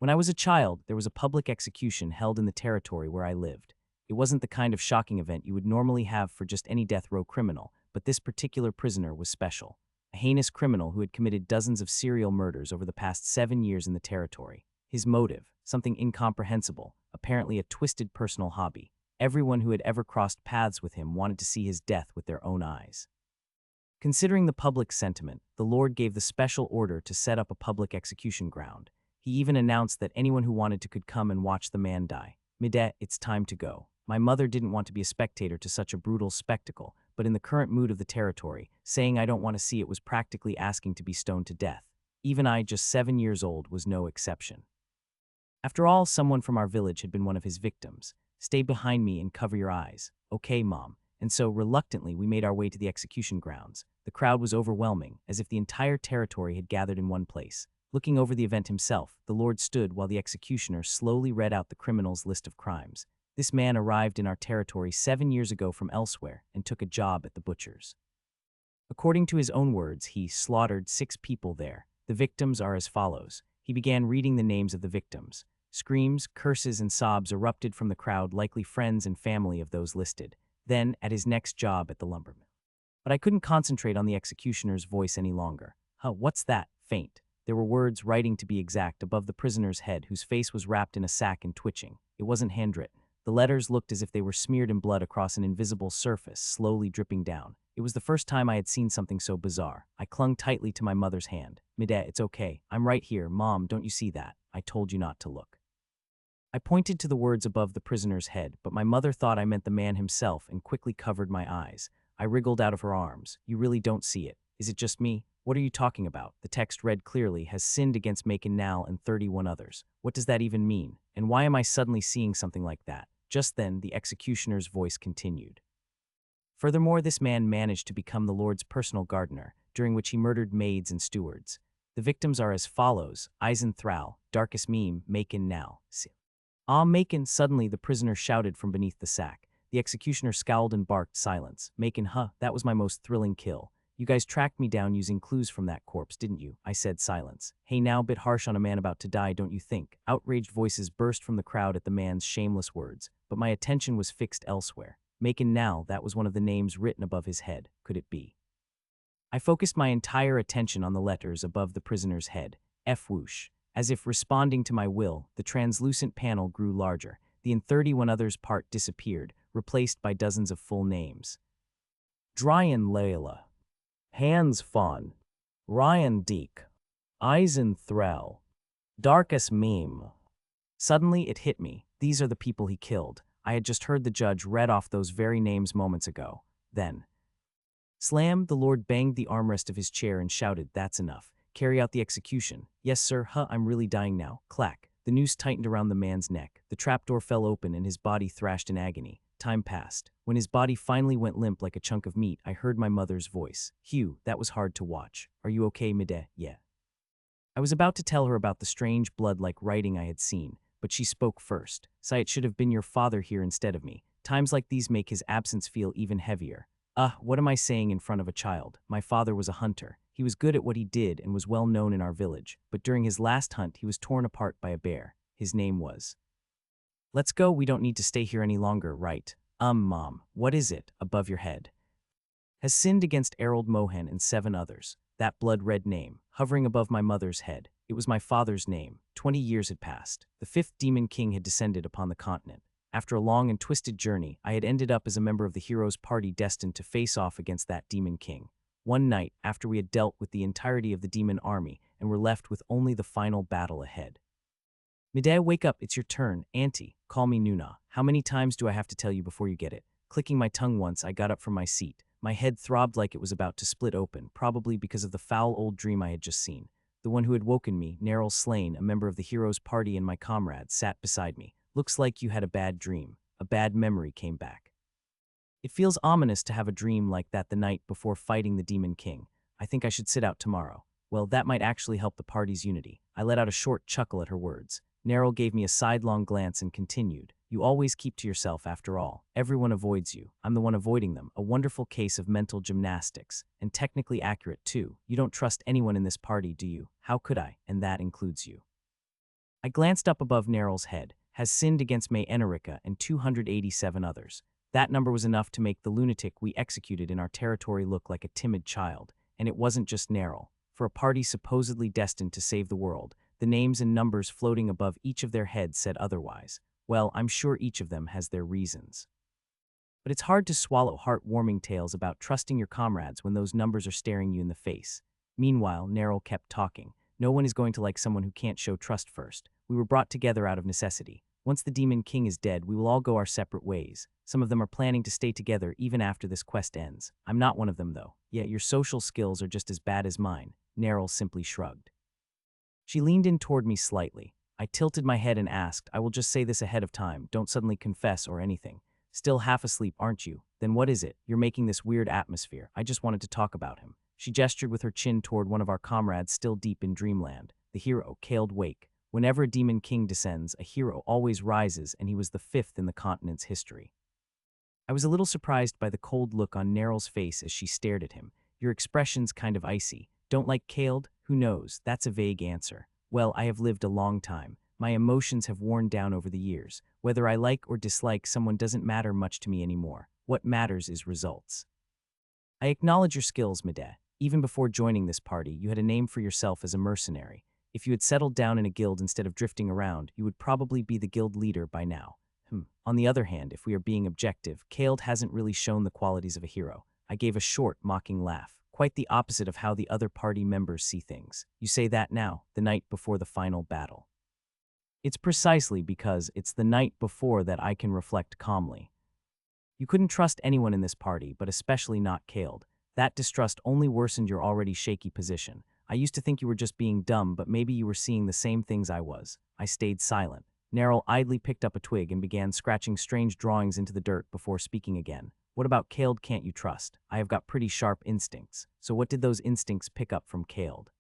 When I was a child, there was a public execution held in the territory where I lived. It wasn't the kind of shocking event you would normally have for just any death row criminal, but this particular prisoner was special. A heinous criminal who had committed dozens of serial murders over the past 7 years in the territory. His motive, something incomprehensible, apparently a twisted personal hobby. Everyone who had ever crossed paths with him wanted to see his death with their own eyes. Considering the public sentiment, the Lord gave the special order to set up a public execution ground. He even announced that anyone who wanted to could come and watch the man die. Mideh, it's time to go. My mother didn't want to be a spectator to such a brutal spectacle, but in the current mood of the territory, saying I don't want to see it was practically asking to be stoned to death. Even I, just 7 years old, was no exception. After all, someone from our village had been one of his victims. Stay behind me and cover your eyes. Okay, Mom. And so, reluctantly, we made our way to the execution grounds. The crowd was overwhelming, as if the entire territory had gathered in one place. Looking over the event himself, the Lord stood while the executioner slowly read out the criminal's list of crimes. This man arrived in our territory 7 years ago from elsewhere and took a job at the butcher's. According to his own words, he slaughtered 6 people there. The victims are as follows. He began reading the names of the victims. Screams, curses, and sobs erupted from the crowd, likely friends and family of those listed. Then, at his next job at the lumber mill. But I couldn't concentrate on the executioner's voice any longer. Huh, what's that? Faint. There were words, writing to be exact, above the prisoner's head, whose face was wrapped in a sack and twitching. It wasn't handwritten. The letters looked as if they were smeared in blood across an invisible surface, slowly dripping down. It was the first time I had seen something so bizarre. I clung tightly to my mother's hand. Mideh, it's okay. I'm right here. Mom, don't you see that? I told you not to look. I pointed to the words above the prisoner's head, but my mother thought I meant the man himself and quickly covered my eyes. I wriggled out of her arms. You really don't see it. Is it just me? What are you talking about? The text read clearly, has sinned against Macon Nal and 31 others. What does that even mean? And why am I suddenly seeing something like that? Just then, the executioner's voice continued. Furthermore, this man managed to become the Lord's personal gardener, during which he murdered maids and stewards. The victims are as follows: Eisen Thrall, Darkest Meme, Macon Nal. Ah, Macon! Suddenly the prisoner shouted from beneath the sack. The executioner scowled and barked. Silence. Macon, that was my most thrilling kill. You guys tracked me down using clues from that corpse, didn't you? I said. Silence. Hey now, bit harsh on a man about to die, don't you think? Outraged voices burst from the crowd at the man's shameless words, but my attention was fixed elsewhere. Macon Nal, that was one of the names written above his head. Could it be? I focused my entire attention on the letters above the prisoner's head. F whoosh. As if responding to my will, the translucent panel grew larger. The in 31 others part disappeared, replaced by dozens of full names. Dryan Layla, Hans Fawn, Ryan Deek, Eisen Thrall, Darkest Meme. Suddenly it hit me. These are the people he killed. I had just heard the judge read off those very names moments ago. Then, slam, the Lord banged the armrest of his chair and shouted, that's enough. Carry out the execution. Yes, sir. I'm really dying now. Clack. The noose tightened around the man's neck. The trapdoor fell open and his body thrashed in agony. Time passed. When his body finally went limp like a chunk of meat, I heard my mother's voice. Hugh, that was hard to watch. Are you okay, Mideh? Yeah. I was about to tell her about the strange blood-like writing I had seen, but she spoke first. It should have been your father here instead of me. Times like these make his absence feel even heavier. What am I saying in front of a child? My father was a hunter. He was good at what he did and was well known in our village, but during his last hunt he was torn apart by a bear. His name was... Let's go, we don't need to stay here any longer, right? Mom, what is it, above your head? Has sinned against Errol Mohan and 7 others. That blood-red name, hovering above my mother's head. It was my father's name. 20 years had passed. The 5th Demon King had descended upon the continent. After a long and twisted journey, I had ended up as a member of the hero's party destined to face off against that Demon King. One night, after we had dealt with the entirety of the demon army and were left with only the final battle ahead. Mideh, wake up, it's your turn. Auntie, call me Nuna. How many times do I have to tell you before you get it? Clicking my tongue once, I got up from my seat. My head throbbed like it was about to split open, probably because of the foul old dream I had just seen. The one who had woken me, Neril Slane, a member of the hero's party and my comrade, sat beside me. Looks like you had a bad dream. A bad memory came back. It feels ominous to have a dream like that the night before fighting the Demon King. I think I should sit out tomorrow. Well, that might actually help the party's unity. I let out a short chuckle at her words. Neril gave me a sidelong glance and continued. You always keep to yourself after all. Everyone avoids you. I'm the one avoiding them. A wonderful case of mental gymnastics. And technically accurate too. You don't trust anyone in this party, do you? How could I? And that includes you. I glanced up above Neryl's head. Has sinned against May Enerica and 287 others. That number was enough to make the lunatic we executed in our territory look like a timid child. And it wasn't just Neryl. For a party supposedly destined to save the world, the names and numbers floating above each of their heads said otherwise. Well, I'm sure each of them has their reasons. But it's hard to swallow heartwarming tales about trusting your comrades when those numbers are staring you in the face. Meanwhile, Neryl kept talking. No one is going to like someone who can't show trust first. We were brought together out of necessity. Once the Demon King is dead, we will all go our separate ways. Some of them are planning to stay together even after this quest ends. I'm not one of them, though. Yet your social skills are just as bad as mine. Neryl simply shrugged. She leaned in toward me slightly. I tilted my head and asked, I will just say this ahead of time, don't suddenly confess or anything. Still half asleep, aren't you? Then what is it? You're making this weird atmosphere. I just wanted to talk about him. She gestured with her chin toward one of our comrades still deep in dreamland, the hero, Kaled Wake. Whenever a Demon King descends, a hero always rises, and he was the fifth in the continent's history. I was a little surprised by the cold look on Neryl's face as she stared at him. Your expression's kind of icy. Don't like Kaled? Who knows? That's a vague answer. Well, I have lived a long time. My emotions have worn down over the years. Whether I like or dislike someone doesn't matter much to me anymore. What matters is results. I acknowledge your skills, Medea. Even before joining this party, you had a name for yourself as a mercenary. If you had settled down in a guild instead of drifting around, you would probably be the guild leader by now. On the other hand, if we are being objective, Kaled hasn't really shown the qualities of a hero. I gave a short, mocking laugh. Quite the opposite of how the other party members see things. You say that now, the night before the final battle. It's precisely because it's the night before that I can reflect calmly. You couldn't trust anyone in this party, but especially not Kaled. That distrust only worsened your already shaky position. I used to think you were just being dumb, but maybe you were seeing the same things I was. I stayed silent. Neryl idly picked up a twig and began scratching strange drawings into the dirt before speaking again. What about Kaled can't you trust? I have got pretty sharp instincts. So what did those instincts pick up from Kaled?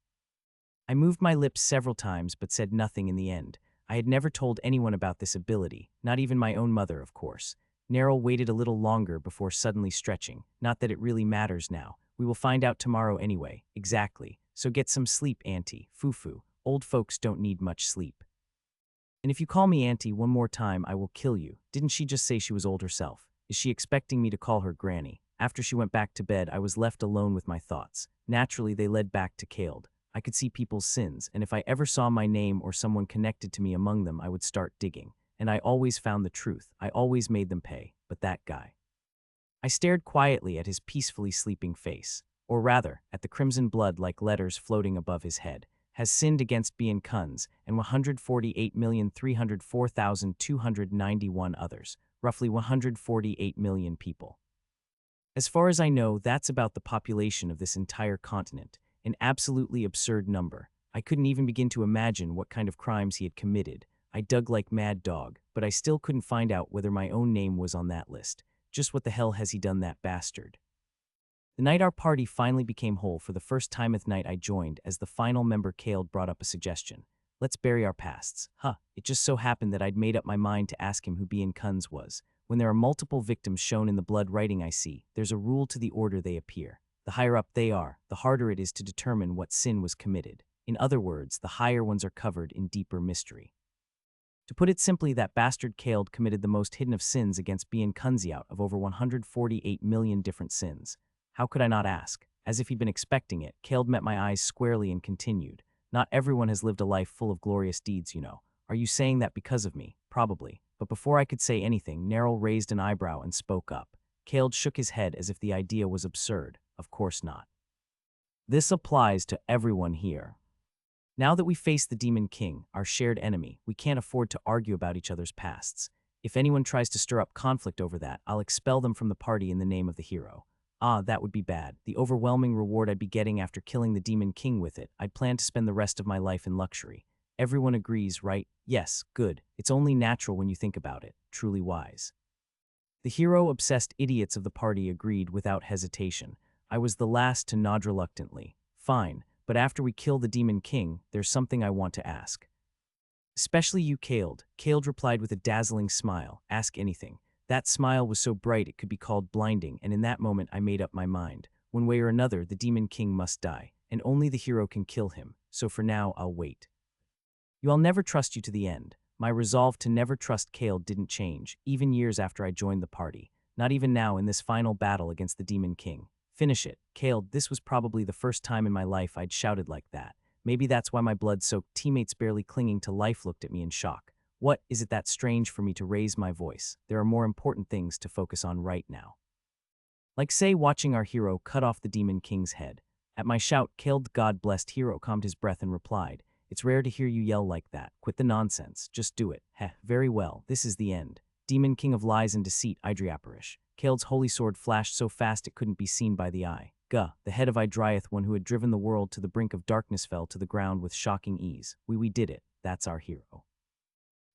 I moved my lips several times but said nothing in the end. I had never told anyone about this ability, not even my own mother, of course. Neryl waited a little longer before suddenly stretching. Not that it really matters now. We will find out tomorrow anyway. Exactly. So get some sleep, Auntie. Foo-foo. Old folks don't need much sleep. And if you call me Auntie one more time, I will kill you. Didn't she just say she was old herself? Is she expecting me to call her Granny? After she went back to bed, I was left alone with my thoughts. Naturally, they led back to Kaled. I could see people's sins, and if I ever saw my name or someone connected to me among them, I would start digging. And I always found the truth. I always made them pay. But that guy. I stared quietly at his peacefully sleeping face, or rather, at the crimson blood like letters floating above his head. Has sinned against Bien Kunz and 148,304,291 others, roughly 148 million people. As far as I know, that's about the population of this entire continent, an absolutely absurd number. I couldn't even begin to imagine what kind of crimes he had committed. I dug like mad dog, but I still couldn't find out whether my own name was on that list. Just what the hell has he done, that bastard? The night our party finally became whole, for the first time at night I joined as the final member Kaled brought up a suggestion. Let's bury our pasts. It just so happened that I'd made up my mind to ask him who Bien Kunz was. When there are multiple victims shown in the blood writing I see, there's a rule to the order they appear. The higher up they are, the harder it is to determine what sin was committed. In other words, the higher ones are covered in deeper mystery. To put it simply, that bastard Kaled committed the most hidden of sins against Bien Kunz out of over 148 million different sins. How could I not ask? As if he'd been expecting it, Kaled met my eyes squarely and continued. Not everyone has lived a life full of glorious deeds, you know. Are you saying that because of me? Probably. But before I could say anything, Neryl raised an eyebrow and spoke up. Kaled shook his head as if the idea was absurd. Of course not. This applies to everyone here. Now that we face the Demon King, our shared enemy, we can't afford to argue about each other's pasts. If anyone tries to stir up conflict over that, I'll expel them from the party in the name of the hero. That would be bad. The overwhelming reward I'd be getting after killing the Demon King with it. I'd plan to spend the rest of my life in luxury. Everyone agrees, right? Yes, good. It's only natural when you think about it. Truly wise. The hero-obsessed idiots of the party agreed without hesitation. I was the last to nod reluctantly. Fine, but after we kill the Demon King, there's something I want to ask. Especially you, Kaled. Kaled replied with a dazzling smile. Ask anything. That smile was so bright it could be called blinding, and in that moment I made up my mind. One way or another, the Demon King must die, and only the hero can kill him, so for now I'll wait. I'll never trust you to the end. My resolve to never trust Kale didn't change, even years after I joined the party. Not even now in this final battle against the Demon King. Finish it. Kale, this was probably the first time in my life I'd shouted like that. Maybe that's why my blood-soaked teammates barely clinging to life looked at me in shock. What is it that strange for me to raise my voice? There are more important things to focus on right now. Like say watching our hero cut off the Demon King's head. At my shout, Kale's God-blessed hero calmed his breath and replied, "It's rare to hear you yell like that. Quit the nonsense. Just do it." Heh, very well. This is the end. Demon King of Lies and Deceit, Idriaparish. Kale's holy sword flashed so fast it couldn't be seen by the eye. Guh, the head of Idriath, one who had driven the world to the brink of darkness, fell to the ground with shocking ease. We did it. That's our hero.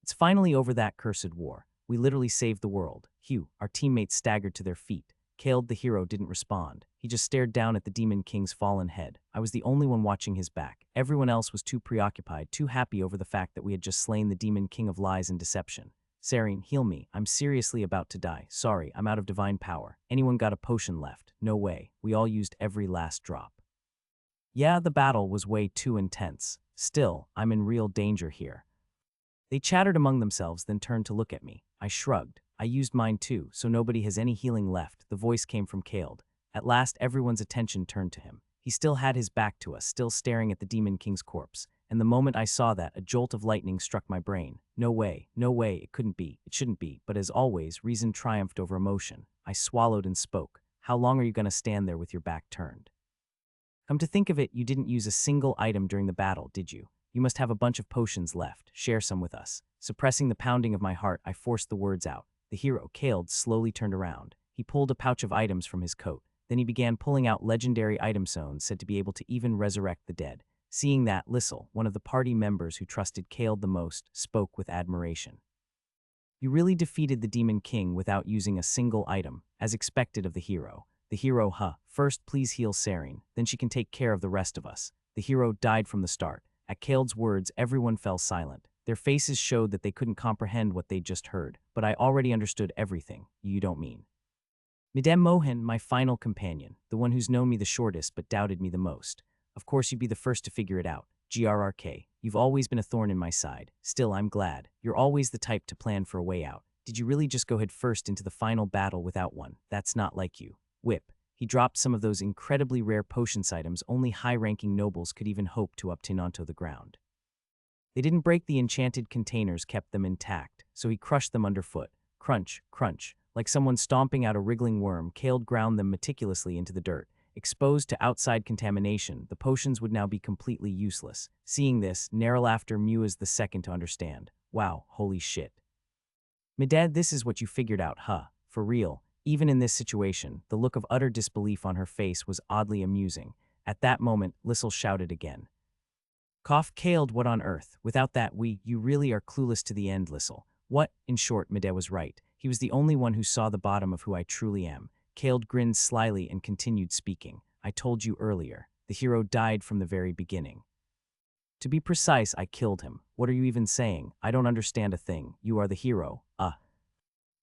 It's finally over, that cursed war. We literally saved the world. Hugh, our teammates staggered to their feet. Kale, the hero, didn't respond. He just stared down at the Demon King's fallen head. I was the only one watching his back. Everyone else was too preoccupied, too happy over the fact that we had just slain the Demon King of Lies and Deception. Sarene, heal me. I'm seriously about to die. Sorry, I'm out of divine power. Anyone got a potion left? No way. We all used every last drop. Yeah, the battle was way too intense. Still, I'm in real danger here. They chattered among themselves, then turned to look at me. I shrugged. I used mine too, so nobody has any healing left. The voice came from Kale. At last, everyone's attention turned to him. He still had his back to us, still staring at the Demon King's corpse. And the moment I saw that, a jolt of lightning struck my brain. No way, it couldn't be, it shouldn't be. But as always, reason triumphed over emotion. I swallowed and spoke. How long are you going to stand there with your back turned? Come to think of it, you didn't use a single item during the battle, did you? You must have a bunch of potions left. Share some with us. Suppressing the pounding of my heart, I forced the words out. The hero, Kale, slowly turned around. He pulled a pouch of items from his coat. Then he began pulling out legendary item zones said to be able to even resurrect the dead. Seeing that, Lissel, one of the party members who trusted Kale the most, spoke with admiration. You really defeated the Demon King without using a single item, as expected of the hero. The hero, first please heal Sarene, then she can take care of the rest of us. The hero died from the start. At Kale's words, everyone fell silent. Their faces showed that they couldn't comprehend what they'd just heard, but I already understood everything. You don't mean. Madame Mohan, my final companion, the one who's known me the shortest but doubted me the most. Of course you'd be the first to figure it out. GRRK, you've always been a thorn in my side. Still, I'm glad. You're always the type to plan for a way out. Did you really just go head first into the final battle without one? That's not like you. Whip. He dropped some of those incredibly rare potions items only high-ranking nobles could even hope to obtain onto the ground. They didn't break the enchanted containers, kept them intact, so he crushed them underfoot. Crunch, crunch. Like someone stomping out a wriggling worm, Kale ground them meticulously into the dirt. Exposed to outside contamination, the potions would now be completely useless. Seeing this, Narrelafter Mew is the second to understand. Wow, holy shit. Medad, this is what you figured out, huh? For real. Even in this situation, the look of utter disbelief on her face was oddly amusing. At that moment, Lissel shouted again. Cough, Kale, what on earth? Without that you really are clueless to the end, Lissel. What? In short, Medad was right. He was the only one who saw the bottom of who I truly am. Kale grinned slyly and continued speaking. I told you earlier. The hero died from the very beginning. To be precise, I killed him. What are you even saying? I don't understand a thing. You are the hero.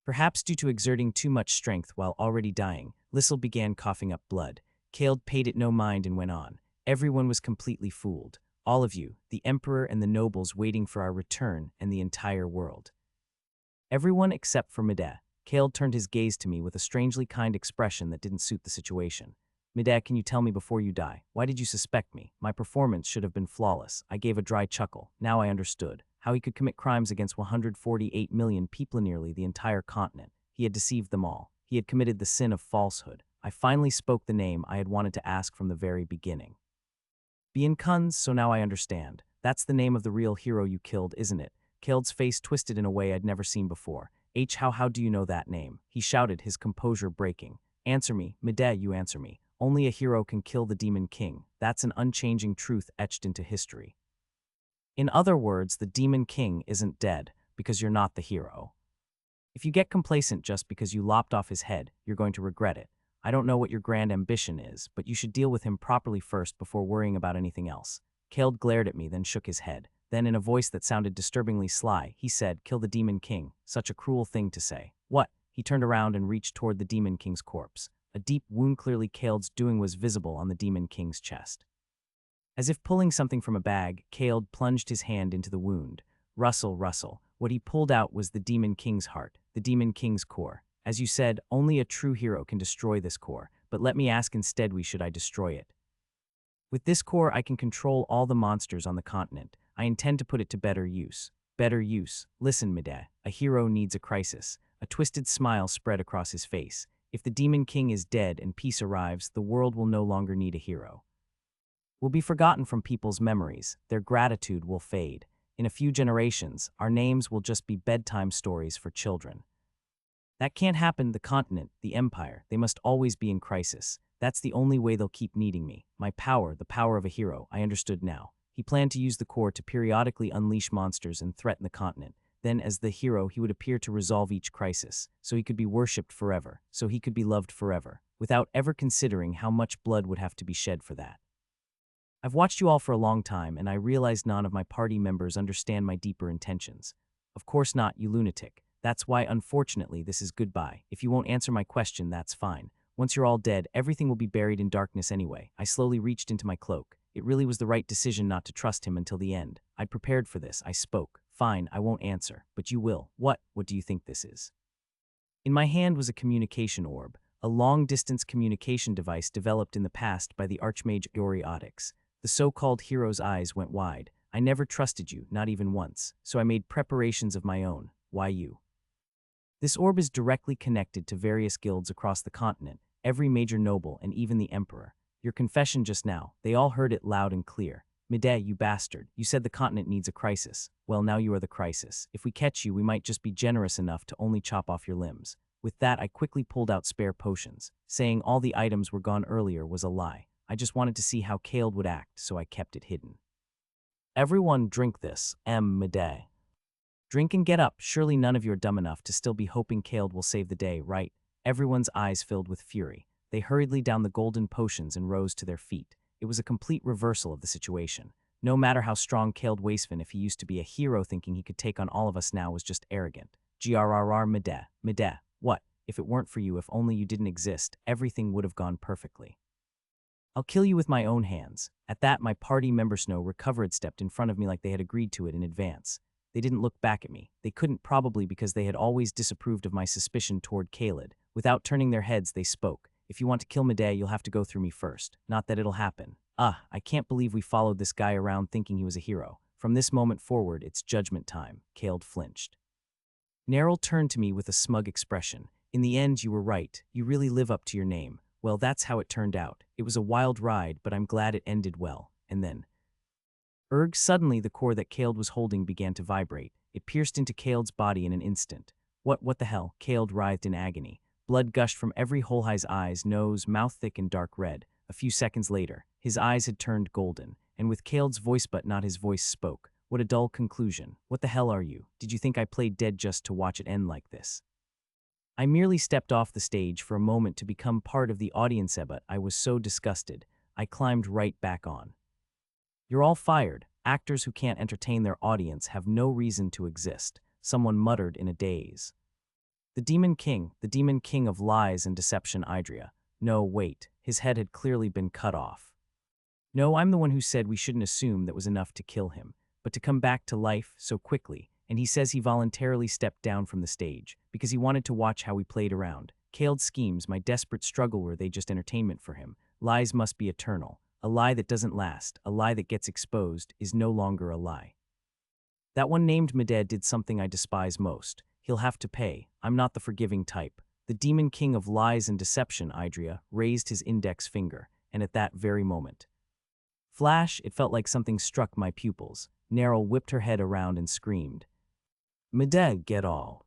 Perhaps due to exerting too much strength while already dying, Lissel began coughing up blood. Kale paid it no mind and went on. Everyone was completely fooled. All of you, the emperor and the nobles waiting for our return, and the entire world. Everyone except for Medad. Kale turned his gaze to me with a strangely kind expression that didn't suit the situation. Medad, can you tell me before you die, why did you suspect me? My performance should have been flawless. I gave a dry chuckle. Now I understood. How he could commit crimes against 148 million people, nearly the entire continent. He had deceived them all. He had committed the sin of falsehood. I finally spoke the name I had wanted to ask from the very beginning. Bien Kunz, so now I understand. That's the name of the real hero you killed, isn't it? Kale's face twisted in a way I'd never seen before. How do you know that name? He shouted, his composure breaking. Answer me, Medad, you answer me. Only a hero can kill the Demon King. That's an unchanging truth etched into history. In other words, the Demon King isn't dead because you're not the hero. If you get complacent just because you lopped off his head, you're going to regret it. I don't know what your grand ambition is, but you should deal with him properly first before worrying about anything else. Kale glared at me, then shook his head. Then, in a voice that sounded disturbingly sly, he said, "Kill the Demon King." Such a cruel thing to say. What? He turned around and reached toward the Demon King's corpse. A deep wound clearly Kale's doing was visible on the Demon King's chest. As if pulling something from a bag, Kale plunged his hand into the wound. Rustle, rustle. What he pulled out was the Demon King's heart, the Demon King's core. As you said, only a true hero can destroy this core, but let me ask instead should I destroy it? With this core, I can control all the monsters on the continent. I intend to put it to better use. Better use. Listen, Mide, a hero needs a crisis. A twisted smile spread across his face. If the Demon King is dead and peace arrives, the world will no longer need a hero. Will be forgotten from people's memories. Their gratitude will fade. In a few generations, our names will just be bedtime stories for children. That can't happen. The continent, the empire, they must always be in crisis. That's the only way they'll keep needing me. My power, the power of a hero, I understood now. He planned to use the core to periodically unleash monsters and threaten the continent. Then, as the hero, he would appear to resolve each crisis, so he could be worshipped forever, so he could be loved forever, without ever considering how much blood would have to be shed for that. I've watched you all for a long time, and I realize none of my party members understand my deeper intentions. Of course not, you lunatic. That's why, unfortunately, this is goodbye. If you won't answer my question, that's fine. Once you're all dead, everything will be buried in darkness anyway. I slowly reached into my cloak. It really was the right decision not to trust him until the end. I'd prepared for this. I spoke. Fine, I won't answer, but you will. What do you think this is? In my hand was a communication orb, a long-distance communication device developed in the past by the Archmage Yoriotics. The so-called hero's eyes went wide. I never trusted you, not even once, so I made preparations of my own. Why you? This orb is directly connected to various guilds across the continent, every major noble, and even the emperor. Your confession just now, they all heard it loud and clear. Mide, you bastard, you said the continent needs a crisis. Well, now you are the crisis. If we catch you, we might just be generous enough to only chop off your limbs. With that, I quickly pulled out spare potions. Saying all the items were gone earlier was a lie. I just wanted to see how Kale would act, so I kept it hidden. Everyone drink this, Mide. Drink and get up. Surely none of you are dumb enough to still be hoping Kale will save the day, right? Everyone's eyes filled with fury. They hurriedly down the golden potions and rose to their feet. It was a complete reversal of the situation. No matter how strong Kale Wasteven, if he used to be a hero, thinking he could take on all of us now was just arrogant. Grrr, Mide, what? If it weren't for you, if only you didn't exist, everything would have gone perfectly. I'll kill you with my own hands. At that, my party member Snow recovered stepped in front of me like they had agreed to it in advance. They didn't look back at me. They couldn't, probably because they had always disapproved of my suspicion toward Kaled. Without turning their heads, they spoke. If you want to kill Mide, you'll have to go through me first. Not that it'll happen. I can't believe we followed this guy around thinking he was a hero. From this moment forward, it's judgment time. Kaled flinched. Neril turned to me with a smug expression. In the end, you were right. You really live up to your name. Well, that's how it turned out. It was a wild ride, but I'm glad it ended well. And then, suddenly the core that Kaled was holding began to vibrate. It pierced into Kaled's body in an instant. What the hell? Kaled writhed in agony. Blood gushed from every hole, his eyes, nose, mouth thick and dark red. A few seconds later, his eyes had turned golden, and with Kaled's voice but not his voice spoke. What a dull conclusion. What the hell are you? Did you think I played dead just to watch it end like this? I merely stepped off the stage for a moment to become part of the audience, but I was so disgusted, I climbed right back on. You're all fired. Actors who can't entertain their audience have no reason to exist, someone muttered in a daze. The Demon King of lies and deception, Idria. No, wait, his head had clearly been cut off. No, I'm the one who said we shouldn't assume that was enough to kill him, but to come back to life so quickly, and he says he voluntarily stepped down from the stage because he wanted to watch how we played around. Kaled's schemes, my desperate struggle, were they just entertainment for him? Lies must be eternal. A lie that doesn't last, a lie that gets exposed, is no longer a lie. That one named Mide did something I despise most. He'll have to pay. I'm not the forgiving type. The Demon King of lies and deception, Idria, raised his index finger, and at that very moment, flash, it felt like something struck my pupils. Neril whipped her head around and screamed, Mide, get all.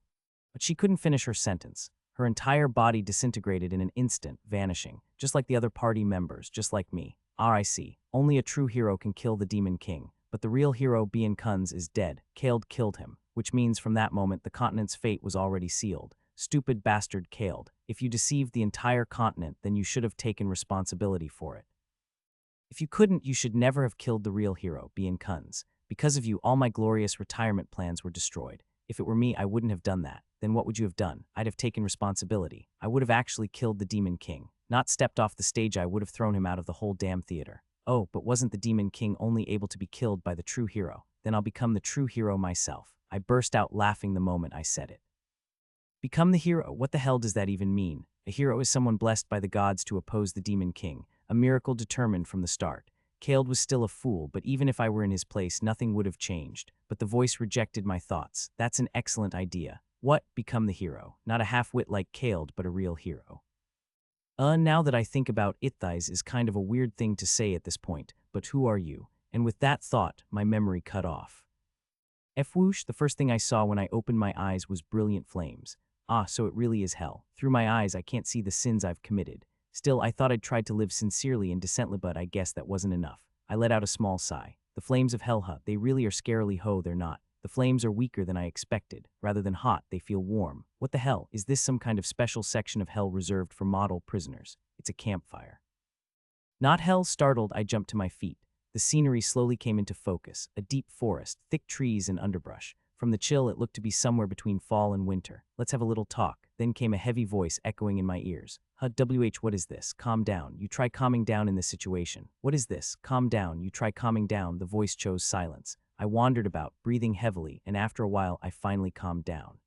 But she couldn't finish her sentence. Her entire body disintegrated in an instant, vanishing, just like the other party members, just like me. I see. Only a true hero can kill the Demon King, but the real hero, Bien Kunz, is dead. Kaled killed him, which means from that moment the continent's fate was already sealed. Stupid bastard Kaled. If you deceived the entire continent, then you should have taken responsibility for it. If you couldn't, you should never have killed the real hero, Bien Kunz. Because of you, all my glorious retirement plans were destroyed. If it were me, I wouldn't have done that. Then what would you have done? I'd have taken responsibility. I would have actually killed the Demon King. Not stepped off the stage, I would have thrown him out of the whole damn theater. Oh, but wasn't the Demon King only able to be killed by the true hero? Then I'll become the true hero myself. I burst out laughing the moment I said it. Become the hero? What the hell does that even mean? A hero is someone blessed by the gods to oppose the Demon King, a miracle determined from the start. Kaled was still a fool, but even if I were in his place, nothing would have changed. But the voice rejected my thoughts. That's an excellent idea. What? Become the hero. Not a half-wit like Kaled, but a real hero. Now that I think about it, thighs is kind of a weird thing to say at this point, but who are you? And with that thought, my memory cut off. Whoosh, the first thing I saw when I opened my eyes was brilliant flames. Ah, so it really is hell. Through my eyes, I can't see the sins I've committed. Still, I thought I'd tried to live sincerely and decently, but I guess that wasn't enough. I let out a small sigh. The flames of hell, huh? They really are scarily ho, they're not. The flames are weaker than I expected. Rather than hot, they feel warm. What the hell? Is this some kind of special section of hell reserved for model prisoners? It's a campfire. Not hell. Startled, I jumped to my feet. The scenery slowly came into focus. A deep forest, thick trees and underbrush. From the chill, it looked to be somewhere between fall and winter. Let's have a little talk. Then came a heavy voice echoing in my ears. What is this? Calm down. You try calming down in this situation. What is this? Calm down. You try calming down. The voice chose silence. I wandered about, breathing heavily, and after a while, I finally calmed down.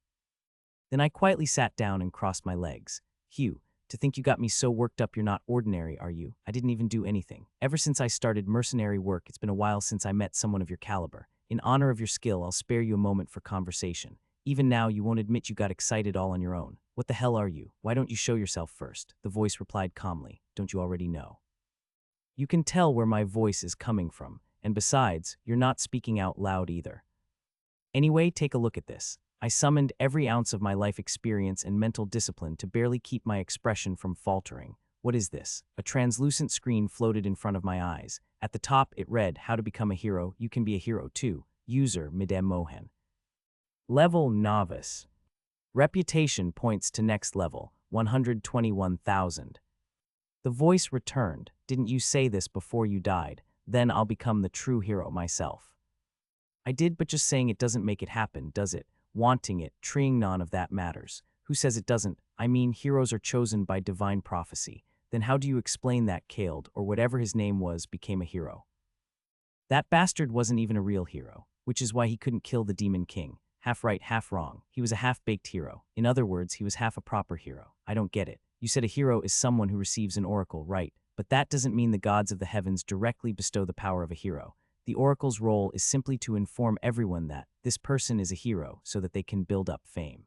Then I quietly sat down and crossed my legs. Hugh, to think you got me so worked up, you're not ordinary, are you? I didn't even do anything. Ever since I started mercenary work, it's been a while since I met someone of your caliber. In honor of your skill, I'll spare you a moment for conversation. Even now, you won't admit you got excited all on your own. What the hell are you? Why don't you show yourself first? The voice replied calmly. Don't you already know? You can tell where my voice is coming from. And besides, you're not speaking out loud either. Anyway, take a look at this. I summoned every ounce of my life experience and mental discipline to barely keep my expression from faltering. What is this? A translucent screen floated in front of my eyes. At the top, it read, How to become a hero. You can be a hero too. User, Midem Mohan. Level, Novice. Reputation points to next level, 121,000. The voice returned. Didn't you say this before you died? Then I'll become the true hero myself. I did, but just saying it doesn't make it happen, does it? Wanting it, treeing none of that matters. Who says it doesn't? I mean, heroes are chosen by divine prophecy. Then how do you explain that Kaled, or whatever his name was, became a hero? That bastard wasn't even a real hero, which is why he couldn't kill the Demon King. Half right, half wrong. He was a half-baked hero. In other words, he was half a proper hero. I don't get it. You said a hero is someone who receives an oracle, right? But that doesn't mean the gods of the heavens directly bestow the power of a hero. The oracle's role is simply to inform everyone that this person is a hero so that they can build up fame.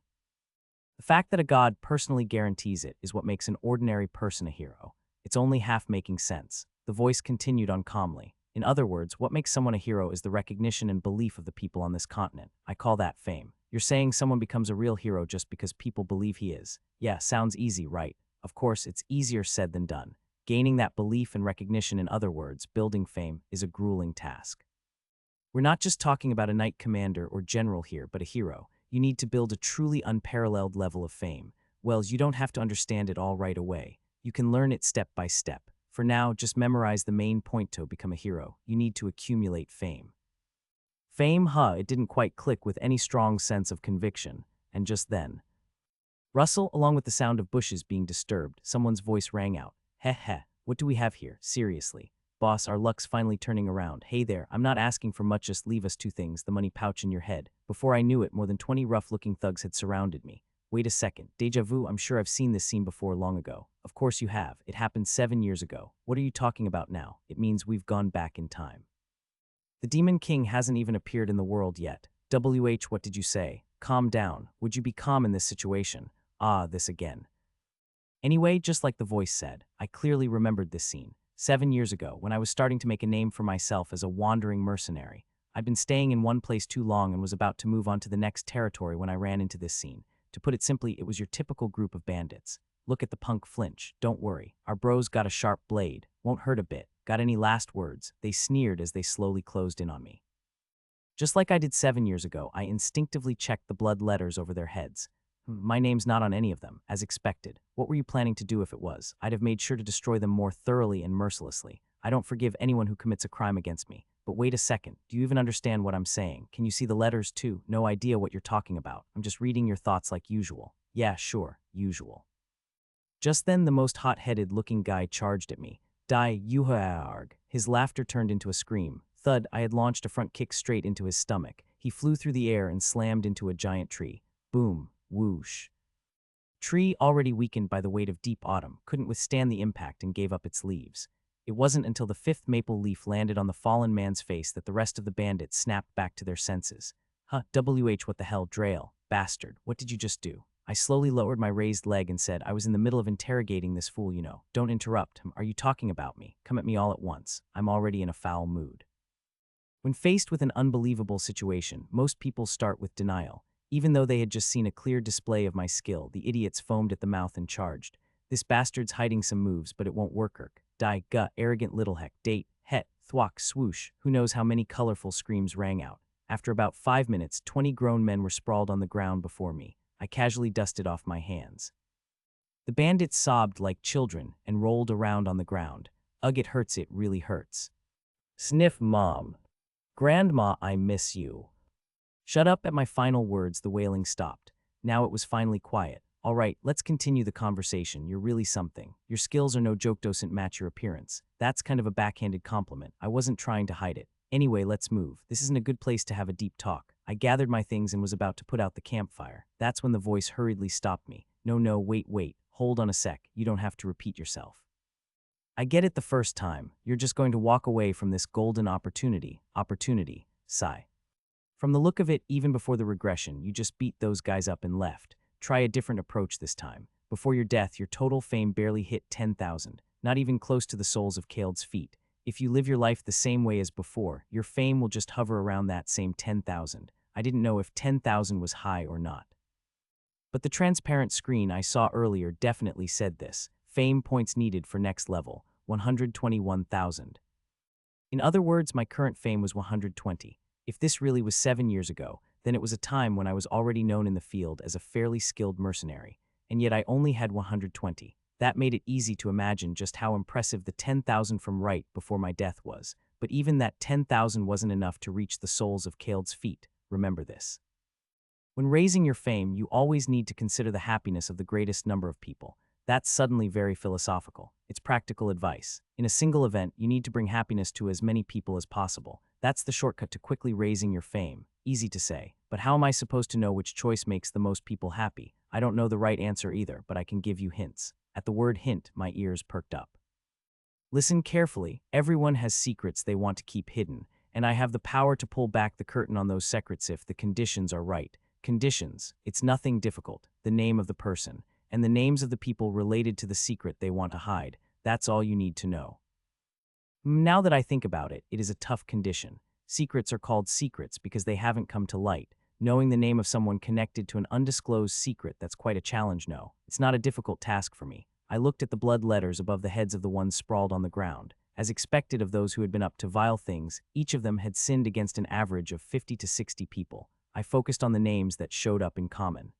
The fact that a god personally guarantees it is what makes an ordinary person a hero. It's only half making sense. The voice continued on calmly. In other words, what makes someone a hero is the recognition and belief of the people on this continent. I call that fame. You're saying someone becomes a real hero just because people believe he is. Yeah, sounds easy, right? Of course, it's easier said than done. Gaining that belief and recognition, in other words, building fame, is a grueling task. We're not just talking about a knight commander or general here, but a hero. You need to build a truly unparalleled level of fame. Well, you don't have to understand it all right away. You can learn it step by step. For now, just memorize the main point to become a hero. You need to accumulate fame. Fame, huh? It didn't quite click with any strong sense of conviction. And just then, rustle, along with the sound of bushes being disturbed, someone's voice rang out. Heh heh, what do we have here? Seriously. Boss, our luck's finally turning around. Hey there, I'm not asking for much, just leave us two things, the money pouch in your head. Before I knew it, more than 20 rough-looking thugs had surrounded me. Wait a second, deja vu, I'm sure I've seen this scene before long ago. Of course you have, it happened 7 years ago. What are you talking about now? It means we've gone back in time. The Demon King hasn't even appeared in the world yet. What did you say? Calm down. Would you be calm in this situation? Ah, this again. Anyway, just like the voice said, I clearly remembered this scene. 7 years ago, when I was starting to make a name for myself as a wandering mercenary. I'd been staying in one place too long and was about to move on to the next territory when I ran into this scene. To put it simply, it was your typical group of bandits. Look at the punk flinch. Don't worry. Our bros got a sharp blade. Won't hurt a bit. Got any last words? They sneered as they slowly closed in on me. Just like I did 7 years ago, I instinctively checked the blood letters over their heads. My name's not on any of them, as expected. What were you planning to do if it was? I'd have made sure to destroy them more thoroughly and mercilessly. I don't forgive anyone who commits a crime against me. But wait a second, do you even understand what I'm saying? Can you see the letters too? No idea what you're talking about. I'm just reading your thoughts like usual. Yeah, sure, usual. Just then the most hot-headed looking guy charged at me. Die Yuhaarg. His laughter turned into a scream. Thud, I had launched a front kick straight into his stomach. He flew through the air and slammed into a giant tree. Boom. Whoosh. Tree, already weakened by the weight of deep autumn, couldn't withstand the impact and gave up its leaves. It wasn't until the fifth maple leaf landed on the fallen man's face that the rest of the bandits snapped back to their senses. Huh, what the hell, Drail, bastard, what did you just do? I slowly lowered my raised leg and said, I was in the middle of interrogating this fool, you know. Don't interrupt. Are you talking about me? Come at me all at once. I'm already in a foul mood. When faced with an unbelievable situation, most people start with denial. Even though they had just seen a clear display of my skill, the idiots foamed at the mouth and charged. This bastard's hiding some moves, but it won't work. Die, gut, arrogant little heck, date, het, thwack, swoosh. Who knows how many colorful screams rang out. After about 5 minutes, 20 grown men were sprawled on the ground before me. I casually dusted off my hands. The bandits sobbed like children and rolled around on the ground. Ugh, it hurts, it really hurts. Sniff, Mom. Grandma, I miss you. Shut up. At my final words, the wailing stopped. Now it was finally quiet. All right, let's continue the conversation. You're really something. Your skills are no joke, doesn't match your appearance. That's kind of a backhanded compliment. I wasn't trying to hide it. Anyway, let's move. This isn't a good place to have a deep talk. I gathered my things and was about to put out the campfire. That's when the voice hurriedly stopped me. No, wait. Hold on a sec. You don't have to repeat yourself. I get it the first time. You're just going to walk away from this golden opportunity. Sigh. From the look of it, even before the regression, you just beat those guys up and left. Try a different approach this time. Before your death, your total fame barely hit 10,000, not even close to the soles of Kaled's feet. If you live your life the same way as before, your fame will just hover around that same 10,000. I didn't know if 10,000 was high or not. But the transparent screen I saw earlier definitely said this. Fame points needed for next level, 121,000. In other words, my current fame was 120. If this really was 7 years ago, then it was a time when I was already known in the field as a fairly skilled mercenary, and yet I only had 120. That made it easy to imagine just how impressive the 10,000 from right before my death was, but even that 10,000 wasn't enough to reach the soles of Kaled's feet. Remember this. When raising your fame, you always need to consider the happiness of the greatest number of people. That's suddenly very philosophical. It's practical advice. In a single event, you need to bring happiness to as many people as possible. That's the shortcut to quickly raising your fame. Easy to say, but how am I supposed to know which choice makes the most people happy? I don't know the right answer either, but I can give you hints. At the word hint, my ears perked up. Listen carefully. Everyone has secrets they want to keep hidden, and I have the power to pull back the curtain on those secrets if the conditions are right. Conditions. It's nothing difficult. The name of the person, and the names of the people related to the secret they want to hide. That's all you need to know. Now that I think about it, it is a tough condition. Secrets are called secrets because they haven't come to light. Knowing the name of someone connected to an undisclosed secret, that's quite a challenge, no. It's not a difficult task for me. I looked at the blood letters above the heads of the ones sprawled on the ground. As expected of those who had been up to vile things, each of them had sinned against an average of 50 to 60 people. I focused on the names that showed up in common.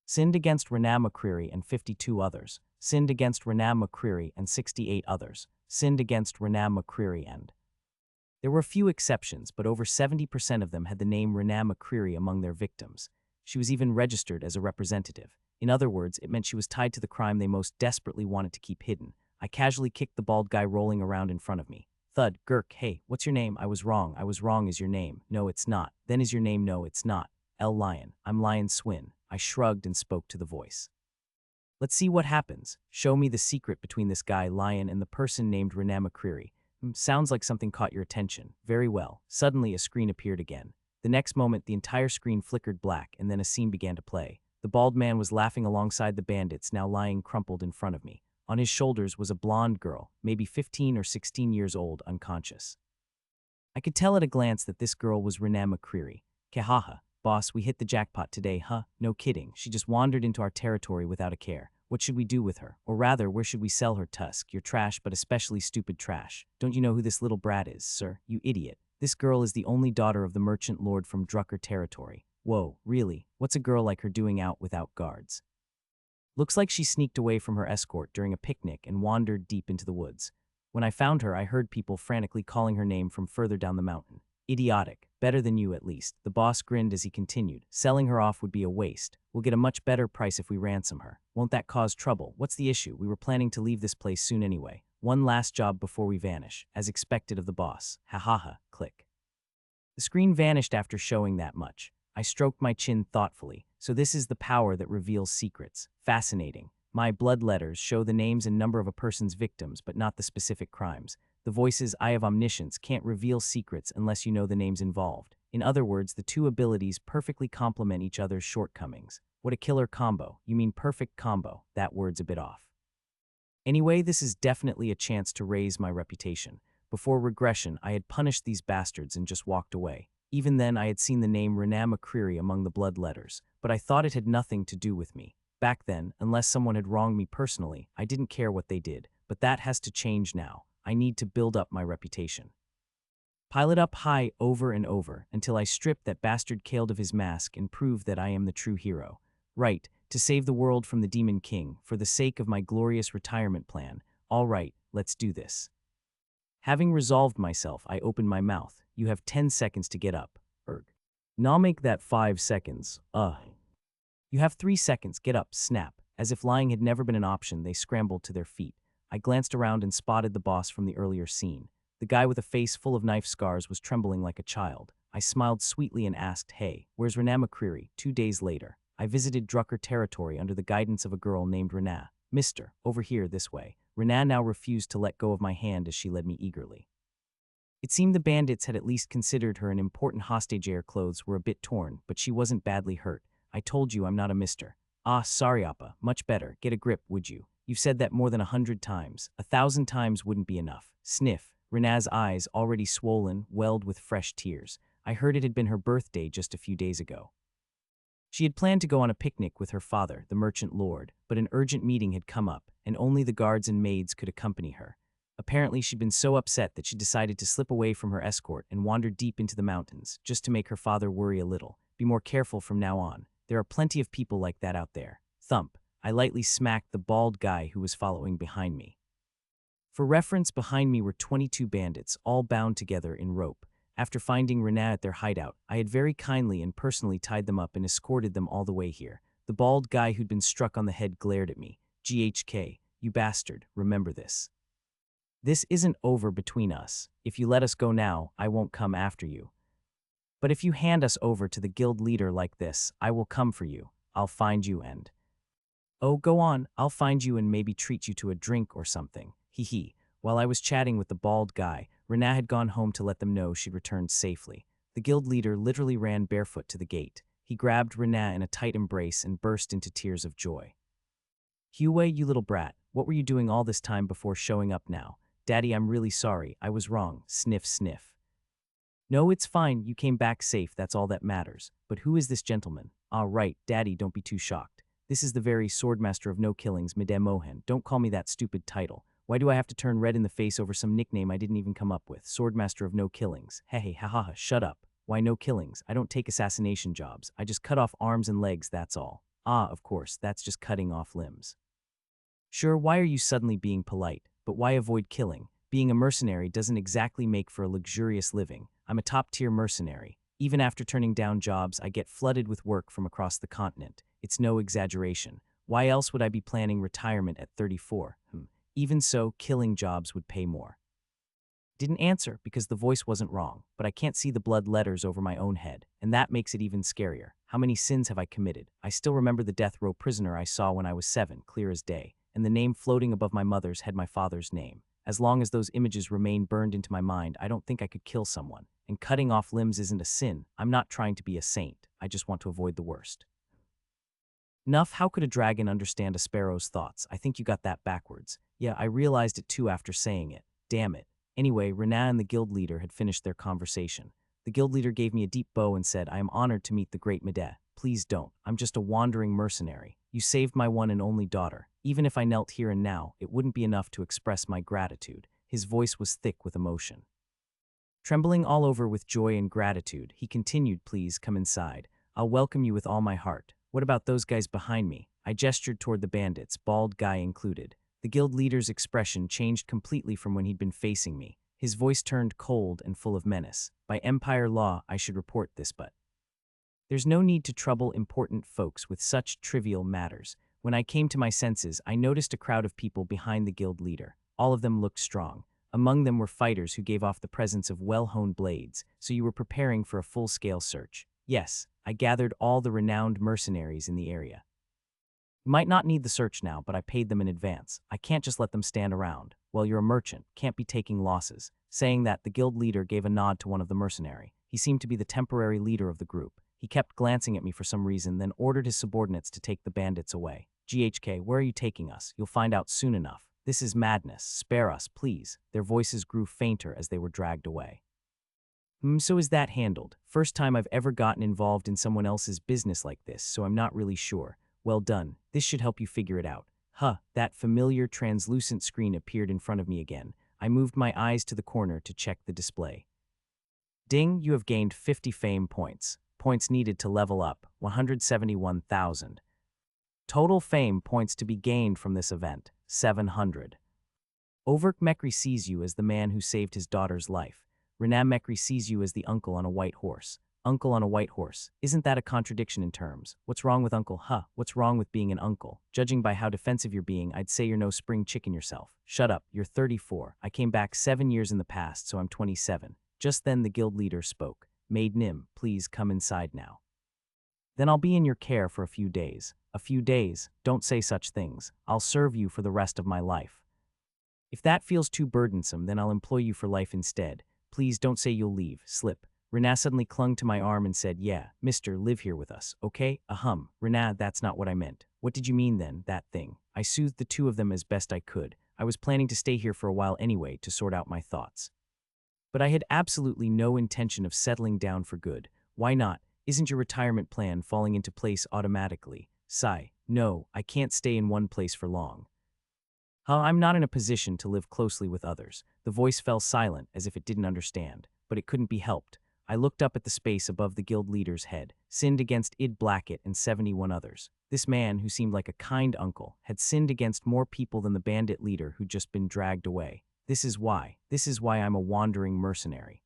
Sinned against Renam McCreary and 52 others. Sinned against Renam McCreary and 68 others. Sinned against Renam McCreary and... There were a few exceptions, but over 70% of them had the name Renam McCreary among their victims. She was even registered as a representative. In other words, it meant she was tied to the crime they most desperately wanted to keep hidden. I casually kicked the bald guy rolling around in front of me. Thud, Gurk, hey, what's your name? I was wrong is your name. No, it's not. Then is your name? No, it's not. L. Lion. I'm Lion Swin. I shrugged and spoke to the voice. Let's see what happens. Show me the secret between this guy, Lion, and the person named Renam McCreary. Sounds like something caught your attention. Very well. Suddenly, a screen appeared again. The next moment, the entire screen flickered black, and then a scene began to play. The bald man was laughing alongside the bandits, now lying crumpled in front of me. On his shoulders was a blonde girl, maybe 15 or 16 years old, unconscious. I could tell at a glance that this girl was Renam McCreary. Kehaha. Boss, we hit the jackpot today, huh? No kidding. She just wandered into our territory without a care. What should we do with her? Or rather, where should we sell her, Tusk? You're trash, but especially stupid trash. Don't you know who this little brat is, sir? You idiot. This girl is the only daughter of the merchant lord from Drucker territory. Whoa, really? What's a girl like her doing out without guards? Looks like she sneaked away from her escort during a picnic and wandered deep into the woods. When I found her, I heard people frantically calling her name from further down the mountain. Idiotic. Better than you, at least. The boss grinned as he continued. Selling her off would be a waste. We'll get a much better price if we ransom her. Won't that cause trouble? What's the issue? We were planning to leave this place soon anyway. One last job before we vanish, as expected of the boss. Ha ha ha, click. The screen vanished after showing that much. I stroked my chin thoughtfully. So this is the power that reveals secrets. Fascinating. My blood letters show the names and number of a person's victims, but not the specific crimes. The voice's eye of omniscience can't reveal secrets unless you know the names involved. In other words, the two abilities perfectly complement each other's shortcomings. What a killer combo. You mean perfect combo. That word's a bit off. Anyway, this is definitely a chance to raise my reputation. Before regression, I had punished these bastards and just walked away. Even then, I had seen the name Renaa McCreary among the blood letters, but I thought it had nothing to do with me. Back then, unless someone had wronged me personally, I didn't care what they did, but that has to change now. I need to build up my reputation. Pile it up high over and over until I strip that bastard Caled of his mask and prove that I am the true hero. Right, to save the world from the Demon King, for the sake of my glorious retirement plan. All right, let's do this. Having resolved myself, I opened my mouth. You have 10 seconds to get up. Now make that 5 seconds. You have 3 seconds. Get up. Snap. As if lying had never been an option, they scrambled to their feet. I glanced around and spotted the boss from the earlier scene. The guy with a face full of knife scars was trembling like a child. I smiled sweetly and asked, "Hey, where's Renaa McCreary?" 2 days later, I visited Drucker territory under the guidance of a girl named Renaa. "Mister, over here, this way." Renaa now refused to let go of my hand as she led me eagerly. It seemed the bandits had at least considered her an important hostage. Her clothes were a bit torn, but she wasn't badly hurt. "I told you I'm not a mister." "Ah, sorry, Appa. Much better. Get a grip, would you? You've said that more than 100 times. 1,000 times wouldn't be enough." Sniff. Renaa's eyes, already swollen, welled with fresh tears. I heard it had been her birthday just a few days ago. She had planned to go on a picnic with her father, the merchant lord, but an urgent meeting had come up, and only the guards and maids could accompany her. Apparently, she'd been so upset that she decided to slip away from her escort and wander deep into the mountains, just to make her father worry a little. "Be more careful from now on. There are plenty of people like that out there." Thump. I lightly smacked the bald guy who was following behind me. For reference, behind me were 22 bandits, all bound together in rope. After finding Renaa at their hideout, I had very kindly and personally tied them up and escorted them all the way here. The bald guy who'd been struck on the head glared at me. "GHK, you bastard, remember this. This isn't over between us. If you let us go now, I won't come after you. But if you hand us over to the guild leader like this, I will come for you. I'll find you and..." "Oh, go on, I'll find you and maybe treat you to a drink or something." Hee hee. While I was chatting with the bald guy, Renaa had gone home to let them know she'd returned safely. The guild leader literally ran barefoot to the gate. He grabbed Renaa in a tight embrace and burst into tears of joy. "Hue, you little brat, what were you doing all this time before showing up now?" "Daddy, I'm really sorry. I was wrong." Sniff, sniff. "No, it's fine. You came back safe. That's all that matters. But who is this gentleman?" "Ah, right, Daddy, don't be too shocked. This is the very swordmaster of no killings, Midem Mohan." "Don't call me that stupid title. Why do I have to turn red in the face over some nickname I didn't even come up with? Swordmaster of no killings. Hey, ha ha ha, shut up. Why no killings? I don't take assassination jobs. I just cut off arms and legs, that's all." "Ah, of course, that's just cutting off limbs." "Sure, why are you suddenly being polite? But why avoid killing? Being a mercenary doesn't exactly make for a luxurious living. I'm a top-tier mercenary. Even after turning down jobs, I get flooded with work from across the continent. It's no exaggeration. Why else would I be planning retirement at 34? Even so, killing jobs would pay more." Didn't answer because the voice wasn't wrong, but I can't see the blood letters over my own head, and that makes it even scarier. How many sins have I committed? I still remember the death row prisoner I saw when I was 7, clear as day, and the name floating above my mother's had my father's name. As long as those images remain burned into my mind, I don't think I could kill someone. And cutting off limbs isn't a sin. I'm not trying to be a saint. I just want to avoid the worst. Nuff, how could a dragon understand a sparrow's thoughts? I think you got that backwards. Yeah, I realized it too after saying it. Damn it. Anyway, Renaa and the guild leader had finished their conversation. The guild leader gave me a deep bow and said, "I am honored to meet the great Medea. Please don't. I'm just a wandering mercenary. You saved my one and only daughter. Even if I knelt here and now, it wouldn't be enough to express my gratitude." His voice was thick with emotion. Trembling all over with joy and gratitude, he continued, "Please come inside. I'll welcome you with all my heart. What about those guys behind me?" I gestured toward the bandits, bald guy included. The guild leader's expression changed completely from when he'd been facing me. His voice turned cold and full of menace. "By Empire law, I should report this, but there's no need to trouble important folks with such trivial matters." When I came to my senses, I noticed a crowd of people behind the guild leader. All of them looked strong. Among them were fighters who gave off the presence of well-honed blades, so you were preparing for a full-scale search. Yes, I gathered all the renowned mercenaries in the area. You might not need the search now, but I paid them in advance. I can't just let them stand around. Well, you're a merchant, can't be taking losses. Saying that, the guild leader gave a nod to one of the mercenary. He seemed to be the temporary leader of the group. He kept glancing at me for some reason, then ordered his subordinates to take the bandits away. GHK, where are you taking us? You'll find out soon enough. This is madness. Spare us, please. Their voices grew fainter as they were dragged away. So is that handled? First time I've ever gotten involved in someone else's business like this, so I'm not really sure. Well done. This should help you figure it out. That familiar translucent screen appeared in front of me again. I moved my eyes to the corner to check the display. Ding, you have gained 50 fame points. Points needed to level up, 171,000. Total fame points to be gained from this event, 700. Overk Mekri sees you as the man who saved his daughter's life. Renam Mekri sees you as the uncle on a white horse. Uncle on a white horse. Isn't that a contradiction in terms? What's wrong with uncle? What's wrong with being an uncle? Judging by how defensive you're being, I'd say you're no spring chicken yourself. Shut up, you're 34. I came back 7 years in the past, so I'm 27. Just then the guild leader spoke. Maid Nim, please come inside now. Then I'll be in your care for a few days. A few days? Don't say such things. I'll serve you for the rest of my life. If that feels too burdensome, then I'll employ you for life instead. Please don't say you'll leave. Slip. Renat suddenly clung to my arm and said, yeah, mister, live here with us, okay? Renat, that's not what I meant. What did you mean then, that thing? I soothed the two of them as best I could. I was planning to stay here for a while anyway to sort out my thoughts. But I had absolutely no intention of settling down for good. Why not? Isn't your retirement plan falling into place automatically? Sigh. No, I can't stay in one place for long. I'm not in a position to live closely with others. The voice fell silent as if it didn't understand, but it couldn't be helped. I looked up at the space above the guild leader's head, sinned against Id Blackett and 71 others. This man, who seemed like a kind uncle, had sinned against more people than the bandit leader who'd just been dragged away. This is why I'm a wandering mercenary.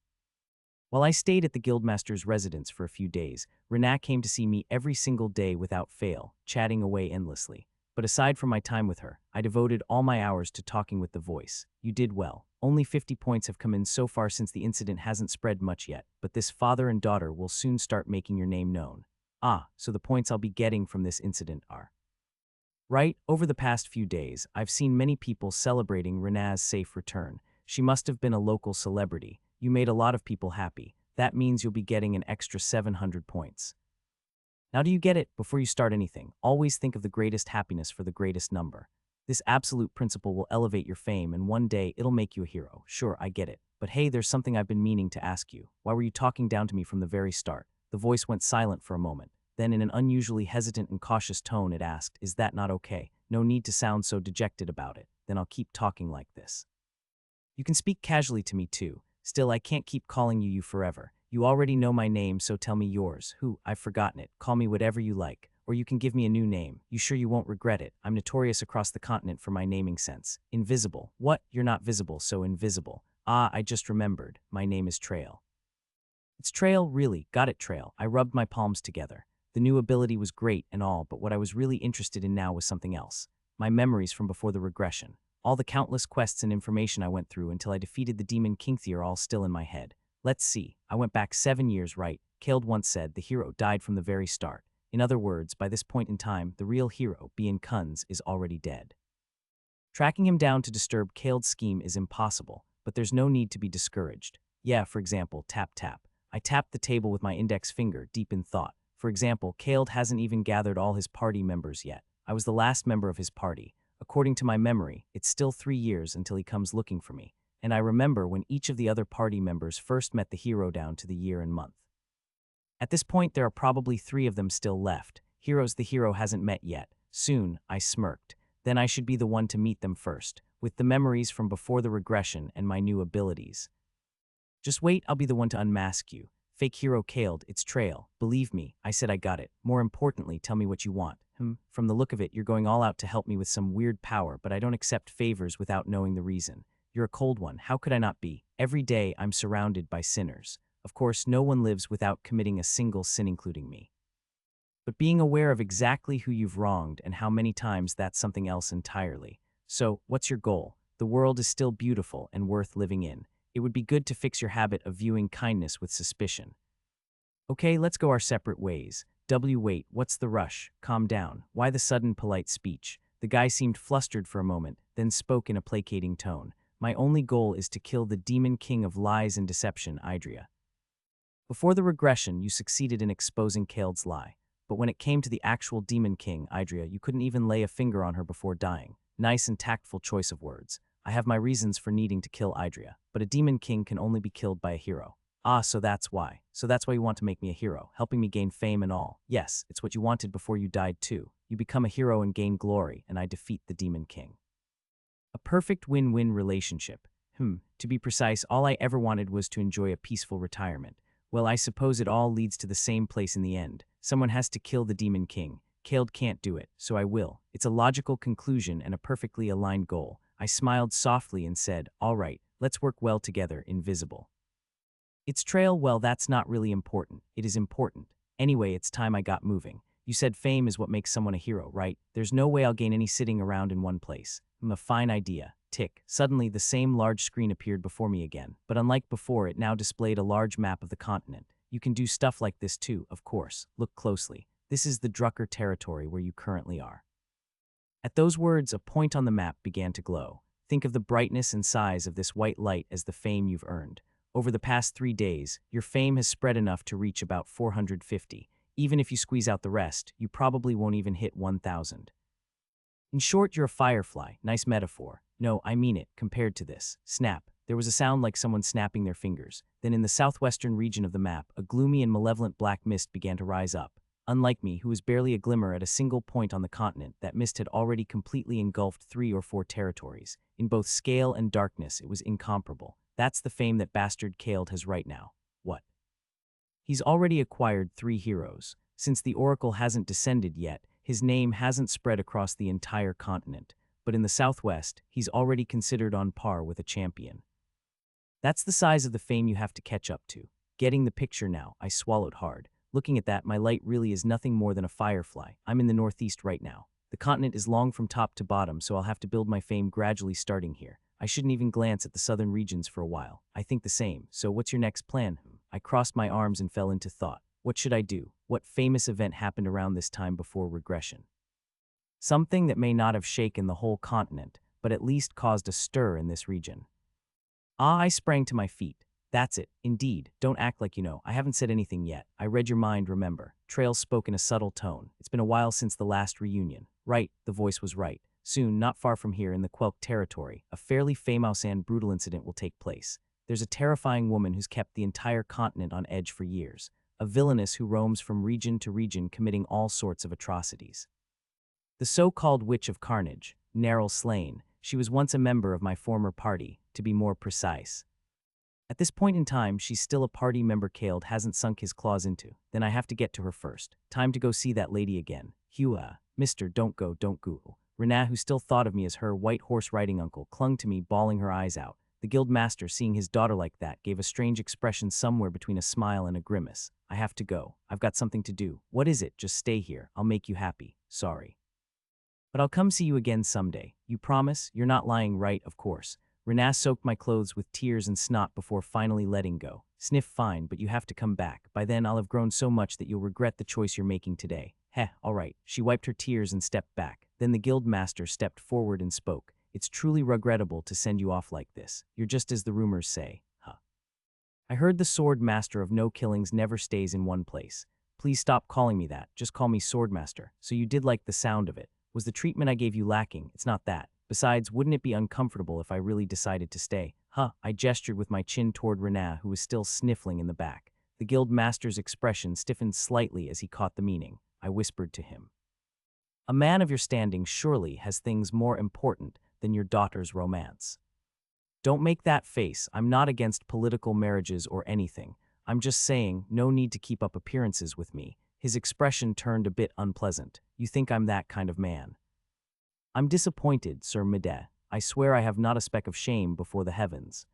While I stayed at the guildmaster's residence for a few days, Renat came to see me every single day without fail, chatting away endlessly. But aside from my time with her, I devoted all my hours to talking with the voice. You did well. Only 50 points have come in so far since the incident hasn't spread much yet, but this father and daughter will soon start making your name known. So the points I'll be getting from this incident are. Right, over the past few days, I've seen many people celebrating Renat's safe return. She must have been a local celebrity. You made a lot of people happy. That means you'll be getting an extra 700 points. Now do you get it? Before you start anything, always think of the greatest happiness for the greatest number. This absolute principle will elevate your fame, and one day it'll make you a hero. Sure, I get it. But hey, there's something I've been meaning to ask you. Why were you talking down to me from the very start? The voice went silent for a moment. Then in an unusually hesitant and cautious tone it asked, is that not okay? No need to sound so dejected about it. Then I'll keep talking like this. You can speak casually to me too. Still, I can't keep calling you forever. You already know my name, so tell me yours. I've forgotten it. Call me whatever you like. Or you can give me a new name. You sure you won't regret it? I'm notorious across the continent for my naming sense. Invisible. What? You're not visible, so invisible. I just remembered. My name is Trail. It's Trail, really. Got it, Trail. I rubbed my palms together. The new ability was great and all, but what I was really interested in now was something else. My memories from before the regression. All the countless quests and information I went through until I defeated the demon Kingthy are all still in my head. Let's see. I went back 7 years, right? Kald once said the hero died from the very start. In other words, by this point in time, the real hero, Bien Kunz, is already dead. Tracking him down to disturb Kald's scheme is impossible, but there's no need to be discouraged. Yeah, for example, tap tap. I tapped the table with my index finger, deep in thought. For example, Kald hasn't even gathered all his party members yet. I was the last member of his party. According to my memory, it's still 3 years until he comes looking for me. And I remember when each of the other party members first met the hero down to the year and month. At this point, there are probably 3 of them still left. Heroes the hero hasn't met yet. Soon, I smirked. Then I should be the one to meet them first, with the memories from before the regression and my new abilities. Just wait, I'll be the one to unmask you. Fake hero Kald, it's Trail. Believe me, I said I got it. More importantly, tell me what you want. From the look of it, you're going all out to help me with some weird power, but I don't accept favors without knowing the reason. You're a cold one. How could I not be? Every day, I'm surrounded by sinners. Of course, no one lives without committing a single sin, including me. But being aware of exactly who you've wronged and how many times, that's something else entirely. So, what's your goal? The world is still beautiful and worth living in. It would be good to fix your habit of viewing kindness with suspicion. Okay, let's go our separate ways. Wait, what's the rush? Calm down. Why the sudden polite speech? The guy seemed flustered for a moment, then spoke in a placating tone. My only goal is to kill the demon king of lies and deception, Idria. Before the regression, you succeeded in exposing Kaeld's lie. But when it came to the actual demon king, Idria, you couldn't even lay a finger on her before dying. Nice and tactful choice of words. I have my reasons for needing to kill Idria, but a demon king can only be killed by a hero. Ah, so that's why. So that's why you want to make me a hero, helping me gain fame and all. Yes, it's what you wanted before you died too. You become a hero and gain glory, and I defeat the demon king. A perfect win-win relationship. To be precise, all I ever wanted was to enjoy a peaceful retirement. Well, I suppose it all leads to the same place in the end. Someone has to kill the demon king. Kaeld can't do it, so I will. It's a logical conclusion and a perfectly aligned goal. I smiled softly and said, all right, let's work well together, invisible. Its trail, well, that's not really important. It is important. Anyway, it's time I got moving. You said fame is what makes someone a hero, right? There's no way I'll gain any sitting around in one place. A fine idea. Tick. Suddenly, the same large screen appeared before me again, but unlike before, it now displayed a large map of the continent. You can do stuff like this too, of course. Look closely. This is the Drucker territory where you currently are. At those words, a point on the map began to glow. Think of the brightness and size of this white light as the fame you've earned. Over the past 3 days, your fame has spread enough to reach about 450. Even if you squeeze out the rest, you probably won't even hit 1,000. In short, you're a firefly. Nice metaphor. No, I mean it, compared to this. Snap. There was a sound like someone snapping their fingers. Then in the southwestern region of the map, a gloomy and malevolent black mist began to rise up. Unlike me, who was barely a glimmer at a single point on the continent, that mist had already completely engulfed 3 or 4 territories. In both scale and darkness, it was incomparable. That's the fame that bastard Kaeld has right now. What? He's already acquired 3 heroes. Since the Oracle hasn't descended yet, his name hasn't spread across the entire continent. But in the southwest, he's already considered on par with a champion. That's the size of the fame you have to catch up to. Getting the picture now, I swallowed hard. Looking at that, my light really is nothing more than a firefly. I'm in the northeast right now. The continent is long from top to bottom, so I'll have to build my fame gradually starting here. I shouldn't even glance at the southern regions for a while. I think the same. So what's your next plan? I crossed my arms and fell into thought. What should I do? What famous event happened around this time before regression? Something that may not have shaken the whole continent, but at least caused a stir in this region. I sprang to my feet. That's it. Indeed. Don't act like you know. I haven't said anything yet. I read your mind, remember. Trails spoke in a subtle tone. It's been a while since the last reunion. Right, the voice was right. Soon, not far from here in the Quelk territory, a fairly famous and brutal incident will take place. There's a terrifying woman who's kept the entire continent on edge for years. A villainess who roams from region to region committing all sorts of atrocities. The so-called Witch of Carnage, Neril Slain, she was once a member of my former party, to be more precise. At this point in time, she's still a party member Kaeld hasn't sunk his claws into. Then I have to get to her first. Time to go see that lady again. Hua, Mister, don't go. Renah, who still thought of me as her white horse-riding uncle, clung to me, bawling her eyes out. The guild master, seeing his daughter like that, gave a strange expression somewhere between a smile and a grimace. I have to go. I've got something to do. What is it? Just stay here. I'll make you happy. Sorry. But I'll come see you again someday. You promise? You're not lying, right? Of course. Renah soaked my clothes with tears and snot before finally letting go. Sniff, fine, but you have to come back. By then, I'll have grown so much that you'll regret the choice you're making today. Heh, all right. She wiped her tears and stepped back. Then the guild master stepped forward and spoke. It's truly regrettable to send you off like this. You're just as the rumors say. I heard the sword master of no killings never stays in one place. Please stop calling me that. Just call me swordmaster. So you did like the sound of it. Was the treatment I gave you lacking? It's not that. Besides, wouldn't it be uncomfortable if I really decided to stay? I gestured with my chin toward Renah, who was still sniffling in the back. The guild master's expression stiffened slightly as he caught the meaning. I whispered to him. A man of your standing surely has things more important than your daughter's romance. Don't make that face. I'm not against political marriages or anything. I'm just saying, no need to keep up appearances with me. His expression turned a bit unpleasant. You think I'm that kind of man? I'm disappointed, Sir Medeh. I swear I have not a speck of shame before the heavens.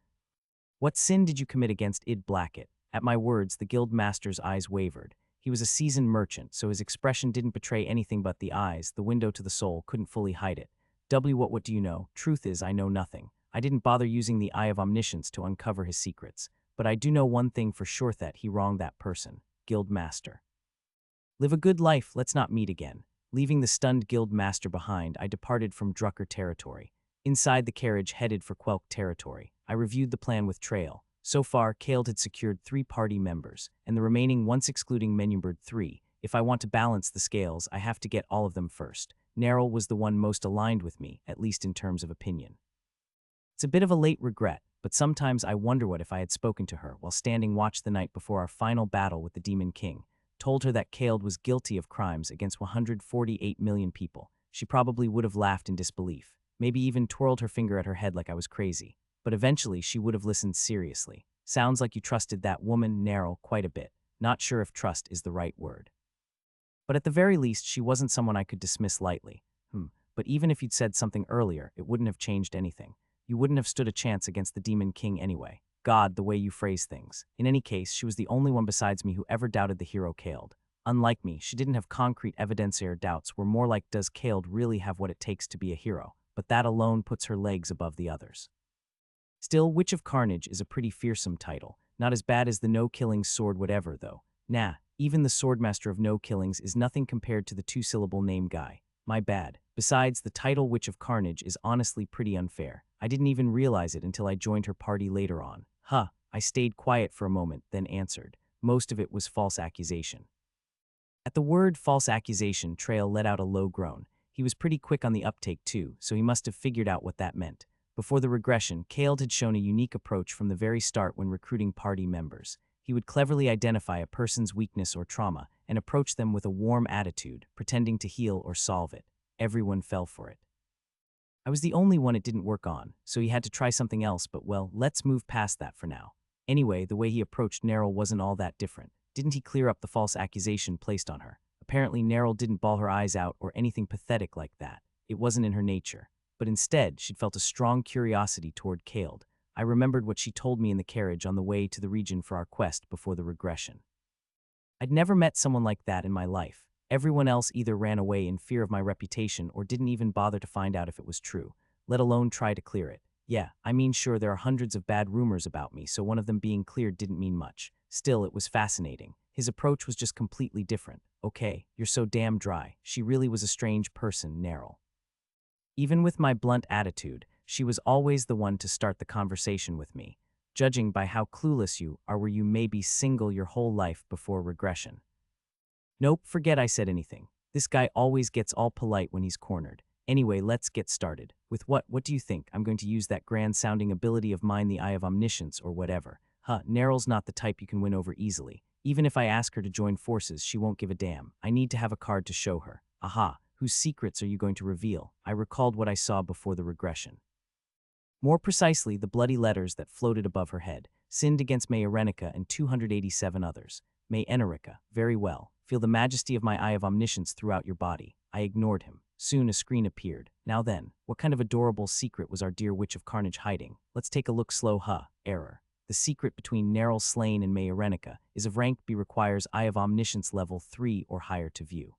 What sin did you commit against Id Blackett? At my words, the guild master's eyes wavered. He was a seasoned merchant, so his expression didn't betray anything but the eyes. The window to the soul couldn't fully hide it. What do you know? Truth is, I know nothing. I didn't bother using the Eye of Omniscience to uncover his secrets, but I do know one thing for sure, that he wronged that person, Guild Master. Live a good life, let's not meet again. Leaving the stunned Guild Master behind, I departed from Drucker territory. Inside the carriage headed for Quelk territory, I reviewed the plan with Trail. So far, Kald had secured 3 party members, and the remaining, once excluding Menubird 3. If I want to balance the scales, I have to get all of them first. Nerl was the one most aligned with me, at least in terms of opinion. It's a bit of a late regret, but sometimes I wonder what if I had spoken to her while standing watch the night before our final battle with the Demon King, told her that Kald was guilty of crimes against 148 million people. She probably would have laughed in disbelief, maybe even twirled her finger at her head like I was crazy. But eventually she would have listened seriously. Sounds like you trusted that woman, Nerl, quite a bit. Not sure if trust is the right word. But at the very least, she wasn't someone I could dismiss lightly. But even if you'd said something earlier, it wouldn't have changed anything. You wouldn't have stood a chance against the Demon King anyway. God, the way you phrase things. In any case, she was the only one besides me who ever doubted the hero Kald. Unlike me, she didn't have concrete evidence, or doubts were more like, does Kald really have what it takes to be a hero? But that alone puts her legs above the others. Still, Witch of Carnage is a pretty fearsome title. Not as bad as the No Killings sword whatever, though. Nah, even the Swordmaster of No Killings is nothing compared to the 2-syllable name guy. My bad. Besides, the title Witch of Carnage is honestly pretty unfair. I didn't even realize it until I joined her party later on. I stayed quiet for a moment, then answered. Most of it was false accusation. At the word false accusation, Trail let out a low groan. He was pretty quick on the uptake too, so he must have figured out what that meant. Before the regression, Kald had shown a unique approach from the very start when recruiting party members. He would cleverly identify a person's weakness or trauma and approach them with a warm attitude, pretending to heal or solve it. Everyone fell for it. I was the only one it didn't work on, so he had to try something else, but well, let's move past that for now. Anyway, the way he approached Nerl wasn't all that different. Didn't he clear up the false accusation placed on her? Apparently Nerl didn't bawl her eyes out or anything pathetic like that. It wasn't in her nature. But instead, she'd felt a strong curiosity toward Kald. I remembered what she told me in the carriage on the way to the region for our quest before the regression. I'd never met someone like that in my life. Everyone else either ran away in fear of my reputation or didn't even bother to find out if it was true, let alone try to clear it. Yeah, I mean, sure, there are hundreds of bad rumors about me, so one of them being cleared didn't mean much. Still, it was fascinating. His approach was just completely different. Okay, you're so damn dry. She really was a strange person, Nerl. Even with my blunt attitude, she was always the one to start the conversation with me, judging by how clueless you are where you may be single your whole life before regression. Nope, forget I said anything. This guy always gets all polite when he's cornered. Anyway, let's get started. With what do you think? I'm going to use that grand-sounding ability of mine, the Eye of Omniscience or whatever. Nerl's not the type you can win over easily. Even if I ask her to join forces, she won't give a damn. I need to have a card to show her. Aha. Whose secrets are you going to reveal? I recalled what I saw before the regression. More precisely, the bloody letters that floated above her head, sinned against manhwarecaps and 287 others. Manhwarecaps, very well. Feel the majesty of my Eye of Omniscience throughout your body. I ignored him. Soon a screen appeared. Now then, what kind of adorable secret was our dear Witch of Carnage hiding? Let's take a look slow. Error. The secret between Nerl Slain and manhwarecaps is of rank B, requires Eye of Omniscience level 3 or higher to view.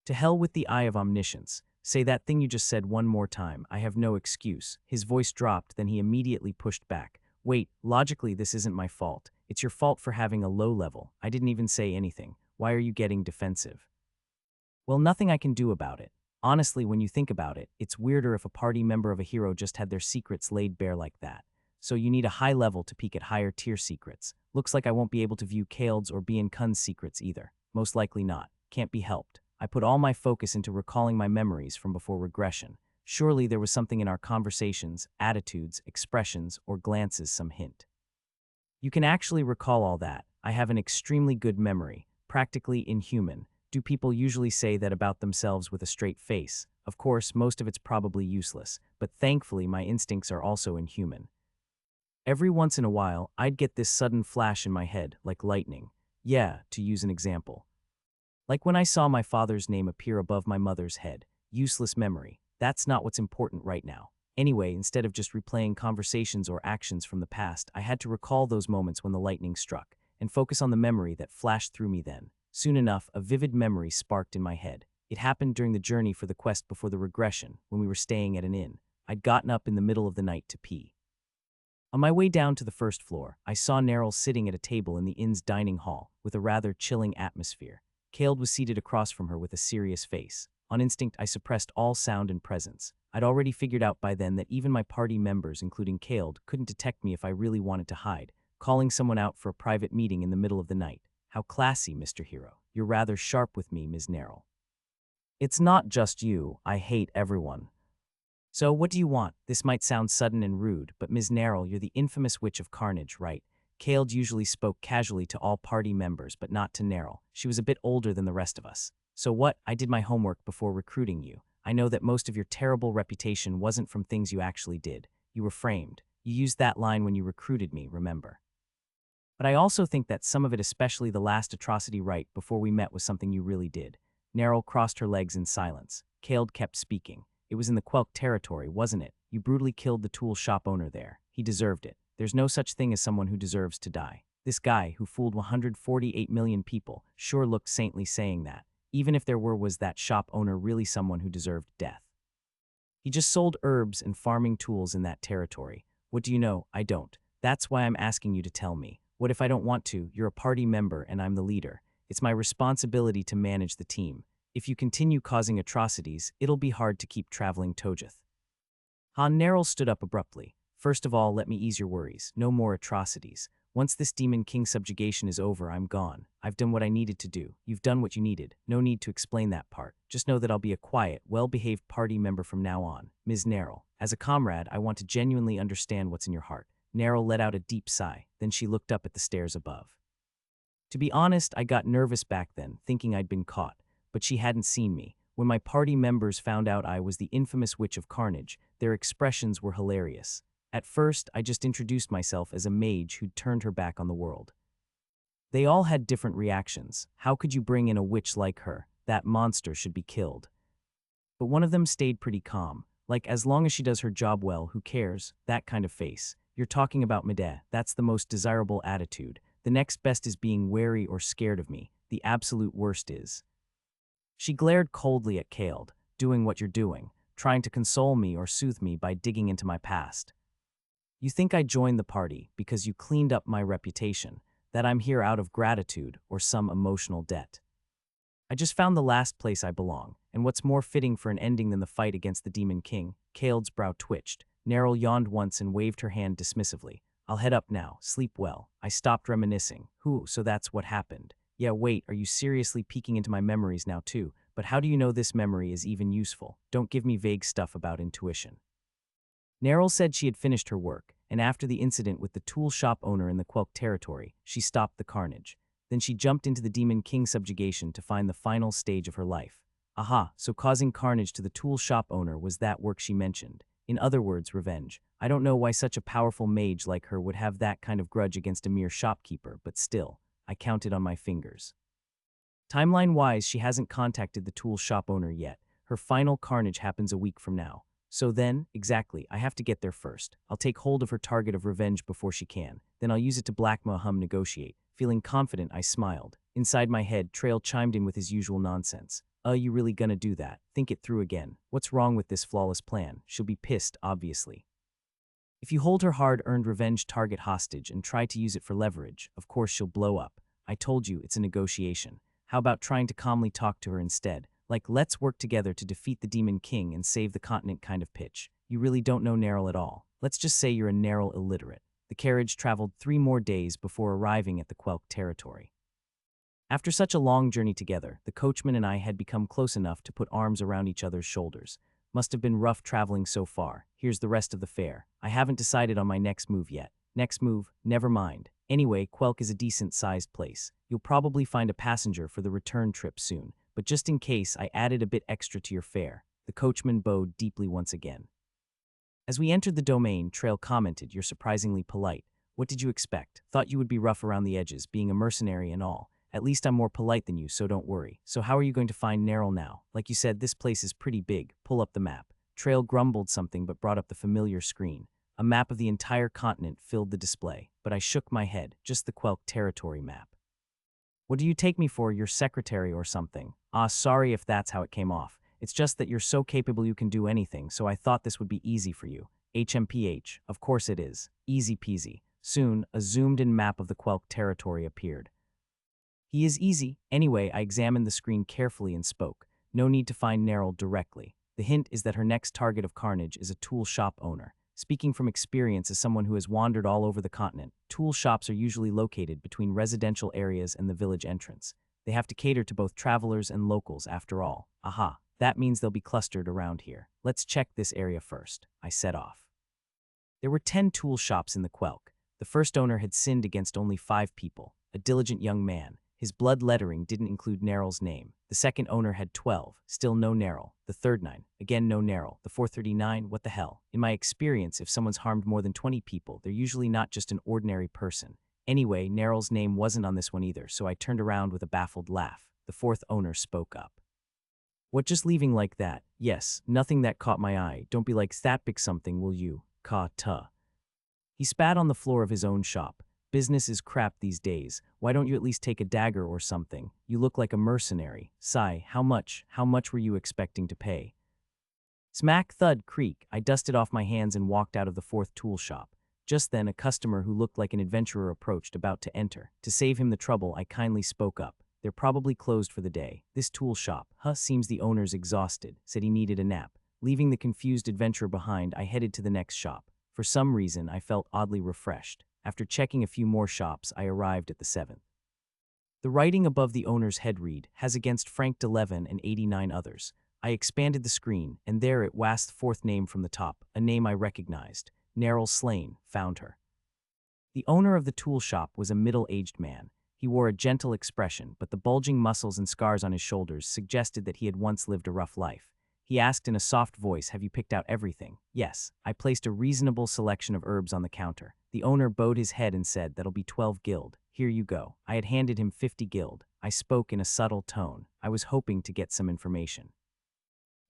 To hell with the Eye of Omniscience. Say that thing you just said one more time. I have no excuse. His voice dropped, then he immediately pushed back. Wait, logically this isn't my fault. It's your fault for having a low level. I didn't even say anything. Why are you getting defensive? Well, nothing I can do about it. Honestly, when you think about it, it's weirder if a party member of a hero just had their secrets laid bare like that. So you need a high level to peek at higher tier secrets. Looks like I won't be able to view Kald's or Bien Kun's secrets either. Most likely not. Can't be helped. I put all my focus into recalling my memories from before regression. Surely there was something in our conversations, attitudes, expressions, or glances, some hint. You can actually recall all that. I have an extremely good memory, practically inhuman. Do people usually say that about themselves with a straight face? Of course, most of it's probably useless, but thankfully my instincts are also inhuman. Every once in a while, I'd get this sudden flash in my head, like lightning. Yeah, to use an example. Like when I saw my father's name appear above my mother's head. Useless memory. That's not what's important right now. Anyway, instead of just replaying conversations or actions from the past, I had to recall those moments when the lightning struck, and focus on the memory that flashed through me then. Soon enough, a vivid memory sparked in my head. It happened during the journey for the quest before the regression, when we were staying at an inn. I'd gotten up in the middle of the night to pee. On my way down to the first floor, I saw Neryl sitting at a table in the inn's dining hall with a rather chilling atmosphere. Caled was seated across from her with a serious face. On instinct, I suppressed all sound and presence. I'd already figured out by then that even my party members, including Caled, couldn't detect me if I really wanted to hide, calling someone out for a private meeting in the middle of the night. How classy, Mr. Hero. You're rather sharp with me, Ms. Neryl. It's not just you. I hate everyone. So, what do you want? This might sound sudden and rude, but Ms. Neryl, you're the infamous Witch of Carnage, right? Caled usually spoke casually to all party members, but not to Neryl. She was a bit older than the rest of us. So what? I did my homework before recruiting you. I know that most of your terrible reputation wasn't from things you actually did. You were framed. You used that line when you recruited me, remember? But I also think that some of it, especially the last atrocity right before we met, was something you really did. Neryl crossed her legs in silence. Caled kept speaking. It was in the Quelk territory, wasn't it? You brutally killed the tool shop owner there. He deserved it. There's no such thing as someone who deserves to die. This guy, who fooled 148 million people, sure looked saintly saying that. Even if there were, was that shop owner really someone who deserved death? He just sold herbs and farming tools in that territory. What do you know? I don't. That's why I'm asking you to tell me. What if I don't want to? You're a party member and I'm the leader. It's my responsibility to manage the team. If you continue causing atrocities, it'll be hard to keep traveling Tojith. Neryl stood up abruptly. First of all, let me ease your worries. No more atrocities. Once this Demon King subjugation is over, I'm gone. I've done what I needed to do. You've done what you needed. No need to explain that part. Just know that I'll be a quiet, well-behaved party member from now on. Ms. Neryl, as a comrade, I want to genuinely understand what's in your heart. Neryl let out a deep sigh. Then she looked up at the stairs above. To be honest, I got nervous back then, thinking I'd been caught. But she hadn't seen me. When my party members found out I was the infamous Witch of Carnage, their expressions were hilarious. At first, I just introduced myself as a mage who'd turned her back on the world. They all had different reactions. How could you bring in a witch like her? That monster should be killed. But one of them stayed pretty calm. Like, as long as she does her job well, who cares? That kind of face. You're talking about Medea. That's the most desirable attitude. The next best is being wary or scared of me. The absolute worst is. She glared coldly at Caled. Doing what you're doing. Trying to console me or soothe me by digging into my past. You think I joined the party because you cleaned up my reputation, that I'm here out of gratitude or some emotional debt. I just found the last place I belong, and what's more fitting for an ending than the fight against the Demon King? Caled's brow twitched. Neryl yawned once and waved her hand dismissively. I'll head up now. Sleep well. I stopped reminiscing. So that's what happened. Yeah, wait, are you seriously peeking into my memories now too? But how do you know this memory is even useful? Don't give me vague stuff about intuition. Neryl said she had finished her work, and after the incident with the tool shop owner in the Quelk territory, she stopped the carnage. Then she jumped into the Demon King subjugation to find the final stage of her life. Aha, so causing carnage to the tool shop owner was that work she mentioned. In other words, revenge. I don't know why such a powerful mage like her would have that kind of grudge against a mere shopkeeper, but still, I counted on my fingers. Timeline-wise, she hasn't contacted the tool shop owner yet. Her final carnage happens a week from now. So then, exactly, I have to get there first. I'll take hold of her target of revenge before she can. Then I'll use it to blackmail negotiate. Feeling confident, I smiled. Inside my head, Trail chimed in with his usual nonsense. You really gonna do that? Think it through again. What's wrong with this flawless plan? She'll be pissed, obviously. If you hold her hard-earned revenge target hostage and try to use it for leverage, of course she'll blow up. I told you, it's a negotiation. How about trying to calmly talk to her instead? Like, let's work together to defeat the Demon King and save the continent kind of pitch. You really don't know Neryl at all. Let's just say you're a Neryl illiterate. The carriage traveled 3 more days before arriving at the Quelk territory. After such a long journey together, the coachman and I had become close enough to put arms around each other's shoulders. Must have been rough traveling so far. Here's the rest of the fare. I haven't decided on my next move yet. Next move? Never mind. Anyway, Quelk is a decent-sized place. You'll probably find a passenger for the return trip soon. But just in case, I added a bit extra to your fare. The coachman bowed deeply once again. As we entered the domain, Trail commented, you're surprisingly polite. What did you expect? Thought you would be rough around the edges, being a mercenary and all. At least I'm more polite than you, so don't worry. So how are you going to find Neryl now? Like you said, this place is pretty big. Pull up the map. Trail grumbled something but brought up the familiar screen. A map of the entire continent filled the display, but I shook my head, just the Quelk territory map. What do you take me for, your secretary or something? Sorry if that's how it came off. It's just that you're so capable you can do anything, so I thought this would be easy for you. HMPH, of course it is. Easy peasy. Soon, a zoomed-in map of the Quelk territory appeared. He is easy. Anyway, I examined the screen carefully and spoke. No need to find Neryl directly. The hint is that her next target of carnage is a tool shop owner. Speaking from experience as someone who has wandered all over the continent, tool shops are usually located between residential areas and the village entrance. They have to cater to both travelers and locals after all. Aha, that means they'll be clustered around here. Let's check this area first. I set off. There were 10 tool shops in the Quelk. The first owner had sinned against only 5 people, a diligent young man. His blood lettering didn't include Neryl's name. The second owner had 12, still no Neryl. The third 9, again no Neryl. The fourth 39, what the hell? In my experience, if someone's harmed more than 20 people, they're usually not just an ordinary person. Anyway, Neryl's name wasn't on this one either, so I turned around with a baffled laugh. The fourth owner spoke up. What, just leaving like that? Yes, nothing that caught my eye. Don't be like that big something, will you? Ka-ta. He spat on the floor of his own shop. Business is crap these days. Why don't you at least take a dagger or something? You look like a mercenary. Sigh, how much? How much were you expecting to pay? Smack, thud, creak. I dusted off my hands and walked out of the fourth tool shop. Just then, a customer who looked like an adventurer approached, about to enter. To save him the trouble, I kindly spoke up. They're probably closed for the day. This tool shop, seems the owner's exhausted. Said he needed a nap. Leaving the confused adventurer behind, I headed to the next shop. For some reason, I felt oddly refreshed. After checking a few more shops, I arrived at the 7th. The writing above the owner's head read, has against Frank DeLevin and 89 others. I expanded the screen, and there it was the fourth name from the top, a name I recognized. Neryl Slane, found her. The owner of the tool shop was a middle-aged man. He wore a gentle expression, but the bulging muscles and scars on his shoulders suggested that he had once lived a rough life. He asked in a soft voice, "Have you picked out everything?" Yes. I placed a reasonable selection of herbs on the counter. The owner bowed his head and said, "That'll be 12 guild. Here you go." I had handed him 50 guild. I spoke in a subtle tone. I was hoping to get some information.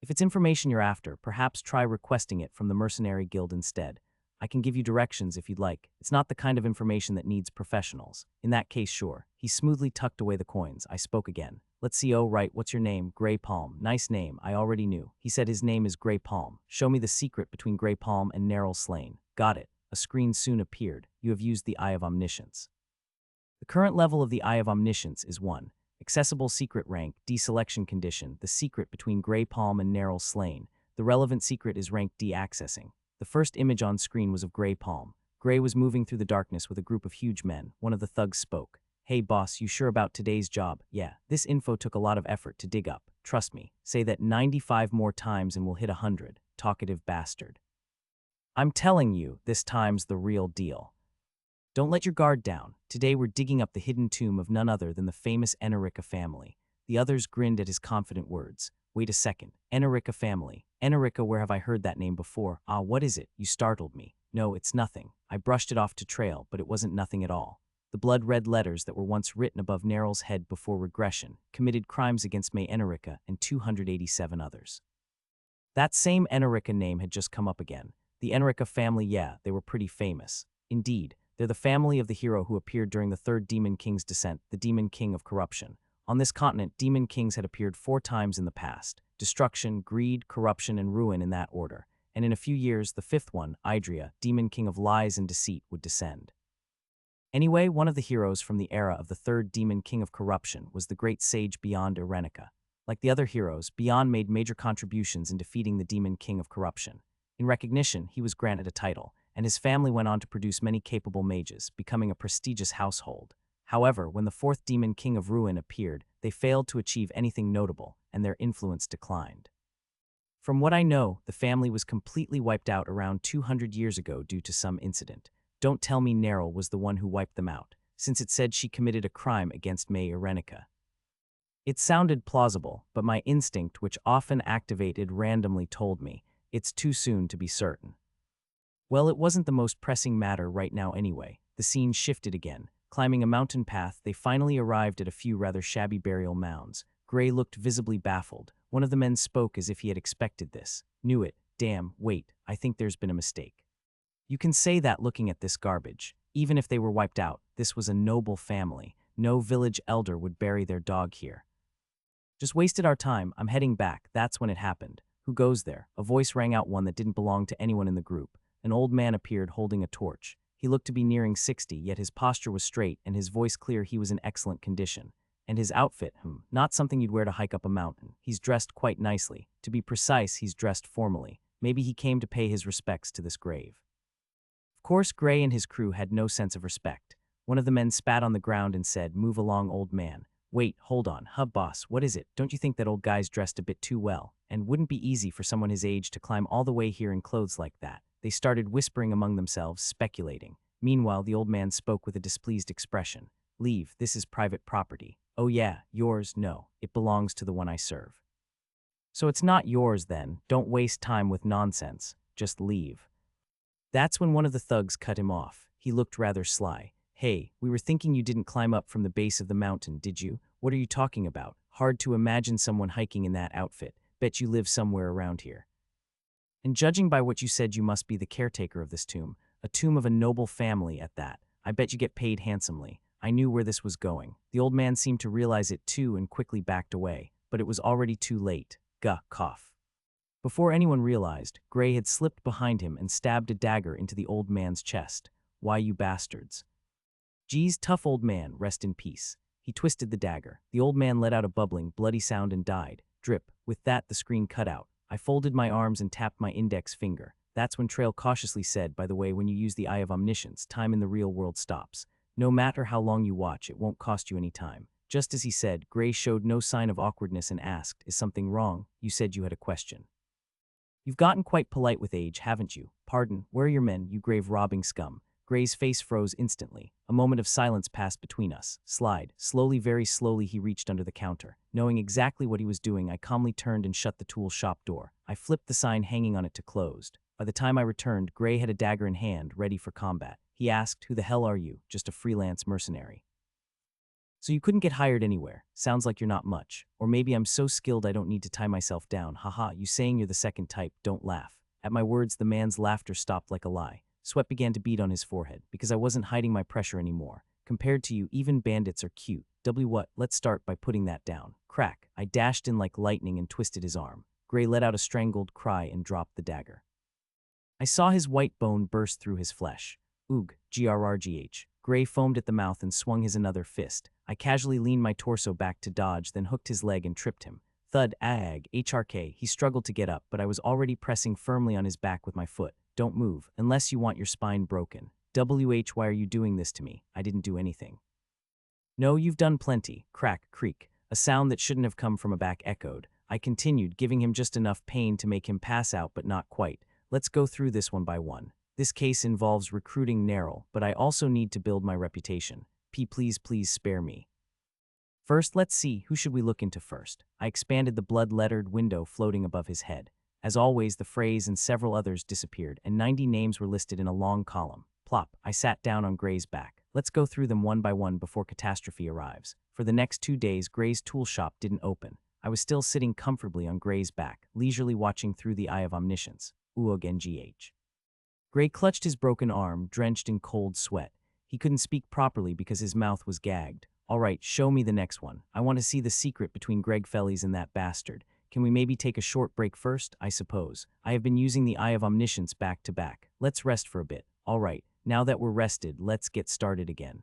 If it's information you're after, perhaps try requesting it from the mercenary guild instead. I can give you directions if you'd like. It's not the kind of information that needs professionals. In that case, sure. He smoothly tucked away the coins. I spoke again. "Let's see, oh right, what's your name?" "Grey Palm." "Nice name, I already knew." He said his name is Grey Palm. "Show me the secret between Grey Palm and Neryl Slane." "Got it." A screen soon appeared. "You have used the Eye of Omniscience." The current level of the Eye of Omniscience is 1. Accessible secret rank, deselection condition, the secret between Grey Palm and Neryl Slane. The relevant secret is rank D accessing. The first image on screen was of Grey Palm. Grey was moving through the darkness with a group of huge men. One of the thugs spoke. "Hey boss, you sure about today's job?" "Yeah, this info took a lot of effort to dig up. Trust me. Say that 95 more times and we'll hit 100. Talkative bastard. I'm telling you, this time's the real deal. Don't let your guard down. Today we're digging up the hidden tomb of none other than the famous Enerica family. The others grinned at his confident words. Wait a second. Enerica family. Enerica, where have I heard that name before? Ah, what is it? You startled me. No, it's nothing. I brushed it off to trail, but it wasn't nothing at all. The blood-red letters that were once written above Neryl's head before regression committed crimes against May Enerica and 287 others. That same Enerica name had just come up again. The Enerica family, yeah, they were pretty famous. Indeed, they're the family of the hero who appeared during the third Demon King's descent, the Demon King of Corruption. On this continent, Demon Kings had appeared 4 times in the past. Destruction, greed, corruption, and ruin in that order. And in a few years, the 5th one, Idria, Demon King of Lies and Deceit, would descend. Anyway, one of the heroes from the era of the third Demon King of Corruption was the great sage Beyond Irenica. Like the other heroes, Beyond made major contributions in defeating the Demon King of Corruption. In recognition, he was granted a title, and his family went on to produce many capable mages, becoming a prestigious household. However, when the 4th Demon King of Ruin appeared, they failed to achieve anything notable, and their influence declined. From what I know, the family was completely wiped out around 200 years ago due to some incident. Don't tell me Neryl was the one who wiped them out, since it said she committed a crime against May Irenica. It sounded plausible, but my instinct, which often activated randomly, told me, it's too soon to be certain. Well, it wasn't the most pressing matter right now anyway. The scene shifted again. Climbing a mountain path, they finally arrived at a few rather shabby burial mounds. Gray looked visibly baffled. One of the men spoke as if he had expected this. "Knew it. Damn, wait, I think there's been a mistake." You can say that looking at this garbage. Even if they were wiped out, this was a noble family. No village elder would bury their dog here. Just wasted our time. I'm heading back. That's when it happened. Who goes there? A voice rang out, one that didn't belong to anyone in the group. An old man appeared holding a torch. He looked to be nearing 60, yet his posture was straight and his voice clear. He was in excellent condition. And his outfit, not something you'd wear to hike up a mountain. He's dressed quite nicely. To be precise, he's dressed formally. Maybe he came to pay his respects to this grave. Of course, Gray and his crew had no sense of respect. One of the men spat on the ground and said, "Move along, old man." "Wait, hold on. Boss, what is it? Don't you think that old guy's dressed a bit too well? And wouldn't be easy for someone his age to climb all the way here in clothes like that?" They started whispering among themselves, speculating. Meanwhile, the old man spoke with a displeased expression. "Leave, this is private property." "Oh yeah, yours? No, it belongs to the one I serve." "So it's not yours then. Don't waste time with nonsense. Just leave." That's when one of the thugs cut him off. He looked rather sly. "Hey, we were thinking you didn't climb up from the base of the mountain, did you? What are you talking about? Hard to imagine someone hiking in that outfit. Bet you live somewhere around here. And judging by what you said, you must be the caretaker of this tomb. A tomb of a noble family at that. I bet you get paid handsomely." I knew where this was going. The old man seemed to realize it too and quickly backed away, but it was already too late. Cough. Before anyone realized, Gray had slipped behind him and stabbed a dagger into the old man's chest. "Why, you bastards." "Geez, tough old man, rest in peace." He twisted the dagger. The old man let out a bubbling, bloody sound and died. Drip. With that, the screen cut out. I folded my arms and tapped my index finger. That's when Trail cautiously said, "By the way, when you use the Eye of Omniscience, time in the real world stops. No matter how long you watch, it won't cost you any time." Just as he said, Gray showed no sign of awkwardness and asked, "Is something wrong? You said you had a question." "You've gotten quite polite with age, haven't you? Pardon, where are your men, you grave-robbing scum?" Gray's face froze instantly. A moment of silence passed between us. Slide. Slowly, very slowly, he reached under the counter. Knowing exactly what he was doing, I calmly turned and shut the tool shop door. I flipped the sign hanging on it to closed. By the time I returned, Gray had a dagger in hand, ready for combat. He asked, "Who the hell are you? Just a freelance mercenary?" "So you couldn't get hired anywhere. Sounds like you're not much. Or maybe I'm so skilled I don't need to tie myself down. Haha, you saying you're the second type, don't laugh." At my words, the man's laughter stopped like a lie. Sweat began to bead on his forehead, because I wasn't hiding my pressure anymore. "Compared to you, even bandits are cute. What? Let's start by putting that down." Crack. I dashed in like lightning and twisted his arm. Gray let out a strangled cry and dropped the dagger. I saw his white bone burst through his flesh. "Oog, grrgh." Gray foamed at the mouth and swung his another fist. I casually leaned my torso back to dodge, then hooked his leg and tripped him. Thud, ag, hrk. He struggled to get up, but I was already pressing firmly on his back with my foot. "Don't move, unless you want your spine broken." Why are you doing this to me? I didn't do anything." "No, you've done plenty." Crack, creak. A sound that shouldn't have come from a back echoed. I continued, giving him just enough pain to make him pass out, but not quite. "Let's go through this one by one. This case involves recruiting Nerl, but I also need to build my reputation. Please spare me. First, let's see, who should we look into first?" I expanded the blood-lettered window floating above his head. As always, the phrase and several others disappeared, and 90 names were listed in a long column. Plop. I sat down on Gray's back. Let's go through them one by one before catastrophe arrives. For the next 2 days, Gray's tool shop didn't open. I was still sitting comfortably on Gray's back, leisurely watching through the Eye of Omniscience. Uog ngh. Gray clutched his broken arm, drenched in cold sweat. He couldn't speak properly because his mouth was gagged. "All right, show me the next one. I want to see the secret between Greg Fellies and that bastard. Can we maybe take a short break first? I suppose. I have been using the Eye of Omniscience back to back. Let's rest for a bit." "All right, now that we're rested, let's get started again."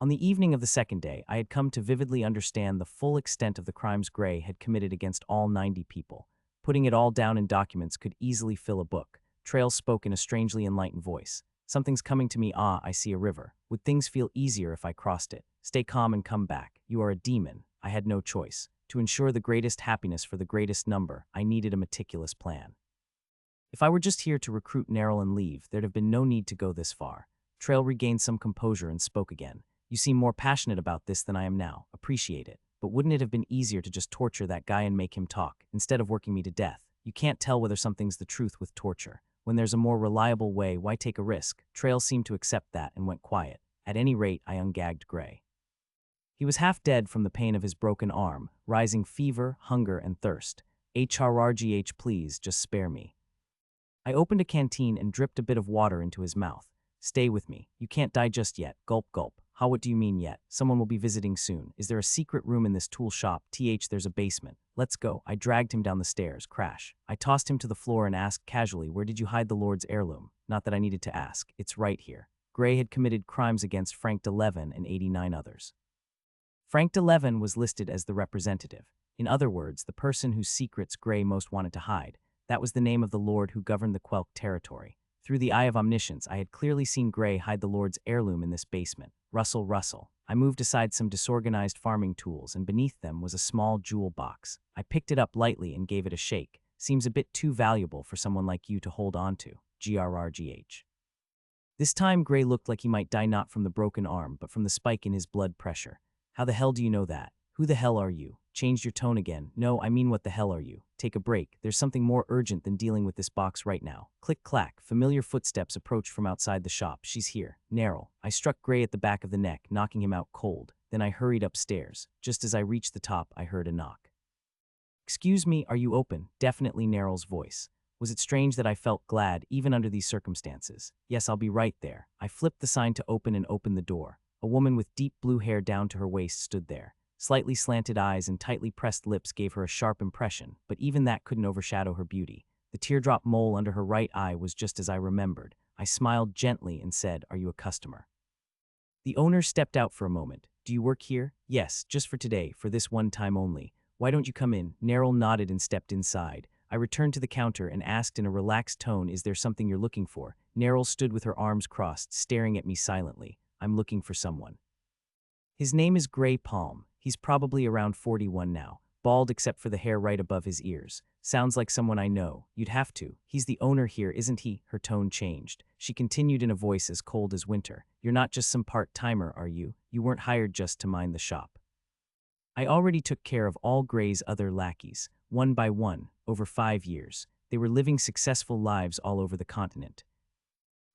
On the evening of the second day, I had come to vividly understand the full extent of the crimes Gray had committed against all 90 people. Putting it all down in documents could easily fill a book. Trail spoke in a strangely enlightened voice. "Something's coming to me. I see a river. Would things feel easier if I crossed it? Stay calm and come back. You are a demon." I had no choice. To ensure the greatest happiness for the greatest number, I needed a meticulous plan. If I were just here to recruit Nerl and leave, there'd have been no need to go this far. Trail regained some composure and spoke again. "You seem more passionate about this than I am now. Appreciate it. But wouldn't it have been easier to just torture that guy and make him talk, instead of working me to death? You can't tell whether something's the truth with torture. When there's a more reliable way, why take a risk?" Trail seemed to accept that and went quiet. At any rate, I ungagged Gray. He was half dead from the pain of his broken arm, rising fever, hunger, and thirst. "HRRGH, please, just spare me." I opened a canteen and dripped a bit of water into his mouth. "Stay with me. You can't die just yet. Gulp, gulp." Ha, what do you mean yet? Someone will be visiting soon. Is there a secret room in this tool shop? There's a basement. Let's go. I dragged him down the stairs. Crash. I tossed him to the floor and asked casually, where did you hide the Lord's heirloom? Not that I needed to ask. It's right here. Gray had committed crimes against Frank DeLevin and 89 others. Frank DeLevin was listed as the representative. In other words, the person whose secrets Gray most wanted to hide. That was the name of the Lord who governed the Quelk territory. Through the eye of omniscience, I had clearly seen Gray hide the Lord's heirloom in this basement. Rustle, rustle. I moved aside some disorganized farming tools, and beneath them was a small jewel box. I picked it up lightly and gave it a shake. Seems a bit too valuable for someone like you to hold on to. GRRGH. This time, Gray looked like he might die not from the broken arm, but from the spike in his blood pressure. How the hell do you know that? Who the hell are you? Changed your tone again. No, I mean what the hell are you? Take a break. There's something more urgent than dealing with this box right now. Click-clack. Familiar footsteps approached from outside the shop. She's here. Narrow. I struck Gray at the back of the neck, knocking him out cold. Then I hurried upstairs. Just as I reached the top, I heard a knock. Excuse me, are you open? Definitely Narrow's voice. Was it strange that I felt glad, even under these circumstances? Yes, I'll be right there. I flipped the sign to open and opened the door. A woman with deep blue hair down to her waist stood there. Slightly slanted eyes and tightly pressed lips gave her a sharp impression, but even that couldn't overshadow her beauty. The teardrop mole under her right eye was just as I remembered. I smiled gently and said, "Are you a customer?" The owner stepped out for a moment. "Do you work here?" "Yes, just for today, for this one time only." "Why don't you come in?" Neril nodded and stepped inside. I returned to the counter and asked in a relaxed tone, "Is there something you're looking for?" Neril stood with her arms crossed, staring at me silently. "I'm looking for someone. His name is Gray Palm. He's probably around 41 now, bald except for the hair right above his ears. Sounds like someone I know. You'd have to. He's the owner here, isn't he?" Her tone changed. She continued in a voice as cold as winter. "You're not just some part-timer, are you? You weren't hired just to mind the shop." I already took care of all Gray's other lackeys, one by one, over 5 years. They were living successful lives all over the continent.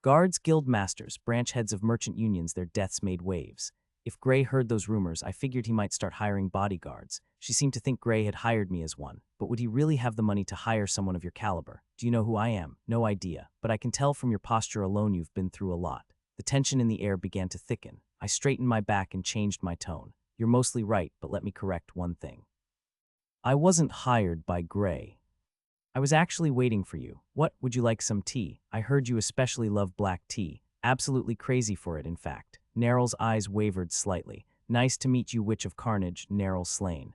Guards, guild masters, branch heads of merchant unions, their deaths made waves. If Gray heard those rumors, I figured he might start hiring bodyguards. She seemed to think Gray had hired me as one. But would he really have the money to hire someone of your caliber? Do you know who I am? No idea. But I can tell from your posture alone you've been through a lot. The tension in the air began to thicken. I straightened my back and changed my tone. You're mostly right, but let me correct one thing. I wasn't hired by Gray. I was actually waiting for you. What, would you like some tea? I heard you especially love black tea. Absolutely crazy for it, in fact. Neryl's eyes wavered slightly. Nice to meet you, Witch of Carnage, Neryl Slane.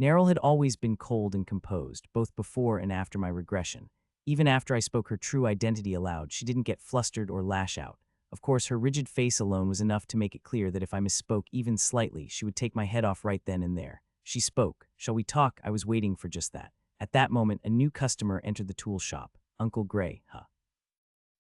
Neryl had always been cold and composed, both before and after my regression. Even after I spoke her true identity aloud, she didn't get flustered or lash out. Of course, her rigid face alone was enough to make it clear that if I misspoke even slightly, she would take my head off right then and there. She spoke. "Shall we talk?" I was waiting for just that. At that moment, a new customer entered the tool shop. Uncle Gray, huh?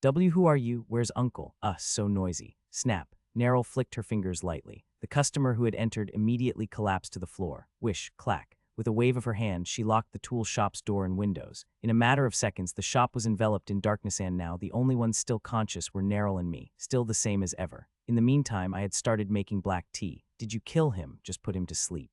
Who are you? Where's Uncle? So noisy. Snap. Neryl flicked her fingers lightly. The customer who had entered immediately collapsed to the floor. Whish, clack. With a wave of her hand, she locked the tool shop's door and windows. In a matter of seconds, the shop was enveloped in darkness, and now the only ones still conscious were Neryl and me, still the same as ever. In the meantime, I had started making black tea. Did you kill him? Just put him to sleep.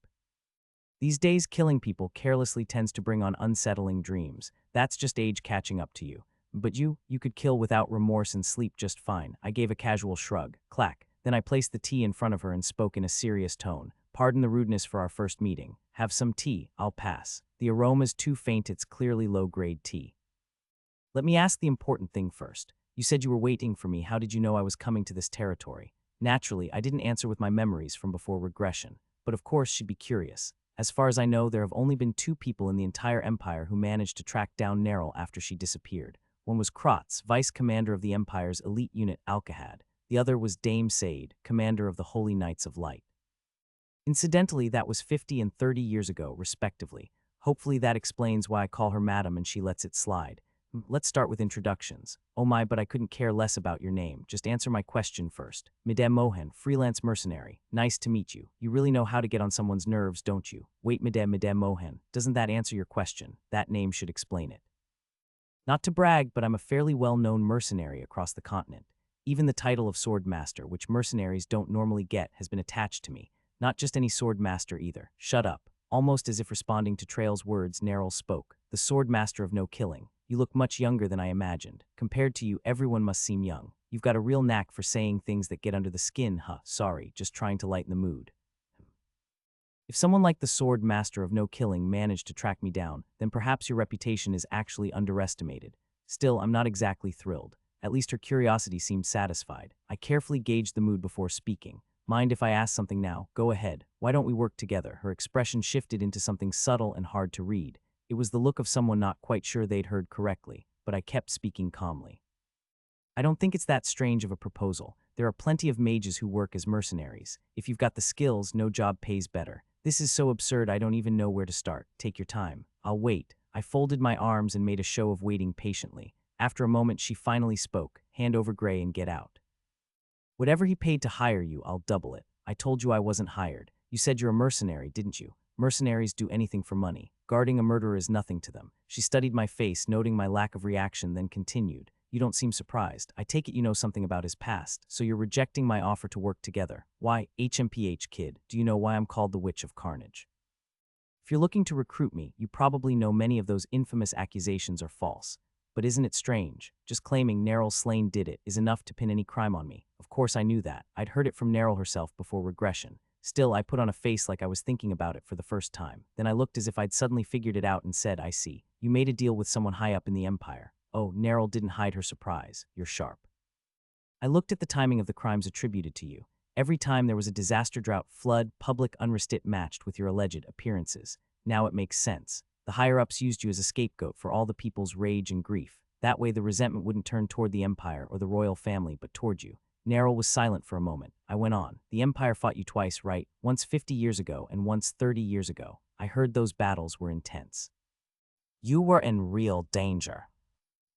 These days, killing people carelessly tends to bring on unsettling dreams. That's just age catching up to you. But you could kill without remorse and sleep just fine. I gave a casual shrug. Clack. Then I placed the tea in front of her and spoke in a serious tone. "Pardon the rudeness for our first meeting. Have some tea. I'll pass. The aroma's too faint, it's clearly low-grade tea. Let me ask the important thing first. You said you were waiting for me. How did you know I was coming to this territory?" Naturally, I didn't answer with my memories from before regression. But of course she'd be curious. As far as I know, there have only been 2 people in the entire Empire who managed to track down Neryl after she disappeared. One was Kratz, vice commander of the Empire's elite unit Alcahad. The other was Dame Said, commander of the Holy Knights of Light. Incidentally, that was 50 and 30 years ago, respectively. Hopefully that explains why I call her madam and she lets it slide. Let's start with introductions. Oh my, but I couldn't care less about your name. Just answer my question first. Madame Mohan, freelance mercenary. Nice to meet you. You really know how to get on someone's nerves, don't you? Wait, Madame Mohan, doesn't that answer your question? That name should explain it. Not to brag, but I'm a fairly well-known mercenary across the continent. Even the title of Sword Master, which mercenaries don't normally get, has been attached to me. Not just any Sword Master either. Shut up. Almost as if responding to Trail's words, Neryl spoke. The Sword Master of no killing. You look much younger than I imagined. Compared to you, everyone must seem young. You've got a real knack for saying things that get under the skin, huh? Sorry, just trying to lighten the mood. If someone like the sword master of no killing managed to track me down, then perhaps your reputation is actually underestimated. Still, I'm not exactly thrilled. At least her curiosity seemed satisfied. I carefully gauged the mood before speaking. Mind if I ask something now? Go ahead. Why don't we work together? Her expression shifted into something subtle and hard to read. It was the look of someone not quite sure they'd heard correctly, but I kept speaking calmly. I don't think it's that strange of a proposal. There are plenty of mages who work as mercenaries. If you've got the skills, no job pays better. This is so absurd I don't even know where to start. Take your time. I'll wait. I folded my arms and made a show of waiting patiently. After a moment, she finally spoke. Hand over Gray and get out. Whatever he paid to hire you, I'll double it. I told you I wasn't hired. You said you're a mercenary, didn't you? Mercenaries do anything for money. Guarding a murderer is nothing to them. She studied my face, noting my lack of reaction, then continued. You don't seem surprised. I take it you know something about his past, so you're rejecting my offer to work together. Why, HMPH kid, do you know why I'm called the Witch of Carnage? If you're looking to recruit me, you probably know many of those infamous accusations are false. But isn't it strange? Just claiming Neryl Slane did it is enough to pin any crime on me. Of course I knew that. I'd heard it from Neryl herself before regression. Still, I put on a face like I was thinking about it for the first time. Then I looked as if I'd suddenly figured it out and said, I see. You made a deal with someone high up in the Empire. Oh, Neryl didn't hide her surprise. You're sharp. I looked at the timing of the crimes attributed to you. Every time there was a disaster, drought, flood, public unrest matched with your alleged appearances. Now it makes sense. The higher-ups used you as a scapegoat for all the people's rage and grief. That way the resentment wouldn't turn toward the Empire or the royal family, but toward you. Neryl was silent for a moment. I went on. The Empire fought you twice, right? Once 50 years ago and once 30 years ago. I heard those battles were intense. You were in real danger.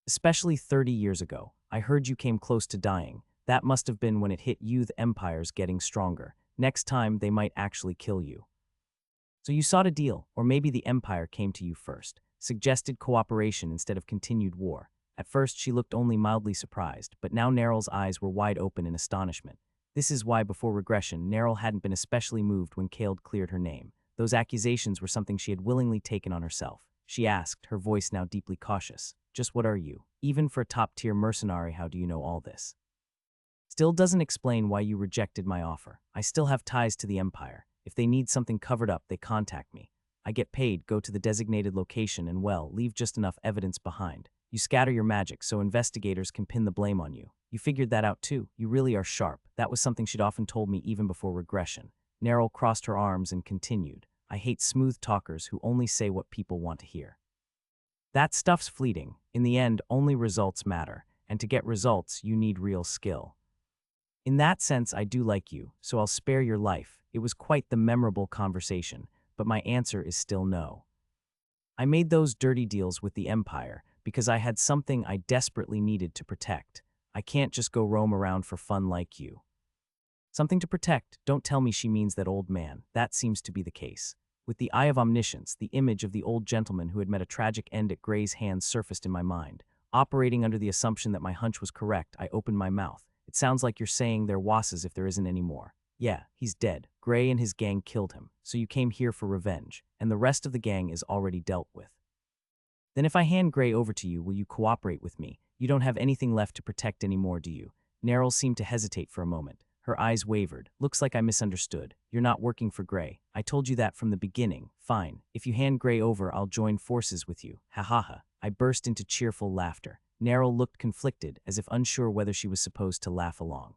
Especially 30 years ago. I heard you came close to dying. That must have been when it hit you. The Empire's getting stronger. Next time, they might actually kill you. So you sought a deal, or maybe the Empire came to you first, suggested cooperation instead of continued war. At first, she looked only mildly surprised, but now Neryl's eyes were wide open in astonishment. This is why, before regression, Neryl hadn't been especially moved when Caled cleared her name. Those accusations were something she had willingly taken on herself. She asked, her voice now deeply cautious. Just what are you? Even for a top-tier mercenary, how do you know all this? Still doesn't explain why you rejected my offer. I still have ties to the Empire. If they need something covered up, they contact me. I get paid, go to the designated location, and well, leave just enough evidence behind. You scatter your magic so investigators can pin the blame on you. You figured that out too. You really are sharp. That was something she'd often told me even before regression. Neryl crossed her arms and continued. I hate smooth talkers who only say what people want to hear. That stuff's fleeting. In the end, only results matter, and to get results, you need real skill. In that sense, I do like you, so I'll spare your life. It was quite the memorable conversation, but my answer is still no. I made those dirty deals with the Empire because I had something I desperately needed to protect. I can't just go roam around for fun like you. Something to protect? Don't tell me she means that old man. That seems to be the case. With the eye of omniscience, the image of the old gentleman who had met a tragic end at Gray's hands surfaced in my mind. Operating under the assumption that my hunch was correct, I opened my mouth. It sounds like you're saying they're wasses if there isn't any more. Yeah, he's dead. Gray and his gang killed him, so you came here for revenge, and the rest of the gang is already dealt with. Then if I hand Gray over to you, will you cooperate with me? You don't have anything left to protect anymore, do you? Neryl seemed to hesitate for a moment. Her eyes wavered. Looks like I misunderstood. You're not working for Gray. I told you that from the beginning. Fine. If you hand Gray over, I'll join forces with you. Ha ha ha. I burst into cheerful laughter. Neryl looked conflicted, as if unsure whether she was supposed to laugh along.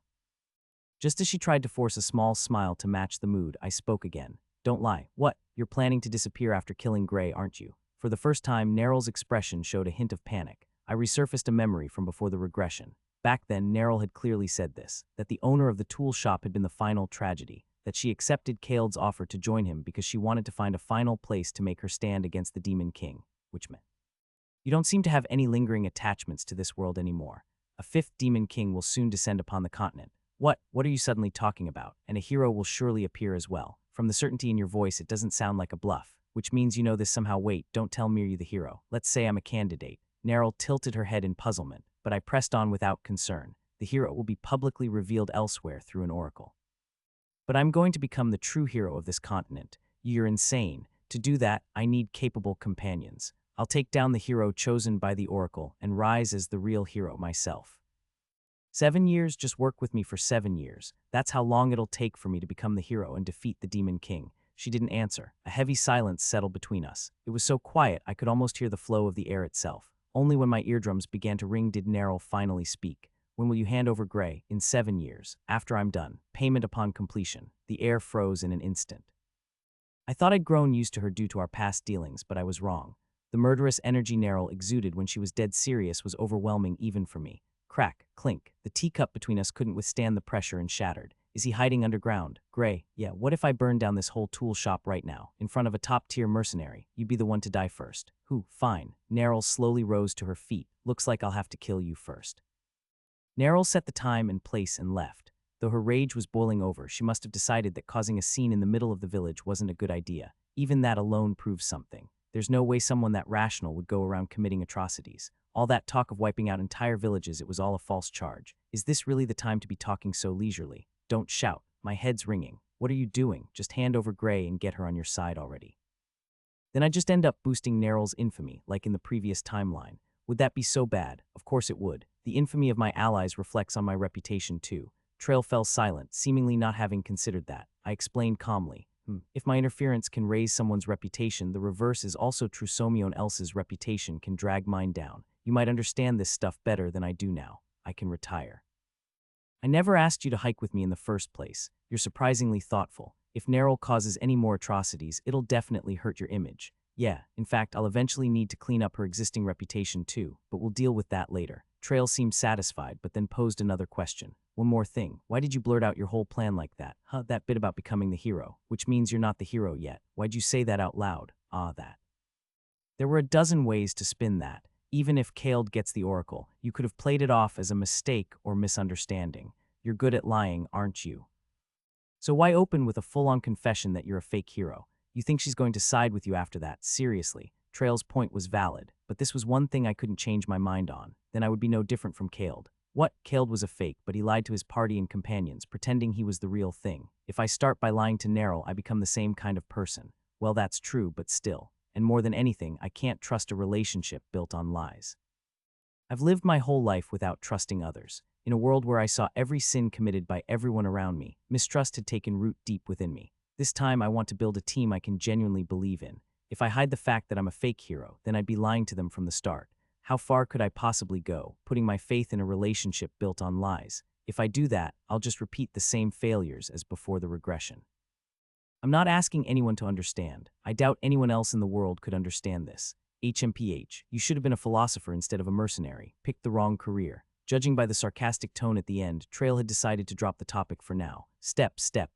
Just as she tried to force a small smile to match the mood, I spoke again. Don't lie. What? You're planning to disappear after killing Gray, aren't you? For the first time, Neryl's expression showed a hint of panic. I resurfaced a memory from before the regression. Back then, Neryl had clearly said this, that the owner of the tool shop had been the final tragedy, that she accepted Caeld's offer to join him because she wanted to find a final place to make her stand against the Demon King, which meant you don't seem to have any lingering attachments to this world anymore. A fifth Demon King will soon descend upon the continent. What are you suddenly talking about? And a hero will surely appear as well. From the certainty in your voice, it doesn't sound like a bluff, which means you know this somehow. Wait, don't tell me you're the hero. Let's say I'm a candidate. Neryl tilted her head in puzzlement, but I pressed on without concern. The hero will be publicly revealed elsewhere through an oracle. But I'm going to become the true hero of this continent. You're insane. To do that, I need capable companions. I'll take down the hero chosen by the oracle and rise as the real hero myself. 7 years? Just work with me for 7 years. That's how long it'll take for me to become the hero and defeat the Demon King. She didn't answer. A heavy silence settled between us. It was so quiet I could almost hear the flow of the air itself. Only when my eardrums began to ring did Neryl finally speak. When will you hand over Gray? In 7 years. After I'm done. Payment upon completion. The air froze in an instant. I thought I'd grown used to her due to our past dealings, but I was wrong. The murderous energy Neryl exuded when she was dead serious was overwhelming even for me. Crack, clink. The teacup between us couldn't withstand the pressure and shattered. Is he hiding underground? Gray, yeah, what if I burned down this whole tool shop right now, in front of a top-tier mercenary? You'd be the one to die first. Who? Fine. Neryl slowly rose to her feet. Looks like I'll have to kill you first. Neryl set the time and place and left. Though her rage was boiling over, she must have decided that causing a scene in the middle of the village wasn't a good idea. Even that alone proves something. There's no way someone that rational would go around committing atrocities. All that talk of wiping out entire villages, it was all a false charge. Is this really the time to be talking so leisurely? Don't shout. My head's ringing. What are you doing? Just hand over Gray and get her on your side already. Then I'd just end up boosting Neryl's infamy, like in the previous timeline. Would that be so bad? Of course it would. The infamy of my allies reflects on my reputation too. Trail fell silent, seemingly not having considered that. I explained calmly. If my interference can raise someone's reputation, the reverse is also true. Someone else's reputation can drag mine down. You might understand this stuff better than I do now. I can retire. I never asked you to hike with me in the first place. You're surprisingly thoughtful. If Neryl causes any more atrocities, it'll definitely hurt your image. Yeah, in fact, I'll eventually need to clean up her existing reputation too, but we'll deal with that later. Trail seemed satisfied, but then posed another question. One more thing. Why did you blurt out your whole plan like that? That bit about becoming the hero, which means you're not the hero yet. Why'd you say that out loud? That. There were a dozen ways to spin that. Even if Kaled gets the oracle, you could have played it off as a mistake or misunderstanding. You're good at lying, aren't you? So why open with a full-on confession that you're a fake hero? You think she's going to side with you after that? Seriously. Trail's point was valid, but this was one thing I couldn't change my mind on. Then I would be no different from Kaled. What? Kaled was a fake, but he lied to his party and companions, pretending he was the real thing. If I start by lying to Neryl, I become the same kind of person. Well, that's true, but still. And more than anything, I can't trust a relationship built on lies. I've lived my whole life without trusting others. In a world where I saw every sin committed by everyone around me, mistrust had taken root deep within me. This time I want to build a team I can genuinely believe in. If I hide the fact that I'm a fake hero, then I'd be lying to them from the start. How far could I possibly go, putting my faith in a relationship built on lies? If I do that, I'll just repeat the same failures as before the regression. I'm not asking anyone to understand. I doubt anyone else in the world could understand this. HMPH, you should have been a philosopher instead of a mercenary. Picked the wrong career. Judging by the sarcastic tone at the end, Trail had decided to drop the topic for now. Step,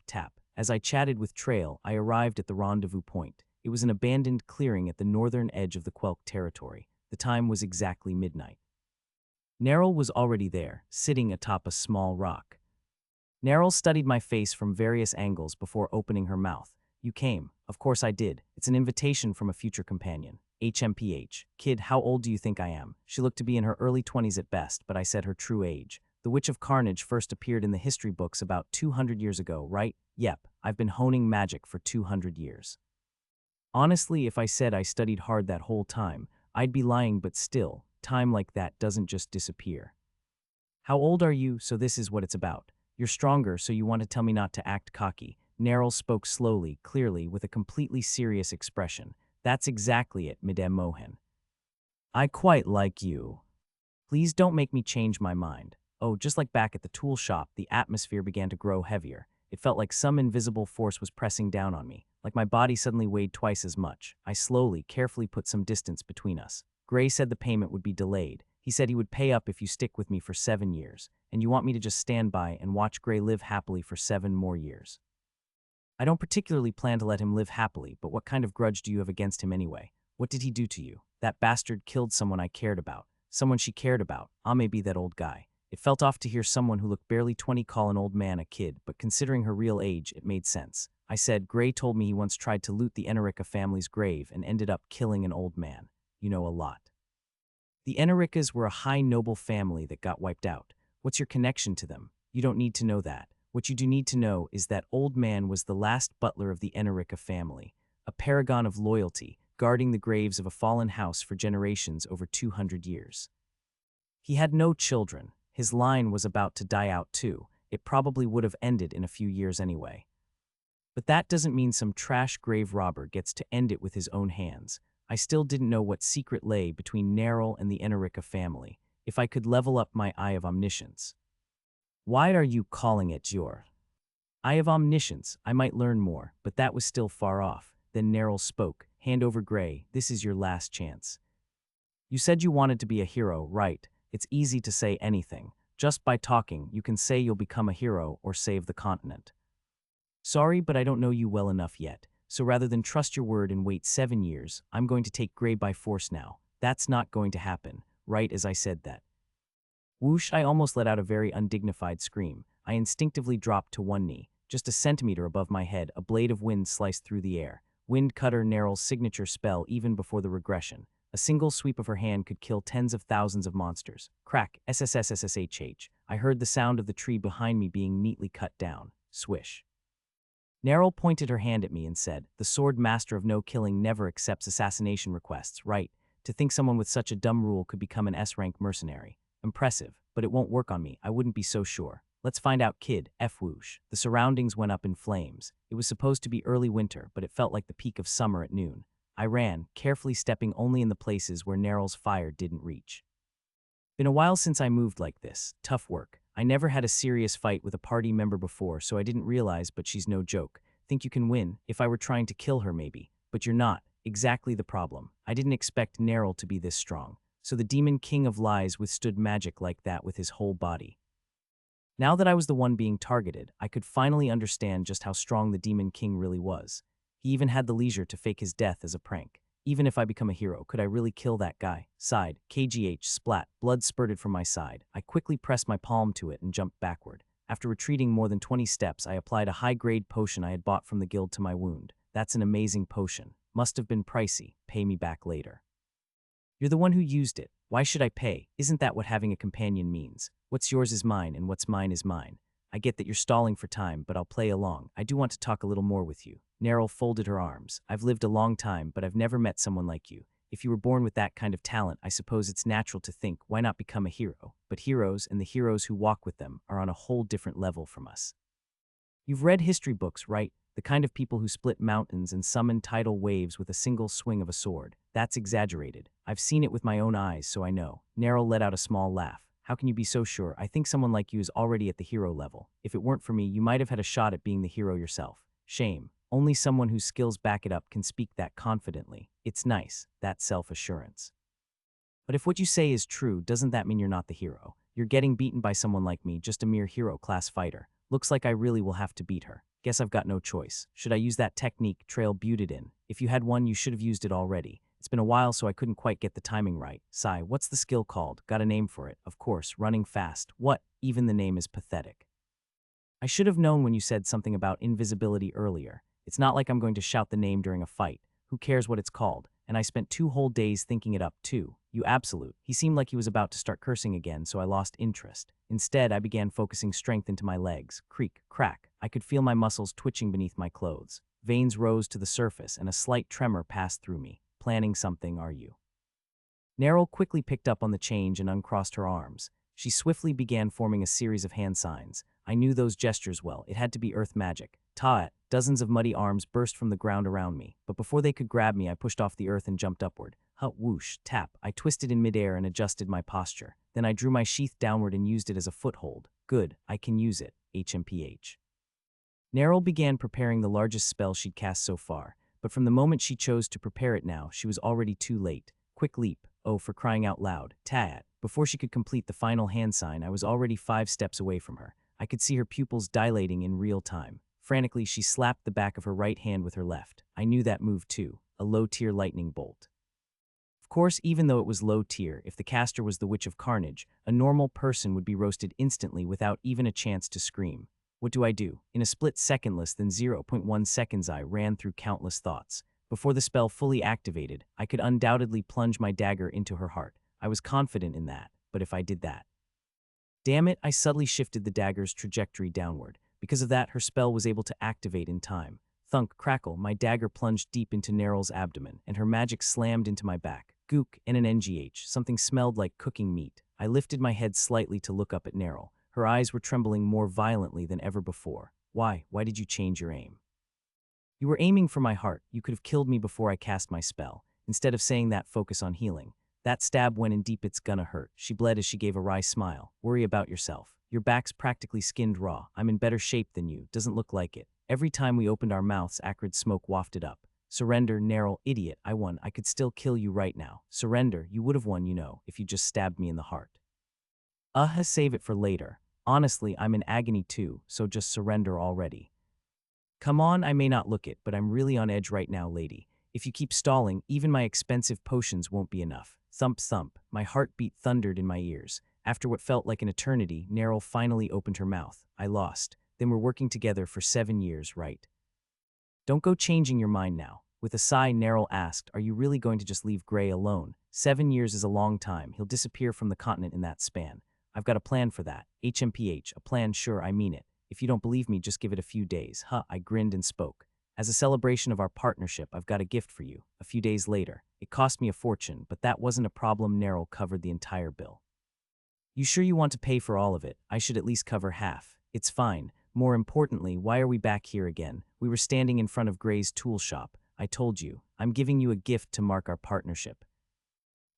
tap. As I chatted with Trail, I arrived at the rendezvous point. It was an abandoned clearing at the northern edge of the Quelk territory. The time was exactly midnight. Neryl was already there, sitting atop a small rock. Neryl studied my face from various angles before opening her mouth. You came. Of course I did. It's an invitation from a future companion. HMPH. Kid, how old do you think I am? She looked to be in her early 20s at best, but I said her true age. The Witch of Carnage first appeared in the history books about 200 years ago, right? Yep, I've been honing magic for 200 years. Honestly, if I said I studied hard that whole time, I'd be lying, but still, time like that doesn't just disappear. How old are you? So this is what it's about. You're stronger, so you want to tell me not to act cocky. Neryl spoke slowly, clearly, with a completely serious expression. That's exactly it, Madame Mohan. I quite like you. Please don't make me change my mind. Oh, just like back at the tool shop, the atmosphere began to grow heavier. It felt like some invisible force was pressing down on me, like my body suddenly weighed twice as much. I slowly, carefully put some distance between us. Gray said the payment would be delayed. He said he would pay up if you stick with me for 7 years, and you want me to just stand by and watch Gray live happily for 7 more years. I don't particularly plan to let him live happily, but what kind of grudge do you have against him anyway? What did he do to you? That bastard killed someone I cared about. Someone she cared about. I may be that old guy. It felt off to hear someone who looked barely 20 call an old man a kid, but considering her real age, it made sense. I said, Gray told me he once tried to loot the Enerica family's grave and ended up killing an old man. You know a lot. The Enericas were a high noble family that got wiped out. What's your connection to them? You don't need to know that. What you do need to know is that old man was the last butler of the Enerica family, a paragon of loyalty, guarding the graves of a fallen house for generations over 200 years. He had no children. His line was about to die out too. It probably would have ended in a few years anyway. But that doesn't mean some trash grave robber gets to end it with his own hands. I still didn't know what secret lay between Neril and the Enerica family, if I could level up my Eye of Omniscience. Why are you calling it your Eye of Omniscience? I might learn more, but that was still far off. Then Neril spoke. Hand over Gray, this is your last chance. You said you wanted to be a hero, right? It's easy to say anything. Just by talking, you can say you'll become a hero or save the continent. Sorry, but I don't know you well enough yet. So rather than trust your word and wait 7 years, I'm going to take Gray by force now. That's not going to happen, right as I said that. Whoosh, I almost let out a very undignified scream. I instinctively dropped to one knee. Just a centimeter above my head, a blade of wind sliced through the air. Wind Cutter, Neril's signature spell even before the regression. A single sweep of her hand could kill tens of thousands of monsters. Crack, SSSSSHH. I heard the sound of the tree behind me being neatly cut down. Swish. Neril pointed her hand at me and said, the sword master of no killing never accepts assassination requests, right? To think someone with such a dumb rule could become an S-rank mercenary. Impressive, but it won't work on me, I wouldn't be so sure. Let's find out, kid. F whoosh. The surroundings went up in flames. It was supposed to be early winter, but it felt like the peak of summer at noon. I ran, carefully stepping only in the places where Neril's fire didn't reach. Been a while since I moved like this. Tough work. I never had a serious fight with a party member before, so I didn't realize, but she's no joke. Think you can win? If I were trying to kill her, maybe. But you're not. Exactly the problem. I didn't expect Neril to be this strong. So the demon king of lies withstood magic like that with his whole body. Now that I was the one being targeted, I could finally understand just how strong the demon king really was. He even had the leisure to fake his death as a prank. Even if I become a hero, could I really kill that guy? Sighed. KGH, splat. Blood spurted from my side. I quickly pressed my palm to it and jumped backward. After retreating more than 20 steps, I applied a high-grade potion I had bought from the guild to my wound. That's an amazing potion. Must have been pricey. Pay me back later. You're the one who used it. Why should I pay? Isn't that what having a companion means? What's yours is mine, and what's mine is mine. I get that you're stalling for time, but I'll play along. I do want to talk a little more with you. Neril folded her arms. I've lived a long time, but I've never met someone like you. If you were born with that kind of talent, I suppose it's natural to think, why not become a hero? But heroes, and the heroes who walk with them, are on a whole different level from us. You've read history books, right? The kind of people who split mountains and summon tidal waves with a single swing of a sword. That's exaggerated. I've seen it with my own eyes, so I know. Neril let out a small laugh. How can you be so sure? I think someone like you is already at the hero level. If it weren't for me, you might have had a shot at being the hero yourself. Shame. Only someone whose skills back it up can speak that confidently. It's nice, that self-assurance. But if what you say is true, doesn't that mean you're not the hero? You're getting beaten by someone like me, just a mere hero-class fighter. Looks like I really will have to beat her. Guess I've got no choice. Should I use that technique Trail buted in? If you had one, you should have used it already. It's been a while, so I couldn't quite get the timing right. Sigh, what's the skill called? Got a name for it. Of course, running fast. What? Even the name is pathetic. I should have known when you said something about invisibility earlier. It's not like I'm going to shout the name during a fight. Who cares what it's called? And I spent 2 whole days thinking it up too. You absolute. He seemed like he was about to start cursing again, so I lost interest. Instead, I began focusing strength into my legs. Creak, crack. I could feel my muscles twitching beneath my clothes. Veins rose to the surface, and a slight tremor passed through me. Planning something, are you? Neril quickly picked up on the change and uncrossed her arms. She swiftly began forming a series of hand signs. I knew those gestures well. It had to be earth magic. Ta'at. Dozens of muddy arms burst from the ground around me, but before they could grab me, I pushed off the earth and jumped upward. Hut, whoosh, tap. I twisted in midair and adjusted my posture. Then I drew my sheath downward and used it as a foothold. Good, I can use it. HMPH. Neril began preparing the largest spell she'd cast so far, but from the moment she chose to prepare it now, she was already too late. Quick leap. Oh, for crying out loud. Ta'at. Before she could complete the final hand sign, I was already 5 steps away from her. I could see her pupils dilating in real time. Frantically, she slapped the back of her right hand with her left. I knew that move too, a low-tier lightning bolt. Of course, even though it was low-tier, if the caster was the Witch of Carnage, a normal person would be roasted instantly without even a chance to scream. What do I do? In a split second less than 0.1 seconds I ran through countless thoughts. Before the spell fully activated, I could undoubtedly plunge my dagger into her heart. I was confident in that, but if I did that... Damn it, I subtly shifted the dagger's trajectory downward. Because of that, her spell was able to activate in time. Thunk, crackle, my dagger plunged deep into Neril's abdomen, and her magic slammed into my back. Gook, and an NGH, something smelled like cooking meat. I lifted my head slightly to look up at Neryl. Her eyes were trembling more violently than ever before. Why? Why did you change your aim? You were aiming for my heart. You could have killed me before I cast my spell. Instead of saying that, focus on healing. That stab went in deep, it's gonna hurt. She bled as she gave a wry smile. Worry about yourself. Your back's practically skinned raw. I'm in better shape than you. Doesn't look like it. Every time we opened our mouths, acrid smoke wafted up. Surrender, Neryl, idiot. I won. I could still kill you right now. Surrender. You would have won, if you just stabbed me in the heart. Save it for later. Honestly, I'm in agony too, so just surrender already. Come on, I may not look it, but I'm really on edge right now, lady. If you keep stalling, even my expensive potions won't be enough. Thump, thump. My heartbeat thundered in my ears. After what felt like an eternity, Neryl finally opened her mouth. I lost. Then we're working together for 7 years, right? Don't go changing your mind now. With a sigh, Neryl asked, are you really going to just leave Gray alone? 7 years is a long time. He'll disappear from the continent in that span. I've got a plan for that. HMPH, a plan, sure, I mean it. If you don't believe me, just give it a few days. I grinned and spoke. As a celebration of our partnership, I've got a gift for you. A few days later. It cost me a fortune, but that wasn't a problem. Neryl covered the entire bill. You sure you want to pay for all of it? I should at least cover half. It's fine. More importantly, why are we back here again? We were standing in front of Gray's tool shop. I told you. I'm giving you a gift to mark our partnership.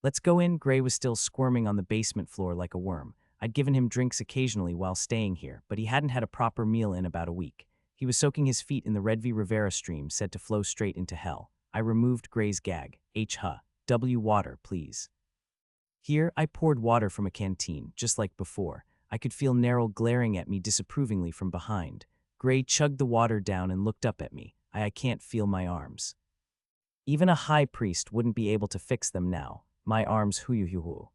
Let's go in. Gray was still squirming on the basement floor like a worm. I'd given him drinks occasionally while staying here, but he hadn't had a proper meal in about a week. He was soaking his feet in the Redvi Rivera stream said to flow straight into hell. I removed Gray's gag. W water, please. Here, I poured water from a canteen, just like before. I could feel Neryl glaring at me disapprovingly from behind. Gray chugged the water down and looked up at me. I can't feel my arms. Even a high priest wouldn't be able to fix them now. My arms, hoo.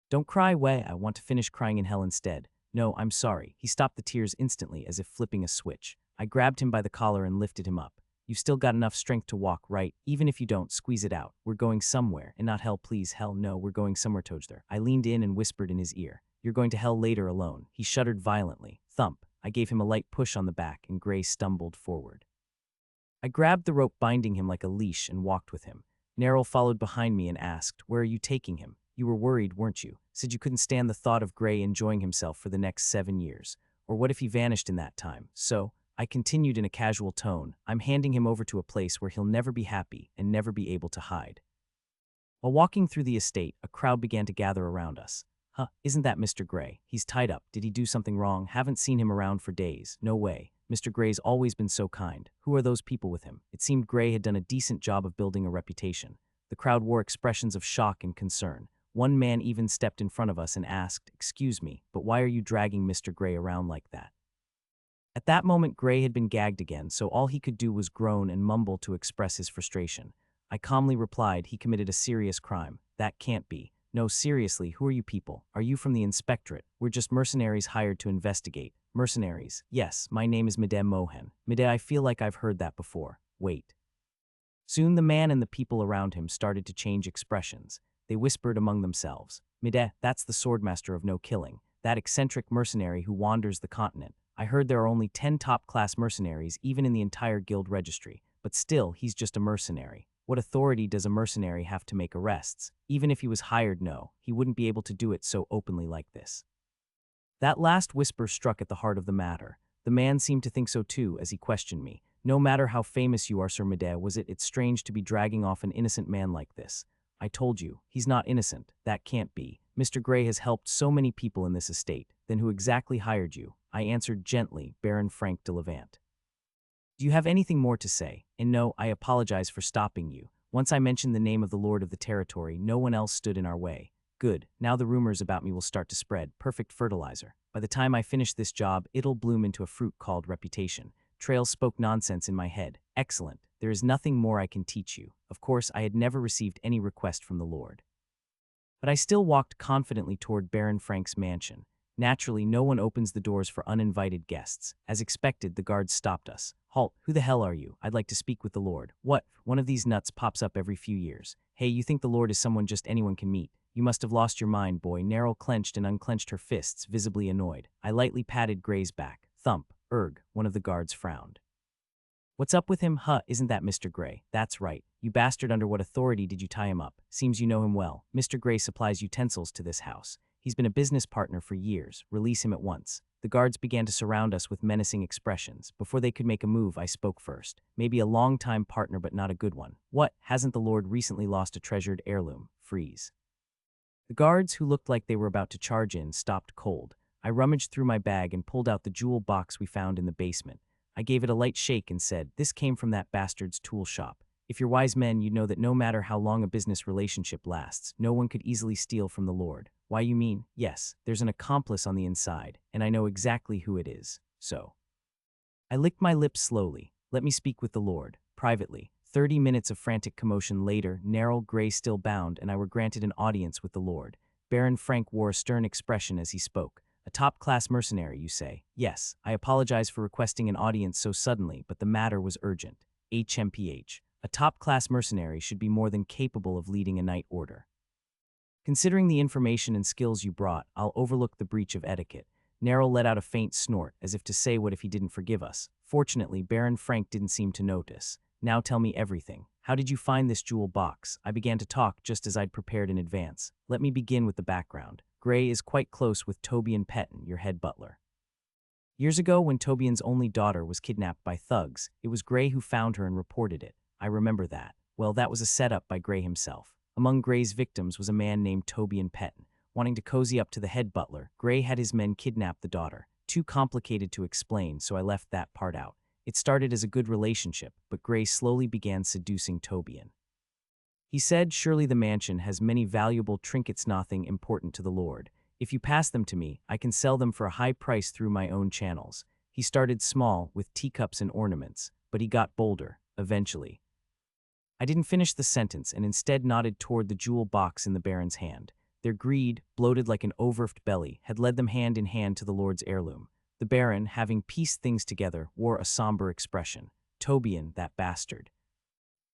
Don't cry, Way. I want to finish crying in hell instead. No, I'm sorry. He stopped the tears instantly, as if flipping a switch. I grabbed him by the collar and lifted him up. You've still got enough strength to walk, right? Even if you don't, squeeze it out. We're going somewhere. And not hell, please. Hell, no, we're going somewhere together. I leaned in and whispered in his ear. You're going to hell later alone. He shuddered violently. Thump. I gave him a light push on the back, and Gray stumbled forward. I grabbed the rope binding him like a leash and walked with him. Neryl followed behind me and asked, where are you taking him? You were worried, weren't you? Said you couldn't stand the thought of Gray enjoying himself for the next 7 years. Or what if he vanished in that time? So, I continued in a casual tone, I'm handing him over to a place where he'll never be happy and never be able to hide. While walking through the estate, a crowd began to gather around us. Isn't that Mr. Gray? He's tied up. Did he do something wrong? Haven't seen him around for days. No way. Mr. Gray's always been so kind. Who are those people with him? It seemed Gray had done a decent job of building a reputation. The crowd wore expressions of shock and concern. One man even stepped in front of us and asked, excuse me, but why are you dragging Mr. Gray around like that? At that moment, Gray had been gagged again, so all he could do was groan and mumble to express his frustration. I calmly replied he committed a serious crime. That can't be. No, seriously, who are you people? Are you from the inspectorate? We're just mercenaries hired to investigate. Mercenaries. Yes, my name is Mide Mohan. Mide, I feel like I've heard that before. Wait. Soon the man and the people around him started to change expressions. They whispered among themselves. Mide, that's the swordmaster of no killing. That eccentric mercenary who wanders the continent. I heard there are only 10 top-class mercenaries even in the entire guild registry. But still, he's just a mercenary. What authority does a mercenary have to make arrests? Even if he was hired, no, he wouldn't be able to do it so openly like this. That last whisper struck at the heart of the matter. The man seemed to think so too as he questioned me. No matter how famous you are, Sir Mide, it's strange to be dragging off an innocent man like this. I told you, he's not innocent. That can't be. Mr. Gray has helped so many people in this estate. Then who exactly hired you? I answered gently, Baron Frank de Levant. Do you have anything more to say? And no, I apologize for stopping you. Once I mentioned the name of the Lord of the territory, no one else stood in our way. Good. Now the rumors about me will start to spread. Perfect fertilizer. By the time I finish this job, it'll bloom into a fruit called reputation. Trails spoke nonsense in my head. Excellent. There is nothing more I can teach you. Of course, I had never received any request from the Lord. But I still walked confidently toward Baron Frank's mansion. Naturally, no one opens the doors for uninvited guests. As expected, the guards stopped us. Halt, who the hell are you? I'd like to speak with the Lord. What? One of these nuts pops up every few years. Hey, you think the Lord is someone just anyone can meet? You must have lost your mind, boy. Neryl clenched and unclenched her fists, visibly annoyed. I lightly patted Gray's back. Thump. Erg. One of the guards frowned. What's up with him? Isn't that Mr. Gray? That's right. You bastard, under what authority did you tie him up? Seems you know him well. Mr. Gray supplies utensils to this house. He's been a business partner for years. Release him at once. The guards began to surround us with menacing expressions. Before they could make a move, I spoke first. Maybe a long-time partner, but not a good one. What? Hasn't the Lord recently lost a treasured heirloom? Freeze. The guards, who looked like they were about to charge in, stopped cold. I rummaged through my bag and pulled out the jewel box we found in the basement. I gave it a light shake and said, "This came from that bastard's tool shop. If you're wise men, you'd know that no matter how long a business relationship lasts, no one could easily steal from the Lord." Why, you mean? Yes, there's an accomplice on the inside, and I know exactly who it is. So I licked my lips slowly. Let me speak with the Lord, privately. 30 minutes of frantic commotion later, Nerl, Gray still bound, and I were granted an audience with the Lord. Baron Frank wore a stern expression as he spoke. "A top-class mercenary, you say?" "Yes, I apologize for requesting an audience so suddenly, but the matter was urgent." HMPH. A top-class mercenary should be more than capable of leading a night order. Considering the information and skills you brought, I'll overlook the breach of etiquette. Nerl let out a faint snort, as if to say, what if he didn't forgive us? Fortunately, Baron Frank didn't seem to notice. "Now tell me everything. How did you find this jewel box?" I began to talk just as I'd prepared in advance. "Let me begin with the background. Gray is quite close with Tobian Petton, your head butler. Years ago, when Tobian's only daughter was kidnapped by thugs, it was Gray who found her and reported it. I remember that. Well, that was a setup by Gray himself. Among Gray's victims was a man named Tobian Petton. Wanting to cozy up to the head butler, Gray had his men kidnap the daughter. Too complicated to explain, so I left that part out. It started as a good relationship, but Gray slowly began seducing Tobian. He said, 'Surely the mansion has many valuable trinkets, nothing important to the Lord. If you pass them to me, I can sell them for a high price through my own channels.' He started small, with teacups and ornaments, but he got bolder, eventually." I didn't finish the sentence and instead nodded toward the jewel box in the Baron's hand. Their greed, bloated like an overstuffed belly, had led them hand in hand to the Lord's heirloom. The Baron, having pieced things together, wore a somber expression. "Tobian, that bastard.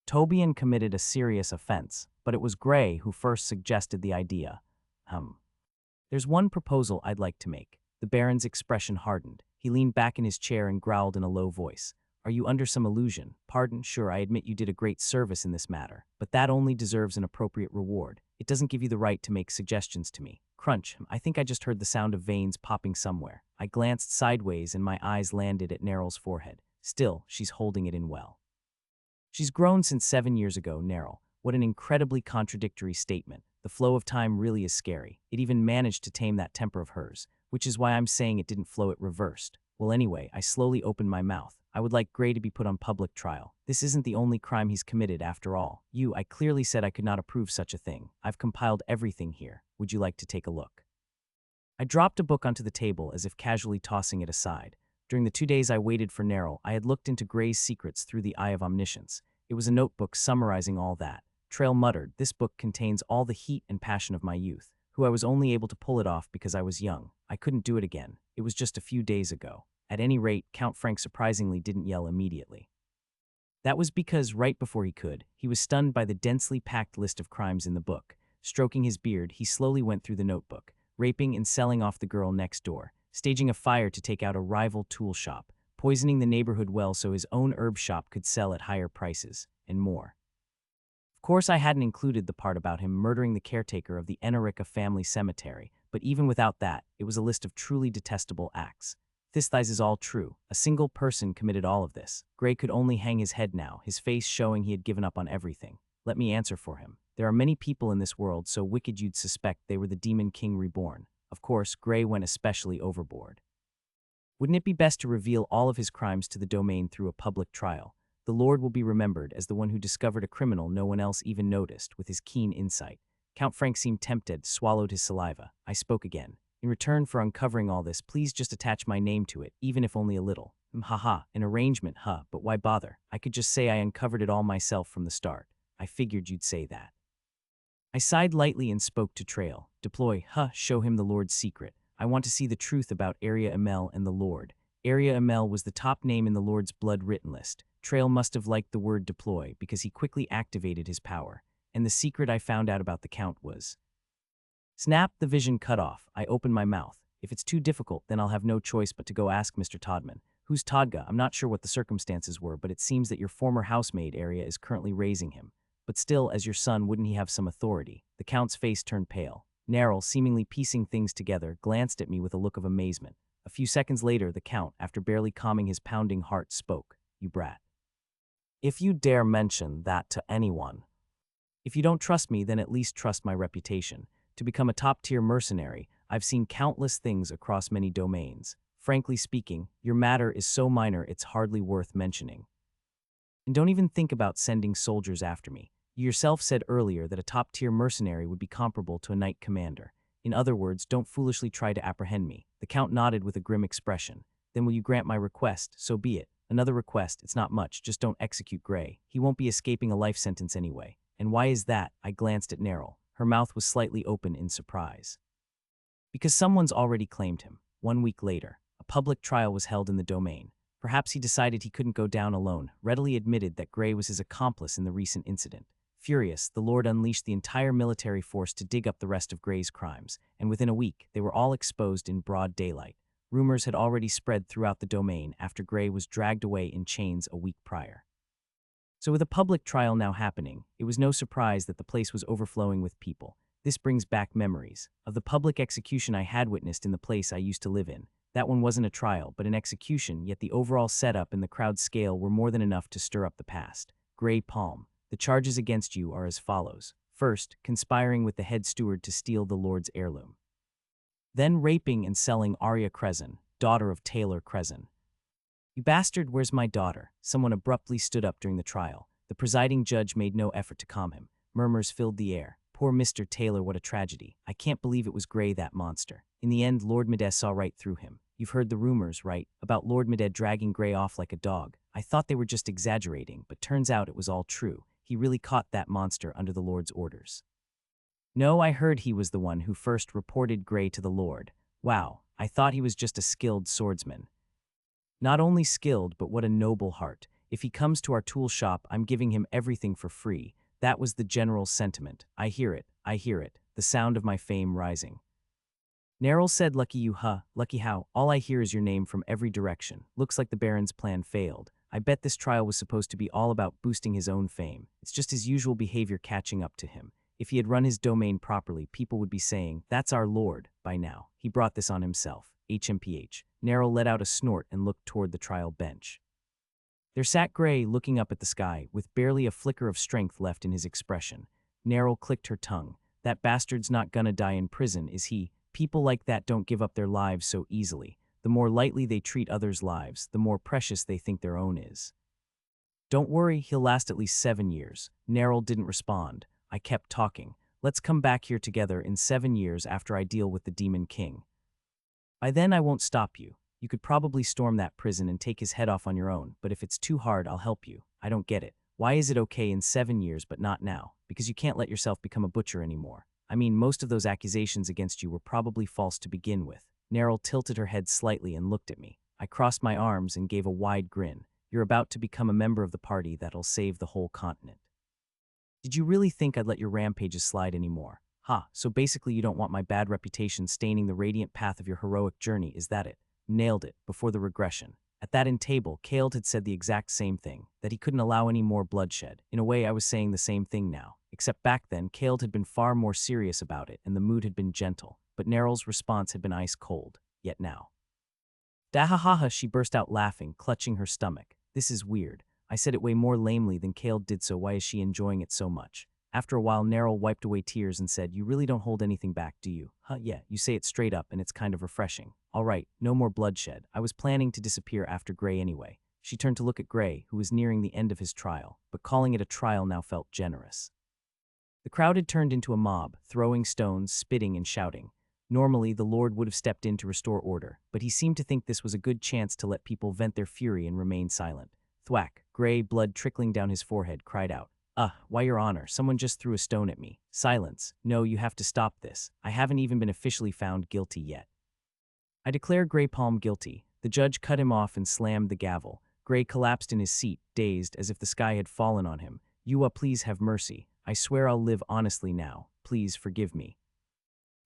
Tobian committed a serious offense, but it was Gray who first suggested the idea. There's one proposal I'd like to make." The Baron's expression hardened. He leaned back in his chair and growled in a low voice. "Are you under some illusion? Pardon, sure, I admit you did a great service in this matter, but that only deserves an appropriate reward. It doesn't give you the right to make suggestions to me." Crunch. I think I just heard the sound of veins popping somewhere. I glanced sideways and my eyes landed at Nerl's forehead. Still, she's holding it in well. "She's grown since 7 years ago, Nerl. What an incredibly contradictory statement. The flow of time really is scary. It even managed to tame that temper of hers, which is why I'm saying it didn't flow, it reversed. Well, anyway, I slowly opened my mouth. I would like Gray to be put on public trial. This isn't the only crime he's committed, after all. I clearly said I could not approve such a thing. I've compiled everything here. Would you like to take a look?" I dropped a book onto the table as if casually tossing it aside. During the 2 days I waited for Nerl, I had looked into Gray's secrets through the eye of omniscience. It was a notebook summarizing all that. Trail muttered, "This book contains all the heat and passion of my youth, who I was only able to pull it off because I was young. I couldn't do it again. It was just a few days ago." At any rate, Count Frank surprisingly didn't yell immediately. That was because right before he could, he was stunned by the densely packed list of crimes in the book. Stroking his beard, he slowly went through the notebook, raping and selling off the girl next door, staging a fire to take out a rival tool shop, poisoning the neighborhood well so his own herb shop could sell at higher prices, and more. Of course, I hadn't included the part about him murdering the caretaker of the Enerica family cemetery, but even without that, it was a list of truly detestable acts. This is all true. A single person committed all of this. Gray could only hang his head now, his face showing he had given up on everything. Let me answer for him. There are many people in this world so wicked you'd suspect they were the Demon King reborn. Of course, Gray went especially overboard. Wouldn't it be best to reveal all of his crimes to the domain through a public trial? The Lord will be remembered as the one who discovered a criminal no one else even noticed, with his keen insight. Count Frank seemed tempted, swallowed his saliva. I spoke again. "In return for uncovering all this, please just attach my name to it, even if only a little." Haha, an arrangement, huh, but why bother? I could just say I uncovered it all myself from the start. I figured you'd say that. I sighed lightly and spoke to Trail. "Deploy, show him the Lord's secret. I want to see the truth about Area Amel and the Lord." Area Amel was the top name in the Lord's blood-written list. Trail must have liked the word deploy because he quickly activated his power. And the secret I found out about the Count was... Snap, the vision cut off. I opened my mouth. If it's too difficult, then I'll have no choice but to go ask Mr. Todman. "Who's Todga? I'm not sure what the circumstances were, but it seems that your former housemaid is currently raising him. But still, as your son, wouldn't he have some authority?" The Count's face turned pale. Neril, seemingly piecing things together, glanced at me with a look of amazement. A few seconds later, the Count, after barely calming his pounding heart, spoke. You brat. If you dare mention that to anyone. If you don't trust me, then at least trust my reputation. To become a top-tier mercenary, I've seen countless things across many domains. Frankly speaking, your matter is so minor it's hardly worth mentioning. And don't even think about sending soldiers after me. You yourself said earlier that a top-tier mercenary would be comparable to a knight commander. In other words, don't foolishly try to apprehend me. The Count nodded with a grim expression. Then will you grant my request? So be it. Another request, it's not much, just don't execute Gray. He won't be escaping a life sentence anyway. And why is that? I glanced at Neril. Her mouth was slightly open in surprise. Because someone's already claimed him. 1 week later, a public trial was held in the domain. Perhaps he decided he couldn't go down alone, readily admitted that Gray was his accomplice in the recent incident. Furious, the Lord unleashed the entire military force to dig up the rest of Gray's crimes, and within a week, they were all exposed in broad daylight. Rumors had already spread throughout the domain after Gray was dragged away in chains a week prior. So with a public trial now happening, it was no surprise that the place was overflowing with people. This brings back memories of the public execution I had witnessed in the place I used to live in. That one wasn't a trial, but an execution, yet the overall setup and the crowd scale were more than enough to stir up the past. Gray Palm. The charges against you are as follows. First, conspiring with the head steward to steal the Lord's heirloom. Then raping and selling Arya Crescent, daughter of Taylor Crescent. You bastard, where's my daughter? Someone abruptly stood up during the trial. The presiding judge made no effort to calm him. Murmurs filled the air. Poor Mr. Taylor, what a tragedy. I can't believe it was Gray, that monster. In the end, Lord Meded saw right through him. You've heard the rumors, right? About Lord Meded dragging Gray off like a dog. I thought they were just exaggerating, but turns out it was all true. He really caught that monster under the Lord's orders. No, I heard he was the one who first reported Gray to the Lord. Wow, I thought he was just a skilled swordsman. Not only skilled, but what a noble heart. If he comes to our tool shop, I'm giving him everything for free. That was the general sentiment. I hear it, the sound of my fame rising. Neril said, lucky you, huh? Lucky how? All I hear is your name from every direction. Looks like the Baron's plan failed. I bet this trial was supposed to be all about boosting his own fame. It's just his usual behavior catching up to him. If he had run his domain properly, people would be saying, that's our Lord, by now. He brought this on himself. HMPH. Neril let out a snort and looked toward the trial bench. There sat Gray, looking up at the sky, with barely a flicker of strength left in his expression. Neril clicked her tongue. That bastard's not gonna die in prison, is he? People like that don't give up their lives so easily. The more lightly they treat others' lives, the more precious they think their own is. Don't worry, he'll last at least 7 years. Neril didn't respond. I kept talking. Let's come back here together in 7 years after I deal with the Demon King. By then I won't stop you. You could probably storm that prison and take his head off on your own, but if it's too hard, I'll help you. I don't get it. Why is it okay in 7 years but not now? Because you can't let yourself become a butcher anymore. I mean, most of those accusations against you were probably false to begin with. Neril tilted her head slightly and looked at me. I crossed my arms and gave a wide grin. You're about to become a member of the party that'll save the whole continent. Did you really think I'd let your rampages slide anymore? Ha, so basically you don't want my bad reputation staining the radiant path of your heroic journey, is that it? Nailed it, before the regression. At that end table, Kale had said the exact same thing, that he couldn't allow any more bloodshed. In a way, I was saying the same thing now. Except back then, Kale had been far more serious about it, and the mood had been gentle. But Neril's response had been ice cold. Yet now. Dahahaha, she burst out laughing, clutching her stomach. This is weird. I said it way more lamely than Kale did, so why is she enjoying it so much? After a while, Neril wiped away tears and said, you really don't hold anything back, do you? Huh, yeah, you say it straight up and it's kind of refreshing. All right, no more bloodshed. I was planning to disappear after Gray anyway. She turned to look at Gray, who was nearing the end of his trial, but calling it a trial now felt generous. The crowd had turned into a mob, throwing stones, spitting, and shouting. Normally, the Lord would have stepped in to restore order, but he seemed to think this was a good chance to let people vent their fury and remain silent. Thwack, Gray, blood trickling down his forehead, cried out, why, Your Honor, someone just threw a stone at me. Silence. No, you have to stop this. I haven't even been officially found guilty yet. I declare Gray Palm guilty. The judge cut him off and slammed the gavel. Gray collapsed in his seat, dazed, as if the sky had fallen on him. You, please have mercy. I swear I'll live honestly now. Please forgive me.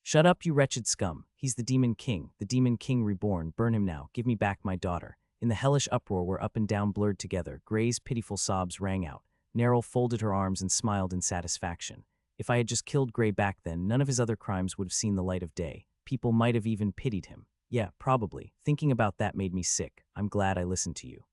Shut up, you wretched scum. He's the Demon King reborn. Burn him now. Give me back my daughter. In the hellish uproar where up and down blurred together, Gray's pitiful sobs rang out. Neril folded her arms and smiled in satisfaction. If I had just killed Gray back then, none of his other crimes would have seen the light of day. People might have even pitied him. Yeah, probably. Thinking about that made me sick. I'm glad I listened to you.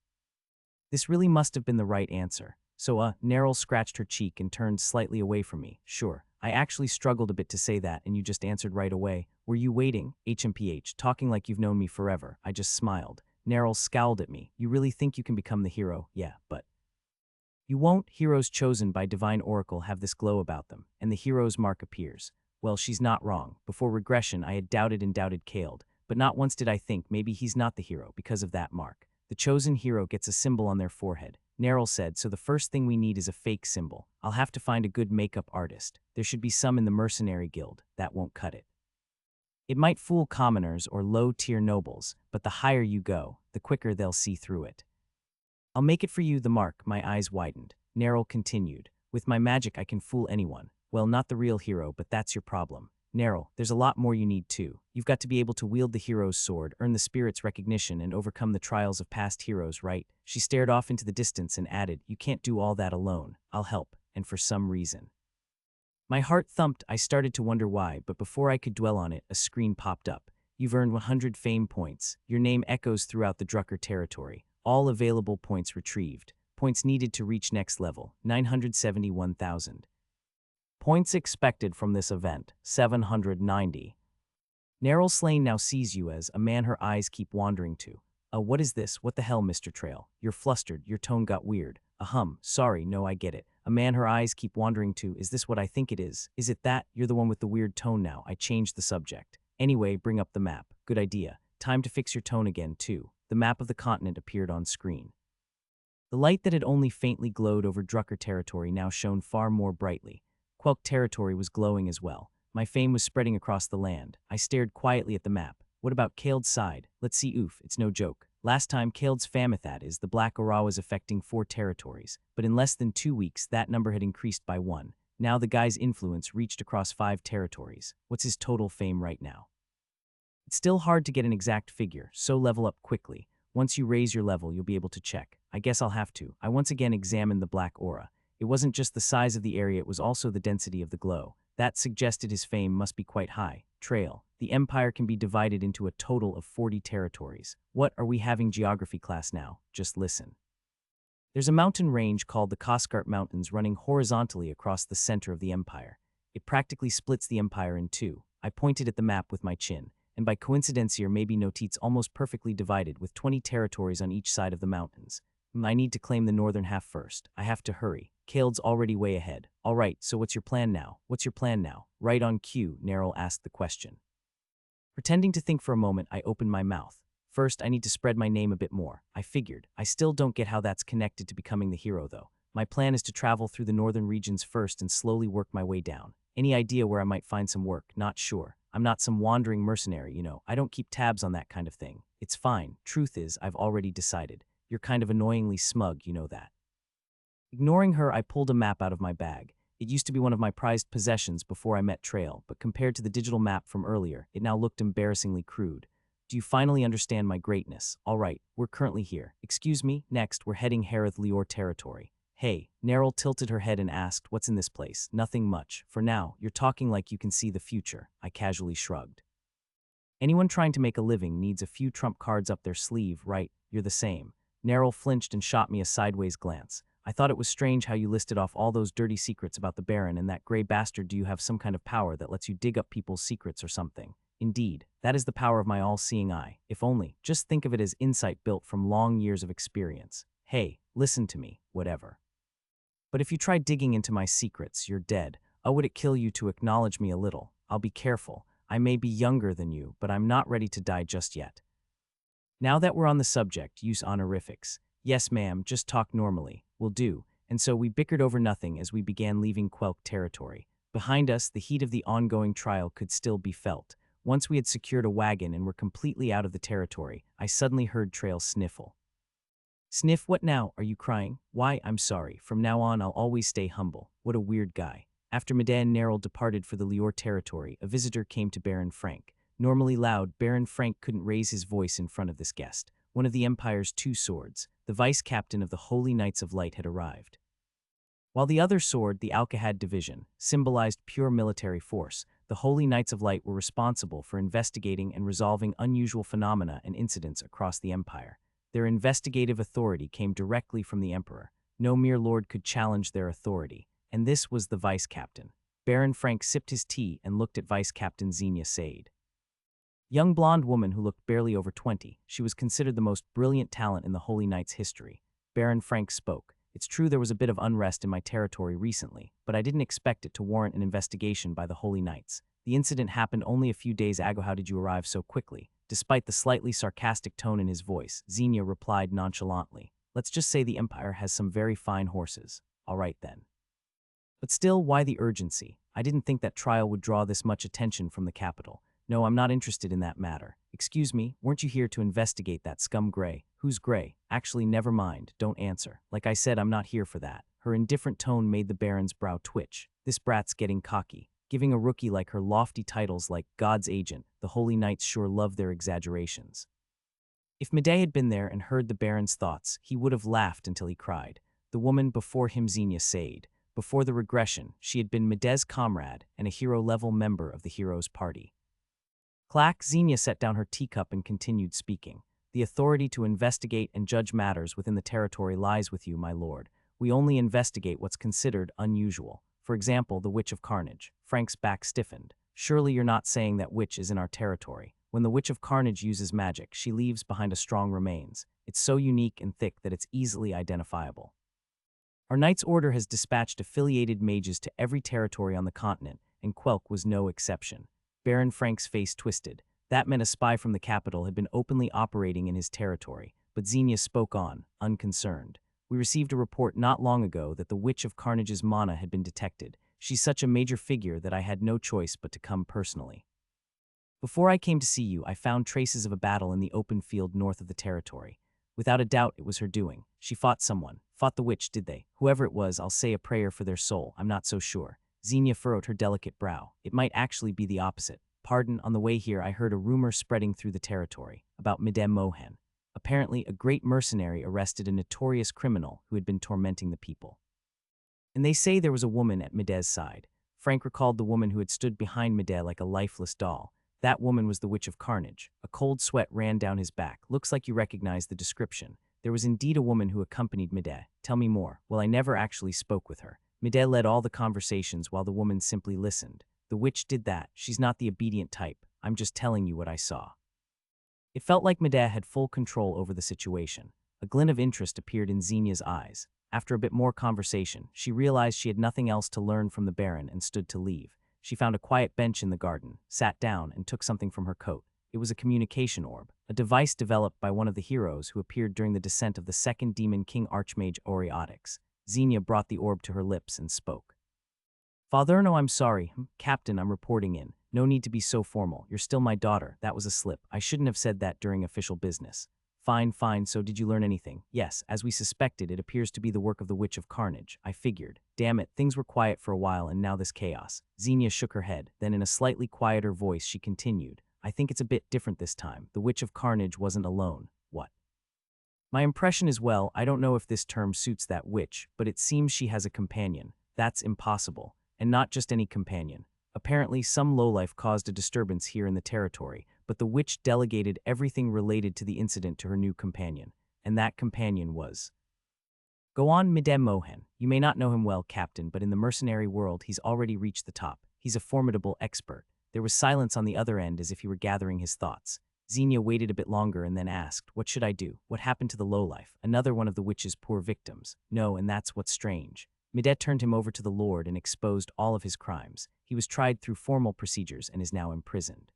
This really must have been the right answer. So, Neryl scratched her cheek and turned slightly away from me. Sure, I actually struggled a bit to say that, and you just answered right away. Were you waiting? HMPH, talking like you've known me forever. I just smiled. Neryl scowled at me. You really think you can become the hero? Yeah, but you won't. Heroes chosen by divine oracle have this glow about them, and the hero's mark appears. Well, she's not wrong. Before regression, I had doubted and doubted Kaled, but not once did I think maybe he's not the hero because of that mark. The chosen hero gets a symbol on their forehead. Neryl said, so the first thing we need is a fake symbol. I'll have to find a good makeup artist. There should be some in the mercenary guild. That won't cut it. It might fool commoners or low-tier nobles, but the higher you go, the quicker they'll see through it. I'll make it for you, the mark. My eyes widened. Neryl continued. With my magic I can fool anyone. Well, not the real hero, but that's your problem. Neryl, there's a lot more you need too. You've got to be able to wield the hero's sword, earn the spirit's recognition, and overcome the trials of past heroes, right? She stared off into the distance and added, you can't do all that alone. I'll help, and for some reason. My heart thumped. I started to wonder why, but before I could dwell on it, a screen popped up. You've earned 100 fame points. Your name echoes throughout the Drucker territory. All available points retrieved. Points needed to reach next level, 971,000. Points expected from this event, 790. Neryl Slane now sees you as a man her eyes keep wandering to. What is this? What the hell, Mr. Trail? You're flustered. Your tone got weird. Sorry, no, I get it. A man her eyes keep wandering to. Is this what I think it is? Is it that? You're the one with the weird tone now. I changed the subject. Anyway, bring up the map. Good idea. Time to fix your tone again, too. The map of the continent appeared on screen. The light that had only faintly glowed over Drucker territory now shone far more brightly. Quelk territory was glowing as well. My fame was spreading across the land. I stared quietly at the map. What about Kaled's side? Let's see. Oof, it's no joke. Last time Kaled's famine, that is, the Black Aura was affecting 4 territories, but in less than 2 weeks that number had increased by 1. Now the guy's influence reached across 5 territories. What's his total fame right now? It's still hard to get an exact figure, so level up quickly. Once you raise your level, you'll be able to check. I guess I'll have to. I once again examined the Black Aura. It wasn't just the size of the area, it was also the density of the glow. That suggested his fame must be quite high. Trail. The empire can be divided into a total of 40 territories. What, are we having geography class now? Just listen. There's a mountain range called the Koskart Mountains running horizontally across the center of the empire. It practically splits the empire in two. I pointed at the map with my chin, and by coincidence or maybe notice almost perfectly divided with 20 territories on each side of the mountains. I need to claim the northern half first. I have to hurry. Kaled's already way ahead. All right, so what's your plan now? What's your plan now? Right on cue, Neryl asked the question. Pretending to think for a moment, I opened my mouth. First, I need to spread my name a bit more. I figured. I still don't get how that's connected to becoming the hero, though. My plan is to travel through the northern regions first and slowly work my way down. Any idea where I might find some work? Not sure. I'm not some wandering mercenary, you know. I don't keep tabs on that kind of thing. It's fine. Truth is, I've already decided. You're kind of annoyingly smug, you know that. Ignoring her, I pulled a map out of my bag. It used to be one of my prized possessions before I met Trail, but compared to the digital map from earlier, it now looked embarrassingly crude. Do you finally understand my greatness? All right, we're currently here. Excuse me? Next, we're heading Harith Lior territory. Hey, Neryl tilted her head and asked, what's in this place? Nothing much. For now, you're talking like you can see the future. I casually shrugged. Anyone trying to make a living needs a few trump cards up their sleeve, right? You're the same. Neryl flinched and shot me a sideways glance. I thought it was strange how you listed off all those dirty secrets about the Baron and that gray bastard. Do you have some kind of power that lets you dig up people's secrets or something? Indeed, that is the power of my all-seeing eye. If only, just think of it as insight built from long years of experience. Hey, listen to me, whatever. But if you try digging into my secrets, you're dead. Oh, would it kill you to acknowledge me a little? I'll be careful. I may be younger than you, but I'm not ready to die just yet. Now that we're on the subject, use honorifics. Yes, ma'am, just talk normally. Will do. And so we bickered over nothing as we began leaving Quelk territory. Behind us, the heat of the ongoing trial could still be felt. Once we had secured a wagon and were completely out of the territory, I suddenly heard Trail sniffle. Sniff, what now? Are you crying? Why, I'm sorry. From now on, I'll always stay humble. What a weird guy. After Madame Neryl departed for the Lior territory, a visitor came to Baron Frank. Normally loud, Baron Frank couldn't raise his voice in front of this guest. One of the Empire's 2 swords, the vice-captain of the Holy Knights of Light, had arrived. While the other sword, the Alcahad division, symbolized pure military force, the Holy Knights of Light were responsible for investigating and resolving unusual phenomena and incidents across the empire. Their investigative authority came directly from the emperor. No mere lord could challenge their authority, and this was the vice-captain. Baron Frank sipped his tea and looked at Vice-Captain Xenia Sade. Young blonde woman who looked barely over 20, she was considered the most brilliant talent in the Holy Knights' history. Baron Frank spoke. It's true there was a bit of unrest in my territory recently, but I didn't expect it to warrant an investigation by the Holy Knights. The incident happened only a few days ago. How did you arrive so quickly? Despite the slightly sarcastic tone in his voice, Xenia replied nonchalantly. Let's just say the Empire has some very fine horses. All right then. But still, why the urgency? I didn't think that trial would draw this much attention from the capital. No, I'm not interested in that matter. Excuse me, weren't you here to investigate that scum Gray? Who's Gray? Actually, never mind, don't answer. Like I said, I'm not here for that. Her indifferent tone made the Baron's brow twitch. This brat's getting cocky. Giving a rookie like her lofty titles like God's Agent, the Holy Knights sure love their exaggerations. If Medea had been there and heard the Baron's thoughts, he would have laughed until he cried. The woman before him, Xenia Sade. Before the regression, she had been Medea's comrade and a hero-level member of the hero's party. Clack, Xenia set down her teacup and continued speaking. The authority to investigate and judge matters within the territory lies with you, my lord. We only investigate what's considered unusual. For example, the Witch of Carnage. Frank's back stiffened. Surely you're not saying that witch is in our territory. When the Witch of Carnage uses magic, she leaves behind a strong remains. It's so unique and thick that it's easily identifiable. Our Knight's Order has dispatched affiliated mages to every territory on the continent, and Quelk was no exception. Baron Frank's face twisted. That meant a spy from the capital had been openly operating in his territory, but Xenia spoke on, unconcerned. We received a report not long ago that the Witch of Carnage's mana had been detected. She's such a major figure that I had no choice but to come personally. Before I came to see you, I found traces of a battle in the open field north of the territory. Without a doubt, it was her doing. She fought someone. Fought the witch, did they? Whoever it was, I'll say a prayer for their soul. I'm not so sure. Xenia furrowed her delicate brow. It might actually be the opposite. Pardon, on the way here I heard a rumor spreading through the territory about Madame Mohan. Apparently, a great mercenary arrested a notorious criminal who had been tormenting the people. And they say there was a woman at Medea's side. Frank recalled the woman who had stood behind Medea like a lifeless doll. That woman was the Witch of Carnage. A cold sweat ran down his back. Looks like you recognize the description. There was indeed a woman who accompanied Medea. Tell me more. Well, I never actually spoke with her. Medea led all the conversations while the woman simply listened. The witch did that. She's not the obedient type. I'm just telling you what I saw. It felt like Medea had full control over the situation. A glint of interest appeared in Xenia's eyes. After a bit more conversation, she realized she had nothing else to learn from the Baron and stood to leave. She found a quiet bench in the garden, sat down, and took something from her coat. It was a communication orb, a device developed by one of the heroes who appeared during the descent of the second Demon King Archmage Oreotix. Xenia brought the orb to her lips and spoke. Father, no, I'm sorry. Captain, I'm reporting in. No need to be so formal. You're still my daughter. That was a slip. I shouldn't have said that during official business. Fine, fine. So did you learn anything? Yes, as we suspected, it appears to be the work of the Witch of Carnage. I figured. Damn it, things were quiet for a while and now this chaos. Xenia shook her head. Then in a slightly quieter voice she continued. I think it's a bit different this time. The Witch of Carnage wasn't alone. What? My impression is, well, I don't know if this term suits that witch, but it seems she has a companion. That's impossible. And not just any companion. Apparently, some lowlife caused a disturbance here in the territory, but the witch delegated everything related to the incident to her new companion. And that companion was... Go on, Madame Mohan. You may not know him well, Captain, but in the mercenary world he's already reached the top. He's a formidable expert. There was silence on the other end as if he were gathering his thoughts. Xenia waited a bit longer and then asked, what should I do? What happened to the lowlife? Another one of the witch's poor victims. No, and that's what's strange. Medea turned him over to the Lord and exposed all of his crimes. He was tried through formal procedures and is now imprisoned.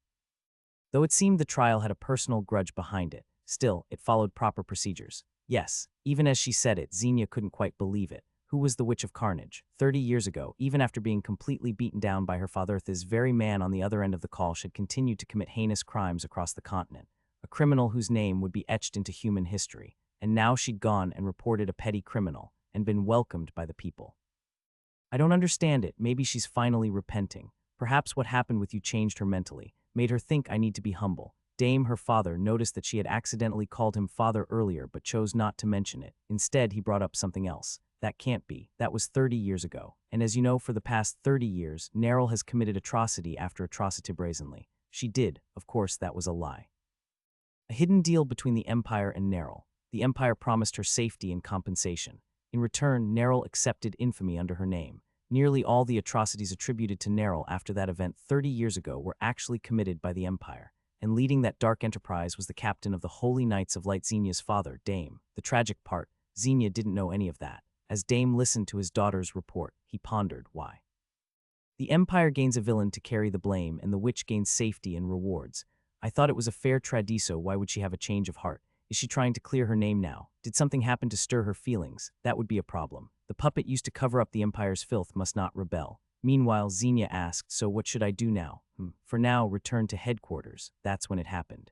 Though it seemed the trial had a personal grudge behind it, still, it followed proper procedures. Yes, even as she said it, Xenia couldn't quite believe it. Who was the Witch of Carnage? 30 years ago, even after being completely beaten down by her father, this very man on the other end of the call should continue to commit heinous crimes across the continent. A criminal whose name would be etched into human history. And now she'd gone and reported a petty criminal, and been welcomed by the people. I don't understand it. Maybe she's finally repenting. Perhaps what happened with you changed her mentally, made her think I need to be humble. Dame, her father, noticed that she had accidentally called him father earlier but chose not to mention it. Instead, he brought up something else. That can't be. That was 30 years ago. And as you know, for the past 30 years, Neril has committed atrocity after atrocity brazenly. She did. Of course, that was a lie. A hidden deal between the Empire and Neril. The Empire promised her safety and compensation. In return, Neril accepted infamy under her name. Nearly all the atrocities attributed to Neril after that event 30 years ago were actually committed by the Empire. And leading that dark enterprise was the captain of the Holy Knights of Light, Xenia's father, Dame. The tragic part, Xenia didn't know any of that. As Dame listened to his daughter's report, he pondered why. The Empire gains a villain to carry the blame, and the witch gains safety and rewards. I thought it was a fair tradiso. Why would she have a change of heart? Is she trying to clear her name now? Did something happen to stir her feelings? That would be a problem. The puppet used to cover up the Empire's filth must not rebel. Meanwhile, Xenia asked, so what should I do now? For now, return to headquarters. That's when it happened.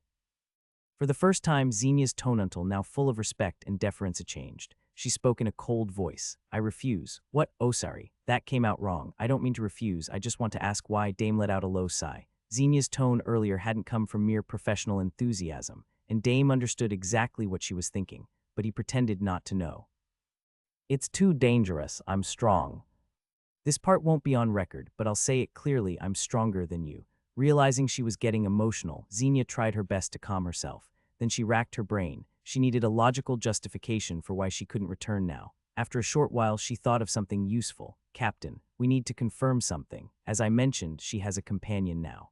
For the first time, Xenia's tonuntal, now full of respect and deference, had changed. She spoke in a cold voice. I refuse. What? Oh, sorry. That came out wrong. I don't mean to refuse. I just want to ask why. Dame let out a low sigh. Xenia's tone earlier hadn't come from mere professional enthusiasm, and Dame understood exactly what she was thinking, but he pretended not to know. It's too dangerous. I'm strong. This part won't be on record, but I'll say it clearly. I'm stronger than you. Realizing she was getting emotional, Xenia tried her best to calm herself. Then she racked her brain. She needed a logical justification for why she couldn't return now. After a short while, she thought of something useful. Captain, we need to confirm something. As I mentioned, she has a companion now.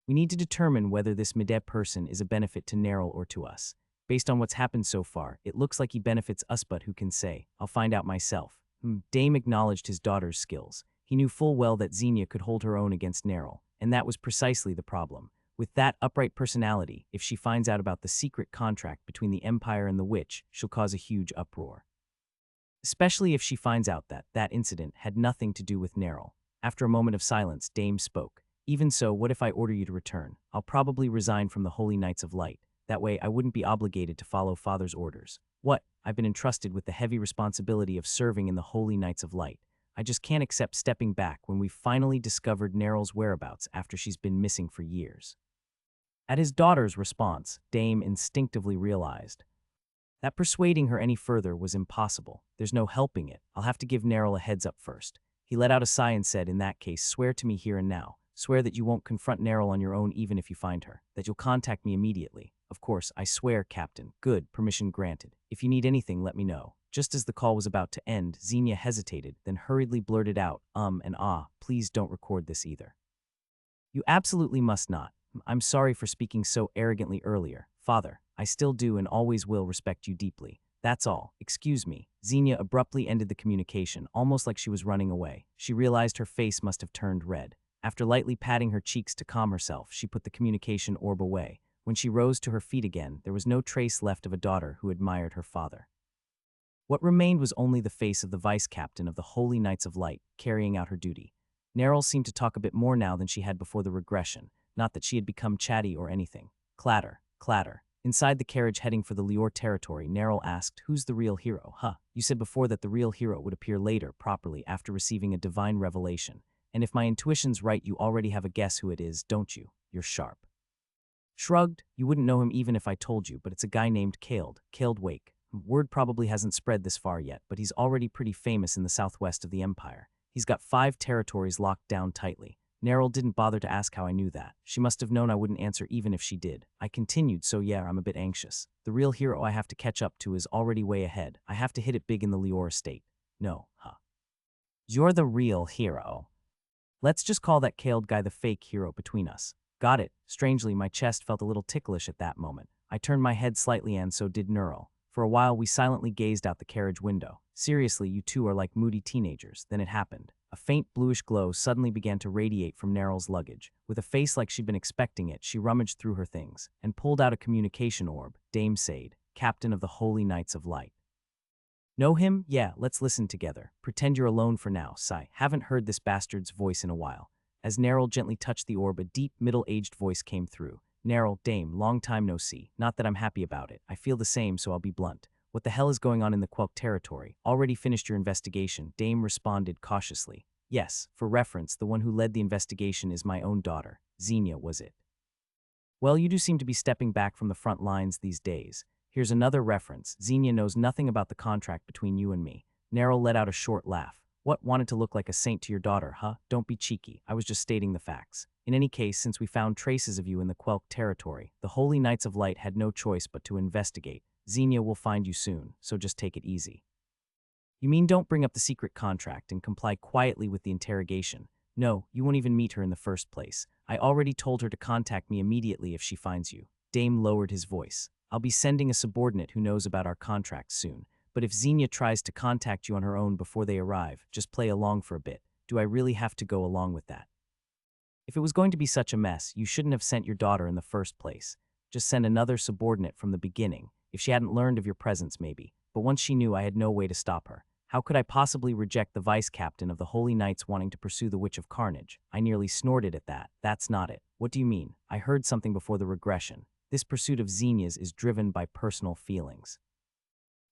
We need to determine whether this Mide person is a benefit to Neril or to us. Based on what's happened so far, it looks like he benefits us, but who can say? I'll find out myself. Dame acknowledged his daughter's skills. He knew full well that Xenia could hold her own against Neril, and that was precisely the problem. With that upright personality, if she finds out about the secret contract between the Empire and the witch, she'll cause a huge uproar. Especially if she finds out that that incident had nothing to do with Neril. After a moment of silence, Dame spoke. Even so, what if I order you to return? I'll probably resign from the Holy Knights of Light. That way, I wouldn't be obligated to follow Father's orders. What? I've been entrusted with the heavy responsibility of serving in the Holy Knights of Light. I just can't accept stepping back when we've finally discovered Neril's whereabouts after she's been missing for years. At his daughter's response, Dame instinctively realized that persuading her any further was impossible. There's no helping it. I'll have to give Neril a heads up first. He let out a sigh and said, in that case, swear to me here and now. Swear that you won't confront Neril on your own even if you find her. That you'll contact me immediately. Of course, I swear, Captain. Good, permission granted. If you need anything, let me know. Just as the call was about to end, Xenia hesitated, then hurriedly blurted out, and ah, please don't record this either. You absolutely must not. I'm sorry for speaking so arrogantly earlier. Father, I still do and always will respect you deeply. That's all. Excuse me. Xenia abruptly ended the communication, almost like she was running away. She realized her face must have turned red. After lightly patting her cheeks to calm herself, she put the communication orb away. When she rose to her feet again, there was no trace left of a daughter who admired her father. What remained was only the face of the vice-captain of the Holy Knights of Light, carrying out her duty. Neril seemed to talk a bit more now than she had before the regression, not that she had become chatty or anything. Clatter, clatter. Inside the carriage heading for the Lior territory, Neril asked, who's the real hero? You said before that the real hero would appear later, properly, after receiving a divine revelation. And if my intuition's right, you already have a guess who it is, don't you? You're sharp. Shrugged, you wouldn't know him even if I told you, but it's a guy named Kaled Wake. Word probably hasn't spread this far yet, but he's already pretty famous in the southwest of the Empire. He's got 5 territories locked down tightly. Neril didn't bother to ask how I knew that. She must have known I wouldn't answer even if she did. I continued, so yeah, I'm a bit anxious. The real hero I have to catch up to is already way ahead. I have to hit it big in the Lior estate. No, You're the real hero. Let's just call that Kaled guy the fake hero between us. Got it. Strangely, my chest felt a little ticklish at that moment. I turned my head slightly and so did Neril. For a while, we silently gazed out the carriage window. Seriously, you two are like moody teenagers. Then it happened. A faint bluish glow suddenly began to radiate from Neril's luggage. With a face like she'd been expecting it, she rummaged through her things and pulled out a communication orb. Dame Sade, captain of the Holy Knights of Light. Know him? Yeah, let's listen together. Pretend you're alone for now, sigh. Haven't heard this bastard's voice in a while. As Neril gently touched the orb, a deep, middle-aged voice came through. Neril, Dame, long time no see. Not that I'm happy about it. I feel the same, so I'll be blunt. What the hell is going on in the Quelk territory? Already finished your investigation, Dame responded cautiously. Yes, for reference, the one who led the investigation is my own daughter. Xenia was it. Well, you do seem to be stepping back from the front lines these days. Here's another reference. Xenia knows nothing about the contract between you and me. Nerl let out a short laugh. What, wanted to look like a saint to your daughter, huh? Don't be cheeky. I was just stating the facts. In any case, since we found traces of you in the Quelk territory, the Holy Knights of Light had no choice but to investigate. Xenia will find you soon, so just take it easy. You mean don't bring up the secret contract and comply quietly with the interrogation? No, you won't even meet her in the first place. I already told her to contact me immediately if she finds you. Dame lowered his voice. I'll be sending a subordinate who knows about our contract soon. But if Xenia tries to contact you on her own before they arrive, just play along for a bit. Do I really have to go along with that? If it was going to be such a mess, you shouldn't have sent your daughter in the first place. Just send another subordinate from the beginning, if she hadn't learned of your presence maybe. But once she knew, I had no way to stop her. How could I possibly reject the vice-captain of the Holy Knights wanting to pursue the Witch of Carnage? I nearly snorted at that. That's not it. What do you mean? I heard something before the regression. This pursuit of Xenia's is driven by personal feelings.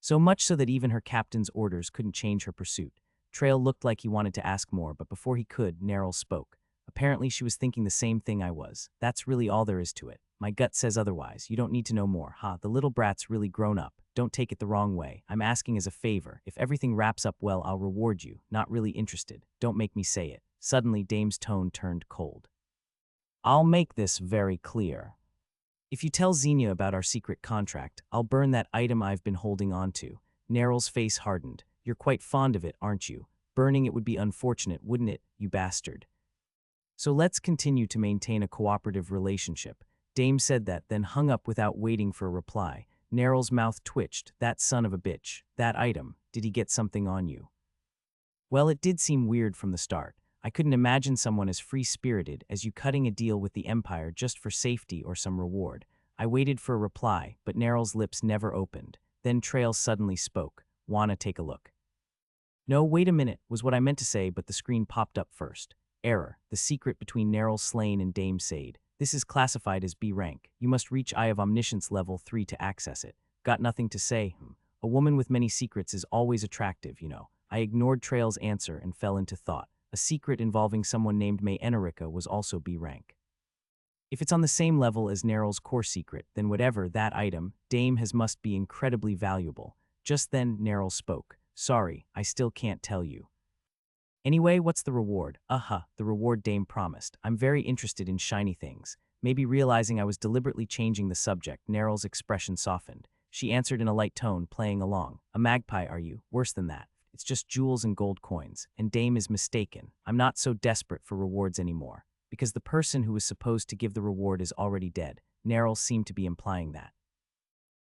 So much so that even her captain's orders couldn't change her pursuit. Trail looked like he wanted to ask more, but before he could, Nerl spoke. Apparently she was thinking the same thing I was. That's really all there is to it. My gut says otherwise. You don't need to know more. The little brat's really grown up. Don't take it the wrong way. I'm asking as a favor. If everything wraps up well, I'll reward you. Not really interested. Don't make me say it. Suddenly, Dame's tone turned cold. I'll make this very clear. If you tell Xenia about our secret contract, I'll burn that item I've been holding on to. Nerl's face hardened. You're quite fond of it, aren't you? Burning it would be unfortunate, wouldn't it, you bastard? So let's continue to maintain a cooperative relationship. Dame said that, then hung up without waiting for a reply. Nerl's mouth twitched. That son of a bitch. That item. Did he get something on you? Well, it did seem weird from the start. I couldn't imagine someone as free-spirited as you cutting a deal with the Empire just for safety or some reward. I waited for a reply, but Nerl's lips never opened. Then Trail suddenly spoke. Wanna take a look? No, wait a minute, was what I meant to say, but the screen popped up first. Error. The secret between Nerl Slain and Dame Sade. This is classified as B rank. You must reach Eye of Omniscience level 3 to access it. Got nothing to say? A woman with many secrets is always attractive, you know. I ignored Trail's answer and fell into thought. A secret involving someone named manhwarecaps was also B rank. If it's on the same level as Nerl's core secret, then whatever that item, Dame must be incredibly valuable. Just then, Nerl spoke. Sorry, I still can't tell you. Anyway, what's the reward? The reward Dame promised. I'm very interested in shiny things. Maybe realizing I was deliberately changing the subject, Nerl's expression softened. She answered in a light tone, playing along. A magpie, are you? Worse than that. It's just jewels and gold coins. And Dame is mistaken. I'm not so desperate for rewards anymore. Because the person who was supposed to give the reward is already dead. Nerl seemed to be implying that.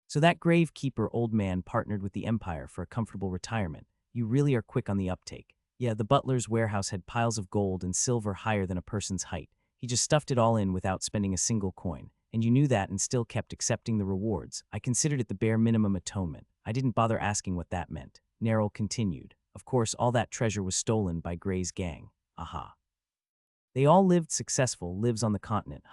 So that gravekeeper old man partnered with the Empire for a comfortable retirement. You really are quick on the uptake. Yeah, the butler's warehouse had piles of gold and silver higher than a person's height. He just stuffed it all in without spending a single coin. And you knew that and still kept accepting the rewards. I considered it the bare minimum atonement. I didn't bother asking what that meant. Nerl continued. Of course, all that treasure was stolen by Gray's gang. They all lived successful lives on the continent,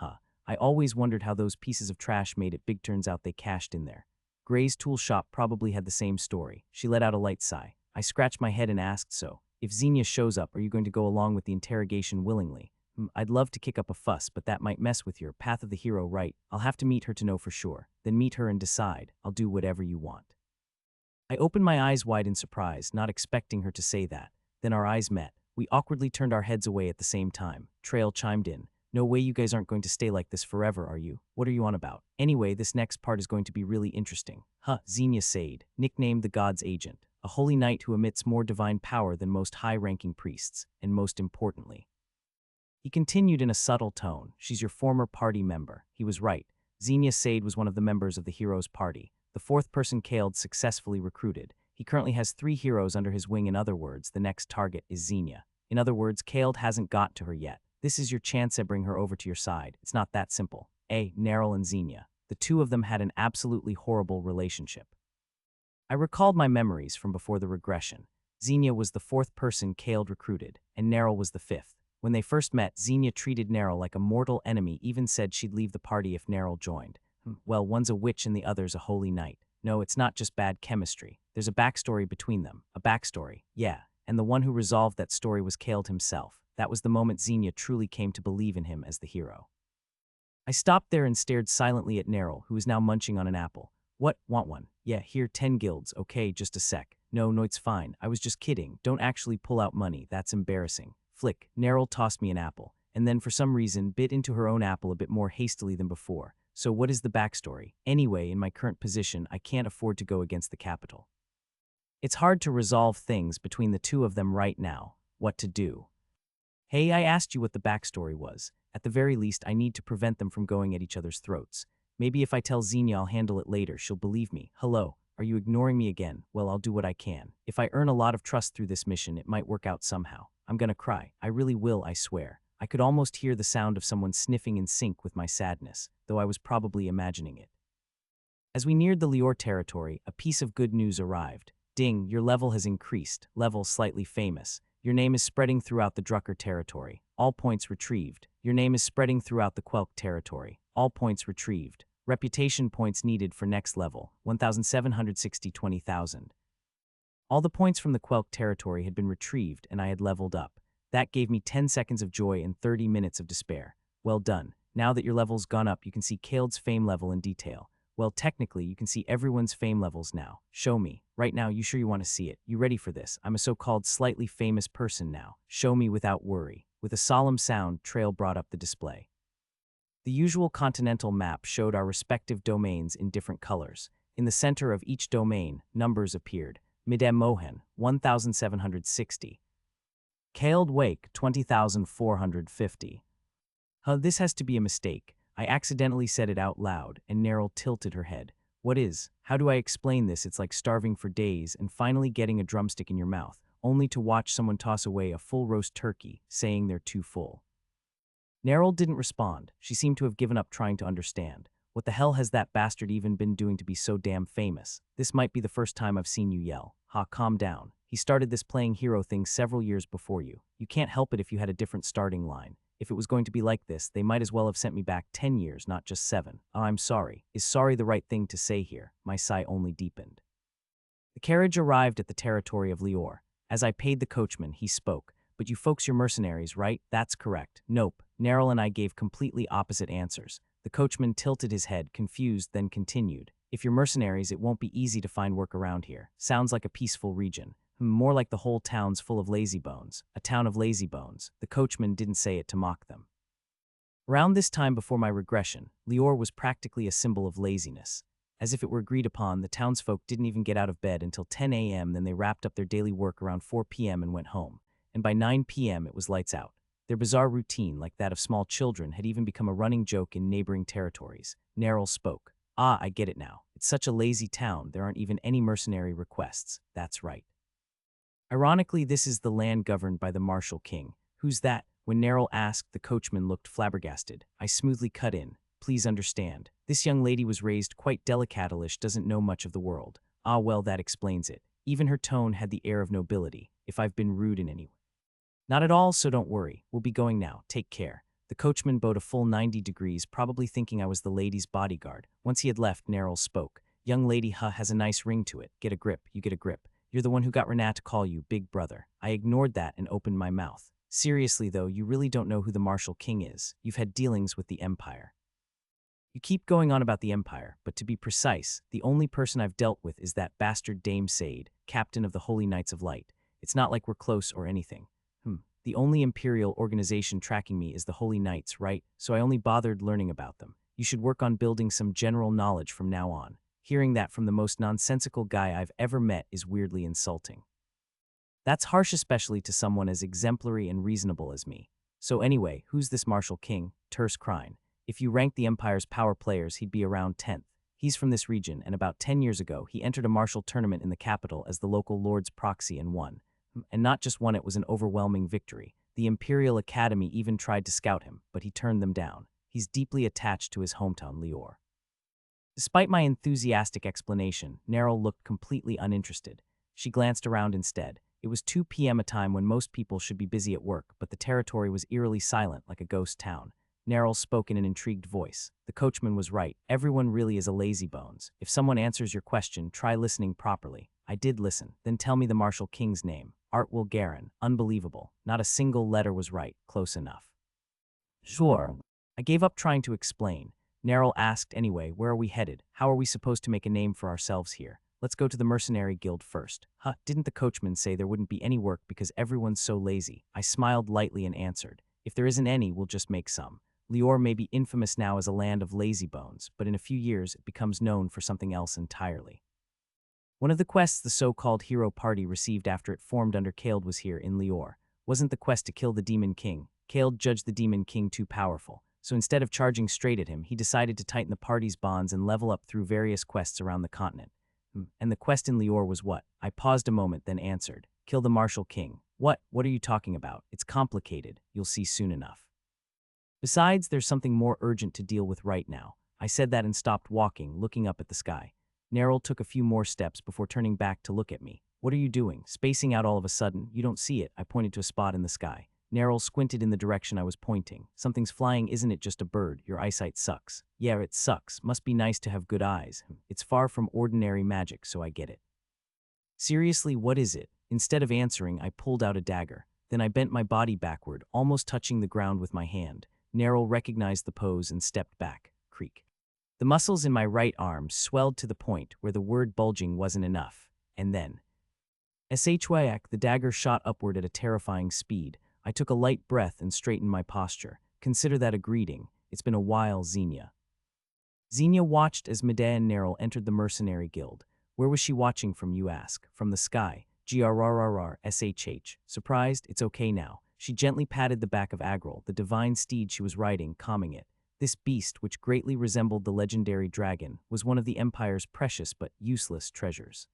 I always wondered how those pieces of trash made it big. Turns out they cashed in there. Gray's tool shop probably had the same story. She let out a light sigh. I scratched my head and asked, so, if Xenia shows up, are you going to go along with the interrogation willingly? I'd love to kick up a fuss, but that might mess with your path of the hero, right? I'll have to meet her to know for sure. Then meet her and decide. I'll do whatever you want. I opened my eyes wide in surprise, not expecting her to say that. Then our eyes met. We awkwardly turned our heads away at the same time. Trail chimed in. No way, you guys aren't going to stay like this forever, are you? What are you on about? Anyway, this next part is going to be really interesting. Xenia Sade, nicknamed the God's Agent, a holy knight who emits more divine power than most high-ranking priests, and most importantly. He continued in a subtle tone, she's your former party member. He was right. Xenia Sade was one of the members of the hero's party. The fourth person Khaled successfully recruited. He currently has 3 heroes under his wing. In other words, the next target is Xenia. In other words, Khaled hasn't got to her yet. This is your chance to bring her over to your side. It's not that simple. Nerl and Xenia. The two of them had an absolutely horrible relationship. I recalled my memories from before the regression. Xenia was the 4th person Khaled recruited, and Nerl was the 5th. When they first met, Xenia treated Nerl like a mortal enemy, even said she'd leave the party if Nerl joined. Well, one's a witch and the other's a holy knight. No, it's not just bad chemistry. There's a backstory between them. A backstory, yeah. And the one who resolved that story was Khaled himself. That was the moment Xenia truly came to believe in him as the hero. I stopped there and stared silently at Nerl, who was now munching on an apple. What, want one? Yeah, here, 10 guilds. Okay, just a sec. No, it's fine. I was just kidding. Don't actually pull out money. That's embarrassing. Flick. Neryl tossed me an apple, and then for some reason bit into her own apple a bit more hastily than before. So what is the backstory? Anyway, in my current position, I can't afford to go against the capital. It's hard to resolve things between the two of them right now. What to do? Hey, I asked you what the backstory was. At the very least, I need to prevent them from going at each other's throats. Maybe if I tell Xenia I'll handle it later, she'll believe me. Hello, are you ignoring me again? Well, I'll do what I can. If I earn a lot of trust through this mission, it might work out somehow. I'm gonna cry. I really will, I swear. I could almost hear the sound of someone sniffing in sync with my sadness, though I was probably imagining it. As we neared the Lior territory, a piece of good news arrived. Ding, your level has increased. Level slightly famous. Your name is spreading throughout the Drucker territory. All points retrieved. Your name is spreading throughout the Quelk territory. All points retrieved. Reputation points needed for next level, 1,760 20,000. All the points from the Quelk territory had been retrieved and I had leveled up. That gave me 10 seconds of joy and 30 minutes of despair. Well done. Now that your level's gone up, you can see Kaeld's fame level in detail. Well, technically, you can see everyone's fame levels now. Show me. Right now, you sure you want to see it? You ready for this? I'm a so-called slightly famous person now. Show me without worry. With a solemn sound, Trail brought up the display. The usual continental map showed our respective domains in different colors. In the center of each domain, numbers appeared. Midem Mohan, 1,760. Kaeld Wake, 20,450. This has to be a mistake. I accidentally said it out loud, and Neryl tilted her head. What is? How do I explain this? It's like starving for days and finally getting a drumstick in your mouth, only to watch someone toss away a full roast turkey, saying they're too full. Neryl didn't respond. She seemed to have given up trying to understand. What the hell has that bastard even been doing to be so damn famous? This might be the first time I've seen you yell. Ha, calm down. He started this playing hero thing several years before you. You can't help it if you had a different starting line. If it was going to be like this, they might as well have sent me back 10 years, not just 7. Oh, I'm sorry. Is sorry the right thing to say here? My sigh only deepened. The carriage arrived at the territory of Lior. As I paid the coachman, he spoke. But you folks, you're mercenaries, right? That's correct. Nope. Neryl and I gave completely opposite answers. The coachman tilted his head, confused, then continued. If you're mercenaries, it won't be easy to find work around here. Sounds like a peaceful region. More like the whole town's full of lazybones. A town of lazybones. The coachman didn't say it to mock them. Around this time before my regression, Lior was practically a symbol of laziness. As if it were agreed upon, the townsfolk didn't even get out of bed until 10 a.m., then they wrapped up their daily work around 4 p.m. and went home. And by 9 p.m. it was lights out. Their bizarre routine, like that of small children, had even become a running joke in neighboring territories. Neryl spoke. Ah, I get it now. It's such a lazy town, there aren't even any mercenary requests. That's right. Ironically, this is the land governed by the Martial King. Who's that? When Neryl asked, the coachman looked flabbergasted. I smoothly cut in. Please understand. This young lady was raised quite delicatelish, doesn't know much of the world. Ah, well, that explains it. Even her tone had the air of nobility, if I've been rude in any way. Not at all, so don't worry. We'll be going now. Take care. The coachman bowed a full 90 degrees, probably thinking I was the lady's bodyguard. Once he had left, Neryl spoke. Young lady, has a nice ring to it. Get a grip. You get a grip. You're the one who got Renat to call you Big Brother. I ignored that and opened my mouth. Seriously, though, you really don't know who the Martial King is. You've had dealings with the Empire. You keep going on about the Empire, but to be precise, the only person I've dealt with is that bastard Dame Sade, captain of the Holy Knights of Light. It's not like we're close or anything. The only Imperial organization tracking me is the Holy Knights, right? So I only bothered learning about them. You should work on building some general knowledge from now on. Hearing that from the most nonsensical guy I've ever met is weirdly insulting. That's harsh, especially to someone as exemplary and reasonable as me. So anyway, who's this Martial King? Terse Krine. If you rank the Empire's power players, he'd be around 10th. He's from this region, and about 10 years ago, he entered a martial tournament in the capital as the local lord's proxy and won. And not just won, it was an overwhelming victory. The Imperial Academy even tried to scout him, but he turned them down. He's deeply attached to his hometown, Lior. Despite my enthusiastic explanation, Neryl looked completely uninterested. She glanced around instead. It was 2 p.m., a time when most people should be busy at work, but the territory was eerily silent like a ghost town. Neryl spoke in an intrigued voice. The coachman was right. Everyone really is a lazybones. If someone answers your question, try listening properly. I did listen. Then tell me the Martial King's name. Art Wilgarin. Unbelievable. Not a single letter was right. Close enough. Sure. I gave up trying to explain. Neryl asked anyway, where are we headed? How are we supposed to make a name for ourselves here? Let's go to the mercenary guild first. Huh, didn't the coachman say there wouldn't be any work because everyone's so lazy? I smiled lightly and answered, if there isn't any, we'll just make some. Lior may be infamous now as a land of lazybones, but in a few years it becomes known for something else entirely. One of the quests the so-called hero party received after it formed under Kald was here in Lior. Wasn't the quest to kill the Demon King. Kald judged the Demon King too powerful, so instead of charging straight at him, he decided to tighten the party's bonds and level up through various quests around the continent. And the quest in Lior was what? I paused a moment, then answered, kill the Martial King. What are you talking about? It's complicated. You'll see soon enough. Besides, there's something more urgent to deal with right now. I said that and stopped walking, looking up at the sky. Neril took a few more steps before turning back to look at me. What are you doing? Spacing out all of a sudden? You don't see it. I pointed to a spot in the sky. Neril squinted in the direction I was pointing. Something's flying, isn't it just a bird? Your eyesight sucks. Yeah, it sucks. Must be nice to have good eyes. It's far from ordinary magic, so I get it. Seriously, what is it? Instead of answering, I pulled out a dagger. Then I bent my body backward, almost touching the ground with my hand. Neril recognized the pose and stepped back. Creak. The muscles in my right arm swelled to the point where the word bulging wasn't enough. And then, shwayak, the dagger shot upward at a terrifying speed. I took a light breath and straightened my posture. Consider that a greeting. It's been a while, Xenia. Xenia watched as Medea and Neril entered the mercenary guild. Where was she watching from, you ask? From the sky. Grrrrshh. Surprised? It's okay now. She gently patted the back of Agril, the divine steed she was riding, calming it. This beast, which greatly resembled the legendary dragon, was one of the Empire's precious but useless treasures.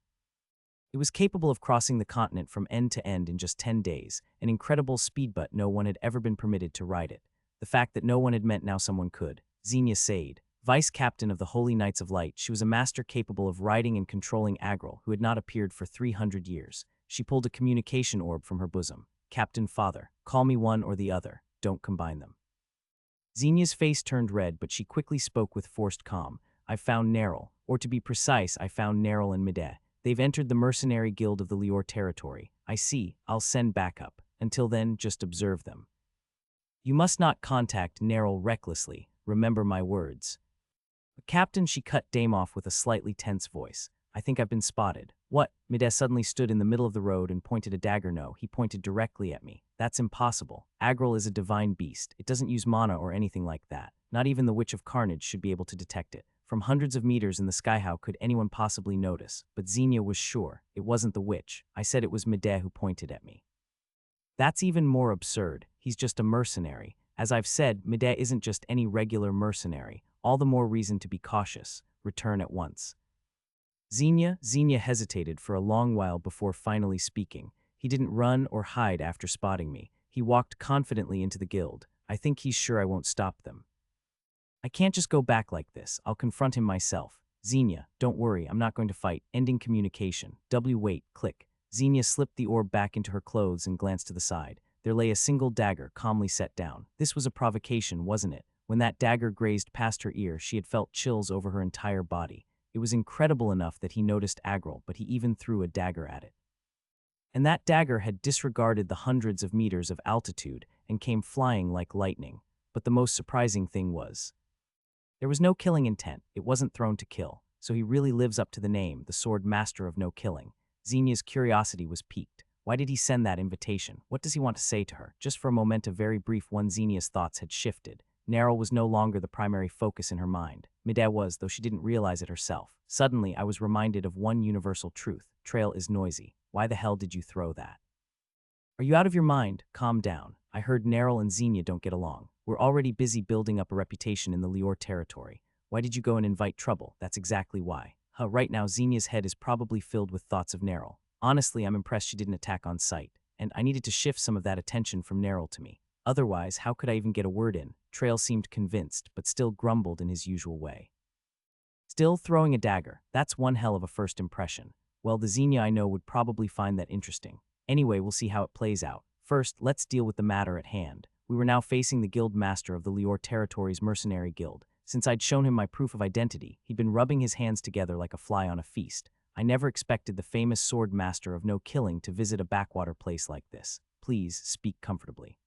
It was capable of crossing the continent from end to end in just 10 days, an incredible speed, but no one had ever been permitted to ride it. The fact that no one had meant now someone could. Xenia Said, vice captain of the Holy Knights of Light, she was a master capable of riding and controlling Agril, who had not appeared for 300 years. She pulled a communication orb from her bosom. Captain Father, call me one or the other, don't combine them. Xenia's face turned red, but she quickly spoke with forced calm. I've found Neril, or to be precise, I found Neril and Medea. They've entered the mercenary guild of the Lior territory. I see, I'll send backup. Until then, just observe them. You must not contact Neril recklessly, remember my words. Captain, she cut Dame off with a slightly tense voice. I think I've been spotted. What? Medea suddenly stood in the middle of the road and pointed a dagger. No, he pointed directly at me. That's impossible. Agril is a divine beast. It doesn't use mana or anything like that. Not even the Witch of Carnage should be able to detect it. From hundreds of meters in the sky, how could anyone possibly notice? But Xenia was sure. It wasn't the witch. I said it was Medea who pointed at me. That's even more absurd. He's just a mercenary. As I've said, Medea isn't just any regular mercenary. All the more reason to be cautious. Return at once. Xenia hesitated for a long while before finally speaking. He didn't run or hide after spotting me. He walked confidently into the guild. I think he's sure I won't stop them. I can't just go back like this. I'll confront him myself. Xenia, don't worry, I'm not going to fight. Ending communication. Wait, click. Xenia slipped the orb back into her clothes and glanced to the side. There lay a single dagger, calmly set down. This was a provocation, wasn't it? When that dagger grazed past her ear, she had felt chills over her entire body. It was incredible enough that he noticed Agril, but he even threw a dagger at it. And that dagger had disregarded the hundreds of meters of altitude and came flying like lightning. But the most surprising thing was, there was no killing intent. It wasn't thrown to kill. So he really lives up to the name, the sword master of no killing. Xenia's curiosity was piqued. Why did he send that invitation? What does he want to say to her? Just for a moment, a very brief one, Xenia's thoughts had shifted. Neril was no longer the primary focus in her mind. Medea was, though she didn't realize it herself. Suddenly, I was reminded of one universal truth. Trail is noisy. Why the hell did you throw that? Are you out of your mind? Calm down. I heard Neril and Xenia don't get along. We're already busy building up a reputation in the Lior territory. Why did you go and invite trouble? That's exactly why. Right now, Xenia's head is probably filled with thoughts of Neril. Honestly, I'm impressed she didn't attack on sight, and I needed to shift some of that attention from Neril to me. Otherwise, how could I even get a word in? Trail seemed convinced, but still grumbled in his usual way. Still throwing a dagger. That's one hell of a first impression. Well, the Xenia I know would probably find that interesting. Anyway, we'll see how it plays out. First, let's deal with the matter at hand. We were now facing the guild master of the Lior territory's mercenary guild. Since I'd shown him my proof of identity, he'd been rubbing his hands together like a fly on a feast. I never expected the famous sword master of no killing to visit a backwater place like this. Please, speak comfortably.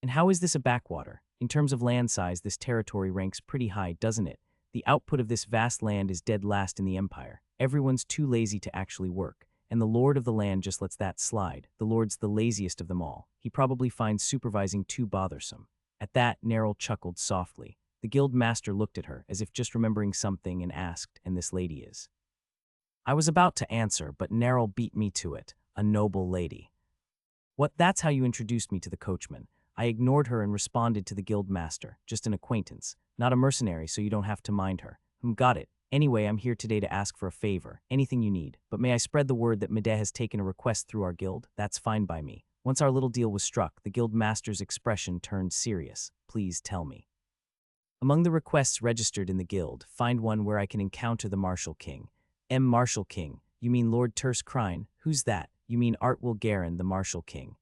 And how is this a backwater? In terms of land size, this territory ranks pretty high, doesn't it? The output of this vast land is dead last in the empire. Everyone's too lazy to actually work. And the lord of the land just lets that slide. The lord's the laziest of them all. He probably finds supervising too bothersome. At that, Neril chuckled softly. The guild master looked at her, as if just remembering something, and asked, "And this lady is?" I was about to answer, but Neril beat me to it. "A noble lady." "What, that's how you introduced me to the coachman?" I ignored her and responded to the guild master. "Just an acquaintance. Not a mercenary, so you don't have to mind her." Got it. Anyway, I'm here today to ask for a favor. Anything you need. But may I spread the word that Mede has taken a request through our guild? That's fine by me." Once our little deal was struck, the guild master's expression turned serious. "Please tell me." "Among the requests registered in the guild, find one where I can encounter the Martial King." Martial King? You mean Lord Terce Crine? Who's that? You mean Art Wilgarin, the Martial King?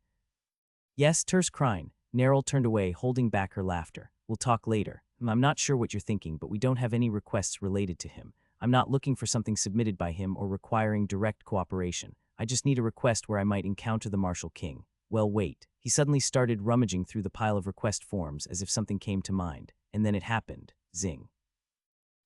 Yes, Terce Crine. Neril turned away, holding back her laughter. "We'll talk later. I'm not sure what you're thinking, but we don't have any requests related to him. I'm not looking for something submitted by him or requiring direct cooperation. I just need a request where I might encounter the Martial King." Well, wait. He suddenly started rummaging through the pile of request forms as if something came to mind. And then it happened. Zing.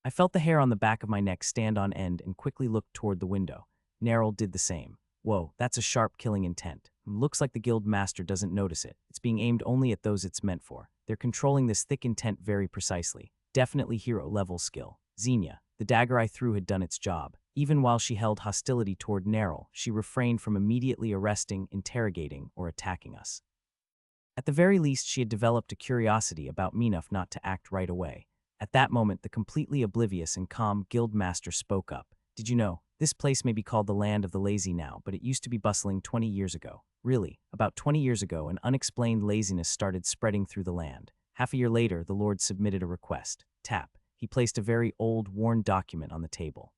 I felt the hair on the back of my neck stand on end and quickly looked toward the window. Neril did the same. Whoa, that's a sharp killing intent. Looks like the guild master doesn't notice it. It's being aimed only at those it's meant for. They're controlling this thick intent very precisely. Definitely hero-level skill. Xenia, the dagger I threw had done its job. Even while she held hostility toward Neril, she refrained from immediately arresting, interrogating, or attacking us. At the very least, she had developed a curiosity about me enough not to act right away. At that moment, the completely oblivious and calm guild master spoke up. "Did you know? This place may be called the land of the lazy now, but it used to be bustling 20 years ago. Really, about 20 years ago, an unexplained laziness started spreading through the land. Half a year later, the Lord submitted a request. Tap. He placed a very old, worn document on the table.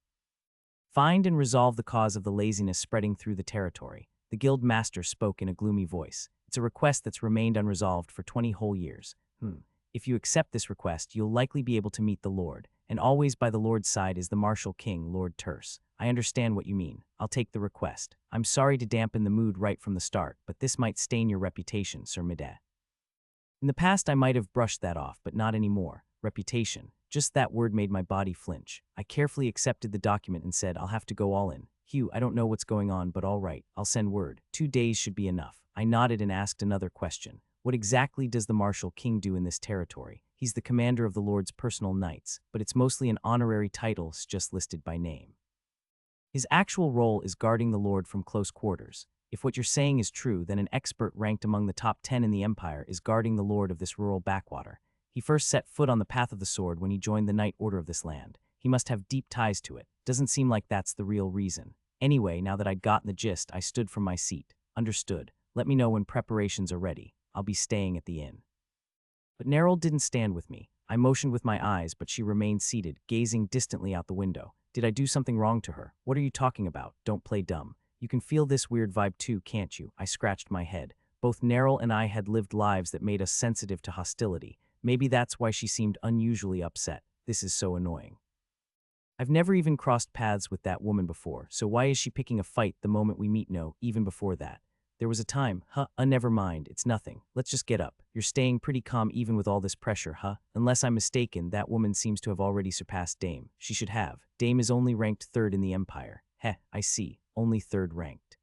Find and resolve the cause of the laziness spreading through the territory." The guild master spoke in a gloomy voice. "It's a request that's remained unresolved for 20 whole years. If you accept this request, you'll likely be able to meet the Lord. And always by the Lord's side is the Martial King, Lord Terce. I understand what you mean. I'll take the request. I'm sorry to dampen the mood right from the start, but this might stain your reputation, Sir Mede." In the past, I might have brushed that off, but not anymore. Reputation. Just that word made my body flinch. I carefully accepted the document and said, "I'll have to go all in. Hugh, I don't know what's going on, but all right, I'll send word. 2 days should be enough." I nodded and asked another question. "What exactly does the Martial King do in this territory?" "He's the commander of the Lord's personal knights, but it's mostly an honorary title just listed by name. His actual role is guarding the Lord from close quarters. If what you're saying is true, then an expert ranked among the top 10 in the Empire is guarding the Lord of this rural backwater. He first set foot on the path of the sword when he joined the Knight Order of this land. He must have deep ties to it. Doesn't seem like that's the real reason. Anyway, now that I'd gotten the gist, I stood from my seat. Understood. Let me know when preparations are ready. I'll be staying at the inn." But Neril didn't stand with me. I motioned with my eyes, but she remained seated, gazing distantly out the window. Did I do something wrong to her? "What are you talking about? Don't play dumb. You can feel this weird vibe too, can't you?" I scratched my head. Both Neril and I had lived lives that made us sensitive to hostility. Maybe that's why she seemed unusually upset. This is so annoying. I've never even crossed paths with that woman before, so why is she picking a fight the moment we meet? No, even before that. There was a time, never mind, it's nothing. Let's just get up. You're staying pretty calm even with all this pressure, Unless I'm mistaken, that woman seems to have already surpassed Dame. She should have. Dame is only ranked 3rd in the Empire. I see. Only 3rd ranked.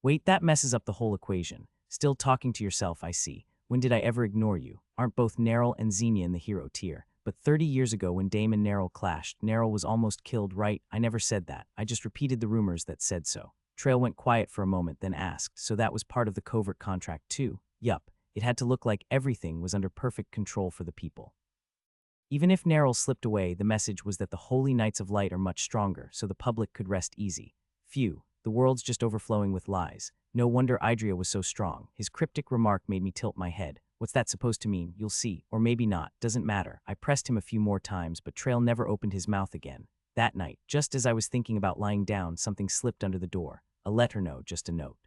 Wait, that messes up the whole equation. Still talking to yourself, I see. When did I ever ignore you? Aren't both Neril and Xenia in the hero tier? But 30 years ago when Dame and Neril clashed, Neril was almost killed, right? I never said that. I just repeated the rumors that said so. Trail went quiet for a moment, then asked, "So that was part of the covert contract too?" Yup. It had to look like everything was under perfect control for the people. Even if Neril slipped away, the message was that the Holy Knights of Light are much stronger, so the public could rest easy. Phew, the world's just overflowing with lies. No wonder Idria was so strong. His cryptic remark made me tilt my head. What's that supposed to mean? You'll see. Or maybe not. Doesn't matter. I pressed him a few more times, but Trail never opened his mouth again. That night, just as I was thinking about lying down, something slipped under the door. A letter, no, just a note.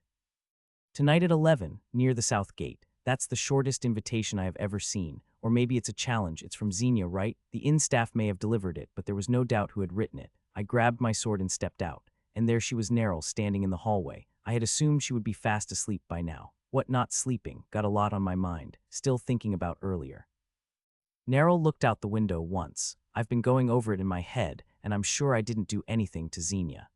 "Tonight at 11, near the south gate." That's the shortest invitation I have ever seen. Or maybe it's a challenge. It's from Xenia, right? The inn staff may have delivered it, but there was no doubt who had written it. I grabbed my sword and stepped out. And there she was, Neril, standing in the hallway. I had assumed she would be fast asleep by now. What, not sleeping? Got a lot on my mind. Still thinking about earlier. Neril looked out the window once. I've been going over it in my head, and I'm sure I didn't do anything to Xenia.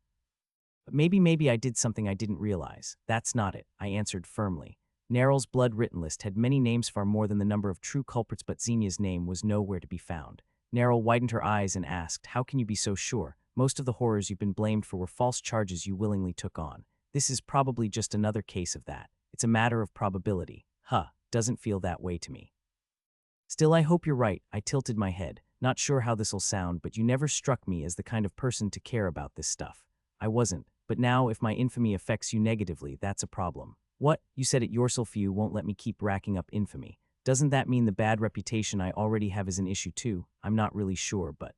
But maybe I did something I didn't realize. That's not it, I answered firmly. Neryl's blood-written list had many names, far more than the number of true culprits, but Xenia's name was nowhere to be found. Neryl widened her eyes and asked, "How can you be so sure? Most of the horrors you've been blamed for were false charges you willingly took on. This is probably just another case of that. It's a matter of probability." Doesn't feel that way to me. Still, I hope you're right. I tilted my head. Not sure how this'll sound, but you never struck me as the kind of person to care about this stuff. I wasn't, but now if my infamy affects you negatively, that's a problem. What? You said it yourself, you won't let me keep racking up infamy. Doesn't that mean the bad reputation I already have is an issue too? I'm not really sure, but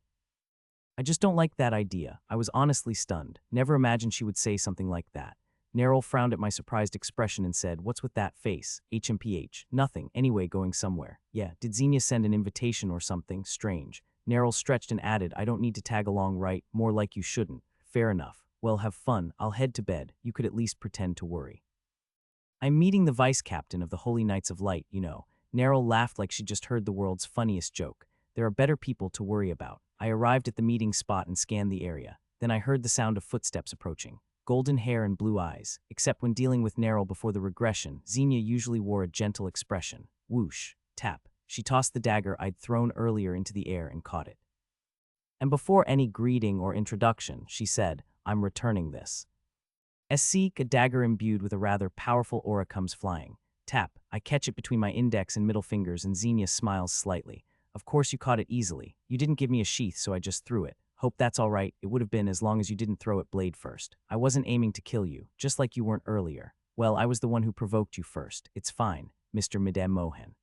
I just don't like that idea. I was honestly stunned. Never imagined she would say something like that. Neryl frowned at my surprised expression and said, "What's with that face? HMPH. Nothing. Anyway, going somewhere." Yeah, did Xenia send an invitation or something? Strange. Neryl stretched and added, "I don't need to tag along, right? More like you shouldn't." Fair enough. Well, have fun. I'll head to bed. You could at least pretend to worry. I'm meeting the vice captain of the Holy Knights of Light, you know. Neryl laughed like she'd just heard the world's funniest joke. There are better people to worry about. I arrived at the meeting spot and scanned the area. Then I heard the sound of footsteps approaching. Golden hair and blue eyes. Except when dealing with Neryl before the regression, Xenia usually wore a gentle expression. Whoosh. Tap. She tossed the dagger I'd thrown earlier into the air and caught it. And before any greeting or introduction, she said, "I'm returning this." A dagger imbued with a rather powerful aura comes flying. Tap. I catch it between my index and middle fingers, and Xenia smiles slightly. "Of course you caught it easily. You didn't give me a sheath, so I just threw it. Hope that's all right. It would have been as long as you didn't throw it blade first. I wasn't aiming to kill you, just like you weren't earlier. Well, I was the one who provoked you first. It's fine, Mr. Madame Mohan.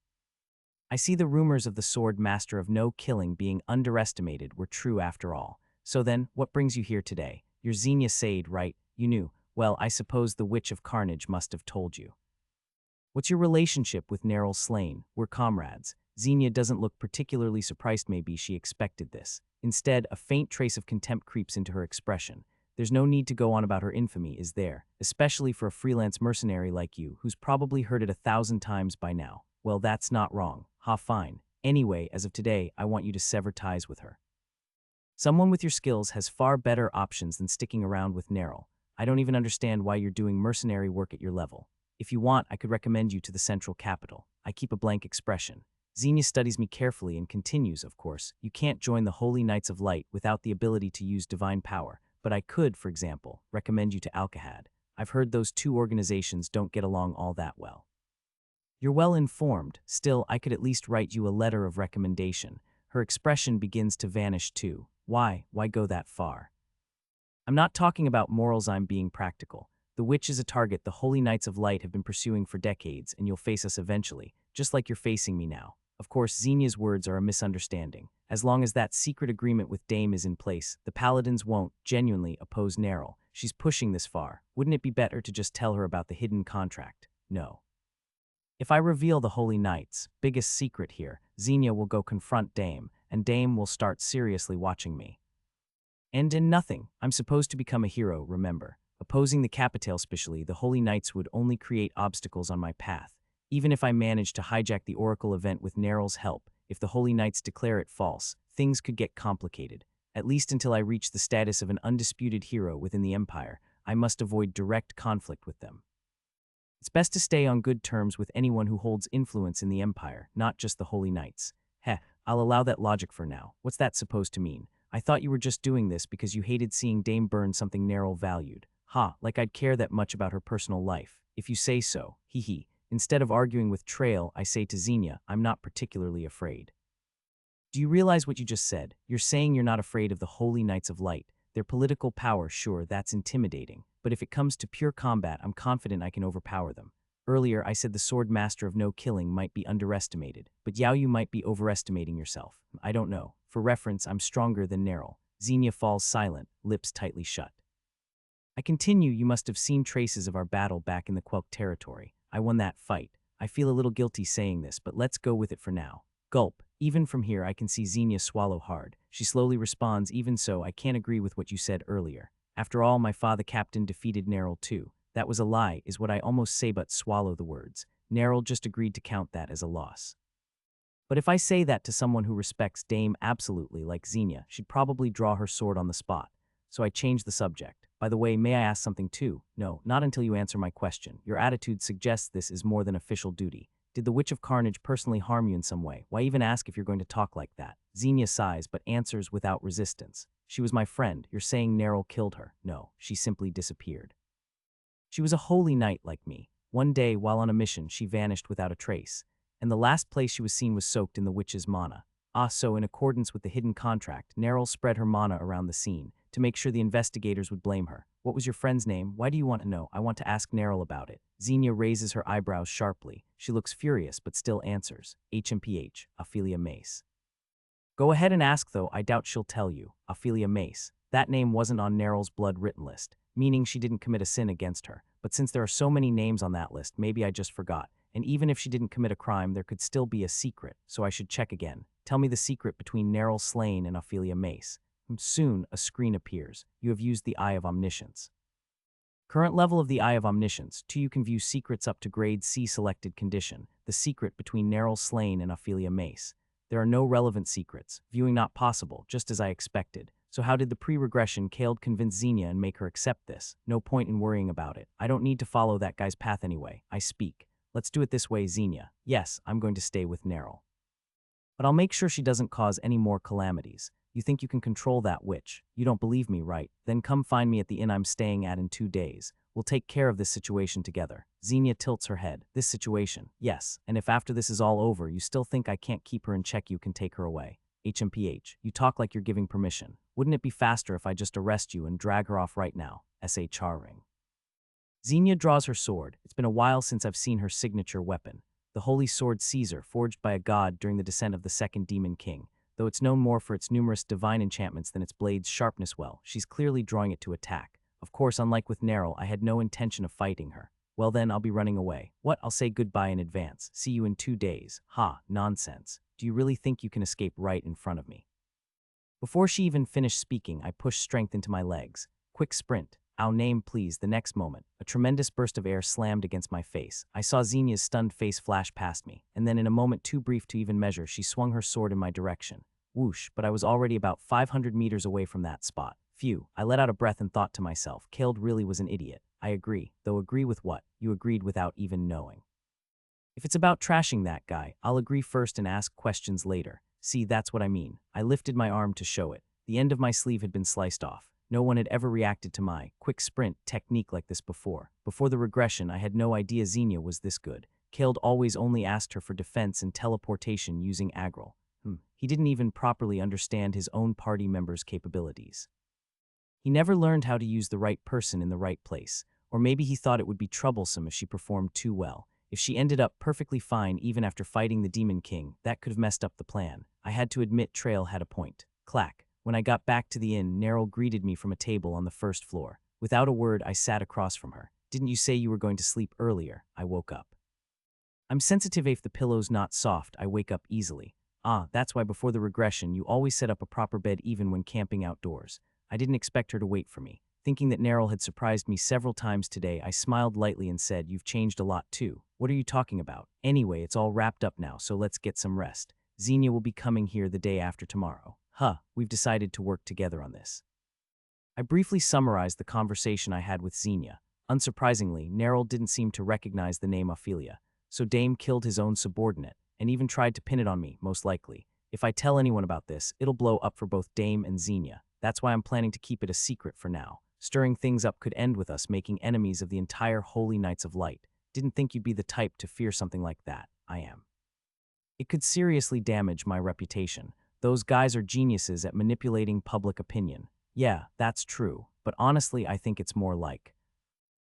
I see the rumors of the sword master of no killing being underestimated were true after all. So then, what brings you here today? You're Xenia Sade, right? You knew. Well, I suppose the Witch of Carnage must have told you. What's your relationship with Neryl Slane? We're comrades." Xenia doesn't look particularly surprised. Maybe she expected this. Instead, a faint trace of contempt creeps into her expression. There's no need to go on about her infamy, is there? Especially for a freelance mercenary like you, who's probably heard it 1,000 times by now. Well, that's not wrong. Fine. Anyway, as of today, I want you to sever ties with her. Someone with your skills has far better options than sticking around with Neryl. I don't even understand why you're doing mercenary work at your level. If you want, I could recommend you to the central capital. I keep a blank expression. Xenia studies me carefully and continues, of course. You can't join the Holy Knights of Light without the ability to use divine power, but I could, for example, recommend you to Alcahad. I've heard those two organizations don't get along all that well. You're well informed. Still, I could at least write you a letter of recommendation. Her expression begins to vanish too. Why go that far? I'm not talking about morals, I'm being practical. The witch is a target the Holy Knights of Light have been pursuing for decades, and you'll face us eventually, just like you're facing me now. Of course, Xenia's words are a misunderstanding. As long as that secret agreement with Dame is in place, the Paladins won't genuinely oppose Neryl. She's pushing this far. Wouldn't it be better to just tell her about the hidden contract? No. If I reveal the Holy Knights' biggest secret here, Xenia will go confront Dame, and Dame will start seriously watching me. And in nothing, I'm supposed to become a hero, remember. Opposing the Capitale, especially the Holy Knights, would only create obstacles on my path. Even if I manage to hijack the Oracle event with Neryl's help, if the Holy Knights declare it false, things could get complicated. At least until I reach the status of an undisputed hero within the Empire, I must avoid direct conflict with them. It's best to stay on good terms with anyone who holds influence in the Empire, not just the Holy Knights. I'll allow that logic for now. What's that supposed to mean? I thought you were just doing this because you hated seeing Dame burn something Neryl valued. Like I'd care that much about her personal life. If you say so, hee. Instead of arguing with Trail, I say to Xenia, I'm not particularly afraid. Do you realize what you just said? You're saying you're not afraid of the Holy Knights of Light. Their political power, sure, that's intimidating. But if it comes to pure combat, I'm confident I can overpower them. Earlier, I said the Sword Master of No Killing might be underestimated, but Yao, you might be overestimating yourself. I don't know. For reference, I'm stronger than Neryl. Xenia falls silent, lips tightly shut. I continue, you must have seen traces of our battle back in the Quelk territory. I won that fight. I feel a little guilty saying this, but let's go with it for now. Gulp. Even from here, I can see Xenia swallow hard. She slowly responds, even so, I can't agree with what you said earlier. After all, my father captain defeated Neryl too. That was a lie, is what I almost say, but swallow the words. Neryl just agreed to count that as a loss. But if I say that to someone who respects Dame absolutely, like Xenia, she'd probably draw her sword on the spot. So I changed the subject. By the way, may I ask something too? No, not until you answer my question. Your attitude suggests this is more than official duty. Did the Witch of Carnage personally harm you in some way? Why even ask if you're going to talk like that? Xenia sighs, but answers without resistance. She was my friend. You're saying Neril killed her. No, she simply disappeared. She was a holy knight like me. One day, while on a mission, she vanished without a trace, and the last place she was seen was soaked in the witch's mana. So in accordance with the hidden contract, Neril spread her mana around the scene, to make sure the investigators would blame her. What was your friend's name? Why do you want to know? I want to ask Neril about it. Xenia raises her eyebrows sharply. She looks furious, but still answers. HMPH, Ophelia Mace. Go ahead and ask, though. I doubt she'll tell you. Ophelia Mace. That name wasn't on Neril's blood-written list, meaning she didn't commit a sin against her. But since there are so many names on that list, maybe I just forgot. And even if she didn't commit a crime, there could still be a secret, so I should check again. Tell me the secret between Neril Slane and Ophelia Mace. Soon, a screen appears. You have used the Eye of Omniscience. Current level of the Eye of Omniscience. 2. You can view secrets up to grade C selected condition. The secret between Neril Slane and Ophelia Mace. There are no relevant secrets. Viewing not possible, just as I expected. So how did the pre-regression Khaled convince Xenia and make her accept this? No point in worrying about it. I don't need to follow that guy's path anyway. I speak. Let's do it this way, Xenia. Yes, I'm going to stay with Neril. But I'll make sure she doesn't cause any more calamities. You think you can control that witch? You don't believe me, right? Then come find me at the inn I'm staying at in 2 days. We'll take care of this situation together. Xenia tilts her head. This situation? Yes. And if after this is all over, you still think I can't keep her in check, you can take her away. HMPH. You talk like you're giving permission. Wouldn't it be faster if I just arrest you and drag her off right now? SHR ring. Xenia draws her sword. It's been a while since I've seen her signature weapon. The holy sword Caesar, forged by a god during the descent of the second demon king. Though it's known more for its numerous divine enchantments than its blade's sharpness, well, she's clearly drawing it to attack. Of course, unlike with Neril, I had no intention of fighting her. Well then, I'll be running away. What? I'll say goodbye in advance. See you in 2 days. Ha, nonsense. Do you really think you can escape right in front of me? Before she even finished speaking, I pushed strength into my legs. Quick sprint. Our name, please. The next moment, a tremendous burst of air slammed against my face. I saw Xenia's stunned face flash past me, and then in a moment too brief to even measure, she swung her sword in my direction. Whoosh, but I was already about 500 meters away from that spot. Phew, I let out a breath and thought to myself, Khaled really was an idiot. I agree, though agree with what? You agreed without even knowing. If it's about trashing that guy, I'll agree first and ask questions later. See, that's what I mean. I lifted my arm to show it. The end of my sleeve had been sliced off. No one had ever reacted to my quick sprint technique like this before. Before the regression, I had no idea Xenia was this good. Khaled always only asked her for defense and teleportation using Agril. He didn't even properly understand his own party members' capabilities. He never learned how to use the right person in the right place, or maybe he thought it would be troublesome if she performed too well. If she ended up perfectly fine even after fighting the Demon King, that could have messed up the plan. I had to admit Trail had a point. Clack. When I got back to the inn, Neril greeted me from a table on the first floor. Without a word, I sat across from her. Didn't you say you were going to sleep earlier? I woke up. I'm sensitive if the pillow's not soft, I wake up easily. That's why before the regression, you always set up a proper bed even when camping outdoors. I didn't expect her to wait for me. Thinking that Neril had surprised me several times today, I smiled lightly and said, You've changed a lot too. What are you talking about? Anyway, it's all wrapped up now, so let's get some rest. Xenia will be coming here the day after tomorrow. We've decided to work together on this. I briefly summarized the conversation I had with Xenia. Unsurprisingly, Neril didn't seem to recognize the name Ophelia, so Dame killed his own subordinate, and even tried to pin it on me, most likely. If I tell anyone about this, it'll blow up for both Dame and Xenia. That's why I'm planning to keep it a secret for now. Stirring things up could end with us making enemies of the entire Holy Knights of Light. Didn't think you'd be the type to fear something like that. I am. It could seriously damage my reputation. Those guys are geniuses at manipulating public opinion. Yeah, that's true, but honestly, I think it's more like.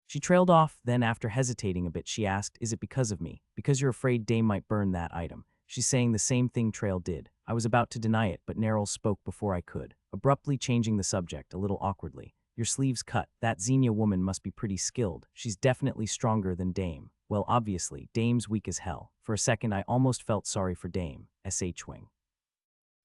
She trailed off, then after hesitating a bit, she asked, Is it because of me? Because you're afraid Dame might burn that item. She's saying the same thing Trail did. I was about to deny it, but Neril spoke before I could, abruptly changing the subject a little awkwardly. Your sleeve's cut. That Xenia woman must be pretty skilled. She's definitely stronger than Dame. Well, obviously, Dame's weak as hell. For a second, I almost felt sorry for Dame. Wing.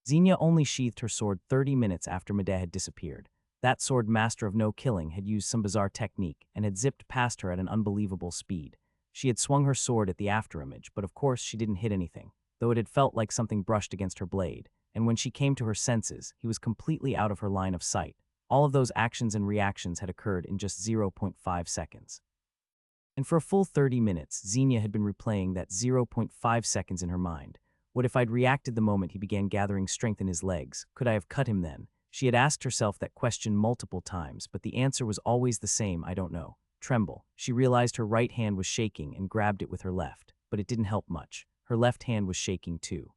Xenia only sheathed her sword 30 minutes after Medea had disappeared. That sword master of no killing had used some bizarre technique and had zipped past her at an unbelievable speed. She had swung her sword at the afterimage, but of course she didn't hit anything. though it had felt like something brushed against her blade, and when she came to her senses, he was completely out of her line of sight. All of those actions and reactions had occurred in just 0.5 seconds. And for a full 30 minutes, Xenia had been replaying that 0.5 seconds in her mind. What if I'd reacted the moment he began gathering strength in his legs? Could I have cut him then? She had asked herself that question multiple times, but the answer was always the same: I don't know. Tremble. She realized her right hand was shaking and grabbed it with her left, but it didn't help much. Her left hand was shaking too.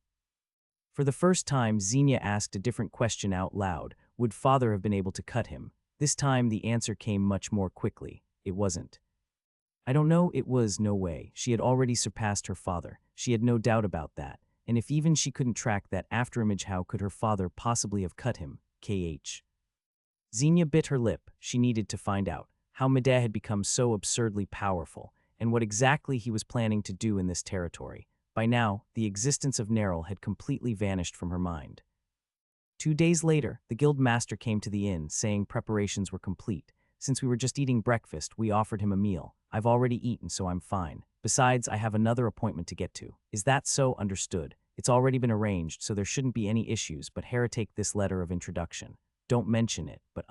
For the first time, Xenia asked a different question out loud. Would father have been able to cut him? This time, the answer came much more quickly. It wasn't. I don't know, it was no way. She had already surpassed her father. She had no doubt about that. And if even she couldn't track that afterimage, how could her father possibly have cut him? Xenia bit her lip. She needed to find out how Medea had become so absurdly powerful, and what exactly he was planning to do in this territory. By now, the existence of Neril had completely vanished from her mind. 2 days later, the guild master came to the inn, saying preparations were complete. Since we were just eating breakfast, we offered him a meal. I've already eaten, so I'm fine. Besides, I have another appointment to get to. Is that so? Understood. It's already been arranged, so there shouldn't be any issues, but take this letter of introduction. Don't mention it, but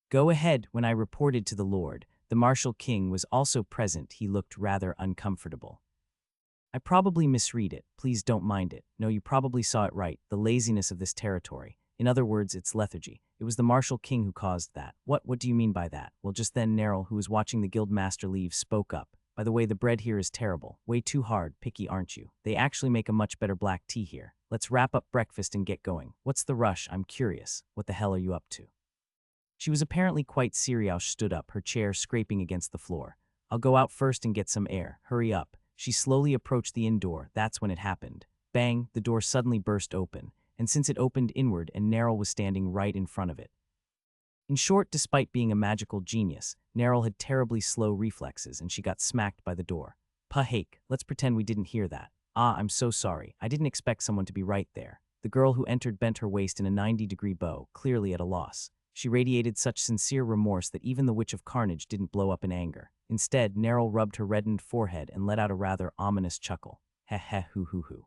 Go ahead. When I reported to the Lord, the Martial King was also present. He looked rather uncomfortable. I probably misread it. Please don't mind it. No, you probably saw it right. The laziness of this territory. In other words, it's lethargy. It was the Martial King who caused that. What do you mean by that? Well, just then Neril, who was watching the guild master leave, spoke up. By the way, the bread here is terrible. Way too hard. Picky, aren't you? They actually make a much better black tea here. Let's wrap up breakfast and get going. What's the rush? I'm curious. What the hell are you up to? She was apparently quite serious. Stood up, her chair scraping against the floor. I'll go out first and get some air. Hurry up. She slowly approached the inn door. That's when it happened. Bang, the door suddenly burst open, and since it opened inward and Neril was standing right in front of it. In short, despite being a magical genius, Neril had terribly slow reflexes and she got smacked by the door. Pahake, let's pretend we didn't hear that. Ah, I'm so sorry. I didn't expect someone to be right there. The girl who entered bent her waist in a 90-degree bow, clearly at a loss. She radiated such sincere remorse that even the Witch of Carnage didn't blow up in anger. Instead, Neril rubbed her reddened forehead and let out a rather ominous chuckle. Heh heh hoo hoo hoo.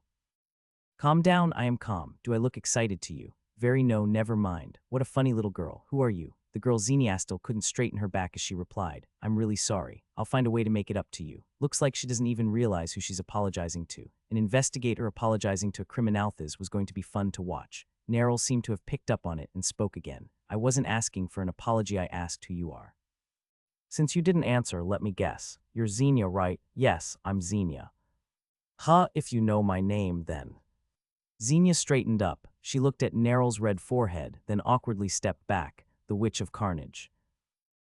Calm down, I am calm. Do I look excited to you? Very no, never mind. What a funny little girl. Who are you? The girl Xenia still couldn't straighten her back as she replied. I'm really sorry. I'll find a way to make it up to you. Looks like she doesn't even realize who she's apologizing to. An investigator apologizing to a criminalthas was going to be fun to watch. Neril seemed to have picked up on it and spoke again. I wasn't asking for an apology, I asked who you are. Since you didn't answer, let me guess. You're Xenia, right? Yes, I'm Xenia. Huh, if you know my name, then. Xenia straightened up. She looked at Neril's red forehead, then awkwardly stepped back. The Witch of Carnage.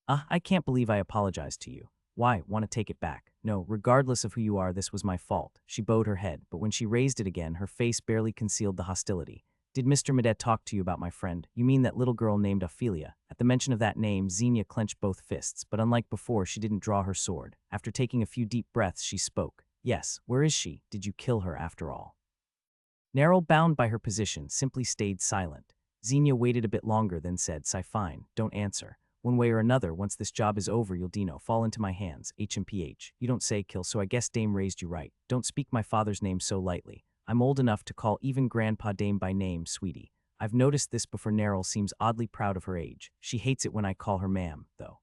I can't believe I apologized to you. Why, want to take it back? No, regardless of who you are, this was my fault. She bowed her head, but when she raised it again, her face barely concealed the hostility. Did Mr. Medea talk to you about my friend? You mean that little girl named Ophelia? At the mention of that name, Xenia clenched both fists, but unlike before, she didn't draw her sword. After taking a few deep breaths, she spoke. Yes, where is she? Did you kill her after all? Neril, bound by her position, simply stayed silent. Xenia waited a bit longer, then said, "Sigh, fine, don't answer. One way or another, once this job is over, you'll fall into my hands, HMPH. You don't say kill, so I guess Dame raised you right. Don't speak my father's name so lightly. I'm old enough to call even Grandpa Dame by name, sweetie. I've noticed this before." Neril seems oddly proud of her age. She hates it when I call her ma'am, though.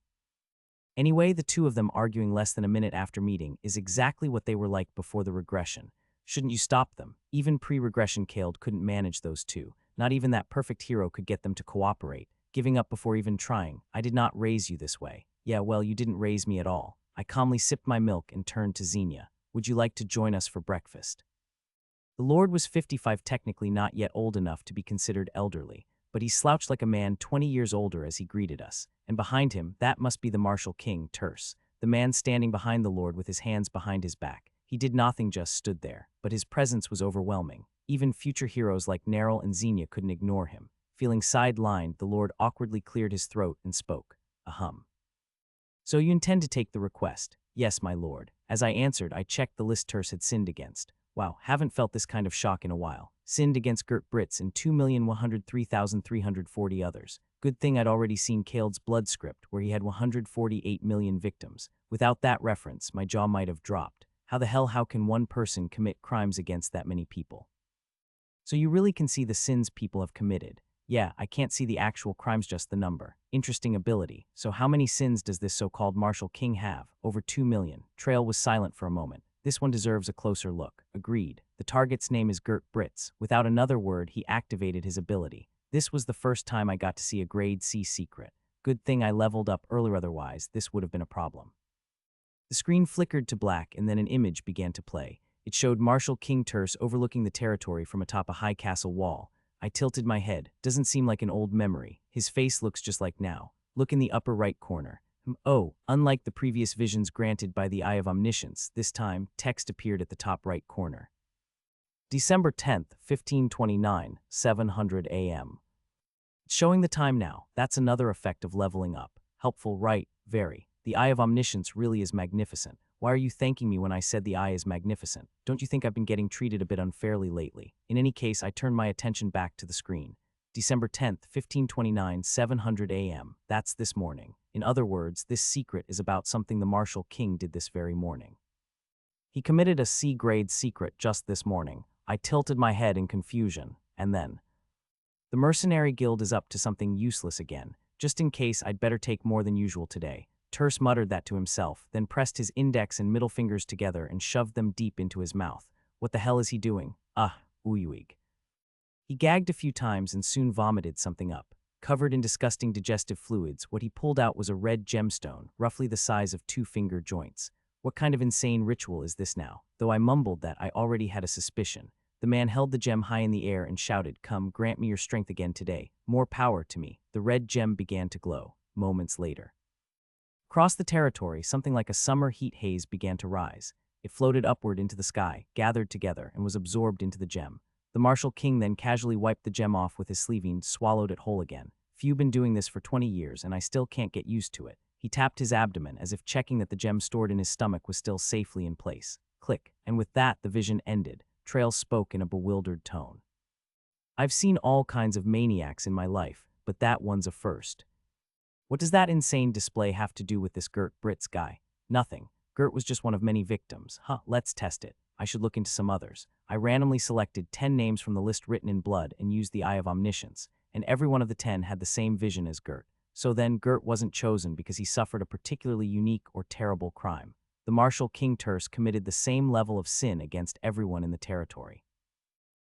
Anyway, the two of them arguing less than a minute after meeting is exactly what they were like before the regression. Shouldn't you stop them? Even pre-regression Kaled couldn't manage those two. Not even that perfect hero could get them to cooperate, giving up before even trying. I did not raise you this way. Yeah, well, you didn't raise me at all. I calmly sipped my milk and turned to Xenia. Would you like to join us for breakfast? The Lord was 55, technically not yet old enough to be considered elderly, but he slouched like a man 20 years older as he greeted us, and behind him, that must be the Martial King, Terse, the man standing behind the Lord with his hands behind his back. He did nothing, just stood there, but his presence was overwhelming. Even future heroes like Neril and Xenia couldn't ignore him. Feeling sidelined, the Lord awkwardly cleared his throat and spoke. Ahem. So you intend to take the request? Yes, my lord. As I answered, I checked the list Terse had sinned against. Wow, haven't felt this kind of shock in a while. Sinned against Gert Brits and 2,103,340 others. Good thing I'd already seen Kaled's blood script, where he had 148 million victims. Without that reference, my jaw might have dropped. How can one person commit crimes against that many people? So you really can see the sins people have committed. Yeah, I can't see the actual crimes, just the number. Interesting ability. So how many sins does this so-called martial king have? Over 2 million. Trail was silent for a moment. This one deserves a closer look. Agreed. The target's name is Gert Britz. Without another word, he activated his ability. This was the first time I got to see a grade C secret. Good thing I leveled up earlier, otherwise this would have been a problem. The screen flickered to black and then an image began to play. It showed Marshal King Terse overlooking the territory from atop a high castle wall. I tilted my head. Doesn't seem like an old memory. His face looks just like now. Look in the upper right corner. Oh, unlike the previous visions granted by the Eye of Omniscience, this time, text appeared at the top right corner. December 10th, 1529, 700 a.m. It's showing the time now. That's another effect of leveling up. Helpful, right? Very. The Eye of Omniscience really is magnificent. Why are you thanking me when I said the eye is magnificent? Don't you think I've been getting treated a bit unfairly lately? In any case, I turned my attention back to the screen. December 10th, 1529, 700 a.m. That's this morning. In other words, this secret is about something the Marshal King did this very morning. He committed a C-grade secret just this morning. I tilted my head in confusion, and then the Mercenary Guild is up to something useless again. Just in case, I'd better take more than usual today. Terse muttered that to himself, then pressed his index and middle fingers together and shoved them deep into his mouth. What the hell is he doing? Uyuig. He gagged a few times and soon vomited something up. Covered in disgusting digestive fluids, what he pulled out was a red gemstone, roughly the size of 2 finger joints. What kind of insane ritual is this now? Though I mumbled that, I already had a suspicion. The man held the gem high in the air and shouted, "Come, grant me your strength again today. More power to me." The red gem began to glow. Moments later, across the territory, something like a summer heat haze began to rise. It floated upward into the sky, gathered together, and was absorbed into the gem. The Marshal King then casually wiped the gem off with his sleeve and swallowed it whole again. Few been doing this for 20 years, and I still can't get used to it. He tapped his abdomen as if checking that the gem stored in his stomach was still safely in place. Click, and with that, the vision ended. Trail spoke in a bewildered tone. I've seen all kinds of maniacs in my life, but that one's a first. What does that insane display have to do with this Gert Britz guy? Nothing. Gert was just one of many victims. Let's test it. I should look into some others. I randomly selected 10 names from the list written in blood and used the Eye of Omniscience, and every one of the 10 had the same vision as Gert. So then, Gert wasn't chosen because he suffered a particularly unique or terrible crime. The Marshal King Terse committed the same level of sin against everyone in the territory.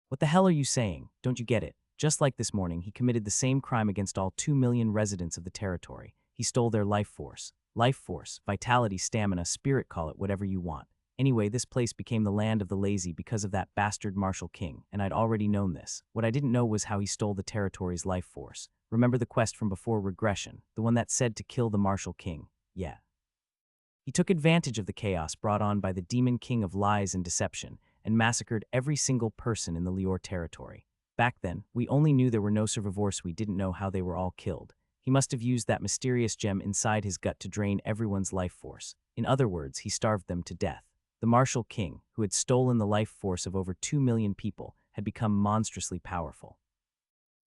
What the hell are you saying? Don't you get it? Just like this morning, he committed the same crime against all 2 million residents of the territory. He stole their life force. Life force, vitality, stamina, spirit, call it whatever you want. Anyway, this place became the land of the lazy because of that bastard Marshal King, and I'd already known this. What I didn't know was how he stole the territory's life force. Remember the quest from before Regression, the one that said to kill the Marshal King? Yeah. He took advantage of the chaos brought on by the Demon King of Lies and Deception and massacred every single person in the Lior territory. Back then, we only knew there were no survivors. We didn't know how they were all killed. He must have used that mysterious gem inside his gut to drain everyone's life force. In other words, he starved them to death. The Marshal King, who had stolen the life force of over 2 million people, had become monstrously powerful.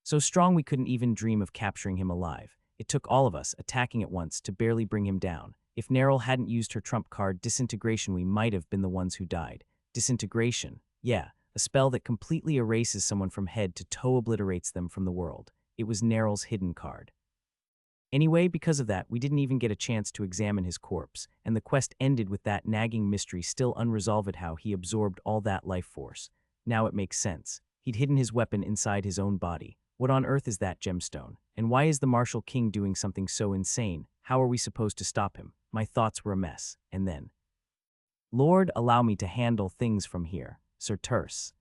So strong we couldn't even dream of capturing him alive. It took all of us, attacking at once, to barely bring him down. If Neril hadn't used her trump card, Disintegration, we might have been the ones who died. Disintegration? Yeah. A spell that completely erases someone from head to toe, obliterates them from the world. It was Neril's hidden card. Anyway, because of that, we didn't even get a chance to examine his corpse, and the quest ended with that nagging mystery still unresolved, how he absorbed all that life force. Now it makes sense. He'd hidden his weapon inside his own body. What on earth is that gemstone? And why is the Marshal King doing something so insane? How are we supposed to stop him? My thoughts were a mess, and then, Lord, allow me to handle things from here. Sir Terse,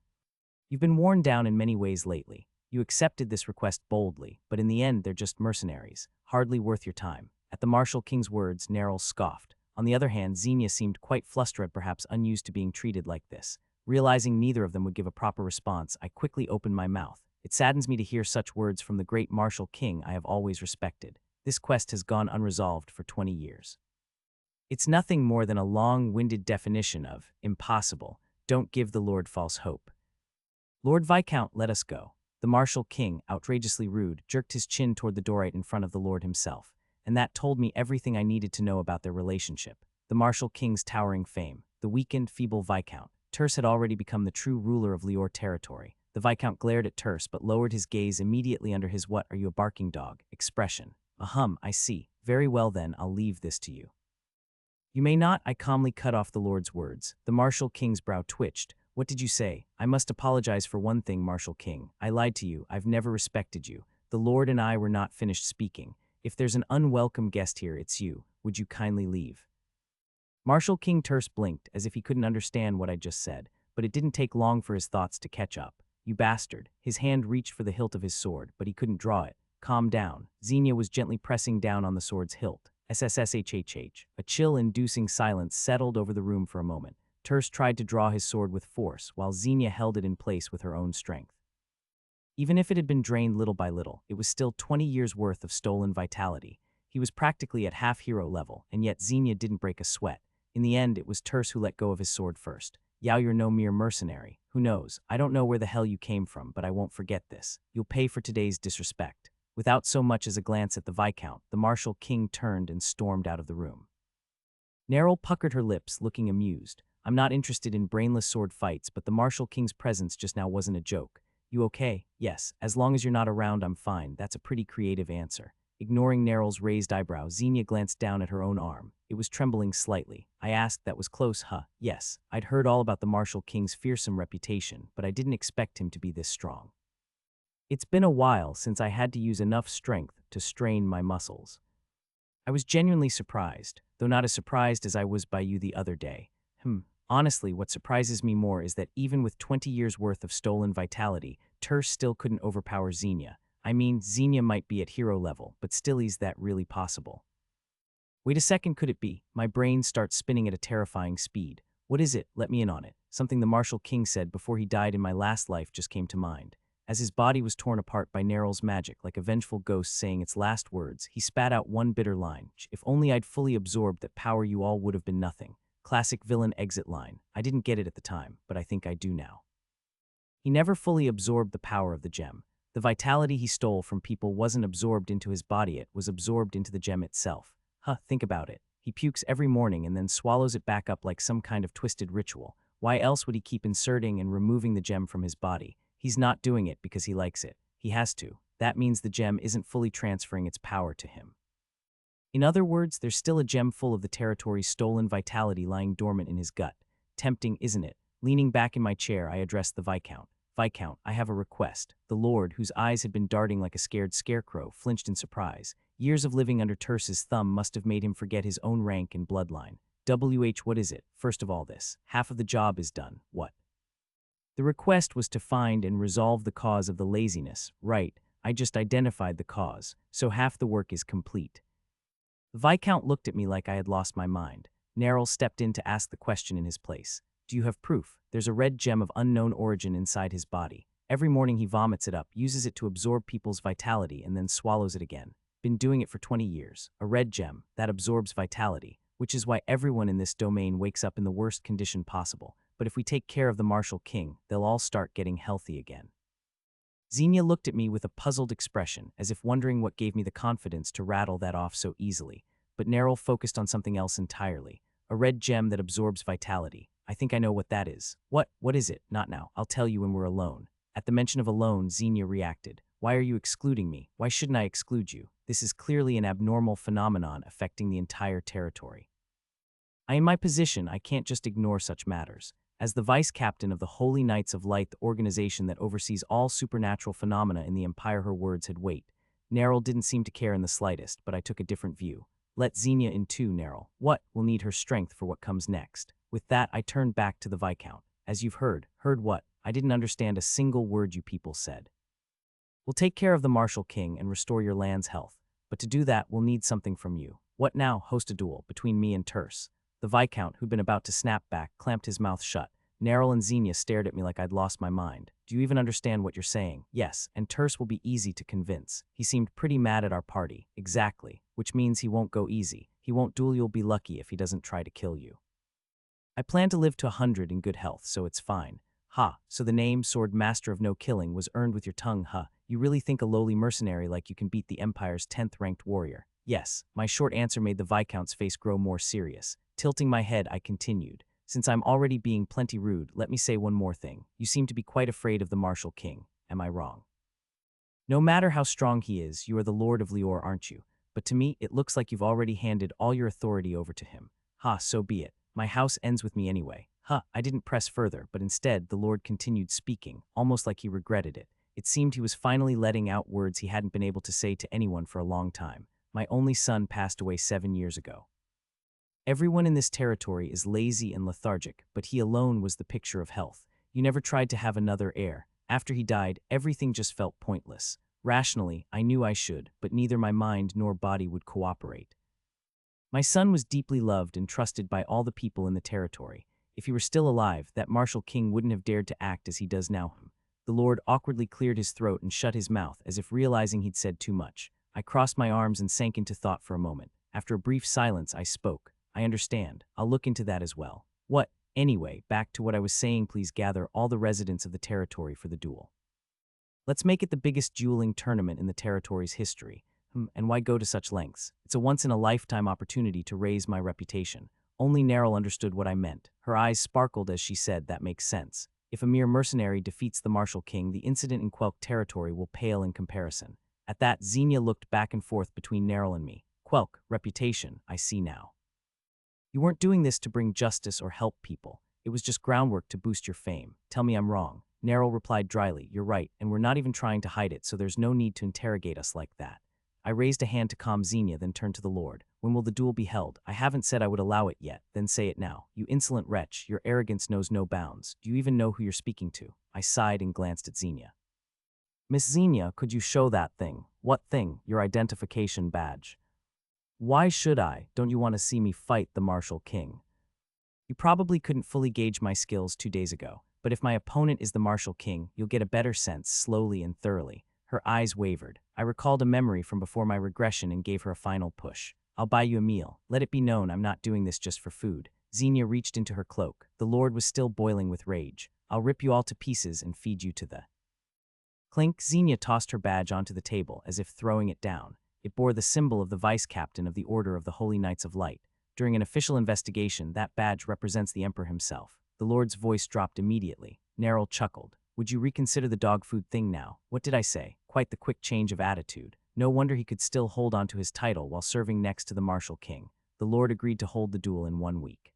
you've been worn down in many ways lately. You accepted this request boldly, but in the end they're just mercenaries, hardly worth your time. At the Marshal King's words, Neril scoffed. On the other hand, Xenia seemed quite flustered, perhaps unused to being treated like this. Realizing neither of them would give a proper response, I quickly opened my mouth. It saddens me to hear such words from the great Marshal King I have always respected. This quest has gone unresolved for 20 years. It's nothing more than a long-winded definition of impossible. Don't give the Lord false hope. Lord Viscount, let us go. The Marshal King, outrageously rude, jerked his chin toward the door right in front of the Lord himself, and that told me everything I needed to know about their relationship. The Marshal King's towering fame, the weakened, feeble Viscount. Terse had already become the true ruler of Lior territory. The Viscount glared at Terse but lowered his gaze immediately under his "what are you a barking dog" expression. Ahem, I see. Very well then, I'll leave this to you. You may not, I calmly cut off the Lord's words. The Martial King's brow twitched. What did you say? I must apologize for one thing, Martial King. I lied to you. I've never respected you. The Lord and I were not finished speaking. If there's an unwelcome guest here, it's you. Would you kindly leave? Martial King Terse blinked as if he couldn't understand what I'd just said, but it didn't take long for his thoughts to catch up. You bastard. His hand reached for the hilt of his sword, but he couldn't draw it. Calm down. Xenia was gently pressing down on the sword's hilt. SSSHHH. A chill-inducing silence settled over the room for a moment. Terse tried to draw his sword with force, while Xenia held it in place with her own strength. Even if it had been drained little by little, it was still 20 years' worth of stolen vitality. He was practically at half-hero level, and yet Xenia didn't break a sweat. In the end, it was Terse who let go of his sword first. Yao, you're no mere mercenary. Who knows? I don't know where the hell you came from, but I won't forget this. You'll pay for today's disrespect. Without so much as a glance at the Viscount, the Martial King turned and stormed out of the room. Neril puckered her lips, looking amused. I'm not interested in brainless sword fights, but the Martial King's presence just now wasn't a joke. You okay? Yes, as long as you're not around, I'm fine. That's a pretty creative answer. Ignoring Neril's raised eyebrow, Xenia glanced down at her own arm. It was trembling slightly. I asked, that was close, huh? Yes, I'd heard all about the Martial King's fearsome reputation, but I didn't expect him to be this strong. It's been a while since I had to use enough strength to strain my muscles. I was genuinely surprised, though not as surprised as I was by you the other day. Honestly, what surprises me more is that even with 20 years' worth of stolen vitality, Terse still couldn't overpower Xenia. I mean, Xenia might be at hero level, but still, is that really possible? Wait a second, could it be? My brain starts spinning at a terrifying speed. What is it? Let me in on it. Something the Martial King said before he died in my last life just came to mind. As his body was torn apart by Neril's magic, like a vengeful ghost saying its last words, he spat out one bitter line. If only I'd fully absorbed that power, you all would have been nothing. Classic villain exit line. I didn't get it at the time, but I think I do now. He never fully absorbed the power of the gem. The vitality he stole from people wasn't absorbed into his body, it was absorbed into the gem itself. Think about it. He pukes every morning and then swallows it back up like some kind of twisted ritual. Why else would he keep inserting and removing the gem from his body? He's not doing it because he likes it. He has to. That means the gem isn't fully transferring its power to him. In other words, there's still a gem full of the territory's stolen vitality lying dormant in his gut. Tempting, isn't it? Leaning back in my chair, I addressed the Viscount. Viscount, I have a request. The Lord, whose eyes had been darting like a scared scarecrow, flinched in surprise. Years of living under Terse's thumb must have made him forget his own rank and bloodline. What is it? First of all this. Half of the job is done. What? The request was to find and resolve the cause of the laziness. Right, I just identified the cause, so half the work is complete. The Viscount looked at me like I had lost my mind. Neril stepped in to ask the question in his place. Do you have proof? There's a red gem of unknown origin inside his body. Every morning he vomits it up, uses it to absorb people's vitality, and then swallows it again. Been doing it for 20 years. A red gem that absorbs vitality, which is why everyone in this domain wakes up in the worst condition possible. But if we take care of the Martial King, they'll all start getting healthy again. Xenia looked at me with a puzzled expression, as if wondering what gave me the confidence to rattle that off so easily. But Neril focused on something else entirely. A red gem that absorbs vitality. I think I know what that is. What is it? Not now. I'll tell you when we're alone. At the mention of alone, Xenia reacted. Why are you excluding me? Why shouldn't I exclude you? This is clearly an abnormal phenomenon affecting the entire territory. In my position, I can't just ignore such matters. As the vice captain of the Holy Knights of Light, the organization that oversees all supernatural phenomena in the Empire, her words had weight. Neril didn't seem to care in the slightest, but I took a different view. Let Xenia in too, Neril. What? We'll need her strength for what comes next. With that, I turned back to the Viscount. As you've heard. Heard what? I didn't understand a single word you people said. We'll take care of the Martial King and restore your land's health. But to do that, we'll need something from you. What now? Host a duel between me and Terse. The Viscount, who'd been about to snap back, clamped his mouth shut. Neril and Xenia stared at me like I'd lost my mind. Do you even understand what you're saying? Yes, and Terse will be easy to convince. He seemed pretty mad at our party. Exactly. Which means he won't go easy. He won't duel. You'll be lucky if he doesn't try to kill you. I plan to live to 100 in good health, so it's fine. So the name, Sword Master of No Killing, was earned with your tongue, You really think a lowly mercenary like you can beat the Empire's 10th ranked warrior? Yes. My short answer made the Viscount's face grow more serious. Tilting my head, I continued. Since I'm already being plenty rude, let me say one more thing. You seem to be quite afraid of the martial king. Am I wrong? No matter how strong he is, you are the Lord of Lior, aren't you? But to me, it looks like you've already handed all your authority over to him. Ha, so be it. My house ends with me anyway. I didn't press further, but instead the Lord continued speaking, almost like he regretted it. It seemed he was finally letting out words he hadn't been able to say to anyone for a long time. My only son passed away 7 years ago. Everyone in this territory is lazy and lethargic, but he alone was the picture of health. You never tried to have another heir. After he died, everything just felt pointless. Rationally, I knew I should, but neither my mind nor body would cooperate. My son was deeply loved and trusted by all the people in the territory. If he were still alive, that martial king wouldn't have dared to act as he does now. The Lord awkwardly cleared his throat and shut his mouth, as if realizing he'd said too much. I crossed my arms and sank into thought for a moment. After a brief silence, I spoke. I understand. I'll look into that as well. What? Anyway, back to what I was saying, please gather all the residents of the territory for the duel. Let's make it the biggest dueling tournament in the territory's history. And why go to such lengths? It's a once-in-a-lifetime opportunity to raise my reputation. Only Neril understood what I meant. Her eyes sparkled as she said, that makes sense. If a mere mercenary defeats the martial king, the incident in Quelk territory will pale in comparison. At that, Xenia looked back and forth between Neril and me. Quelk, reputation, I see now. You weren't doing this to bring justice or help people. It was just groundwork to boost your fame. Tell me I'm wrong. Neril replied dryly, you're right, and we're not even trying to hide it, so there's no need to interrogate us like that. I raised a hand to calm Xenia, then turned to the Lord. When will the duel be held? I haven't said I would allow it yet, then say it now. You insolent wretch, your arrogance knows no bounds. Do you even know who you're speaking to? I sighed and glanced at Xenia. Miss Xenia, could you show that thing? What thing? Your identification badge. Why should I? Don't you want to see me fight the martial king? You probably couldn't fully gauge my skills 2 days ago, but if my opponent is the martial king, you'll get a better sense, slowly and thoroughly. Her eyes wavered. I recalled a memory from before my regression and gave her a final push. I'll buy you a meal. Let it be known I'm not doing this just for food. Xenia reached into her cloak. The Lord was still boiling with rage. I'll rip you all to pieces and feed you to the... Clink. Xenia tossed her badge onto the table as if throwing it down. It bore the symbol of the vice-captain of the Order of the Holy Knights of Light. During an official investigation, that badge represents the Emperor himself. The Lord's voice dropped immediately. Neril chuckled. Would you reconsider the dog food thing now? What did I say? Quite the quick change of attitude. No wonder he could still hold on to his title while serving next to the martial king. The Lord agreed to hold the duel in 1 week.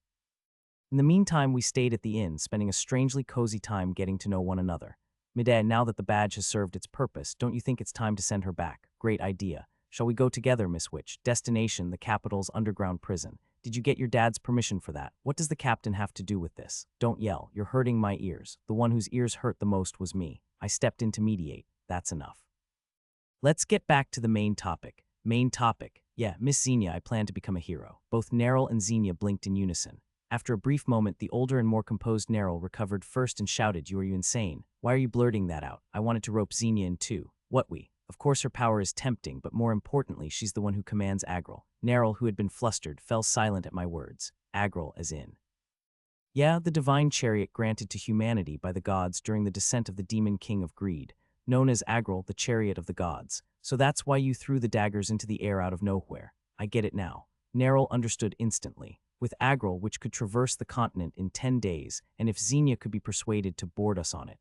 In the meantime, we stayed at the inn, spending a strangely cozy time getting to know one another. Midday, now that the badge has served its purpose, don't you think it's time to send her back? Great idea. Shall we go together, Miss Witch? Destination, the capital's underground prison. Did you get your dad's permission for that? What does the captain have to do with this? Don't yell. You're hurting my ears. The one whose ears hurt the most was me. I stepped in to mediate. That's enough. Let's get back to the main topic. Main topic. Yeah, Miss Xenia, I plan to become a hero. Both Neril and Xenia blinked in unison. After a brief moment, the older and more composed Neril recovered first and shouted, are you insane? Why are you blurting that out? I wanted to rope Xenia in too. What we? Of course her power is tempting, but more importantly, she's the one who commands Agril. Neril, who had been flustered, fell silent at my words. Agril as in. Yeah, the divine chariot granted to humanity by the gods during the descent of the demon king of greed, known as Agril, the chariot of the gods. So that's why you threw the daggers into the air out of nowhere. I get it now. Neril understood instantly. With Agril, which could traverse the continent in 10 days, and if Xenia could be persuaded to board us on it.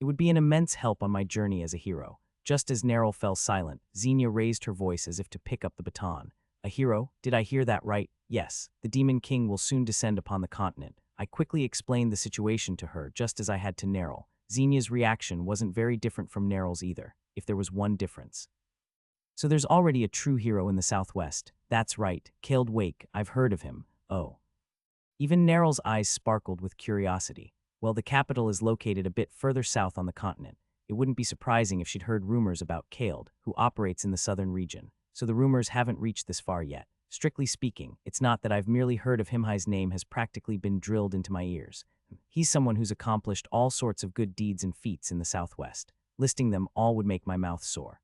It would be an immense help on my journey as a hero. Just as Neril fell silent, Xenia raised her voice as if to pick up the baton. A hero? Did I hear that right? Yes, the Demon King will soon descend upon the continent. I quickly explained the situation to her, just as I had to Neril. Xenia's reaction wasn't very different from Neril's either, if there was one difference. So there's already a true hero in the Southwest. That's right, Kaled Wake, I've heard of him. Oh. Even Neril's eyes sparkled with curiosity. Well, the capital is located a bit further south on the continent. It wouldn't be surprising if she'd heard rumors about Kaled, who operates in the southern region. So the rumors haven't reached this far yet. Strictly speaking, it's not that I've merely heard of him. His name has practically been drilled into my ears. He's someone who's accomplished all sorts of good deeds and feats in the Southwest. Listing them all would make my mouth sore.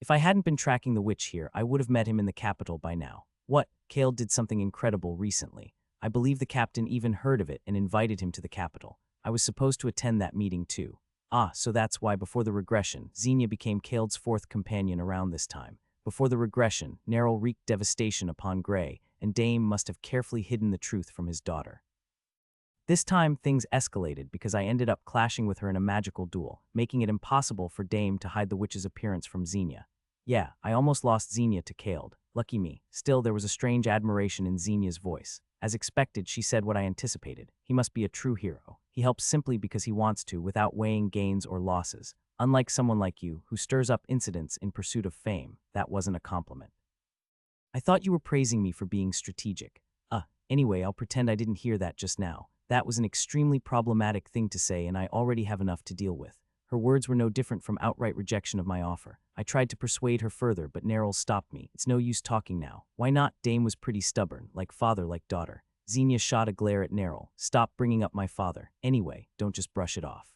If I hadn't been tracking the witch here, I would have met him in the capital by now. What? Kaled did something incredible recently. I believe the captain even heard of it and invited him to the capital. I was supposed to attend that meeting too. Ah, so that's why before the regression, Xenia became Kaled's fourth companion around this time. Before the regression, Neril wreaked devastation upon Grey, and Dame must have carefully hidden the truth from his daughter. This time, things escalated because I ended up clashing with her in a magical duel, making it impossible for Dame to hide the witch's appearance from Xenia. Yeah, I almost lost Xenia to Kaled. Lucky me. Still, there was a strange admiration in Xenia's voice. As expected, she said what I anticipated. He must be a true hero. He helps simply because he wants to, without weighing gains or losses. Unlike someone like you, who stirs up incidents in pursuit of fame. That wasn't a compliment. I thought you were praising me for being strategic. Anyway, I'll pretend I didn't hear that just now. That was an extremely problematic thing to say, and I already have enough to deal with. Her words were no different from outright rejection of my offer. I tried to persuade her further, but Neryl stopped me. It's no use talking now. Why not? Dame was pretty stubborn, like father, like daughter. Xenia shot a glare at Neryl. Stop bringing up my father. Anyway, don't just brush it off.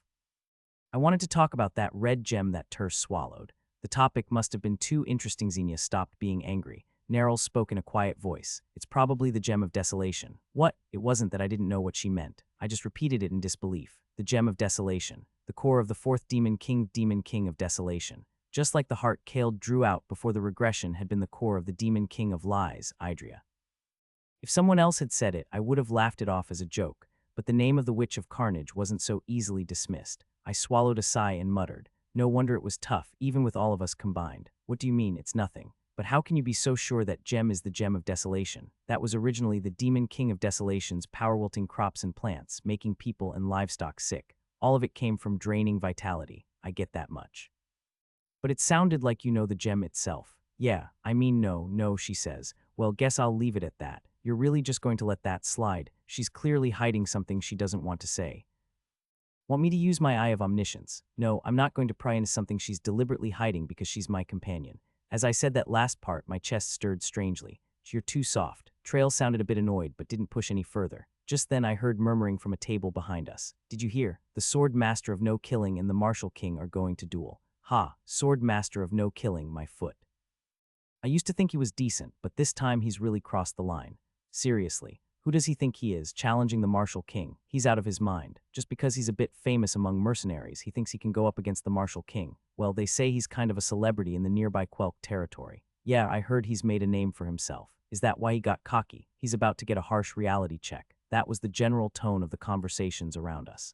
I wanted to talk about that red gem that Terse swallowed. The topic must have been too interesting. Xenia stopped being angry. Neryl spoke in a quiet voice. It's probably the Gem of Desolation. What? It wasn't that I didn't know what she meant. I just repeated it in disbelief. The Gem of Desolation. The core of the fourth Demon King of Desolation. Just like the heart Kaled drew out before the regression had been the core of the Demon King of Lies, Idria. If someone else had said it, I would have laughed it off as a joke, but the name of the Witch of Carnage wasn't so easily dismissed. I swallowed a sigh and muttered. No wonder it was tough, even with all of us combined. What do you mean, it's nothing? But how can you be so sure that gem is the Gem of Desolation? That was originally the Demon King of Desolation's power-wilting crops and plants, making people and livestock sick. All of it came from draining vitality. I get that much. But it sounded like you know the gem itself. Yeah, I mean no, she says. Well, guess I'll leave it at that. You're really just going to let that slide. She's clearly hiding something she doesn't want to say. Want me to use my eye of omniscience? No, I'm not going to pry into something she's deliberately hiding because she's my companion. As I said that last part, my chest stirred strangely. You're too soft. Trail sounded a bit annoyed, but didn't push any further. Just then I heard murmuring from a table behind us. Did you hear? The Sword Master of No Killing and the Martial King are going to duel. Ha, Sword Master of No Killing, my foot. I used to think he was decent, but this time he's really crossed the line. Seriously, who does he think he is, challenging the Martial King? He's out of his mind. Just because he's a bit famous among mercenaries, he thinks he can go up against the Martial King. Well, they say he's kind of a celebrity in the nearby Quelk territory. Yeah, I heard he's made a name for himself. Is that why he got cocky? He's about to get a harsh reality check. That was the general tone of the conversations around us.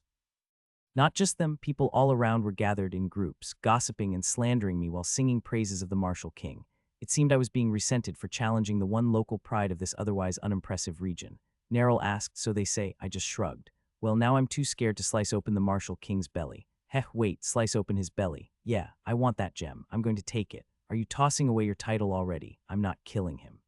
Not just them, people all around were gathered in groups, gossiping and slandering me while singing praises of the Martial King. It seemed I was being resented for challenging the one local pride of this otherwise unimpressive region. Neryl asked, so they say. I just shrugged. Well, now I'm too scared to slice open the Martial King's belly. Wait, slice open his belly. Yeah, I want that gem. I'm going to take it. Are you tossing away your title already? I'm not killing him.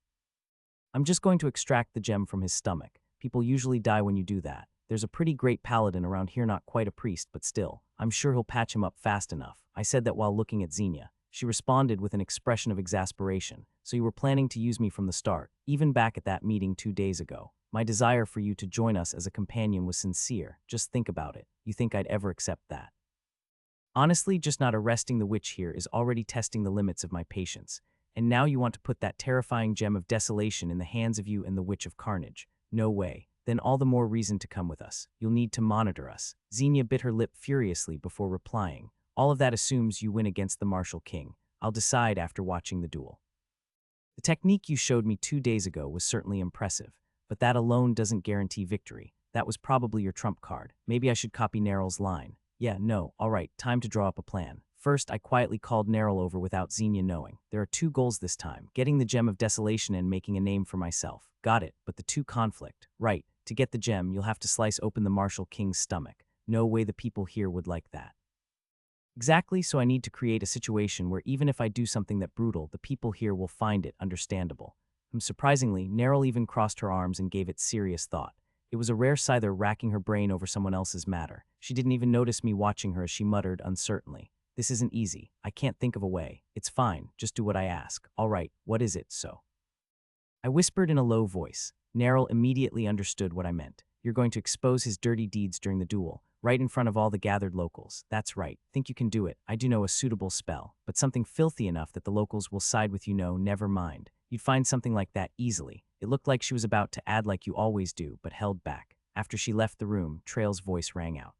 I'm just going to extract the gem from his stomach. People usually die when you do that. There's a pretty great paladin around here, not quite a priest, but still. I'm sure he'll patch him up fast enough. I said that while looking at Xenia. She responded with an expression of exasperation. So you were planning to use me from the start, even back at that meeting 2 days ago. My desire for you to join us as a companion was sincere. Just think about it. You think I'd ever accept that? Honestly, just not arresting the witch here is already testing the limits of my patience. And now you want to put that terrifying gem of desolation in the hands of you and the Witch of Carnage. No way. Then all the more reason to come with us. You'll need to monitor us. Xenia bit her lip furiously before replying. All of that assumes you win against the Martial King. I'll decide after watching the duel. The technique you showed me 2 days ago was certainly impressive, but that alone doesn't guarantee victory. That was probably your trump card. Maybe I should copy Neryl's line. Yeah, no, all right, time to draw up a plan. First, I quietly called Neryl over without Xenia knowing. There are 2 goals this time, getting the Gem of Desolation and making a name for myself. Got it, but the 2 conflict. Right, to get the gem, you'll have to slice open the Martial King's stomach. No way the people here would like that. Exactly, so I need to create a situation where even if I do something that brutal, the people here will find it understandable. Surprisingly, Neryl even crossed her arms and gave it serious thought. It was a rare Scyther racking her brain over someone else's matter. She didn't even notice me watching her as she muttered uncertainly. This isn't easy. I can't think of a way. It's fine. Just do what I ask. All right, what is it, so? I whispered in a low voice. Neryl immediately understood what I meant. You're going to expose his dirty deeds during the duel, right in front of all the gathered locals. That's right. Think you can do it. I do know a suitable spell, but something filthy enough that the locals will side with you. No, never mind. You'd find something like that easily. It looked like she was about to add like you always do, but held back. After she left the room, Trail's voice rang out.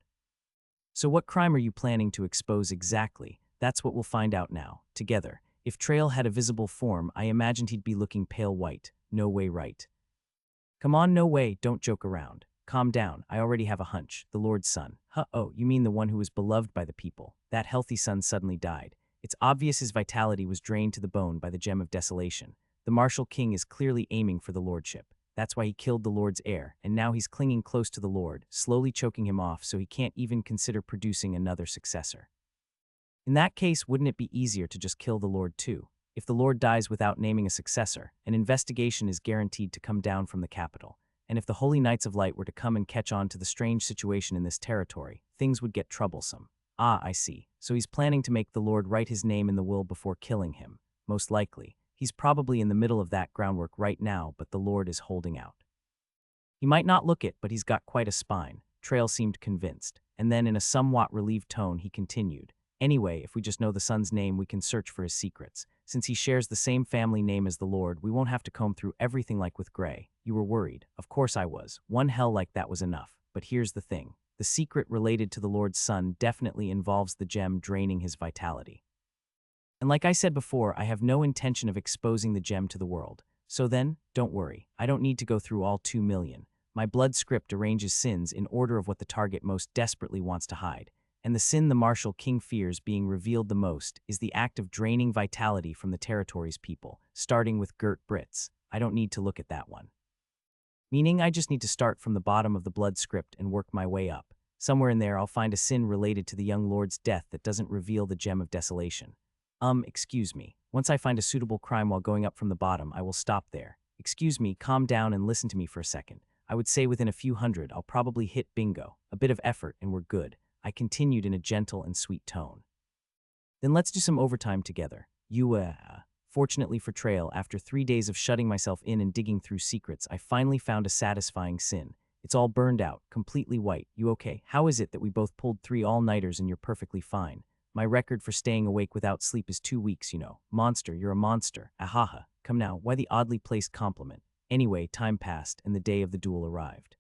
So what crime are you planning to expose exactly? That's what we'll find out now, together. If Trail had a visible form, I imagined he'd be looking pale white. No way, right? Come on, no way, don't joke around. Calm down, I already have a hunch. The Lord's son. Huh, oh, you mean the one who was beloved by the people. That healthy son suddenly died. It's obvious his vitality was drained to the bone by the gem of desolation. The martial king is clearly aiming for the lordship. That's why he killed the Lord's heir, and now he's clinging close to the Lord, slowly choking him off so he can't even consider producing another successor. In that case, wouldn't it be easier to just kill the Lord too? If the Lord dies without naming a successor, an investigation is guaranteed to come down from the capital. And if the Holy Knights of Light were to come and catch on to the strange situation in this territory, things would get troublesome. Ah, I see. So he's planning to make the Lord write his name in the will before killing him. Most likely. He's probably in the middle of that groundwork right now, but the Lord is holding out. He might not look it, but he's got quite a spine. Trail seemed convinced. And then in a somewhat relieved tone, he continued. Anyway, if we just know the son's name, we can search for his secrets. Since he shares the same family name as the Lord, we won't have to comb through everything like with Gray. You were worried. Of course I was. One hell like that was enough. But here's the thing. The secret related to the Lord's son definitely involves the gem draining his vitality. And like I said before, I have no intention of exposing the gem to the world. So then, don't worry. I don't need to go through all 2 million. My blood script arranges sins in order of what the target most desperately wants to hide. And the sin the martial king fears being revealed the most is the act of draining vitality from the territory's people, starting with Gert Brits. I don't need to look at that one. Meaning I just need to start from the bottom of the blood script and work my way up. Somewhere in there I'll find a sin related to the young lord's death that doesn't reveal the gem of desolation. Excuse me. Once I find a suitable crime while going up from the bottom, I will stop there. Excuse me, calm down and listen to me for a second. I would say within a few hundred, I'll probably hit bingo. A bit of effort and we're good. I continued in a gentle and sweet tone. Then let's do some overtime together. Fortunately for Trail, after 3 days of shutting myself in and digging through secrets, I finally found a satisfying sin. It's all burned out, completely white. You okay? How is it that we both pulled 3 all-nighters and you're perfectly fine? My record for staying awake without sleep is 2 weeks, you know. Monster, you're a monster. Ahaha. Come now, why the oddly placed compliment? Anyway, time passed and the day of the duel arrived.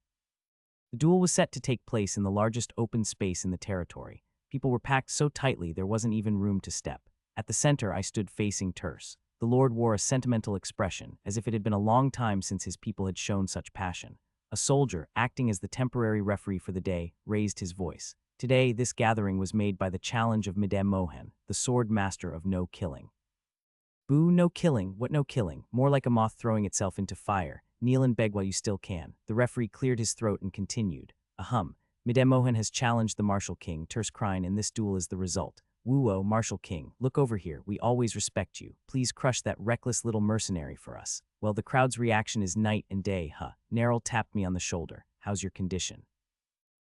The duel was set to take place in the largest open space in the territory. People were packed so tightly there wasn't even room to step. At the center, I stood facing Terse. The Lord wore a sentimental expression, as if it had been a long time since his people had shown such passion. A soldier, acting as the temporary referee for the day, raised his voice. Today, this gathering was made by the challenge of Madame Mohan, the sword master of no killing. Boo, no killing. What no killing? More like a moth throwing itself into fire. Kneel and beg while you still can. The referee cleared his throat and continued. Ahem. Madame Mohan has challenged the Martial King, Terse Crine, and this duel is the result. Woo-oh, Martial King, look over here. We always respect you. Please crush that reckless little mercenary for us. Well, the crowd's reaction is night and day, huh? Neril tapped me on the shoulder. How's your condition?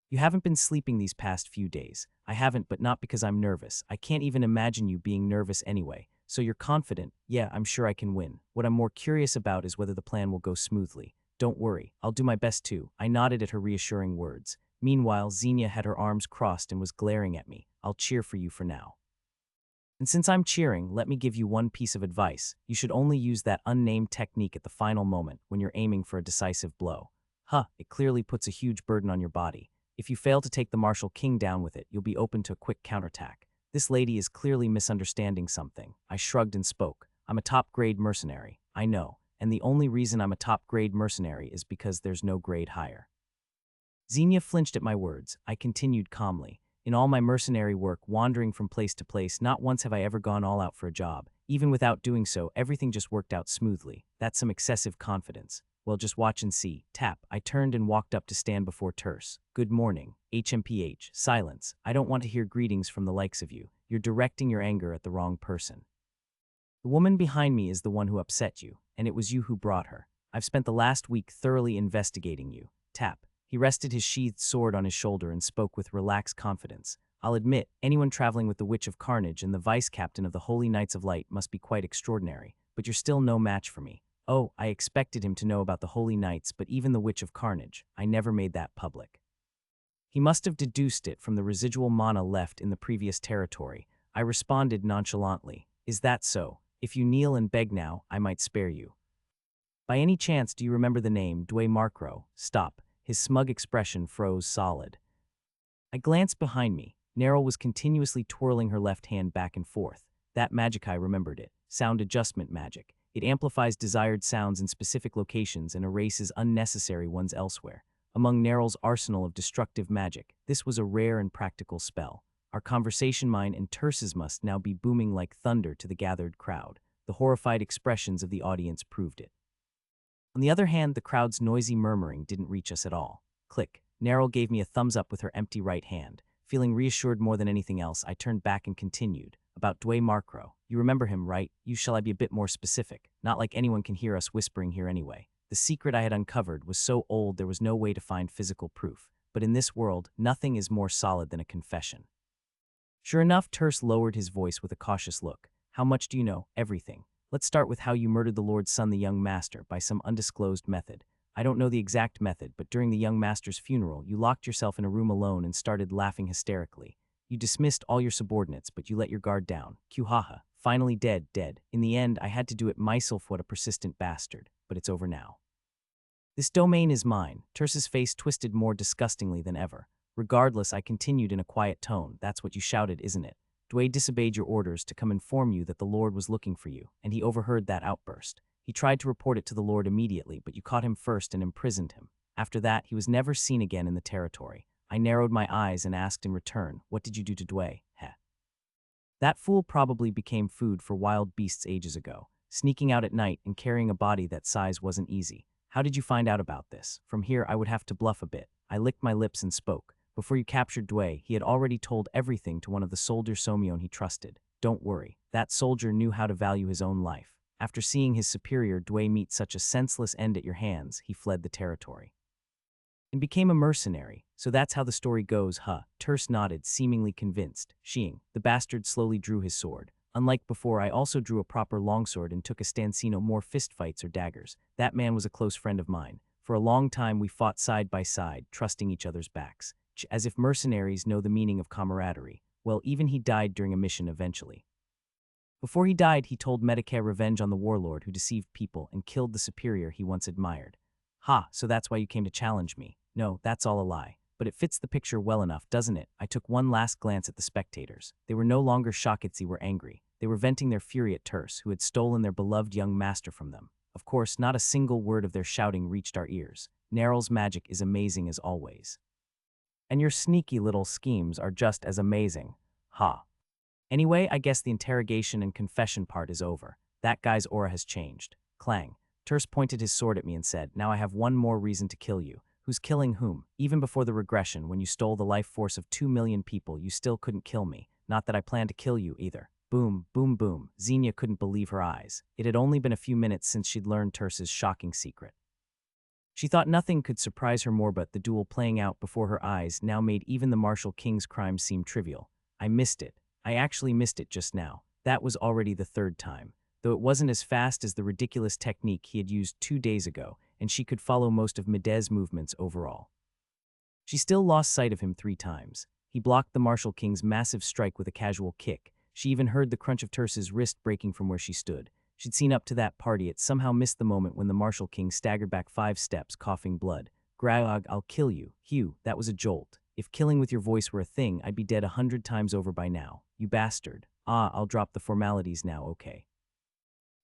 You haven't been sleeping these past few days. I haven't, but not because I'm nervous. I can't even imagine you being nervous anyway. So you're confident? Yeah, I'm sure I can win. What I'm more curious about is whether the plan will go smoothly. Don't worry, I'll do my best too. I nodded at her reassuring words. Meanwhile, Xenia had her arms crossed and was glaring at me. I'll cheer for you for now. And since I'm cheering, let me give you one piece of advice. You should only use that unnamed technique at the final moment when you're aiming for a decisive blow. It clearly puts a huge burden on your body. If you fail to take the Martial King down with it, you'll be open to a quick counterattack. This lady is clearly misunderstanding something. I shrugged and spoke. I'm a top-grade mercenary. I know. And the only reason I'm a top-grade mercenary is because there's no grade higher. Xenia flinched at my words. I continued calmly. In all my mercenary work, wandering from place to place, not once have I ever gone all out for a job. Even without doing so, everything just worked out smoothly. That's some excessive confidence. Well, just watch and see. Tap. I turned and walked up to stand before Terse. Good morning. HMPH. Silence. I don't want to hear greetings from the likes of you. You're directing your anger at the wrong person. The woman behind me is the one who upset you, and it was you who brought her. I've spent the last week thoroughly investigating you. Tap. He rested his sheathed sword on his shoulder and spoke with relaxed confidence. I'll admit, anyone traveling with the Witch of Carnage and the vice-captain of the Holy Knights of Light must be quite extraordinary, but you're still no match for me. Oh, I expected him to know about the Holy Knights, but even the Witch of Carnage, I never made that public. He must have deduced it from the residual mana left in the previous territory. I responded nonchalantly. Is that so? If you kneel and beg now, I might spare you. By any chance, do you remember the name Dway Markro? Stop. His smug expression froze solid. I glanced behind me. Neril was continuously twirling her left hand back and forth. That magic, I remembered it. Sound adjustment magic. It amplifies desired sounds in specific locations and erases unnecessary ones elsewhere. Among Neryl's arsenal of destructive magic, this was a rare and practical spell. Our conversation mine and terses must now be booming like thunder to the gathered crowd. The horrified expressions of the audience proved it. On the other hand, the crowd's noisy murmuring didn't reach us at all. Click. Neryl gave me a thumbs up with her empty right hand. Feeling reassured more than anything else, I turned back and continued. About Dway Markrow. You remember him, right? Shall I be a bit more specific? Not like anyone can hear us whispering here anyway. The secret I had uncovered was so old there was no way to find physical proof. But in this world, nothing is more solid than a confession. Sure enough, Terse lowered his voice with a cautious look. How much do you know? Everything. Let's start with how you murdered the Lord's son, the young master, by some undisclosed method. I don't know the exact method, but during the young master's funeral, you locked yourself in a room alone and started laughing hysterically. You dismissed all your subordinates, but you let your guard down. Haha. Finally dead. In the end, I had to do it myself. What a persistent bastard. But it's over now. This domain is mine. Terse's face twisted more disgustingly than ever. Regardless, I continued in a quiet tone. That's what you shouted, isn't it? Dway disobeyed your orders to come inform you that the Lord was looking for you, and he overheard that outburst. He tried to report it to the Lord immediately, but you caught him first and imprisoned him. After that, he was never seen again in the territory. I narrowed my eyes and asked in return, what did you do to Dway? Heh. That fool probably became food for wild beasts ages ago. Sneaking out at night and carrying a body that size wasn't easy. How did you find out about this? From here, I would have to bluff a bit. I licked my lips and spoke. Before you captured Dway, he had already told everything to one of the soldiers Somyeon he trusted. Don't worry, that soldier knew how to value his own life. After seeing his superior Dway meet such a senseless end at your hands, he fled the territory and became a mercenary. So that's how the story goes, huh? Terse nodded, seemingly convinced. Sheeing, the bastard slowly drew his sword. Unlike before, I also drew a proper longsword and took a stance, no more fistfights or daggers. That man was a close friend of mine. For a long time we fought side by side, trusting each other's backs. As if mercenaries know the meaning of camaraderie. Well, even he died during a mission eventually. Before he died, he told Medicare revenge on the warlord who deceived people and killed the superior he once admired. Ha, so that's why you came to challenge me. No, that's all a lie. But it fits the picture well enough, doesn't it? I took one last glance at the spectators. They were no longer shocked, they were angry. They were venting their fury at Terse, who had stolen their beloved young master from them. Of course, not a single word of their shouting reached our ears. Neryl's magic is amazing as always. And your sneaky little schemes are just as amazing. Ha. Anyway, I guess the interrogation and confession part is over. That guy's aura has changed. Clang. Terse pointed his sword at me and said, now I have one more reason to kill you. Who's killing whom? Even before the regression, when you stole the life force of 2 million people, you still couldn't kill me. Not that I plan to kill you either. Boom, boom, boom. Xenia couldn't believe her eyes. It had only been a few minutes since she'd learned Terse's shocking secret. She thought nothing could surprise her more, but the duel playing out before her eyes now made even the Martial King's crimes seem trivial. I missed it. I actually missed it just now. That was already the third time. Though it wasn't as fast as the ridiculous technique he had used 2 days ago, and she could follow most of Medei's movements overall. She still lost sight of him 3 times. He blocked the Martial King's massive strike with a casual kick. She even heard the crunch of Terse's wrist breaking from where she stood. She'd seen up to that party, it somehow missed the moment when the Martial King staggered back 5 steps, coughing blood. Graog, I'll kill you. Hugh, that was a jolt. If killing with your voice were a thing, I'd be dead 100 times over by now. You bastard. I'll drop the formalities now, okay?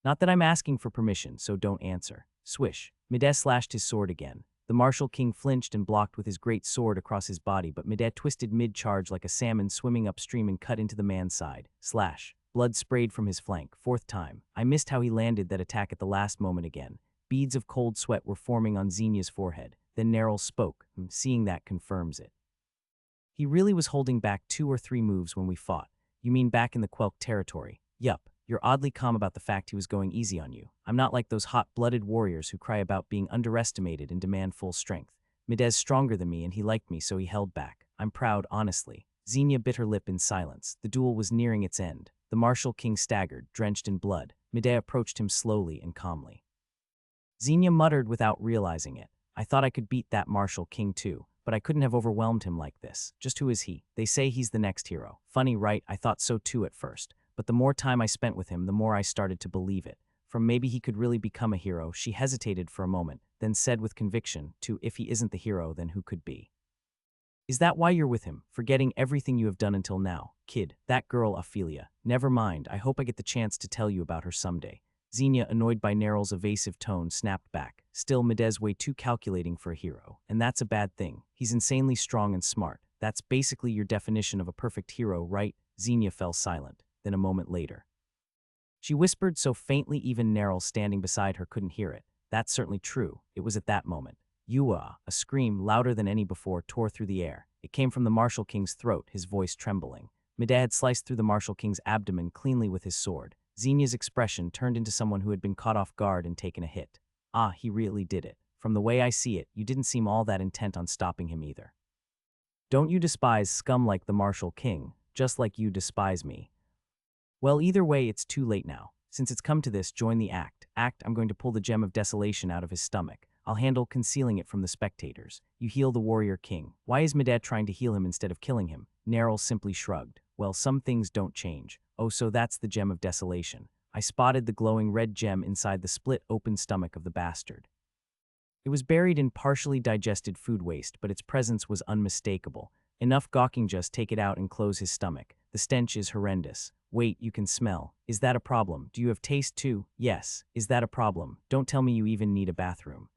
Not that I'm asking for permission, so don't answer. Swish. Medei slashed his sword again. The Martial King flinched and blocked with his great sword across his body, but Medei twisted mid-charge like a salmon swimming upstream and cut into the man's side. Slash. Blood sprayed from his flank. 4th time. I missed how he landed that attack at the last moment again. Beads of cold sweat were forming on Xenia's forehead. Then Neryl spoke. Seeing that confirms it. He really was holding back 2 or 3 moves when we fought. You mean back in the Quelk territory? Yup. You're oddly calm about the fact he was going easy on you. I'm not like those hot-blooded warriors who cry about being underestimated and demand full strength. Medei's stronger than me and he liked me, so he held back. I'm proud, honestly. Xenia bit her lip in silence. The duel was nearing its end. The Martial King staggered, drenched in blood. Medei approached him slowly and calmly. Xenia muttered without realizing it. I thought I could beat that Martial King too, but I couldn't have overwhelmed him like this. Just who is he? They say he's the next hero. Funny, right? I thought so too at first. But the more time I spent with him, the more I started to believe it. From maybe he could really become a hero, she hesitated for a moment, then said with conviction, to if he isn't the hero, then who could be? Is that why you're with him, forgetting everything you have done until now? Kid, that girl Ophelia. Never mind, I hope I get the chance to tell you about her someday. Xenia, annoyed by Neryl's evasive tone, snapped back. Still, Medez way too calculating for a hero. And that's a bad thing. He's insanely strong and smart. That's basically your definition of a perfect hero, right? Xenia fell silent. Then a moment later, she whispered so faintly even Neryl standing beside her couldn't hear it. That's certainly true. It was at that moment. Yua, a scream louder than any before, tore through the air. It came from the Martial King's throat, his voice trembling. Medea had sliced through the Martial King's abdomen cleanly with his sword. Xenia's expression turned into someone who had been caught off guard and taken a hit. Ah, he really did it. From the way I see it, you didn't seem all that intent on stopping him either. Don't you despise scum like the Martial King, just like you despise me? Well, either way, it's too late now. Since it's come to this, join the act. I'm going to pull the gem of desolation out of his stomach. I'll handle concealing it from the spectators. You heal the warrior king. Why is Medea trying to heal him instead of killing him? Neryl simply shrugged. Well, some things don't change. Oh, so that's the gem of desolation. I spotted the glowing red gem inside the split-open stomach of the bastard. It was buried in partially digested food waste, but its presence was unmistakable. Enough gawking, just take it out and close his stomach. The stench is horrendous. Wait, you can smell. Is that a problem? Do you have taste too? Yes. Is that a problem? Don't tell me you even need a bathroom.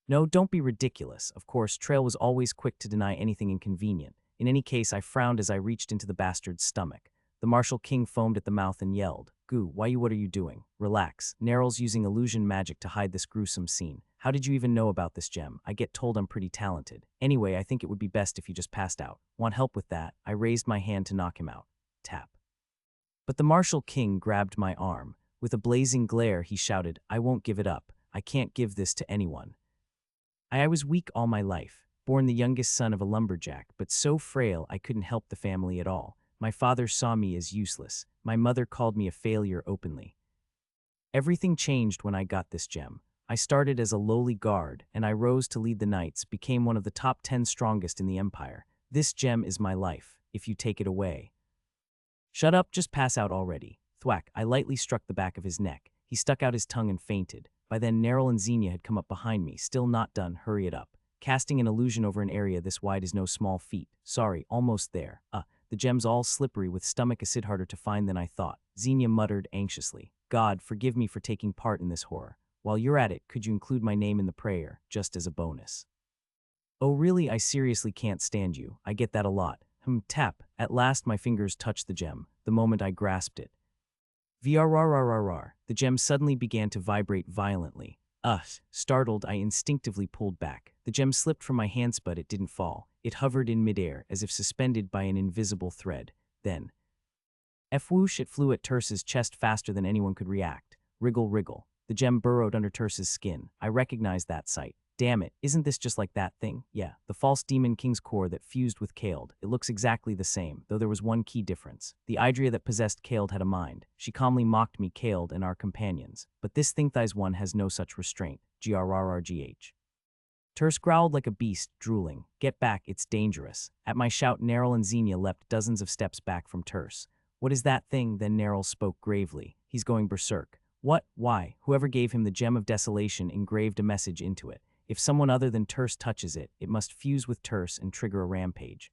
No, don't be ridiculous. Of course, Trail was always quick to deny anything inconvenient. In any case, I frowned as I reached into the bastard's stomach. The Martial King foamed at the mouth and yelled, "Goo, what are you doing? Relax. Neryl's using illusion magic to hide this gruesome scene. How did you even know about this gem? I get told I'm pretty talented. Anyway, I think it would be best if you just passed out. Want help with that?" I raised my hand to knock him out. Tap. But the Martial King grabbed my arm. With a blazing glare, he shouted, "I won't give it up. I can't give this to anyone. I was weak all my life, born the youngest son of a lumberjack, but so frail I couldn't help the family at all. My father saw me as useless. My mother called me a failure openly. Everything changed when I got this gem. I started as a lowly guard, and I rose to lead the knights, became one of the top 10 strongest in the empire. This gem is my life. If you take it away..." "Shut up, just pass out already." Thwack, I lightly struck the back of his neck. He stuck out his tongue and fainted. By then, Neryl and Xenia had come up behind me. Still not done, hurry it up. Casting an illusion over an area this wide is no small feat. Sorry, almost there. The gem's all slippery with stomach acid, harder to find than I thought. Xenia muttered anxiously. God, forgive me for taking part in this horror. While you're at it, could you include my name in the prayer, just as a bonus? Oh really, I seriously can't stand you. I get that a lot. Tap. At last my fingers touched the gem, the moment I grasped it. Vrrrrrrr. The gem suddenly began to vibrate violently. Startled, I instinctively pulled back. The gem slipped from my hands, but it didn't fall. It hovered in midair, as if suspended by an invisible thread. Then, whoosh, it flew at Terce's chest faster than anyone could react. Wriggle, wriggle. The gem burrowed under Terce's skin. I recognized that sight. Damn it, isn't this just like that thing? Yeah, the false demon king's core that fused with Kaled. It looks exactly the same, though there was one key difference. The Idria that possessed Kaled had a mind. She calmly mocked me, Kaled, and our companions. But this Thingthi's one has no such restraint. Grrrgh. Terce growled like a beast, drooling. Get back, it's dangerous. At my shout, Neryl and Xenia leapt dozens of steps back from Terce. What is that thing? Then Neryl spoke gravely. He's going berserk. What? Why? Whoever gave him the Gem of Desolation engraved a message into it. If someone other than Terce touches it, it must fuse with Terce and trigger a rampage.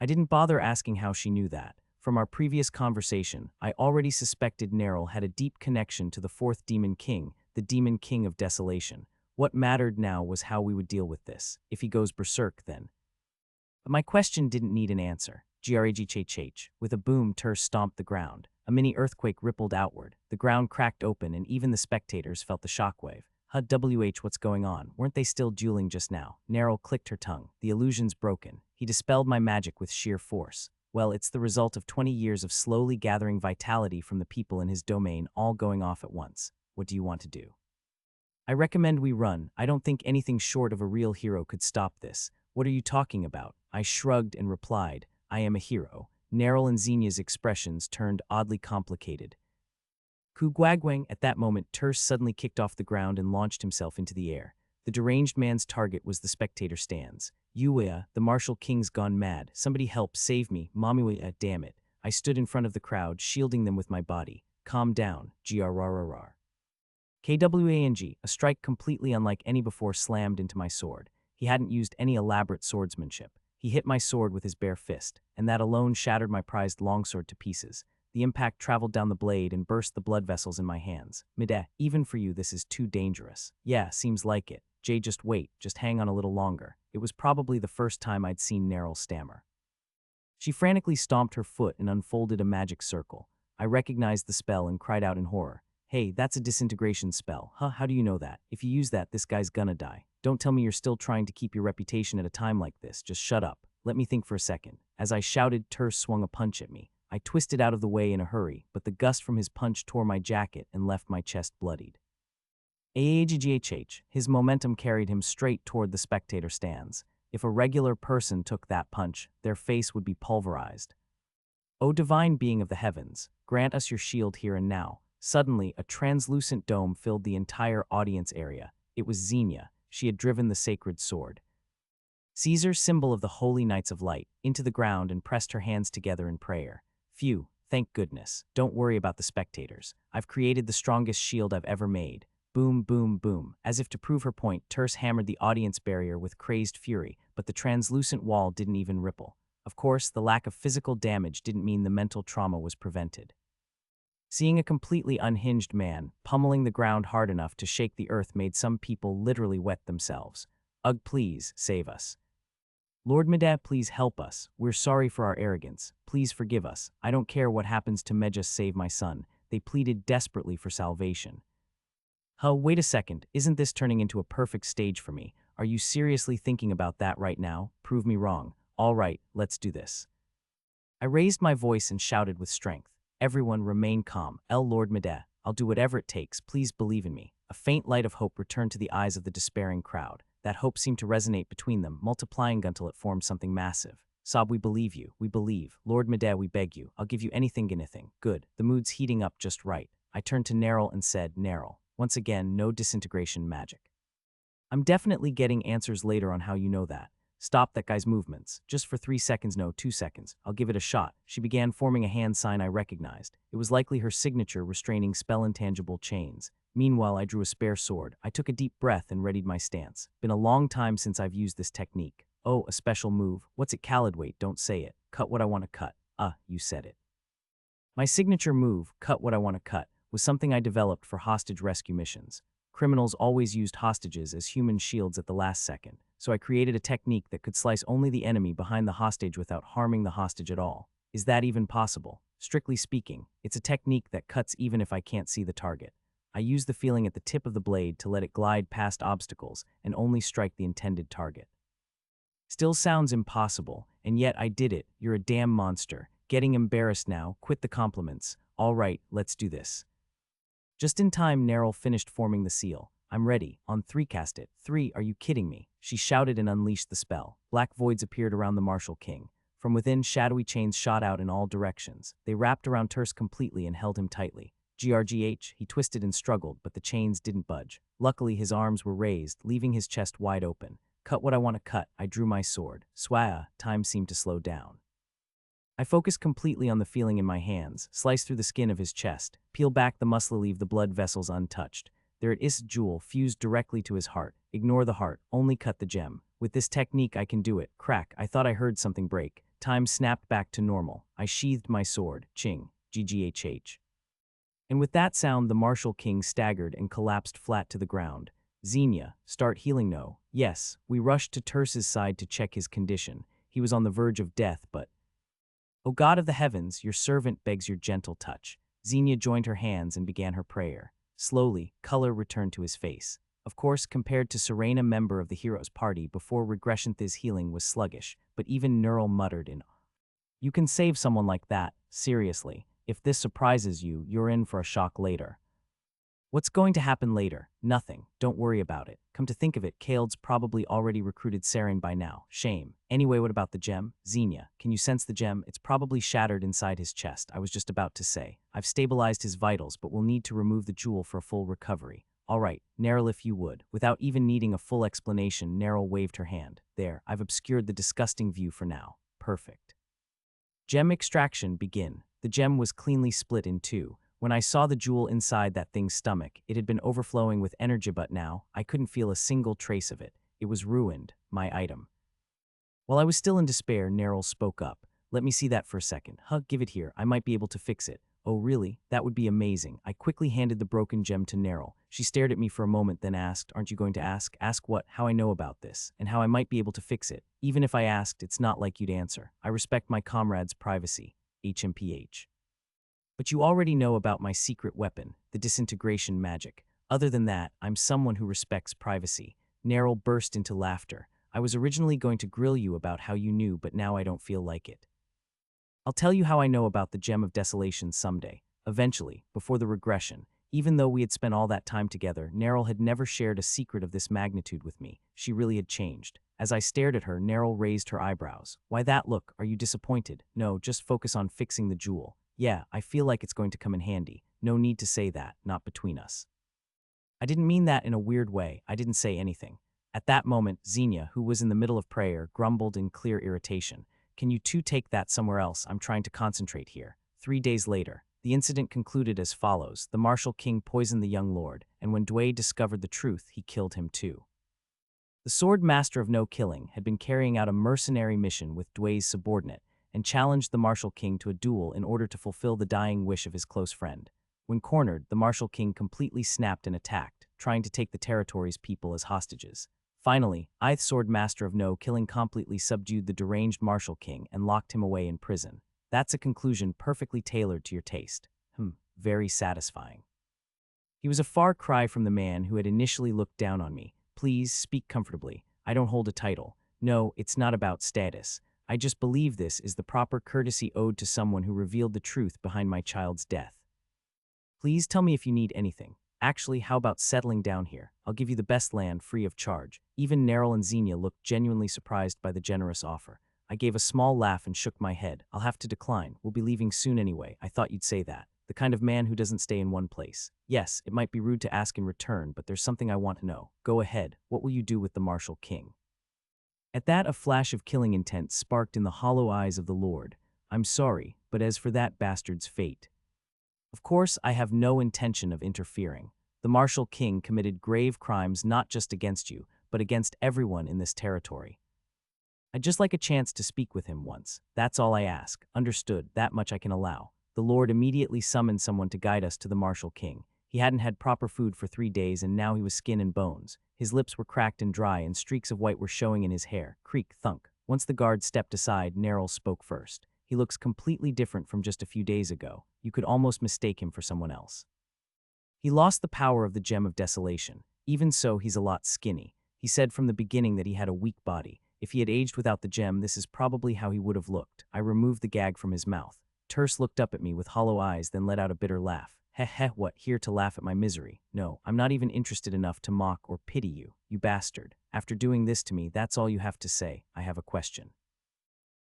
I didn't bother asking how she knew that. From our previous conversation, I already suspected Neryl had a deep connection to the fourth Demon King, the Demon King of Desolation. What mattered now was how we would deal with this. If he goes berserk, then. But my question didn't need an answer. Grrgh. With a boom, Terce stomped the ground. A mini earthquake rippled outward. The ground cracked open, and even the spectators felt the shockwave. What's going on? Weren't they still dueling just now? Neryl clicked her tongue. The illusion's broken. He dispelled my magic with sheer force. Well, it's the result of 20 years of slowly gathering vitality from the people in his domain, all going off at once. What do you want to do? I recommend we run. I don't think anything short of a real hero could stop this. What are you talking about? I shrugged and replied, I am a hero. Neryl and Xenia's expressions turned oddly complicated. Kugwagwang. At that moment, Terce suddenly kicked off the ground and launched himself into the air. The deranged man's target was the spectator stands. Yuya, the Martial King's gone mad. Somebody help, save me. Mamiwaya, damn it. I stood in front of the crowd, shielding them with my body. Calm down. Grrrrrr. Kwang, a strike completely unlike any before slammed into my sword. He hadn't used any elaborate swordsmanship. He hit my sword with his bare fist, and that alone shattered my prized longsword to pieces. The impact traveled down the blade and burst the blood vessels in my hands. Mide, even for you, this is too dangerous. Yeah, seems like it. Jay, just wait, just hang on a little longer. It was probably the first time I'd seen Neryl stammer. She frantically stomped her foot and unfolded a magic circle. I recognized the spell and cried out in horror. Hey, that's a disintegration spell. Huh, how do you know that? If you use that, this guy's gonna die. Don't tell me you're still trying to keep your reputation at a time like this. Just shut up. Let me think for a second. As I shouted, Terse swung a punch at me. I twisted out of the way in a hurry, but the gust from his punch tore my jacket and left my chest bloodied. AHGHH, his momentum carried him straight toward the spectator stands. If a regular person took that punch, their face would be pulverized. O divine being of the heavens, grant us your shield here and now. Suddenly, a translucent dome filled the entire audience area. It was Xenia. She had driven the sacred sword, Caesar, symbol of the holy knights of light, into the ground and pressed her hands together in prayer. Phew, thank goodness. Don't worry about the spectators. I've created the strongest shield I've ever made. Boom, boom, boom. As if to prove her point, Terse hammered the audience barrier with crazed fury, but the translucent wall didn't even ripple. Of course, the lack of physical damage didn't mean the mental trauma was prevented. Seeing a completely unhinged man pummeling the ground hard enough to shake the earth made some people literally wet themselves. Ugh, please, save us. Lord Medad, please help us. We're sorry for our arrogance. Please forgive us. I don't care what happens to me, just save my son. They pleaded desperately for salvation. Huh, wait a second. Isn't this turning into a perfect stage for me? Are you seriously thinking about that right now? Prove me wrong. All right, let's do this. I raised my voice and shouted with strength. Everyone remain calm. Lord Medad, I'll do whatever it takes. Please believe in me. A faint light of hope returned to the eyes of the despairing crowd. That hope seemed to resonate between them, multiplying until it formed something massive. Sob, we believe you. We believe. Lord Medad, we beg you. I'll give you anything. Good. The mood's heating up just right. I turned to Neryl and said, Neryl, once again, no disintegration magic. I'm definitely getting answers later on how you know that. Stop that guy's movements. Just for 3 seconds, no, 2 seconds. I'll give it a shot. She began forming a hand sign I recognized. It was likely her signature restraining spell-intangible chains. Meanwhile, I drew a spare sword. I took a deep breath and readied my stance. Been a long time since I've used this technique. Oh, a special move. What's it, Khaled? Wait, don't say it. Cut what I want to cut. You said it. My signature move, cut what I want to cut, was something I developed for hostage rescue missions. Criminals always used hostages as human shields at the last second, so I created a technique that could slice only the enemy behind the hostage without harming the hostage at all. Is that even possible? Strictly speaking, it's a technique that cuts even if I can't see the target. I use the feeling at the tip of the blade to let it glide past obstacles and only strike the intended target. Still sounds impossible, and yet I did it. You're a damn monster. Getting embarrassed now, quit the compliments. All right, let's do this. Just in time, Neryl finished forming the seal. I'm ready. On 3, cast it. 3, are you kidding me? She shouted and unleashed the spell. Black voids appeared around the Martial King. From within, shadowy chains shot out in all directions. They wrapped around Terse completely and held him tightly. GRGH, he twisted and struggled, but the chains didn't budge. Luckily, his arms were raised, leaving his chest wide open. Cut what I want to cut. I drew my sword. Swaa, time seemed to slow down. I focused completely on the feeling in my hands, slice through the skin of his chest, peel back the muscle, leave the blood vessels untouched. There it is, jewel, fused directly to his heart. Ignore the heart, only cut the gem. With this technique I can do it. Crack, I thought I heard something break. Time snapped back to normal. I sheathed my sword. Ching, GGHH. And with that sound, the Martial King staggered and collapsed flat to the ground. Xenia, start healing. No. Yes, we rushed to Terse's side to check his condition. He was on the verge of death, but... O God of the heavens, your servant begs your gentle touch. Xenia joined her hands and began her prayer. Slowly, color returned to his face. Of course, compared to Serena, member of the hero's party, before regression, his healing was sluggish, but even Neryl muttered in awe. You can save someone like that, seriously. If this surprises you, you're in for a shock later. What's going to happen later? Nothing. Don't worry about it. Come to think of it, Khaled's probably already recruited Saren by now. Shame. Anyway, what about the gem? Xenia, can you sense the gem? It's probably shattered inside his chest. I was just about to say. I've stabilized his vitals, but we'll need to remove the jewel for a full recovery. All right, Neryl, if you would. Without even needing a full explanation, Neryl waved her hand. There, I've obscured the disgusting view for now. Perfect. Gem extraction, begin. The gem was cleanly split in two. When I saw the jewel inside that thing's stomach, it had been overflowing with energy, but now I couldn't feel a single trace of it. It was ruined, my item. While I was still in despair, Neryl spoke up. Let me see that for a second. Huh, give it here. I might be able to fix it. Oh, really? That would be amazing. I quickly handed the broken gem to Neryl. She stared at me for a moment, then asked, Aren't you going to ask? Ask what? How I know about this, and how I might be able to fix it. Even if I asked, it's not like you'd answer. I respect my comrade's privacy. HMPH. But you already know about my secret weapon, the disintegration magic. Other than that, I'm someone who respects privacy. Neryl burst into laughter. I was originally going to grill you about how you knew, but now I don't feel like it. I'll tell you how I know about the Gem of Desolation someday. Eventually, before the regression. Even though we had spent all that time together, Neryl had never shared a secret of this magnitude with me. She really had changed. As I stared at her, Neryl raised her eyebrows. Why that look? Are you disappointed? No, just focus on fixing the jewel. Yeah, I feel like it's going to come in handy. No need to say that, not between us. I didn't mean that in a weird way. I didn't say anything. At that moment, Xenia, who was in the middle of prayer, grumbled in clear irritation. Can you two take that somewhere else? I'm trying to concentrate here. 3 days later, the incident concluded as follows. The Martial King poisoned the young lord, and when Dway discovered the truth, he killed him too. The Sword Master of No Killing had been carrying out a mercenary mission with Dway's subordinate and challenged the Martial King to a duel in order to fulfill the dying wish of his close friend. When cornered, the Martial King completely snapped and attacked, trying to take the territory's people as hostages. Finally, Ith Sword Master of No Killing completely subdued the deranged Martial King and locked him away in prison. That's a conclusion perfectly tailored to your taste. Very satisfying. He was a far cry from the man who had initially looked down on me. Please, speak comfortably. I don't hold a title. No, it's not about status. I just believe this is the proper courtesy owed to someone who revealed the truth behind my child's death. Please tell me if you need anything. Actually, how about settling down here? I'll give you the best land free of charge. Even Neryl and Xenia looked genuinely surprised by the generous offer. I gave a small laugh and shook my head. I'll have to decline. We'll be leaving soon anyway. I thought you'd say that. The kind of man who doesn't stay in one place. Yes, it might be rude to ask in return, but there's something I want to know. Go ahead. What will you do with the Martial King? At that, a flash of killing intent sparked in the hollow eyes of the Lord. I'm sorry, but as for that bastard's fate. Of course, I have no intention of interfering. The Martial King committed grave crimes not just against you, but against everyone in this territory. I'd just like a chance to speak with him once. That's all I ask. Understood, that much I can allow. The Lord immediately summoned someone to guide us to the Martial King. He hadn't had proper food for 3 days, and now he was skin and bones. His lips were cracked and dry, and streaks of white were showing in his hair. Creak, thunk. Once the guard stepped aside, Neryl spoke first. He looks completely different from just a few days ago. You could almost mistake him for someone else. He lost the power of the Gem of Desolation. Even so, he's a lot skinny. He said from the beginning that he had a weak body. If he had aged without the gem, this is probably how he would have looked. I removed the gag from his mouth. Terse looked up at me with hollow eyes, then let out a bitter laugh. Heh, what, here to laugh at my misery? No, I'm not even interested enough to mock or pity you, you bastard. After doing this to me, that's all you have to say. I have a question.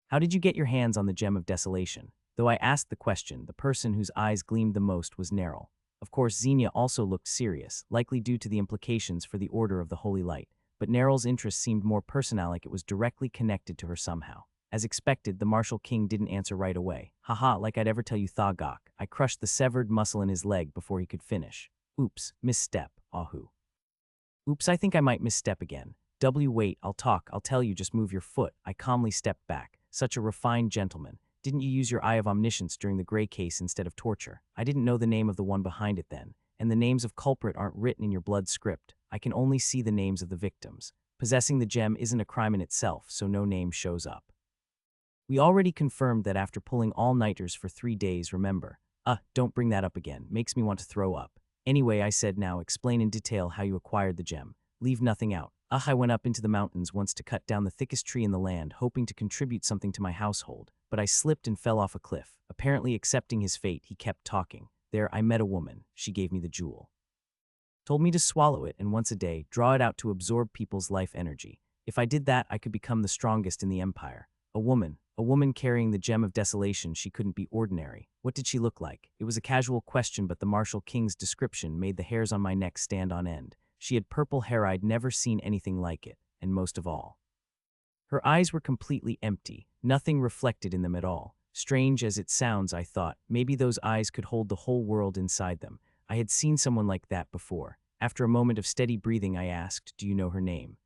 How did you get your hands on the Gem of Desolation? Though I asked the question, the person whose eyes gleamed the most was Neryl. Of course, Xenia also looked serious, likely due to the implications for the Order of the Holy Light, but Neryl's interest seemed more personal, like it was directly connected to her somehow. As expected, the Martial King didn't answer right away. Haha, like I'd ever tell you Thagok. I crushed the severed muscle in his leg before he could finish. Oops, misstep, ahu. Oops, I think I might misstep again. Wait, I'll tell you, just move your foot. I calmly stepped back. Such a refined gentleman. Didn't you use your eye of omniscience during the Grey case instead of torture? I didn't know the name of the one behind it then, and the names of culprit aren't written in your blood script. I can only see the names of the victims. Possessing the gem isn't a crime in itself, so no name shows up. We already confirmed that after pulling all-nighters for 3 days, remember. Don't bring that up again. Makes me want to throw up. Anyway, I said, now explain in detail how you acquired the gem. Leave nothing out. I went up into the mountains once to cut down the thickest tree in the land, hoping to contribute something to my household, but I slipped and fell off a cliff. Apparently accepting his fate, he kept talking. There, I met a woman. She gave me the jewel. Told me to swallow it and once a day, draw it out to absorb people's life energy. If I did that, I could become the strongest in the empire. A woman carrying the Gem of Desolation. She couldn't be ordinary. What did she look like? It was a casual question, but the Martial King's description made the hairs on my neck stand on end. She had purple hair. I'd never seen anything like it, and most of all, her eyes were completely empty, nothing reflected in them at all. Strange as it sounds, I thought, maybe those eyes could hold the whole world inside them. I had seen someone like that before. After a moment of steady breathing, I asked, do you know her name?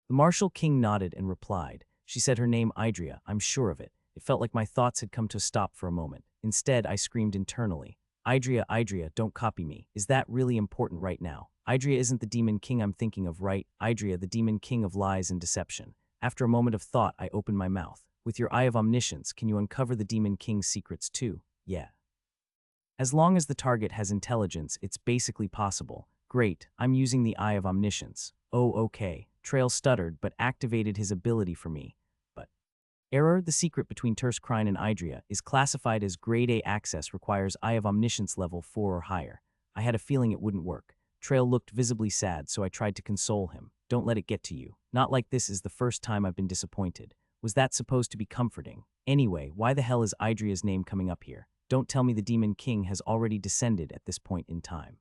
The Martial King nodded and replied. She said her name Idria, I'm sure of it. It felt like my thoughts had come to a stop for a moment. Instead, I screamed internally, Idria, don't copy me. Is that really important right now? Idria isn't the demon king I'm thinking of, right? Idria, the demon king of lies and deception. After a moment of thought, I opened my mouth. With your eye of omniscience, can you uncover the demon king's secrets too? Yeah. As long as the target has intelligence, it's basically possible. Great, I'm using the eye of omniscience. Oh, okay. Trail stuttered, but activated his ability for me. But error, the secret between Terskrine and Idria, is classified as Grade A access, requires Eye of Omniscience level 4 or higher. I had a feeling it wouldn't work. Trail looked visibly sad, so I tried to console him. Don't let it get to you. Not like this is the first time I've been disappointed. Was that supposed to be comforting? Anyway, why the hell is Idria's name coming up here? Don't tell me the Demon King has already descended at this point in time.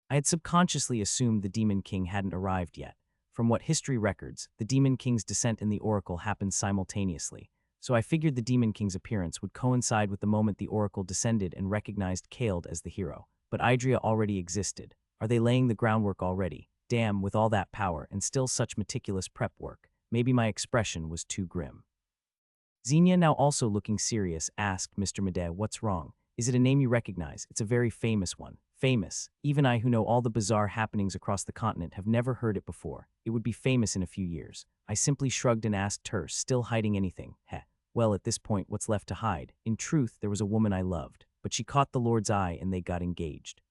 I had subconsciously assumed the Demon King hadn't arrived yet. From what history records, the Demon King's descent in the Oracle happened simultaneously, so I figured the Demon King's appearance would coincide with the moment the Oracle descended and recognized Kaled as the hero. But Idria already existed. Are they laying the groundwork already? Damn, with all that power and still such meticulous prep work, maybe my expression was too grim. Xenia, now also looking serious, asked Mr. Mede, what's wrong? Is it a name you recognize? It's a very famous one. Famous. Even I, who know all the bizarre happenings across the continent, have never heard it before. It would be famous in a few years. I simply shrugged and asked Terse, still hiding anything? Heh. Well, at this point, what's left to hide? In truth, there was a woman I loved, but she caught the Lord's eye and they got engaged.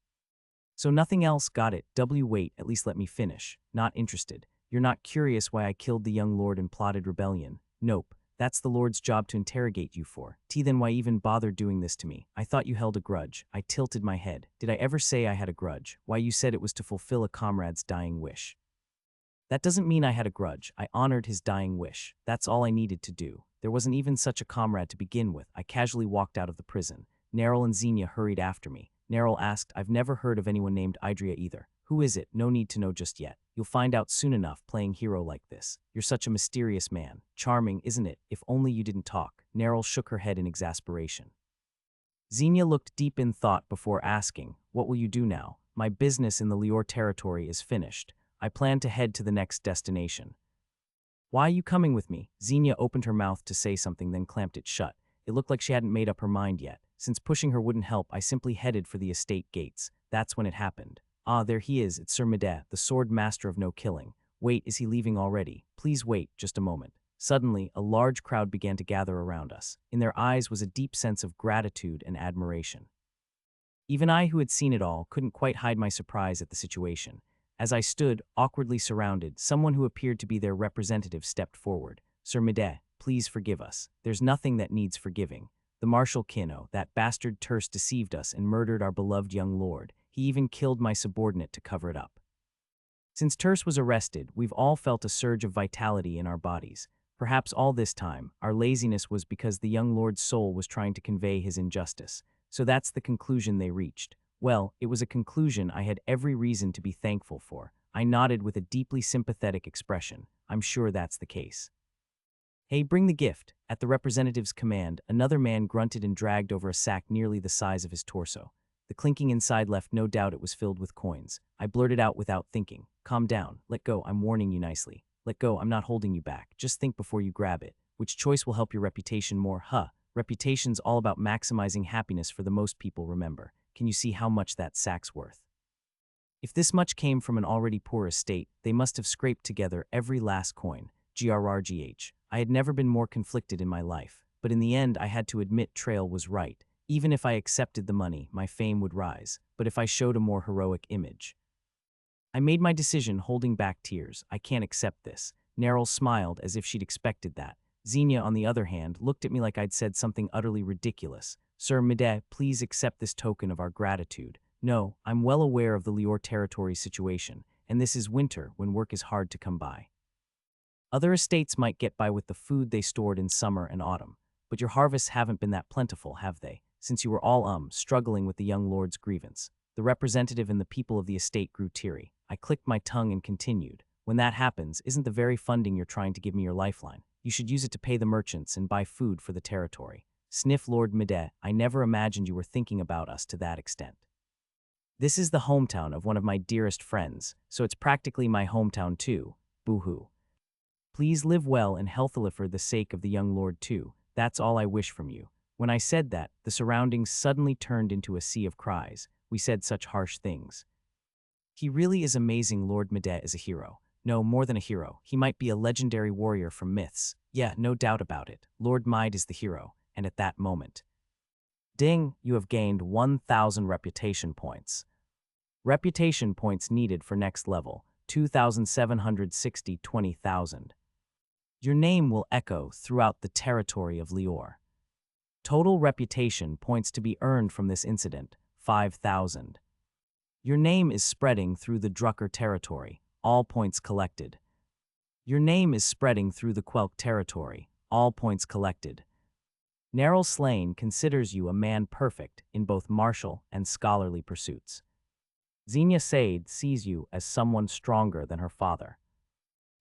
So nothing else, got it. Wait, at least let me finish. Not interested. You're not curious why I killed the young lord and plotted rebellion? Nope. That's the Lord's job to interrogate you for. Then why even bother doing this to me? I thought you held a grudge. I tilted my head. Did I ever say I had a grudge? Why, you said it was to fulfill a comrade's dying wish. That doesn't mean I had a grudge. I honored his dying wish. That's all I needed to do. There wasn't even such a comrade to begin with. I casually walked out of the prison. Neril and Xenia hurried after me. Neril asked, I've never heard of anyone named Idria either. Who is it? No need to know just yet. You'll find out soon enough playing hero like this. You're such a mysterious man. Charming, isn't it? If only you didn't talk. Neril shook her head in exasperation. Xenia looked deep in thought before asking, what will you do now? My business in the Lior territory is finished. I plan to head to the next destination. Why are you coming with me? Xenia opened her mouth to say something, then clamped it shut. It looked like she hadn't made up her mind yet. Since pushing her wouldn't help, I simply headed for the estate gates. That's when it happened. Ah, there he is. It's Sir Mede, the sword master of no killing. Wait, is he leaving already? Please wait, just a moment. Suddenly, a large crowd began to gather around us. In their eyes was a deep sense of gratitude and admiration. Even I, who had seen it all, couldn't quite hide my surprise at the situation. As I stood, awkwardly surrounded, someone who appeared to be their representative stepped forward. Sir Mede, please forgive us. There's nothing that needs forgiving. The Marshal Kinno, that bastard Terse, deceived us and murdered our beloved young lord. He even killed my subordinate to cover it up. Since Terse was arrested, we've all felt a surge of vitality in our bodies. Perhaps all this time, our laziness was because the young lord's soul was trying to convey his injustice. So that's the conclusion they reached. Well, it was a conclusion I had every reason to be thankful for. I nodded with a deeply sympathetic expression. I'm sure that's the case. Hey, bring the gift. At the representative's command, another man grunted and dragged over a sack nearly the size of his torso. The clinking inside left no doubt it was filled with coins. I blurted out without thinking. Calm down. Let go. I'm warning you nicely. Let go. I'm not holding you back. Just think before you grab it. Which choice will help your reputation more? Reputation's all about maximizing happiness for the most people, remember. Can you see how much that sack's worth? If this much came from an already poor estate, they must have scraped together every last coin. GRRGH. I had never been more conflicted in my life, but in the end I had to admit Trail was right. Even if I accepted the money, my fame would rise, but if I showed a more heroic image. I made my decision, holding back tears. I can't accept this. Neril smiled as if she'd expected that. Xenia, on the other hand, looked at me like I'd said something utterly ridiculous. Sir Mede, please accept this token of our gratitude. No, I'm well aware of the Lior territory situation, and this is winter when work is hard to come by. Other estates might get by with the food they stored in summer and autumn, but your harvests haven't been that plentiful, have they? Since you were all struggling with the young lord's grievance. The representative and the people of the estate grew teary. I clicked my tongue and continued. When that happens, isn't the very funding you're trying to give me your lifeline? You should use it to pay the merchants and buy food for the territory. Sniff, Lord Mede, I never imagined you were thinking about us to that extent. This is the hometown of one of my dearest friends, so it's practically my hometown too. Boo-hoo. Please live well and healthily for the sake of the young lord too. That's all I wish from you. When I said that, the surroundings suddenly turned into a sea of cries. We said such harsh things. He really is amazing. Lord Medet is a hero. No, more than a hero. He might be a legendary warrior from myths. Yeah, no doubt about it. Lord Mide is the hero. And at that moment, ding, you have gained 1,000 reputation points. Reputation points needed for next level, 2,760 20,000. Your name will echo throughout the territory of Lior. Total reputation points to be earned from this incident, 5,000. Your name is spreading through the Drucker territory, all points collected. Your name is spreading through the Quelk territory, all points collected. Neril Slane considers you a man perfect in both martial and scholarly pursuits. Xenia Sade sees you as someone stronger than her father.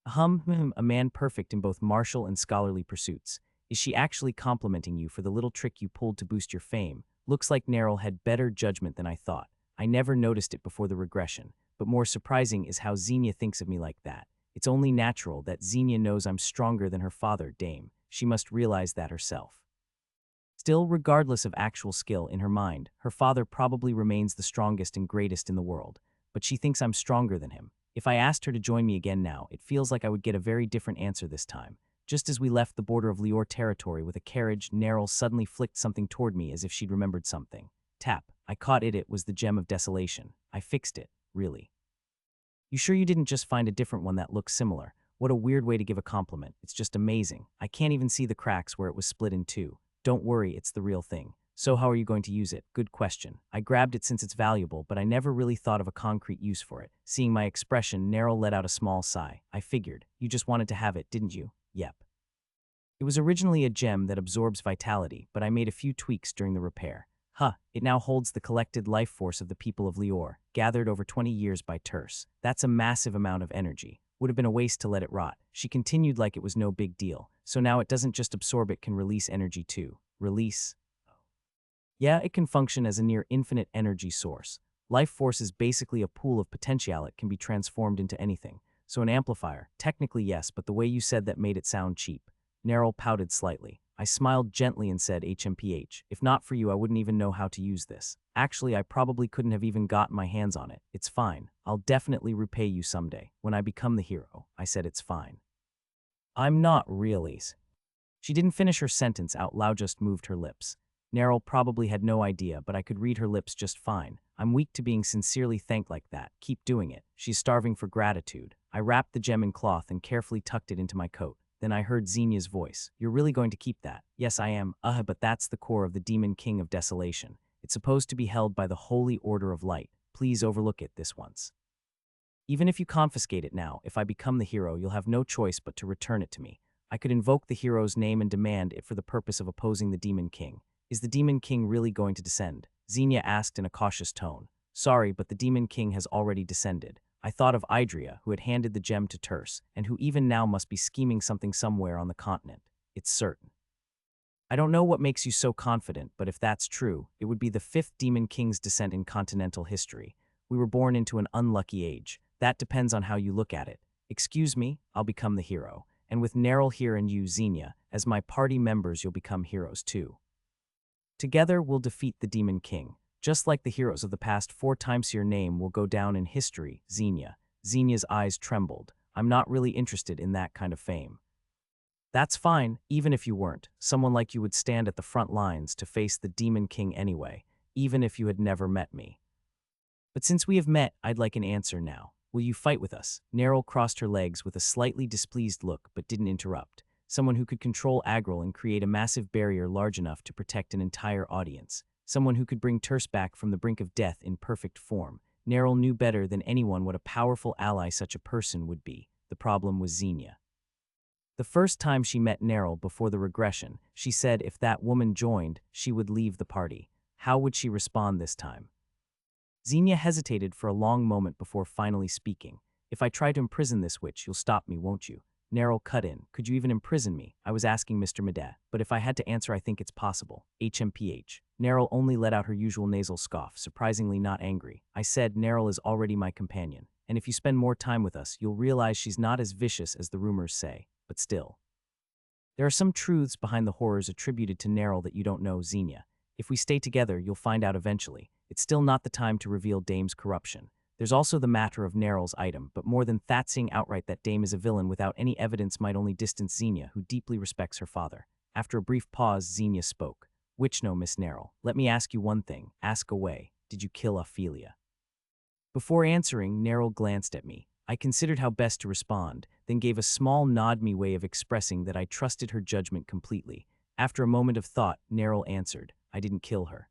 A man perfect in both martial and scholarly pursuits. Is she actually complimenting you for the little trick you pulled to boost your fame? Looks like Neril had better judgment than I thought. I never noticed it before the regression, but more surprising is how Xenia thinks of me like that. It's only natural that Xenia knows I'm stronger than her father, Dame. She must realize that herself. Still, regardless of actual skill in her mind, her father probably remains the strongest and greatest in the world, but she thinks I'm stronger than him. If I asked her to join me again now, it feels like I would get a very different answer this time. Just as we left the border of Lior territory with a carriage, Neril suddenly flicked something toward me as if she'd remembered something. Tap. I caught it. It was the gem of desolation. I fixed it, really. You sure you didn't just find a different one that looks similar? What a weird way to give a compliment. It's just amazing. I can't even see the cracks where it was split in two. Don't worry, it's the real thing. So how are you going to use it? Good question. I grabbed it since it's valuable, but I never really thought of a concrete use for it. Seeing my expression, Neril let out a small sigh. I figured. You just wanted to have it, didn't you? Yep. It was originally a gem that absorbs vitality, but I made a few tweaks during the repair. It now holds the collected life force of the people of Lior, gathered over 20 years by Terse. That's a massive amount of energy. Would have been a waste to let it rot. She continued like it was no big deal. So now it doesn't just absorb, it can release energy too. Release? Yeah, it can function as a near infinite energy source. Life force is basically a pool of potential. It can be transformed into anything. So an amplifier, technically yes, but the way you said that made it sound cheap. Neril pouted slightly. I smiled gently and said, HMPH, if not for you I wouldn't even know how to use this. Actually, I probably couldn't have even gotten my hands on it. It's fine. I'll definitely repay you someday. When I become the hero. I said it's fine. I'm not really. She didn't finish her sentence out loud, just moved her lips. Neril probably had no idea, but I could read her lips just fine. I'm weak to being sincerely thanked like that. Keep doing it. She's starving for gratitude. I wrapped the gem in cloth and carefully tucked it into my coat. Then I heard Xenia's voice. You're really going to keep that? Yes, I am. But that's the core of the Demon King of Desolation. It's supposed to be held by the Holy Order of Light. Please overlook it this once. Even if you confiscate it now, if I become the hero, you'll have no choice but to return it to me. I could invoke the hero's name and demand it for the purpose of opposing the Demon King. Is the Demon King really going to descend? Xenia asked in a cautious tone. Sorry, but the Demon King has already descended. I thought of Idria, who had handed the gem to Terse, and who even now must be scheming something somewhere on the continent. It's certain. I don't know what makes you so confident, but if that's true, it would be the 5th Demon King's descent in continental history. We were born into an unlucky age. That depends on how you look at it. Excuse me, I'll become the hero. And with Neril here and you, Xenia, as my party members, you'll become heroes too. Together, we'll defeat the Demon King. Just like the heroes of the past, 4 times your name will go down in history, Xenia. Xenia's eyes trembled. I'm not really interested in that kind of fame. That's fine, even if you weren't. Someone like you would stand at the front lines to face the Demon King anyway, even if you had never met me. But since we have met, I'd like an answer now. Will you fight with us? Neril crossed her legs with a slightly displeased look, but didn't interrupt. Someone who could control Agril and create a massive barrier large enough to protect an entire audience. Someone who could bring Terse back from the brink of death in perfect form. Neril knew better than anyone what a powerful ally such a person would be. The problem was Xenia. The first time she met Neril before the regression, she said if that woman joined, she would leave the party. How would she respond this time? Xenia hesitated for a long moment before finally speaking. If I try to imprison this witch, you'll stop me, won't you? Neril cut in. Could you even imprison me? I was asking Mr. Medet, but if I had to answer, I think it's possible. HMPH. Neril only let out her usual nasal scoff, surprisingly not angry. I said Neril is already my companion, and if you spend more time with us, you'll realize she's not as vicious as the rumors say, but still. There are some truths behind the horrors attributed to Neril that you don't know, Xenia. If we stay together, you'll find out eventually. It's still not the time to reveal Dame's corruption. There's also the matter of Neril's item, but more than that, saying outright that Dame is a villain without any evidence might only distance Xenia, who deeply respects her father. After a brief pause, Xenia spoke. Which no, Miss Neril. Let me ask you one thing. Ask away. Did you kill Ophelia? Before answering, Neril glanced at me. I considered how best to respond, then gave a small nod, me way of expressing that I trusted her judgment completely. After a moment of thought, Neril answered, I didn't kill her.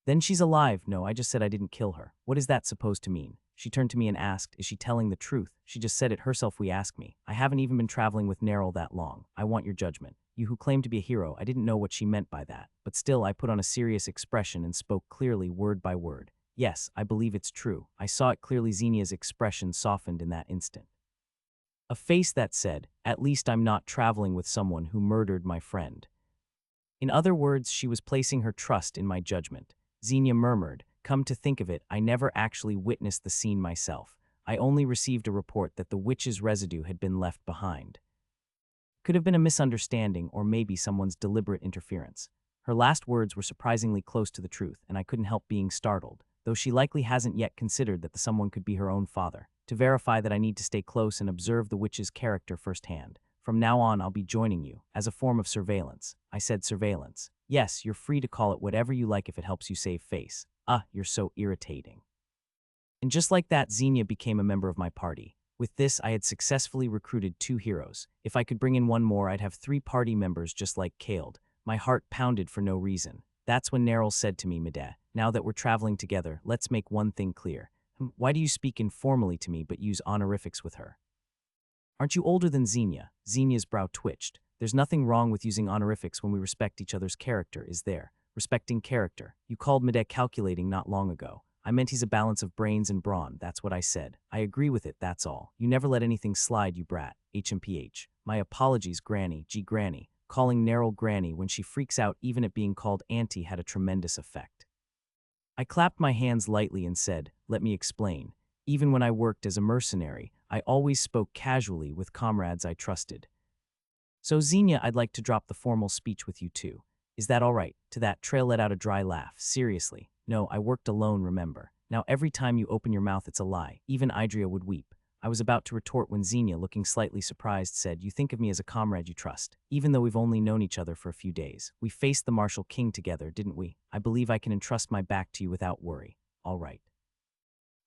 Then she's alive. No, I just said I didn't kill her. What is that supposed to mean? She turned to me and asked, is she telling the truth? She just said it herself, we ask me. I haven't even been traveling with Neril that long. I want your judgment. You who claim to be a hero, I didn't know what she meant by that. But still, I put on a serious expression and spoke clearly, word by word. Yes, I believe it's true. I saw it clearly. Xenia's expression softened in that instant. A face that said, at least I'm not traveling with someone who murdered my friend. In other words, she was placing her trust in my judgment. Xenia murmured, come to think of it, I never actually witnessed the scene myself. I only received a report that the witch's residue had been left behind. Could have been a misunderstanding or maybe someone's deliberate interference. Her last words were surprisingly close to the truth, and I couldn't help being startled, though she likely hasn't yet considered that the someone could be her own father. To verify that, I need to stay close and observe the witch's character firsthand. From now on, I'll be joining you, as a form of surveillance. I said surveillance. Yes, you're free to call it whatever you like if it helps you save face. You're so irritating. And just like that, Xenia became a member of my party. With this, I had successfully recruited 2 heroes. If I could bring in one more, I'd have 3 party members just like Kaled. My heart pounded for no reason. That's when Neril said to me, Medea, now that we're traveling together, let's make one thing clear. Why do you speak informally to me but use honorifics with her? Aren't you older than Xenia? Xenia's brow twitched. There's nothing wrong with using honorifics when we respect each other's character, is there? Respecting character. You called Medea calculating not long ago. I meant he's a balance of brains and brawn, that's what I said. I agree with it, that's all. You never let anything slide, you brat. HMPH. My apologies, Granny, Granny. Calling Neril Granny when she freaks out even at being called Auntie had a tremendous effect. I clapped my hands lightly and said, let me explain. Even when I worked as a mercenary, I always spoke casually with comrades I trusted. So Xenia, I'd like to drop the formal speech with you too. Is that all right? To that, Trail let out a dry laugh. Seriously. No, I worked alone, remember. Now every time you open your mouth, it's a lie. Even Idria would weep. I was about to retort when Xenia, looking slightly surprised, said, you think of me as a comrade you trust. Even though we've only known each other for a few days. We faced the Martial King together, didn't we? I believe I can entrust my back to you without worry. All right.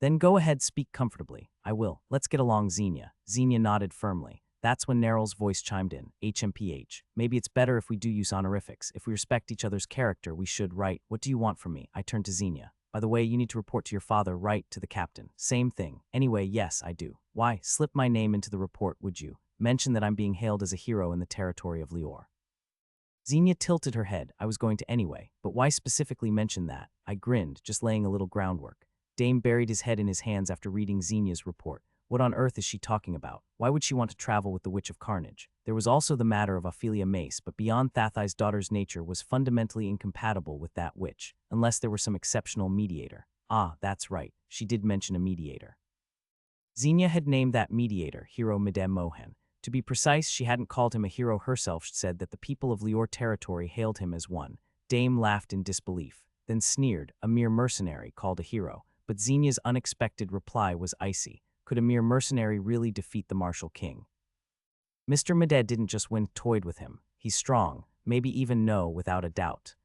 Then go ahead, speak comfortably. I will. Let's get along, Xenia. Xenia nodded firmly. That's when Neril's voice chimed in. HMPH. Maybe it's better if we do use honorifics. If we respect each other's character, we should, right? What do you want from me? I turned to Xenia. By the way, you need to report to your father, right? To the captain. Same thing. Anyway, yes, I do. Why? Slip my name into the report, would you? Mention that I'm being hailed as a hero in the territory of Lior. Xenia tilted her head. I was going to anyway. But why specifically mention that? I grinned, just laying a little groundwork. Dame buried his head in his hands after reading Xenia's report. What on earth is she talking about? Why would she want to travel with the Witch of Carnage? There was also the matter of Ophelia Mace, but beyond Thathai's daughter's nature was fundamentally incompatible with that witch, unless there were some exceptional mediator. That's right, she did mention a mediator. Xenia had named that mediator Hero Medea Mohan. To be precise, she hadn't called him a hero herself. She said that the people of Lior territory hailed him as one. Dame laughed in disbelief, then sneered, a mere mercenary called a hero. But Xenia's unexpected reply was icy. Could a mere mercenary really defeat the Martial King? Mr. Medea didn't just win, toyed with him. He's strong, maybe even no, without a doubt.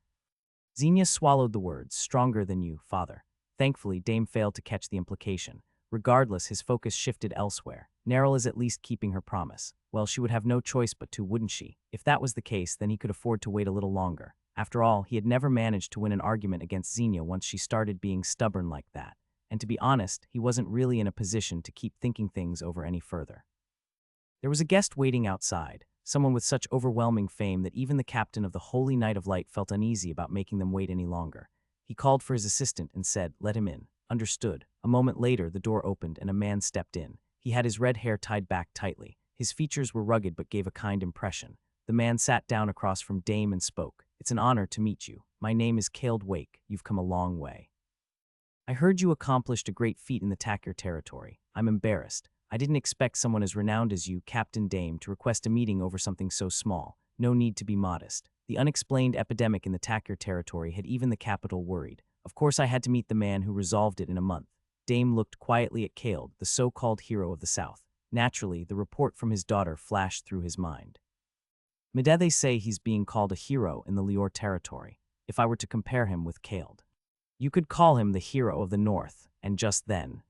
Xenia swallowed the words, stronger than you, father. Thankfully, Dame failed to catch the implication. Regardless, his focus shifted elsewhere. Neril is at least keeping her promise. Well, she would have no choice but to, wouldn't she? If that was the case, then he could afford to wait a little longer. After all, he had never managed to win an argument against Xenia once she started being stubborn like that. And to be honest, he wasn't really in a position to keep thinking things over any further. There was a guest waiting outside, someone with such overwhelming fame that even the captain of the Holy Knight of Light felt uneasy about making them wait any longer. He called for his assistant and said, let him in. Understood. A moment later, the door opened and a man stepped in. He had his red hair tied back tightly. His features were rugged but gave a kind impression. The man sat down across from Dame and spoke. It's an honor to meet you. My name is Kaled Wake. You've come a long way. I heard you accomplished a great feat in the Takir territory. I'm embarrassed. I didn't expect someone as renowned as you, Captain Dame, to request a meeting over something so small. No need to be modest. The unexplained epidemic in the Takyr territory had even the capital worried. Of course I had to meet the man who resolved it in a month. Dame looked quietly at Kale, the so-called hero of the South. Naturally, the report from his daughter flashed through his mind. Mide, they say he's being called a hero in the Lior territory. If I were to compare him with Kale, you could call him the hero of the North, and just then,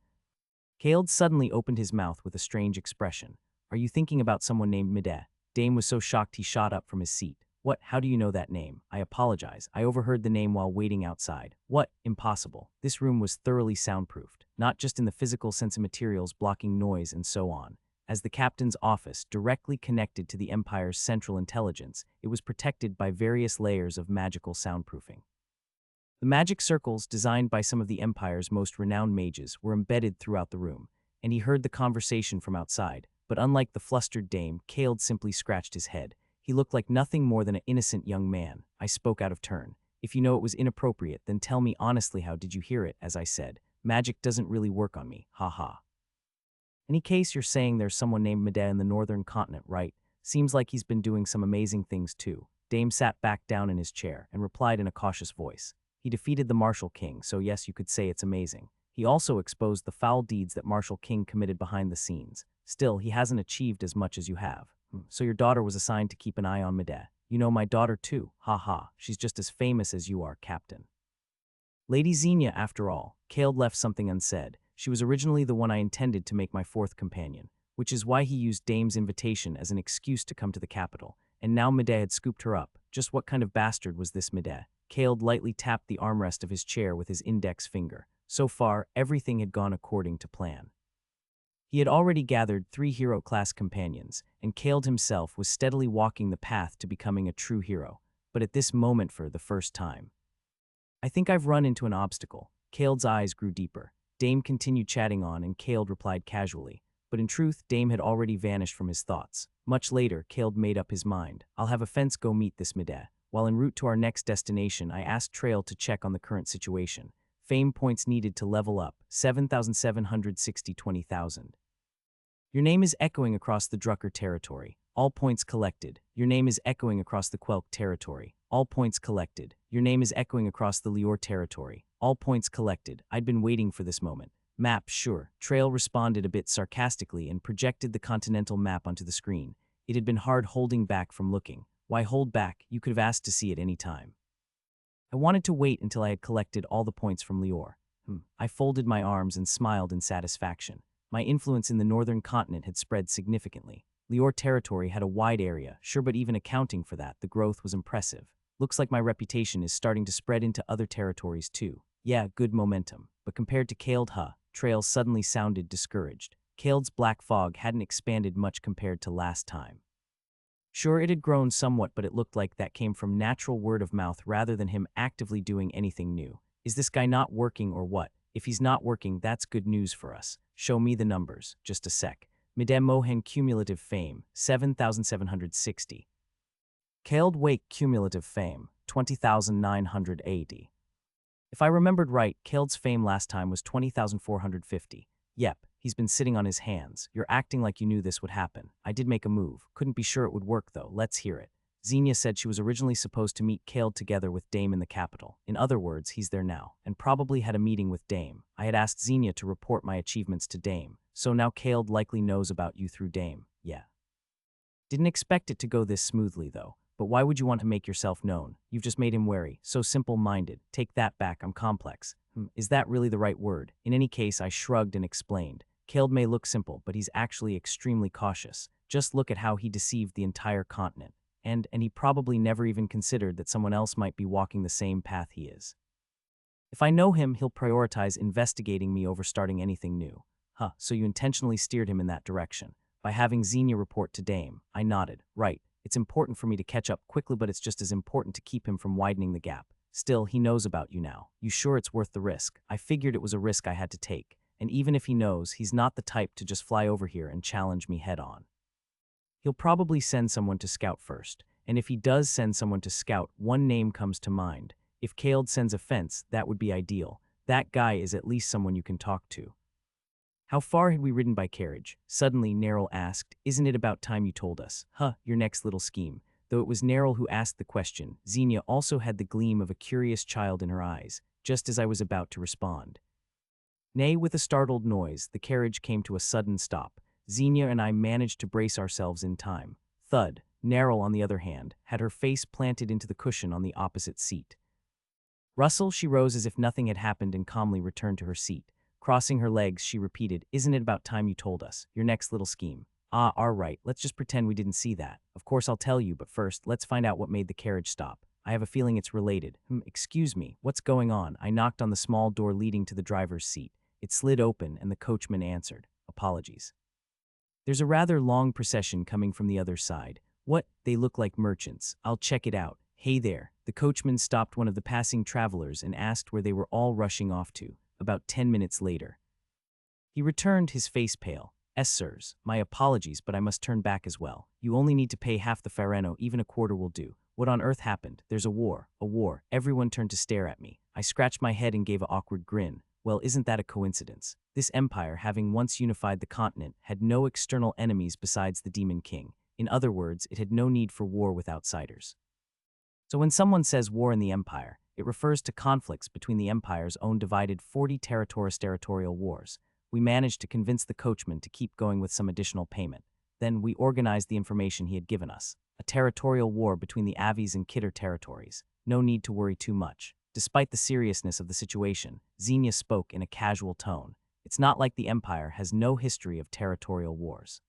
Kale suddenly opened his mouth with a strange expression. Are you thinking about someone named Mide? Dame was so shocked he shot up from his seat. What? How do you know that name? I apologize. I overheard the name while waiting outside. What? Impossible. This room was thoroughly soundproofed, not just in the physical sense of materials blocking noise and so on. As the captain's office, directly connected to the Empire's central intelligence, it was protected by various layers of magical soundproofing. The magic circles, designed by some of the Empire's most renowned mages, were embedded throughout the room, and he heard the conversation from outside. But unlike the flustered Dame, Kale simply scratched his head. He looked like nothing more than an innocent young man. I spoke out of turn. If you know it was inappropriate, then tell me honestly, how did you hear it? As I said, magic doesn't really work on me, haha. Any case, you're saying there's someone named Mide in the northern continent, right? Seems like he's been doing some amazing things too. Dame sat back down in his chair and replied in a cautious voice. He defeated the Martial King, so yes, you could say it's amazing. He also exposed the foul deeds that Martial King committed behind the scenes. Still, he hasn't achieved as much as you have. So your daughter was assigned to keep an eye on Mide. You know my daughter too, haha. She's just as famous as you are, Captain. Lady Xenia, after all. Kale left something unsaid. She was originally the one I intended to make my fourth companion, which is why he used Dame's invitation as an excuse to come to the capital. And now Mide had scooped her up. Just what kind of bastard was this Mide? Kale lightly tapped the armrest of his chair with his index finger. So far, everything had gone according to plan. He had already gathered 3 hero-class companions, and Kale himself was steadily walking the path to becoming a true hero. But at this moment, for the first time, I think I've run into an obstacle. Kale's eyes grew deeper. Dame continued chatting on, and Kale replied casually. But in truth, Dame had already vanished from his thoughts. Much later, Kale made up his mind. I'll have a fence go meet this Mide. While en route to our next destination, I asked Trail to check on the current situation. Fame points needed to level up, 7,760 20,000. Your name is echoing across the Drucker territory. All points collected. Your name is echoing across the Quelk territory. All points collected. Your name is echoing across the Lior territory. All points collected. I'd been waiting for this moment. Map, sure. Trail responded a bit sarcastically and projected the continental map onto the screen. It had been hard holding back from looking. Why hold back? You could have asked to see it any time. I wanted to wait until I had collected all the points from Lior. I folded my arms and smiled in satisfaction. My influence in the northern continent had spread significantly. Lior territory had a wide area, sure, but even accounting for that, the growth was impressive. Looks like my reputation is starting to spread into other territories too. Yeah, good momentum. But compared to Kale, Trail suddenly sounded discouraged. Kale's black fog hadn't expanded much compared to last time. Sure, it had grown somewhat, but it looked like that came from natural word of mouth rather than him actively doing anything new. Is this guy not working or what? If he's not working, that's good news for us. Show me the numbers. Just a sec. Mide Mohen cumulative fame, 7,760. Kaled Wake cumulative fame, 20,980. If I remembered right, Kaled's fame last time was 20,450. Yep, he's been sitting on his hands. You're acting like you knew this would happen. I did make a move. Couldn't be sure it would work though. Let's hear it. Xenia said she was originally supposed to meet Kaled together with Dame in the capital. In other words, he's there now, and probably had a meeting with Dame. I had asked Xenia to report my achievements to Dame, so now Kaled likely knows about you through Dame. Yeah. Didn't expect it to go this smoothly though. But why would you want to make yourself known? You've just made him wary, so simple-minded. Take that back, I'm complex. Is that really the right word? In any case, I shrugged and explained. Kaled may look simple, but he's actually extremely cautious. Just look at how he deceived the entire continent. And he probably never even considered that someone else might be walking the same path he is. If I know him, he'll prioritize investigating me over starting anything new. So you intentionally steered him in that direction. By having Xenia report to Dame, I nodded. Right. It's important for me to catch up quickly, but it's just as important to keep him from widening the gap. Still, he knows about you now. You sure it's worth the risk? I figured it was a risk I had to take. And even if he knows, he's not the type to just fly over here and challenge me head on. He'll probably send someone to scout first. And if he does send someone to scout, one name comes to mind. If Kaled sends a fence, that would be ideal. That guy is at least someone you can talk to. How far had we ridden by carriage? Suddenly, Neril asked, "Isn't it about time you told us?" "Huh, your next little scheme." Though it was Neril who asked the question, Xenia also had the gleam of a curious child in her eyes, just as I was about to respond. Nay, with a startled noise, the carriage came to a sudden stop. Xenia and I managed to brace ourselves in time. Thud. Neril, on the other hand, had her face planted into the cushion on the opposite seat. Russell, she rose as if nothing had happened and calmly returned to her seat. Crossing her legs, she repeated, "Isn't it about time you told us? Your next little scheme." "Ah, all right, let's just pretend we didn't see that. Of course I'll tell you, but first, let's find out what made the carriage stop. I have a feeling it's related." Excuse me, what's going on?" I knocked on the small door leading to the driver's seat. It slid open, and the coachman answered, "Apologies. There's a rather long procession coming from the other side." "What? They look like merchants. I'll check it out." "Hey there." The coachman stopped one of the passing travelers and asked where they were all rushing off to. About 10 minutes later, he returned, his face pale. "Es, sirs, my apologies, but I must turn back as well. You only need to pay half the fareno, even a quarter will do." "What on earth happened?" "There's a war." "A war?" Everyone turned to stare at me. I scratched my head and gave an awkward grin. Well, isn't that a coincidence? This empire, having once unified the continent, had no external enemies besides the Demon King. In other words, it had no need for war with outsiders. So when someone says war in the empire, it refers to conflicts between the empire's own divided 40 territorial wars. We managed to convince the coachman to keep going with some additional payment. Then we organized the information he had given us. A territorial war between the Avies and Kidder territories. No need to worry too much. Despite the seriousness of the situation, Xenia spoke in a casual tone. It's not like the empire has no history of territorial wars.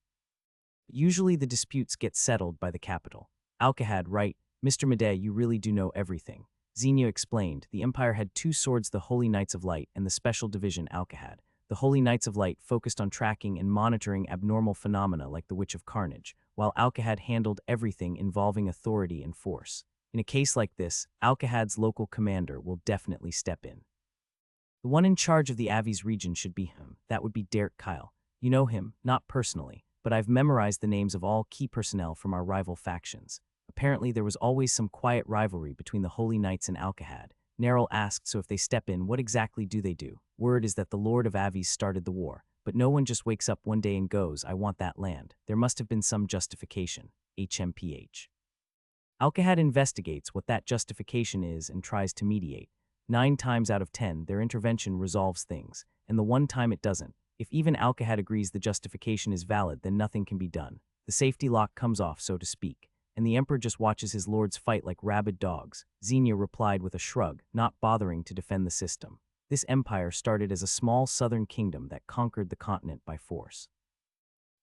Usually the disputes get settled by the capital. Alcahad, right? Mr. Medea, you really do know everything. Xenia explained. The empire had two swords, the Holy Knights of Light and the Special Division Alcahad. The Holy Knights of Light focused on tracking and monitoring abnormal phenomena like the Witch of Carnage, while Alcahad handled everything involving authority and force. In a case like this, Alcahad's local commander will definitely step in. The one in charge of the Avies region should be him. That would be Derek Kyle. You know him, not personally, but I've memorized the names of all key personnel from our rival factions. Apparently, there was always some quiet rivalry between the Holy Knights and Alcahad. Neril asked, so if they step in, what exactly do they do? Word is that the Lord of Avies started the war, but no one just wakes up one day and goes, "I want that land." There must have been some justification. HMPH. Alcahad investigates what that justification is and tries to mediate. 9 times out of 10, their intervention resolves things, and the one time it doesn't. If even Alcahad agrees the justification is valid, then nothing can be done. The safety lock comes off, so to speak, and the emperor just watches his lords fight like rabid dogs. Xenia replied with a shrug, not bothering to defend the system. This empire started as a small southern kingdom that conquered the continent by force.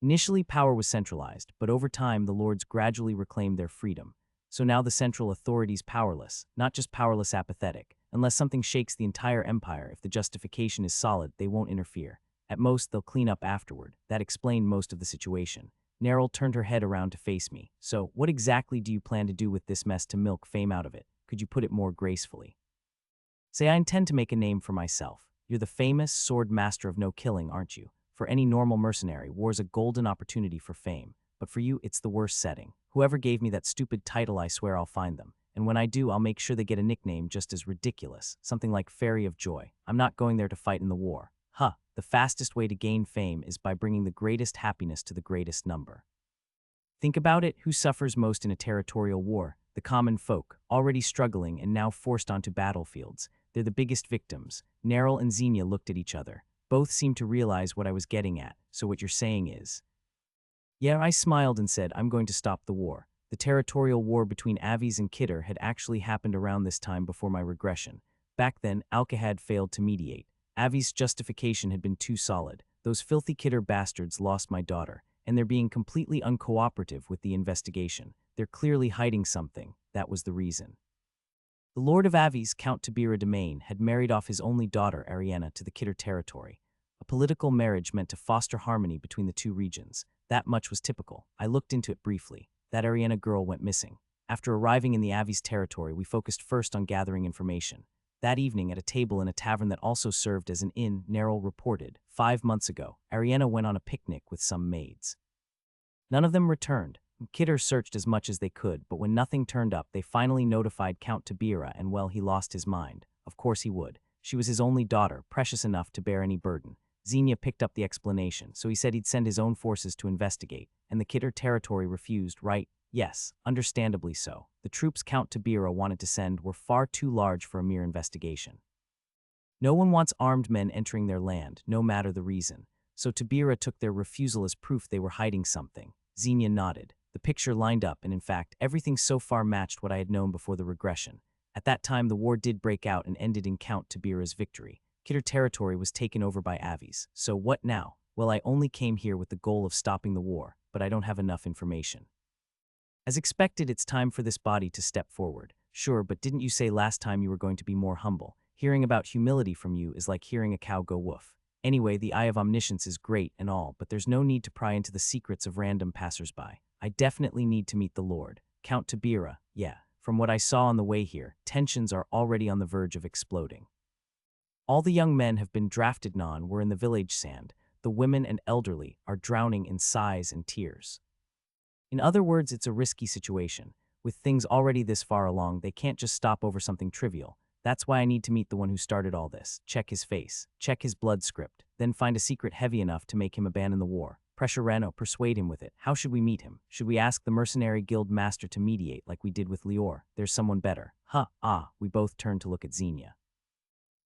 Initially, power was centralized, but over time, the lords gradually reclaimed their freedom. So now the central authority's powerless, not just powerless, apathetic. Unless something shakes the entire empire, if the justification is solid, they won't interfere. At most, they'll clean up afterward. That explained most of the situation. Neril turned her head around to face me. "So, what exactly do you plan to do with this mess to milk fame out of it? Could you put it more gracefully?" "Say, I intend to make a name for myself. You're the famous sword master of no killing, aren't you? For any normal mercenary, war's a golden opportunity for fame. But for you, it's the worst setting. Whoever gave me that stupid title, I swear I'll find them. And when I do, I'll make sure they get a nickname just as ridiculous. Something like Fairy of Joy. I'm not going there to fight in the war. The fastest way to gain fame is by bringing the greatest happiness to the greatest number. Think about it, who suffers most in a territorial war? The common folk, already struggling and now forced onto battlefields. They're the biggest victims." Neril and Xenia looked at each other. Both seemed to realize what I was getting at. "So what you're saying is..." "Yeah," I smiled and said, "I'm going to stop the war." The territorial war between Avies and Kidder had actually happened around this time before my regression. Back then, Alcahad failed to mediate. Avies' justification had been too solid. Those filthy Kidder bastards lost my daughter, and they're being completely uncooperative with the investigation. They're clearly hiding something. That was the reason. The Lord of Avies, Count Tibira de Maine, had married off his only daughter, Ariana, to the Kidder territory. A political marriage meant to foster harmony between the two regions. That much was typical. I looked into it briefly. That Ariana girl went missing. After arriving in the Avies territory, we focused first on gathering information. That evening, at a table in a tavern that also served as an inn, Neril reported, 5 months ago, Ariana went on a picnic with some maids. None of them returned. Kidder searched as much as they could, but when nothing turned up, they finally notified Count Tibira, and well, he lost his mind. Of course he would. She was his only daughter, precious enough to bear any burden. Xenia picked up the explanation, so he said he'd send his own forces to investigate, and the Kidder territory refused, right? Yes, understandably so. The troops Count Tabira wanted to send were far too large for a mere investigation. No one wants armed men entering their land, no matter the reason. So Tabira took their refusal as proof they were hiding something. Xenia nodded. The picture lined up, and in fact, everything so far matched what I had known before the regression. At that time, the war did break out and ended in Count Tabira's victory. Kidder territory was taken over by Avies. So what now? Well, I only came here with the goal of stopping the war, but I don't have enough information. As expected, it's time for this body to step forward. Sure, but didn't you say last time you were going to be more humble? Hearing about humility from you is like hearing a cow go woof. Anyway, the Eye of Omniscience is great and all, but there's no need to pry into the secrets of random passersby. I definitely need to meet the Lord. Count Tabira, yeah. From what I saw on the way here, tensions are already on the verge of exploding. All the young men have been drafted non were in the village sand. The women and elderly are drowning in sighs and tears. In other words, it's a risky situation. With things already this far along, they can't just stop over something trivial. That's why I need to meet the one who started all this. Check his face, check his blood script, then find a secret heavy enough to make him abandon the war. Pressure Reno, persuade him with it. How should we meet him? Should we ask the mercenary guild master to mediate like we did with Lior? There's someone better. We both turned to look at Xenia.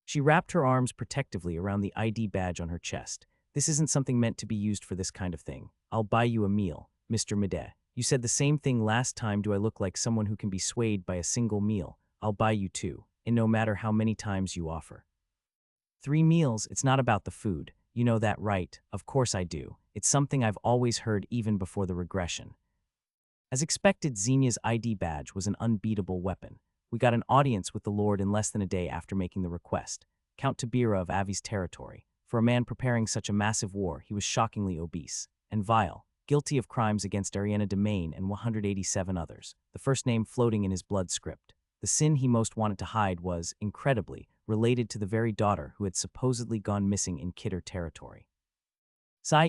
She wrapped her arms protectively around the ID badge on her chest. This isn't something meant to be used for this kind of thing. I'll buy you a meal, Mr. Mide. You said the same thing last time. Do I look like someone who can be swayed by a single meal? I'll buy you 2, and no matter how many times you offer. 3 meals, it's not about the food. You know that, right? Of course I do. It's something I've always heard even before the regression. As expected, Xenia's ID badge was an unbeatable weapon. We got an audience with the Lord in less than a day after making the request. Count Tabira of Avi's territory. For a man preparing such a massive war, he was shockingly obese and vile, guilty of crimes against Ariana Demain and 187 others, the first name floating in his blood script. The sin he most wanted to hide was, incredibly, related to the very daughter who had supposedly gone missing in Kidder territory.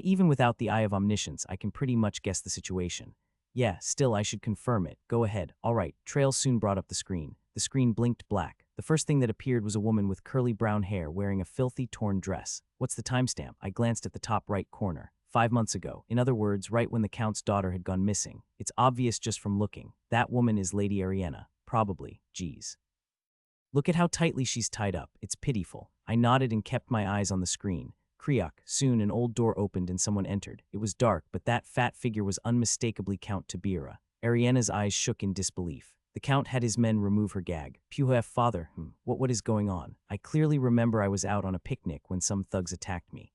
Even without the Eye of Omniscience, I can pretty much guess the situation. Yeah, still I should confirm it. Go ahead. All right. Trail soon brought up the screen. The screen blinked black. The first thing that appeared was a woman with curly brown hair wearing a filthy, torn dress. What's the timestamp? I glanced at the top right corner. 5 months ago. In other words, right when the Count's daughter had gone missing. It's obvious just from looking. That woman is Lady Ariana. Probably. Geez. Look at how tightly she's tied up. It's pitiful. I nodded and kept my eyes on the screen. Kriok. Soon an old door opened and someone entered. It was dark, but that fat figure was unmistakably Count Tabira. Ariana's eyes shook in disbelief. The Count had his men remove her gag. Puhef, father, what is going on? I clearly remember I was out on a picnic when some thugs attacked me.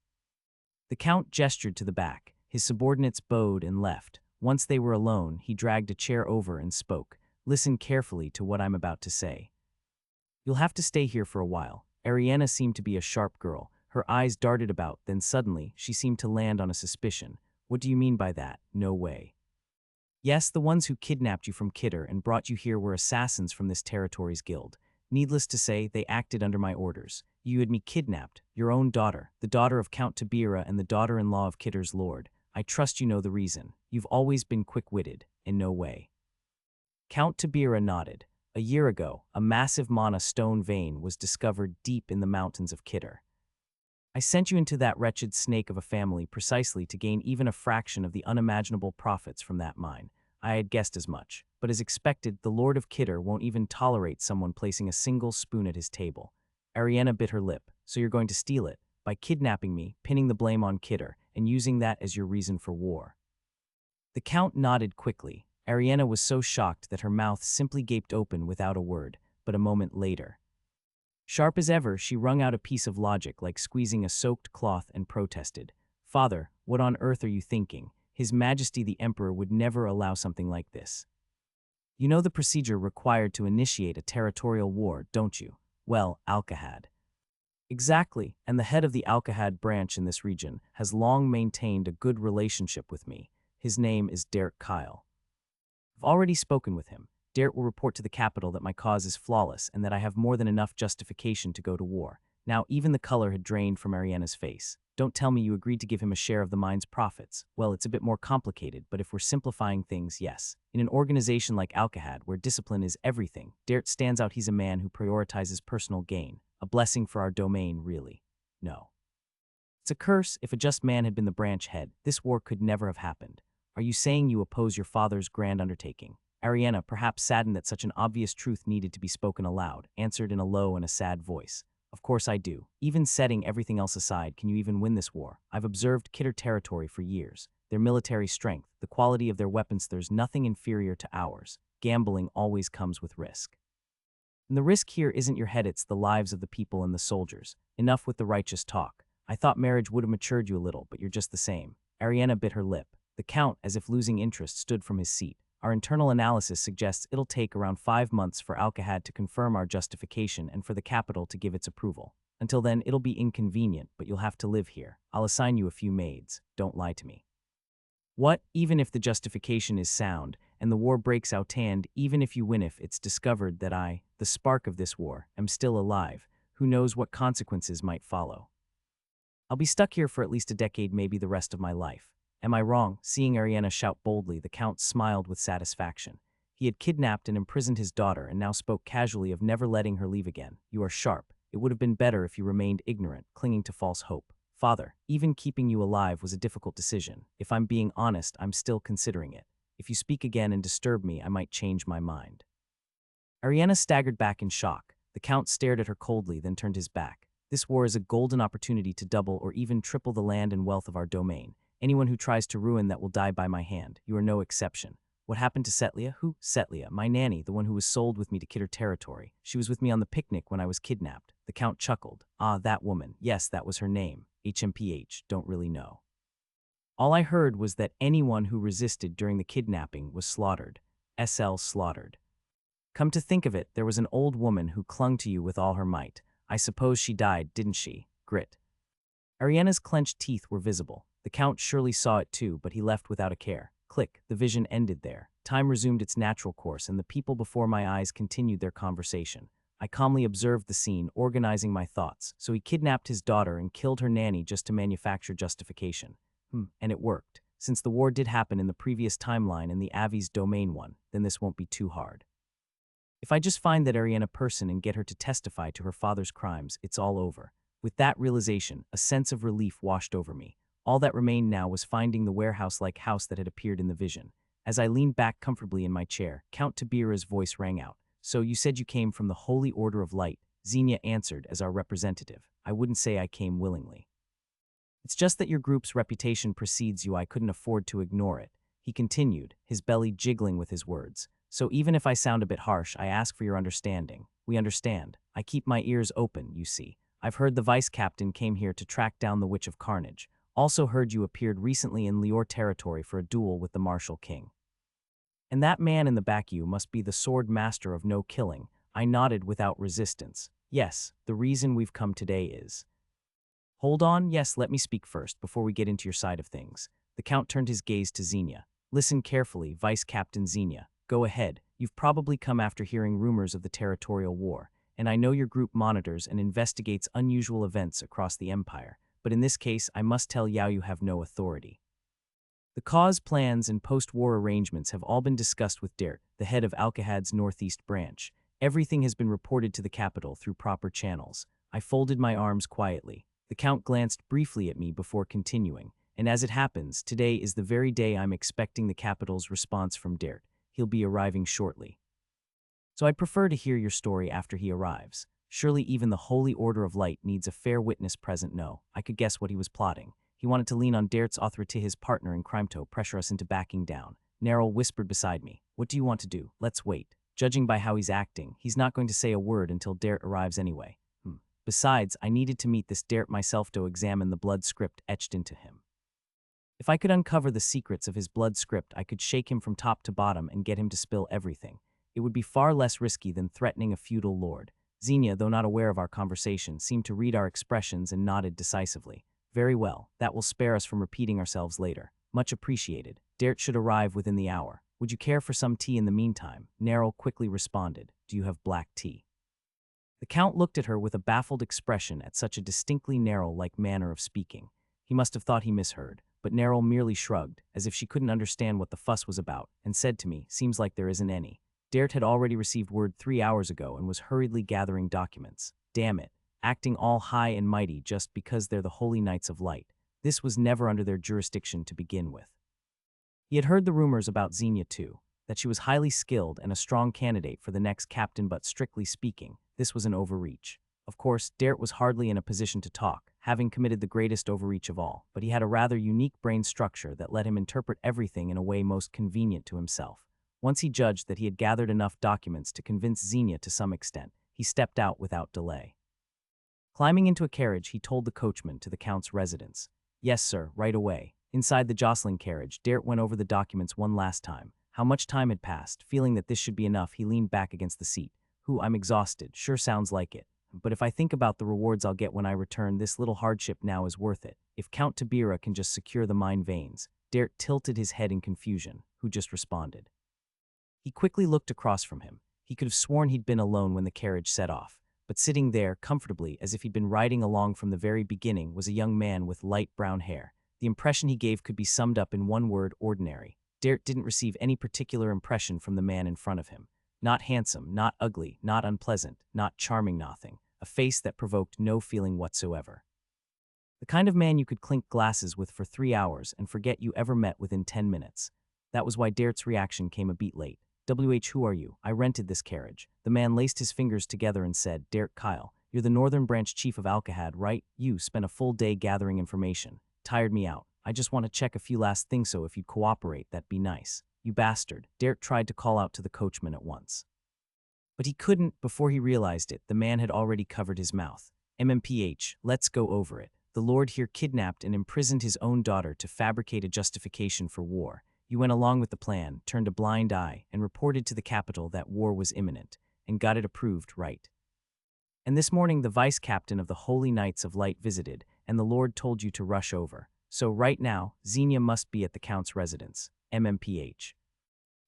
The Count gestured to the back. His subordinates bowed and left. Once they were alone, he dragged a chair over and spoke. Listen carefully to what I'm about to say. You'll have to stay here for a while. Ariana seemed to be a sharp girl. Her eyes darted about, then suddenly, she seemed to land on a suspicion. What do you mean by that? No way. Yes, the ones who kidnapped you from Kidder and brought you here were assassins from this territory's guild. Needless to say, they acted under my orders. You had me kidnapped, your own daughter, the daughter of Count Tabira and the daughter-in-law of Kidder's lord. I trust you know the reason. You've always been quick-witted. In no way. Count Tabira nodded. A year ago, a massive mana stone vein was discovered deep in the mountains of Kidder. I sent you into that wretched snake of a family precisely to gain even a fraction of the unimaginable profits from that mine. I had guessed as much, but as expected, the Lord of Kidder won't even tolerate someone placing a single spoon at his table. Ariana bit her lip. So you're going to steal it, by kidnapping me, pinning the blame on Kidder, and using that as your reason for war. The Count nodded quickly. Ariana was so shocked that her mouth simply gaped open without a word, but a moment later. Sharp as ever, she wrung out a piece of logic like squeezing a soaked cloth and protested. Father, what on earth are you thinking? His Majesty the Emperor would never allow something like this. You know the procedure required to initiate a territorial war, don't you? Well, Alcahad. Exactly, and the head of the Alcahad branch in this region has long maintained a good relationship with me. His name is Derek Kyle. I've already spoken with him. Derek will report to the capital that my cause is flawless and that I have more than enough justification to go to war. Now, even the color had drained from Ariana's face. Don't tell me you agreed to give him a share of the mine's profits. Well, it's a bit more complicated, but if we're simplifying things, yes. In an organization like Alcahad, where discipline is everything, Derek stands out. He's a man who prioritizes personal gain. A blessing for our domain, really. No. It's a curse. If a just man had been the branch head, this war could never have happened. Are you saying you oppose your father's grand undertaking? Ariana, perhaps saddened that such an obvious truth needed to be spoken aloud, answered in a low and a sad voice. Of course I do. Even setting everything else aside, can you even win this war? I've observed Kidder territory for years. Their military strength, the quality of their weapons, there's nothing inferior to ours. Gambling always comes with risk. And the risk here isn't your head, it's the lives of the people and the soldiers. Enough with the righteous talk. I thought marriage would have matured you a little, but you're just the same. Ariana bit her lip. The Count, as if losing interest, stood from his seat. Our internal analysis suggests it'll take around 5 months for Alcahad to confirm our justification and for the capital to give its approval. Until then, it'll be inconvenient, but you'll have to live here. I'll assign you a few maids. Don't lie to me. What? Even if the justification is sound, and the war breaks out, and even if you win, if it's discovered that I, the spark of this war, am still alive, who knows what consequences might follow? I'll be stuck here for at least a decade, maybe the rest of my life. Am I wrong? Seeing Ariana shout boldly, the Count smiled with satisfaction. He had kidnapped and imprisoned his daughter and now spoke casually of never letting her leave again. You are sharp. It would have been better if you remained ignorant, clinging to false hope. Father, even keeping you alive was a difficult decision. If I'm being honest, I'm still considering it. If you speak again and disturb me, I might change my mind. Ariana staggered back in shock. The Count stared at her coldly, then turned his back. This war is a golden opportunity to double or even triple the land and wealth of our domain. Anyone who tries to ruin that will die by my hand. You are no exception. What happened to Setlia? Who? Setlia, my nanny, the one who was sold with me to Kidder territory. She was with me on the picnic when I was kidnapped. The Count chuckled. Ah, that woman. Yes, that was her name. HMPH, don't really know. All I heard was that anyone who resisted during the kidnapping was slaughtered. SL slaughtered. Come to think of it, there was an old woman who clung to you with all her might. I suppose she died, didn't she? Grit. Ariana's clenched teeth were visible. The Count surely saw it too, but he left without a care. Click, the vision ended there. Time resumed its natural course, and the people before my eyes continued their conversation. I calmly observed the scene, organizing my thoughts. So he kidnapped his daughter and killed her nanny just to manufacture justification. And it worked. Since the war did happen in the previous timeline and the Avi's domain won, then this won't be too hard. If I just find that Ariana person and get her to testify to her father's crimes, it's all over. With that realization, a sense of relief washed over me. All that remained now was finding the warehouse-like house that had appeared in the vision. As I leaned back comfortably in my chair, Count Tabira's voice rang out. So you said you came from the Holy Order of Light, Xenia answered as our representative. I wouldn't say I came willingly. It's just that your group's reputation precedes you. I couldn't afford to ignore it. He continued, his belly jiggling with his words. So even if I sound a bit harsh, I ask for your understanding. We understand. I keep my ears open, you see. I've heard the vice captain came here to track down the Witch of Carnage. Also heard you appeared recently in Lior territory for a duel with the Martial King. And that man in the back, you must be the sword master of no killing. I nodded without resistance. Yes, the reason we've come today is... Hold on, yes, let me speak first before we get into your side of things. The Count turned his gaze to Xenia. Listen carefully, Vice Captain Xenia. Go ahead. You've probably come after hearing rumors of the territorial war, and I know your group monitors and investigates unusual events across the Empire, but in this case, I must tell you have no authority. The cause, plans, and post-war arrangements have all been discussed with Dert, the head of Alcahad's northeast branch. Everything has been reported to the capital through proper channels. I folded my arms quietly. The Count glanced briefly at me before continuing, and as it happens, today is the very day I'm expecting the capital's response from Dert. He'll be arriving shortly. So I'd prefer to hear your story after he arrives. Surely even the Holy Order of Light needs a fair witness present. No, I could guess what he was plotting. He wanted to lean on Dert's authority, his partner in crime, to pressure us into backing down. Neril whispered beside me. What do you want to do? Let's wait. Judging by how he's acting, he's not going to say a word until Dert arrives anyway. Besides, I needed to meet this Dert myself to examine the blood script etched into him. If I could uncover the secrets of his blood script, I could shake him from top to bottom and get him to spill everything. It would be far less risky than threatening a feudal lord. Xenia, though not aware of our conversation, seemed to read our expressions and nodded decisively. Very well, that will spare us from repeating ourselves later. Much appreciated. Dert should arrive within the hour. Would you care for some tea in the meantime? Neril quickly responded. Do you have black tea? The Count looked at her with a baffled expression at such a distinctly Neril-like manner of speaking. He must have thought he misheard, but Neril merely shrugged, as if she couldn't understand what the fuss was about, and said to me, seems like there isn't any. Dert had already received word 3 hours ago and was hurriedly gathering documents. Damn it. acting all high and mighty just because they're the holy knights of light. This was never under their jurisdiction to begin with. He had heard the rumors about Xenia too, that she was highly skilled and a strong candidate for the next captain, but strictly speaking, this was an overreach. Of course, Dert was hardly in a position to talk, having committed the greatest overreach of all, but he had a rather unique brain structure that let him interpret everything in a way most convenient to himself. Once he judged that he had gathered enough documents to convince Xenia to some extent, he stepped out without delay. Climbing into a carriage, he told the coachman to the Count's residence. "Yes, sir, right away." Inside the jostling carriage, Dert went over the documents one last time. How much time had passed? Feeling that this should be enough, he leaned back against the seat. I'm exhausted. Sure sounds like it. But if I think about the rewards I'll get when I return, this little hardship now is worth it. If Count Tabira can just secure the mine veins." Dert tilted his head in confusion. Who just responded? He quickly looked across from him. He could have sworn he'd been alone when the carriage set off. But sitting there, comfortably, as if he'd been riding along from the very beginning, was a young man with light brown hair. The impression he gave could be summed up in one word: ordinary. Dert didn't receive any particular impression from the man in front of him. Not handsome, not ugly, not unpleasant, not charming, nothing. A face that provoked no feeling whatsoever. The kind of man you could clink glasses with for 3 hours and forget you ever met within 10 minutes. That was why Dert's reaction came a beat late. Who are you? I rented this carriage." The man laced his fingers together and said, "Dert Kyle, you're the Northern Branch Chief of Alcahad, right? You spent a full day gathering information. Tired me out. I just want to check a few last things, so if you'd cooperate, that'd be nice." "You bastard." Dert tried to call out to the coachman at once. But he couldn't. Before he realized it, the man had already covered his mouth. "MMPH, let's go over it. The Lord here kidnapped and imprisoned his own daughter to fabricate a justification for war. You went along with the plan, turned a blind eye, and reported to the capital that war was imminent, and got it approved, right? And this morning the vice-captain of the Holy Knights of Light visited, and the Lord told you to rush over. So right now, Xenia must be at the Count's residence, MMPH.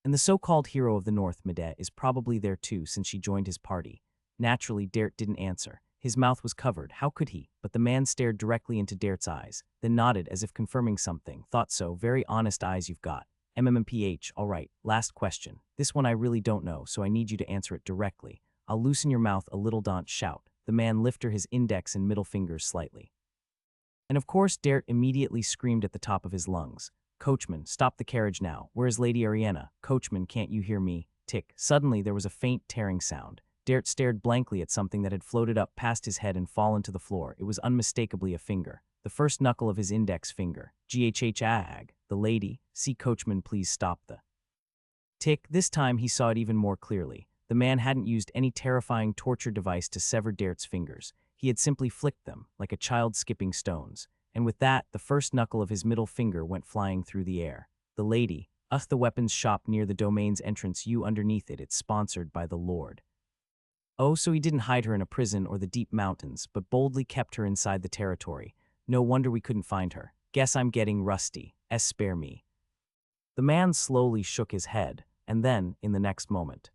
And the so-called hero of the North, Mede, is probably there too, since she joined his party." Naturally, Dert didn't answer. His mouth was covered. How could he? But the man stared directly into Dert's eyes, then nodded as if confirming something. "Thought so. Very honest eyes you've got. MMPH, all right. Last question. This one I really don't know, so I need you to answer it directly. I'll loosen your mouth a little, don't shout." The man lifted his index and middle fingers slightly. And of course, Dert immediately screamed at the top of his lungs. "Coachman, stop the carriage now. Where is Lady Ariana? Coachman, can't you hear me?" Tick. Suddenly there was a faint tearing sound. Dert stared blankly at something that had floated up past his head and fallen to the floor. It was unmistakably a finger. The first knuckle of his index finger. "Ghhag. The lady. See, coachman, please stop the..." Tick. This time he saw it even more clearly. The man hadn't used any terrifying torture device to sever Dert's fingers. He had simply flicked them, like a child skipping stones. And with that, the first knuckle of his middle finger went flying through the air. "The lady. The weapons shop near the domain's entrance, you underneath it. It's sponsored by the Lord." Oh, so he didn't hide her in a prison or the deep mountains, but boldly kept her inside the territory. No wonder we couldn't find her. Guess I'm getting rusty. Spare me. The man slowly shook his head, and then, in the next moment,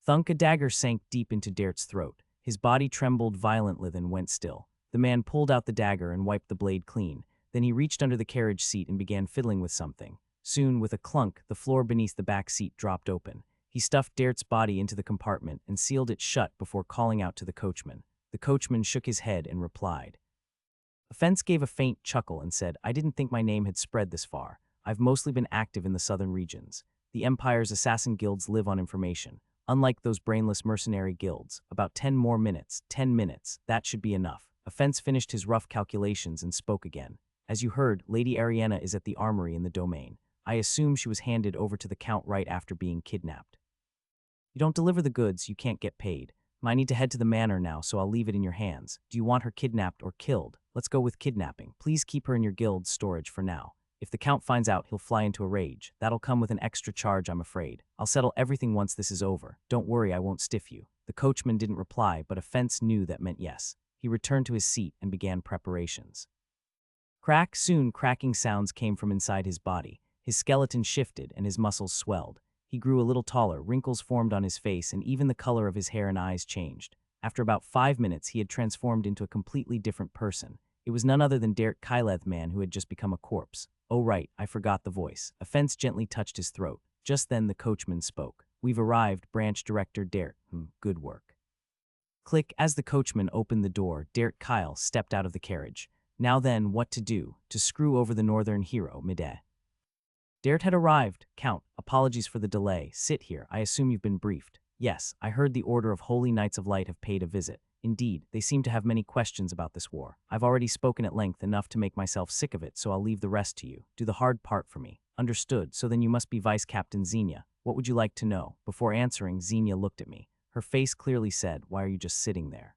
thunk, a dagger sank deep into Dert's throat. His body trembled violently, then went still. The man pulled out the dagger and wiped the blade clean. Then he reached under the carriage seat and began fiddling with something. Soon, with a clunk, the floor beneath the back seat dropped open. He stuffed Dert's body into the compartment and sealed it shut before calling out to the coachman. The coachman shook his head and replied. Offense gave a faint chuckle and said, "I didn't think my name had spread this far. I've mostly been active in the southern regions. The Empire's assassin guilds live on information. Unlike those brainless mercenary guilds. About 10 more minutes. 10 minutes. That should be enough." Offense finished his rough calculations and spoke again. "As you heard, Lady Ariana is at the armory in the domain. I assume she was handed over to the Count right after being kidnapped. You don't deliver the goods, you can't get paid. I need to head to the manor now, so I'll leave it in your hands. Do you want her kidnapped or killed? Let's go with kidnapping. Please keep her in your guild's storage for now. If the Count finds out, he'll fly into a rage. That'll come with an extra charge, I'm afraid. I'll settle everything once this is over. Don't worry, I won't stiff you." The coachman didn't reply, but Offense knew that meant yes. He returned to his seat and began preparations. Crack. Soon, cracking sounds came from inside his body. His skeleton shifted and his muscles swelled. He grew a little taller, wrinkles formed on his face, and even the color of his hair and eyes changed. After about 5 minutes, he had transformed into a completely different person. It was none other than Dert Kyleth, man who had just become a corpse. "Oh right, I forgot the voice." Offense gently touched his throat. Just then the coachman spoke. "We've arrived, Branch Director Dert. Good work." Click, as the coachman opened the door, Dert Kyle stepped out of the carriage. Now then, what to do? To screw over the northern hero, midday. Dert had arrived. Count, apologies for the delay. Sit here, I assume you've been briefed. Yes, I heard the Order of Holy Knights of Light have paid a visit. Indeed, they seem to have many questions about this war. I've already spoken at length enough to make myself sick of it, so I'll leave the rest to you. Do the hard part for me. Understood, so then you must be Vice Captain Xenia. What would you like to know? Before answering, Xenia looked at me. Her face clearly said, why are you just sitting there?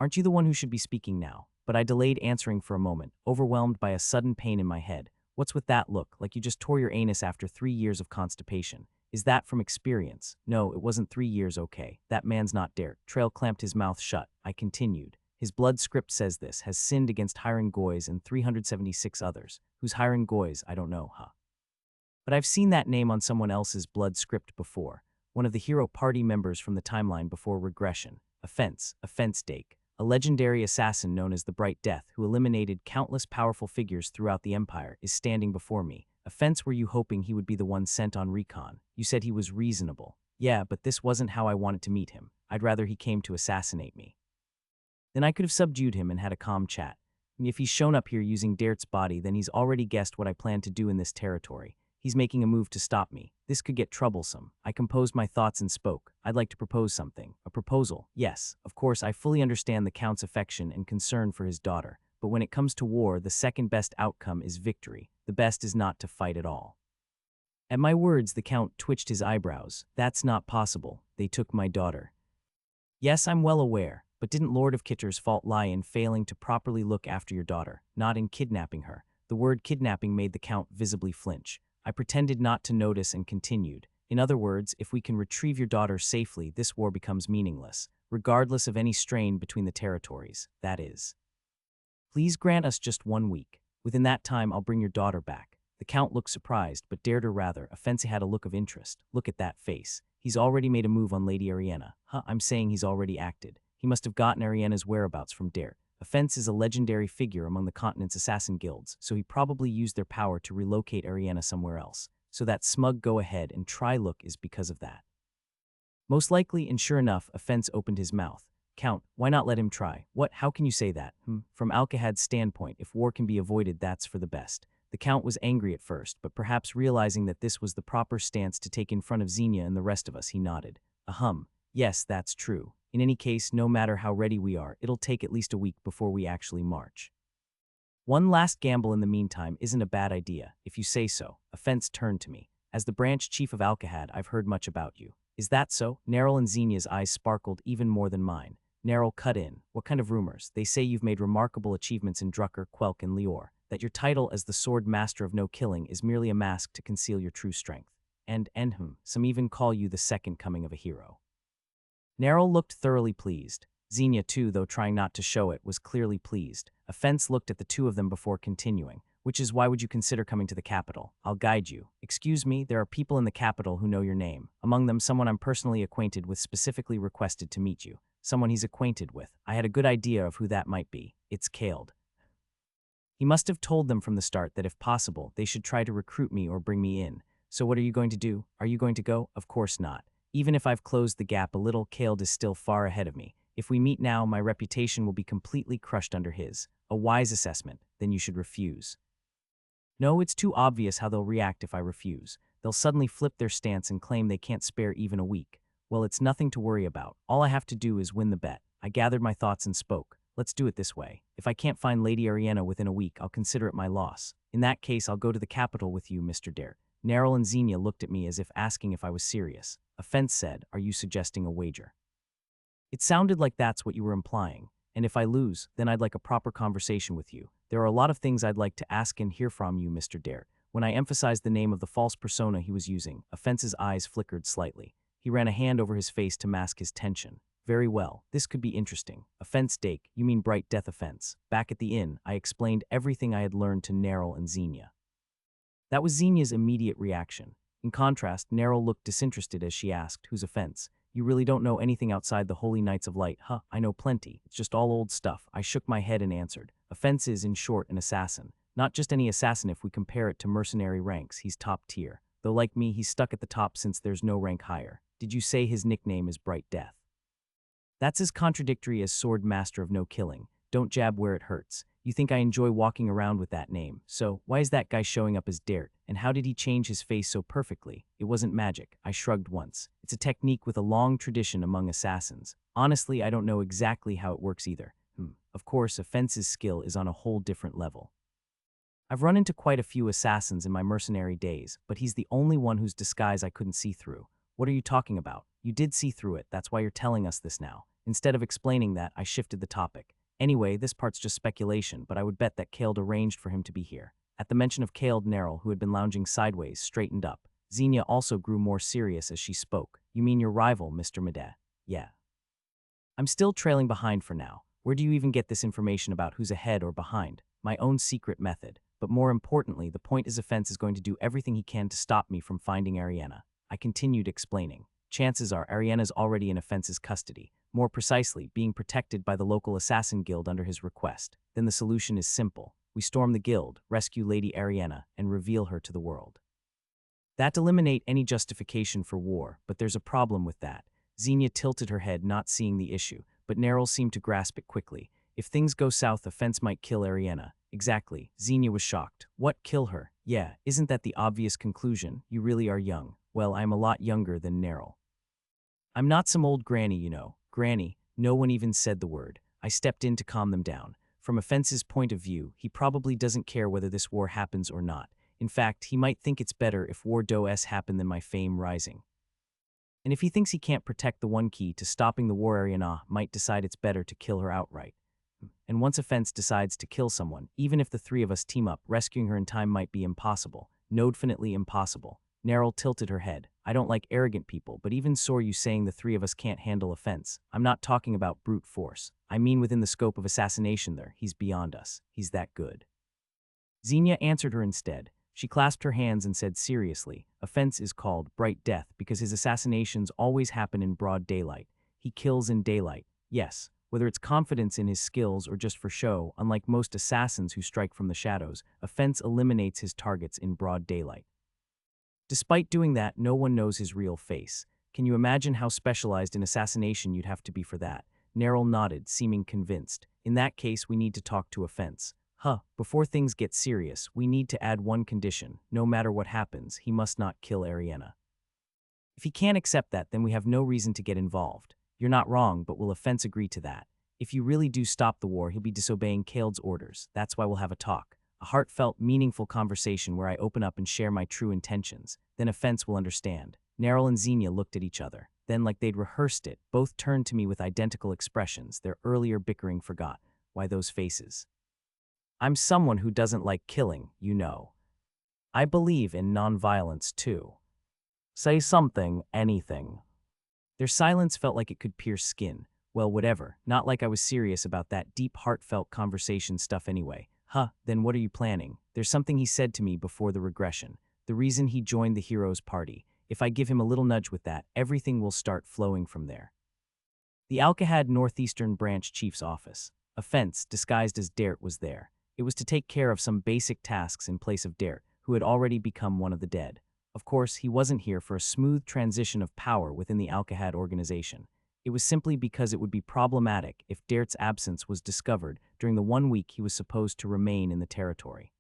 Aren't you the one who should be speaking now? But I delayed answering for a moment, overwhelmed by a sudden pain in my head. What's with that look, like you just tore your anus after 3 years of constipation? Is that from experience? No, it wasn't 3 years, okay. That man's not Dert. Trail clamped his mouth shut. I continued. His blood script says this, has sinned against Hiren Goys and 376 others. Who's Hiren Goys? I don't know, huh? But I've seen that name on someone else's blood script before. One of the hero party members from the timeline before regression. Offense Dake. A legendary assassin known as the Bright Death, who eliminated countless powerful figures throughout the Empire, is standing before me. Offense, were you hoping he would be the one sent on recon? You said he was reasonable. Yeah, but this wasn't how I wanted to meet him. I'd rather he came to assassinate me. Then I could have subdued him and had a calm chat. If he's shown up here using Dert's body, then he's already guessed what I plan to do in this territory. He's making a move to stop me. This could get troublesome. I composed my thoughts and spoke. I'd like to propose something. A proposal? Yes. Of course, I fully understand the Count's affection and concern for his daughter. But when it comes to war, the second best outcome is victory. The best is not to fight at all. At my words, the Count twitched his eyebrows. That's not possible. They took my daughter. Yes, I'm well aware. But didn't Lord of Kitter's fault lie in failing to properly look after your daughter, not in kidnapping her? The word kidnapping made the Count visibly flinch. I pretended not to notice and continued. In other words, if we can retrieve your daughter safely, this war becomes meaningless, regardless of any strain between the territories, that is. Please grant us just 1 week. Within that time, I'll bring your daughter back. The Count looked surprised, but dared or rather, Offense had a look of interest. Look at that face. He's already made a move on Lady Ariana. I'm saying he's already acted. He must have gotten Ariana's whereabouts from Dert. Offense is a legendary figure among the continent's assassin guilds, so he probably used their power to relocate Ariana somewhere else. So that smug go ahead and try look is because of that. Most likely, and sure enough, Offense opened his mouth. Count, why not let him try? What? How can you say that? From Alcahad's standpoint, if war can be avoided, that's for the best. The Count was angry at first, but perhaps realizing that this was the proper stance to take in front of Xenia and the rest of us, he nodded. Yes, that's true. In any case, no matter how ready we are, it'll take at least a week before we actually march. One last gamble in the meantime isn't a bad idea, if you say so. Offense turned to me. As the branch chief of Alcahad, I've heard much about you. Is that so? Neril and Xenia's eyes sparkled even more than mine. Neril cut in. What kind of rumors? They say you've made remarkable achievements in Drucker, Quelk, and Lior. That your title as the Sword Master of No Killing is merely a mask to conceal your true strength. And some even call you the second coming of a hero. Neril looked thoroughly pleased. Xenia, too, though trying not to show it, was clearly pleased. Offense looked at the two of them before continuing, which is why would you consider coming to the capital? I'll guide you. Excuse me, there are people in the capital who know your name. Among them, someone I'm personally acquainted with specifically requested to meet you. Someone he's acquainted with. I had a good idea of who that might be. It's Kaled. He must have told them from the start that if possible, they should try to recruit me or bring me in. So what are you going to do? Are you going to go? Of course not. Even if I've closed the gap a little, Kaled is still far ahead of me. If we meet now, my reputation will be completely crushed under his. A wise assessment. Then you should refuse. No, it's too obvious how they'll react if I refuse. They'll suddenly flip their stance and claim they can't spare even a week. Well, it's nothing to worry about. All I have to do is win the bet. I gathered my thoughts and spoke. Let's do it this way. If I can't find Lady Ariana within a week, I'll consider it my loss. In that case, I'll go to the capital with you, Mr. Dert. Neril and Xenia looked at me as if asking if I was serious. Offense said, are you suggesting a wager? It sounded like that's what you were implying. And if I lose, then I'd like a proper conversation with you. There are a lot of things I'd like to ask and hear from you, Mr. Dert. When I emphasized the name of the false persona he was using, Offense's eyes flickered slightly. He ran a hand over his face to mask his tension. Very well, this could be interesting. Offense Dake, you mean Bright Death Offense. Back at the inn, I explained everything I had learned to Neril and Xenia. That was Xenia's immediate reaction. In contrast, Neril looked disinterested as she asked, whose offense? You really don't know anything outside the Holy Knights of Light? I know plenty. It's just all old stuff. I shook my head and answered. Offense is, in short, an assassin. Not just any assassin if we compare it to mercenary ranks. He's top tier. Though like me, he's stuck at the top since there's no rank higher. Did you say his nickname is Bright Death? That's as contradictory as Sword Master of No Killing. Don't jab where it hurts. You think I enjoy walking around with that name, so why is that guy showing up as Dart? And how did he change his face so perfectly? It wasn't magic. I shrugged once. It's a technique with a long tradition among assassins. Honestly, I don't know exactly how it works either. Of course, Offense's skill is on a whole different level. I've run into quite a few assassins in my mercenary days, but he's the only one whose disguise I couldn't see through. What are you talking about? You did see through it, that's why you're telling us this now. Instead of explaining that, I shifted the topic. Anyway, this part's just speculation, but I would bet that Kald arranged for him to be here. At the mention of Kald, Neril, who had been lounging sideways, straightened up. Xenia also grew more serious as she spoke. You mean your rival, Mr. Mede? Yeah. I'm still trailing behind for now. Where do you even get this information about who's ahead or behind? My own secret method. But more importantly, the point is Offense is going to do everything he can to stop me from finding Ariana. I continued explaining. Chances are Ariana's already in Offense's custody, more precisely, being protected by the local assassin guild under his request. Then the solution is simple. We storm the guild, rescue Lady Ariana, and reveal her to the world. That'd eliminate any justification for war, but there's a problem with that. Xenia tilted her head, not seeing the issue, but Neril seemed to grasp it quickly. If things go south, Offense might kill Ariana. Exactly. Xenia was shocked. What, kill her? Yeah, isn't that the obvious conclusion? You really are young. Well, I'm a lot younger than Neril. I'm not some old granny, you know. Granny, no one even said the word. I stepped in to calm them down. From Offense's point of view, he probably doesn't care whether this war happens or not. In fact, he might think it's better if war does happen than my fame rising. And if he thinks he can't protect the one key to stopping the war, Ariana might decide it's better to kill her outright. And once Offense decides to kill someone, even if the three of us team up, rescuing her in time might be impossible. Nodefinitely impossible. Neril tilted her head. I don't like arrogant people, but even saw you saying the three of us can't handle Offense. I'm not talking about brute force. I mean within the scope of assassination there. He's beyond us. He's that good. Xenia answered her instead. She clasped her hands and said seriously, Offense is called Bright Death because his assassinations always happen in broad daylight. He kills in daylight. Yes. Whether it's confidence in his skills or just for show, unlike most assassins who strike from the shadows, Offense eliminates his targets in broad daylight. Despite doing that, no one knows his real face. Can you imagine how specialized in assassination you'd have to be for that? Neril nodded, seeming convinced. In that case, we need to talk to Offense. Before things get serious, we need to add one condition. No matter what happens, he must not kill Ariana. If he can't accept that, then we have no reason to get involved. You're not wrong, but will Offense agree to that? If you really do stop the war, he'll be disobeying Kald's orders. That's why we'll have a talk. A heartfelt, meaningful conversation where I open up and share my true intentions. Then Offense will understand. Neril and Xenia looked at each other. Then, like they'd rehearsed it, both turned to me with identical expressions, their earlier bickering forgot. Why those faces? I'm someone who doesn't like killing, you know. I believe in nonviolence, too. Say something, anything. Their silence felt like it could pierce skin. Well, whatever. Not like I was serious about that deep, heartfelt conversation stuff anyway. Then what are you planning? There's something he said to me before the regression. The reason he joined the hero's party. If I give him a little nudge with that, everything will start flowing from there. The Alcahad Northeastern Branch Chief's office. Offense, disguised as Dart, was there. It was to take care of some basic tasks in place of Dart, who had already become one of the dead. Of course, he wasn't here for a smooth transition of power within the Alcahad organization. It was simply because it would be problematic if Dart's absence was discovered during the 1 week he was supposed to remain in the territory.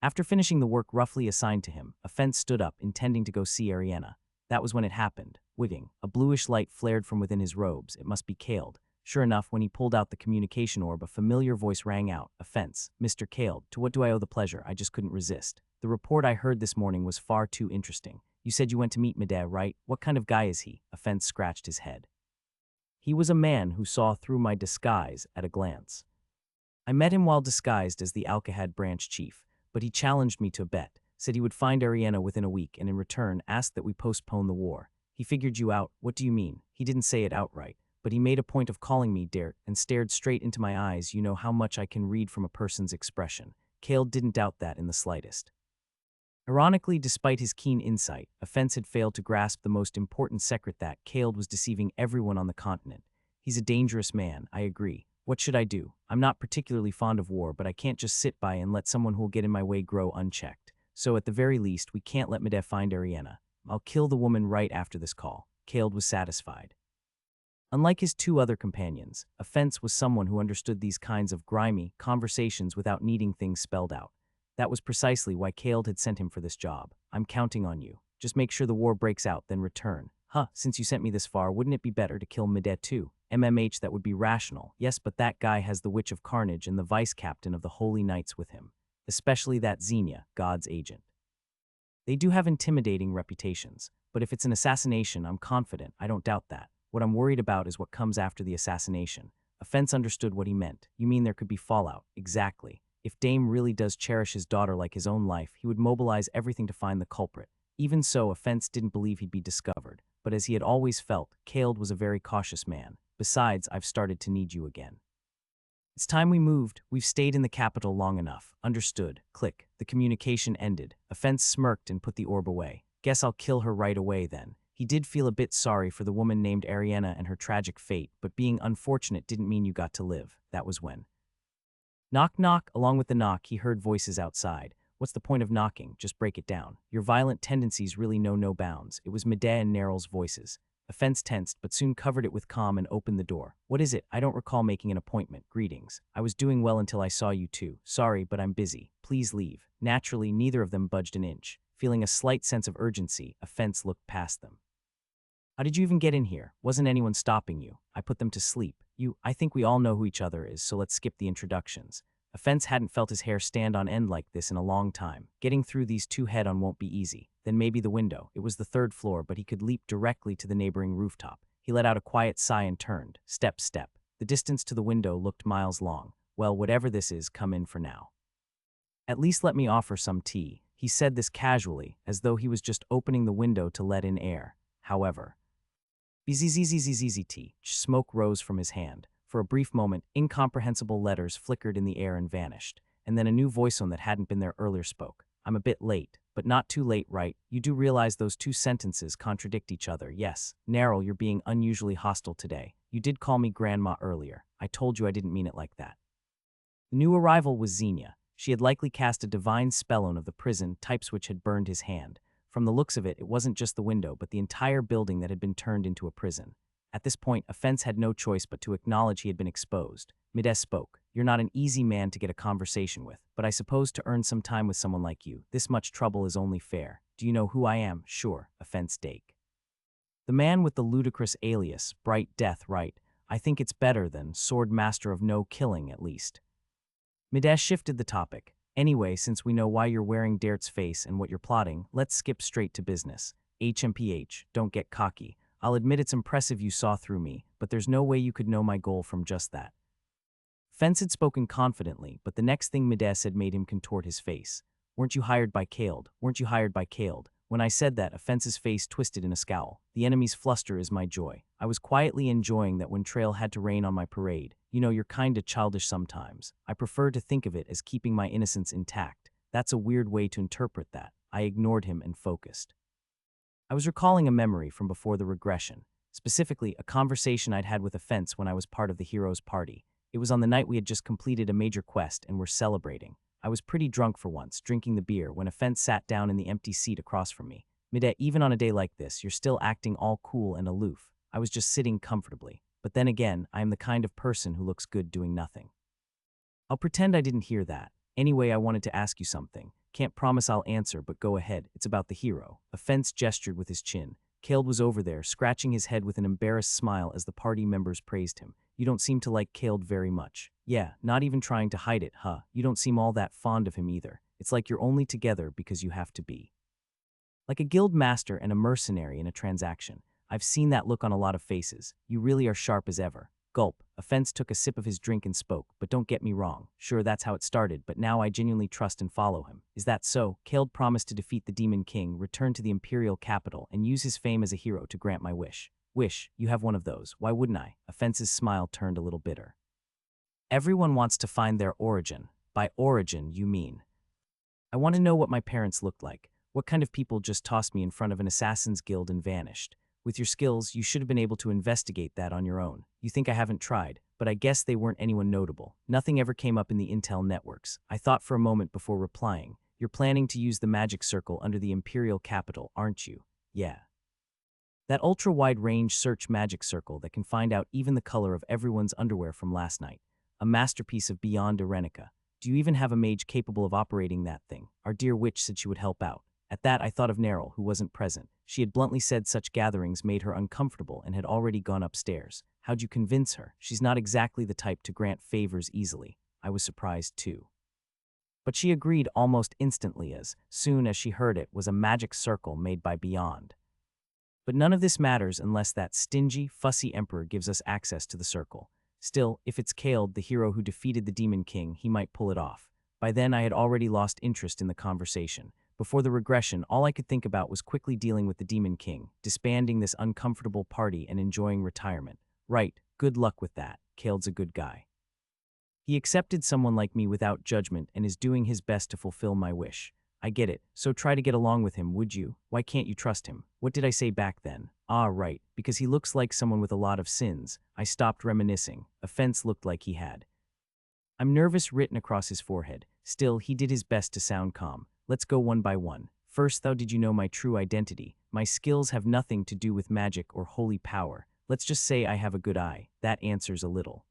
After finishing the work roughly assigned to him, Offense stood up, intending to go see Ariana. That was when it happened. Wigging, a bluish light flared from within his robes. It must be Kald. Sure enough, when he pulled out the communication orb, a familiar voice rang out. Offense, Mr. Kald, to what do I owe the pleasure? I just couldn't resist. The report I heard this morning was far too interesting. You said you went to meet Mede, right? What kind of guy is he? Offense scratched his head. He was a man who saw through my disguise at a glance. I met him while disguised as the Alcahad branch chief, but he challenged me to a bet, said he would find Ariana within a week, and in return asked that we postpone the war. He figured you out. What do you mean? He didn't say it outright, but he made a point of calling me Dart and stared straight into my eyes. You know how much I can read from a person's expression. Kald didn't doubt that in the slightest. Ironically, despite his keen insight, Offense had failed to grasp the most important secret that Kald was deceiving everyone on the continent. He's a dangerous man, I agree. What should I do? I'm not particularly fond of war, but I can't just sit by and let someone who'll get in my way grow unchecked. So at the very least, we can't let Mede find Ariana. I'll kill the woman right after this call. Kald was satisfied. Unlike his two other companions, Offense was someone who understood these kinds of grimy conversations without needing things spelled out. That was precisely why Kale had sent him for this job. I'm counting on you. Just make sure the war breaks out, then return. Since you sent me this far, wouldn't it be better to kill Midet too? That would be rational. Yes, but that guy has the Witch of Carnage and the vice captain of the Holy Knights with him. Especially that Xenia, God's agent. They do have intimidating reputations, but if it's an assassination, I'm confident, I don't doubt that. What I'm worried about is what comes after the assassination. Offense understood what he meant. You mean there could be fallout? Exactly. If Dame really does cherish his daughter like his own life, he would mobilize everything to find the culprit. Even so, Offense didn't believe he'd be discovered. But as he had always felt, Kaled was a very cautious man. Besides, I've started to need you again. It's time we moved. We've stayed in the capital long enough. Understood. Click. The communication ended. Offense smirked and put the orb away. Guess I'll kill her right away then. He did feel a bit sorry for the woman named Ariana and her tragic fate, but being unfortunate didn't mean you got to live. That was when. Knock knock. Along with the knock, he heard voices outside. What's the point of knocking? Just break it down. Your violent tendencies really know no bounds. It was Medea and Neryl's voices. Offense tensed, but soon covered it with calm and opened the door. What is it? I don't recall making an appointment. Greetings. I was doing well until I saw you two. Sorry, but I'm busy. Please leave. Naturally, neither of them budged an inch. Feeling a slight sense of urgency, Offense looked past them. How did you even get in here? Wasn't anyone stopping you? I put them to sleep. I think we all know who each other is, so let's skip the introductions. Offense hadn't felt his hair stand on end like this in a long time. Getting through these two head-on won't be easy. Then maybe the window. It was the third floor, but he could leap directly to the neighboring rooftop. He let out a quiet sigh and turned. Step, step. The distance to the window looked miles long. Well, whatever this is, come in for now. At least let me offer some tea. He said this casually, as though he was just opening the window to let in air. However, tea. Smoke rose from his hand. For a brief moment, incomprehensible letters flickered in the air and vanished. And then a new voice-on that hadn't been there earlier spoke. I'm a bit late, but not too late, right? You do realize those two sentences contradict each other, yes. Neryl, you're being unusually hostile today. You did call me grandma earlier. I told you I didn't mean it like that. The new arrival was Xenia. She had likely cast a divine spell on of the prison, type switch had burned his hand. From the looks of it, it wasn't just the window, but the entire building that had been turned into a prison. At this point, Offense had no choice but to acknowledge he had been exposed. Mides spoke. You're not an easy man to get a conversation with, but I suppose to earn some time with someone like you, this much trouble is only fair. Do you know who I am? Sure, Offense Dake. The man with the ludicrous alias, Bright Death, right? I think it's better than Sword Master of No Killing, at least. Mides shifted the topic. Anyway, since we know why you're wearing Dart's face and what you're plotting, let's skip straight to business. HMPH, don't get cocky. I'll admit it's impressive you saw through me, but there's no way you could know my goal from just that. Fence had spoken confidently, but the next thing Mides said made him contort his face. Weren't you hired by Kaled? Weren't you hired by Kaled? When I said that, Offense's face twisted in a scowl. The enemy's fluster is my joy. I was quietly enjoying that when Trail had to rain on my parade. You know, you're kinda childish sometimes. I prefer to think of it as keeping my innocence intact. That's a weird way to interpret that. I ignored him and focused. I was recalling a memory from before the regression, specifically a conversation I'd had with Offense when I was part of the hero's party. It was on the night we had just completed a major quest and were celebrating. I was pretty drunk for once, drinking the beer, when Offense sat down in the empty seat across from me. Midday, even on a day like this, you're still acting all cool and aloof. I was just sitting comfortably. But then again, I am the kind of person who looks good doing nothing. I'll pretend I didn't hear that. Anyway, I wanted to ask you something. Can't promise I'll answer, but go ahead. It's about the hero. Offense gestured with his chin. Kaled was over there, scratching his head with an embarrassed smile as the party members praised him. You don't seem to like Kaled very much. Yeah, not even trying to hide it, huh? You don't seem all that fond of him either. It's like you're only together because you have to be. Like a guild master and a mercenary in a transaction. I've seen that look on a lot of faces. You really are sharp as ever. Gulp. Offense took a sip of his drink and spoke, but don't get me wrong. Sure, that's how it started, but now I genuinely trust and follow him. Is that so? Kaled promised to defeat the Demon King, return to the Imperial capital, and use his fame as a hero to grant my wish. Wish, you have one of those. Why wouldn't I? Offense's smile turned a little bitter. Everyone wants to find their origin. By origin, you mean. I want to know what my parents looked like. What kind of people just tossed me in front of an assassin's guild and vanished? With your skills, you should have been able to investigate that on your own. You think I haven't tried, but I guess they weren't anyone notable. Nothing ever came up in the intel networks. I thought for a moment before replying. You're planning to use the magic circle under the Imperial capital, aren't you? Yeah. That ultra-wide range search magic circle that can find out even the color of everyone's underwear from last night. A masterpiece of beyond Irenica. Do you even have a mage capable of operating that thing? Our dear witch said she would help out. At that, I thought of Neril, who wasn't present. She had bluntly said such gatherings made her uncomfortable and had already gone upstairs. How'd you convince her? She's not exactly the type to grant favors easily. I was surprised too. But she agreed almost instantly as soon as she heard it was a magic circle made by Beyond. But none of this matters unless that stingy, fussy emperor gives us access to the circle. Still, if it's Kaled, the hero who defeated the Demon King, he might pull it off. By then, I had already lost interest in the conversation. Before the regression, all I could think about was quickly dealing with the Demon King, disbanding this uncomfortable party and enjoying retirement. Right, good luck with that. Kaled's a good guy. He accepted someone like me without judgment and is doing his best to fulfill my wish. I get it, so try to get along with him, would you? Why can't you trust him? What did I say back then? Ah, right, because he looks like someone with a lot of sins. I stopped reminiscing. Offense looked like he had. I'm nervous written across his forehead. Still, he did his best to sound calm. Let's go one by one. First, though, did you know my true identity? My skills have nothing to do with magic or holy power. Let's just say I have a good eye. That answers a little.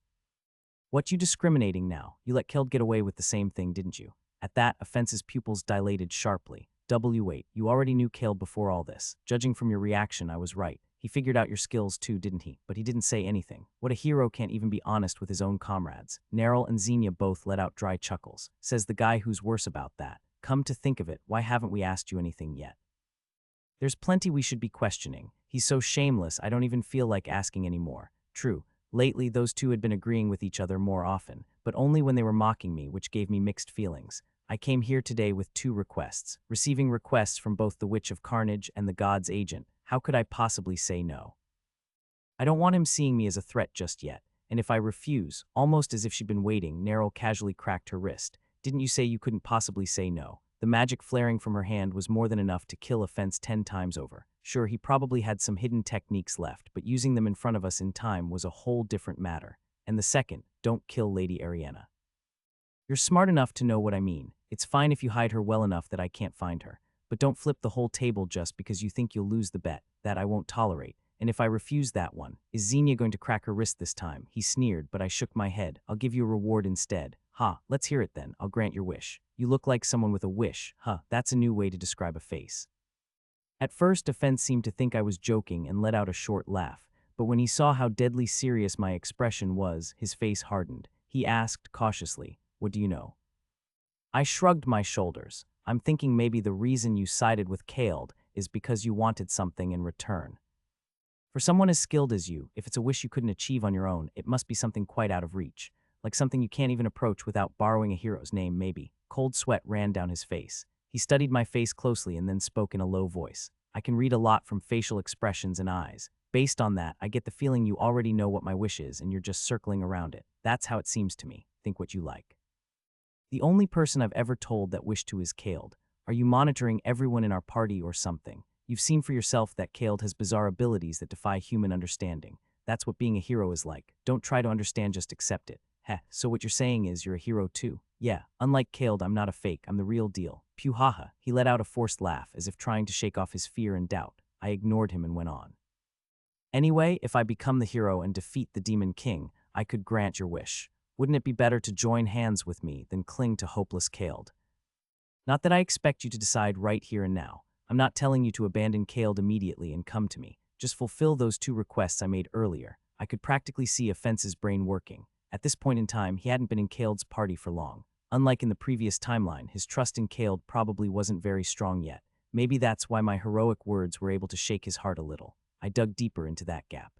What you discriminating now? You let Keld get away with the same thing, didn't you? At that, Offense's pupils dilated sharply. Wait, you already knew Keld before all this. Judging from your reaction, I was right. He figured out your skills too, didn't he? But he didn't say anything. What a hero can't even be honest with his own comrades. Neril and Xenia both let out dry chuckles. Says the guy who's worse about that. Come to think of it, why haven't we asked you anything yet? There's plenty we should be questioning. He's so shameless, I don't even feel like asking anymore. True. Lately, those two had been agreeing with each other more often, but only when they were mocking me, which gave me mixed feelings. I came here today with 2 requests, receiving requests from both the Witch of Carnage and the God's Agent. How could I possibly say no? I don't want him seeing me as a threat just yet, and if I refuse, almost as if she'd been waiting, Neril casually cracked her wrist. Didn't you say you couldn't possibly say no? The magic flaring from her hand was more than enough to kill Offense 10 times over. Sure, he probably had some hidden techniques left, but using them in front of us in time was a whole different matter. And the second, don't kill Lady Ariana. You're smart enough to know what I mean. It's fine if you hide her well enough that I can't find her. But don't flip the whole table just because you think you'll lose the bet. That I won't tolerate. And if I refuse that one, is Xenia going to crack her wrist this time? He sneered, but I shook my head. I'll give you a reward instead. Ha, let's hear it then. I'll grant your wish. You look like someone with a wish. Huh, that's a new way to describe a face. At first, Offense seemed to think I was joking and let out a short laugh. But when he saw how deadly serious my expression was, his face hardened. He asked cautiously, what do you know? I shrugged my shoulders. I'm thinking maybe the reason you sided with Kaled is because you wanted something in return. For someone as skilled as you, if it's a wish you couldn't achieve on your own, it must be something quite out of reach. Like something you can't even approach without borrowing a hero's name, maybe. Cold sweat ran down his face. He studied my face closely and then spoke in a low voice. I can read a lot from facial expressions and eyes. Based on that, I get the feeling you already know what my wish is and you're just circling around it. That's how it seems to me. Think what you like. The only person I've ever told that wish to is Kaled. Are you monitoring everyone in our party or something? You've seen for yourself that Kaled has bizarre abilities that defy human understanding. That's what being a hero is like. Don't try to understand, just accept it. Heh, so what you're saying is you're a hero too? Yeah, unlike Kaled, I'm not a fake, I'm the real deal. Pew haha. He let out a forced laugh, as if trying to shake off his fear and doubt. I ignored him and went on. Anyway, if I become the hero and defeat the Demon King, I could grant your wish. Wouldn't it be better to join hands with me than cling to hopeless Kaled? Not that I expect you to decide right here and now. I'm not telling you to abandon Kaled immediately and come to me. Just fulfill those 2 requests I made earlier. I could practically see Offense's brain working. At this point in time, he hadn't been in Kaled's party for long. Unlike in the previous timeline, his trust in Kaled probably wasn't very strong yet. Maybe that's why my heroic words were able to shake his heart a little. I dug deeper into that gap.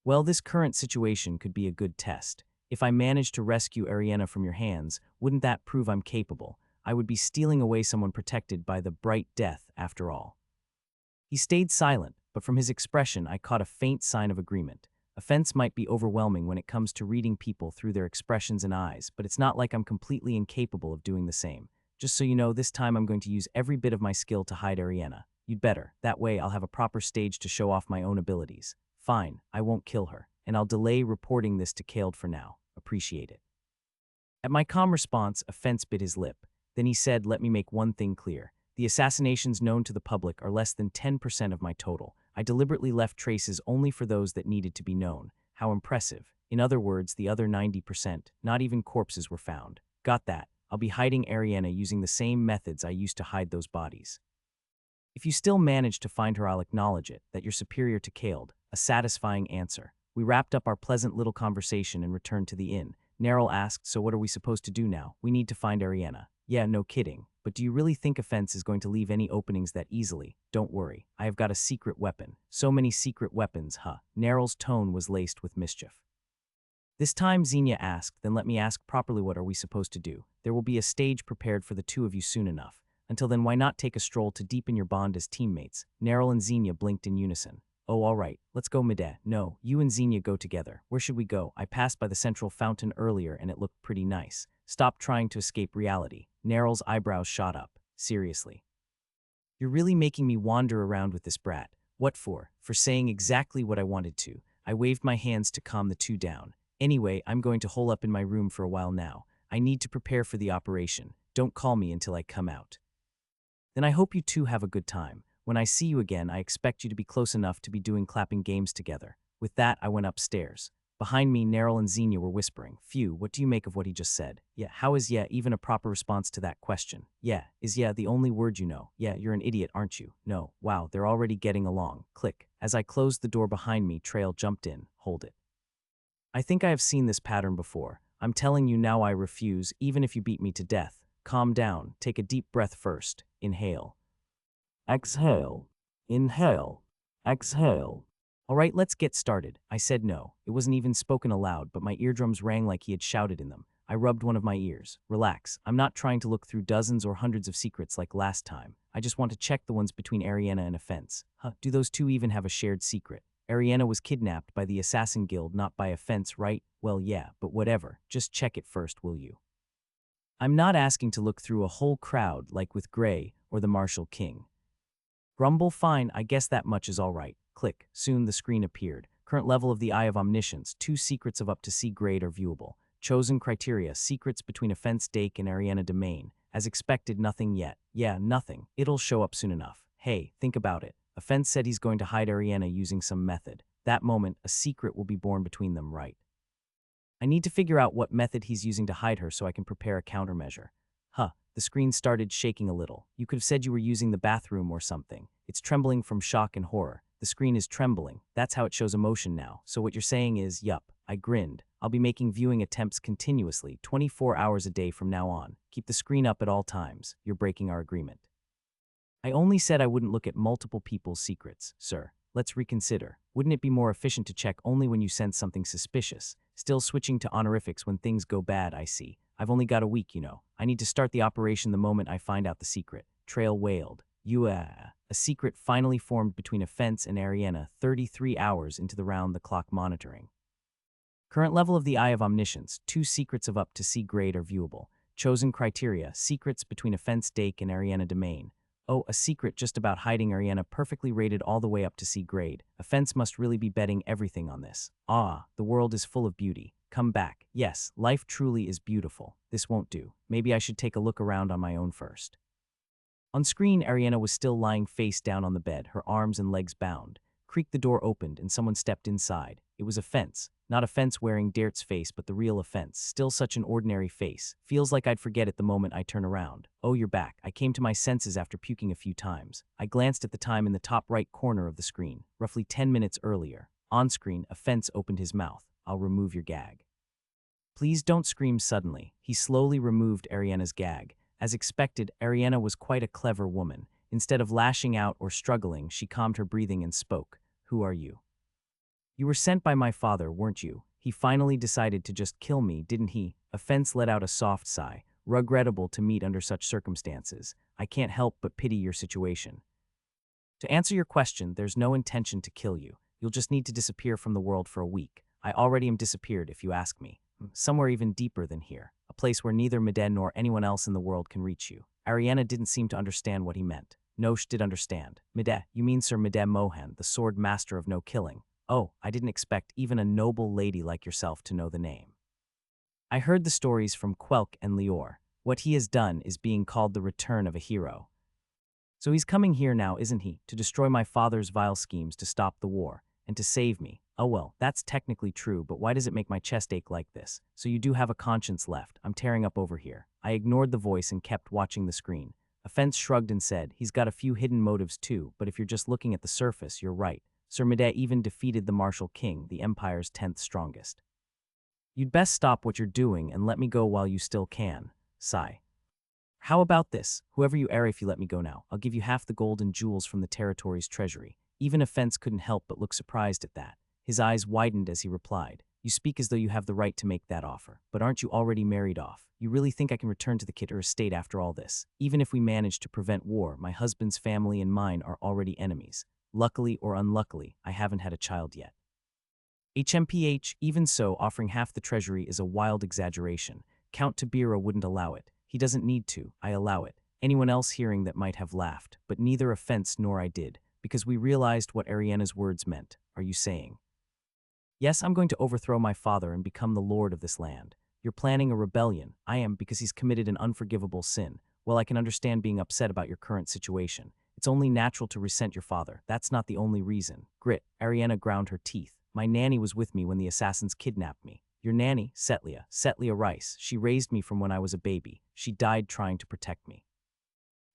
Well, this current situation could be a good test. If I manage to rescue Ariana from your hands, wouldn't that prove I'm capable? I would be stealing away someone protected by the bright death, after all. He stayed silent, but from his expression I caught a faint sign of agreement. Offense might be overwhelming when it comes to reading people through their expressions and eyes, but it's not like I'm completely incapable of doing the same. Just so you know, this time I'm going to use every bit of my skill to hide Ariana. You'd better. That way I'll have a proper stage to show off my own abilities. Fine, I won't kill her, and I'll delay reporting this to Kaled for now. Appreciate it. At my calm response, Offense bit his lip. Then he said, let me make one thing clear. The assassinations known to the public are less than 10% of my total. I deliberately left traces only for those that needed to be known. How impressive. In other words, the other 90%, not even corpses were found. Got that. I'll be hiding Ariana using the same methods I used to hide those bodies. If you still manage to find her, I'll acknowledge it, that you're superior to Kaled. A satisfying answer. We wrapped up our pleasant little conversation and returned to the inn. Neril asked, so what are we supposed to do now? We need to find Ariana. Yeah, no kidding. But do you really think Offense is going to leave any openings that easily? Don't worry. I have got a secret weapon. So many secret weapons, huh? Neril's tone was laced with mischief. This time Xenia asked, then let me ask properly, what are we supposed to do? There will be a stage prepared for the two of you soon enough. Until then, why not take a stroll to deepen your bond as teammates? Neril and Xenia blinked in unison. Oh, all right. Let's go, Mide. No, you and Xenia go together. Where should we go? I passed by the central fountain earlier and it looked pretty nice. Stop trying to escape reality. Neril's eyebrows shot up. Seriously. You're really making me wander around with this brat. What for? For saying exactly what I wanted to. I waved my hands to calm the two down. Anyway, I'm going to hole up in my room for a while now. I need to prepare for the operation. Don't call me until I come out. Then I hope you two have a good time. When I see you again, I expect you to be close enough to be doing clapping games together. With that, I went upstairs. Behind me, Neril and Xenia were whispering. Phew, what do you make of what he just said? Yeah, how is yeah even a proper response to that question? Yeah, is yeah the only word you know? Yeah, you're an idiot, aren't you? No, wow, they're already getting along. Click. As I closed the door behind me, Trail jumped in. Hold it. I think I have seen this pattern before. I'm telling you now, I refuse, even if you beat me to death. Calm down. Take a deep breath first. Inhale. Exhale. Inhale. Exhale. All right, let's get started. I said no. It wasn't even spoken aloud, but my eardrums rang like he had shouted in them. I rubbed one of my ears. Relax. I'm not trying to look through dozens or hundreds of secrets like last time. I just want to check the ones between Ariana and Offense. Huh, do those two even have a shared secret? Ariana was kidnapped by the Assassin Guild, not by Offense, right? Well, yeah, but whatever. Just check it first, will you? I'm not asking to look through a whole crowd like with Gray or the Martial King. Grumble, fine, I guess that much is all right. Click. Soon the screen appeared. Current level of the Eye of Omniscience. 2 secrets of up to C grade are viewable. Chosen criteria. Secrets between Offense Dake and Ariana Domain. As expected, nothing yet. Yeah, nothing. It'll show up soon enough. Hey, think about it. Offense said he's going to hide Ariana using some method. That moment, a secret will be born between them, right? I need to figure out what method he's using to hide her so I can prepare a countermeasure. Huh, the screen started shaking a little. You could have said you were using the bathroom or something. It's trembling from shock and horror. The screen is trembling. That's how it shows emotion now. So what you're saying is, yup. I grinned. I'll be making viewing attempts continuously, 24 hours a day from now on. Keep the screen up at all times. You're breaking our agreement. I only said I wouldn't look at multiple people's secrets, sir. Let's reconsider. Wouldn't it be more efficient to check only when you sense something suspicious? Still switching to honorifics when things go bad, I see. I've only got a week, you know. I need to start the operation the moment I find out the secret. Trail wailed. A secret finally formed between Offense and Ariana 33 hours into the round-the-clock monitoring. Current level of the Eye of Omniscience. 2 secrets of up to C grade are viewable. Chosen criteria. Secrets between Offense Dake and Ariana Domain. Oh, a secret just about hiding Ariana perfectly rated all the way up to C grade. Offense must really be betting everything on this. Ah, the world is full of beauty. Come back. Yes, life truly is beautiful. This won't do. Maybe I should take a look around on my own first. On screen, Ariana was still lying face down on the bed, her arms and legs bound. Creak, the door opened and someone stepped inside. It was Offense. Not Offense wearing Dirt's face, but the real Offense. Still such an ordinary face. Feels like I'd forget it the moment I turn around. Oh, you're back. I came to my senses after puking a few times. I glanced at the time in the top right corner of the screen. Roughly 10 minutes earlier. On screen, Offense opened his mouth. I'll remove your gag. Please don't scream suddenly. He slowly removed Ariana's gag. As expected, Ariana was quite a clever woman. Instead of lashing out or struggling, she calmed her breathing and spoke. Who are you? You were sent by my father, weren't you? He finally decided to just kill me, didn't he? Offense let out a soft sigh. Regrettable to meet under such circumstances. I can't help but pity your situation. To answer your question, there's no intention to kill you. You'll just need to disappear from the world for a week. I already am disappeared, if you ask me. Somewhere even deeper than here. A place where neither Miden nor anyone else in the world can reach you. Ariana didn't seem to understand what he meant. Nosh did understand. Mide, you mean Sir Mide Mohan, the sword master of no killing. Oh, I didn't expect even a noble lady like yourself to know the name. I heard the stories from Quelk and Lior. What he has done is being called the return of a hero. So he's coming here now, isn't he, to destroy my father's vile schemes to stop the war, and to save me. Oh well, that's technically true, but why does it make my chest ache like this? So you do have a conscience left. I'm tearing up over here. I ignored the voice and kept watching the screen. Offense shrugged and said, he's got a few hidden motives too, but if you're just looking at the surface, you're right. Sir Medea even defeated the martial king, the empire's 10th strongest. You'd best stop what you're doing and let me go while you still can. Sigh. How about this? Whoever you are, if you let me go now, I'll give you half the gold and jewels from the territory's treasury. Even Offense couldn't help but look surprised at that. His eyes widened as he replied, you speak as though you have the right to make that offer, but aren't you already married off? You really think I can return to the Kitter estate after all this? Even if we manage to prevent war, my husband's family and mine are already enemies. Luckily or unluckily, I haven't had a child yet. HMPH, even so, offering half the treasury is a wild exaggeration. Count Tabira wouldn't allow it. He doesn't need to, I allow it. Anyone else hearing that might have laughed, but neither Offense nor I did, because we realized what Ariana's words meant. Are you saying? Yes, I'm going to overthrow my father and become the lord of this land. You're planning a rebellion. I am, because he's committed an unforgivable sin. Well, I can understand being upset about your current situation. It's only natural to resent your father. That's not the only reason. Grit. Ariana ground her teeth. My nanny was with me when the assassins kidnapped me. Your nanny, Setlia Rice. She raised me from when I was a baby. She died trying to protect me.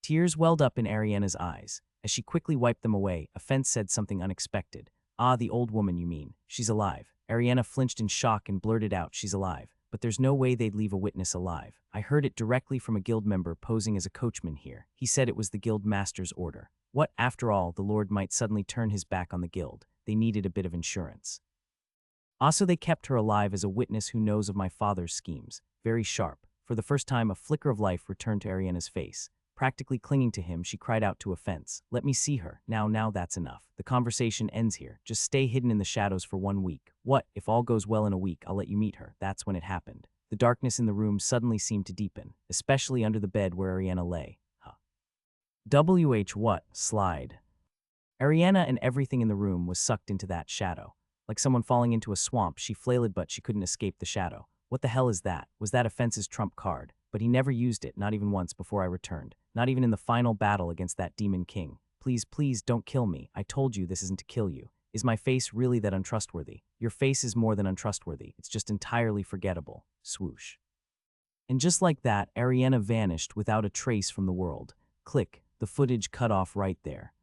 Tears welled up in Ariana's eyes. As she quickly wiped them away, Offense said something unexpected. Ah, the old woman you mean. She's alive. Ariana flinched in shock and blurted out, she's alive. But there's no way they'd leave a witness alive. I heard it directly from a guild member posing as a coachman here. He said it was the guild master's order. What, after all, the lord might suddenly turn his back on the guild. They needed a bit of insurance. Also, they kept her alive as a witness who knows of my father's schemes. Very sharp. For the first time, a flicker of life returned to Ariana's face. Practically clinging to him, she cried out to Offense, let me see her. Now that's enough. The conversation ends here. Just stay hidden in the shadows for 1 week. What, if all goes well in a week, I'll let you meet her. That's when it happened. The darkness in the room suddenly seemed to deepen, especially under the bed where Ariana lay. What? Slide. Ariana and everything in the room was sucked into that shadow. Like someone falling into a swamp, she flailed but she couldn't escape the shadow. What the hell is that? Was that Offense's trump card? But he never used it, not even once before I returned. Not even in the final battle against that demon king. Please, don't kill me. I told you this isn't to kill you. Is my face really that untrustworthy? Your face is more than untrustworthy. It's just entirely forgettable. Swoosh. And just like that, Ariana vanished without a trace from the world. Click, the footage cut off right there.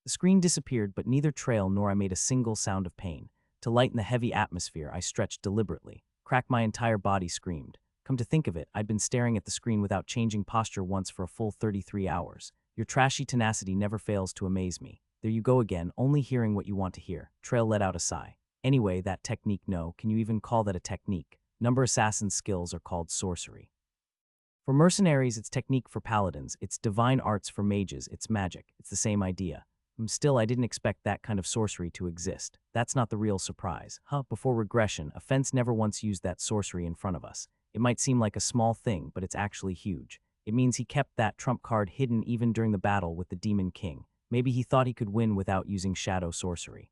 The screen disappeared, but neither trail nor I made a single sound of pain. To lighten the heavy atmosphere, I stretched deliberately. Crack, my entire body screamed. Come to think of it, I'd been staring at the screen without changing posture once for a full 33 hours. Your trashy tenacity never fails to amaze me. There you go again, only hearing what you want to hear. Trail let out a sigh. Anyway, that technique, no, can you even call that a technique? Number assassin's skills are called sorcery. For mercenaries, it's technique. For paladins, it's divine arts. For mages, it's magic. It's the same idea. Still, I didn't expect that kind of sorcery to exist. That's not the real surprise. Before regression, Offense never once used that sorcery in front of us. It might seem like a small thing, but it's actually huge. It means he kept that trump card hidden even during the battle with the Demon King. Maybe he thought he could win without using shadow sorcery.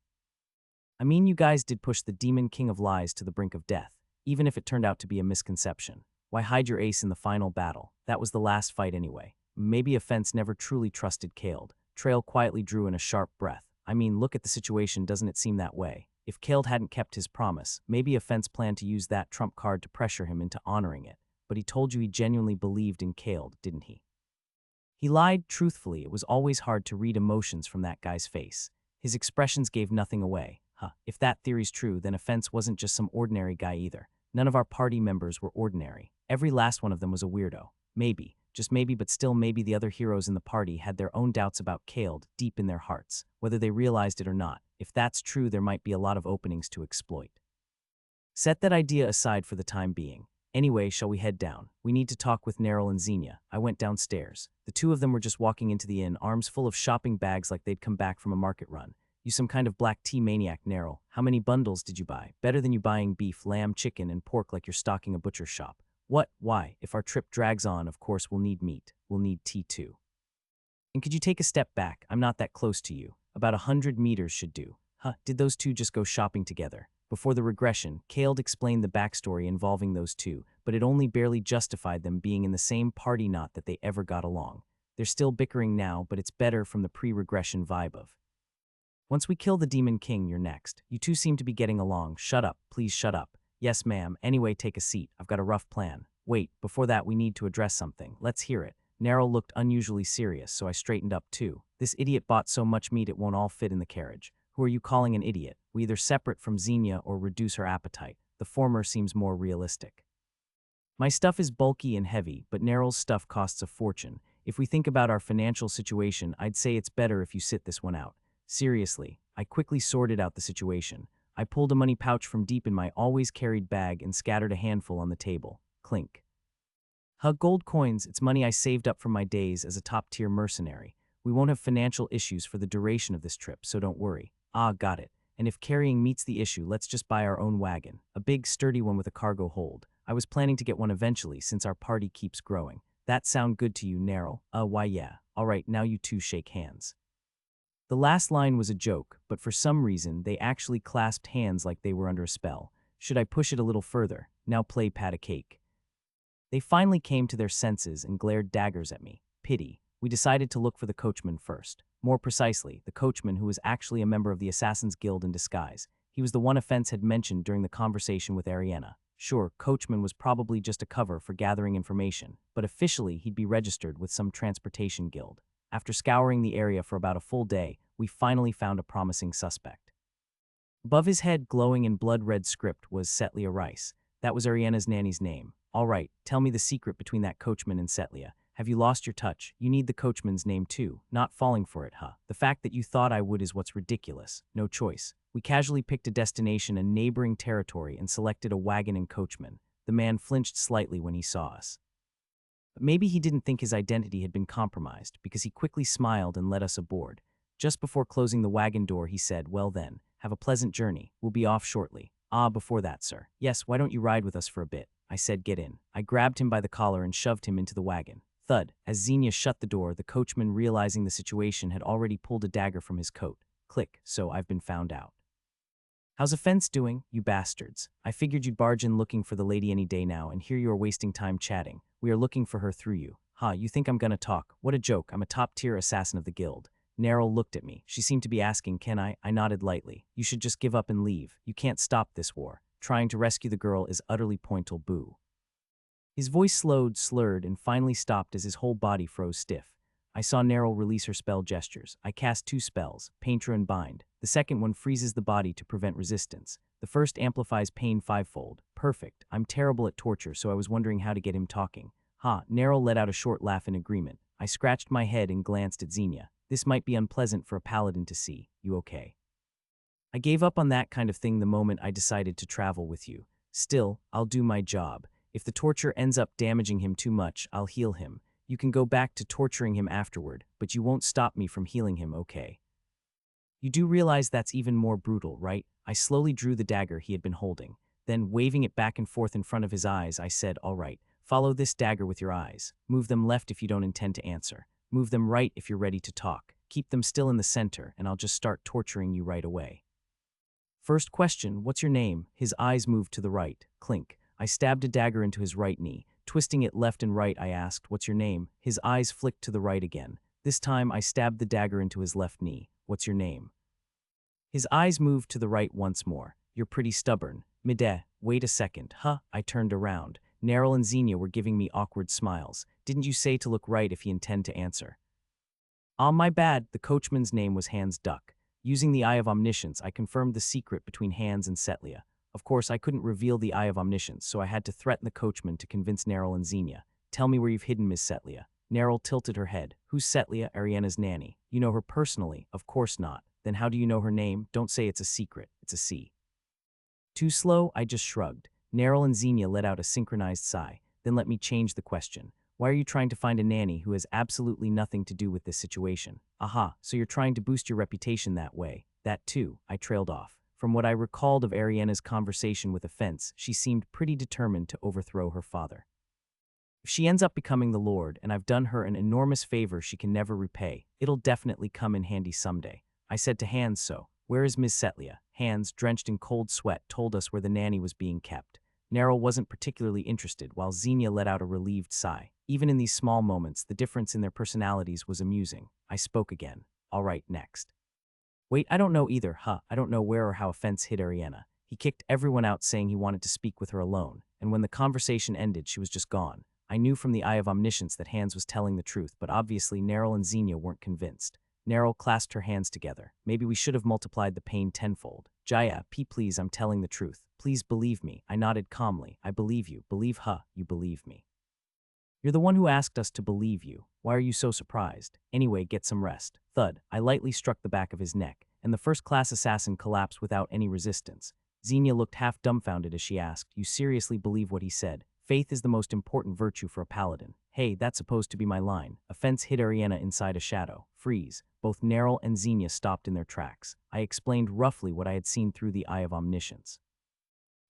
I mean, you guys did push the Demon King of Lies to the brink of death, even if it turned out to be a misconception. Why hide your ace in the final battle? That was the last fight anyway. Maybe Offense never truly trusted Khaled. Trail quietly drew in a sharp breath. I mean, look at the situation, doesn't it seem that way? If Khaled hadn't kept his promise, maybe Offense planned to use that trump card to pressure him into honoring it. But he told you he genuinely believed in Khaled, didn't he? He lied truthfully. It was always hard to read emotions from that guy's face. His expressions gave nothing away. If that theory's true, then Offense wasn't just some ordinary guy either. None of our party members were ordinary. Every last one of them was a weirdo. Maybe, just maybe, but still maybe the other heroes in the party had their own doubts about Khaled deep in their hearts, whether they realized it or not. If that's true, there might be a lot of openings to exploit. Set that idea aside for the time being. Anyway, shall we head down? We need to talk with Neril and Xenia. I went downstairs. The two of them were just walking into the inn, arms full of shopping bags like they'd come back from a market run. You some kind of black tea maniac, Neril. How many bundles did you buy? Better than you buying beef, lamb, chicken, and pork like you're stocking a butcher shop. What? Why? If our trip drags on, of course we'll need meat. We'll need tea too. And could you take a step back? I'm not that close to you. About 100 meters should do. Did those two just go shopping together? Before the regression, Khaled explained the backstory involving those two, but it only barely justified them being in the same party, not that they ever got along. They're still bickering now, but it's better from the pre-regression vibe of. Once we kill the Demon King, you're next. You two seem to be getting along. Shut up. Please shut up. Yes, ma'am. Anyway, take a seat. I've got a rough plan. Wait, before that we need to address something. Let's hear it. Narrow looked unusually serious, so I straightened up too. This idiot bought so much meat it won't all fit in the carriage. Who are you calling an idiot? We either separate from Xenia or reduce her appetite. The former seems more realistic. My stuff is bulky and heavy, but Narrow's stuff costs a fortune. If we think about our financial situation, I'd say it's better if you sit this one out. Seriously, I quickly sorted out the situation. I pulled a money pouch from deep in my always carried bag and scattered a handful on the table. Clink. Gold coins, it's money I saved up from my days as a top-tier mercenary. We won't have financial issues for the duration of this trip, so don't worry. Got it. And if carrying meets the issue, let's just buy our own wagon. A big, sturdy one with a cargo hold. I was planning to get one eventually since our party keeps growing. That sound good to you, Narrow? Why yeah. All right, now you two shake hands. The last line was a joke, but for some reason, they actually clasped hands like they were under a spell. Should I push it a little further? Now play pat a cake. They finally came to their senses and glared daggers at me. Pity. We decided to look for the coachman first. More precisely, the coachman who was actually a member of the Assassin's Guild in disguise. He was the one offense had mentioned during the conversation with Ariana. Sure, coachman was probably just a cover for gathering information, but officially he'd be registered with some transportation guild. After scouring the area for about a full day, we finally found a promising suspect. Above his head, glowing in blood-red script, was Setlia Rice. That was Ariana's nanny's name. All right, tell me the secret between that coachman and Setlia. Have you lost your touch? You need the coachman's name too. Not falling for it, huh? The fact that you thought I would is what's ridiculous. No choice. We casually picked a destination, a neighboring territory, and selected a wagon and coachman. The man flinched slightly when he saw us. But maybe he didn't think his identity had been compromised, because he quickly smiled and led us aboard. Just before closing the wagon door, he said, "Well then, have a pleasant journey. We'll be off shortly." Before that, sir. Yes, why don't you ride with us for a bit? I said, "Get in." I grabbed him by the collar and shoved him into the wagon. Thud. As Xenia shut the door, the coachman, realizing the situation, had already pulled a dagger from his coat. Click. So I've been found out. How's offense doing, you bastards? I figured you'd barge in looking for the lady any day now, and here you are wasting time chatting. We are looking for her through you. You think I'm gonna talk? What a joke. I'm a top-tier assassin of the guild. Narrow looked at me. She seemed to be asking, can I? I nodded lightly. You should just give up and leave. You can't stop this war. Trying to rescue the girl is utterly pointless. Boo. His voice slowed, slurred, and finally stopped as his whole body froze stiff. I saw Narrow release her spell gestures. I cast 2 spells, Painter and Bind. The second one freezes the body to prevent resistance. The first amplifies pain 5-fold. Perfect. I'm terrible at torture, so I was wondering how to get him talking. Narrow let out a short laugh in agreement. I scratched my head and glanced at Xenia. This might be unpleasant for a paladin to see. You okay? I gave up on that kind of thing the moment I decided to travel with you. Still, I'll do my job. If the torture ends up damaging him too much, I'll heal him. You can go back to torturing him afterward, but you won't stop me from healing him, okay? You do realize that's even more brutal, right? I slowly drew the dagger he had been holding. Then, waving it back and forth in front of his eyes, I said, all right, follow this dagger with your eyes. Move them left if you don't intend to answer. Move them right if you're ready to talk. Keep them still in the center, and I'll just start torturing you right away. First question, what's your name? His eyes moved to the right. Clink. I stabbed a dagger into his right knee. Twisting it left and right, I asked, what's your name? His eyes flicked to the right again. This time, I stabbed the dagger into his left knee. What's your name? His eyes moved to the right once more. You're pretty stubborn. Wait a second. I turned around. Narrow and Xenia were giving me awkward smiles. Didn't you say to look right if he intend to answer? My bad. The coachman's name was Hans Duck. Using the Eye of Omniscience, I confirmed the secret between Hans and Setlia. Of course, I couldn't reveal the Eye of Omniscience, so I had to threaten the coachman to convince Narrow and Xenia. Tell me where you've hidden Miss Setlia. Narrow tilted her head. Who's Setlia? Ariana's nanny. You know her personally? Of course not. Then how do you know her name? Don't say it's a secret. It's a C. Too slow? I just shrugged. Narrow and Xenia let out a synchronized sigh. Then let me change the question. Why are you trying to find a nanny who has absolutely nothing to do with this situation? So you're trying to boost your reputation that way. That too, I trailed off. From what I recalled of Ariana's conversation with Offense, she seemed pretty determined to overthrow her father. If she ends up becoming the Lord, and I've done her an enormous favor she can never repay, it'll definitely come in handy someday. I said to Hans, so, where is Miss Setlia? Hans, drenched in cold sweat, told us where the nanny was being kept. Neril wasn't particularly interested, while Xenia let out a relieved sigh. Even in these small moments, the difference in their personalities was amusing. I spoke again. All right, next. Wait, I don't know either, huh? I don't know where or how offense hit Ariana. He kicked everyone out saying he wanted to speak with her alone, and when the conversation ended, she was just gone. I knew from the eye of omniscience that Hans was telling the truth, but obviously Neril and Xenia weren't convinced. Neril clasped her hands together. Maybe we should have multiplied the pain tenfold. Jaya, please, I'm telling the truth. Please believe me. I nodded calmly. I believe you. Believe you believe me. You're the one who asked us to believe you. Why are you so surprised? Anyway, get some rest. Thud. I lightly struck the back of his neck, and the first-class assassin collapsed without any resistance. Xenia looked half dumbfounded as she asked, You seriously believe what he said? Faith is the most important virtue for a paladin. Hey, that's supposed to be my line. Offense hit Ariana inside a shadow. Freeze. Both Neril and Xenia stopped in their tracks. I explained roughly what I had seen through the eye of omniscience.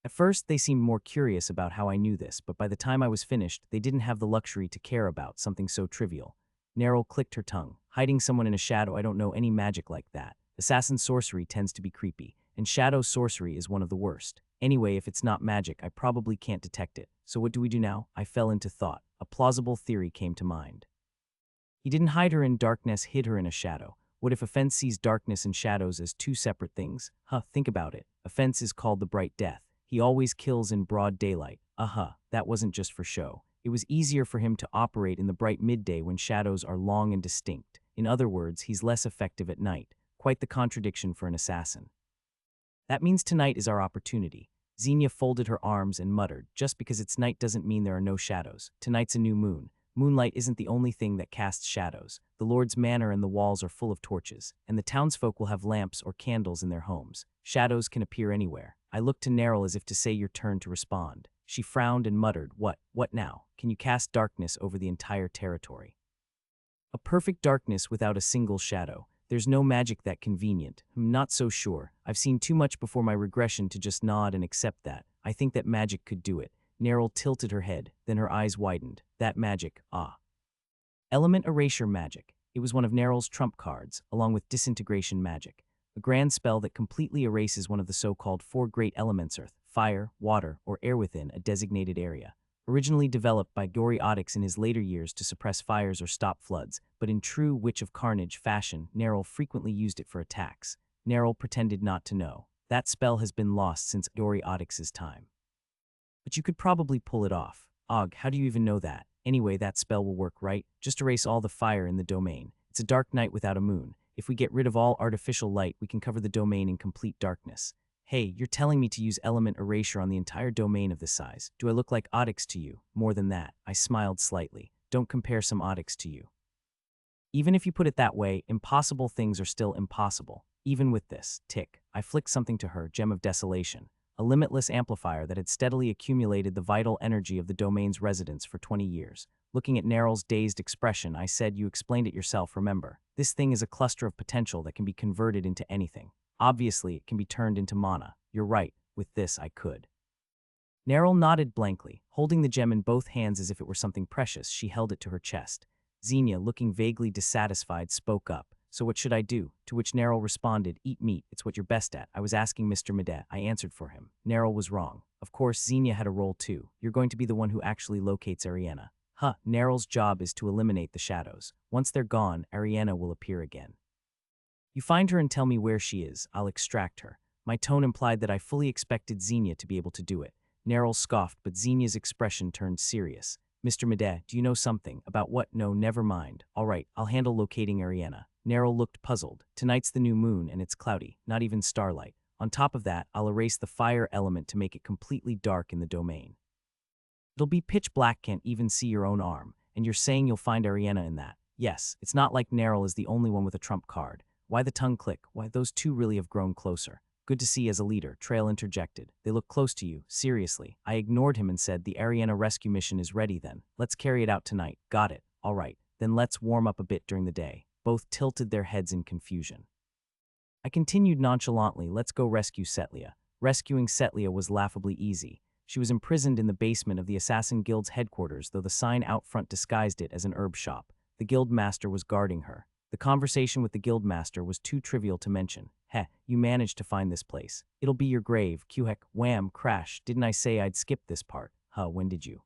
At first, they seemed more curious about how I knew this, but by the time I was finished, they didn't have the luxury to care about something so trivial. Neril clicked her tongue. Hiding someone in a shadow, I don't know any magic like that. Assassin sorcery tends to be creepy, and shadow sorcery is one of the worst. Anyway, if it's not magic, I probably can't detect it. So what do we do now? I fell into thought. A plausible theory came to mind. He didn't hide her in darkness, hid her in a shadow. What if offense sees darkness and shadows as two separate things? Think about it. Offense is called the Bright Death. He always kills in broad daylight. That wasn't just for show. It was easier for him to operate in the bright midday when shadows are long and distinct. In other words, he's less effective at night. Quite the contradiction for an assassin. That means tonight is our opportunity. Xenia folded her arms and muttered, Just because it's night doesn't mean there are no shadows. Tonight's a new moon. Moonlight isn't the only thing that casts shadows. The Lord's manor and the walls are full of torches, and the townsfolk will have lamps or candles in their homes. Shadows can appear anywhere. I looked to Neril as if to say your turn to respond. She frowned and muttered, What now? Can you cast darkness over the entire territory? A perfect darkness without a single shadow. There's no magic that convenient. I'm not so sure. I've seen too much before my regression to just nod and accept that. I think that magic could do it. Neril tilted her head, then her eyes widened. That magic, Element erasure magic. It was one of Neril's trump cards, along with disintegration magic. A grand spell that completely erases one of the so-called four great elements: earth, fire, water, or air within a designated area. Originally developed by Audiobook's in his later years to suppress fires or stop floods, but in true Witch of Carnage fashion, Neril frequently used it for attacks. Neril pretended not to know. That spell has been lost since Audiobook's time. But you could probably pull it off. How do you even know that? Anyway, that spell will work, right? Just erase all the fire in the domain. It's a dark night without a moon. If we get rid of all artificial light, we can cover the domain in complete darkness. Hey, you're telling me to use element erasure on the entire domain of this size. Do I look like Audiobook's to you? More than that. I smiled slightly. Don't compare some Audiobook's to you. Even if you put it that way, impossible things are still impossible. Even with this, tick, I flicked something to her, Gem of Desolation. A limitless amplifier that had steadily accumulated the vital energy of the domain's residents for 20 years. Looking at Neril's dazed expression, I said, You explained it yourself, remember. This thing is a cluster of potential that can be converted into anything. Obviously, it can be turned into mana. You're right. With this, I could. Neril nodded blankly. Holding the gem in both hands as if it were something precious, she held it to her chest. Xenia, looking vaguely dissatisfied, spoke up. So what should I do? To which Neril responded, Eat meat, it's what you're best at. I was asking Mr. Manhwaedit. I answered for him. Neril was wrong. Of course, Xenia had a role too. You're going to be the one who actually locates Ariana. Neril's job is to eliminate the shadows. Once they're gone, Ariana will appear again. You find her and tell me where she is. I'll extract her. My tone implied that I fully expected Xenia to be able to do it. Neril scoffed, but Xenia's expression turned serious. Mr. Manhwaedit, do you know something? About what? No, never mind. All right, I'll handle locating Ariana. Neril looked puzzled. Tonight's the new moon and it's cloudy, not even starlight. On top of that, I'll erase the fire element to make it completely dark in the domain. It'll be pitch black, can't even see your own arm. And you're saying you'll find Ariana in that? Yes, it's not like Neril is the only one with a trump card. Why the tongue click? Why, those two really have grown closer. Good to see as a leader, Trail interjected. They look close to you, seriously. I ignored him and said, The Ariana rescue mission is ready then. Let's carry it out tonight. Got it. All right. Then let's warm up a bit during the day. Both tilted their heads in confusion. I continued nonchalantly, Let's go rescue Setlia. Rescuing Setlia was laughably easy. She was imprisoned in the basement of the Assassin Guild's headquarters, though the sign out front disguised it as an herb shop. The guild master was guarding her. The conversation with the guild master was too trivial to mention. Heh, you managed to find this place. It'll be your grave. Heck, wham, crash. Didn't I say I'd skip this part? Huh, when did you?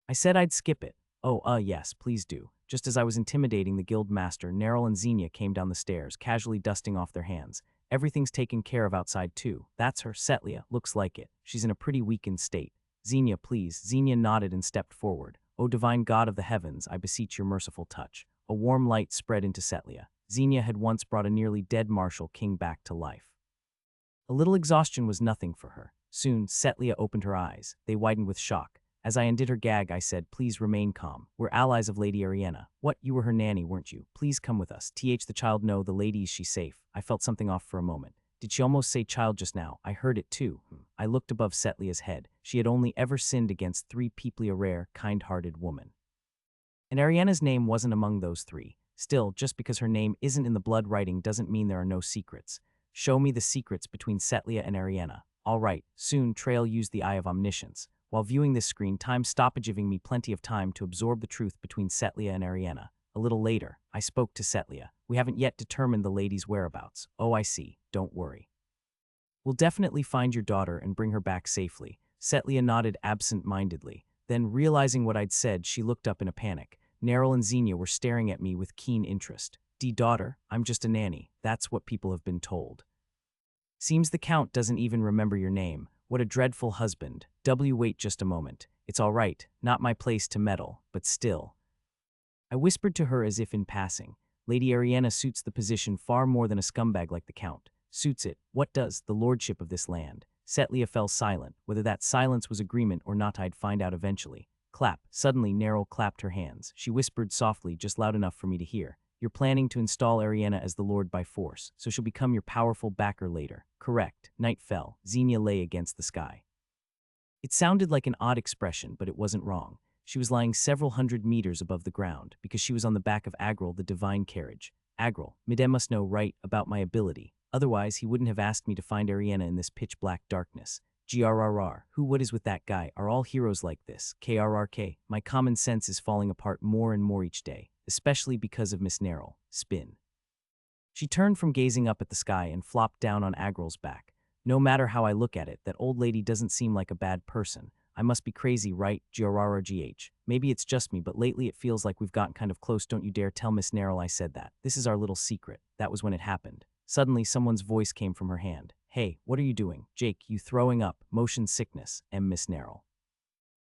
I said I'd skip it. Oh, yes, please do. Just as I was intimidating the guild master, Neril and Xenia came down the stairs, casually dusting off their hands. Everything's taken care of outside, too. That's her, Setlia. Looks like it. She's in a pretty weakened state. Xenia, please. Xenia nodded and stepped forward. O divine god of the heavens, I beseech your merciful touch. A warm light spread into Setlia. Xenia had once brought a nearly dead martial king back to life. A little exhaustion was nothing for her. Soon, Setlia opened her eyes. They widened with shock. As I undid her gag, I said, please remain calm. We're allies of Lady Ariana. What, you were her nanny, weren't you? Please come with us. The child, no, the lady, is she safe? I felt something off for a moment. Did she almost say child just now? I heard it too. I looked above Setlia's head. She had only ever sinned against three people, a rare, kind-hearted woman. And Ariana's name wasn't among those three. Still, just because her name isn't in the blood writing doesn't mean there are no secrets. Show me the secrets between Setlia and Ariana. All right, soon Trail used the Eye of Omniscience. While viewing this screen, time stopped, giving me plenty of time to absorb the truth between Setlia and Ariana. A little later, I spoke to Setlia. We haven't yet determined the lady's whereabouts. Oh, I see. Don't worry. We'll definitely find your daughter and bring her back safely. Setlia nodded absent-mindedly. Then, realizing what I'd said, she looked up in a panic. Neril and Xenia were staring at me with keen interest. Daughter, I'm just a nanny. That's what people have been told. Seems the Count doesn't even remember your name. What a dreadful husband. Wait just a moment. It's all right. Not my place to meddle, but still. I whispered to her as if in passing. Lady Ariana suits the position far more than a scumbag like the Count. Suits it. What does? The lordship of this land. Setlia fell silent. Whether that silence was agreement or not, I'd find out eventually. Clap. Suddenly, Neril clapped her hands. She whispered softly, just loud enough for me to hear. You're planning to install Ariana as the Lord by force, so she'll become your powerful backer later. Correct. Night fell. Xenia lay against the sky. It sounded like an odd expression, but it wasn't wrong. She was lying several hundred meters above the ground, because she was on the back of Agril, the divine carriage. Agril, Midem must know right about my ability. Otherwise, he wouldn't have asked me to find Ariana in this pitch-black darkness. GRRR, what is with that guy? Are all heroes like this? KRRK, my common sense is falling apart more and more each day, especially because of Miss Neril. Spin. She turned from gazing up at the sky and flopped down on Agril's back. No matter how I look at it, that old lady doesn't seem like a bad person. I must be crazy, right? GRRGH. Maybe it's just me, but lately it feels like we've gotten kind of close. Don't you dare tell Miss Neril I said that. This is our little secret. That was when it happened. Suddenly, someone's voice came from her hand. Hey, what are you doing? Jake, you throwing up, motion sickness, and Miss Neril.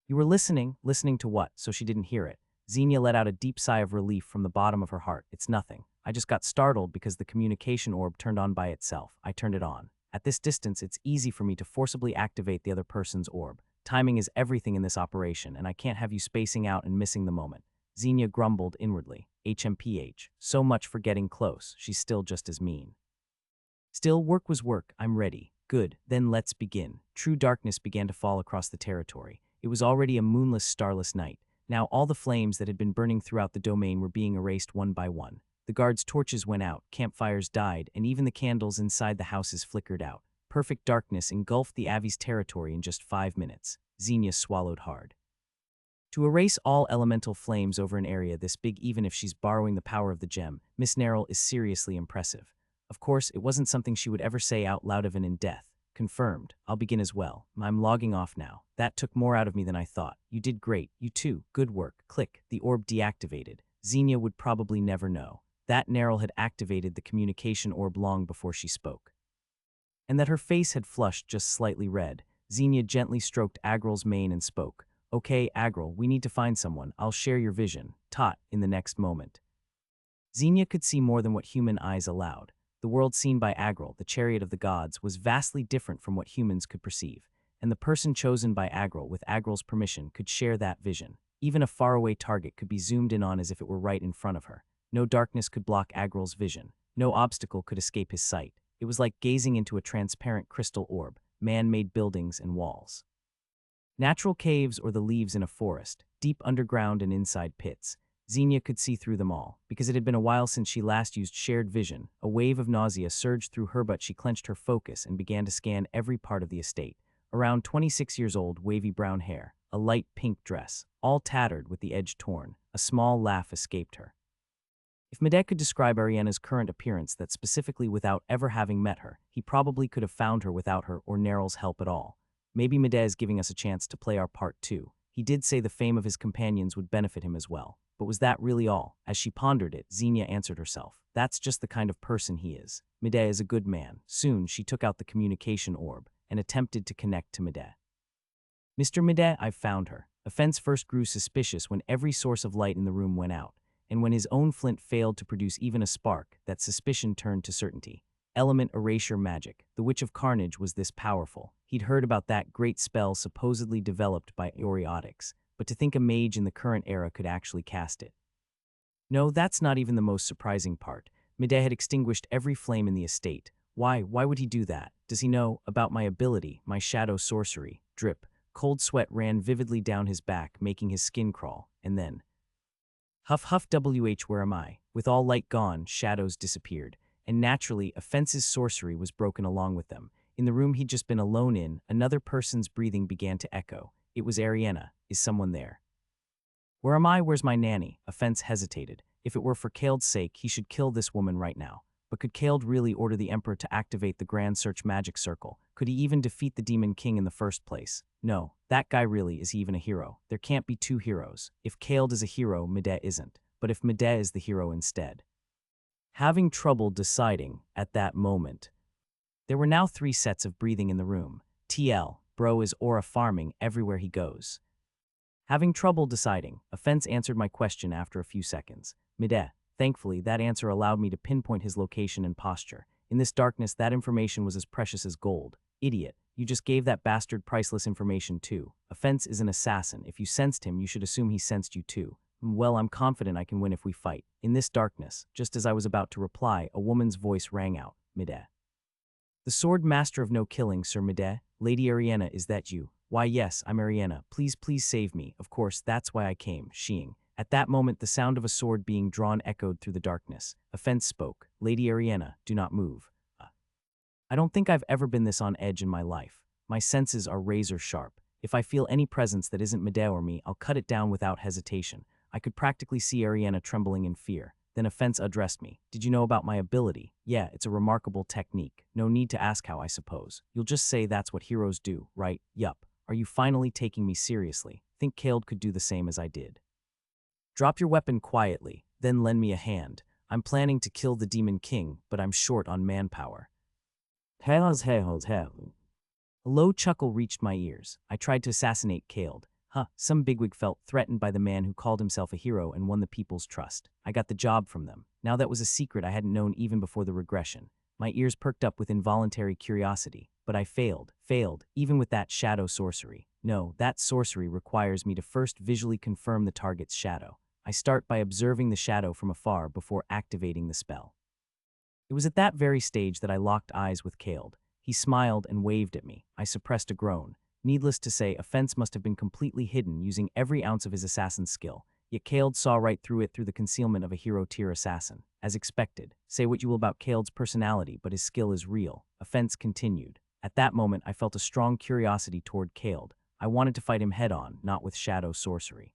You were listening to what? So she didn't hear it. Xenia let out a deep sigh of relief from the bottom of her heart. It's nothing. I just got startled because the communication orb turned on by itself. I turned it on. At this distance, it's easy for me to forcibly activate the other person's orb. Timing is everything in this operation, and I can't have you spacing out and missing the moment. Xenia grumbled inwardly. HMPH. So much for getting close. She's still just as mean. Still, work was work. I'm ready. Good. Then let's begin. True darkness began to fall across the territory. It was already a moonless, starless night. Now all the flames that had been burning throughout the domain were being erased one by one. The guards' torches went out, campfires died, and even the candles inside the houses flickered out. Perfect darkness engulfed the Avi's territory in just 5 minutes. Xenia swallowed hard. To erase all elemental flames over an area this big, even if she's borrowing the power of the gem, Miss Neril is seriously impressive. Of course, it wasn't something she would ever say out loud even in death. Confirmed. I'll begin as well. I'm logging off now. That took more out of me than I thought. You did great. You too. Good work. Click. The orb deactivated. Xenia would probably never know. That Neril had activated the communication orb long before she spoke. And that her face had flushed just slightly red. Xenia gently stroked Agril's mane and spoke. Okay, Agril, we need to find someone. I'll share your vision. In the next moment. Xenia could see more than what human eyes allowed. The world seen by Agril, the chariot of the gods, was vastly different from what humans could perceive, and the person chosen by Agril with Agril's permission could share that vision. Even a faraway target could be zoomed in on as if it were right in front of her. No darkness could block Agril's vision. No obstacle could escape his sight. It was like gazing into a transparent crystal orb, man-made buildings and walls. Natural caves or the leaves in a forest, deep underground and inside pits. Xenia could see through them all. Because it had been a while since she last used shared vision, a wave of nausea surged through her, but she clenched her focus and began to scan every part of the estate. Around 26 years old, wavy brown hair, a light pink dress, all tattered with the edge torn. A small laugh escaped her. If Mide could describe Ariana's current appearance that specifically without ever having met her, he probably could have found her without her or Neryl's help at all. Maybe Mide is giving us a chance to play our part too. He did say the fame of his companions would benefit him as well. But was that really all? As she pondered it, Xenia answered herself. That's just the kind of person he is. Mide is a good man. Soon, she took out the communication orb and attempted to connect to Mide. Mr. Mide, I've found her. Offense first grew suspicious when every source of light in the room went out, and when his own flint failed to produce even a spark, that suspicion turned to certainty. Element erasure magic. The Witch of Carnage was this powerful. He'd heard about that great spell supposedly developed by Audiobook's, but to think a mage in the current era could actually cast it. No, that's not even the most surprising part. Mide had extinguished every flame in the estate. Why would he do that? Does he know about my ability, my shadow sorcery? Drip. Cold sweat ran vividly down his back, making his skin crawl, and then… Huff huff where am I? With all light gone, shadows disappeared, and naturally, Offense's sorcery was broken along with them. In the room he'd just been alone in, another person's breathing began to echo. It was Ariana. Is someone there? Where am I? Where's my nanny? Offense hesitated. If it were for Kale's sake, he should kill this woman right now. But could Kale really order the Emperor to activate the Grand Search Magic Circle? Could he even defeat the Demon King in the first place? No, that guy really is he even a hero? There can't be two heroes. If Kale is a hero, Mide isn't. But if Mide is the hero instead? Having trouble deciding at that moment. There were now 3 sets of breathing in the room. TL, bro is aura farming everywhere he goes. Having trouble deciding, Offense answered my question after a few seconds. Mide. Thankfully, that answer allowed me to pinpoint his location and posture. In this darkness, that information was as precious as gold. Idiot, you just gave that bastard priceless information too. Offense is an assassin. If you sensed him, you should assume he sensed you too. Well, I'm confident I can win if we fight. In this darkness, just as I was about to reply, a woman's voice rang out. Mide. The sword master of no killing, Sir Mide. Lady Ariana, is that you? Why yes, I'm Ariana. Please save me. Of course, that's why I came, sheeing. At that moment, the sound of a sword being drawn echoed through the darkness. Offense spoke. Lady Ariana, do not move. I don't think I've ever been this on edge in my life. My senses are razor sharp. If I feel any presence that isn't Mide or me, I'll cut it down without hesitation. I could practically see Ariana trembling in fear. Then Offense addressed me. Did you know about my ability? Yeah, it's a remarkable technique. No need to ask how, I suppose. You'll just say that's what heroes do, right? Yup. Are you finally taking me seriously? Think Kale could do the same as I did. Drop your weapon quietly, then lend me a hand. I'm planning to kill the Demon King, but I'm short on manpower. A low chuckle reached my ears. I tried to assassinate Kale. Some bigwig felt threatened by the man who called himself a hero and won the people's trust. I got the job from them. Now that was a secret I hadn't known even before the regression. My ears perked up with involuntary curiosity. But I failed, even with that shadow sorcery. No, that sorcery requires me to first visually confirm the target's shadow. I start by observing the shadow from afar before activating the spell. It was at that very stage that I locked eyes with Kale. He smiled and waved at me. I suppressed a groan. Needless to say, Offense must have been completely hidden using every ounce of his assassin's skill. Yet Kale saw right through it through the concealment of a hero-tier assassin. As expected. Say what you will about Kale's personality, but his skill is real. Offense continued. At that moment, I felt a strong curiosity toward Kale. I wanted to fight him head-on, not with shadow sorcery.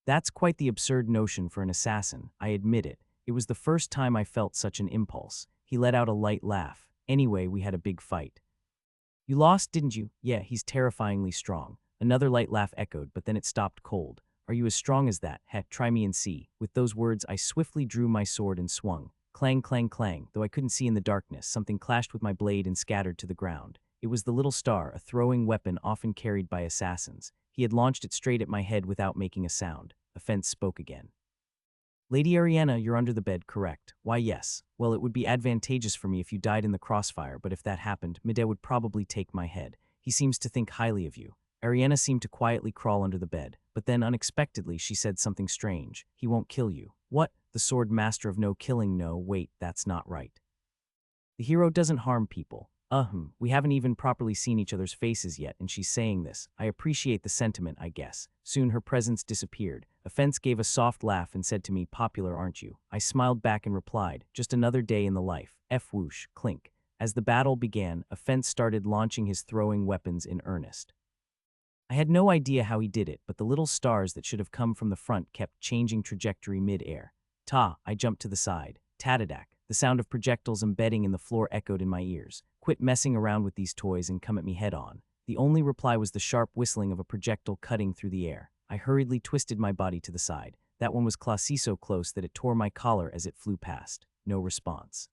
That's quite the absurd notion for an assassin, I admit it. It was the first time I felt such an impulse. He let out a light laugh. Anyway, we had a big fight. You lost, didn't you? Yeah, he's terrifyingly strong. Another light laugh echoed, but then it stopped cold. Are you as strong as that? Heck, try me and see. With those words, I swiftly drew my sword and swung. Clang, clang, clang. Though I couldn't see in the darkness, something clashed with my blade and scattered to the ground. It was the little star, a throwing weapon often carried by assassins. He had launched it straight at my head without making a sound. Offense spoke again. Lady Ariana, you're under the bed, correct? Why, yes. Well, it would be advantageous for me if you died in the crossfire, but if that happened, Mide would probably take my head. He seems to think highly of you. Ariana seemed to quietly crawl under the bed, but then unexpectedly she said something strange. He won't kill you. What? The sword master of no killing? No, wait, that's not right. The hero doesn't harm people. We haven't even properly seen each other's faces yet, and she's saying this. I appreciate the sentiment, I guess. Soon her presence disappeared. Offense gave a soft laugh and said to me, popular, aren't you? I smiled back and replied, just another day in the life. Whoosh, clink. As the battle began, Offense started launching his throwing weapons in earnest. I had no idea how he did it, but the little stars that should have come from the front kept changing trajectory mid-air. Ta, I jumped to the side. Tatadak, the sound of projectiles embedding in the floor echoed in my ears. Quit messing around with these toys and come at me head on. The only reply was the sharp whistling of a projectile cutting through the air. I hurriedly twisted my body to the side. That one was classy so close that it tore my collar as it flew past. No response.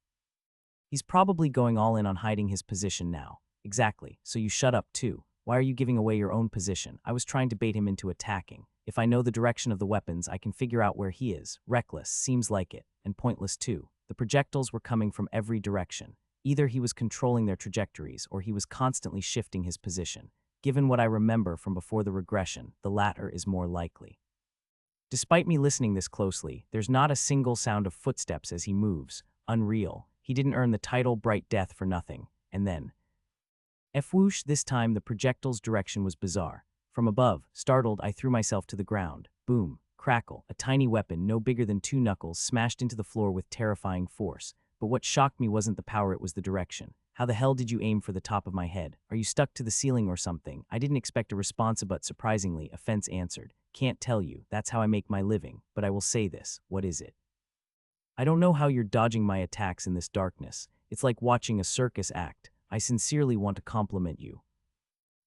He's probably going all in on hiding his position now. Exactly, so you shut up too. Why are you giving away your own position? I was trying to bait him into attacking. If I know the direction of the weapons, I can figure out where he is. Reckless, seems like it, and pointless too. The projectiles were coming from every direction. Either he was controlling their trajectories, or he was constantly shifting his position. Given what I remember from before the regression, the latter is more likely. Despite me listening this closely, there's not a single sound of footsteps as he moves. Unreal. He didn't earn the title Bright Death for nothing. And then, whoosh, this time the projectile's direction was bizarre. From above, startled, I threw myself to the ground. Boom, crackle, a tiny weapon no bigger than 2 knuckles smashed into the floor with terrifying force. But what shocked me wasn't the power, it was the direction. How the hell did you aim for the top of my head? Are you stuck to the ceiling or something? I didn't expect a response, but surprisingly, Offense answered. Can't tell you, that's how I make my living, but I will say this, what is it? I don't know how you're dodging my attacks in this darkness. It's like watching a circus act. I sincerely want to compliment you.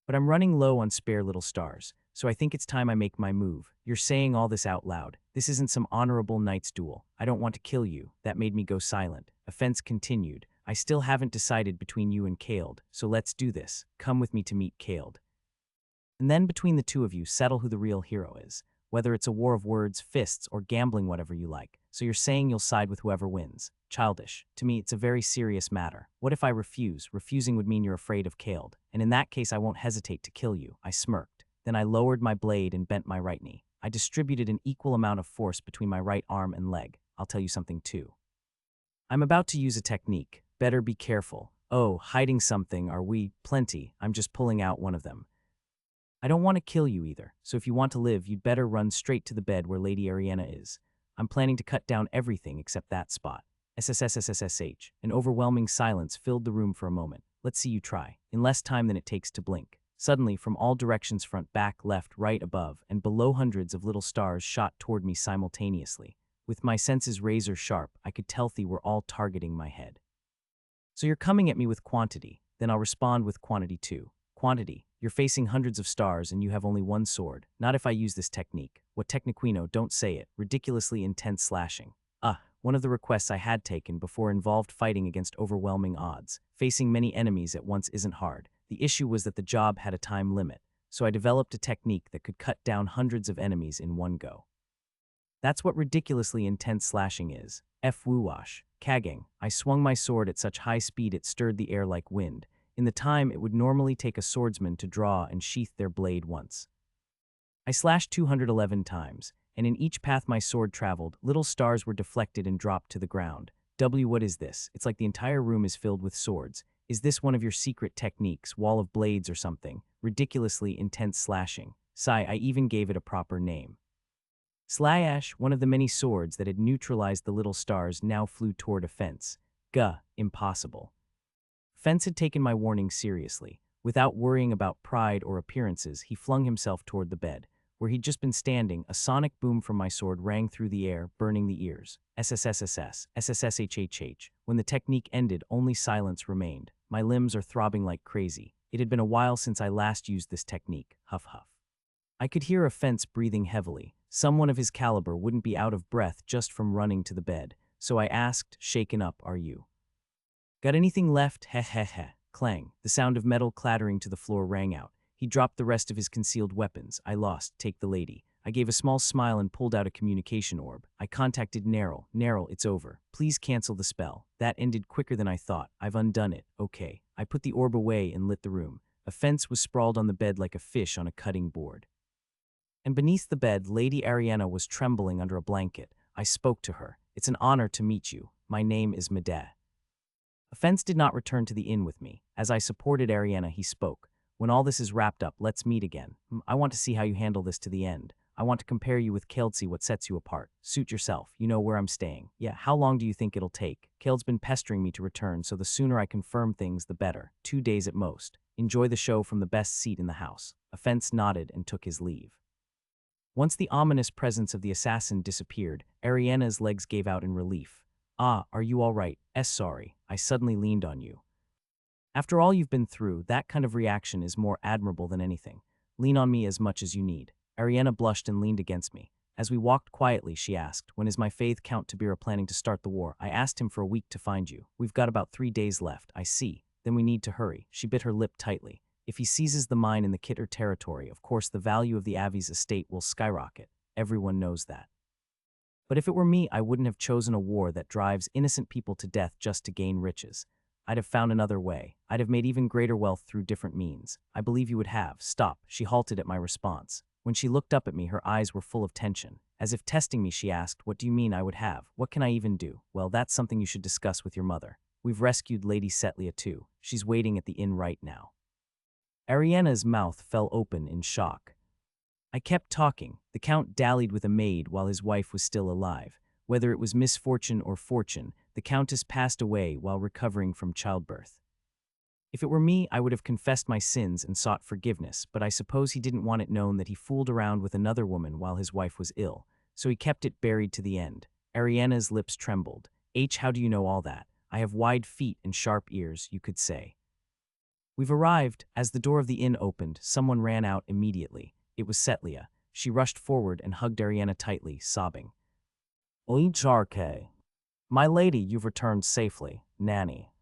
But I'm running low on spare little stars, so I think it's time I make my move. You're saying all this out loud. This isn't some honorable knight's duel. I don't want to kill you. That made me go silent. Offense continued. I still haven't decided between you and Kaled, so let's do this. Come with me to meet Kaled. And then between the two of you, settle who the real hero is. Whether it's a war of words, fists, or gambling, whatever you like. So you're saying you'll side with whoever wins. Childish. To me, it's a very serious matter. What if I refuse? Refusing would mean you're afraid of Kaled. And in that case, I won't hesitate to kill you. I smirked. Then I lowered my blade and bent my right knee. I distributed an equal amount of force between my right arm and leg. I'll tell you something too. I'm about to use a technique. Better be careful. Oh, hiding something, are we? Plenty. I'm just pulling out one of them. I don't want to kill you either, so if you want to live, you'd better run straight to the bed where Lady Ariana is. I'm planning to cut down everything except that spot. SSSSSSH. An overwhelming silence filled the room for a moment. Let's see you try. In less time than it takes to blink. Suddenly, from all directions, front, back, left, right, above, and below, hundreds of little stars shot toward me simultaneously. With my senses razor sharp, I could tell they were all targeting my head. So you're coming at me with quantity, then I'll respond with quantity too. Quantity. You're facing hundreds of stars and you have only one sword. Not if I use this technique. What techniquino, don't say it. Ridiculously intense slashing. One of the requests I had taken before involved fighting against overwhelming odds. Facing many enemies at once isn't hard. The issue was that the job had a time limit, so I developed a technique that could cut down hundreds of enemies in one go. That's what ridiculously intense slashing is. Whoosh. Kagging. I swung my sword at such high speed it stirred the air like wind. In the time it would normally take a swordsman to draw and sheath their blade once. I slashed 211 times, and in each path my sword traveled, little stars were deflected and dropped to the ground. What is this? It's like the entire room is filled with swords. Is this one of your secret techniques, wall of blades or something? Ridiculously intense slashing. Sigh, I even gave it a proper name. Slash, one of the many swords that had neutralized the little stars, now flew toward Offense. Impossible. Offense had taken my warning seriously. Without worrying about pride or appearances, he flung himself toward the bed. Where he'd just been standing, a sonic boom from my sword rang through the air, burning the ears. SSSSS, SSSHHH. When the technique ended, only silence remained. My limbs are throbbing like crazy. It had been a while since I last used this technique. Huff huff. I could hear Offense breathing heavily. Someone of his caliber wouldn't be out of breath just from running to the bed. So I asked, shaken up, are you? Got anything left? Heh heh heh. Clang. The sound of metal clattering to the floor rang out. He dropped the rest of his concealed weapons. I lost. Take the lady. I gave a small smile and pulled out a communication orb. I contacted Nerl. Nerl, it's over. Please cancel the spell. That ended quicker than I thought. I've undone it. Okay. I put the orb away and lit the room. Offense was sprawled on the bed like a fish on a cutting board. And beneath the bed, Lady Ariana was trembling under a blanket. I spoke to her. It's an honor to meet you. My name is Medea. Offense did not return to the inn with me. As I supported Ariana, he spoke. When all this is wrapped up, let's meet again. I want to see how you handle this to the end. I want to compare you with Kaled, see what sets you apart. Suit yourself. You know where I'm staying. Yeah, how long do you think it'll take? Kaled's been pestering me to return, so the sooner I confirm things, the better. 2 days at most. Enjoy the show from the best seat in the house. Offense nodded and took his leave. Once the ominous presence of the assassin disappeared, Ariana's legs gave out in relief. Ah, are you all right? Sorry, I suddenly leaned on you. After all you've been through, that kind of reaction is more admirable than anything. Lean on me as much as you need. Ariana blushed and leaned against me. As we walked quietly, she asked, when is my faith Count Tabira planning to start the war? I asked him for a week to find you. We've got about 3 days left. I see. Then we need to hurry. She bit her lip tightly. If he seizes the mine in the Kitter territory, of course the value of the Avi's estate will skyrocket. Everyone knows that. But if it were me, I wouldn't have chosen a war that drives innocent people to death just to gain riches. I'd have found another way. I'd have made even greater wealth through different means. I believe you would have. Stop. She halted at my response. When she looked up at me, her eyes were full of tension. As if testing me, she asked, what do you mean I would have? What can I even do? Well, that's something you should discuss with your mother. We've rescued Lady Setlia too. She's waiting at the inn right now. Ariana's mouth fell open in shock. I kept talking. The Count dallied with a maid while his wife was still alive. Whether it was misfortune or fortune, the Countess passed away while recovering from childbirth. If it were me, I would have confessed my sins and sought forgiveness, but I suppose he didn't want it known that he fooled around with another woman while his wife was ill, so he kept it buried to the end. Ariana's lips trembled. How do you know all that? I have wide feet and sharp ears, you could say. We've arrived. As the door of the inn opened, someone ran out immediately. It was Setlia. She rushed forward and hugged Ariana tightly, sobbing. HRK. My lady, you've returned safely. Nanny.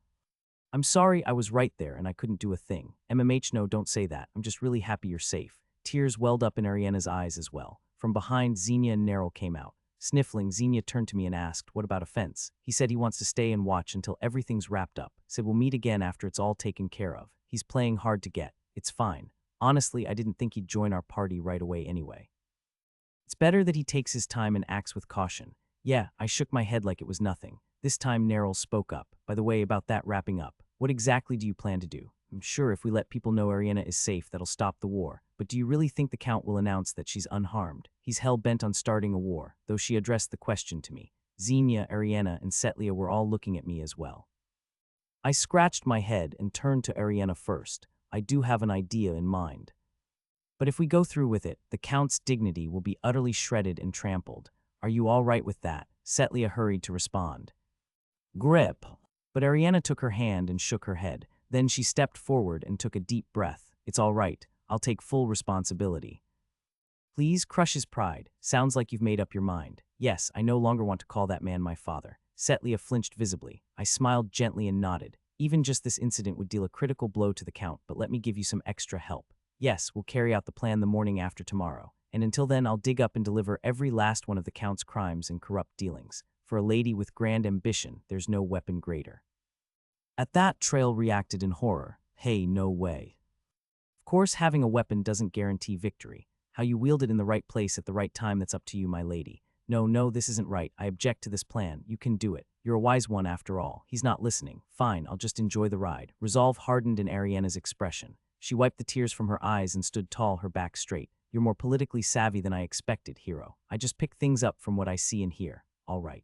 I'm sorry I was right there and I couldn't do a thing. No, don't say that. I'm just really happy you're safe. Tears welled up in Ariana's eyes as well. From behind, Xenia and Neril came out. Sniffling, Xenia turned to me and asked, what about a fence? He said he wants to stay and watch until everything's wrapped up. Said we'll meet again after it's all taken care of. He's playing hard to get. It's fine. Honestly, I didn't think he'd join our party right away anyway. It's better that he takes his time and acts with caution. Yeah, I shook my head like it was nothing. This time Neril spoke up. By the way, about that wrapping up, what exactly do you plan to do? I'm sure if we let people know Ariana is safe, that'll stop the war. But do you really think the Count will announce that she's unharmed? He's hell-bent on starting a war, though she addressed the question to me. Xenia, Ariana, and Setlia were all looking at me as well. I scratched my head and turned to Ariana first. I do have an idea in mind. But if we go through with it, the Count's dignity will be utterly shredded and trampled. Are you all right with that? Setlia hurried to respond. Grip. But Ariana took her hand and shook her head. Then she stepped forward and took a deep breath. It's all right. I'll take full responsibility. Please crush his pride. Sounds like you've made up your mind. Yes, I no longer want to call that man my father. Setlia flinched visibly. I smiled gently and nodded. Even just this incident would deal a critical blow to the Count, but let me give you some extra help. Yes, we'll carry out the plan the morning after tomorrow. And until then, I'll dig up and deliver every last one of the Count's crimes and corrupt dealings. For a lady with grand ambition, there's no weapon greater. At that, Trail reacted in horror. Hey, no way. Of course, having a weapon doesn't guarantee victory. How you wield it in the right place at the right time, that's up to you, my lady. No, this isn't right. I object to this plan. You can do it. You're a wise one after all. He's not listening. Fine, I'll just enjoy the ride. Resolve hardened in Ariana's expression. She wiped the tears from her eyes and stood tall, her back straight. You're more politically savvy than I expected, hero. I just pick things up from what I see and hear. All right.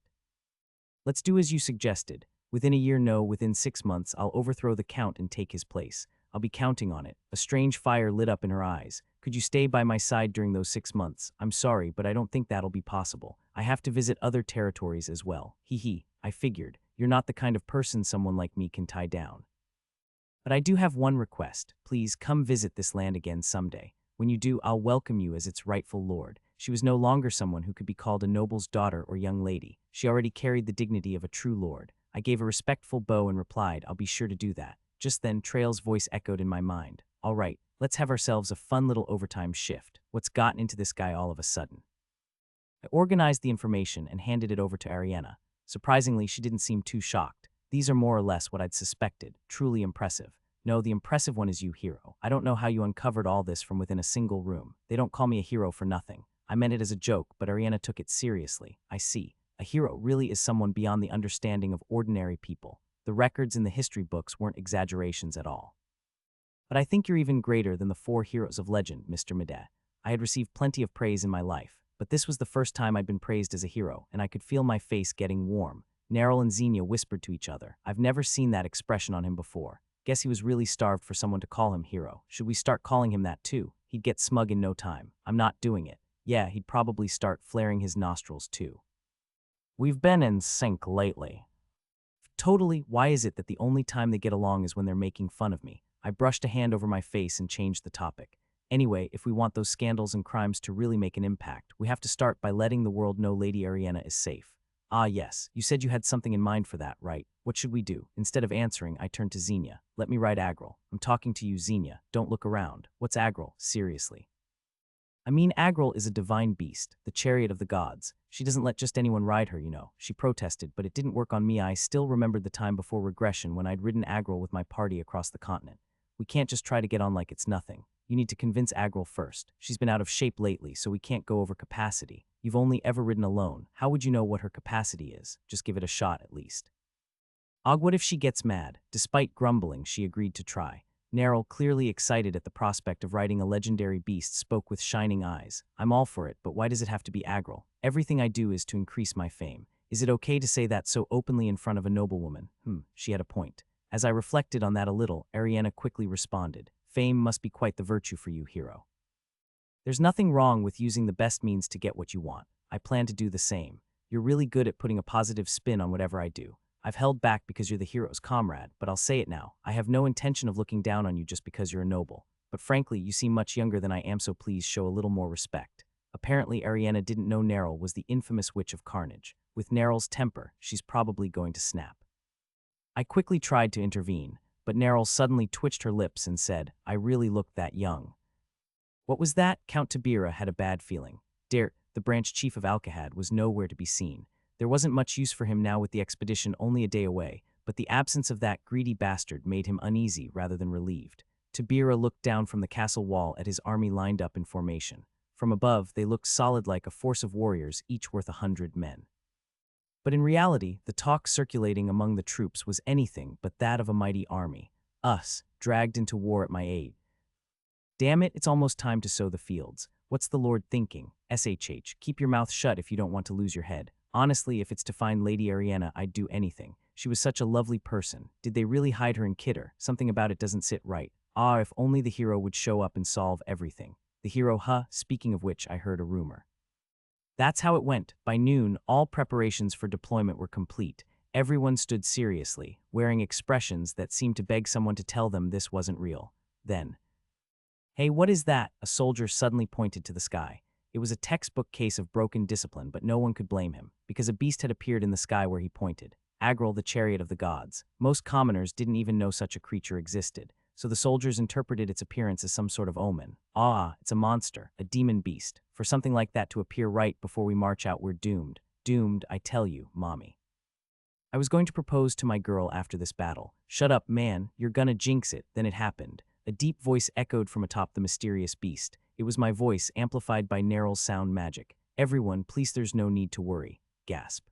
Let's do as you suggested. Within a year, no, within 6 months, I'll overthrow the Count and take his place. I'll be counting on it. A strange fire lit up in her eyes. Could you stay by my side during those 6 months? I'm sorry, but I don't think that'll be possible. I have to visit other territories as well. I figured. You're not the kind of person someone like me can tie down. But I do have one request. Please come visit this land again someday. When you do, I'll welcome you as its rightful lord. She was no longer someone who could be called a noble's daughter or young lady. She already carried the dignity of a true lord. I gave a respectful bow and replied, I'll be sure to do that. Just then, Trail's voice echoed in my mind. All right, let's have ourselves a fun little overtime shift. What's gotten into this guy all of a sudden? I organized the information and handed it over to Ariana. Surprisingly, she didn't seem too shocked. These are more or less what I'd suspected. Truly impressive. No, the impressive one is you, hero. I don't know how you uncovered all this from within a single room. They don't call me a hero for nothing. I meant it as a joke, but Ariana took it seriously. I see. A hero really is someone beyond the understanding of ordinary people. The records in the history books weren't exaggerations at all. But I think you're even greater than the 4 heroes of legend, Mr. Mede. I had received plenty of praise in my life, but this was the first time I'd been praised as a hero, and I could feel my face getting warm. Neril and Xenia whispered to each other. I've never seen that expression on him before. Guess he was really starved for someone to call him hero. Should we start calling him that too? He'd get smug in no time. I'm not doing it. Yeah, he'd probably start flaring his nostrils too. We've been in sync lately. Totally, why is it that the only time they get along is when they're making fun of me? I brushed a hand over my face and changed the topic. Anyway, if we want those scandals and crimes to really make an impact, we have to start by letting the world know Lady Ariana is safe. Ah yes, you said you had something in mind for that, right? What should we do? Instead of answering, I turned to Xenia. Let me ride Agril. I'm talking to you, Xenia. Don't look around. What's Agril? Seriously. I mean, Agril is a divine beast, the chariot of the gods. She doesn't let just anyone ride her, you know. She protested, but it didn't work on me. I still remembered the time before regression when I'd ridden Agril with my party across the continent. We can't just try to get on like it's nothing. You need to convince Agril first. She's been out of shape lately, so we can't go over capacity. You've only ever ridden alone. How would you know what her capacity is? Just give it a shot at least. What if she gets mad? Despite grumbling, she agreed to try. Neril, clearly excited at the prospect of riding a legendary beast, spoke with shining eyes. I'm all for it, but why does it have to be Agril? Everything I do is to increase my fame. Is it okay to say that so openly in front of a noblewoman? She had a point. As I reflected on that a little, Ariana quickly responded. Fame must be quite the virtue for you, hero. There's nothing wrong with using the best means to get what you want. I plan to do the same. You're really good at putting a positive spin on whatever I do. I've held back because you're the hero's comrade, but I'll say it now. I have no intention of looking down on you just because you're a noble. But frankly, you seem much younger than I am, so please show a little more respect. Apparently, Ariana didn't know Neril was the infamous Witch of Carnage. With Neril's temper, she's probably going to snap. I quickly tried to intervene, but Neril suddenly twitched her lips and said, I really looked that young. What was that? Count Tabira had a bad feeling. Dare, the branch chief of Alcahad, was nowhere to be seen. There wasn't much use for him now with the expedition only a day away, but the absence of that greedy bastard made him uneasy rather than relieved. Tabira looked down from the castle wall at his army lined up in formation. From above, they looked solid like a force of warriors, each worth 100 men. But in reality, the talk circulating among the troops was anything but that of a mighty army. Us, dragged into war at my aid. Damn it, it's almost time to sow the fields. What's the Lord thinking? SHH, keep your mouth shut if you don't want to lose your head. Honestly, if it's to find Lady Ariana, I'd do anything. She was such a lovely person. Did they really hide her and kid her? Something about it doesn't sit right. If only the hero would show up and solve everything. The hero, speaking of which, I heard a rumor. That's how it went. By noon, all preparations for deployment were complete. Everyone stood seriously, wearing expressions that seemed to beg someone to tell them this wasn't real. Then, hey, what is that? A soldier suddenly pointed to the sky. It was a textbook case of broken discipline, but no one could blame him, because a beast had appeared in the sky where he pointed. Agril, the chariot of the gods. Most commoners didn't even know such a creature existed, so the soldiers interpreted its appearance as some sort of omen. It's a monster, a demon beast. For something like that to appear right before we march out, we're doomed. Doomed, I tell you, mommy. I was going to propose to my girl after this battle. Shut up, man, you're gonna jinx it. Then it happened. A deep voice echoed from atop the mysterious beast. It was my voice, amplified by Neril's sound magic. Everyone, please, there's no need to worry. Gasp.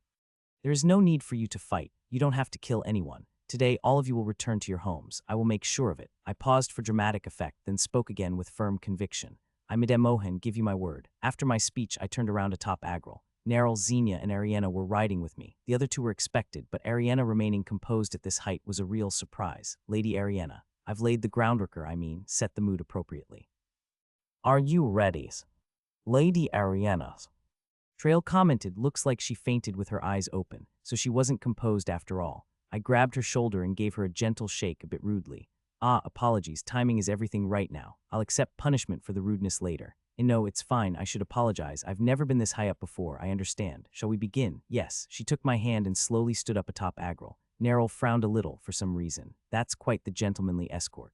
There is no need for you to fight. You don't have to kill anyone. Today, all of you will return to your homes. I will make sure of it. I paused for dramatic effect, then spoke again with firm conviction. I, Madame Mohan, give you my word. After my speech, I turned around atop Agril. Neril, Xenia, and Ariana were riding with me. The other two were expected, but Ariana remaining composed at this height was a real surprise. Lady Ariana. I've laid the groundwork, set the mood appropriately. Are you ready? Lady Ariana. Trail commented, looks like she fainted with her eyes open, so she wasn't composed after all. I grabbed her shoulder and gave her a gentle shake a bit rudely. Apologies, timing is everything right now. I'll accept punishment for the rudeness later. And no, it's fine, I should apologize. I've never been this high up before, I understand. Shall we begin? Yes. She took my hand and slowly stood up atop Agril. Neril frowned a little for some reason. That's quite the gentlemanly escort.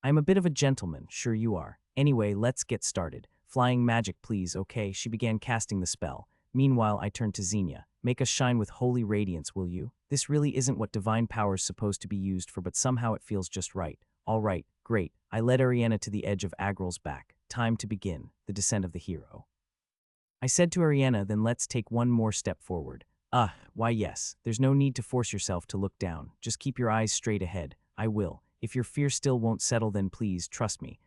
I'm a bit of a gentleman, sure you are. Anyway, let's get started. Flying magic, please, okay? She began casting the spell. Meanwhile, I turned to Xenia. Make us shine with holy radiance, will you? This really isn't what divine power's supposed to be used for, but somehow it feels just right. All right, great. I led Ariana to the edge of Agril's back. Time to begin. The descent of the hero. I said to Ariana, then let's take one more step forward. Why yes. There's no need to force yourself to look down. Just keep your eyes straight ahead. I will. If your fear still won't settle, then please, trust me.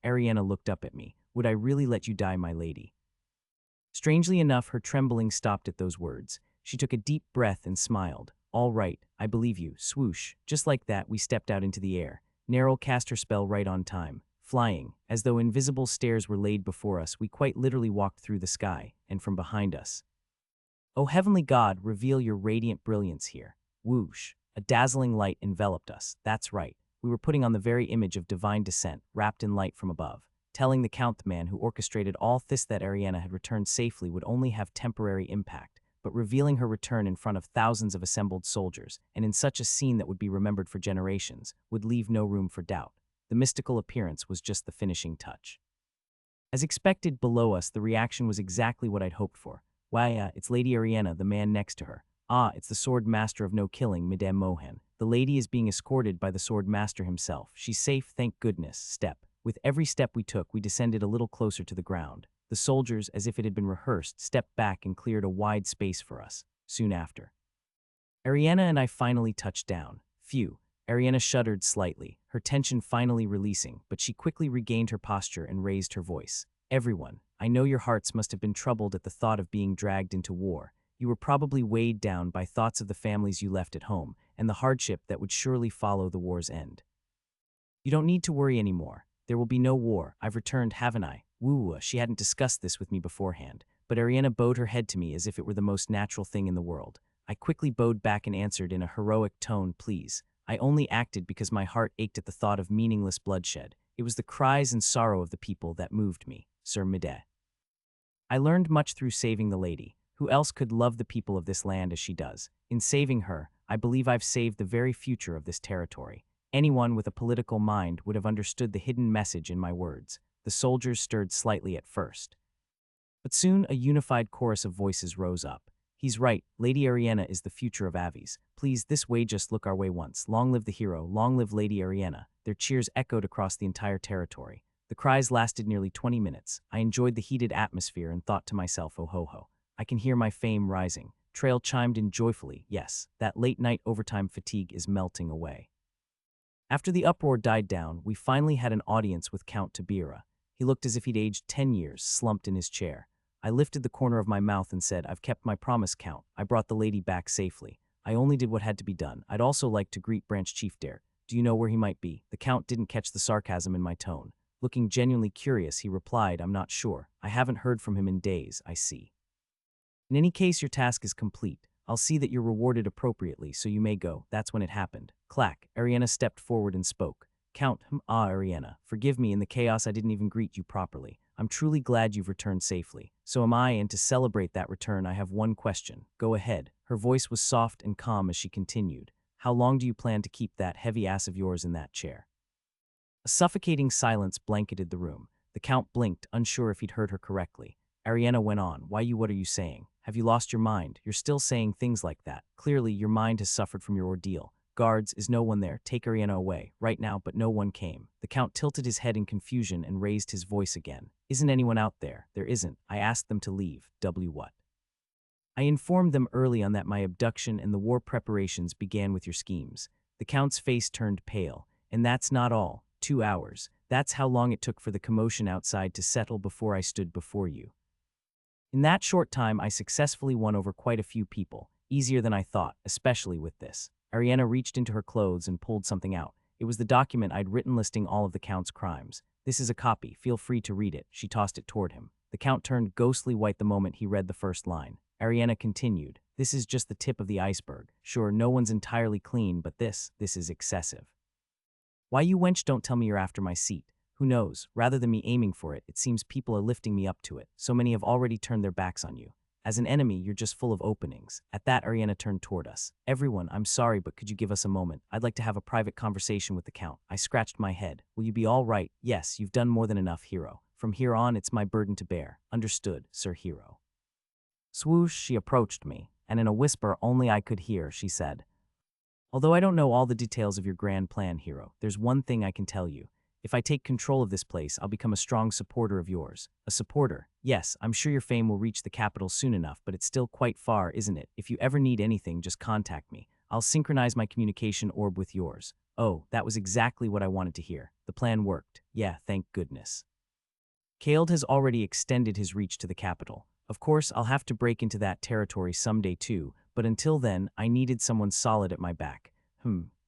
Ariana looked up at me. Would I really let you die, my lady? Strangely enough, her trembling stopped at those words. She took a deep breath and smiled. All right, I believe you. Swoosh. Just like that, we stepped out into the air. Neril cast her spell right on time. flying. As though invisible stairs were laid before us, we quite literally walked through the sky, and from behind us. O heavenly God, reveal your radiant brilliance here. Whoosh! A dazzling light enveloped us. That's right. We were putting on the very image of divine descent, wrapped in light from above. Telling the Count the man who orchestrated all this that Ariana had returned safely would only have temporary impact, but revealing her return in front of thousands of assembled soldiers, and in such a scene that would be remembered for generations, would leave no room for doubt. The mystical appearance was just the finishing touch. As expected below us, the reaction was exactly what I'd hoped for. Why, it's Lady Ariana, the man next to her. Ah, it's the sword master of no killing, Madame Mohan. The lady is being escorted by the sword master himself. She's safe, thank goodness. Step. With every step we took, we descended a little closer to the ground. The soldiers, as if it had been rehearsed, stepped back and cleared a wide space for us. Soon after, Ariana and I finally touched down. Phew. Ariana shuddered slightly, her tension finally releasing, but she quickly regained her posture and raised her voice. Everyone, I know your hearts must have been troubled at the thought of being dragged into war. You were probably weighed down by thoughts of the families you left at home, and the hardship that would surely follow the war's end. You don't need to worry anymore. There will be no war. I've returned, haven't I? Woo, she hadn't discussed this with me beforehand, but Ariana bowed her head to me as if it were the most natural thing in the world. I quickly bowed back and answered in a heroic tone, please. I only acted because my heart ached at the thought of meaningless bloodshed. It was the cries and sorrow of the people that moved me, Sir Mide. I learned much through saving the lady. Who else could love the people of this land as she does? In saving her, I believe I've saved the very future of this territory. Anyone with a political mind would have understood the hidden message in my words. The soldiers stirred slightly at first, but soon a unified chorus of voices rose up. He's right, Lady Ariana is the future of Avies. Please, this way, just look our way once. Long live the hero, long live Lady Ariana. Their cheers echoed across the entire territory. The cries lasted nearly 20 minutes. I enjoyed the heated atmosphere and thought to myself, oh ho ho. I can hear my fame rising. Trail chimed in joyfully. Yes, that late-night overtime fatigue is melting away. After the uproar died down, we finally had an audience with Count Tabira. He looked as if he'd aged 10 years, slumped in his chair. I lifted the corner of my mouth and said, I've kept my promise, Count. I brought the lady back safely. I only did what had to be done. I'd also like to greet Branch Chief Dare. Do you know where he might be? The Count didn't catch the sarcasm in my tone. Looking genuinely curious, he replied, I'm not sure. I haven't heard from him in days, I see. In any case, your task is complete. I'll see that you're rewarded appropriately, so you may go. That's when it happened. Clack. Ariana stepped forward and spoke. Count, Ariana, forgive me, in the chaos I didn't even greet you properly. I'm truly glad you've returned safely. So am I, and to celebrate that return, I have one question. Go ahead. Her voice was soft and calm as she continued. How long do you plan to keep that heavy ass of yours in that chair? A suffocating silence blanketed the room. The Count blinked, unsure if he'd heard her correctly. Ariana went on. What are you saying? Have you lost your mind? You're still saying things like that. Clearly, your mind has suffered from your ordeal. Guards, is no one there? Take Ariana away. Right now, but no one came. The Count tilted his head in confusion and raised his voice again. Isn't anyone out there? There isn't. I asked them to leave. What? I informed them early on that my abduction and the war preparations began with your schemes. The Count's face turned pale. And that's not all. 2 hours. That's how long it took for the commotion outside to settle before I stood before you. In that short time, I successfully won over quite a few people. Easier than I thought, especially with this. Ariana reached into her clothes and pulled something out. It was the document I'd written listing all of the Count's crimes. This is a copy. Feel free to read it. She tossed it toward him. The Count turned ghostly white the moment he read the first line. Ariana continued. This is just the tip of the iceberg. Sure, no one's entirely clean, but this is excessive. Why, you wench, don't tell me you're after my seat. Who knows? Rather than me aiming for it, it seems people are lifting me up to it. So many have already turned their backs on you. As an enemy, you're just full of openings. At that, Ariana turned toward us. Everyone, I'm sorry, but could you give us a moment? I'd like to have a private conversation with the Count. I scratched my head. Will you be all right? Yes, you've done more than enough, hero. From here on, it's my burden to bear. Understood, Sir Hero. Swoosh, she approached me, and in a whisper only I could hear, she said, although I don't know all the details of your grand plan, hero, there's one thing I can tell you. If I take control of this place, I'll become a strong supporter of yours. A supporter? Yes, I'm sure your fame will reach the capital soon enough, but it's still quite far, isn't it? If you ever need anything, just contact me. I'll synchronize my communication orb with yours. Oh, that was exactly what I wanted to hear. The plan worked. Yeah, thank goodness. Khaled has already extended his reach to the capital. Of course, I'll have to break into that territory someday too, but until then, I needed someone solid at my back.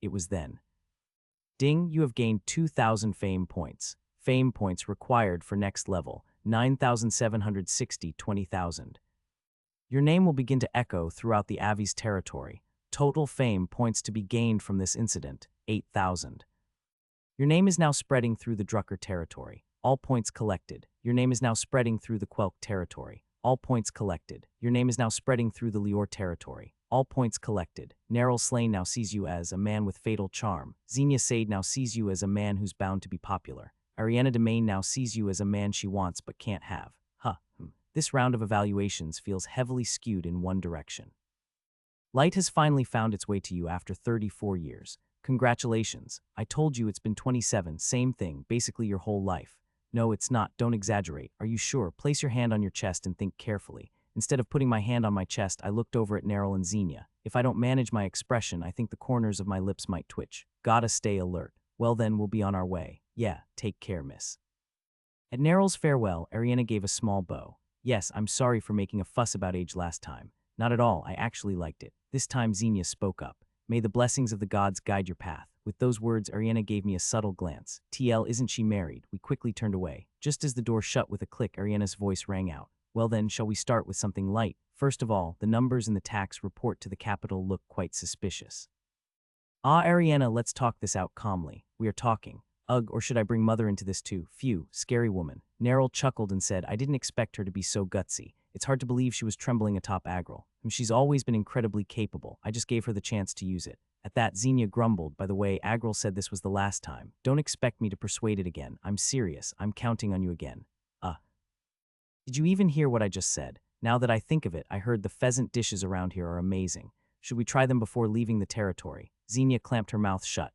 It was then. Ding, you have gained 2,000 fame points. Fame points required for next level, 9,760, 20,000. Your name will begin to echo throughout the Avi's territory. Total fame points to be gained from this incident, 8,000. Your name is now spreading through the Drucker territory. All points collected. Your name is now spreading through the Quelk territory. All points collected. Your name is now spreading through the Lior territory. All points collected. Neril Slane now sees you as a man with fatal charm. Xenia Sade now sees you as a man who's bound to be popular. Ariana Demain now sees you as a man she wants but can't have. This round of evaluations feels heavily skewed in one direction. Light has finally found its way to you after 34 years. Congratulations. I told you it's been 27, same thing, basically your whole life. No, it's not, don't exaggerate. Are you sure? Place your hand on your chest and think carefully. Instead of putting my hand on my chest, I looked over at Neril and Xenia. If I don't manage my expression, I think the corners of my lips might twitch. Gotta stay alert. Well then, we'll be on our way. Yeah, take care, miss. At Neril's farewell, Ariana gave a small bow. Yes, I'm sorry for making a fuss about age last time. Not at all, I actually liked it. This time Xenia spoke up. May the blessings of the gods guide your path. With those words, Ariana gave me a subtle glance. TL, isn't she married? We quickly turned away. Just as the door shut with a click, Ariana's voice rang out. Well then, shall we start with something light? First of all, the numbers in the tax report to the capital look quite suspicious. Ariana, let's talk this out calmly. We are talking. Ugh, or should I bring mother into this too? Phew, scary woman. Neril chuckled and said, I didn't expect her to be so gutsy. It's hard to believe she was trembling atop Agril. She's always been incredibly capable. I just gave her the chance to use it. At that, Xenia grumbled. By the way, Agril said this was the last time. Don't expect me to persuade it again. I'm serious. I'm counting on you again. Did you even hear what I just said? Now that I think of it, I heard the pheasant dishes around here are amazing. Should we try them before leaving the territory? Xenia clamped her mouth shut.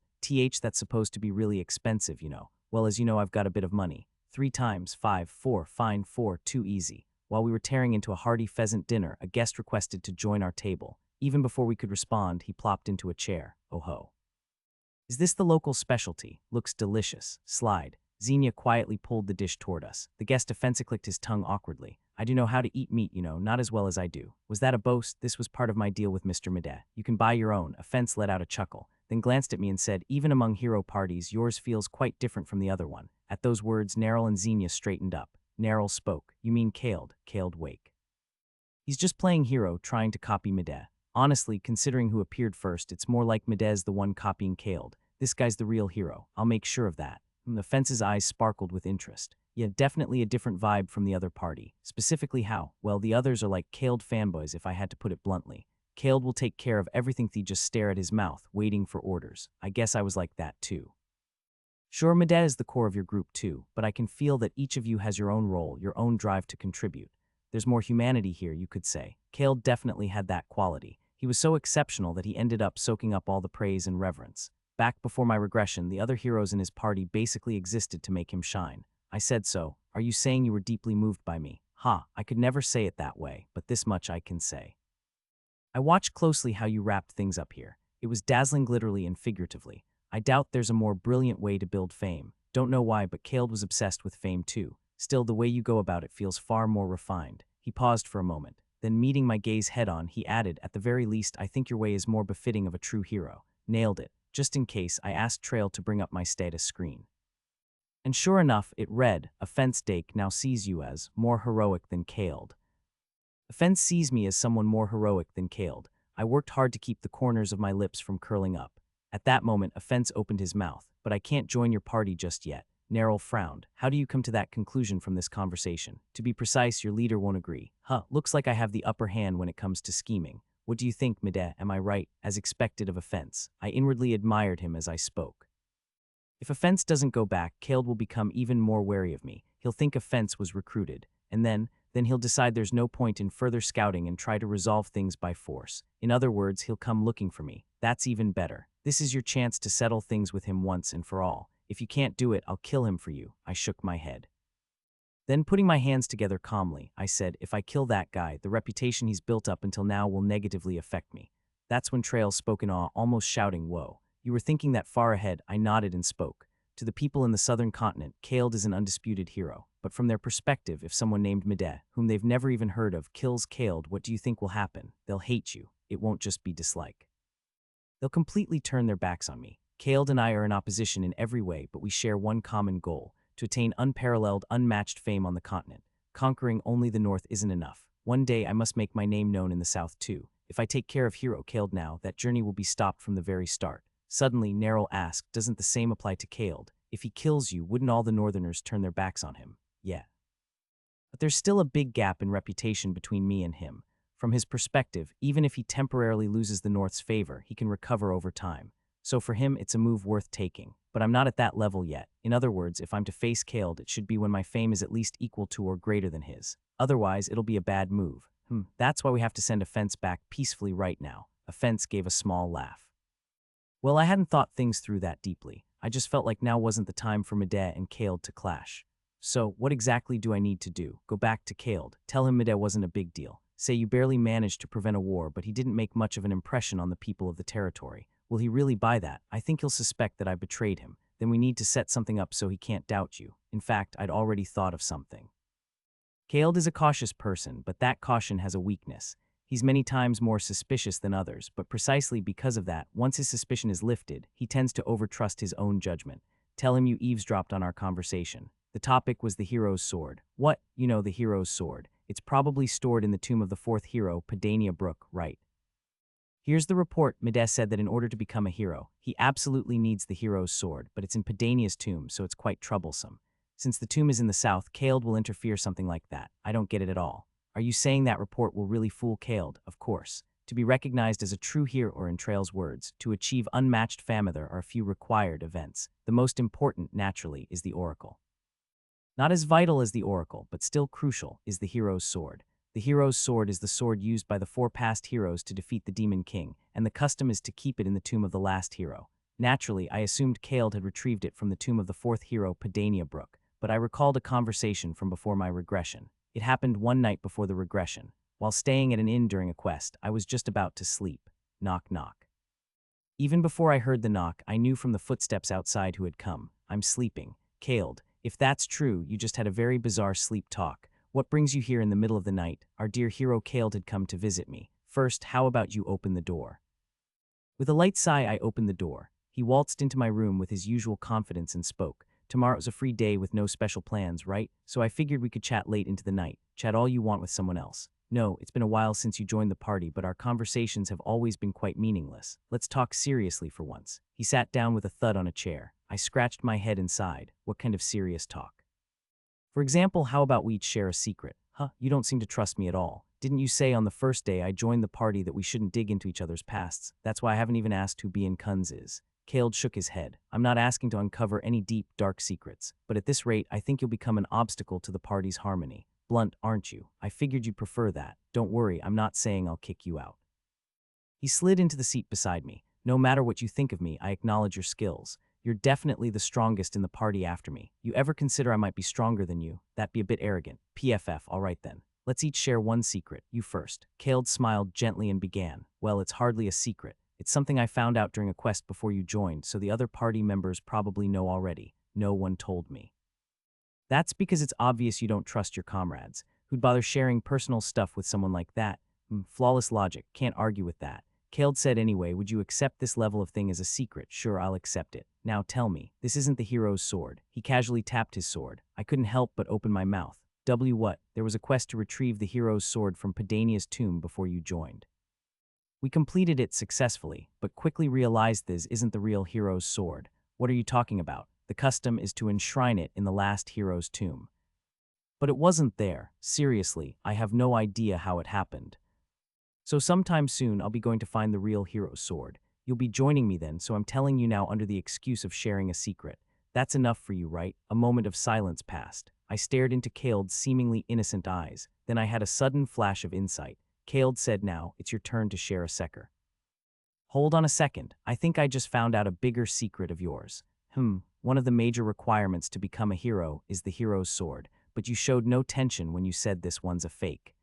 That's supposed to be really expensive, you know. Well, as you know, I've got a bit of money. 3 times 5, 4, fine 4, too easy. While we were tearing into a hearty pheasant dinner, a guest requested to join our table. Even before we could respond, he plopped into a chair. Oh ho. Is this the local specialty? Looks delicious. Slide. Xenia quietly pulled the dish toward us. The guest offensively clicked his tongue awkwardly. I do know how to eat meat, you know, not as well as I do. Was that a boast? This was part of my deal with Mr. Mede. You can buy your own. Offense let out a chuckle, then glanced at me and said, even among hero parties, yours feels quite different from the other one. At those words, Neril and Xenia straightened up. Neril spoke. You mean Kaled Wake. He's just playing hero, trying to copy Mede. Honestly, considering who appeared first, it's more like Mede's the one copying Kaled. This guy's the real hero. I'll make sure of that. The fence's eyes sparkled with interest. Yeah, definitely a different vibe from the other party. Specifically how? Well, the others are like Kaled fanboys, if I had to put it bluntly. Kaled will take care of everything. They just stare at his mouth, waiting for orders. I guess I was like that too. Sure, Mede is the core of your group too, but I can feel that each of you has your own role, your own drive to contribute. There's more humanity here, you could say. Kaled definitely had that quality. He was so exceptional that he ended up soaking up all the praise and reverence. Back before my regression, the other heroes in his party basically existed to make him shine. I said so. Are you saying you were deeply moved by me? I could never say it that way, but this much I can say. I watched closely how you wrapped things up here. It was dazzling literally and figuratively. I doubt there's a more brilliant way to build fame. Don't know why, but Kaled was obsessed with fame too. Still, the way you go about it feels far more refined. He paused for a moment. Then, meeting my gaze head-on, he added, at the very least, I think your way is more befitting of a true hero. Nailed it. Just in case, I asked Trail to bring up my status screen. And sure enough, it read, Offense Dake now sees you as more heroic than Kaled. Offense sees me as someone more heroic than Kaled. I worked hard to keep the corners of my lips from curling up. At that moment, Offense opened his mouth. But I can't join your party just yet. Neril frowned. How do you come to that conclusion from this conversation? To be precise, your leader won't agree. Looks like I have the upper hand when it comes to scheming. What do you think, Mede? Am I right? As expected of Offense. I inwardly admired him as I spoke. If Offense doesn't go back, Kaled will become even more wary of me. He'll think Offense was recruited. And then he'll decide there's no point in further scouting and try to resolve things by force. In other words, he'll come looking for me. That's even better. This is your chance to settle things with him once and for all. If you can't do it, I'll kill him for you. I shook my head. Then, putting my hands together calmly, I said, if I kill that guy, the reputation he's built up until now will negatively affect me. That's when Trail spoke in awe, almost shouting, whoa. You were thinking that far ahead. I nodded and spoke. To the people in the southern continent, Kaled is an undisputed hero. But from their perspective, if someone named Mede, whom they've never even heard of, kills Kaled, what do you think will happen? They'll hate you. It won't just be dislike. They'll completely turn their backs on me. Kaled and I are in opposition in every way, but we share one common goal, to attain unparalleled, unmatched fame on the continent. Conquering only the North isn't enough. One day I must make my name known in the South too. If I take care of Hero Kaled now, that journey will be stopped from the very start. Suddenly, Neril asked, doesn't the same apply to Kaled? If he kills you, wouldn't all the Northerners turn their backs on him? Yeah. But there's still a big gap in reputation between me and him. From his perspective, even if he temporarily loses the North's favor, he can recover over time. So for him, it's a move worth taking. But I'm not at that level yet. In other words, if I'm to face Kaled, it should be when my fame is at least equal to or greater than his. Otherwise, it'll be a bad move. That's why we have to send Offense back peacefully right now. Offense gave a small laugh. Well, I hadn't thought things through that deeply. I just felt like now wasn't the time for Medea and Kaled to clash. So, what exactly do I need to do? Go back to Kaled. Tell him Medea wasn't a big deal. Say you barely managed to prevent a war, but he didn't make much of an impression on the people of the territory. Will he really buy that? I think he'll suspect that I betrayed him. Then we need to set something up so he can't doubt you. In fact, I'd already thought of something. Kaled is a cautious person, but that caution has a weakness. He's many times more suspicious than others, but precisely because of that, once his suspicion is lifted, he tends to overtrust his own judgment. Tell him you eavesdropped on our conversation. The topic was the hero's sword. What? You know, the hero's sword. It's probably stored in the tomb of the fourth hero, Padania Brook, right? Here's the report. Medea said that in order to become a hero, he absolutely needs the hero's sword, but it's in Padania's tomb, so it's quite troublesome. Since the tomb is in the south, Kaled will interfere something like that. I don't get it at all. Are you saying that report will really fool Kaled? Of course. To be recognized as a true hero, or in Trail's words, to achieve unmatched fame, there are a few required events. The most important, naturally, is the oracle. Not as vital as the oracle, but still crucial, is the hero's sword. The hero's sword is the sword used by the four past heroes to defeat the Demon King, and the custom is to keep it in the tomb of the last hero. Naturally, I assumed Kaled had retrieved it from the tomb of the fourth hero, Padania Brook, but I recalled a conversation from before my regression. It happened one night before the regression. While staying at an inn during a quest, I was just about to sleep. Knock, knock. Even before I heard the knock, I knew from the footsteps outside who had come. I'm sleeping. Kaled, if that's true, you just had a very bizarre sleep talk. What brings you here in the middle of the night? Our dear hero Kaled had come to visit me. First, how about you open the door? With a light sigh, I opened the door. He waltzed into my room with his usual confidence and spoke. Tomorrow's a free day with no special plans, right? So I figured we could chat late into the night. Chat all you want with someone else. No, it's been a while since you joined the party, but our conversations have always been quite meaningless. Let's talk seriously for once. He sat down with a thud on a chair. I scratched my head and sighed. What kind of serious talk? For example, how about we each share a secret? You don't seem to trust me at all. Didn't you say on the first day I joined the party that we shouldn't dig into each other's pasts? That's why I haven't even asked who Bien Kunz is. Kaled shook his head. I'm not asking to uncover any deep, dark secrets, but at this rate, I think you'll become an obstacle to the party's harmony. Blunt, aren't you? I figured you'd prefer that. Don't worry, I'm not saying I'll kick you out. He slid into the seat beside me. No matter what you think of me, I acknowledge your skills. You're definitely the strongest in the party after me. You ever consider I might be stronger than you? That'd be a bit arrogant. PFF, all right then. Let's each share one secret. You first. Kaled smiled gently and began. Well, it's hardly a secret. It's something I found out during a quest before you joined, so the other party members probably know already. No one told me. That's because it's obvious you don't trust your comrades. Who'd bother sharing personal stuff with someone like that? Flawless logic. Can't argue with that. Kaled said anyway, would you accept this level of thing as a secret? Sure, I'll accept it. Now tell me, this isn't the hero's sword. He casually tapped his sword. I couldn't help but open my mouth. What? There was a quest to retrieve the hero's sword from Padania's tomb before you joined. We completed it successfully, but quickly realized this isn't the real hero's sword. What are you talking about? The custom is to enshrine it in the last hero's tomb. But it wasn't there. Seriously, I have no idea how it happened. So sometime soon, I'll be going to find the real hero's sword. You'll be joining me then, so I'm telling you now under the excuse of sharing a secret. That's enough for you, right? A moment of silence passed. I stared into Kaled's seemingly innocent eyes. Then I had a sudden flash of insight. Kaled said, now, it's your turn to share a secret. Hold on a second. I think I just found out a bigger secret of yours. One of the major requirements to become a hero is the hero's sword, but you showed no tension when you said this one's a fake.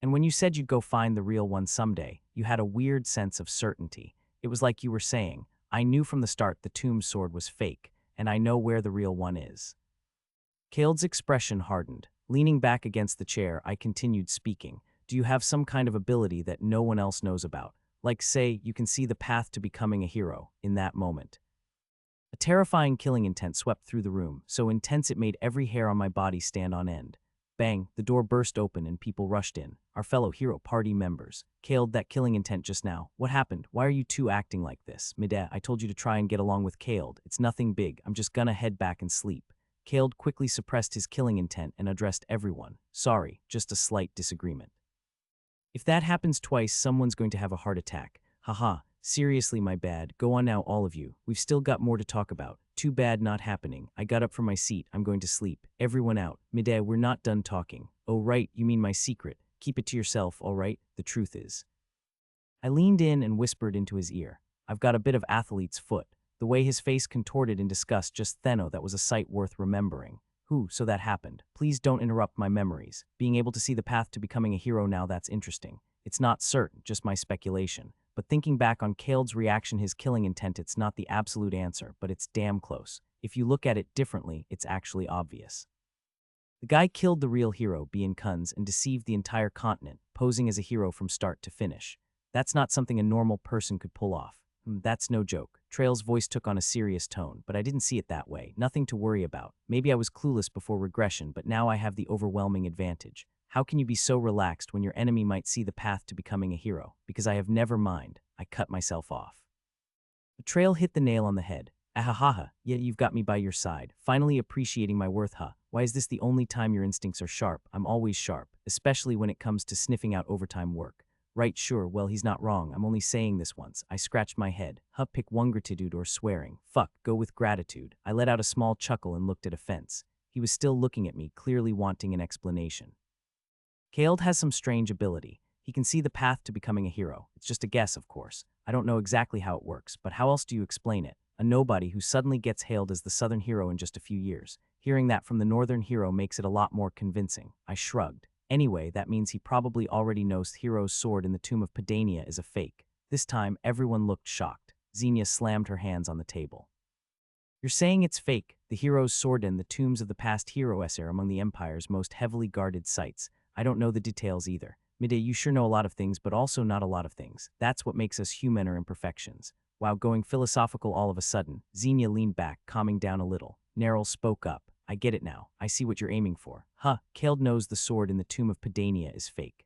And when you said you'd go find the real one someday, you had a weird sense of certainty. It was like you were saying, I knew from the start the tomb sword was fake, and I know where the real one is. Kaled's expression hardened. Leaning back against the chair, I continued speaking. Do you have some kind of ability that no one else knows about? Like, say, you can see the path to becoming a hero in that moment. A terrifying killing intent swept through the room, so intense it made every hair on my body stand on end. Bang, the door burst open and people rushed in. Our fellow hero party members. Kaled, that killing intent just now. What happened? Why are you two acting like this? Mideh, I told you to try and get along with Kaled. It's nothing big. I'm just gonna head back and sleep. Kaled quickly suppressed his killing intent and addressed everyone. Sorry, just a slight disagreement. If that happens twice, someone's going to have a heart attack. Haha, seriously, my bad. Go on now, all of you. We've still got more to talk about. Too bad not happening. I got up from my seat. I'm going to sleep. Everyone out. Mideh, we're not done talking. Oh right, you mean my secret. Keep it to yourself, all right? The truth is. I leaned in and whispered into his ear. I've got a bit of athlete's foot. The way his face contorted in disgust just then, that was a sight worth remembering. So that happened. Please don't interrupt my memories. Being able to see the path to becoming a hero now, that's interesting. It's not certain, just my speculation. But thinking back on Kaled's reaction, his killing intent, it's not the absolute answer, but it's damn close. If you look at it differently, it's actually obvious. The guy killed the real hero, Bien Kunz, and deceived the entire continent, posing as a hero from start to finish. That's not something a normal person could pull off. That's no joke. Trail's voice took on a serious tone, but I didn't see it that way. Nothing to worry about. Maybe I was clueless before regression, but now I have the overwhelming advantage. How can you be so relaxed when your enemy might see the path to becoming a hero? Because I have never mind. I cut myself off. The Trail hit the nail on the head. Ahahaha, yet you've got me by your side, finally appreciating my worth, huh? Why is this the only time your instincts are sharp? I'm always sharp, especially when it comes to sniffing out overtime work. Right, sure, well, he's not wrong. I'm only saying this once. I scratched my head. Pick one, gratitude or swearing. Fuck, go with gratitude. I let out a small chuckle and looked at Offense. He was still looking at me, clearly wanting an explanation. Kaled has some strange ability. He can see the path to becoming a hero. It's just a guess, of course. I don't know exactly how it works, but how else do you explain it? A nobody who suddenly gets hailed as the southern hero in just a few years. Hearing that from the northern hero makes it a lot more convincing. I shrugged. Anyway, that means he probably already knows Hero's sword in the tomb of Padania is a fake. This time, everyone looked shocked. Xenia slammed her hands on the table. You're saying it's fake? The hero's sword in the tombs of the past heroes are among the Empire's most heavily guarded sites. I don't know the details either. Mideh, you sure know a lot of things, but also not a lot of things. That's what makes us human, or imperfections. Wow, going philosophical all of a sudden. Xenia leaned back, calming down a little. Neril spoke up. I get it now. I see what you're aiming for. Kaled knows the sword in the tomb of Padania is fake.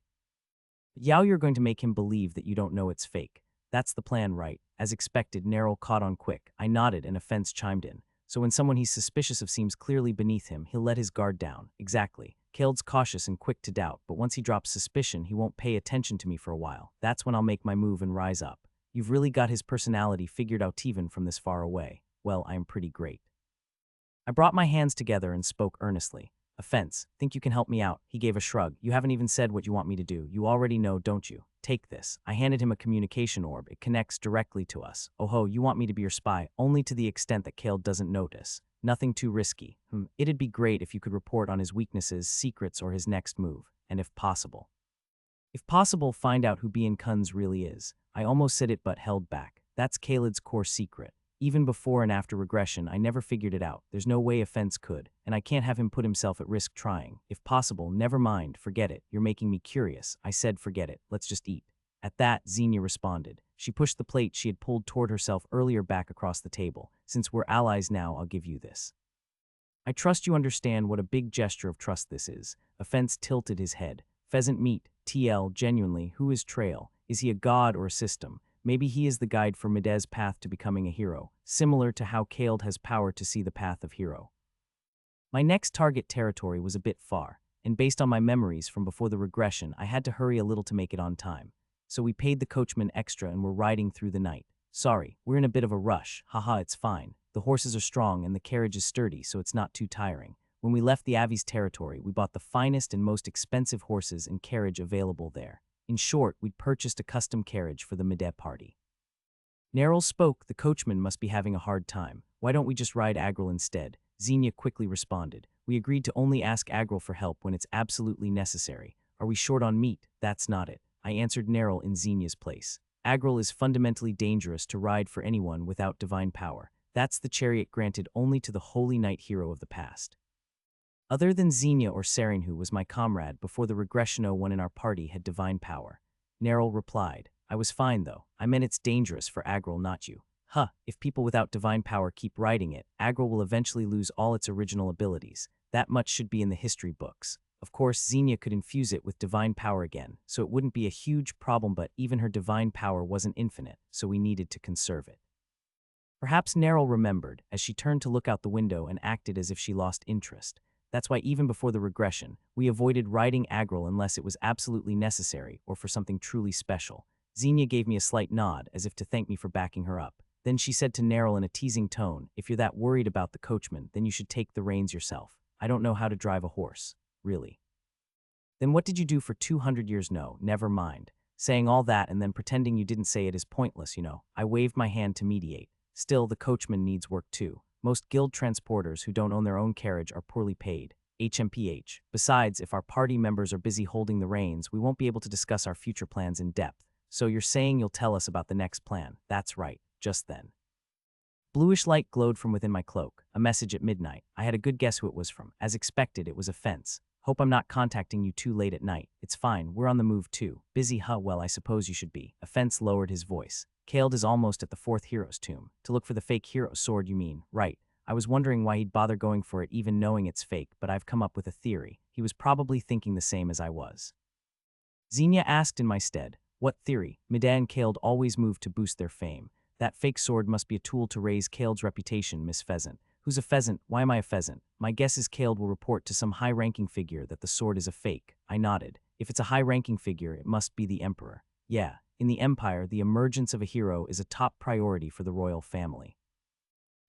But you're going to make him believe that you don't know it's fake. That's the plan, right? As expected, Neril caught on quick. I nodded and Offense chimed in. So when someone he's suspicious of seems clearly beneath him, he'll let his guard down. Exactly. Kaled's cautious and quick to doubt, but once he drops suspicion, he won't pay attention to me for a while. That's when I'll make my move and rise up. You've really got his personality figured out even from this far away. Well, I am pretty great. I brought my hands together and spoke earnestly. Offense, think you can help me out? He gave a shrug. You haven't even said what you want me to do. You already know, don't you? Take this. I handed him a communication orb. It connects directly to us. Oh, you want me to be your spy, only to the extent that Kaled doesn't notice. Nothing too risky. It'd be great if you could report on his weaknesses, secrets, or his next move, and if possible, find out who Bien Kunz really is. I almost said it but held back. That's Kaled's core secret. Even before and after regression, I never figured it out. There's no way Offense could, and I can't have him put himself at risk trying. If possible, never mind, forget it. You're making me curious. I said forget it. Let's just eat. At that, Xenia responded. She pushed the plate she had pulled toward herself earlier back across the table. Since we're allies now, I'll give you this. I trust you understand what a big gesture of trust this is. Offense tilted his head. Pheasant meat, TL, genuinely, who is Trail? Is he a god or a system? Maybe he is the guide for Mideh's path to becoming a hero, similar to how Kaled has power to see the path of hero. My next target territory was a bit far, and based on my memories from before the regression, I had to hurry a little to make it on time. So we paid the coachman extra and were riding through the night. Sorry, we're in a bit of a rush. Haha, it's fine. The horses are strong and the carriage is sturdy, so it's not too tiring. When we left the Avi's territory, we bought the finest and most expensive horses and carriage available there. In short, we'd purchased a custom carriage for the Mideh party. Neril spoke. The coachman must be having a hard time. Why don't we just ride Agril instead? Xenia quickly responded. We agreed to only ask Agril for help when it's absolutely necessary. Are we short on meat? That's not it. I answered Neril in Xenia's place. Agril is fundamentally dangerous to ride for anyone without divine power. That's the chariot granted only to the holy knight hero of the past. Other than Xenia or Seren, who was my comrade before the regression, one in our party had divine power. Neril replied. I was fine though. I meant it's dangerous for Agril, not you. If people without divine power keep writing it, Agril will eventually lose all its original abilities. That much should be in the history books. Of course, Xenia could infuse it with divine power again, so it wouldn't be a huge problem, but even her divine power wasn't infinite, so we needed to conserve it. Perhaps Neril remembered, as she turned to look out the window and acted as if she lost interest. That's why even before the regression, we avoided writing Agril unless it was absolutely necessary or for something truly special. Xenia gave me a slight nod, as if to thank me for backing her up. Then she said to Neril in a teasing tone, "If you're that worried about the coachman, then you should take the reins yourself. I don't know how to drive a horse, really." "Then what did you do for 200 years? No, never mind. Saying all that and then pretending you didn't say it is pointless, you know." I waved my hand to mediate. "Still, the coachman needs work too. Most guild transporters who don't own their own carriage are poorly paid. HMPH. Besides, if our party members are busy holding the reins, we won't be able to discuss our future plans in depth. So you're saying you'll tell us about the next plan?" "That's right." Just then, bluish light glowed from within my cloak. A message at midnight. I had a good guess who it was from. As expected, it was a fence. "Hope I'm not contacting you too late at night. It's fine, we're on the move too." "Busy, huh? Well, I suppose you should be." A fence lowered his voice. "Khaled is almost at the 4th hero's tomb." "To look for the fake hero sword, you mean?" "Right. I was wondering why he'd bother going for it even knowing it's fake, but I've come up with a theory. He was probably thinking the same as I was." Xenia asked in my stead. "What theory?" "Mida and Khaled always move to boost their fame. That fake sword must be a tool to raise Khaled's reputation, Miss Pheasant." "Who's a pheasant? Why am I a pheasant?" "My guess is Khaled will report to some high-ranking figure that the sword is a fake." I nodded. "If it's a high-ranking figure, it must be the Emperor." "Yeah. In the Empire, the emergence of a hero is a top priority for the royal family.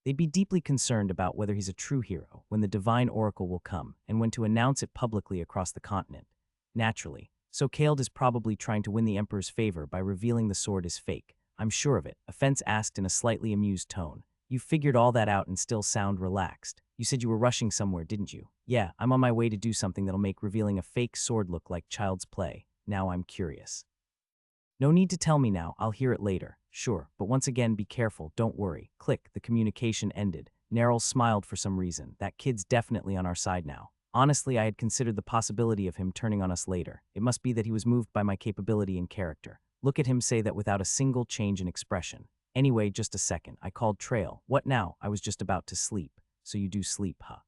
They'd be deeply concerned about whether he's a true hero, when the divine oracle will come, and when to announce it publicly across the continent. Naturally. So Khaled is probably trying to win the Emperor's favor by revealing the sword is fake." "I'm sure of it," a fence asked in a slightly amused tone. "You figured all that out and still sound relaxed. You said you were rushing somewhere, didn't you?" "Yeah, I'm on my way to do something that'll make revealing a fake sword look like child's play. Now I'm curious." "No need to tell me now, I'll hear it later." "Sure, but once again be careful, don't worry." Click, the communication ended. Neril smiled for some reason. "That kid's definitely on our side now." Honestly, I had considered the possibility of him turning on us later. It must be that he was moved by my capability and character. Look at him say that without a single change in expression. "Anyway, just a second." I called Trail. "What now?" "I was just about to sleep." "So you do sleep, huh?"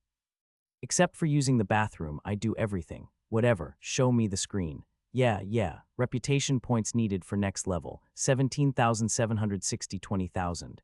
"Except for using the bathroom, I do everything." "Whatever, show me the screen." Yeah. Reputation points needed for next level. 17,760 20,000.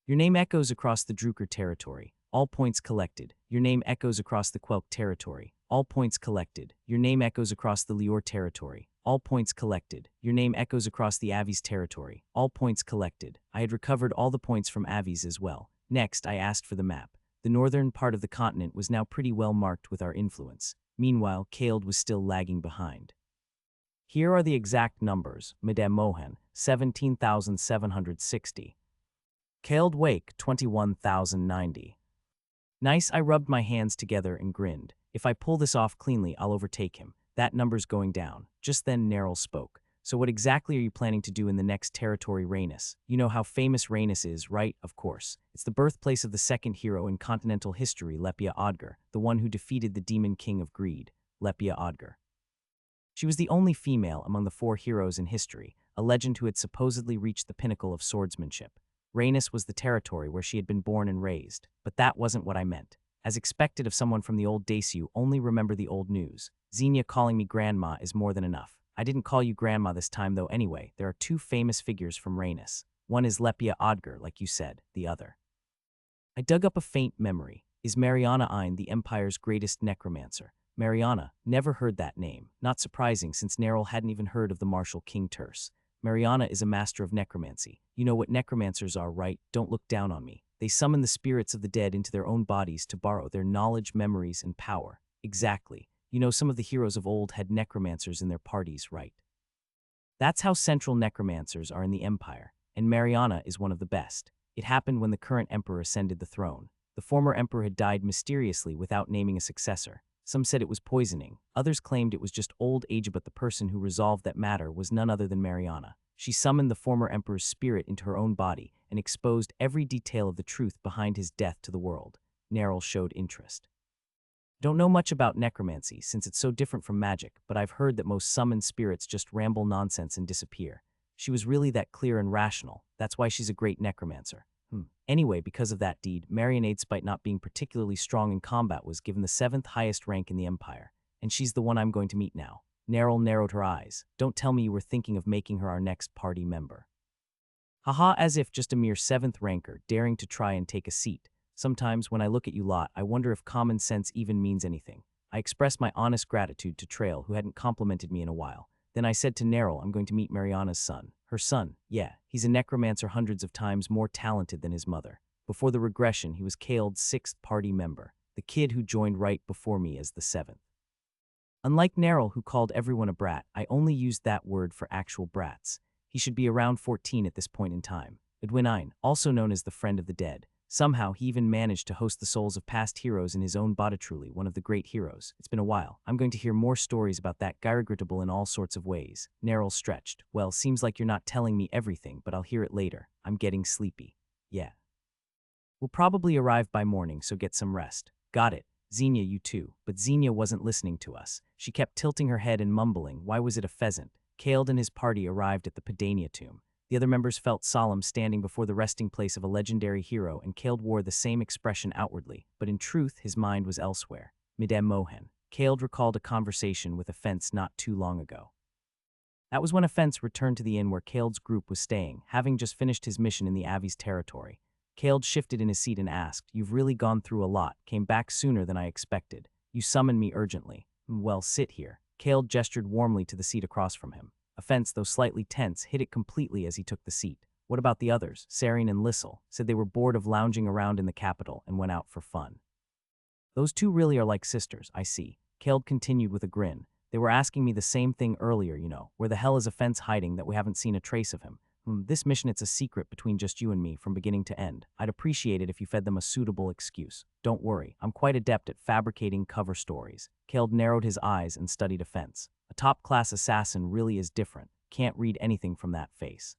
Your name echoes across the Druker territory. All points collected. Your name echoes across the Quelk territory. All points collected. Your name echoes across the Lior territory. All points collected. Your name echoes across the Avi's territory. All points collected. I had recovered all the points from Avi's as well. Next, I asked for the map. The northern part of the continent was now pretty well marked with our influence. Meanwhile, Khaled was still lagging behind. Here are the exact numbers. Madame Mohan, 17,760. Khaled Wake, 21,090. Nice, I rubbed my hands together and grinned. If I pull this off cleanly, I'll overtake him. That number's going down. Just then Neril spoke. "So what exactly are you planning to do in the next territory, Rhaenys? You know how famous Rhaenys is, right?" "Of course. It's the birthplace of the second hero in continental history, Lepia Odger, the one who defeated the demon king of greed, Lepia Odger. She was the only female among the 4 heroes in history, a legend who had supposedly reached the pinnacle of swordsmanship. Rhaenys was the territory where she had been born and raised, but that wasn't what I meant. As expected of someone from the old days, you only remember the old news. Xenia calling me grandma is more than enough. I didn't call you grandma this time though anyway. There are 2 famous figures from Rhaenys. One is Lepia Odger, like you said, the other." I dug up a faint memory. "Is Mariana Ein the Empire's greatest necromancer?" Mariana, never heard that name. Not surprising, since Neril hadn't even heard of the martial King Terce. "Mariana is a master of necromancy. You know what necromancers are, right? Don't look down on me. They summon the spirits of the dead into their own bodies to borrow their knowledge, memories, and power." "Exactly. You know, some of the heroes of old had necromancers in their parties, right? That's how central necromancers are in the Empire, and Mariana is one of the best. It happened when the current emperor ascended the throne. The former emperor had died mysteriously without naming a successor. Some said it was poisoning. Others claimed it was just old age, but the person who resolved that matter was none other than Mariana. She summoned the former emperor's spirit into her own body and exposed every detail of the truth behind his death to the world." Neril showed interest. "Don't know much about necromancy since it's so different from magic, but I've heard that most summoned spirits just ramble nonsense and disappear. She was really that clear and rational. That's why she's a great necromancer. Anyway, because of that deed, Marionade, despite not being particularly strong in combat, was given the 7th highest rank in the Empire. And she's the one I'm going to meet now. Neril narrowed her eyes. Don't tell me you were thinking of making her our next party member. Haha, as if just a mere 7th ranker daring to try and take a seat. Sometimes when I look at you lot, I wonder if common sense even means anything. I expressed my honest gratitude to Trail, who hadn't complimented me in a while. Then I said to Neril, I'm going to meet Mariana's son. Her son, yeah, he's a necromancer hundreds of times more talented than his mother. Before the regression, he was Kaeld's 6th party member, the kid who joined right before me as the 7th. Unlike Neril, who called everyone a brat, I only used that word for actual brats. He should be around 14 at this point in time. Edwin, also known as the Friend of the Dead. Somehow, he even managed to host the souls of past heroes in his own Bottitruli, one of the great heroes. It's been a while. I'm going to hear more stories about that guy, regrettable in all sorts of ways. Neril stretched. Well, seems like you're not telling me everything, but I'll hear it later. I'm getting sleepy. Yeah. We'll probably arrive by morning, so get some rest. Got it. Xenia, you too. But Xenia wasn't listening to us. She kept tilting her head and mumbling, why was it a pheasant? Kaeld and his party arrived at the Pedania tomb. The other members felt solemn standing before the resting place of a legendary hero, and Kaeld wore the same expression outwardly, but in truth his mind was elsewhere. Midem Mohen. Kaeld recalled a conversation with Offense not too long ago. That was when Offense returned to the inn where Kaeld's group was staying, having just finished his mission in the Avi's territory. Kaeld shifted in his seat and asked, You've really gone through a lot, came back sooner than I expected. You summoned me urgently. Well, sit here. Kaeld gestured warmly to the seat across from him. Offense, though slightly tense, hid it completely as he took the seat. What about the others? Sareen and Lissel said they were bored of lounging around in the capital and went out for fun. Those two really are like sisters, I see. Kaeld continued with a grin. They were asking me the same thing earlier, where the hell is Offense hiding that we haven't seen a trace of him? This mission, it's a secret between just you and me from beginning to end. I'd appreciate it if you fed them a suitable excuse. Don't worry, I'm quite adept at fabricating cover stories. Kaeld narrowed his eyes and studied Offense. A top-class assassin really is different. Can't read anything from that face.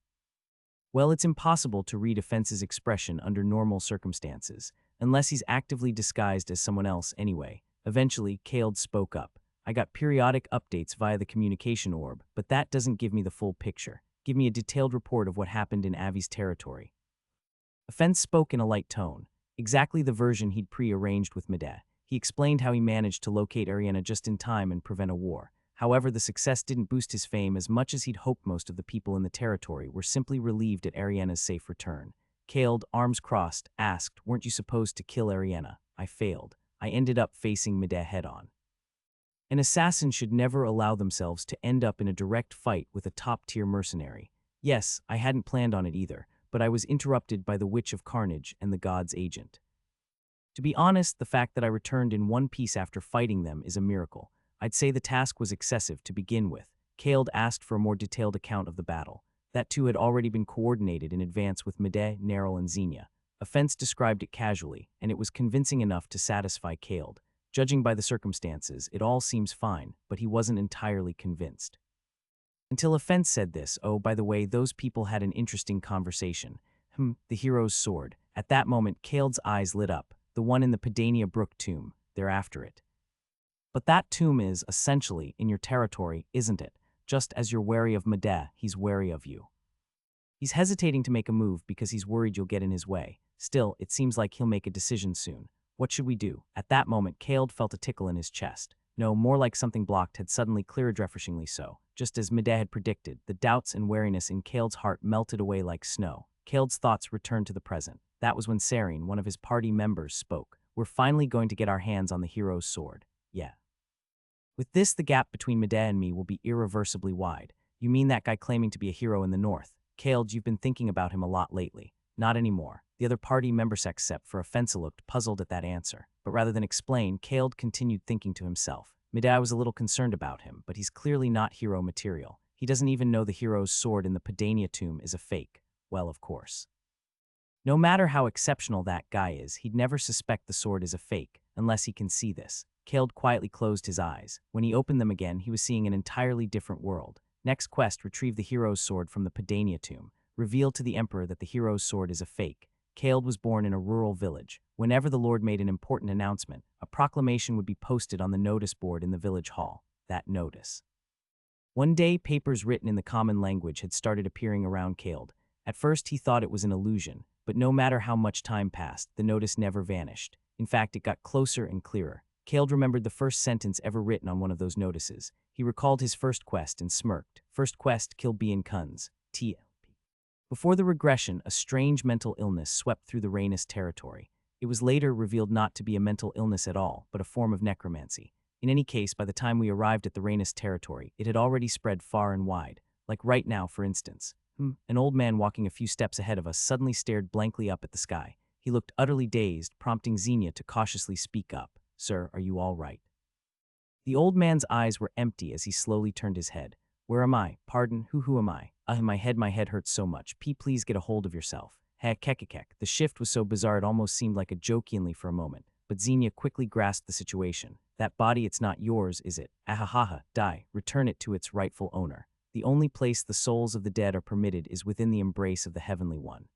Well, it's impossible to read Offense's expression under normal circumstances, unless he's actively disguised as someone else anyway. Eventually, Kaeld spoke up. I got periodic updates via the communication orb, but that doesn't give me the full picture. Give me a detailed report of what happened in Avi's territory. Offense spoke in a light tone, exactly the version he'd pre-arranged with Medea. He explained how he managed to locate Ariana just in time and prevent a war. However, the success didn't boost his fame as much as he'd hoped. Most of the people in the territory were simply relieved at Ariana's safe return. Kaeld, arms crossed, asked, Weren't you supposed to kill Ariana? I failed. I ended up facing Medea head-on. An assassin should never allow themselves to end up in a direct fight with a top-tier mercenary. Yes, I hadn't planned on it either, but I was interrupted by the Witch of Carnage and the God's agent. To be honest, the fact that I returned in one piece after fighting them is a miracle. I'd say the task was excessive to begin with. Kaeld asked for a more detailed account of the battle. That too had already been coordinated in advance with Medea, Neril, and Xenia. Offense described it casually, and it was convincing enough to satisfy Kaeld. Judging by the circumstances, it all seems fine, but he wasn't entirely convinced. Until Offense said this, oh, by the way, those people had an interesting conversation. The hero's sword. At that moment, Kaeld's eyes lit up. The one in the Pedania Brook tomb. They're after it. But that tomb is, essentially, in your territory, isn't it? Just as you're wary of Medea, he's wary of you. He's hesitating to make a move because he's worried you'll get in his way. Still, it seems like he'll make a decision soon. What should we do? At that moment, Kaeld felt a tickle in his chest. No, more like something blocked had suddenly cleared, refreshingly so. Just as Medea had predicted, the doubts and wariness in Kaeld's heart melted away like snow. Kaeld's thoughts returned to the present. That was when Sareen, one of his party members, spoke. We're finally going to get our hands on the hero's sword. Yeah. With this, the gap between Medea and me will be irreversibly wide. You mean that guy claiming to be a hero in the north? Kaeld, you've been thinking about him a lot lately. Not anymore. The other party members except for Offensa looked puzzled at that answer. But rather than explain, Kaeld continued thinking to himself. Medea was a little concerned about him, but he's clearly not hero material. He doesn't even know the hero's sword in the Pedania tomb is a fake. Well, of course. No matter how exceptional that guy is, he'd never suspect the sword is a fake, unless he can see this. Kaeld quietly closed his eyes. When he opened them again, he was seeing an entirely different world. Next quest, retrieve the hero's sword from the Pedania tomb. Reveal to the Emperor that the hero's sword is a fake. Kaeld was born in a rural village. Whenever the Lord made an important announcement, a proclamation would be posted on the notice board in the village hall. That notice. One day, papers written in the common language had started appearing around Kaeld. At first he thought it was an illusion, but no matter how much time passed, the notice never vanished. In fact, it got closer and clearer. Kale remembered the first sentence ever written on one of those notices. He recalled his first quest and smirked. First quest, kill B and Kuns. TLP. Before the regression, a strange mental illness swept through the Rhaenys territory. It was later revealed not to be a mental illness at all, but a form of necromancy. In any case, by the time we arrived at the Rhaenys territory, it had already spread far and wide. Like right now, for instance. An old man walking a few steps ahead of us suddenly stared blankly up at the sky. He looked utterly dazed, prompting Xenia to cautiously speak up. Sir, are you all right? The old man's eyes were empty as he slowly turned his head. Where am I? Pardon, who am I? My head hurts so much. Please get a hold of yourself. Kekekek. The shift was so bizarre it almost seemed like a jokingly for a moment, but Xenia quickly grasped the situation. That body, it's not yours, is it? Ahahaha, die. Return it to its rightful owner. The only place the souls of the dead are permitted is within the embrace of the Heavenly One.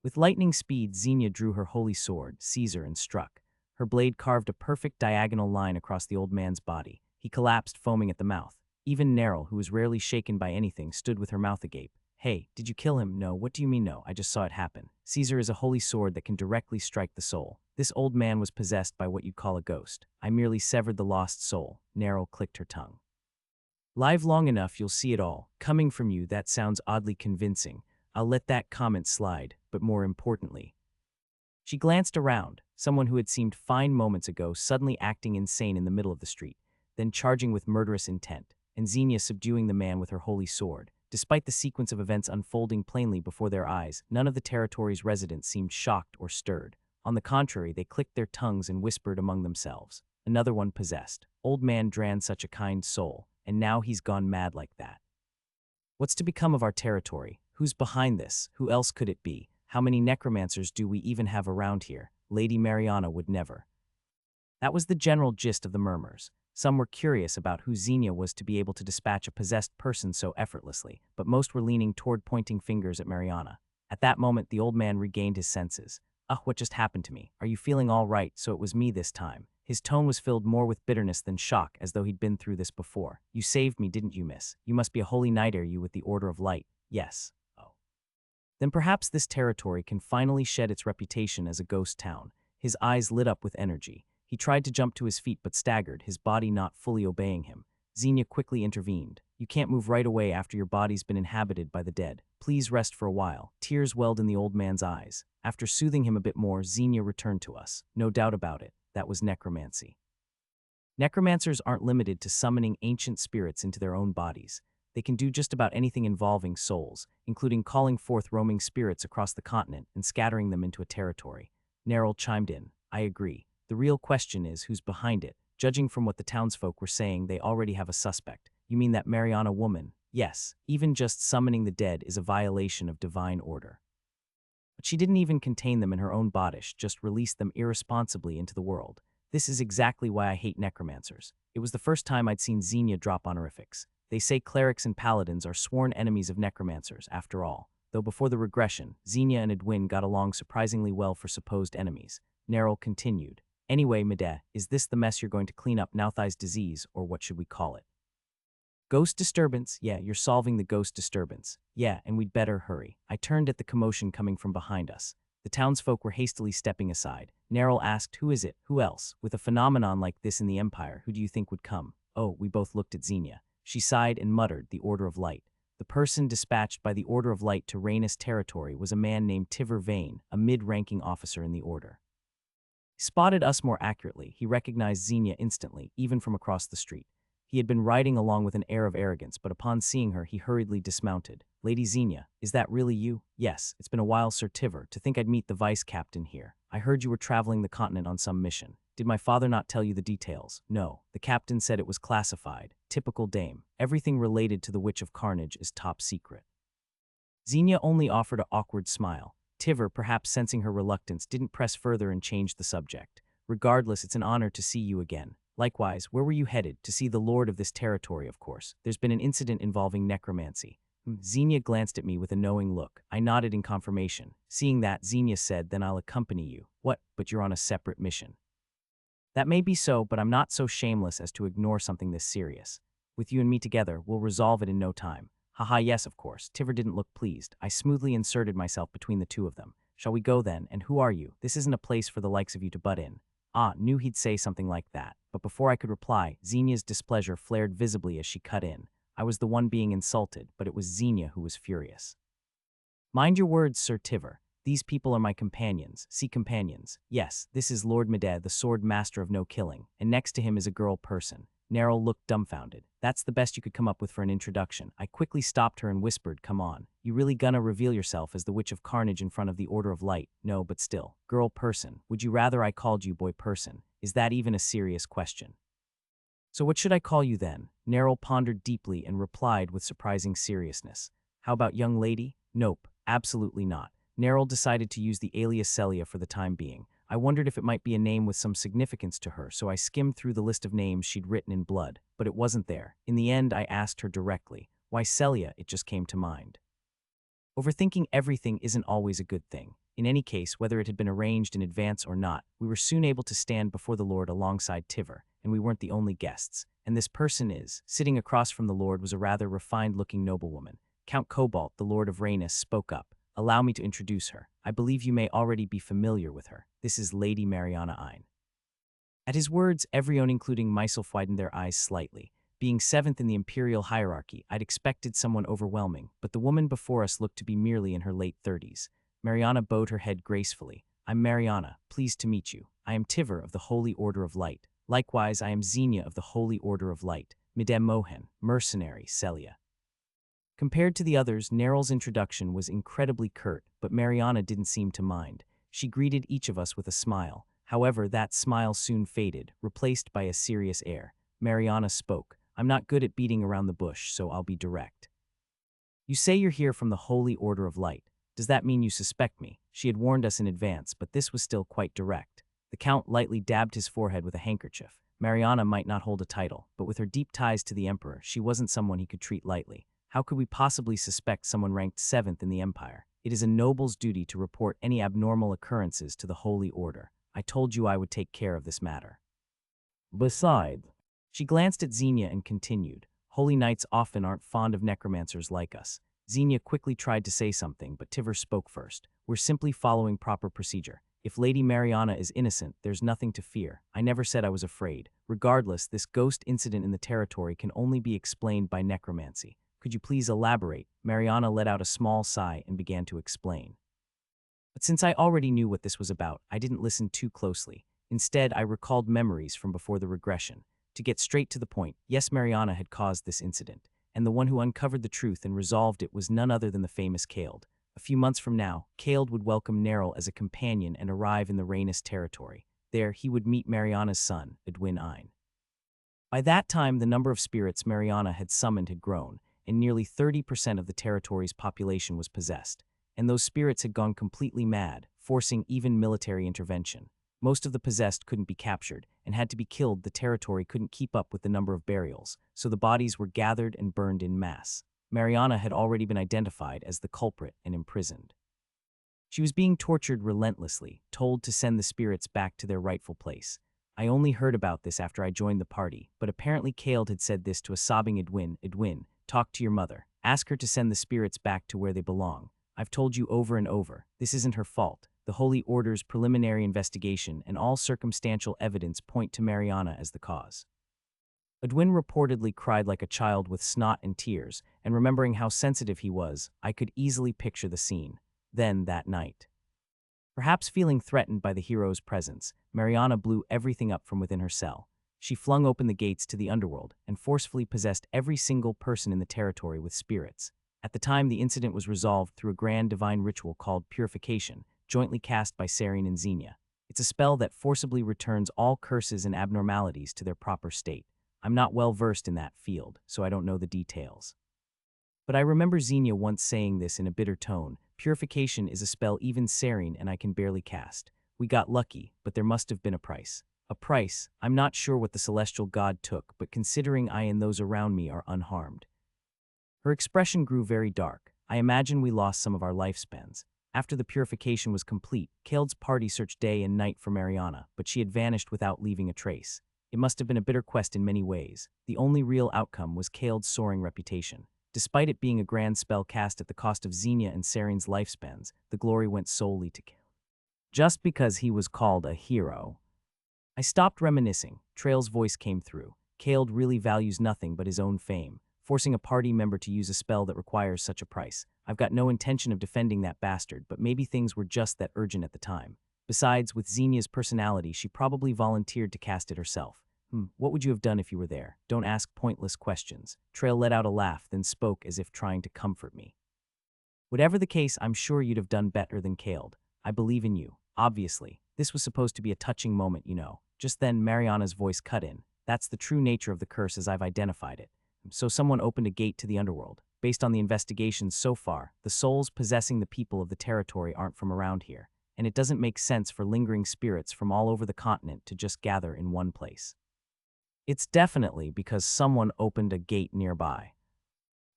With lightning speed, Xenia drew her holy sword, Caesar, and struck. Her blade carved a perfect diagonal line across the old man's body. He collapsed, foaming at the mouth. Even Neril, who was rarely shaken by anything, stood with her mouth agape. Hey, did you kill him? No, what do you mean no? I just saw it happen. Caesar is a holy sword that can directly strike the soul. This old man was possessed by what you'd call a ghost. I merely severed the lost soul. Neril clicked her tongue. Live long enough, you'll see it all. Coming from you, that sounds oddly convincing. I'll let that comment slide, but more importantly. She glanced around, someone who had seemed fine moments ago suddenly acting insane in the middle of the street, then charging with murderous intent, and Xenia subduing the man with her holy sword. Despite the sequence of events unfolding plainly before their eyes, none of the territory's residents seemed shocked or stirred. On the contrary, they clicked their tongues and whispered among themselves. Another one possessed. Old man Dran, such a kind soul, and now he's gone mad like that. What's to become of our territory? Who's behind this? Who else could it be? How many necromancers do we even have around here? Lady Mariana would never. That was the general gist of the murmurs. Some were curious about who Xenia was to be able to dispatch a possessed person so effortlessly, but most were leaning toward pointing fingers at Mariana. At that moment, the old man regained his senses. What just happened to me? Are you feeling all right? So it was me this time. His tone was filled more with bitterness than shock, as though he'd been through this before. You saved me, didn't you, miss? You must be a holy knight, are you, with the Order of Light? Yes. Oh. Then perhaps this territory can finally shed its reputation as a ghost town. His eyes lit up with energy. He tried to jump to his feet but staggered, his body not fully obeying him. Xenia quickly intervened. You can't move right away after your body's been inhabited by the dead. Please rest for a while. Tears welled in the old man's eyes. After soothing him a bit more, Xenia returned to us. No doubt about it, that was necromancy. Necromancers aren't limited to summoning ancient spirits into their own bodies. They can do just about anything involving souls, including calling forth roaming spirits across the continent and scattering them into a territory. Neril chimed in. I agree. The real question is who's behind it. Judging from what the townsfolk were saying, they already have a suspect. You mean that Mariana woman? Yes, even just summoning the dead is a violation of divine order. But she didn't even contain them in her own bodice, just released them irresponsibly into the world. This is exactly why I hate necromancers. It was the first time I'd seen Xenia drop honorifics. They say clerics and paladins are sworn enemies of necromancers, after all. Though before the regression, Xenia and Edwin got along surprisingly well for supposed enemies. Neril continued. Anyway, Medea, is this the mess you're going to clean up, Nauthai's disease, or what should we call it? Ghost disturbance? Yeah, you're solving the ghost disturbance. Yeah, and we'd better hurry. I turned at the commotion coming from behind us. The townsfolk were hastily stepping aside. Neril asked, who is it? Who else? With a phenomenon like this in the Empire, who do you think would come? Oh, we both looked at Xenia. She sighed and muttered, the Order of Light. The person dispatched by the Order of Light to Rhaenys territory was a man named Tiver Vane, a mid-ranking officer in the Order. He spotted us more accurately. He recognized Xenia instantly, even from across the street. He had been riding along with an air of arrogance, but upon seeing her, he hurriedly dismounted. Lady Xenia, is that really you? Yes, it's been a while, Sir Tiver. To think I'd meet the vice-captain here. I heard you were traveling the continent on some mission. Did my father not tell you the details? No. The captain said it was classified. Typical dame. Everything related to the Witch of Carnage is top secret. Xenia only offered an awkward smile. Tiver, perhaps sensing her reluctance, didn't press further and changed the subject. Regardless, it's an honor to see you again. Likewise, where were you headed? To see the lord of this territory, of course. There's been an incident involving necromancy. Xenia glanced at me with a knowing look. I nodded in confirmation. Seeing that, Xenia said, then I'll accompany you. What? But you're on a separate mission. That may be so, but I'm not so shameless as to ignore something this serious. With you and me together, we'll resolve it in no time. Haha, yes, of course. Tiver didn't look pleased. I smoothly inserted myself between the two of them. Shall we go then? And who are you? This isn't a place for the likes of you to butt in. Ah, knew he'd say something like that. But before I could reply, Xenia's displeasure flared visibly as she cut in. I was the one being insulted, but it was Xenia who was furious. Mind your words, Sir Tiver. These people are my companions. See, companions. Yes, this is Lord Meded, the sword master of no killing, and next to him is a girl person. Neril looked dumbfounded. That's the best you could come up with for an introduction. I quickly stopped her and whispered, come on. You really gonna reveal yourself as the Witch of Carnage in front of the Order of Light? No, but still. Girl person. Would you rather I called you boy person? Is that even a serious question? So what should I call you then? Neril pondered deeply and replied with surprising seriousness. How about young lady? Nope, absolutely not. Neril decided to use the alias Celia for the time being. I wondered if it might be a name with some significance to her, so I skimmed through the list of names she'd written in blood, but it wasn't there. In the end, I asked her directly. Why Celia? It just came to mind. Overthinking everything isn't always a good thing. In any case, whether it had been arranged in advance or not, we were soon able to stand before the Lord alongside Tiver, and we weren't the only guests. And this person sitting across from the Lord was a rather refined-looking noblewoman. Count Cobalt, the Lord of Rhaenus, spoke up. Allow me to introduce her. I believe you may already be familiar with her. This is Lady Mariana Ein. At his words, everyone, including myself, widened their eyes slightly. Being seventh in the imperial hierarchy, I'd expected someone overwhelming, but the woman before us looked to be merely in her late 30s. Mariana bowed her head gracefully. I'm Mariana, pleased to meet you. I am Tiver of the Holy Order of Light. Likewise, I am Xenia of the Holy Order of Light. Midem Mohen, mercenary, Celia. Compared to the others, Neril's introduction was incredibly curt, but Mariana didn't seem to mind. She greeted each of us with a smile. However, that smile soon faded, replaced by a serious air. Mariana spoke. I'm not good at beating around the bush, so I'll be direct. You say you're here from the Holy Order of Light. Does that mean you suspect me? She had warned us in advance, but this was still quite direct. The Count lightly dabbed his forehead with a handkerchief. Mariana might not hold a title, but with her deep ties to the Emperor, she wasn't someone he could treat lightly. How could we possibly suspect someone ranked 7th in the Empire? It is a noble's duty to report any abnormal occurrences to the Holy Order. I told you I would take care of this matter. Besides, she glanced at Xenia and continued, Holy Knights often aren't fond of necromancers like us. Xenia quickly tried to say something, but Tiver spoke first. We're simply following proper procedure. If Lady Mariana is innocent, there's nothing to fear. I never said I was afraid. Regardless, this ghost incident in the territory can only be explained by necromancy. Could you please elaborate? Mariana let out a small sigh and began to explain. But since I already knew what this was about, I didn't listen too closely. Instead, I recalled memories from before the regression. To get straight to the point, yes, Mariana had caused this incident, and the one who uncovered the truth and resolved it was none other than the famous Kald. A few months from now, Kald would welcome Neril as a companion and arrive in the Rhaenus territory. There, he would meet Mariana's son, Edwin Ein. By that time, the number of spirits Mariana had summoned had grown, and nearly 30% of the territory's population was possessed, and those spirits had gone completely mad, forcing even military intervention. Most of the possessed couldn't be captured, and had to be killed. The territory couldn't keep up with the number of burials, so the bodies were gathered and burned in mass. Mariana had already been identified as the culprit and imprisoned. She was being tortured relentlessly, told to send the spirits back to their rightful place. I only heard about this after I joined the party, but apparently Kald had said this to a sobbing Edwin. Edwin, talk to your mother. Ask her to send the spirits back to where they belong. I've told you over and over, this isn't her fault. The Holy Order's preliminary investigation and all circumstantial evidence point to Mariana as the cause. Edwin reportedly cried like a child with snot and tears, and remembering how sensitive he was, I could easily picture the scene. Then, that night. Perhaps feeling threatened by the hero's presence, Mariana blew everything up from within her cell. She flung open the gates to the underworld and forcefully possessed every single person in the territory with spirits. At the time, the incident was resolved through a grand divine ritual called Purification, jointly cast by Sarene and Xenia. It's a spell that forcibly returns all curses and abnormalities to their proper state. I'm not well versed in that field, so I don't know the details. But I remember Xenia once saying this in a bitter tone. Purification is a spell even Sarene and I can barely cast. We got lucky, but there must have been a price. A price, I'm not sure what the celestial god took, but considering I and those around me are unharmed. Her expression grew very dark. I imagine we lost some of our lifespans. After the purification was complete, Kald's party searched day and night for Mariana, but she had vanished without leaving a trace. It must have been a bitter quest in many ways. The only real outcome was Kald's soaring reputation. Despite it being a grand spell cast at the cost of Xenia and Saren's lifespans, the glory went solely to Kale. Just because he was called a hero. I stopped reminiscing. Trail's voice came through. Kale really values nothing but his own fame, forcing a party member to use a spell that requires such a price. I've got no intention of defending that bastard, but maybe things were just that urgent at the time. Besides, with Xenia's personality, she probably volunteered to cast it herself. What would you have done if you were there? Don't ask pointless questions. Trail let out a laugh, then spoke as if trying to comfort me. Whatever the case, I'm sure you'd have done better than Kaled. I believe in you. Obviously, this was supposed to be a touching moment, you know. Just then, Mariana's voice cut in. That's the true nature of the curse as I've identified it. So someone opened a gate to the underworld. Based on the investigations so far, the souls possessing the people of the territory aren't from around here, and it doesn't make sense for lingering spirits from all over the continent to just gather in one place. It's definitely because someone opened a gate nearby.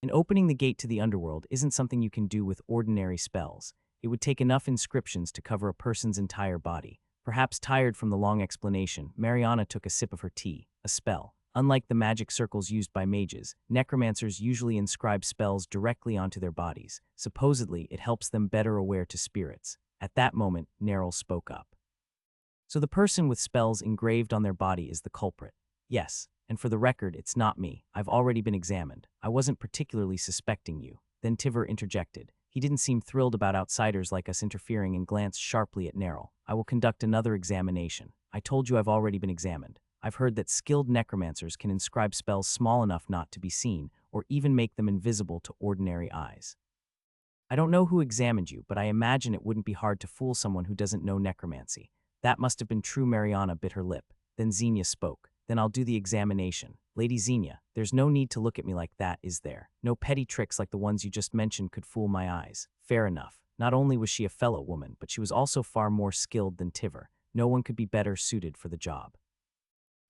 And opening the gate to the underworld isn't something you can do with ordinary spells. It would take enough inscriptions to cover a person's entire body. Perhaps tired from the long explanation, Mariana took a sip of her tea. A spell. Unlike the magic circles used by mages, necromancers usually inscribe spells directly onto their bodies. Supposedly, it helps them better aware to spirits. At that moment, Neryl spoke up. So the person with spells engraved on their body is the culprit. Yes, and for the record, it's not me. I've already been examined. I wasn't particularly suspecting you. Then Tiver interjected. He didn't seem thrilled about outsiders like us interfering and glanced sharply at Neryl. I will conduct another examination. I told you I've already been examined. I've heard that skilled necromancers can inscribe spells small enough not to be seen, or even make them invisible to ordinary eyes. I don't know who examined you, but I imagine it wouldn't be hard to fool someone who doesn't know necromancy. That must have been true. Mariana bit her lip. Then Xenia spoke. Then I'll do the examination. Lady Xenia, there's no need to look at me like that, is there? No petty tricks like the ones you just mentioned could fool my eyes. Fair enough. Not only was she a fellow woman, but she was also far more skilled than Tiver. No one could be better suited for the job.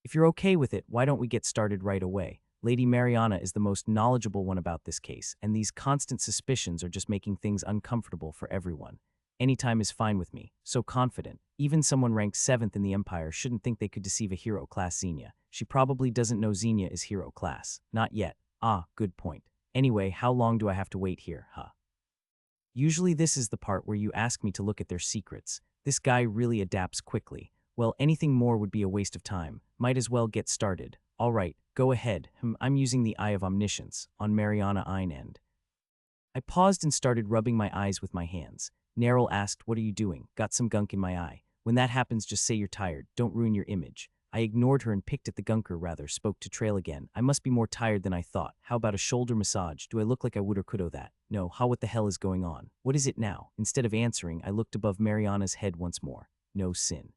If you're okay with it, why don't we get started right away? Lady Mariana is the most knowledgeable one about this case, and these constant suspicions are just making things uncomfortable for everyone. Anytime is fine with me. So confident. Even someone ranked 7th in the Empire shouldn't think they could deceive a hero class Xenia. She probably doesn't know Xenia is hero class. Not yet. Ah, good point. Anyway, how long do I have to wait here, huh? Usually this is the part where you ask me to look at their secrets. This guy really adapts quickly. Well, anything more would be a waste of time. Might as well get started. All right, go ahead. I'm using the Eye of Omniscience on Mariana Einend. I paused and started rubbing my eyes with my hands. Neryl asked, "What are you doing? Got some gunk in my eye." When that happens, just say you're tired. Don't ruin your image. I ignored her and picked at the gunker, spoke to Trail again. I must be more tired than I thought. How about a shoulder massage? Do I look like I would or could that? No, what the hell is going on? What is it now? Instead of answering, I looked above Mariana's head once more. No sin.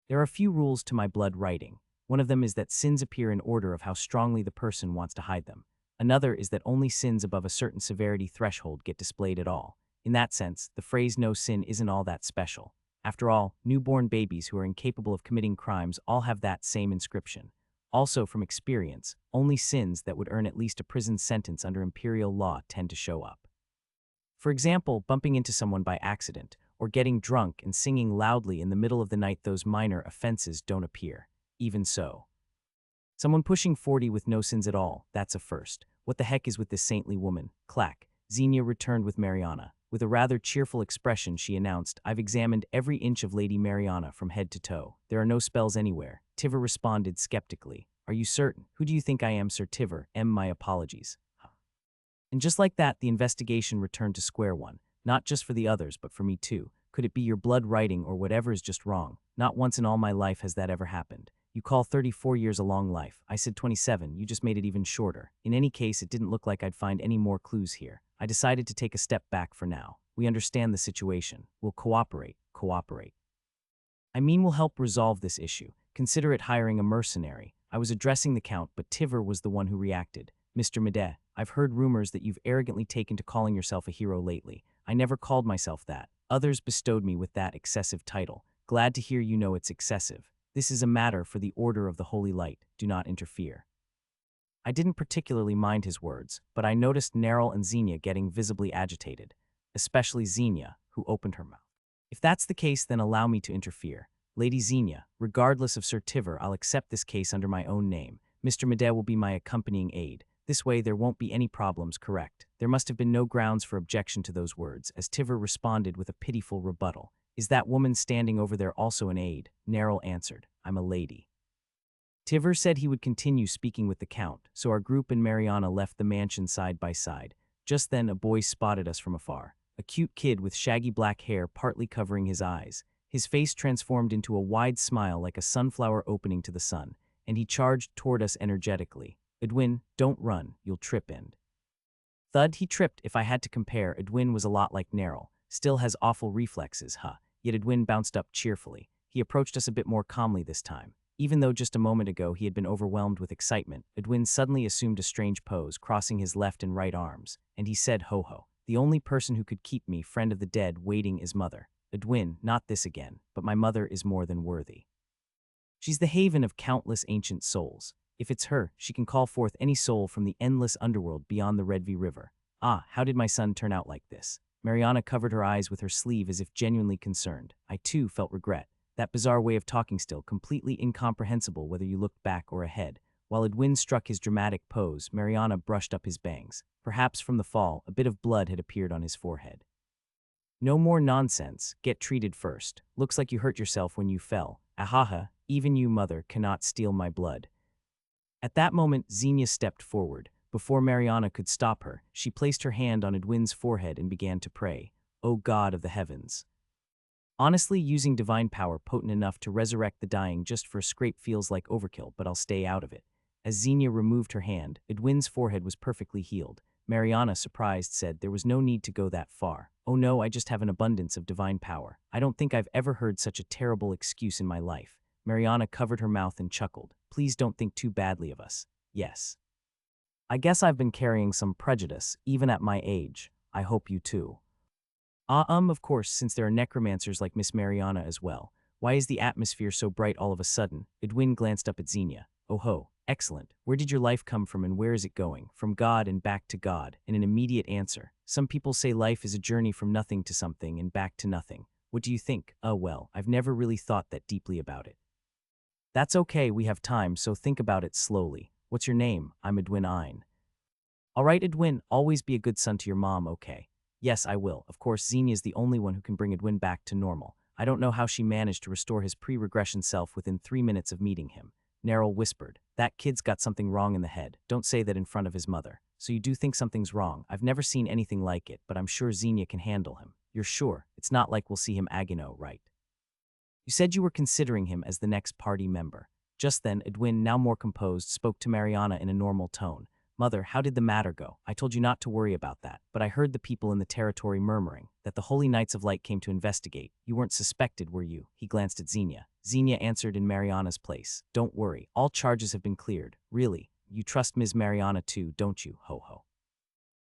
There are a few rules to my blood writing. One of them is that sins appear in order of how strongly the person wants to hide them. Another is that only sins above a certain severity threshold get displayed at all. In that sense, the phrase no sin isn't all that special. After all, newborn babies who are incapable of committing crimes all have that same inscription. Also, from experience, only sins that would earn at least a prison sentence under imperial law tend to show up. For example, bumping into someone by accident, or getting drunk and singing loudly in the middle of the night. Those minor offenses don't appear. Even so. Someone pushing 40 with no sins at all, that's a first. What the heck is with this saintly woman? Clack. Xenia returned with Mariana. With a rather cheerful expression, she announced, "I've examined every inch of Lady Mariana from head to toe. There are no spells anywhere." Tiver responded skeptically. "Are you certain? Who do you think I am, Sir Tiver? My apologies." And just like that, the investigation returned to square one. Not just for the others, but for me too. Could it be your blood writing or whatever is just wrong? Not once in all my life has that ever happened. You call 34 years a long life. I said 27, you just made it even shorter. In any case, it didn't look like I'd find any more clues here. I decided to take a step back for now. We understand the situation. We'll cooperate. I mean, we'll help resolve this issue. Consider it hiring a mercenary. I was addressing the Count, but Tiver was the one who reacted. "Mr. Mede, I've heard rumors that you've arrogantly taken to calling yourself a hero lately. I never called myself that. Others bestowed me with that excessive title. Glad to hear you know it's excessive. This is a matter for the Order of the Holy Light. Do not interfere." I didn't particularly mind his words, but I noticed Neryl and Xenia getting visibly agitated, especially Xenia, who opened her mouth. "If that's the case, then allow me to interfere. Lady Xenia, regardless of Sir Tiver, I'll accept this case under my own name. Mr. Mede will be my accompanying aide. This way there won't be any problems, correct? There must have been no grounds for objection to those words, as Tiver responded with a pitiful rebuttal. Is that woman standing over there also an aide? Neril answered, I'm a lady. Tiver said he would continue speaking with the Count, so our group and Mariana left the mansion side by side. Just then a boy spotted us from afar. A cute kid with shaggy black hair partly covering his eyes. His face transformed into a wide smile like a sunflower opening to the sun, and he charged toward us energetically. Edwin, don't run, you'll trip and. Thud, he tripped. If I had to compare, Edwin was a lot like Neril. Still has awful reflexes, huh? Yet Edwin bounced up cheerfully. He approached us a bit more calmly this time. Even though just a moment ago he had been overwhelmed with excitement, Edwin suddenly assumed a strange pose, crossing his left and right arms, and he said, ho ho, the only person who could keep me, friend of the dead, waiting is mother. Edwin, not this again, but my mother is more than worthy. She's the haven of countless ancient souls. If it's her, she can call forth any soul from the endless underworld beyond the Redvi River. Ah, how did my son turn out like this? Mariana covered her eyes with her sleeve as if genuinely concerned. I too felt regret. That bizarre way of talking still, completely incomprehensible whether you looked back or ahead. While Edwin struck his dramatic pose, Mariana brushed up his bangs. Perhaps from the fall, a bit of blood had appeared on his forehead. No more nonsense. Get treated first. Looks like you hurt yourself when you fell. Ahaha, even you, mother, cannot steal my blood. At that moment, Xenia stepped forward. Before Mariana could stop her, she placed her hand on Edwin's forehead and began to pray. O God of the heavens. Honestly, using divine power potent enough to resurrect the dying just for a scrape feels like overkill, but I'll stay out of it. As Xenia removed her hand, Edwin's forehead was perfectly healed. Mariana, surprised, said there was no need to go that far. Oh no, I just have an abundance of divine power. I don't think I've ever heard such a terrible excuse in my life. Mariana covered her mouth and chuckled. Please don't think too badly of us. Yes. I guess I've been carrying some prejudice, even at my age. I hope you too. Of course, since there are necromancers like Miss Mariana as well. Why is the atmosphere so bright all of a sudden? Edwin glanced up at Xenia. Oh ho, excellent. Where did your life come from and where is it going? From God and back to God, in an immediate answer. Some people say life is a journey from nothing to something and back to nothing. What do you think? Oh well, I've never really thought that deeply about it. That's okay, we have time, so think about it slowly. What's your name? I'm Edwin Ein. All right, Edwin, always be a good son to your mom, okay? Yes, I will. Of course, Xenia is the only one who can bring Edwin back to normal. I don't know how she managed to restore his pre-regression self within 3 minutes of meeting him. Neril whispered, that kid's got something wrong in the head. Don't say that in front of his mother. So you do think something's wrong? I've never seen anything like it, but I'm sure Xenia can handle him. You're sure? It's not like we'll see him Agano, right? You said you were considering him as the next party member. Just then, Edwin, now more composed, spoke to Mariana in a normal tone. Mother, how did the matter go? I told you not to worry about that, but I heard the people in the territory murmuring that the Holy Knights of Light came to investigate. You weren't suspected, were you? He glanced at Xenia. Xenia answered in Mariana's place. Don't worry, all charges have been cleared. Really, you trust Ms. Mariana too, don't you? Ho ho.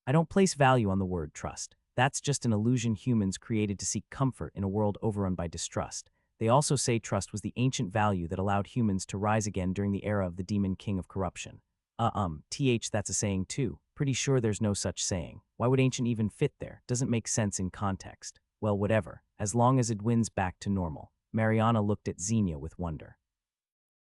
I don't place value on the word trust. That's just an illusion humans created to seek comfort in a world overrun by distrust. They also say trust was the ancient value that allowed humans to rise again during the era of the demon king of corruption. That's a saying too. Pretty sure there's no such saying. Why would ancient even fit there? Doesn't make sense in context. Well, whatever. As long as Edwin's back to normal. Mariana looked at Xenia with wonder.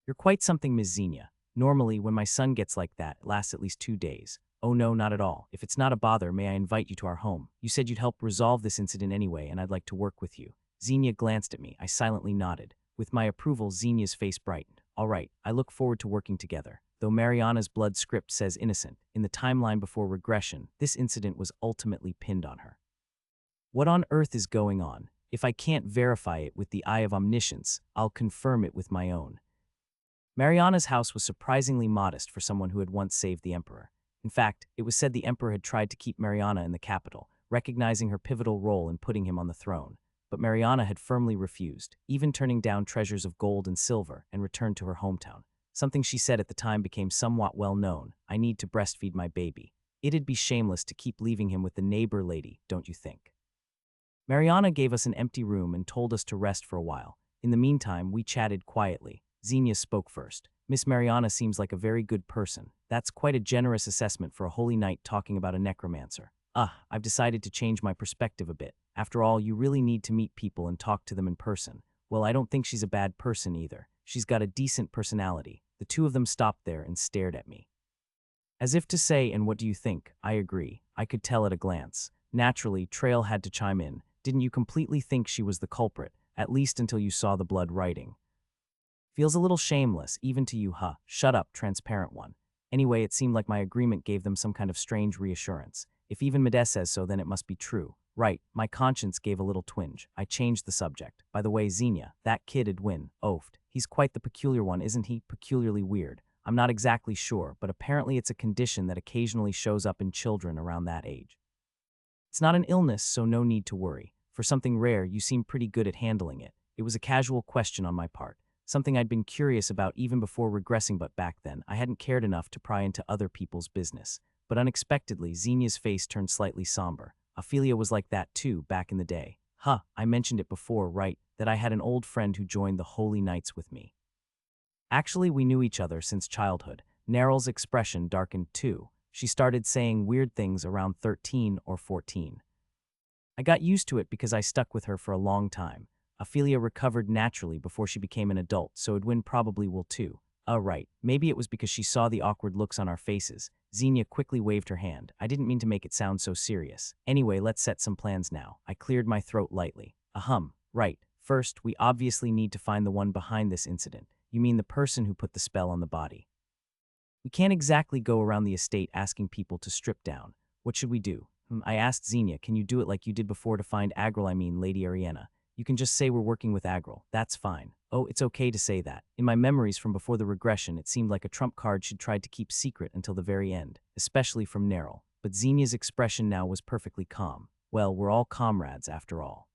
You're quite something, Ms. Xenia. Normally, when my son gets like that, it lasts at least 2 days. Oh no, not at all. If it's not a bother, may I invite you to our home? You said you'd help resolve this incident anyway, and I'd like to work with you. Xenia glanced at me. I silently nodded. With my approval, Xenia's face brightened. All right, I look forward to working together. Though Mariana's blood script says innocent, in the timeline before regression, this incident was ultimately pinned on her. What on earth is going on? If I can't verify it with the eye of omniscience, I'll confirm it with my own. Mariana's house was surprisingly modest for someone who had once saved the Emperor. In fact, it was said the Emperor had tried to keep Mariana in the capital, recognizing her pivotal role in putting him on the throne. But Mariana had firmly refused, even turning down treasures of gold and silver, and returned to her hometown. Something she said at the time became somewhat well known. I need to breastfeed my baby. It'd be shameless to keep leaving him with the neighbor lady, don't you think? Mariana gave us an empty room and told us to rest for a while. In the meantime, we chatted quietly. Xenia spoke first. Miss Mariana seems like a very good person. That's quite a generous assessment for a holy knight talking about a necromancer. I've decided to change my perspective a bit. After all, you really need to meet people and talk to them in person. Well, I don't think she's a bad person either. She's got a decent personality. The two of them stopped there and stared at me. As if to say, and what do you think? I agree. I could tell at a glance. Naturally, Trail had to chime in. Didn't you completely think she was the culprit, at least until you saw the blood writing? Feels a little shameless, even to you, huh? Shut up, transparent one. Anyway, it seemed like my agreement gave them some kind of strange reassurance. If even Mede says so, then it must be true. Right, my conscience gave a little twinge. I changed the subject. By the way, Xenia, that kid'd win. Oafed. He's quite the peculiar one, isn't he? Peculiarly weird. I'm not exactly sure, but apparently it's a condition that occasionally shows up in children around that age. It's not an illness, so no need to worry. For something rare, you seem pretty good at handling it. It was a casual question on my part, something I'd been curious about even before regressing, but back then, I hadn't cared enough to pry into other people's business. But unexpectedly, Xenia's face turned slightly somber. Ophelia was like that too, back in the day. Huh, I mentioned it before, right, that I had an old friend who joined the Holy Knights with me. Actually, we knew each other since childhood. Neryl's expression darkened too. She started saying weird things around 13 or 14. I got used to it because I stuck with her for a long time. Ophelia recovered naturally before she became an adult, so Edwin probably will too. Right, maybe it was because she saw the awkward looks on our faces. Xenia quickly waved her hand. I didn't mean to make it sound so serious. Anyway, let's set some plans now. I cleared my throat lightly. Right. First, we obviously need to find the one behind this incident. You mean the person who put the spell on the body. We can't exactly go around the estate asking people to strip down. What should we do? I asked Xenia, can you do it like you did before to find Agril, Lady Ariana? You can just say we're working with Agril. That's fine. Oh, it's okay to say that. In my memories from before the regression, it seemed like a trump card she'd tried to keep secret until the very end, especially from Neryl. But Xenia's expression now was perfectly calm. Well, we're all comrades after all.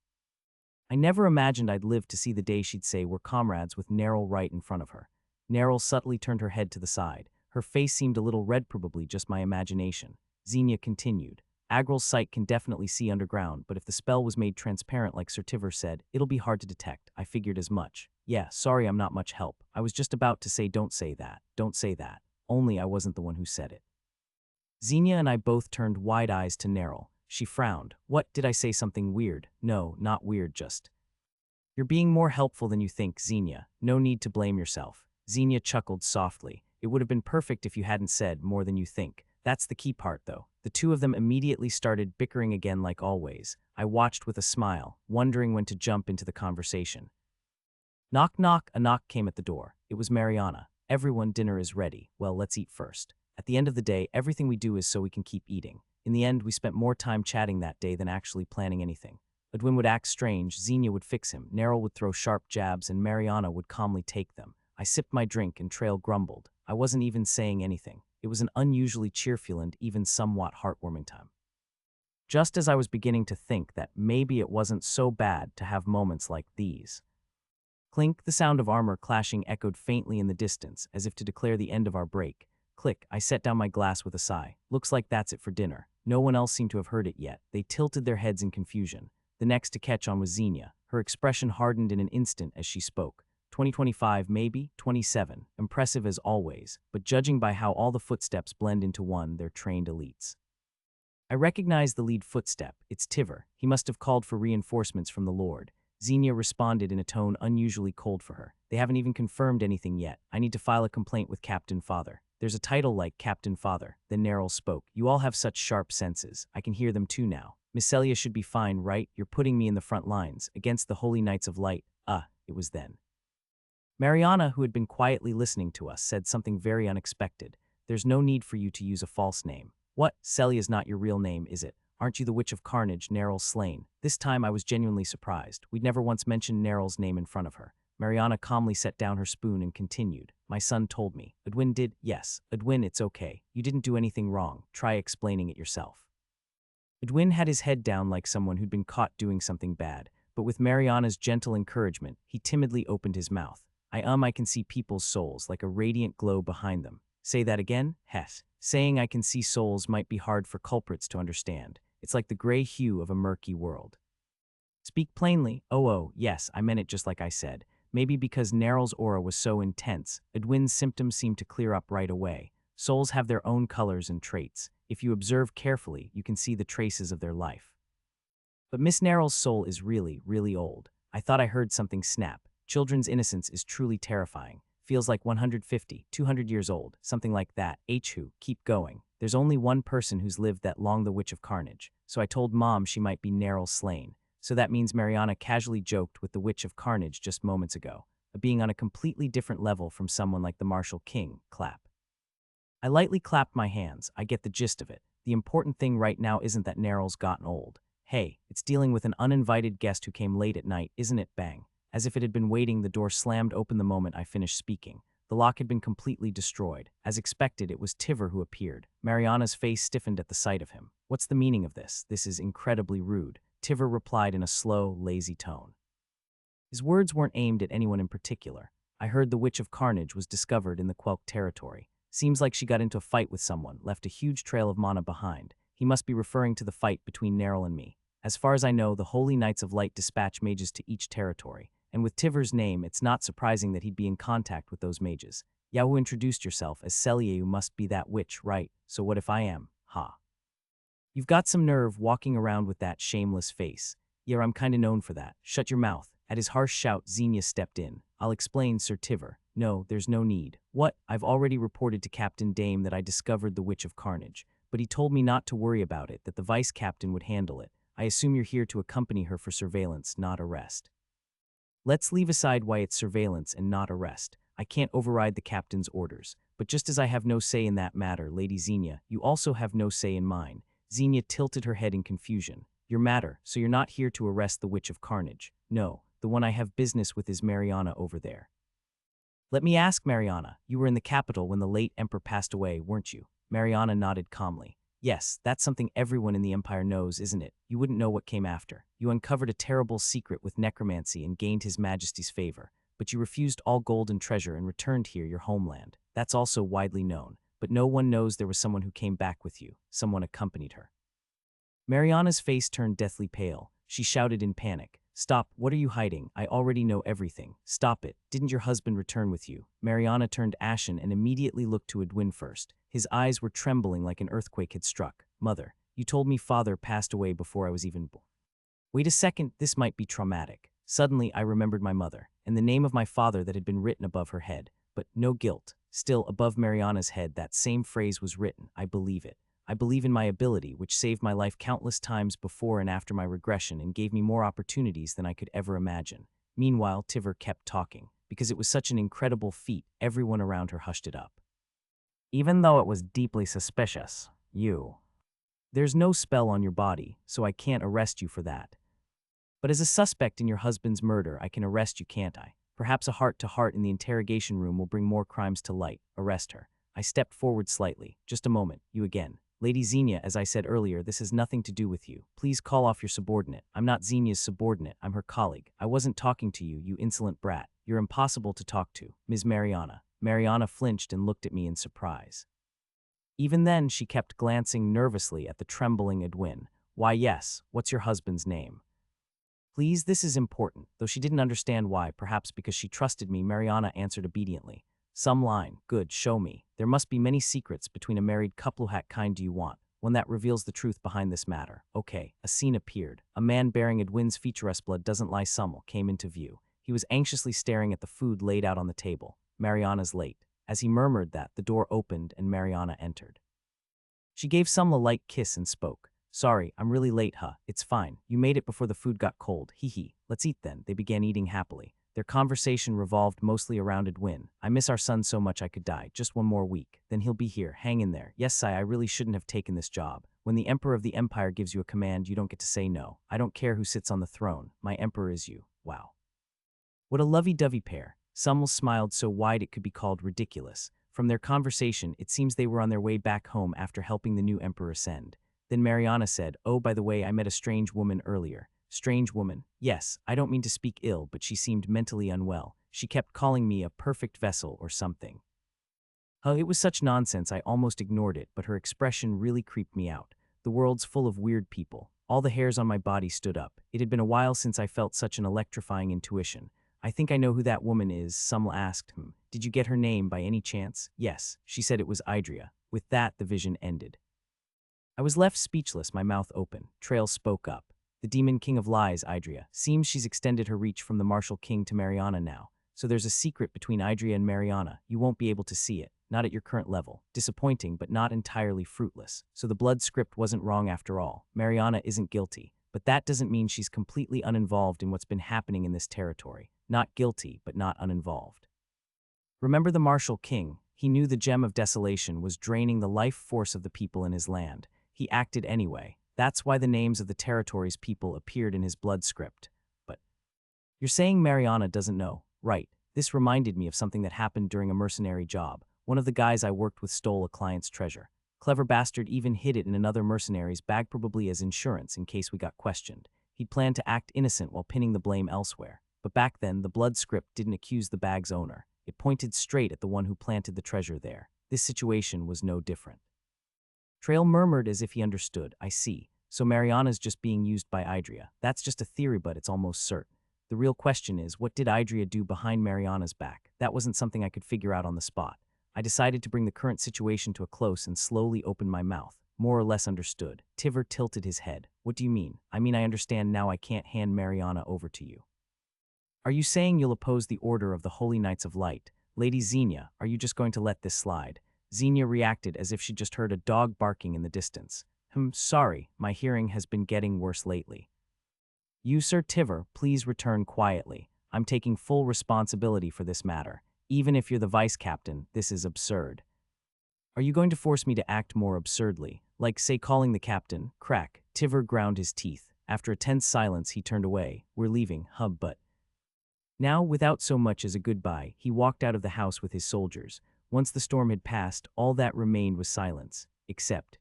I never imagined I'd live to see the day she'd say we're comrades with Neryl right in front of her. Neryl subtly turned her head to the side. Her face seemed a little red, probably just my imagination. Xenia continued. Agril's sight can definitely see underground, but if the spell was made transparent like Sir Tiver said, it'll be hard to detect. I figured as much. Yeah, sorry I'm not much help. I was just about to say don't say that. Don't say that. Only I wasn't the one who said it. Xenia and I both turned wide eyes to Neryl. She frowned. What, did I say something weird? No, not weird, just. You're being more helpful than you think, Xenia. No need to blame yourself. Xenia chuckled softly. It would have been perfect if you hadn't said more than you think. That's the key part, though. The two of them immediately started bickering again like always. I watched with a smile, wondering when to jump into the conversation. Knock knock, a knock came at the door. It was Mariana. Everyone, dinner is ready. Well, let's eat first. At the end of the day, everything we do is so we can keep eating. In the end, we spent more time chatting that day than actually planning anything. Edwin would act strange, Xenia would fix him, Neryl would throw sharp jabs, and Mariana would calmly take them. I sipped my drink and Trail grumbled. I wasn't even saying anything. It was an unusually cheerful and even somewhat heartwarming time. Just as I was beginning to think that maybe it wasn't so bad to have moments like these. Clink, the sound of armor clashing echoed faintly in the distance, as if to declare the end of our break. Click, I set down my glass with a sigh. Looks like that's it for dinner. No one else seemed to have heard it yet. They tilted their heads in confusion. The next to catch on was Xenia. Her expression hardened in an instant as she spoke. 2025, maybe? 27. Impressive as always, but judging by how all the footsteps blend into one, they're trained elites. I recognize the lead footstep. It's Tiver. He must have called for reinforcements from the Lord. Xenia responded in a tone unusually cold for her. They haven't even confirmed anything yet. I need to file a complaint with Captain Father. There's a title like Captain Father. Then Neryl spoke. You all have such sharp senses. I can hear them too now. Miss Celia should be fine, right? You're putting me in the front lines, against the Holy Knights of Light. It was then. Mariana, who had been quietly listening to us, said something very unexpected. There's no need for you to use a false name. What? Celia's not your real name, is it? Aren't you the Witch of Carnage, Neryl Slain? This time I was genuinely surprised. We'd never once mentioned Neryl's name in front of her. Mariana calmly set down her spoon and continued. My son told me. Edwin did? Yes. Edwin, it's okay. You didn't do anything wrong. Try explaining it yourself. Edwin had his head down like someone who'd been caught doing something bad, but with Mariana's gentle encouragement, he timidly opened his mouth. I can see people's souls like a radiant glow behind them. Say that again? Hess. Saying I can see souls might be hard for culprits to understand. It's like the gray hue of a murky world. Speak plainly. Oh, yes, I meant it just like I said. Maybe because Neryl's aura was so intense, Edwin's symptoms seemed to clear up right away. Souls have their own colors and traits. If you observe carefully, you can see the traces of their life. But Miss Neryl's soul is really, really old. I thought I heard something snap. Children's innocence is truly terrifying. Feels like 150, 200 years old, something like that. Who, keep going. There's only one person who's lived that long, the Witch of Carnage. So I told Mom she might be Neryl slain. So that means Mariana casually joked with the Witch of Carnage just moments ago, a being on a completely different level from someone like the Martial King. Clap. I lightly clapped my hands. I get the gist of it. The important thing right now isn't that Neryl's gotten old. Hey, it's dealing with an uninvited guest who came late at night, isn't it? Bang. As if it had been waiting, the door slammed open the moment I finished speaking. The lock had been completely destroyed. As expected, it was Tiver who appeared. Mariana's face stiffened at the sight of him. What's the meaning of this? This is incredibly rude. Tiver replied in a slow, lazy tone. His words weren't aimed at anyone in particular. I heard the Witch of Carnage was discovered in the Quelk territory. Seems like she got into a fight with someone, left a huge trail of mana behind. He must be referring to the fight between Neryl and me. As far as I know, the Holy Knights of Light dispatch mages to each territory, and with Tiver's name, it's not surprising that he'd be in contact with those mages. Yahoo introduced yourself as Celia. You must be that witch, right? So what if I am? Ha. You've got some nerve walking around with that shameless face. Yeah, I'm kinda known for that. Shut your mouth. At his harsh shout, Xenia stepped in. I'll explain, Sir Tiver. No, there's no need. What? I've already reported to Captain Dame that I discovered the Witch of Carnage, but he told me not to worry about it, that the vice captain would handle it. I assume you're here to accompany her for surveillance, not arrest. Let's leave aside why it's surveillance and not arrest. I can't override the captain's orders, but just as I have no say in that matter, Lady Xenia, you also have no say in mine. Xenia tilted her head in confusion. Your matter, so you're not here to arrest the Witch of Carnage. No, the one I have business with is Mariana over there. Let me ask, Mariana, you were in the capital when the late Emperor passed away, weren't you? Mariana nodded calmly. Yes, that's something everyone in the Empire knows, isn't it? You wouldn't know what came after. You uncovered a terrible secret with necromancy and gained His Majesty's favor, but you refused all gold and treasure and returned here, your homeland. That's also widely known, but no one knows there was someone who came back with you. Someone accompanied her. Mariana's face turned deathly pale. She shouted in panic. Stop, what are you hiding? I already know everything. Stop it. Didn't your husband return with you? Mariana turned ashen and immediately looked to Edwin first. His eyes were trembling like an earthquake had struck. Mother, you told me father passed away before I was even born. Wait a second, this might be traumatic. Suddenly, I remembered my mother, and the name of my father that had been written above her head. But no guilt. Still, above Mariana's head, that same phrase was written. I believe it. I believe in my ability, which saved my life countless times before and after my regression and gave me more opportunities than I could ever imagine. Meanwhile, Tiver kept talking. Because it was such an incredible feat, everyone around her hushed it up. Even though it was deeply suspicious, there's no spell on your body, so I can't arrest you for that. But as a suspect in your husband's murder, I can arrest you, can't I? Perhaps a heart-to-heart in the interrogation room will bring more crimes to light. Arrest her. I stepped forward slightly. Just a moment. You again. Lady Xenia, as I said earlier, this has nothing to do with you. Please call off your subordinate. I'm not Xenia's subordinate. I'm her colleague. I wasn't talking to you, you insolent brat. You're impossible to talk to. Ms. Mariana. Mariana flinched and looked at me in surprise. Even then, she kept glancing nervously at the trembling Edwin. Why, yes. What's your husband's name? Please, this is important. Though she didn't understand why, perhaps because she trusted me, Mariana answered obediently. Some line. Good, show me. There must be many secrets between a married couple. What kind do you want? One that reveals the truth behind this matter. Okay, a scene appeared. A man bearing Edwin's featureless blood doesn't lie Summel came into view. He was anxiously staring at the food laid out on the table. Mariana's late. As he murmured that, the door opened and Mariana entered. She gave Summel a light kiss and spoke. Sorry, I'm really late, huh? It's fine. You made it before the food got cold. Hee hee. Let's eat then. They began eating happily. Their conversation revolved mostly around Edwin. I miss our son so much I could die. Just one more week. Then he'll be here. Hang in there. Yes, Sai, I really shouldn't have taken this job. When the Emperor of the Empire gives you a command, you don't get to say no. I don't care who sits on the throne. My Emperor is you. Wow. What a lovey-dovey pair. Summel smiled so wide it could be called ridiculous. From their conversation, it seems they were on their way back home after helping the new Emperor ascend. Then Mariana said, oh, by the way, I met a strange woman earlier. Strange woman. Yes, I don't mean to speak ill, but she seemed mentally unwell. She kept calling me a perfect vessel or something. It was such nonsense I almost ignored it, but her expression really creeped me out. The world's full of weird people. All the hairs on my body stood up. It had been a while since I felt such an electrifying intuition. I think I know who that woman is, Summel asked. Did you get her name by any chance? Yes, she said it was Idria. With that, the vision ended. I was left speechless, my mouth open. Trail spoke up. The demon king of lies, Idria. Seems she's extended her reach from the martial king to Mariana now. So there's a secret between Idria and Mariana. You won't be able to see it, not at your current level. Disappointing, but not entirely fruitless. So the blood script wasn't wrong after all. Mariana isn't guilty. But that doesn't mean she's completely uninvolved in what's been happening in this territory. Not guilty, but not uninvolved. Remember the Martial King? He knew the Gem of Desolation was draining the life force of the people in his land. He acted anyway. That's why the names of the territory's people appeared in his blood script. But you're saying Mariana doesn't know, right? This reminded me of something that happened during a mercenary job. One of the guys I worked with stole a client's treasure. Clever bastard even hid it in another mercenary's bag, probably as insurance in case we got questioned. He'd planned to act innocent while pinning the blame elsewhere. But back then, the blood script didn't accuse the bag's owner. It pointed straight at the one who planted the treasure there. This situation was no different. Trail murmured as if he understood. I see. So Mariana's just being used by Idria. That's just a theory, but it's almost certain. The real question is, what did Idria do behind Mariana's back? That wasn't something I could figure out on the spot. I decided to bring the current situation to a close and slowly opened my mouth. More or less understood. Tiver tilted his head. What do you mean? I mean I understand now. I can't hand Mariana over to you. Are you saying you'll oppose the order of the Holy Knights of Light? Lady Xenia, are you just going to let this slide? Xenia reacted as if she just heard a dog barking in the distance. Sorry, my hearing has been getting worse lately. You, Sir Tiver, please return quietly. I'm taking full responsibility for this matter. Even if you're the vice captain, this is absurd. Are you going to force me to act more absurdly? Like, say, calling the captain? Crack. Tiver ground his teeth. After a tense silence, he turned away. We're leaving, but... Now, without so much as a goodbye, he walked out of the house with his soldiers. Once the storm had passed, all that remained was silence. Except...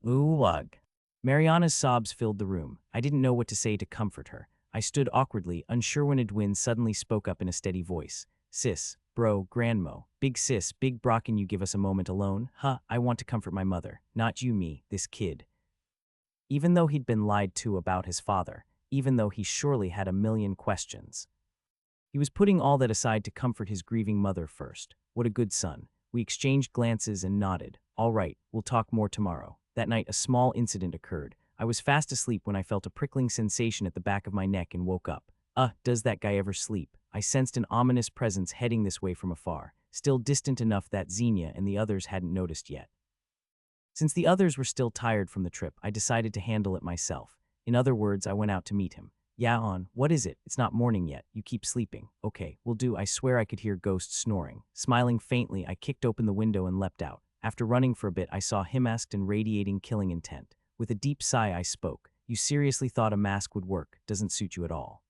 Ooh, ugh. Mariana's sobs filled the room. I didn't know what to say to comfort her. I stood awkwardly, unsure when Edwin suddenly spoke up in a steady voice. Sis, bro, grandmo, big sis, big bro, can you give us a moment alone? I want to comfort my mother. Not you, me, this kid. Even though he'd been lied to about his father, even though he surely had a million questions. He was putting all that aside to comfort his grieving mother first. What a good son. We exchanged glances and nodded. All right, we'll talk more tomorrow. That night, a small incident occurred. I was fast asleep when I felt a prickling sensation at the back of my neck and woke up. Does that guy ever sleep? I sensed an ominous presence heading this way from afar, still distant enough that Xenia and the others hadn't noticed yet. Since the others were still tired from the trip, I decided to handle it myself. In other words, I went out to meet him. What is it? It's not morning yet. You keep sleeping. Okay, will do. I swear I could hear ghosts snoring. Smiling faintly, I kicked open the window and leapt out. After running for a bit, I saw him masked and radiating killing intent. With a deep sigh, I spoke. You seriously thought a mask would work? Doesn't suit you at all.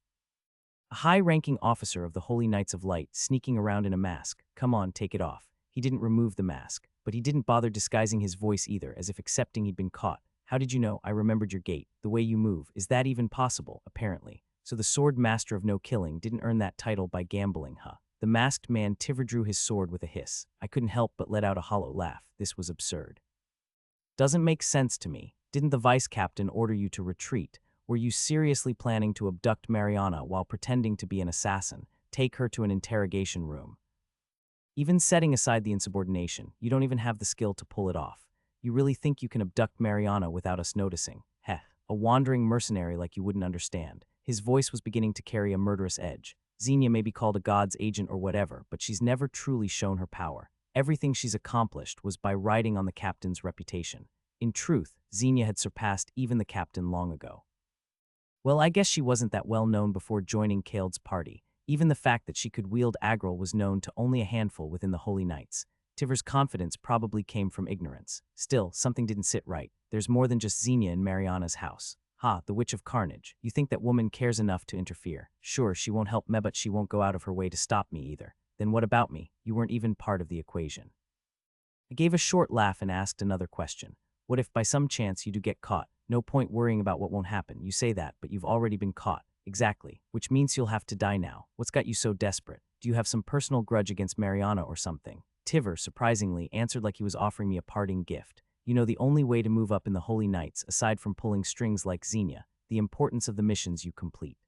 A high-ranking officer of the Holy Knights of Light sneaking around in a mask. Come on, take it off. He didn't remove the mask, but he didn't bother disguising his voice either, as if accepting he'd been caught. How did you know? I remembered your gait, the way you move. Is that even possible? Apparently. So the sword master of no killing didn't earn that title by gambling, The masked man Tiver drew his sword with a hiss. I couldn't help but let out a hollow laugh. This was absurd. Doesn't make sense to me. Didn't the vice captain order you to retreat? Were you seriously planning to abduct Mariana while pretending to be an assassin, take her to an interrogation room? Even setting aside the insubordination, you don't even have the skill to pull it off. You really think you can abduct Mariana without us noticing? A wandering mercenary like you wouldn't understand. His voice was beginning to carry a murderous edge. Xenia may be called a god's agent or whatever, but she's never truly shown her power. Everything she's accomplished was by riding on the captain's reputation. In truth, Xenia had surpassed even the captain long ago. Well, I guess she wasn't that well known before joining Kaeld's party. Even the fact that she could wield Agril was known to only a handful within the Holy Knights. Tiver's confidence probably came from ignorance. Still, something didn't sit right. There's more than just Xenia in Mariana's house. The Witch of Carnage. You think that woman cares enough to interfere? Sure, she won't help me, but she won't go out of her way to stop me either. Then what about me? You weren't even part of the equation. I gave a short laugh and asked another question. What if by some chance you do get caught? No point worrying about what won't happen. You say that, but you've already been caught. Exactly. Which means you'll have to die now. What's got you so desperate? Do you have some personal grudge against Mariana or something? Tiver, surprisingly, answered like he was offering me a parting gift. You know, the only way to move up in the Holy Knights, aside from pulling strings like Xenia, the importance of the missions you complete.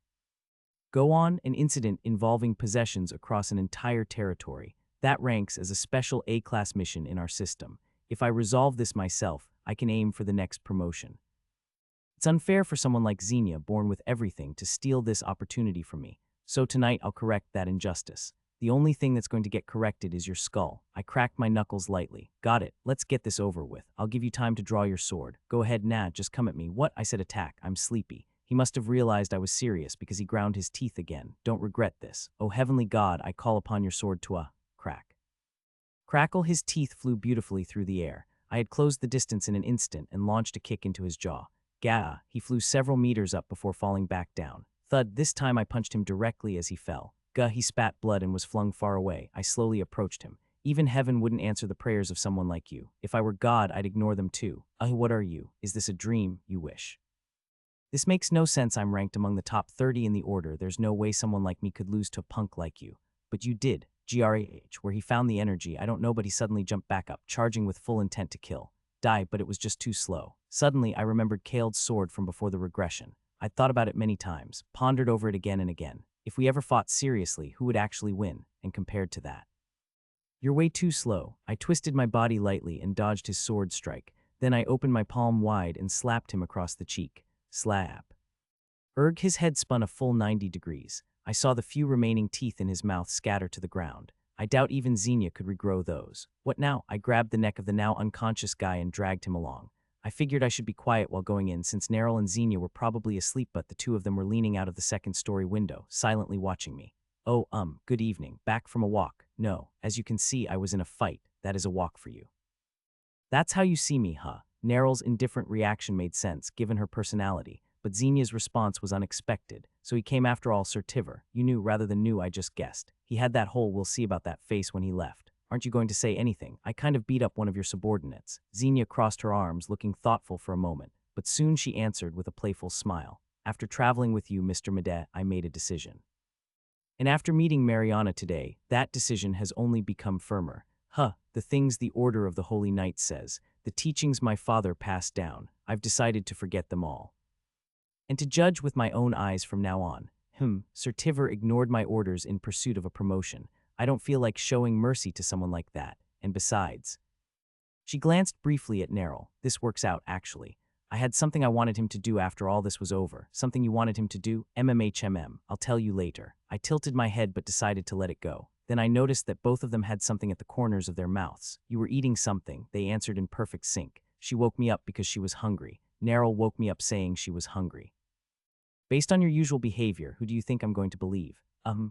Go on, an incident involving possessions across an entire territory. That ranks as a special A-class mission in our system. If I resolve this myself, I can aim for the next promotion. It's unfair for someone like Xenia, born with everything, to steal this opportunity from me. So tonight I'll correct that injustice. The only thing that's going to get corrected is your skull. I cracked my knuckles lightly. Got it. Let's get this over with. I'll give you time to draw your sword. Go ahead, nah, just come at me. What? I said attack. I'm sleepy. He must have realized I was serious because he ground his teeth again. Don't regret this. Oh heavenly God, I call upon your sword to crack. Crackle, his teeth flew beautifully through the air. I had closed the distance in an instant and launched a kick into his jaw. Gah! He flew several meters up before falling back down. Thud, this time I punched him directly as he fell. Gah, he spat blood and was flung far away. I slowly approached him. Even heaven wouldn't answer the prayers of someone like you. If I were God, I'd ignore them too. What are you? Is this a dream, you wish? This makes no sense. I'm ranked among the top 30 in the order. There's no way someone like me could lose to a punk like you. But you did. GRAH, where he found the energy, I don't know, but he suddenly jumped back up, charging with full intent to kill. Die, but it was just too slow. Suddenly, I remembered Kale's sword from before the regression. I'd thought about it many times, pondered over it again and again. If we ever fought seriously, who would actually win? And compared to that, you're way too slow. I twisted my body lightly and dodged his sword strike. Then I opened my palm wide and slapped him across the cheek. Slap. His head spun a full 90 degrees. I saw the few remaining teeth in his mouth scatter to the ground. I doubt even Xenia could regrow those. What now? I grabbed the neck of the now unconscious guy and dragged him along. I figured I should be quiet while going in since Neryl and Xenia were probably asleep, but the two of them were leaning out of the second-story window, silently watching me. Oh, good evening. Back from a walk. No, as you can see, I was in a fight. That is a walk for you. That's how you see me, huh? Neryl's indifferent reaction made sense, given her personality, but Xenia's response was unexpected. So he came after all, Sir Tiver. You knew rather than knew, I just guessed. He had that whole we'll see about that face when he left. Aren't you going to say anything? I kind of beat up one of your subordinates. Xenia crossed her arms, looking thoughtful for a moment, but soon she answered with a playful smile. After traveling with you, Mr. Mede, I made a decision. And after meeting Mariana today, that decision has only become firmer. The things the Order of the Holy Knight says, the teachings my father passed down, I've decided to forget them all. And to judge with my own eyes from now on. Sir Tiver ignored my orders in pursuit of a promotion. I don't feel like showing mercy to someone like that, and besides. She glanced briefly at Neryl. This works out, actually. I had something I wanted him to do after all this was over. Something you wanted him to do? I'll tell you later. I tilted my head but decided to let it go. Then I noticed that both of them had something at the corners of their mouths. You were eating something, they answered in perfect sync. She woke me up because she was hungry. Neryl woke me up saying she was hungry. Based on your usual behavior, who do you think I'm going to believe?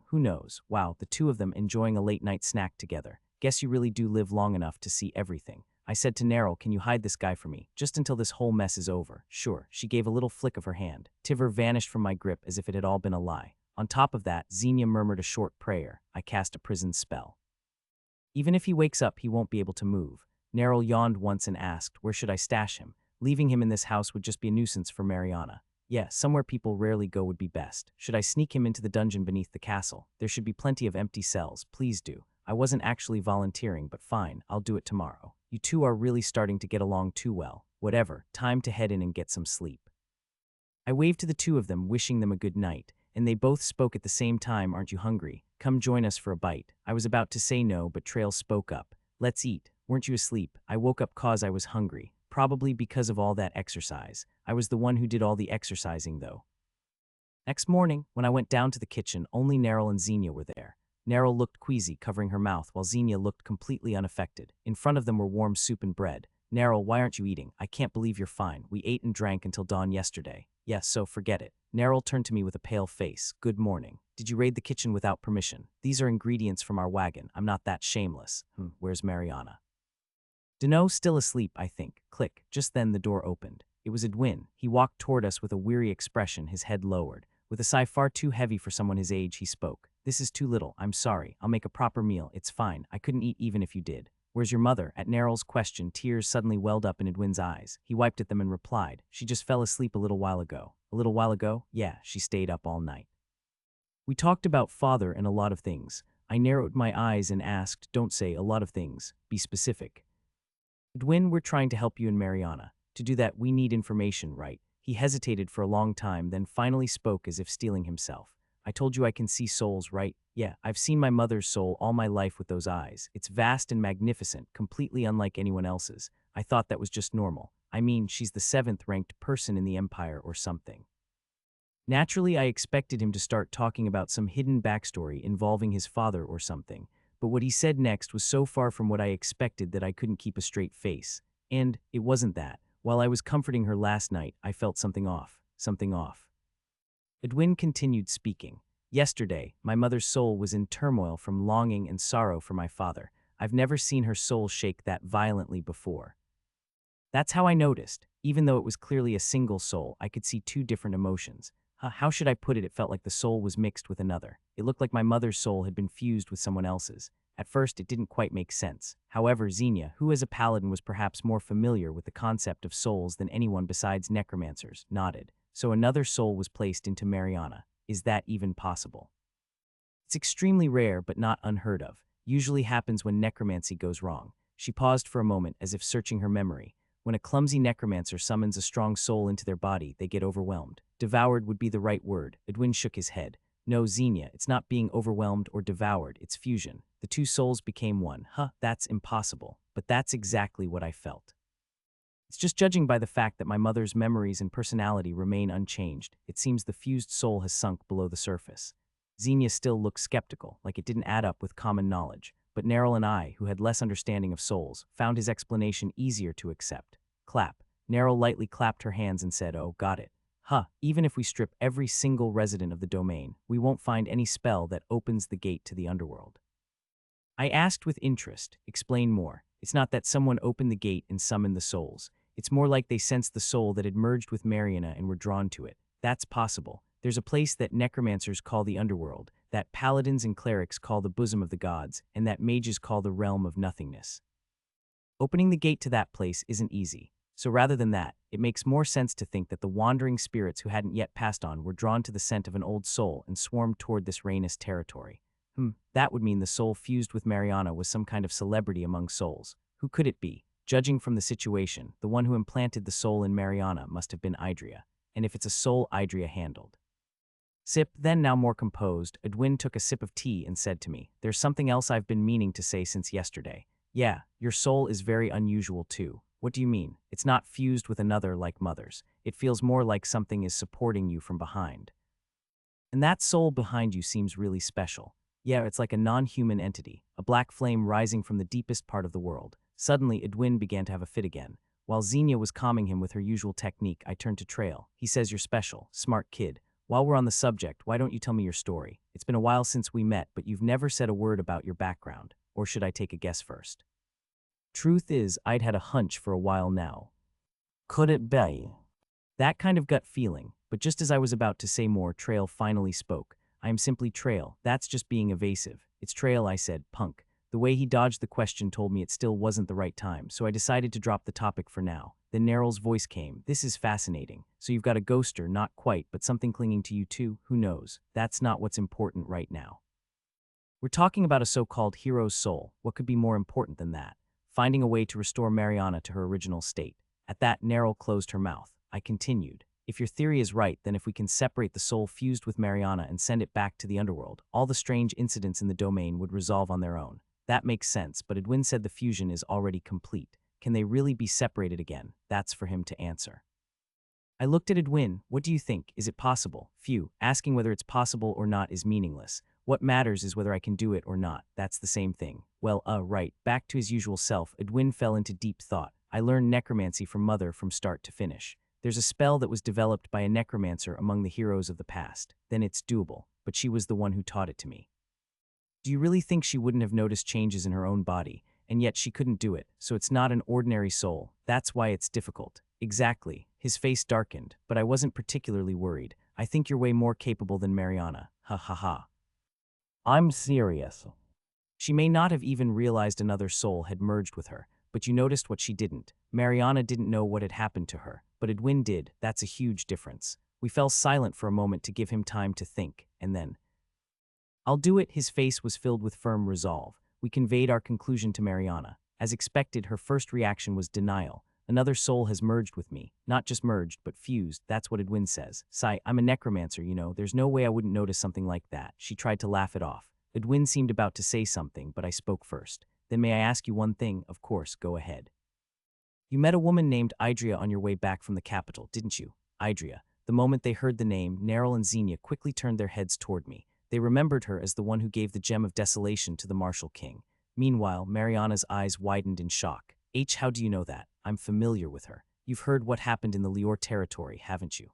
Who knows? Wow, the two of them enjoying a late-night snack together. Guess you really do live long enough to see everything. I said to Neryl, can you hide this guy for me, just until this whole mess is over? Sure. She gave a little flick of her hand. Tiver vanished from my grip as if it had all been a lie. On top of that, Xenia murmured a short prayer. I cast a prison spell. Even if he wakes up, he won't be able to move. Neryl yawned once and asked, where should I stash him? Leaving him in this house would just be a nuisance for Mariana. Yeah, somewhere people rarely go would be best. Should I sneak him into the dungeon beneath the castle? There should be plenty of empty cells. Please do. I wasn't actually volunteering, but fine, I'll do it tomorrow. You two are really starting to get along too well. Whatever, time to head in and get some sleep. I waved to the two of them, wishing them a good night, and they both spoke at the same time, aren't you hungry? Come join us for a bite. I was about to say no, but Trail spoke up. Let's eat. Weren't you asleep? I woke up 'cause I was hungry. Probably because of all that exercise. I was the one who did all the exercising, though. Next morning, when I went down to the kitchen, only Neryl and Xenia were there. Neryl looked queasy, covering her mouth, while Xenia looked completely unaffected. In front of them were warm soup and bread. Neryl, why aren't you eating? I can't believe you're fine. We ate and drank until dawn yesterday. Yes, so forget it. Neryl turned to me with a pale face. Good morning. Did you raid the kitchen without permission? These are ingredients from our wagon. I'm not that shameless. Where's Mariana? Dunno, still asleep, I think. Click. Just then the door opened. It was Edwin. He walked toward us with a weary expression, his head lowered. With a sigh far too heavy for someone his age, he spoke. This is too little. I'm sorry. I'll make a proper meal. It's fine. I couldn't eat even if you did. Where's your mother? At Neryl's question, tears suddenly welled up in Edwin's eyes. He wiped at them and replied, she just fell asleep a little while ago. A little while ago? Yeah, she stayed up all night. We talked about father and a lot of things. I narrowed my eyes and asked, don't say a lot of things. Be specific. Edwin, we're trying to help you and Mariana. To do that, we need information, right? He hesitated for a long time, then finally spoke as if steeling himself. I told you I can see souls, right? Yeah, I've seen my mother's soul all my life with those eyes. It's vast and magnificent, completely unlike anyone else's. I thought that was just normal. I mean, she's the 7th ranked person in the Empire or something. Naturally, I expected him to start talking about some hidden backstory involving his father or something, but what he said next was so far from what I expected that I couldn't keep a straight face. And it wasn't that. While I was comforting her last night, I felt something off. Something off. Edwin continued speaking. Yesterday, my mother's soul was in turmoil from longing and sorrow for my father. I've never seen her soul shake that violently before. That's how I noticed. Even though it was clearly a single soul, I could see two different emotions. How should I put it? It felt like the soul was mixed with another. It looked like my mother's soul had been fused with someone else's. At first, it didn't quite make sense. However, Xenia, who as a paladin was perhaps more familiar with the concept of souls than anyone besides necromancers, nodded. So another soul was placed into Mariana. Is that even possible? It's extremely rare but not unheard of. Usually happens when necromancy goes wrong. She paused for a moment as if searching her memory. When a clumsy necromancer summons a strong soul into their body, they get overwhelmed. Devoured would be the right word. Edwin shook his head. No, Xenia, it's not being overwhelmed or devoured, it's fusion. The two souls became one. That's impossible. But that's exactly what I felt. It's just judging by the fact that my mother's memories and personality remain unchanged. It seems the fused soul has sunk below the surface. Xenia still looked skeptical, like it didn't add up with common knowledge. But Neril and I, who had less understanding of souls, found his explanation easier to accept. Clap. Neril lightly clapped her hands and said, "Oh, got it. Even if we strip every single resident of the domain, we won't find any spell that opens the gate to the underworld." I asked with interest, "Explain more." It's not that someone opened the gate and summoned the souls. It's more like they sensed the soul that had merged with Mariana and were drawn to it. That's possible. There's a place that necromancers call the underworld, that paladins and clerics call the bosom of the gods, and that mages call the realm of nothingness. Opening the gate to that place isn't easy. So rather than that, it makes more sense to think that the wandering spirits who hadn't yet passed on were drawn to the scent of an old soul and swarmed toward this Rhaenys territory. That would mean the soul fused with Mariana was some kind of celebrity among souls. Who could it be? Judging from the situation, the one who implanted the soul in Mariana must have been Idria. And if it's a soul Idria handled. Sip, then now more composed, Edwin took a sip of tea and said to me, "There's something else I've been meaning to say since yesterday. Yeah, your soul is very unusual too." "What do you mean?" "It's not fused with another like mother's. It feels more like something is supporting you from behind. And that soul behind you seems really special. Yeah, it's like a non-human entity, a black flame rising from the deepest part of the world." Suddenly, Edwin began to have a fit again. While Xenia was calming him with her usual technique, I turned to Trail. "He says you're special, smart kid. While we're on the subject, why don't you tell me your story? It's been a while since we met, but you've never said a word about your background. Or should I take a guess first?" Truth is, I'd had a hunch for a while now. Could it be? That kind of gut feeling, but just as I was about to say more, Trail finally spoke. "I am simply Trail. That's just being evasive." "It's Trail," I said, "punk." The way he dodged the question told me it still wasn't the right time, so I decided to drop the topic for now. Then Neril's voice came. "This is fascinating. So you've got a ghoster, not quite, but something clinging to you too? Who knows? That's not what's important right now. We're talking about a so-called hero's soul. What could be more important than that? Finding a way to restore Mariana to her original state." At that, Neril closed her mouth. I continued. "If your theory is right, then if we can separate the soul fused with Mariana and send it back to the underworld, all the strange incidents in the domain would resolve on their own. That makes sense, but Edwin said the fusion is already complete. Can they really be separated again? That's for him to answer." I looked at Edwin. "What do you think? Is it possible?" Phew, asking whether it's possible or not is meaningless. What matters is whether I can do it or not. That's the same thing. Well, right. Back to his usual self, Edwin fell into deep thought. "I learned necromancy from Mother from start to finish. There's a spell that was developed by a necromancer among the heroes of the past. Then it's doable, but she was the one who taught it to me." "Do you really think she wouldn't have noticed changes in her own body? And yet she couldn't do it, so it's not an ordinary soul. That's why it's difficult." "Exactly." His face darkened, but I wasn't particularly worried. "I think you're way more capable than Mariana. Ha ha ha." "I'm serious." "She may not have even realized another soul had merged with her, but you noticed what she didn't. Mariana didn't know what had happened to her, but Edwin did. That's a huge difference." We fell silent for a moment to give him time to think, and then, "I'll do it." His face was filled with firm resolve. We conveyed our conclusion to Mariana. As expected, her first reaction was denial. "Another soul has merged with me. Not just merged, but fused. That's what Edwin says. Sigh, I'm a necromancer, you know. There's no way I wouldn't notice something like that." She tried to laugh it off. Edwin seemed about to say something, but I spoke first. "Then may I ask you one thing?" "Of course, go ahead." "You met a woman named Idria on your way back from the capital, didn't you?" "Idria. The moment they heard the name, Neril and Xenia quickly turned their heads toward me. They remembered her as the one who gave the Gem of Desolation to the Martial King. Meanwhile, Mariana's eyes widened in shock. How do you know that? I'm familiar with her. You've heard what happened in the Lior territory, haven't you?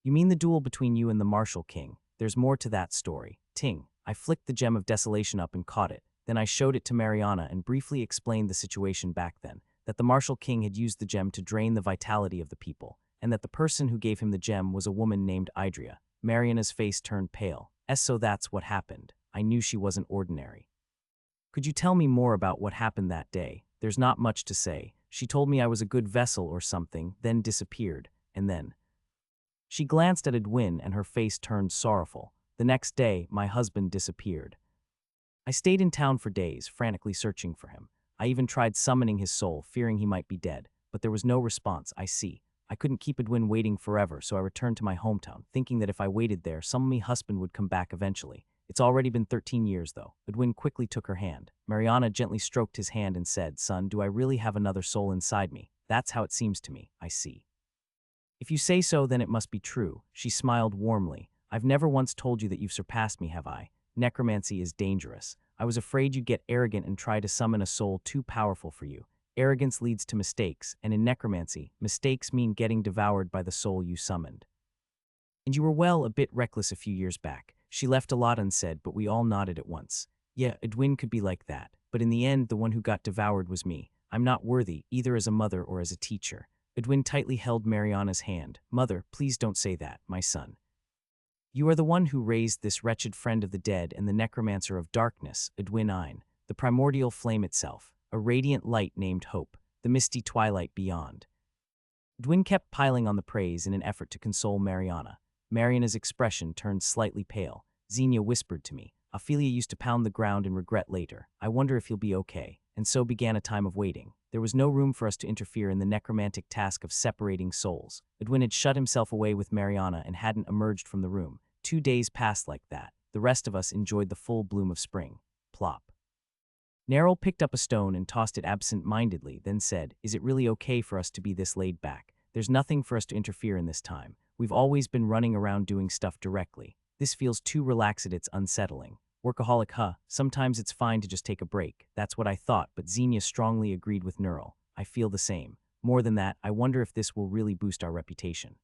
You mean the duel between you and the Martial King? There's more to that story. Ting. I flicked the Gem of Desolation up and caught it. Then I showed it to Mariana and briefly explained the situation back then, that the Martial King had used the gem to drain the vitality of the people, and that the person who gave him the gem was a woman named Idria. Mariana's face turned pale. So that's what happened. I knew she wasn't ordinary. Could you tell me more about what happened that day? There's not much to say. She told me I was a good vessel or something, then disappeared, and then... She glanced at Edwin and her face turned sorrowful. The next day, my husband disappeared. I stayed in town for days, frantically searching for him. I even tried summoning his soul, fearing he might be dead, but there was no response. I couldn't keep Edwin waiting forever, so I returned to my hometown, thinking that if I waited there, my husband would come back eventually. It's already been 13 years, though. Edwin quickly took her hand. Mariana gently stroked his hand and said, "Son, do I really have another soul inside me? That's how it seems to me. I see. If you say so, then it must be true." She smiled warmly. "I've never once told you that you've surpassed me, have I? Necromancy is dangerous. I was afraid you'd get arrogant and try to summon a soul too powerful for you. Arrogance leads to mistakes, and in necromancy, mistakes mean getting devoured by the soul you summoned. And you were, a bit reckless a few years back." She left a lot unsaid, but we all nodded at once. Yeah, Edwin could be like that, but in the end, the one who got devoured was me. I'm not worthy, either as a mother or as a teacher. Edwin tightly held Mariana's hand. "Mother, please don't say that, my son. You are the one who raised this wretched friend of the dead and the necromancer of darkness, Edwin Ein, the primordial flame itself, a radiant light named Hope, the misty twilight beyond." Edwin kept piling on the praise in an effort to console Mariana. Mariana's expression turned slightly pale. Xenia whispered to me, "Ophelia used to pound the ground in regret later. I wonder if he'll be okay." And so began a time of waiting. There was no room for us to interfere in the necromantic task of separating souls. Edwin had shut himself away with Mariana and hadn't emerged from the room. 2 days passed like that. The rest of us enjoyed the full bloom of spring. Plop. Neril picked up a stone and tossed it absent-mindedly, then said, "Is it really okay for us to be this laid back? There's nothing for us to interfere in this time. We've always been running around doing stuff directly. This feels too relaxed, it's unsettling. Workaholic, huh? Sometimes it's fine to just take a break." That's what I thought, but Xenia strongly agreed with Neril. "I feel the same. More than that, I wonder if this will really boost our reputation."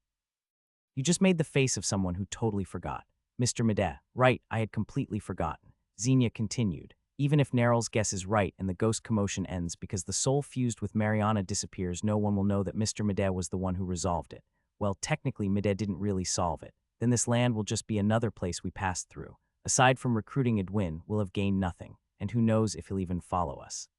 You just made the face of someone who totally forgot. Mr. Mede, right, I had completely forgotten. Xenia continued. Even if Neril's guess is right and the ghost commotion ends because the soul fused with Mariana disappears, no one will know that Mr. Mede was the one who resolved it. Well, technically, Mede didn't really solve it. Then this land will just be another place we passed through. Aside from recruiting Edwin, we'll have gained nothing, and who knows if he'll even follow us.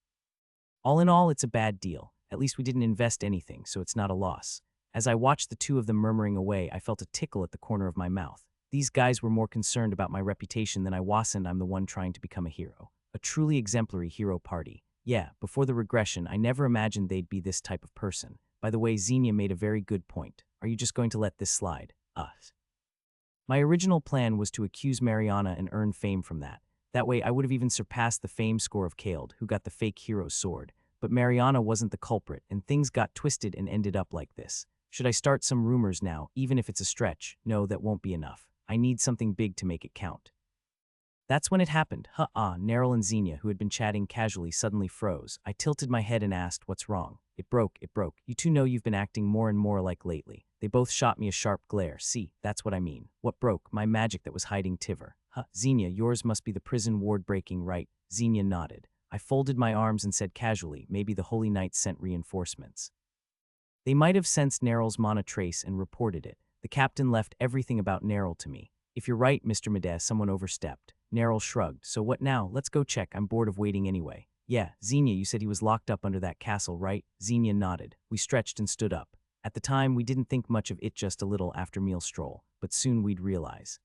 All in all, it's a bad deal. At least we didn't invest anything, so it's not a loss. As I watched the two of them murmuring away, I felt a tickle at the corner of my mouth. These guys were more concerned about my reputation than I was, and I'm the one trying to become a hero. A truly exemplary hero party. Yeah, before the regression, I never imagined they'd be this type of person. By the way, Xenia made a very good point. Are you just going to let this slide? My original plan was to accuse Mariana and earn fame from that. That way, I would have even surpassed the fame score of Kaled, who got the fake hero's sword. But Mariana wasn't the culprit, and things got twisted and ended up like this. Should I start some rumors now, even if it's a stretch? No, that won't be enough. I need something big to make it count. That's when it happened. Neril and Xenia, who had been chatting casually, suddenly froze. I tilted my head and asked, "What's wrong?" It broke. You two know you've been acting more and more like lately." They both shot me a sharp glare. "See, that's what I mean." "What broke?" "My magic that was hiding Tiver." Xenia, yours must be the prison ward breaking, right?" Xenia nodded. I folded my arms and said casually, "Maybe the Holy Knights sent reinforcements. They might have sensed Neril's mana trace and reported it. The captain left everything about Neril to me." "If you're right, Mr. Mede, someone overstepped." Neril shrugged. "So what now? Let's go check. I'm bored of waiting anyway." "Yeah, Xenia, you said he was locked up under that castle, right?" Xenia nodded. We stretched and stood up. At the time, we didn't think much of it, just a little after-meal stroll, but soon we'd realize.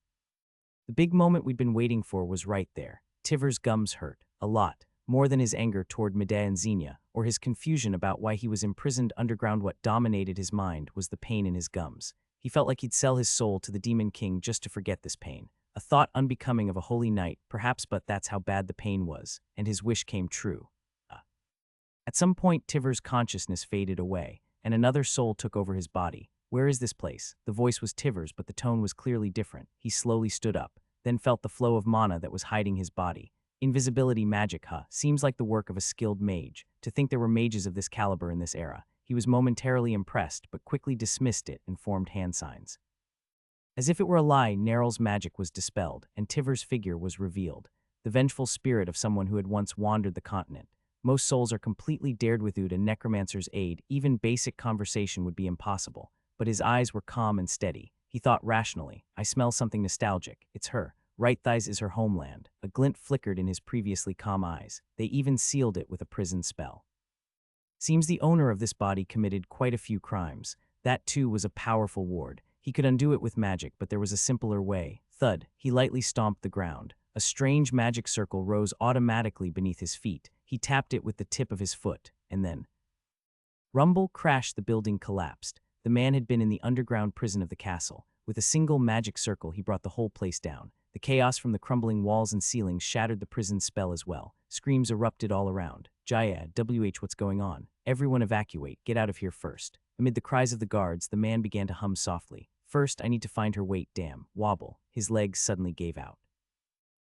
The big moment we'd been waiting for was right there. Tiver's gums hurt. A lot. More than his anger toward Mede and Xenia, or his confusion about why he was imprisoned underground. What dominated his mind was the pain in his gums. He felt like he'd sell his soul to the Demon King just to forget this pain. A thought unbecoming of a holy knight, perhaps, but that's how bad the pain was, and his wish came true. At some point, Tiver's consciousness faded away, and another soul took over his body. Where is this place? The voice was Tiver's, but the tone was clearly different. He slowly stood up, then felt the flow of mana that was hiding his body. Invisibility magic, huh? Seems like the work of a skilled mage. To think there were mages of this caliber in this era. He was momentarily impressed, but quickly dismissed it and formed hand signs. As if it were a lie, Neryl's magic was dispelled, and Tiver's figure was revealed. The vengeful spirit of someone who had once wandered the continent. Most souls are completely dared without a necromancer's aid. Even basic conversation would be impossible. But his eyes were calm and steady. He thought rationally, I smell something nostalgic. It's her. Right thighs is her homeland. A glint flickered in his previously calm eyes. They even sealed it with a prison spell. Seems the owner of this body committed quite a few crimes. That too was a powerful ward. He could undo it with magic, but there was a simpler way. Thud, he lightly stomped the ground. A strange magic circle rose automatically beneath his feet. He tapped it with the tip of his foot, and then rumble, crash, the building collapsed. The man had been in the underground prison of the castle. With a single magic circle, he brought the whole place down. The chaos from the crumbling walls and ceilings shattered the prison's spell as well. Screams erupted all around. Jaya, what's going on? Everyone evacuate, get out of here first. Amid the cries of the guards, the man began to hum softly. First, I need to find her. Wait, damn. Wobble. His legs suddenly gave out.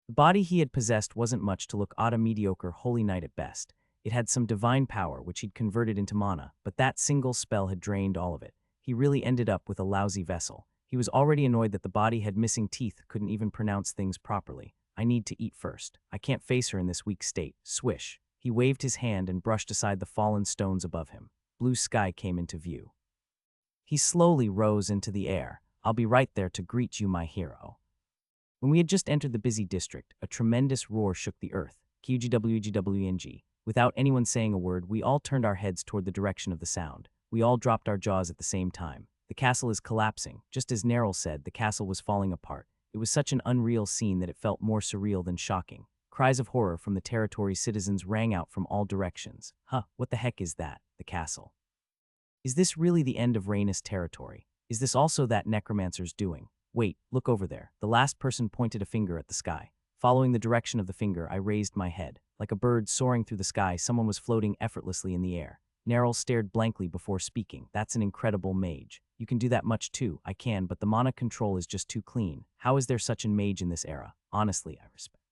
The body he had possessed wasn't much to look at, a mediocre holy knight at best. It had some divine power, which he'd converted into mana, but that single spell had drained all of it. He really ended up with a lousy vessel. He was already annoyed that the body had missing teeth, couldn't even pronounce things properly. I need to eat first. I can't face her in this weak state. Swish. He waved his hand and brushed aside the fallen stones above him. Blue sky came into view. He slowly rose into the air. I'll be right there to greet you, my hero. When we had just entered the busy district, a tremendous roar shook the earth. QGWGWNG. Without anyone saying a word, we all turned our heads toward the direction of the sound. We all dropped our jaws at the same time. The castle is collapsing. Just as Neryl said, the castle was falling apart. It was such an unreal scene that it felt more surreal than shocking. Cries of horror from the territory's citizens rang out from all directions. Huh, what the heck is that? The castle. Is this really the end of Rhaenys territory? Is this also that necromancer's doing? Wait, look over there. The last person pointed a finger at the sky. Following the direction of the finger, I raised my head. Like a bird soaring through the sky, someone was floating effortlessly in the air. Neryl stared blankly before speaking. That's an incredible mage. You can do that much too. I can, but the mana control is just too clean. How is there such a mage in this era? Honestly, I respect.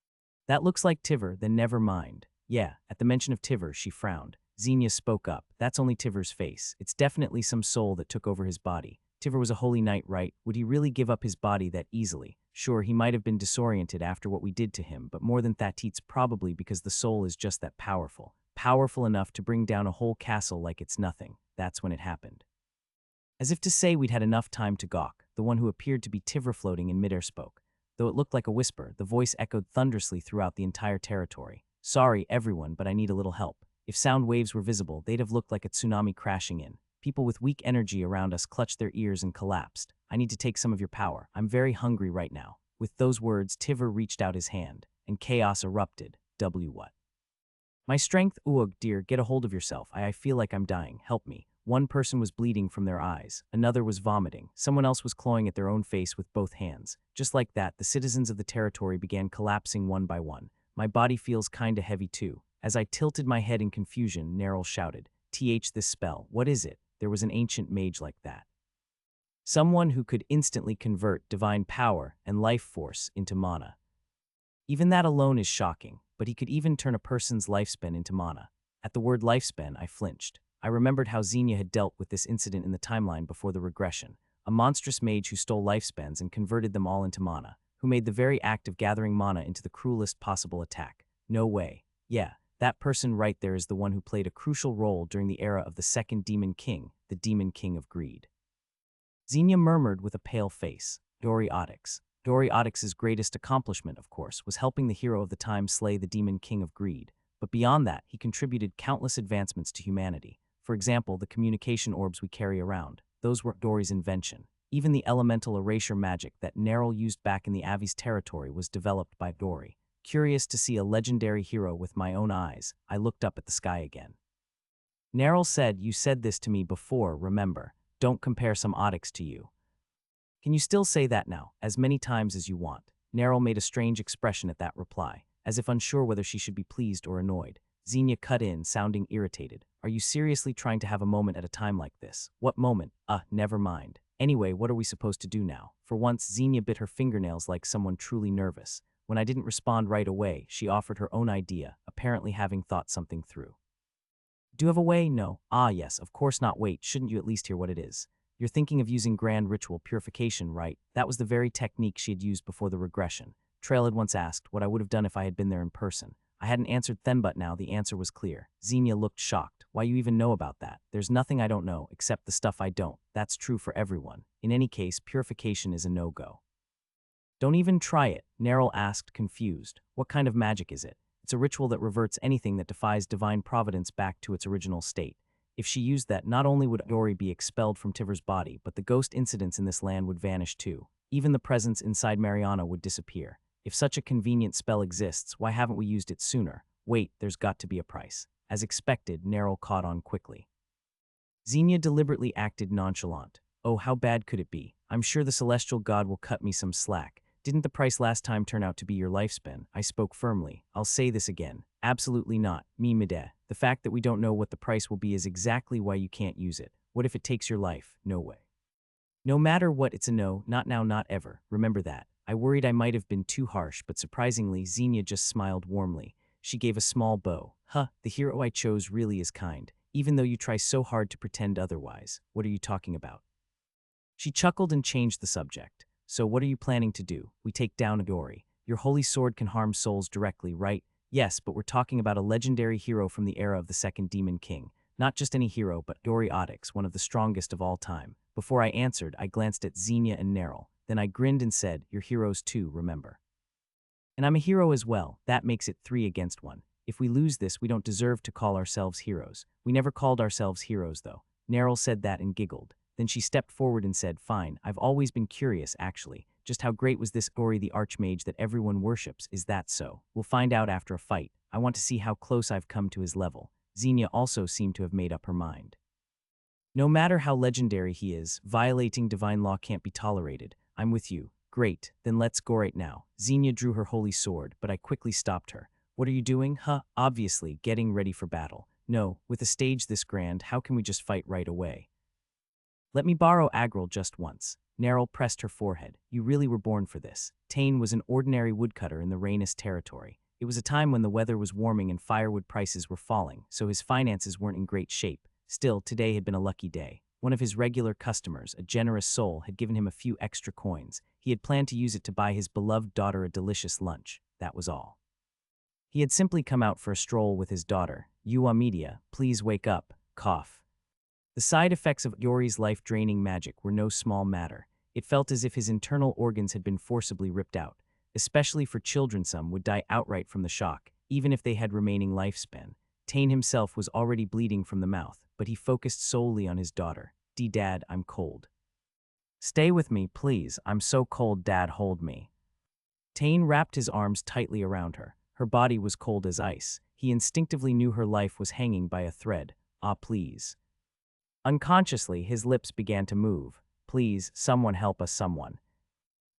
That looks like Tiver, then never mind. Yeah, at the mention of Tiver, she frowned. Xenia spoke up. That's only Tiver's face. It's definitely some soul that took over his body. Tiver was a holy knight, right? Would he really give up his body that easily? Sure, he might have been disoriented after what we did to him, but more than that, it's probably because the soul is just that powerful. Powerful enough to bring down a whole castle like it's nothing. That's when it happened. As if to say we'd had enough time to gawk, the one who appeared to be Tiver floating in midair spoke. Though it looked like a whisper, the voice echoed thunderously throughout the entire territory. Sorry, everyone, but I need a little help. If sound waves were visible, they'd have looked like a tsunami crashing in. People with weak energy around us clutched their ears and collapsed. I need to take some of your power. I'm very hungry right now. With those words, Tiver reached out his hand, and chaos erupted. What? My strength? Oog, dear, get a hold of yourself. I feel like I'm dying. Help me. One person was bleeding from their eyes. Another was vomiting. Someone else was clawing at their own face with both hands. Just like that, the citizens of the territory began collapsing one by one. My body feels kinda heavy too. As I tilted my head in confusion, Neryl shouted, this spell, what is it? There was an ancient mage like that. Someone who could instantly convert divine power and life force into mana. Even that alone is shocking, but he could even turn a person's lifespan into mana. At the word lifespan, I flinched. I remembered how Xenia had dealt with this incident in the timeline before the regression. A monstrous mage who stole lifespans and converted them all into mana, who made the very act of gathering mana into the cruelest possible attack. No way. Yeah, that person right there is the one who played a crucial role during the era of the second Demon King, the Demon King of Greed. Xenia murmured with a pale face. Doriotics. Doriotics' greatest accomplishment, of course, was helping the hero of the time slay the Demon King of Greed. But beyond that, he contributed countless advancements to humanity. For example, the communication orbs we carry around. Those were Dory's invention. Even the elemental erasure magic that Neryl used back in the Avi's territory was developed by Dory. Curious to see a legendary hero with my own eyes, I looked up at the sky again. Neryl said, you said this to me before, remember. Don't compare some Odix to you. Can you still say that now, as many times as you want? Neryl made a strange expression at that reply, as if unsure whether she should be pleased or annoyed. Xenia cut in, sounding irritated. Are you seriously trying to have a moment at a time like this? What moment? Never mind. Anyway, what are we supposed to do now? For once, Xenia bit her fingernails like someone truly nervous. When I didn't respond right away, she offered her own idea, apparently having thought something through. Do you have a way? No. Yes, of course not. Wait, shouldn't you at least hear what it is? You're thinking of using grand ritual purification, right? That was the very technique she had used before the regression. Trail had once asked what I would have done if I had been there in person. I hadn't answered then, but now the answer was clear. Xenia looked shocked. Why you even know about that? There's nothing I don't know, except the stuff I don't. That's true for everyone. In any case, purification is a no-go. Don't even try it, Neril asked, confused. What kind of magic is it? It's a ritual that reverts anything that defies divine providence back to its original state. If she used that, not only would Ori be expelled from Tiver's body, but the ghost incidents in this land would vanish too. Even the presence inside Mariana would disappear. If such a convenient spell exists, why haven't we used it sooner? Wait, there's got to be a price. As expected, Neril caught on quickly. Xenia deliberately acted nonchalant. Oh, how bad could it be? I'm sure the celestial god will cut me some slack. Didn't the price last time turn out to be your lifespan? I spoke firmly. I'll say this again. Absolutely not. Me Mide. The fact that we don't know what the price will be is exactly why you can't use it. What if it takes your life? No way. No matter what, it's a no, not now, not ever. Remember that. I worried I might have been too harsh, but surprisingly, Xenia just smiled warmly. She gave a small bow. The hero I chose really is kind, even though you try so hard to pretend otherwise. What are you talking about? She chuckled and changed the subject. So what are you planning to do? We take down Adori. Your holy sword can harm souls directly, right? Yes, but we're talking about a legendary hero from the era of the Second Demon King. Not just any hero, but Adori Odyx, one of the strongest of all time. Before I answered, I glanced at Xenia and Neril. Then I grinned and said, you're heroes too, remember? And I'm a hero as well. That makes it 3 against 1. If we lose this, we don't deserve to call ourselves heroes. We never called ourselves heroes, though. Neril said that and giggled. Then she stepped forward and said, fine, I've always been curious, actually. Just how great was this Ori the Archmage that everyone worships? Is that so? We'll find out after a fight. I want to see how close I've come to his level. Xenia also seemed to have made up her mind. No matter how legendary he is, violating divine law can't be tolerated. I'm with you. Great, then let's go right now. Xenia drew her holy sword, but I quickly stopped her. What are you doing? Obviously, getting ready for battle. No, with a stage this grand, how can we just fight right away? Let me borrow Agril just once. Neril pressed her forehead. You really were born for this. Tane was an ordinary woodcutter in the Rhaenys territory. It was a time when the weather was warming and firewood prices were falling, so his finances weren't in great shape. Still, today had been a lucky day. One of his regular customers, a generous soul, had given him a few extra coins. He had planned to use it to buy his beloved daughter a delicious lunch. That was all. He had simply come out for a stroll with his daughter. Yua Media, please wake up. Cough. The side effects of Yori's life-draining magic were no small matter. It felt as if his internal organs had been forcibly ripped out. Especially for children, some would die outright from the shock, even if they had remaining lifespan. Tane himself was already bleeding from the mouth, but he focused solely on his daughter. Dad, I'm cold. Stay with me, please. I'm so cold, Dad, hold me. Tane wrapped his arms tightly around her. Her body was cold as ice. He instinctively knew her life was hanging by a thread. Please. Unconsciously, his lips began to move. Please, someone help us, someone.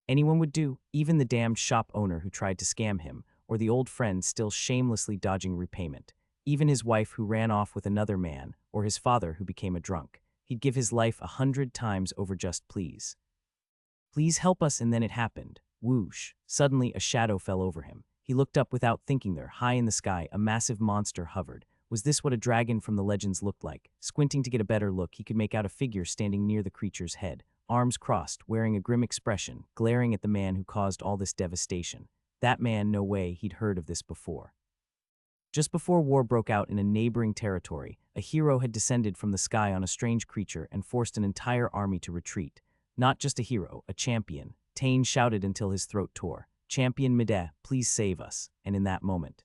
Anyone would do, even the damned shop owner who tried to scam him, or the old friend still shamelessly dodging repayment. Even his wife who ran off with another man, or his father who became a drunk. He'd give his life 100 times over just please. Please help us, and then it happened. Whoosh. Suddenly, a shadow fell over him. He looked up without thinking there. High in the sky, a massive monster hovered. Was this what a dragon from the legends looked like? Squinting to get a better look, he could make out a figure standing near the creature's head, arms crossed, wearing a grim expression, glaring at the man who caused all this devastation. That man, no way he'd heard of this before. Just before war broke out in a neighboring territory, a hero had descended from the sky on a strange creature and forced an entire army to retreat. Not just a hero, a champion. Tane shouted until his throat tore. Champion Mide, please save us. And in that moment,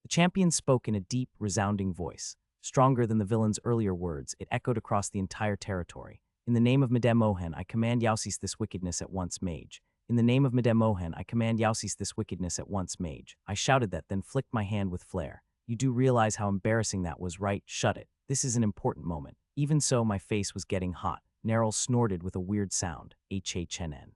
the champion spoke in a deep, resounding voice. Stronger than the villain's earlier words, it echoed across the entire territory. In the name of Mide Mohan, I command Yausis this wickedness at once, mage. In the name of Mide Mohan, I command Yausis this wickedness at once, mage. I shouted that, then flicked my hand with flair. You do realize how embarrassing that was, right? Shut it. This is an important moment. Even so, my face was getting hot. Neril snorted with a weird sound. HHNN.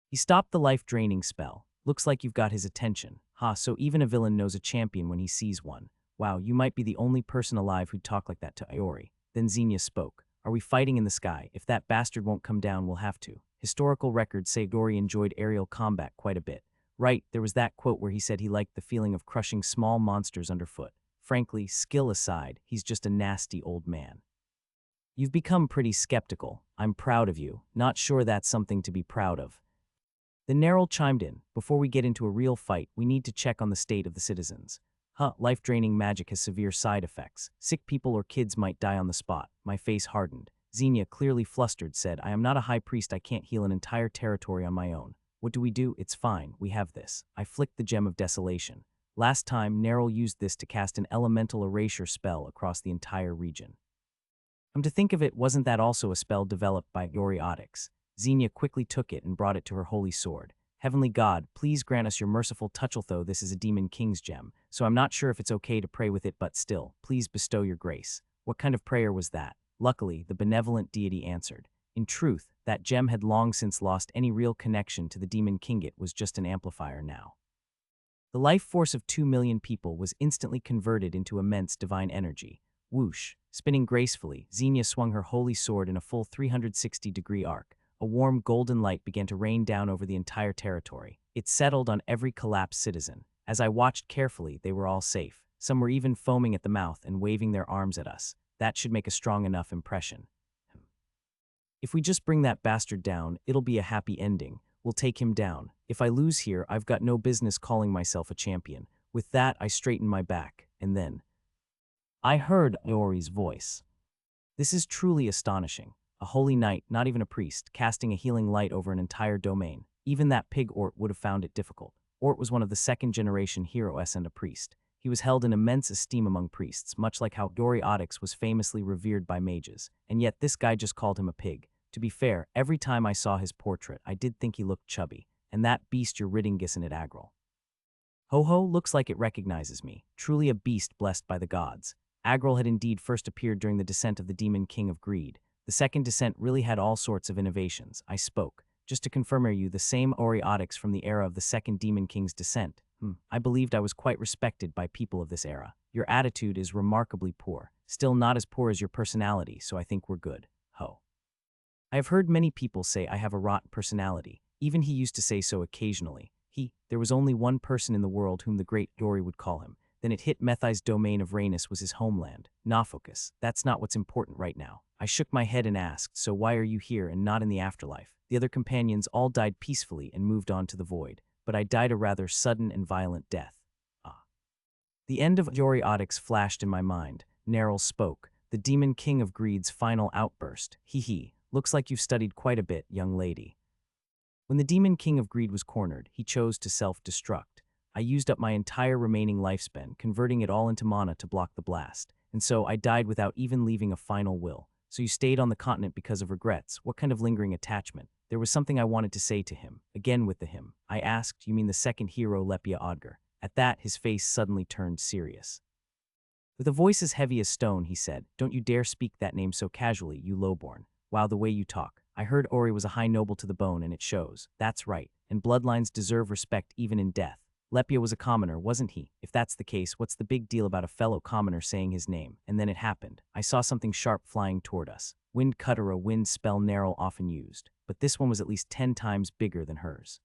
He stopped the life-draining spell. Looks like you've got his attention. So even a villain knows a champion when he sees one. Wow, you might be the only person alive who'd talk like that to Iori. Then Xenia spoke. Are we fighting in the sky? If that bastard won't come down, we'll have to. Historical records say Iori enjoyed aerial combat quite a bit. Right, there was that quote where he said he liked the feeling of crushing small monsters underfoot. Frankly, skill aside, he's just a nasty old man. You've become pretty skeptical. I'm proud of you. Not sure that's something to be proud of. The Nerul chimed in. Before we get into a real fight, we need to check on the state of the citizens. Life-draining magic has severe side effects. Sick people or kids might die on the spot. My face hardened. Xenia, clearly flustered, said, I am not a high priest. I can't heal an entire territory on my own. What do we do? It's fine. We have this. I flicked the gem of desolation. Last time, Nerul used this to cast an elemental erasure spell across the entire region. Come to think of it, wasn't that also a spell developed by Iori Audix? Xenia quickly took it and brought it to her holy sword. Heavenly God, please grant us your merciful touch, although this is a demon king's gem, so I'm not sure if it's okay to pray with it, but still, please bestow your grace. What kind of prayer was that? Luckily, the benevolent deity answered. In truth, that gem had long since lost any real connection to the demon king. It was just an amplifier now. The life force of 2 million people was instantly converted into immense divine energy. Whoosh! Spinning gracefully, Xenia swung her holy sword in a full 360-degree arc. A warm golden light began to rain down over the entire territory. It settled on every collapsed citizen. As I watched carefully, they were all safe. Some were even foaming at the mouth and waving their arms at us. That should make a strong enough impression. If we just bring that bastard down, it'll be a happy ending. We'll take him down. If I lose here, I've got no business calling myself a champion. With that, I straightened my back, and then I heard Iori's voice. This is truly astonishing. A holy knight, not even a priest, casting a healing light over an entire domain. Even that pig Ort would have found it difficult. Ort was one of the second-generation heroes and a priest. He was held in immense esteem among priests, much like how Iori Audix was famously revered by mages. And yet this guy just called him a pig. To be fair, every time I saw his portrait, I did think he looked chubby. And that beast you're Ridingus it Agril. Ho-ho, looks like it recognizes me. Truly a beast blessed by the gods. Agril had indeed first appeared during the descent of the demon king of greed. The second descent really had all sorts of innovations. I spoke. Just to confirm, are you the same Iori Audix from the era of the second demon king's descent? I believed I was quite respected by people of this era. Your attitude is remarkably poor. Still not as poor as your personality, so I think we're good. Ho. I have heard many people say I have a rotten personality. Even he used to say so occasionally. There was only one person in the world whom the great Iori would call him. Then it hit Methai's domain of Rhaenus was his homeland. Nafocus. That's not what's important right now. I shook my head and asked, so why are you here and not in the afterlife? The other companions all died peacefully and moved on to the void, but I died a rather sudden and violent death. The end of Iori Audix flashed in my mind. Nerul spoke. The demon king of greed's final outburst. Looks like you've studied quite a bit, young lady. When the demon king of greed was cornered, he chose to self-destruct. I used up my entire remaining lifespan, converting it all into mana to block the blast. And so I died without even leaving a final will. So you stayed on the continent because of regrets. What kind of lingering attachment? There was something I wanted to say to him. Again with the him. I asked, you mean the second hero Lepia Odger? At that, his face suddenly turned serious. With a voice as heavy as stone, he said, don't you dare speak that name so casually, you lowborn. Wow, the way you talk. I heard Ori was a high noble to the bone, and it shows. That's right, and bloodlines deserve respect even in death. Lepia was a commoner, wasn't he? If that's the case, what's the big deal about a fellow commoner saying his name? And then it happened. I saw something sharp flying toward us. Wind cutter, a wind spell Nerul often used, but this one was at least 10 times bigger than hers.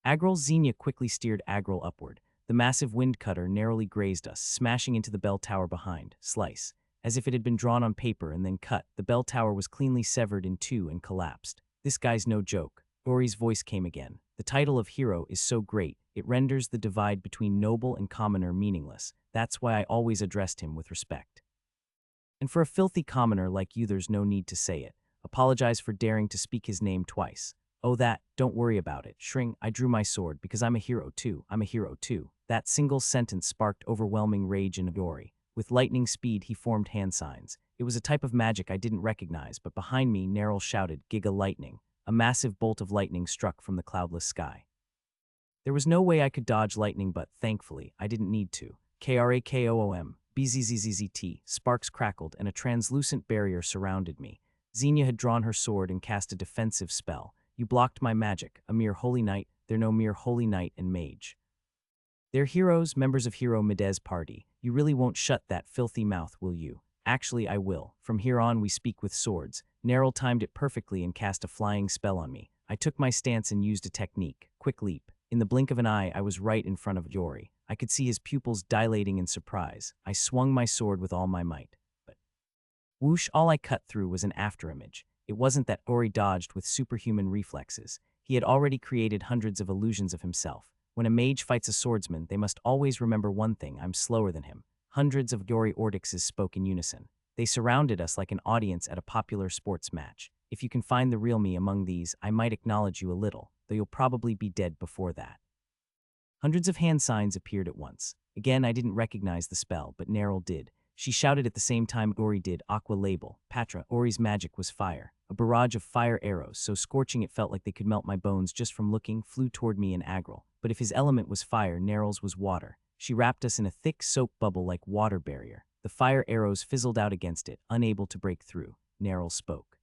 Agril Xenia quickly steered Agril upward. The massive wind cutter narrowly grazed us, smashing into the bell tower behind. Slice. As if it had been drawn on paper and then cut, the bell tower was cleanly severed in two and collapsed. This guy's no joke. Ori's voice came again. The title of hero is so great, it renders the divide between noble and commoner meaningless. That's why I always addressed him with respect. And for a filthy commoner like you, there's no need to say it. Apologize for daring to speak his name twice. Oh, don't worry about it. Shring, I drew my sword because I'm a hero too. I'm a hero too. That single sentence sparked overwhelming rage in Ori. With lightning speed, he formed hand signs. It was a type of magic I didn't recognize, but behind me, Nerul shouted, Giga Lightning. A massive bolt of lightning struck from the cloudless sky. There was no way I could dodge lightning, but thankfully, I didn't need to. Krakoom, bzzzt, sparks crackled, and a translucent barrier surrounded me. Xenia had drawn her sword and cast a defensive spell. You blocked my magic, a mere holy knight. They're no mere holy knight and mage. They're heroes, members of Hero Mide's party. You really won't shut that filthy mouth, will you? Actually, I will. From here on, we speak with swords. Neril timed it perfectly and cast a flying spell on me. I took my stance and used a technique. Quick leap. In the blink of an eye, I was right in front of Yori. I could see his pupils dilating in surprise. I swung my sword with all my might. But whoosh, all I cut through was an afterimage. It wasn't that Ori dodged with superhuman reflexes. He had already created hundreds of illusions of himself. When a mage fights a swordsman, they must always remember one thing: I'm slower than him. Hundreds of Yori Ordixes spoke in unison. They surrounded us like an audience at a popular sports match. If you can find the real me among these, I might acknowledge you a little, though you'll probably be dead before that. Hundreds of hand signs appeared at once. Again, I didn't recognize the spell, but Neril did. She shouted at the same time Ori did, Aqua Label. Patra, Ori's magic was fire. A barrage of fire arrows, so scorching it felt like they could melt my bones just from looking, flew toward me in Agril. But if his element was fire, Neril's was water. She wrapped us in a thick soap bubble like water barrier. The fire arrows fizzled out against it, unable to break through. Neril spoke.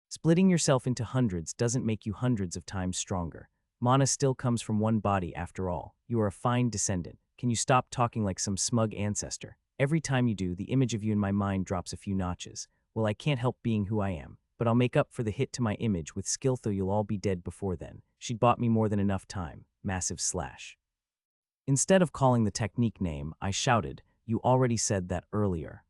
Splitting yourself into hundreds doesn't make you hundreds of times stronger. Mana still comes from one body after all. You are a fine descendant. Can you stop talking like some smug ancestor? Every time you do, the image of you in my mind drops a few notches. Well, I can't help being who I am, but I'll make up for the hit to my image with skill, though you'll all be dead before then. She'd bought me more than enough time. Massive slash. Instead of calling the technique name, I shouted, you already said that earlier.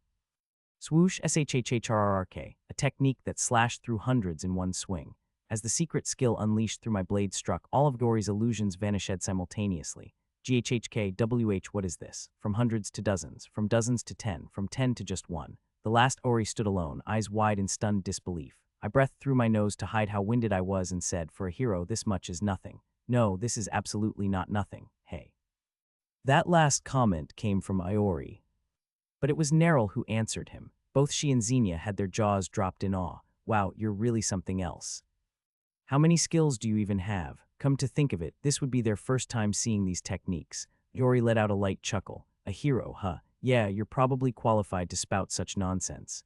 Swoosh SHHHRRK, a technique that slashed through hundreds in one swing. As the secret skill unleashed through my blade struck, all of Dori's illusions vanished simultaneously. GHHKWH, what is this? From hundreds to dozens, from dozens to 10, from 10 to just 1. The last Ori stood alone, eyes wide in stunned disbelief. I breathed through my nose to hide how winded I was and said, for a hero, this much is nothing. No, this is absolutely not nothing, hey. That last comment came from Iori. But it was Neril who answered him. Both she and Xenia had their jaws dropped in awe. Wow, you're really something else. How many skills do you even have? Come to think of it, this would be their first time seeing these techniques. Yori let out a light chuckle. A hero, huh? Yeah, you're probably qualified to spout such nonsense.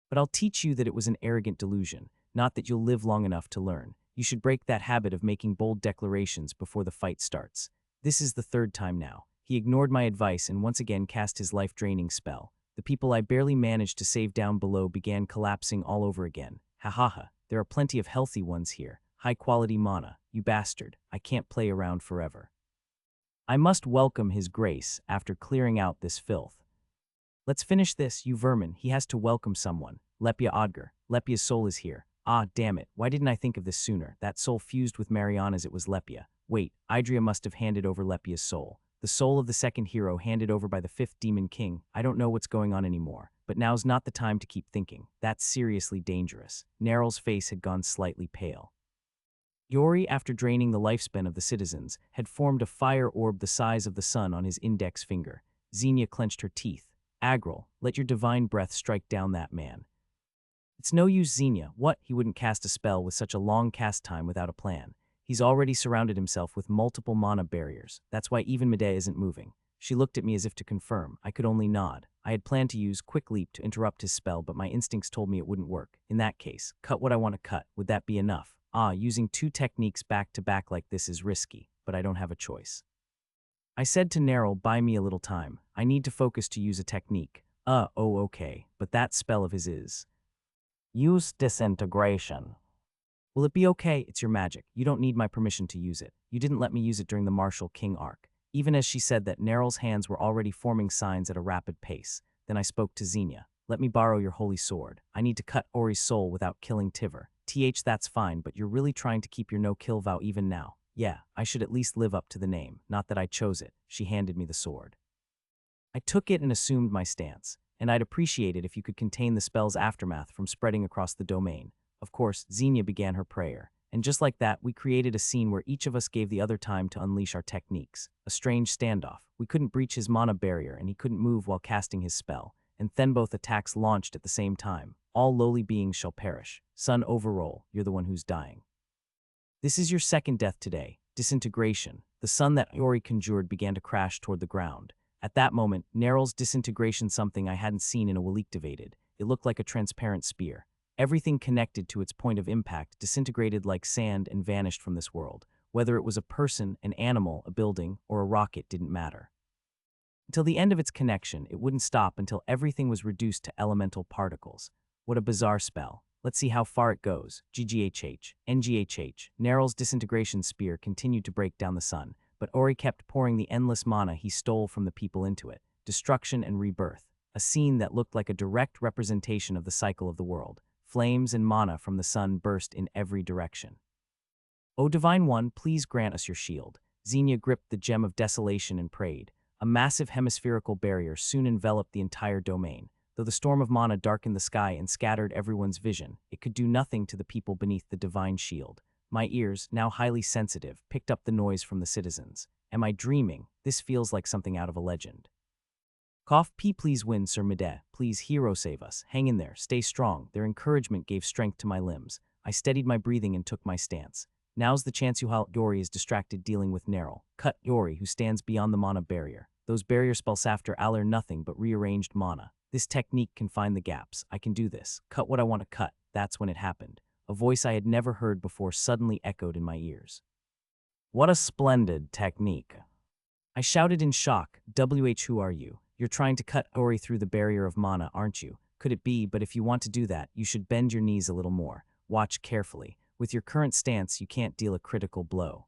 But I'll teach you that it was an arrogant delusion, not that you'll live long enough to learn. You should break that habit of making bold declarations before the fight starts. This is the third time now. He ignored my advice and once again cast his life-draining spell. The people I barely managed to save down below began collapsing all over again. Ha ha ha. There are plenty of healthy ones here. High-quality mana. You bastard. I can't play around forever. I must welcome his grace after clearing out this filth. Let's finish this, you vermin. He has to welcome someone. Lepia Odger. Lepia's soul is here. Ah, damn it. Why didn't I think of this sooner? That soul fused with Mariana's. It was Lepia. Wait, Idria must have handed over Lepia's soul. The soul of the second hero handed over by the fifth demon king. I don't know what's going on anymore. But now's not the time to keep thinking. That's seriously dangerous. Neril's face had gone slightly pale. Yori, after draining the lifespan of the citizens, had formed a fire orb the size of the sun on his index finger. Xenia clenched her teeth. Agril, let your divine breath strike down that man. It's no use, Xenia. What? He wouldn't cast a spell with such a long cast time without a plan. He's already surrounded himself with multiple mana barriers. That's why even Medea isn't moving. She looked at me as if to confirm. I could only nod. I had planned to use Quick Leap to interrupt his spell, but my instincts told me it wouldn't work. In that case, cut what I want to cut. Would that be enough? Using two techniques back to back like this is risky, but I don't have a choice. I said to Neril, buy me a little time. I need to focus to use a technique. Okay, but that spell of his is. Use disintegration. Will it be okay? It's your magic. You don't need my permission to use it. You didn't let me use it during the Martial King arc. Even as she said that, Neril's hands were already forming signs at a rapid pace. Then I spoke to Xenia. Let me borrow your holy sword. I need to cut Ori's soul without killing Tivur. That's fine, but you're really trying to keep your no-kill vow even now. Yeah, I should at least live up to the name. Not that I chose it. She handed me the sword. I took it and assumed my stance, and I'd appreciate it if you could contain the spell's aftermath from spreading across the domain. Of course, Xenia began her prayer, and just like that, we created a scene where each of us gave the other time to unleash our techniques. A strange standoff. We couldn't breach his mana barrier, and he couldn't move while casting his spell, and then both attacks launched at the same time. All lowly beings shall perish. Sun Overroll, you're the one who's dying. This is your second death today. Disintegration. The sun that Ori conjured began to crash toward the ground. At that moment, Neril's disintegration, something I hadn't seen in a week, activated. It looked like a transparent spear. Everything connected to its point of impact disintegrated like sand and vanished from this world. Whether it was a person, an animal, a building, or a rocket didn't matter. Until the end of its connection, it wouldn't stop until everything was reduced to elemental particles. What a bizarre spell. Let's see how far it goes. GGHH, NGHH. Neryl's disintegration spear continued to break down the sun, but Ori kept pouring the endless mana he stole from the people into it. Destruction and rebirth. A scene that looked like a direct representation of the cycle of the world. Flames and mana from the sun burst in every direction. O Divine One, please grant us your shield. Xenia gripped the gem of desolation and prayed. A massive hemispherical barrier soon enveloped the entire domain. Though the storm of mana darkened the sky and scattered everyone's vision, it could do nothing to the people beneath the divine shield. My ears, now highly sensitive, picked up the noise from the citizens. Am I dreaming? This feels like something out of a legend. Cough, please win, Sir Mide. Please, hero, save us. Hang in there, stay strong. Their encouragement gave strength to my limbs. I steadied my breathing and took my stance. Now's the chance. Yori is distracted dealing with Neryl. Cut Yori, who stands beyond the mana barrier. Those barrier spells after are nothing but rearranged mana. This technique can find the gaps. I can do this. Cut what I want to cut. That's when it happened. A voice I had never heard before suddenly echoed in my ears. What a splendid technique. I shouted in shock. Who are you? You're trying to cut Ori through the barrier of mana, aren't you? Could it be? But if you want to do that, you should bend your knees a little more. Watch carefully. With your current stance, you can't deal a critical blow.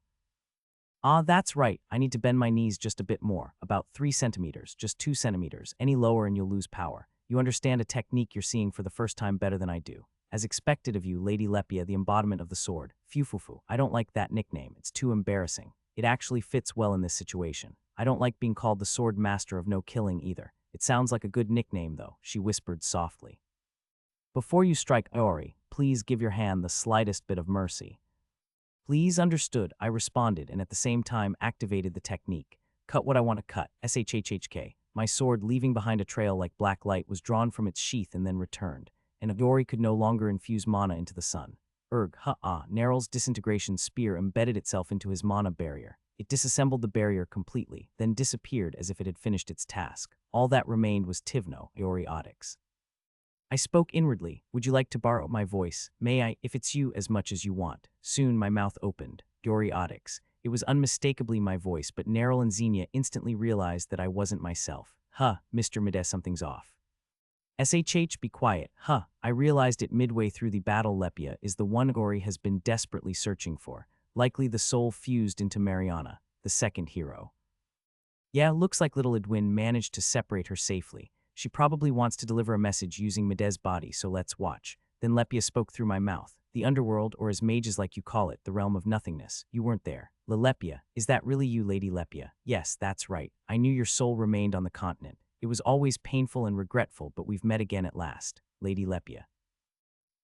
Ah, that's right. I need to bend my knees just a bit more. About 3 centimeters, just 2 centimeters. Any lower and you'll lose power. You understand a technique you're seeing for the first time better than I do. As expected of you, Lady Lepia, the embodiment of the sword. Fufufu. I don't like that nickname. It's too embarrassing. It actually fits well in this situation. I don't like being called the sword master of no killing either. It sounds like a good nickname, though, she whispered softly. Before you strike Ori, please give your hand the slightest bit of mercy. Please, understood, I responded, and at the same time activated the technique. Cut what I want to cut. SHHHK. My sword, leaving behind a trail like black light, was drawn from its sheath and then returned, and Ori could no longer infuse mana into the sun. Neryl's disintegration spear embedded itself into his mana barrier. It disassembled the barrier completely, then disappeared as if it had finished its task. All that remained was Tivno, Ori Audix. I spoke inwardly. Would you like to borrow my voice? May I, if it's you, as much as you want. Soon my mouth opened. Ori Audix. It was unmistakably my voice, but Neryl and Xenia instantly realized that I wasn't myself. Mr. Mide, something's off. SHH, be quiet. I realized it midway through the battle. Lepia is the one Ori has been desperately searching for. Likely the soul fused into Mariana, the second hero. Yeah, looks like little Edwin managed to separate her safely. She probably wants to deliver a message using Mide's body, so let's watch. Then Lepia spoke through my mouth. The underworld, or as mages like you call it, the realm of nothingness. You weren't there. Lepia, is that really you, Lady Lepia? Yes, that's right. I knew your soul remained on the continent. It was always painful and regretful, but we've met again at last. Lady Lepia.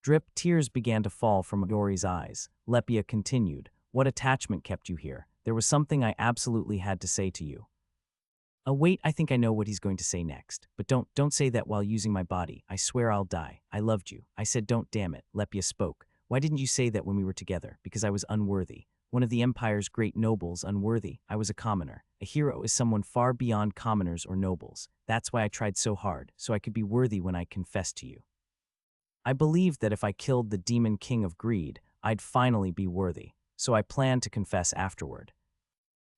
Drip, tears began to fall from Ori's eyes. Lepia continued. What attachment kept you here? There was something I absolutely had to say to you. Wait, I think I know what he's going to say next. But don't say that while using my body. I swear I'll die. I loved you. I said don't, damn it. Lepia spoke. Why didn't you say that when we were together? Because I was unworthy. One of the Empire's great nobles, unworthy. I was a commoner. A hero is someone far beyond commoners or nobles. That's why I tried so hard, so I could be worthy when I confessed to you. I believed that if I killed the demon king of greed, I'd finally be worthy. So I planned to confess afterward.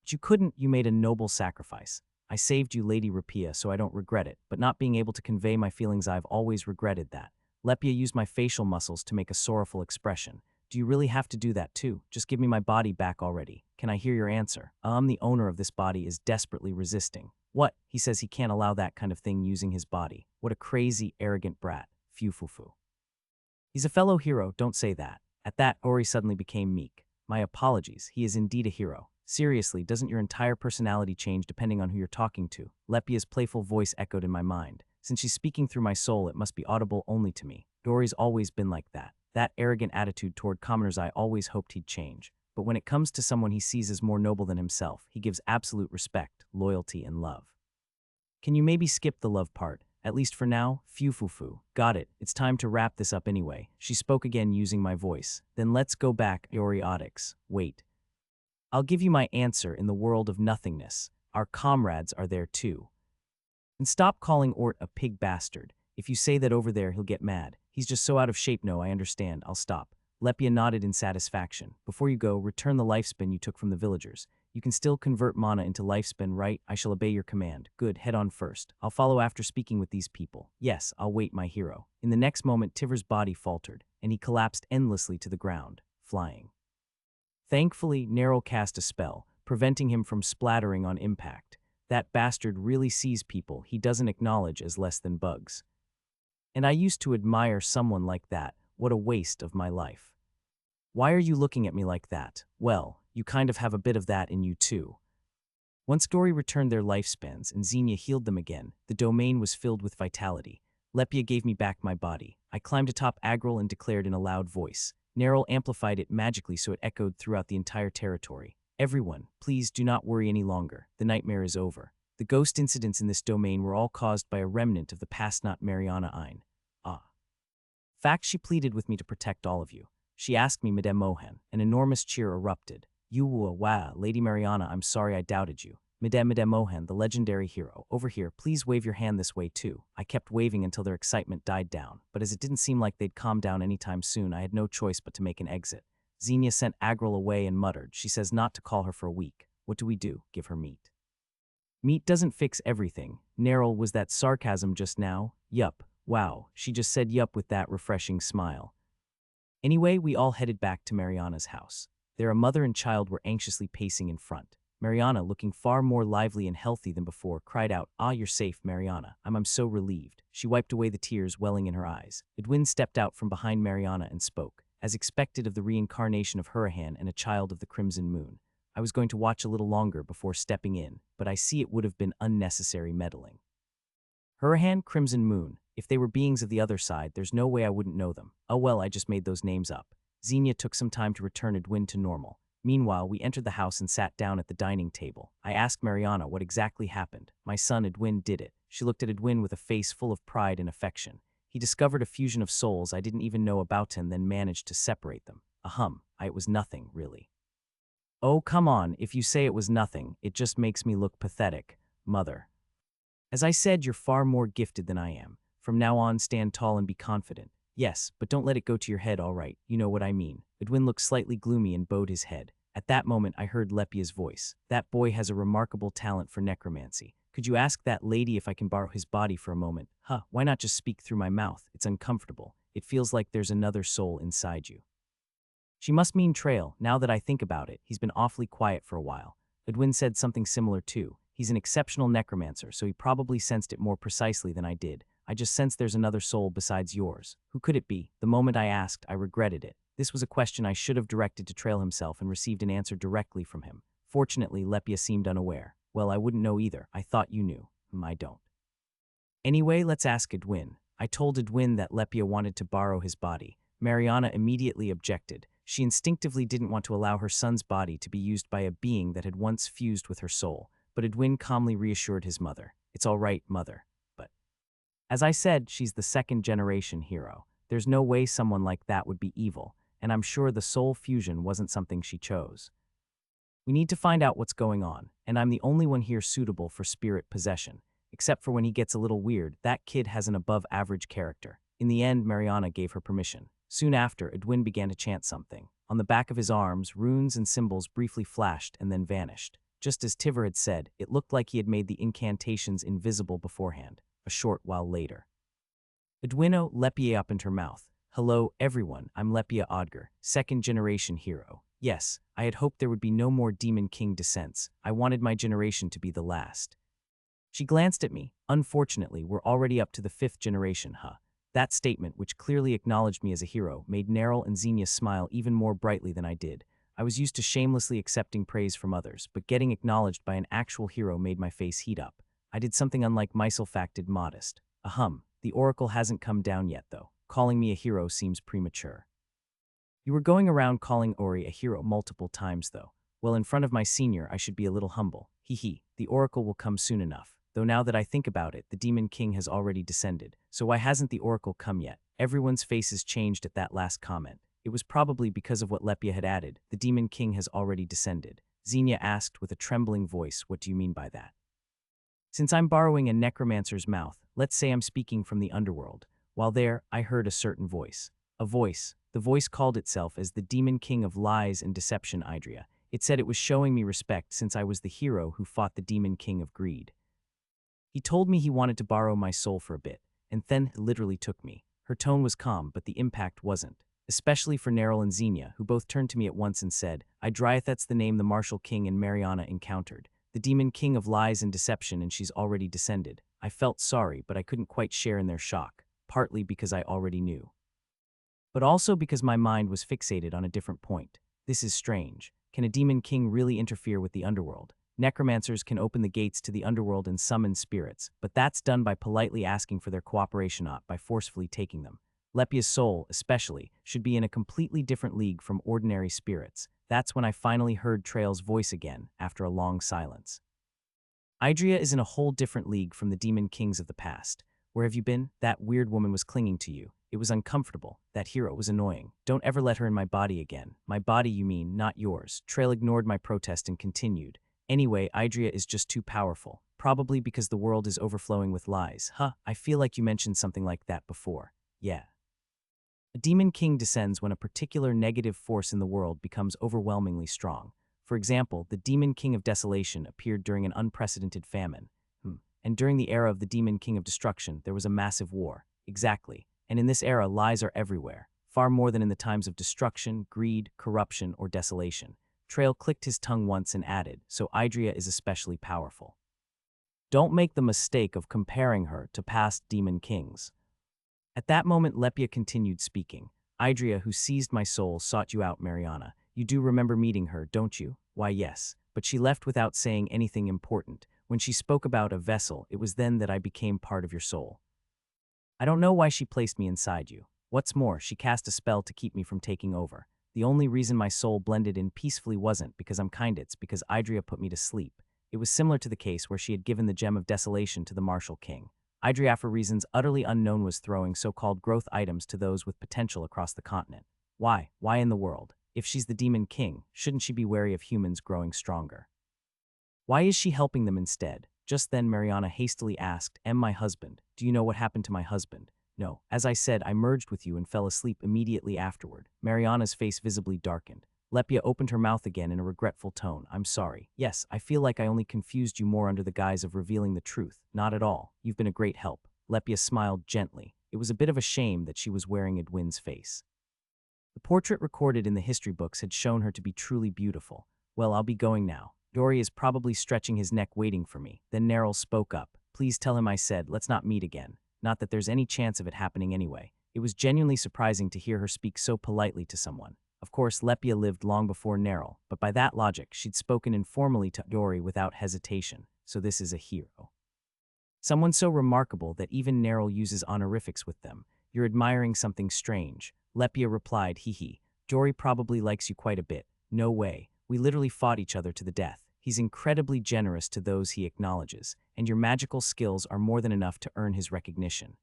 But you couldn't. You made a noble sacrifice. I saved you, Lady Rapia, so I don't regret it, but not being able to convey my feelings, I've always regretted that. Lepia used my facial muscles to make a sorrowful expression. Do you really have to do that too? Just give me my body back already. Can I hear your answer? The owner of this body is desperately resisting. What? He says he can't allow that kind of thing using his body. What a crazy, arrogant brat. Fufufu. He's a fellow hero, don't say that. At that, Ori suddenly became meek. My apologies, he is indeed a hero. Seriously, doesn't your entire personality change depending on who you're talking to? Lepia's playful voice echoed in my mind. Since she's speaking through my soul, it must be audible only to me. Ori's always been like that. That arrogant attitude toward commoners I always hoped he'd change. But when it comes to someone he sees as more noble than himself, he gives absolute respect, loyalty, and love. Can you maybe skip the love part? At least for now, Fufufu. Got it. It's time to wrap this up anyway. She spoke again using my voice. Then let's go back, Ori Audix. Wait. I'll give you my answer in the world of nothingness. Our comrades are there too. And stop calling Ort a pig bastard. If you say that over there, he'll get mad. He's just so out of shape. No, I understand. I'll stop. Lepia nodded in satisfaction. Before you go, return the lifespin you took from the villagers. You can still convert mana into lifespin, right? I shall obey your command. Good, head on first. I'll follow after speaking with these people. Yes, I'll wait, my hero. In the next moment, Tiver's body faltered, and he collapsed endlessly to the ground, flying. Thankfully, Nerol cast a spell, preventing him from splattering on impact. That bastard really sees people he doesn't acknowledge as less than bugs. And I used to admire someone like that. What a waste of my life. Why are you looking at me like that? Well, you kind of have a bit of that in you too. Once Dory returned their lifespans and Xenia healed them again, the domain was filled with vitality. Lepia gave me back my body. I climbed atop Agril and declared in a loud voice. Nerol amplified it magically so it echoed throughout the entire territory. Everyone, please do not worry any longer. The nightmare is over. The ghost incidents in this domain were all caused by a remnant of the past, not Mariana Ein. Fact, she pleaded with me to protect all of you. She asked me, Madame Mohan. An enormous cheer erupted. You wah, Lady Mariana, I'm sorry I doubted you. Madame Mohan, the legendary hero. Over here, please wave your hand this way too. I kept waving until their excitement died down, but as it didn't seem like they'd calm down anytime soon, I had no choice but to make an exit. Xenia sent Agril away and muttered, she says not to call her for a week. What do we do? Give her meat. Meat doesn't fix everything. Nerol, was that sarcasm just now? Yup. Wow, she just said yup with that refreshing smile. Anyway, we all headed back to Mariana's house. There, a mother and child were anxiously pacing in front. Mariana, looking far more lively and healthy than before, cried out, "Ah, you're safe, Mariana. I'm so relieved." She wiped away the tears welling in her eyes. Edwin stepped out from behind Mariana and spoke. As expected of the reincarnation of Hurahan and a child of the Crimson Moon, I was going to watch a little longer before stepping in, but I see it would have been unnecessary meddling. Hurahan, Crimson Moon. If they were beings of the other side, there's no way I wouldn't know them. Oh well, I just made those names up. Xenia took some time to return Edwin to normal. Meanwhile, we entered the house and sat down at the dining table. I asked Mariana what exactly happened. My son Edwin did it. She looked at Edwin with a face full of pride and affection. He discovered a fusion of souls I didn't even know about and then managed to separate them. It was nothing, really. Oh, come on, if you say it was nothing, it just makes me look pathetic, mother. As I said, you're far more gifted than I am. From now on, stand tall and be confident. Yes, but don't let it go to your head, all right? You know what I mean. Edwin looked slightly gloomy and bowed his head. At that moment, I heard Lepia's voice. That boy has a remarkable talent for necromancy. Could you ask that lady if I can borrow his body for a moment? Why not just speak through my mouth? It's uncomfortable. It feels like there's another soul inside you. She must mean Trail. Now that I think about it, he's been awfully quiet for a while. Edwin said something similar too. He's an exceptional necromancer, so he probably sensed it more precisely than I did. I just sense there's another soul besides yours. Who could it be? The moment I asked, I regretted it. This was a question I should have directed to Trail himself and received an answer directly from him. Fortunately, Lepia seemed unaware. Well, I wouldn't know either. I thought you knew. I don't. Anyway, let's ask Edwin. I told Edwin that Lepia wanted to borrow his body. Mariana immediately objected. She instinctively didn't want to allow her son's body to be used by a being that had once fused with her soul. But Edwin calmly reassured his mother. It's all right, mother. But as I said, she's the second-generation hero. There's no way someone like that would be evil, and I'm sure the soul fusion wasn't something she chose. We need to find out what's going on, and I'm the only one here suitable for spirit possession. Except for when he gets a little weird, that kid has an above-average character. In the end, Mariana gave her permission. Soon after, Edwin began to chant something. On the back of his arms, runes and symbols briefly flashed and then vanished. Just as Tiver had said, it looked like he had made the incantations invisible beforehand, a short while later. Edwino, Lepia opened her mouth. Hello, everyone, I'm Lepia Odger, second-generation hero. Yes, I had hoped there would be no more Demon King descents. I wanted my generation to be the last. She glanced at me. Unfortunately, we're already up to the 5th generation, That statement, which clearly acknowledged me as a hero, made Nerol and Xenia smile even more brightly than I did. I was used to shamelessly accepting praise from others, but getting acknowledged by an actual hero made my face heat up. I did something unlike Myselfact did modest. The oracle hasn't come down yet, though. Calling me a hero seems premature. You were going around calling Ori a hero multiple times, though. Well, in front of my senior, I should be a little humble. The oracle will come soon enough. Though now that I think about it, the Demon King has already descended. So why hasn't the oracle come yet? Everyone's faces changed at that last comment. It was probably because of what Lepia had added. The Demon King has already descended. Xenia asked with a trembling voice, what do you mean by that? Since I'm borrowing a necromancer's mouth, let's say I'm speaking from the underworld. While there, I heard a certain voice. A voice, The voice called itself as the Demon King of Lies and Deception, Idria. It said it was showing me respect since I was the hero who fought the Demon King of Greed. He told me he wanted to borrow my soul for a bit, and then literally took me. Her tone was calm, but the impact wasn't. Especially for Neril and Xenia, who both turned to me at once and said, that's the name the Martial King and Mariana encountered. The Demon King of Lies and Deception, and she's already descended. I felt sorry, but I couldn't quite share in their shock, partly because I already knew, but also because my mind was fixated on a different point. This is strange. Can a demon king really interfere with the underworld? Necromancers can open the gates to the underworld and summon spirits, but that's done by politely asking for their cooperation, not by forcefully taking them. Lepia's soul, especially, should be in a completely different league from ordinary spirits. That's when I finally heard Trail's voice again, after a long silence. Idria is in a whole different league from the demon kings of the past. Where have you been? That weird woman was clinging to you. It was uncomfortable. That hero was annoying. Don't ever let her in my body again. My body, you mean, not yours. Trail ignored my protest and continued. Anyway, Idria is just too powerful. Probably because the world is overflowing with lies. I feel like you mentioned something like that before. Yeah. A demon king descends when a particular negative force in the world becomes overwhelmingly strong. For example, the demon king of desolation appeared during an unprecedented famine. And during the era of the demon king of destruction, there was a massive war. Exactly. And in this era, lies are everywhere, far more than in the times of destruction, greed, corruption, or desolation. Trail clicked his tongue once and added, so Idria is especially powerful. Don't make the mistake of comparing her to past demon kings. At that moment, Lepia continued speaking. Idria, who seized my soul, sought you out, Mariana. You do remember meeting her, don't you? Why, yes. But she left without saying anything important. When she spoke about a vessel, it was then that I became part of your soul. I don't know why she placed me inside you. What's more, she cast a spell to keep me from taking over. The only reason my soul blended in peacefully wasn't because I'm kind, it's because Idria put me to sleep. It was similar to the case where she had given the Gem of Desolation to the Martial King. Idria, for reasons utterly unknown, was throwing so-called growth items to those with potential across the continent. Why? Why in the world? If she's the Demon King, shouldn't she be wary of humans growing stronger? Why is she helping them instead? Just then Mariana hastily asked, my husband. Do you know what happened to my husband? No. As I said, I merged with you and fell asleep immediately afterward. Mariana's face visibly darkened. Lepia opened her mouth again in a regretful tone. I'm sorry. Yes, I feel like I only confused you more under the guise of revealing the truth. Not at all. You've been a great help. Lepia smiled gently. It was a bit of a shame that she was wearing Edwin's face. The portrait recorded in the history books had shown her to be truly beautiful. Well, I'll be going now. Dory is probably stretching his neck waiting for me. Then Neril spoke up. Please tell him I said, let's not meet again. Not that there's any chance of it happening anyway. It was genuinely surprising to hear her speak so politely to someone. Of course, Lepia lived long before Neril, but by that logic, she'd spoken informally to Dory without hesitation. So this is a hero. Someone so remarkable that even Neril uses honorifics with them. You're admiring something strange. Lepia replied, hee. Dory probably likes you quite a bit. No way. We literally fought each other to the death. He's incredibly generous to those he acknowledges, and your magical skills are more than enough to earn his recognition.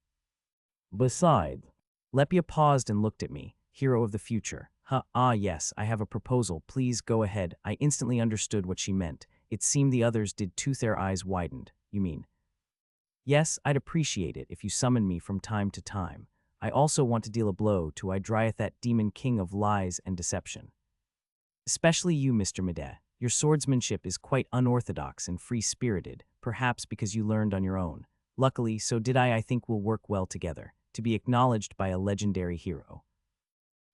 Besides, Lepia paused and looked at me, hero of the future. Yes, I have a proposal. Please go ahead. I instantly understood what she meant. It seemed the others did too. Their eyes widened. You mean? Yes, I'd appreciate it if you summon me from time to time. I also want to deal a blow to Idriath, that demon king of lies and deception. Especially you, Mr. Mede. Your swordsmanship is quite unorthodox and free-spirited, perhaps because you learned on your own. Luckily, so did I think we'll work well together, to be acknowledged by a legendary hero.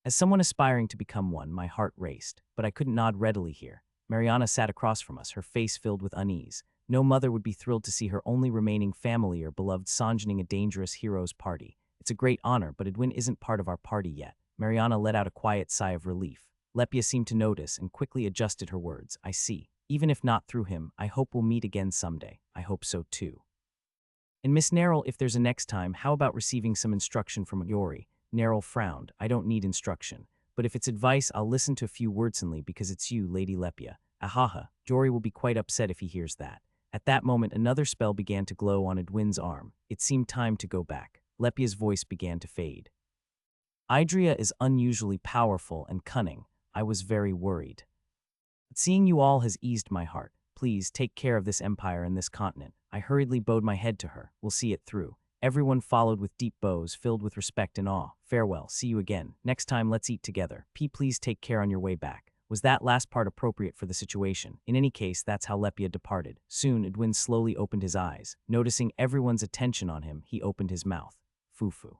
As someone aspiring to become one, my heart raced, but I couldn't nod readily here. Mariana sat across from us, her face filled with unease. No mother would be thrilled to see her only remaining family or beloved son joining a dangerous hero's party. It's a great honor, but Edwin isn't part of our party yet. Mariana let out a quiet sigh of relief. Lepia seemed to notice and quickly adjusted her words. I see. Even if not through him, I hope we'll meet again someday. I hope so too. And Miss Neril, if there's a next time, how about receiving some instruction from Yori? Neril frowned. I don't need instruction. But if it's advice, I'll listen to a few words only because it's you, Lady Lepia. Ahaha, Jory will be quite upset if he hears that. At that moment, another spell began to glow on Edwin's arm. It seemed time to go back. Lepia's voice began to fade. Idria is unusually powerful and cunning. I was very worried. But seeing you all has eased my heart. Please take care of this empire and this continent. I hurriedly bowed my head to her. We'll see it through. Everyone followed with deep bows, filled with respect and awe. Farewell, see you again. Next time, let's eat together. Please take care on your way back. Was that last part appropriate for the situation? In any case, that's how Lepia departed. Soon, Edwin slowly opened his eyes. Noticing everyone's attention on him, he opened his mouth. Foo-foo.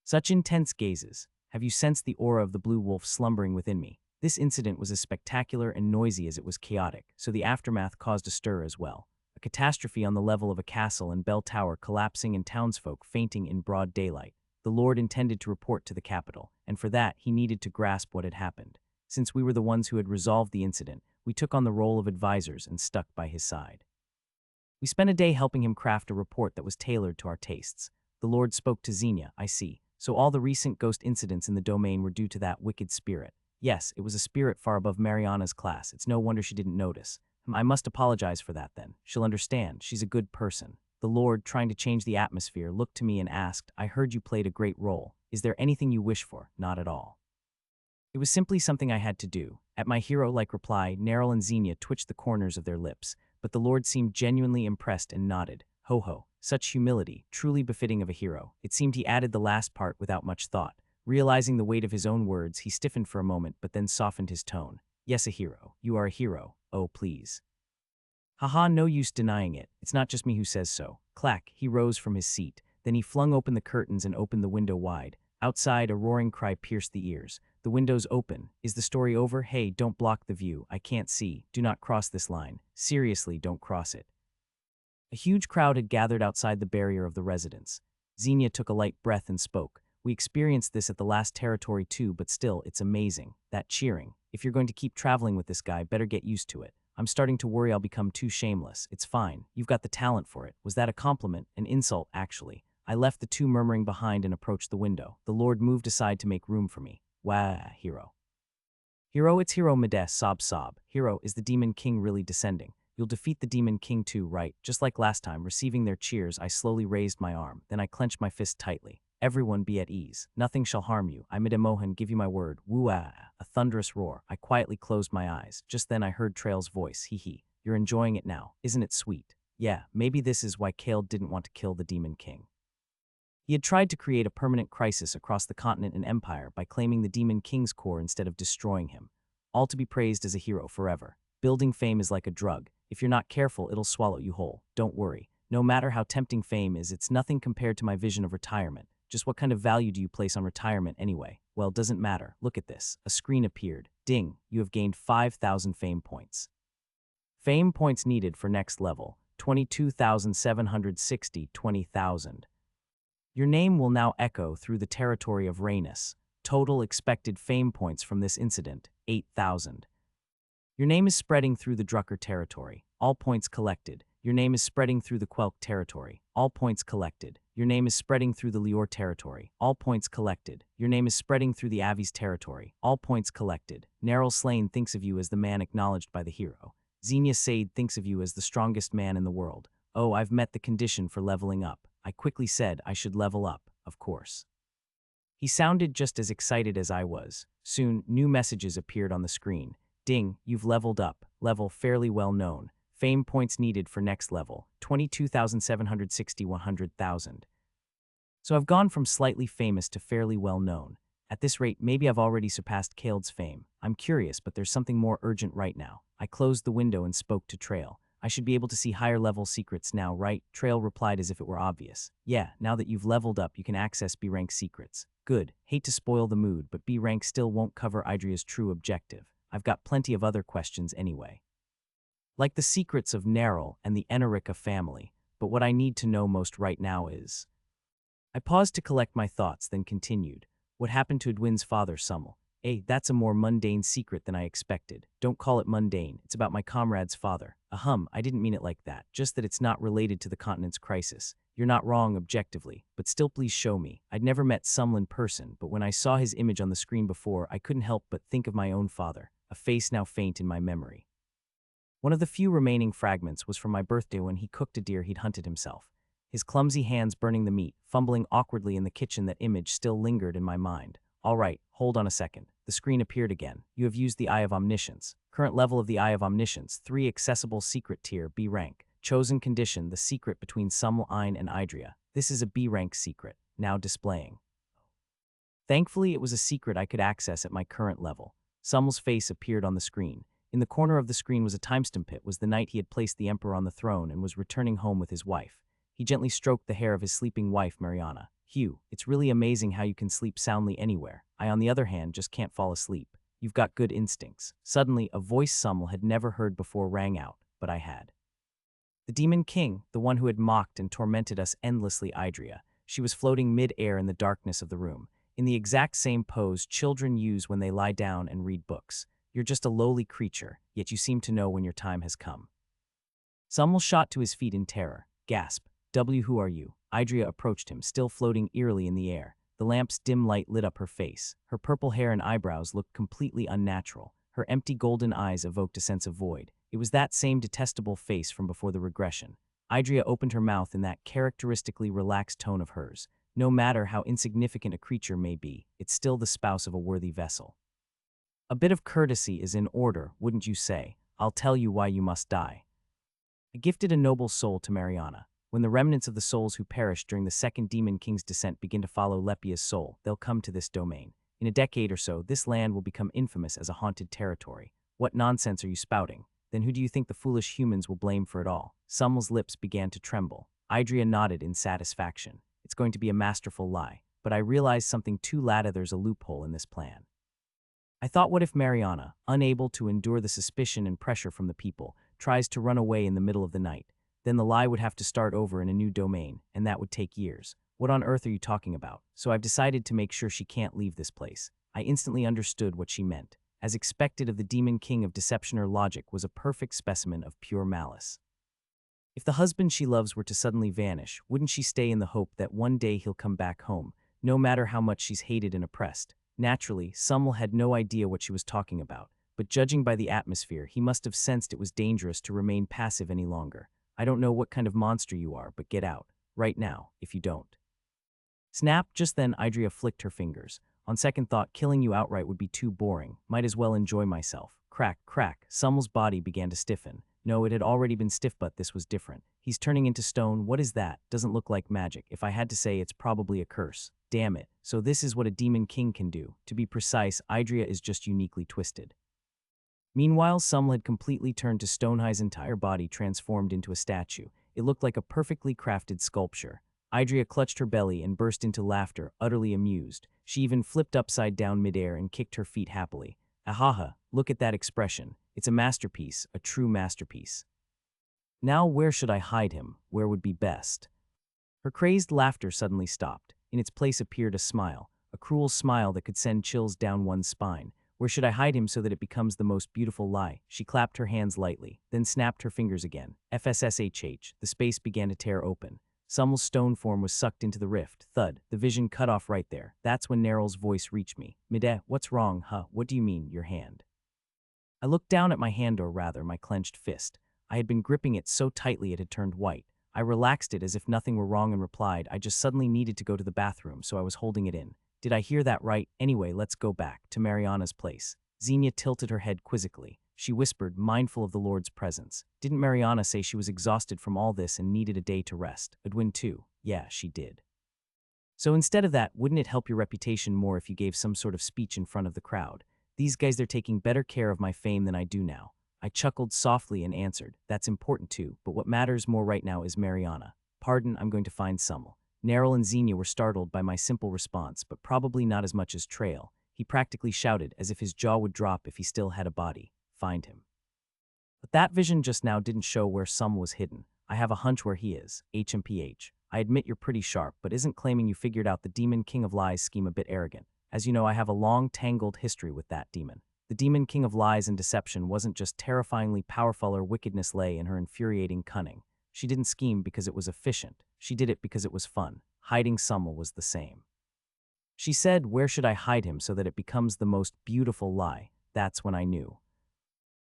Such intense gazes. Have you sensed the aura of the blue wolf slumbering within me? This incident was as spectacular and noisy as it was chaotic, so the aftermath caused a stir as well. A catastrophe on the level of a castle and bell tower collapsing and townsfolk fainting in broad daylight. The Lord intended to report to the capital, and for that he needed to grasp what had happened. Since we were the ones who had resolved the incident, we took on the role of advisors and stuck by his side. We spent a day helping him craft a report that was tailored to our tastes. The Lord spoke to Xenia, I see. So all the recent ghost incidents in the domain were due to that wicked spirit. Yes, it was a spirit far above Mariana's class. It's no wonder she didn't notice. I must apologize for that then. She'll understand. She's a good person. The Lord, trying to change the atmosphere, looked to me and asked, I heard you played a great role. Is there anything you wish for? Not at all. It was simply something I had to do. At my hero-like reply, Neril and Xenia twitched the corners of their lips, but the Lord seemed genuinely impressed and nodded. Ho ho, such humility, truly befitting of a hero. It seemed he added the last part without much thought. Realizing the weight of his own words, he stiffened for a moment but then softened his tone. Yes, a hero. You are a hero. Oh, please. Haha, no use denying it. It's not just me who says so. Clack, he rose from his seat. Then he flung open the curtains and opened the window wide. Outside, a roaring cry pierced the ears. The window's open. Is the story over? Hey, don't block the view. I can't see. Do not cross this line. Seriously, don't cross it. A huge crowd had gathered outside the barrier of the residence. Xenia took a light breath and spoke. We experienced this at the last territory too, but still, it's amazing. That cheering. If you're going to keep traveling with this guy, better get used to it. I'm starting to worry I'll become too shameless. It's fine. You've got the talent for it. Was that a compliment? An insult, actually. I left the two murmuring behind and approached the window. The Lord moved aside to make room for me. Wah, hero. Hero, it's Hero Mides, sob sob. Hero, is the Demon King really descending? You'll defeat the Demon King too, right? Just like last time, receiving their cheers, I slowly raised my arm. Then I clenched my fist tightly. Everyone be at ease. Nothing shall harm you. I Midemohan, give you my word. Woo-ah. A thunderous roar. I quietly closed my eyes. Just then I heard Trail's voice. Hee. You're enjoying it now. Isn't it sweet? Yeah, maybe this is why Kale didn't want to kill the Demon King. He had tried to create a permanent crisis across the continent and empire by claiming the Demon King's core instead of destroying him. All to be praised as a hero forever. Building fame is like a drug. If you're not careful, it'll swallow you whole. Don't worry. No matter how tempting fame is, it's nothing compared to my vision of retirement. Just what kind of value do you place on retirement anyway? Well, doesn't matter. Look at this. A screen appeared. Ding, you have gained 5,000 fame points. Fame points needed for next level. 22,760, 20,000. Your name will now echo through the territory of Rhaenus. Total expected fame points from this incident, 8,000. Your name is spreading through the Drucker territory. All points collected. Your name is spreading through the Quelk territory. All points collected. Your name is spreading through the Lior territory. All points collected. Your name is spreading through the Avi's territory. All points collected. Neril Slane thinks of you as the man acknowledged by the hero. Xenia Sade thinks of you as the strongest man in the world. Oh, I've met the condition for leveling up. I quickly said I should level up, of course. He sounded just as excited as I was. Soon, new messages appeared on the screen. Ding, you've leveled up. Level fairly well known. Fame points needed for next level, 22,760, 100,000. So I've gone from slightly famous to fairly well known. At this rate, maybe I've already surpassed Kaeld's fame. I'm curious, but there's something more urgent right now. I closed the window and spoke to Trail. I should be able to see higher level secrets now, right? Trail replied as if it were obvious. Yeah, now that you've leveled up, you can access B-rank secrets. Good. Hate to spoil the mood, but B-rank still won't cover Idria's true objective. I've got plenty of other questions anyway. Like the secrets of Neril and the Enerica family, but what I need to know most right now is... I paused to collect my thoughts, then continued. What happened to Edwin's father, Summel? That's a more mundane secret than I expected. Don't call it mundane, it's about my comrade's father. I didn't mean it like that, just that it's not related to the continent's crisis. You're not wrong objectively, but still please show me. I'd never met Summel in person, but when I saw his image on the screen before, I couldn't help but think of my own father, a face now faint in my memory. One of the few remaining fragments was from my birthday when he cooked a deer he'd hunted himself. His clumsy hands burning the meat, fumbling awkwardly in the kitchen, that image still lingered in my mind. All right, hold on a second. The screen appeared again. You have used the Eye of Omniscience. Current level of the Eye of Omniscience, 3 accessible secret tier, B rank. Chosen condition, the secret between Summel Ein and Idria. This is a B-rank secret, now displaying. Thankfully, it was a secret I could access at my current level. Summel's face appeared on the screen. In the corner of the screen was a timestamp. It was the night he had placed the Emperor on the throne and was returning home with his wife. He gently stroked the hair of his sleeping wife, Mariana. Hugh, it's really amazing how you can sleep soundly anywhere. I, on the other hand, just can't fall asleep. You've got good instincts. Suddenly, a voice Summel had never heard before rang out, but I had. The Demon King, the one who had mocked and tormented us endlessly, Idria. She was floating mid-air in the darkness of the room, in the exact same pose children use when they lie down and read books. You're just a lowly creature, yet you seem to know when your time has come. Summel shot to his feet in terror. Gasp. Who are you? Idria approached him, still floating eerily in the air. The lamp's dim light lit up her face. Her purple hair and eyebrows looked completely unnatural. Her empty golden eyes evoked a sense of void. It was that same detestable face from before the regression. Idria opened her mouth in that characteristically relaxed tone of hers. No matter how insignificant a creature may be, it's still the spouse of a worthy vessel. A bit of courtesy is in order, wouldn't you say? I'll tell you why you must die. I gifted a noble soul to Mariana. When the remnants of the souls who perished during the second Demon King's descent begin to follow Lepia's soul, they'll come to this domain. In a decade or so, this land will become infamous as a haunted territory. What nonsense are you spouting? Then who do you think the foolish humans will blame for it all? Summel's lips began to tremble. Idria nodded in satisfaction. It's going to be a masterful lie, but I realized something too later. There's a loophole in this plan. I thought, what if Mariana, unable to endure the suspicion and pressure from the people, tries to run away in the middle of the night? Then the lie would have to start over in a new domain, and that would take years. What on earth are you talking about? So I've decided to make sure she can't leave this place. I instantly understood what she meant. As expected of the Demon King of deception, her logic was a perfect specimen of pure malice. If the husband she loves were to suddenly vanish, wouldn't she stay in the hope that one day he'll come back home, no matter how much she's hated and oppressed? Naturally, Summel had no idea what she was talking about, but judging by the atmosphere, he must have sensed it was dangerous to remain passive any longer. I don't know what kind of monster you are, but get out. Right now, if you don't. Snap! Just then, Idria flicked her fingers. On second thought, killing you outright would be too boring. Might as well enjoy myself. Crack, crack. Summel's body began to stiffen. No, it had already been stiff, but this was different. He's turning into stone. What is that? Doesn't look like magic. If I had to say, it's probably a curse. Damn it. So this is what a Demon King can do. To be precise, Idria is just uniquely twisted. Meanwhile, Summel had completely turned to stone. His entire body transformed into a statue. It looked like a perfectly crafted sculpture. Idria clutched her belly and burst into laughter, utterly amused. She even flipped upside down midair and kicked her feet happily. Ahaha, look at that expression. It's a masterpiece, a true masterpiece. Now where should I hide him? Where would be best? Her crazed laughter suddenly stopped. In its place appeared a smile, a cruel smile that could send chills down one's spine. Where should I hide him so that it becomes the most beautiful lie? She clapped her hands lightly, then snapped her fingers again. FSSHH, the space began to tear open. Summel's stone form was sucked into the rift. Thud, the vision cut off right there. That's when Neryl's voice reached me. Mide, what's wrong, huh? What do you mean, your hand? I looked down at my hand, or rather, my clenched fist. I had been gripping it so tightly it had turned white. I relaxed it as if nothing were wrong and replied, I just suddenly needed to go to the bathroom, so I was holding it in. Did I hear that right? Anyway, let's go back to Mariana's place. Xenia tilted her head quizzically. She whispered, mindful of the Lord's presence. Didn't Mariana say she was exhausted from all this and needed a day to rest? Edwin too. Yeah, she did. So instead of that, wouldn't it help your reputation more if you gave some sort of speech in front of the crowd? These guys, they're taking better care of my fame than I do now. I chuckled softly and answered, that's important too, but what matters more right now is Mariana. Pardon, I'm going to find Summel. Neryl and Xenia were startled by my simple response, but probably not as much as Trail. He practically shouted, as if his jaw would drop if he still had a body. Find him. But that vision just now didn't show where Summel was hidden. I have a hunch where he is. HMPH. I admit you're pretty sharp, but isn't claiming you figured out the Demon King of Lies scheme a bit arrogant? As you know, I have a long, tangled history with that demon. The Demon King of Lies and Deception wasn't just terrifyingly powerful, her wickedness lay in her infuriating cunning. She didn't scheme because it was efficient. She did it because it was fun. Hiding Summel was the same. She said, where should I hide him so that it becomes the most beautiful lie? That's when I knew.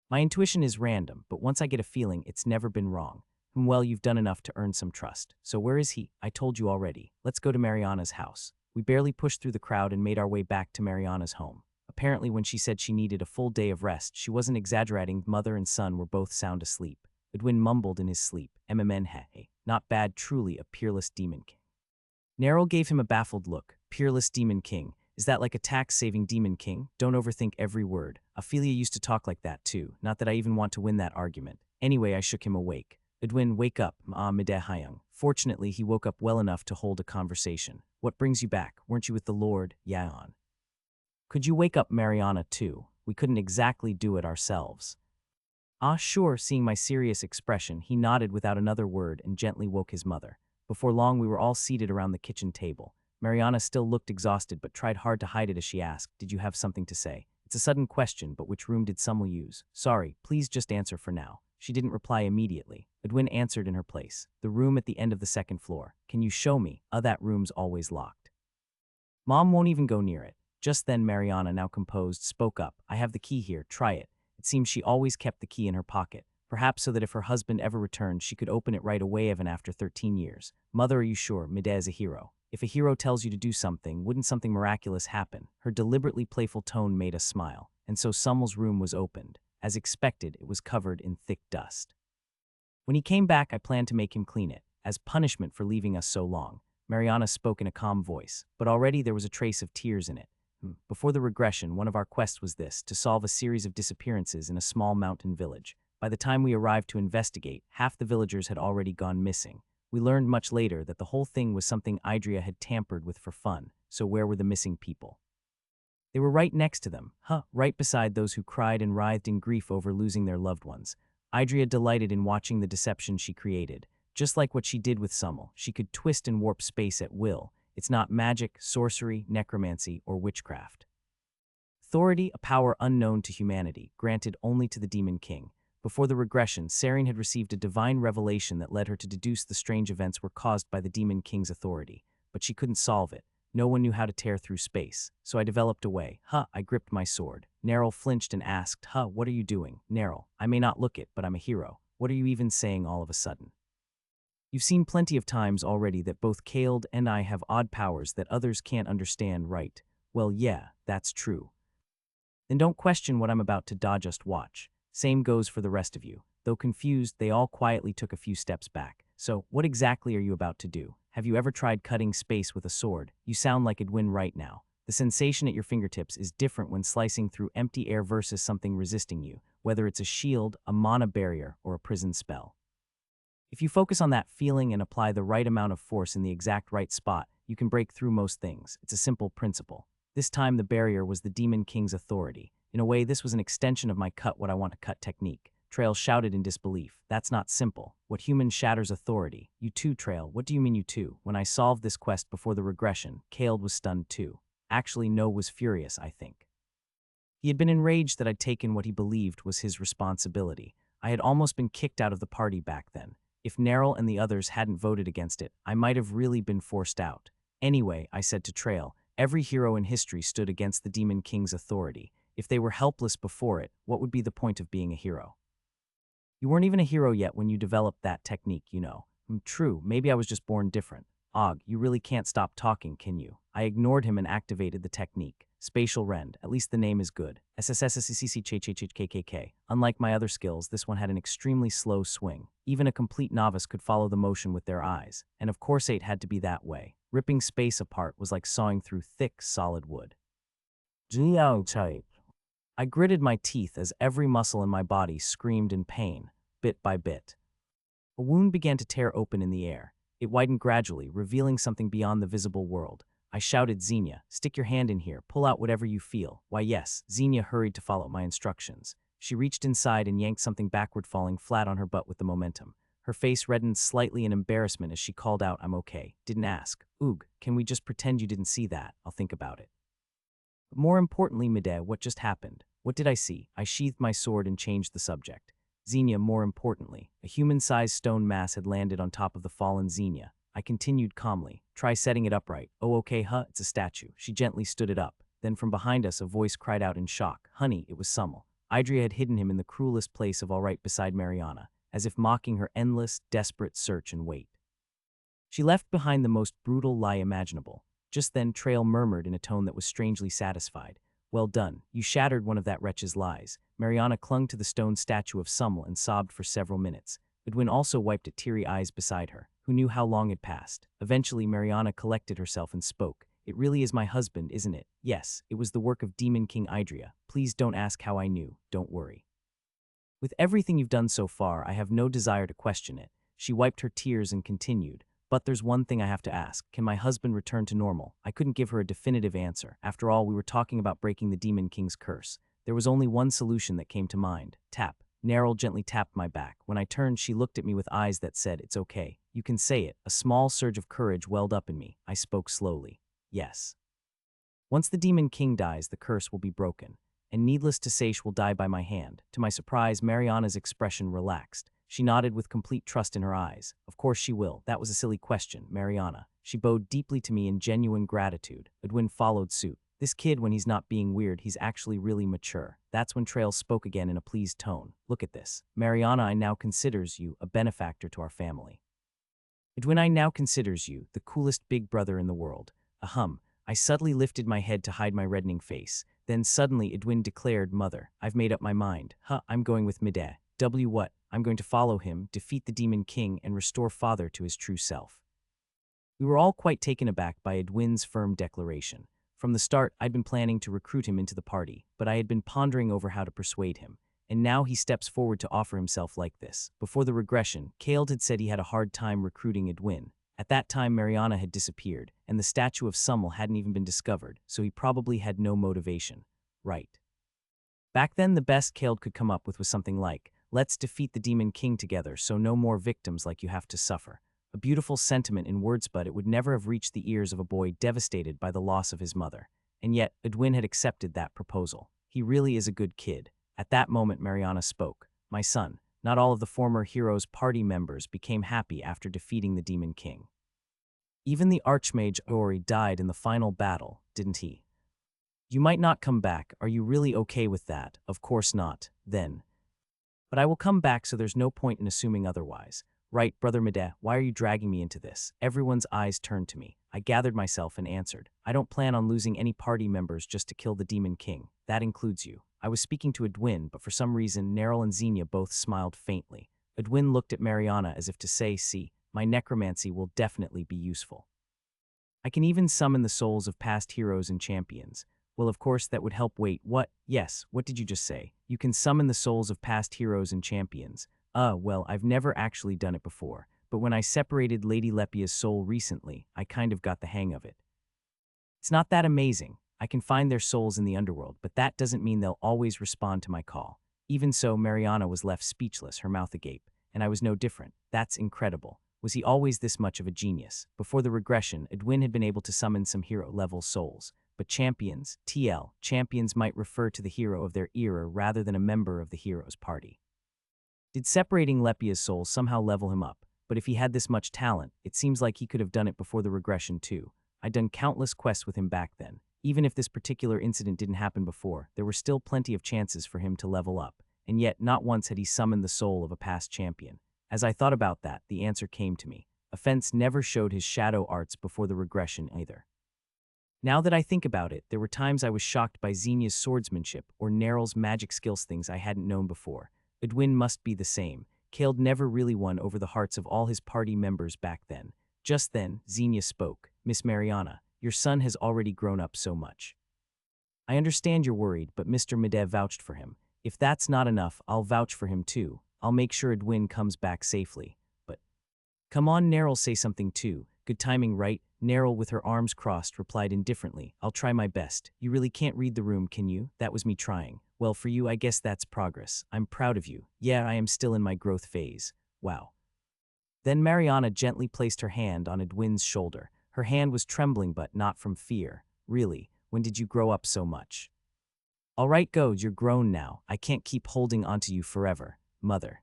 My intuition is random, but once I get a feeling, it's never been wrong. Well, you've done enough to earn some trust. So where is he? I told you already. Let's go to Mariana's house. We barely pushed through the crowd and made our way back to Mariana's home. Apparently, when she said she needed a full day of rest, she wasn't exaggerating. Mother and son were both sound asleep. Edwin mumbled in his sleep. MMN, hey, not bad, truly a peerless demon king. Neril gave him a baffled look. Peerless Demon King. Is that like a tax-saving Demon King? Don't overthink every word. Ophelia used to talk like that too, not that I even want to win that argument. Anyway, I shook him awake. Edwin, wake up, Mide Hyung. Fortunately, he woke up well enough to hold a conversation. What brings you back? Weren't you with the Lord, Yaon? Could you wake up Mariana too? We couldn't exactly do it ourselves. Ah, sure, seeing my serious expression, he nodded without another word and gently woke his mother. Before long, we were all seated around the kitchen table. Mariana still looked exhausted but tried hard to hide it as she asked, "Did you have something to say?" It's a sudden question, but which room did Sumel use? Sorry, please just answer for now. She didn't reply immediately. Edwin answered in her place. The room at the end of the second floor. Can you show me? That room's always locked. Mom won't even go near it. Just then Mariana, now composed, spoke up. I have the key here, try it. It seems she always kept the key in her pocket, perhaps so that if her husband ever returned, she could open it right away even after 13 years. Mother, are you sure? Mide is a hero. If a hero tells you to do something, wouldn't something miraculous happen? Her deliberately playful tone made us smile, and so Summel's room was opened. As expected, it was covered in thick dust. When he came back, I planned to make him clean it, as punishment for leaving us so long. Mariana spoke in a calm voice, but already there was a trace of tears in it. Before the regression, one of our quests was this, to solve a series of disappearances in a small mountain village. By the time we arrived to investigate, half the villagers had already gone missing. We learned much later that the whole thing was something Idria had tampered with for fun, so where were the missing people? They were right next to them, right beside those who cried and writhed in grief over losing their loved ones. Idria delighted in watching the deception she created. Just like what she did with Summel, she could twist and warp space at will. It's not magic, sorcery, necromancy, or witchcraft. Authority, a power unknown to humanity, granted only to the Demon King. Before the regression, Sarene had received a divine revelation that led her to deduce the strange events were caused by the Demon King's authority. But she couldn't solve it. No one knew how to tear through space. So I developed a way. I gripped my sword. Neril flinched and asked, what are you doing? Neril, I may not look it, but I'm a hero. What are you even saying all of a sudden? You've seen plenty of times already that both Kaled and I have odd powers that others can't understand, right? Well, yeah, that's true. Then don't question what I'm about to do, just watch. Same goes for the rest of you. Though confused, they all quietly took a few steps back. So, what exactly are you about to do? Have you ever tried cutting space with a sword? You sound like Edwin right now. The sensation at your fingertips is different when slicing through empty air versus something resisting you, whether it's a shield, a mana barrier, or a prison spell. If you focus on that feeling and apply the right amount of force in the exact right spot, you can break through most things. It's a simple principle. This time the barrier was the Demon King's authority. In a way, this was an extension of my cut what I want to cut technique. Trail shouted in disbelief. That's not simple. What human shatters authority? You too, Trail. What do you mean you too? When I solved this quest before the regression, Kaled was stunned too. Actually, No was furious, I think. He had been enraged that I'd taken what he believed was his responsibility. I had almost been kicked out of the party back then. If Neril and the others hadn't voted against it, I might have really been forced out. Anyway, I said to Trail, every hero in history stood against the Demon King's authority. If they were helpless before it, what would be the point of being a hero? You weren't even a hero yet when you developed that technique, you know. True, maybe I was just born different. Og, you really can't stop talking, can you? I ignored him and activated the technique. Spatial Rend, at least the name is good. SSSCCCCCKKK. Unlike my other skills, this one had an extremely slow swing. Even a complete novice could follow the motion with their eyes. And of course it had to be that way. Ripping space apart was like sawing through thick, solid wood. I gritted my teeth as every muscle in my body screamed in pain, bit by bit. A wound began to tear open in the air. It widened gradually, revealing something beyond the visible world. I shouted, Xenia, stick your hand in here, pull out whatever you feel. Why yes, Xenia hurried to follow my instructions. She reached inside and yanked something backward, falling flat on her butt with the momentum. Her face reddened slightly in embarrassment as she called out, I'm okay. Didn't ask. Oog, can we just pretend you didn't see that? I'll think about it. But more importantly, Mide, what just happened? What did I see? I sheathed my sword and changed the subject. Xenia, more importantly, a human-sized stone mass had landed on top of the fallen Xenia. I continued calmly. Try setting it upright. Oh, okay, it's a statue. She gently stood it up. Then from behind us, a voice cried out in shock. Honey, it was Summel. Idria had hidden him in the cruelest place of all right beside Mariana, as if mocking her endless, desperate search and wait. She left behind the most brutal lie imaginable. Just then, Trail murmured in a tone that was strangely satisfied. Well done. You shattered one of that wretch's lies. Mariana clung to the stone statue of Summel and sobbed for several minutes. Edwin also wiped at teary eyes beside her, who knew how long had passed. Eventually, Mariana collected herself and spoke. It really is my husband, isn't it? Yes, it was the work of Demon King Idria. Please don't ask how I knew, don't worry. With everything you've done so far, I have no desire to question it. She wiped her tears and continued. But there's one thing I have to ask. Can my husband return to normal? I couldn't give her a definitive answer. After all, we were talking about breaking the Demon King's curse. There was only one solution that came to mind. Tap. Neryl gently tapped my back. When I turned, she looked at me with eyes that said, "It's okay. You can say it." A small surge of courage welled up in me. I spoke slowly. Yes. Once the Demon King dies, the curse will be broken. And needless to say, she will die by my hand. To my surprise, Mariana's expression relaxed. She nodded with complete trust in her eyes. Of course she will. That was a silly question, Mariana. She bowed deeply to me in genuine gratitude. Edwin followed suit. This kid, when he's not being weird, he's actually really mature. That's when Trail spoke again in a pleased tone. Look at this. Mariana, I now considers you a benefactor to our family. Edwin, I now considers you the coolest big brother in the world. Ahem. I subtly lifted my head to hide my reddening face. Then suddenly Edwin declared, "Mother, I've made up my mind. I'm going with Mideh. What? I'm going to follow him, defeat the Demon King, and restore father to his true self." We were all quite taken aback by Edwin's firm declaration. From the start, I'd been planning to recruit him into the party, but I had been pondering over how to persuade him. And now he steps forward to offer himself like this. Before the regression, Kale had said he had a hard time recruiting Edwin. At that time, Mariana had disappeared, and the statue of Summel hadn't even been discovered, so he probably had no motivation. Right. Back then, the best Kale could come up with was something like, "Let's defeat the Demon King together so no more victims like you have to suffer." A beautiful sentiment in words, but it would never have reached the ears of a boy devastated by the loss of his mother. And yet, Edwin had accepted that proposal. He really is a good kid. At that moment, Mariana spoke. "My son, not all of the former hero's party members became happy after defeating the Demon King. Even the Archmage Ori died in the final battle, didn't he? You might not come back. Are you really okay with that? Of course not, then. But I will come back, so there's no point in assuming otherwise. Right, Brother Mideh, why are you dragging me into this?" Everyone's eyes turned to me. I gathered myself and answered, "I don't plan on losing any party members just to kill the Demon King. That includes you." I was speaking to Edwin, but for some reason, Neryl and Xenia both smiled faintly. Edwin looked at Mariana as if to say, "See, my necromancy will definitely be useful. I can even summon the souls of past heroes and champions." Well, of course, that would help. Wait, what? Yes, what did you just say? You can summon the souls of past heroes and champions. Well, I've never actually done it before, but when I separated Lady Lepia's soul recently, I kind of got the hang of it. It's not that amazing. I can find their souls in the underworld, but that doesn't mean they'll always respond to my call. Even so, Mariana was left speechless, her mouth agape, and I was no different. That's incredible. Was he always this much of a genius? Before the regression, Edwin had been able to summon some hero-level souls. But champions, champions might refer to the hero of their era rather than a member of the hero's party. Did separating Lepia's soul somehow level him up? But if he had this much talent, it seems like he could have done it before the regression too. I'd done countless quests with him back then. Even if this particular incident didn't happen before, there were still plenty of chances for him to level up. And yet, not once had he summoned the soul of a past champion. As I thought about that, the answer came to me. Offense never showed his shadow arts before the regression either. Now that I think about it, there were times I was shocked by Xenia's swordsmanship or Neryl's magic skills, things I hadn't known before. Edwin must be the same. Kale never really won over the hearts of all his party members back then. Just then, Xenia spoke. "Miss Mariana, your son has already grown up so much. I understand you're worried, but Mr. Mideh vouched for him. If that's not enough, I'll vouch for him too. I'll make sure Edwin comes back safely. But come on, Neryl, say something too. Good timing, right?" Neryl, with her arms crossed, replied indifferently, "I'll try my best. You really can't read the room, can you? That was me trying. Well, for you, I guess that's progress. I'm proud of you. Yeah, I am still in my growth phase. Wow." Then Mariana gently placed her hand on Edwin's shoulder. Her hand was trembling, but not from fear. "Really, when did you grow up so much?" "All right, go, you're grown now. I can't keep holding onto you forever, Mother.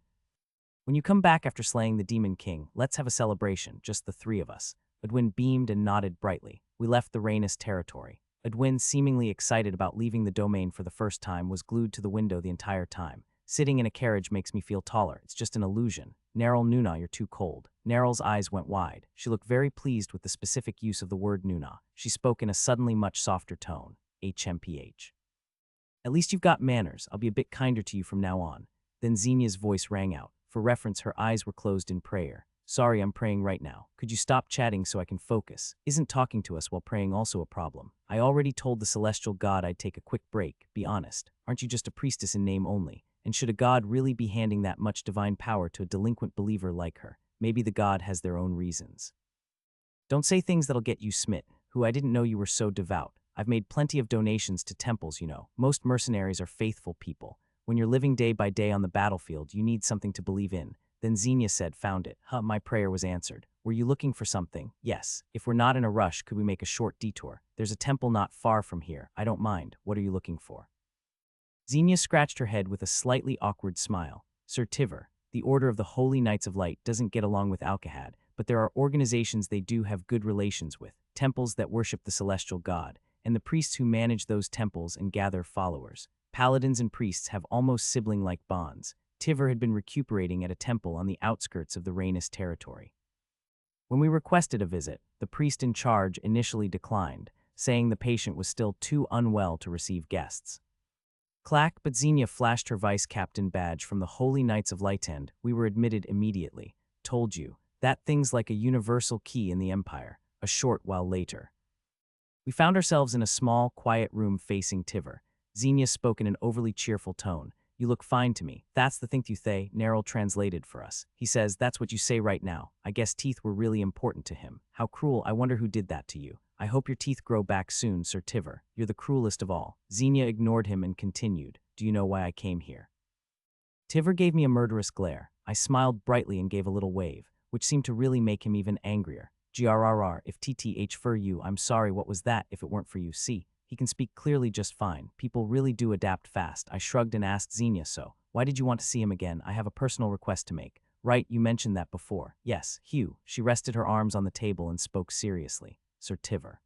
When you come back after slaying the Demon King, let's have a celebration, just the three of us." Edwin beamed and nodded brightly. We left the Rhaenys territory. Edwin, seemingly excited about leaving the domain for the first time, was glued to the window the entire time. "Sitting in a carriage makes me feel taller. It's just an illusion." "Neryl, Nuna, you're too cold." Neryl's eyes went wide. She looked very pleased with the specific use of the word Nuna. She spoke in a suddenly much softer tone. "HMPH. At least you've got manners. I'll be a bit kinder to you from now on." Then Xenia's voice rang out. For reference, her eyes were closed in prayer. Sorry, I'm praying right now. Could you stop chatting so I can focus? Isn't talking to us while praying also a problem? I already told the celestial god I'd take a quick break. Be honest. Aren't you just a priestess in name only? And should a god really be handing that much divine power to a delinquent believer like her? Maybe the god has their own reasons. Don't say things that'll get you smit. Who, I didn't know you were so devout. I've made plenty of donations to temples, you know. Most mercenaries are faithful people. When you're living day by day on the battlefield, you need something to believe in. Then Xenia said, found it. Huh, my prayer was answered. Were you looking for something? Yes. If we're not in a rush, could we make a short detour? There's a temple not far from here. I don't mind. What are you looking for? Xenia scratched her head with a slightly awkward smile. Sir Tiver, the Order of the Holy Knights of Light doesn't get along with Alcahad, but there are organizations they do have good relations with, temples that worship the celestial god, and the priests who manage those temples and gather followers. Paladins and priests have almost sibling-like bonds. Tiver had been recuperating at a temple on the outskirts of the Rhaenys territory. When we requested a visit, the priest in charge initially declined, saying the patient was still too unwell to receive guests. Clack, but Xenia flashed her vice captain badge from the Holy Knights of Lightend. We were admitted immediately. Told you. That thing's like a universal key in the Empire. A short while later, we found ourselves in a small, quiet room facing Tiver. Xenia spoke in an overly cheerful tone. You look fine to me. That's the thing you say, Neril translated for us. He says, that's what you say right now. I guess teeth were really important to him. How cruel, I wonder who did that to you. I hope your teeth grow back soon, Sir Tiver. You're the cruelest of all. Xenia ignored him and continued. Do you know why I came here? Tiver gave me a murderous glare. I smiled brightly and gave a little wave, which seemed to really make him even angrier. GRRR, if TTH for you, I'm sorry, what was that if it weren't for you? See, he can speak clearly just fine. People really do adapt fast. I shrugged and asked Xenia, so, why did you want to see him again? I have a personal request to make. Right, you mentioned that before. Yes, Hugh. She rested her arms on the table and spoke seriously. Sir Tiver.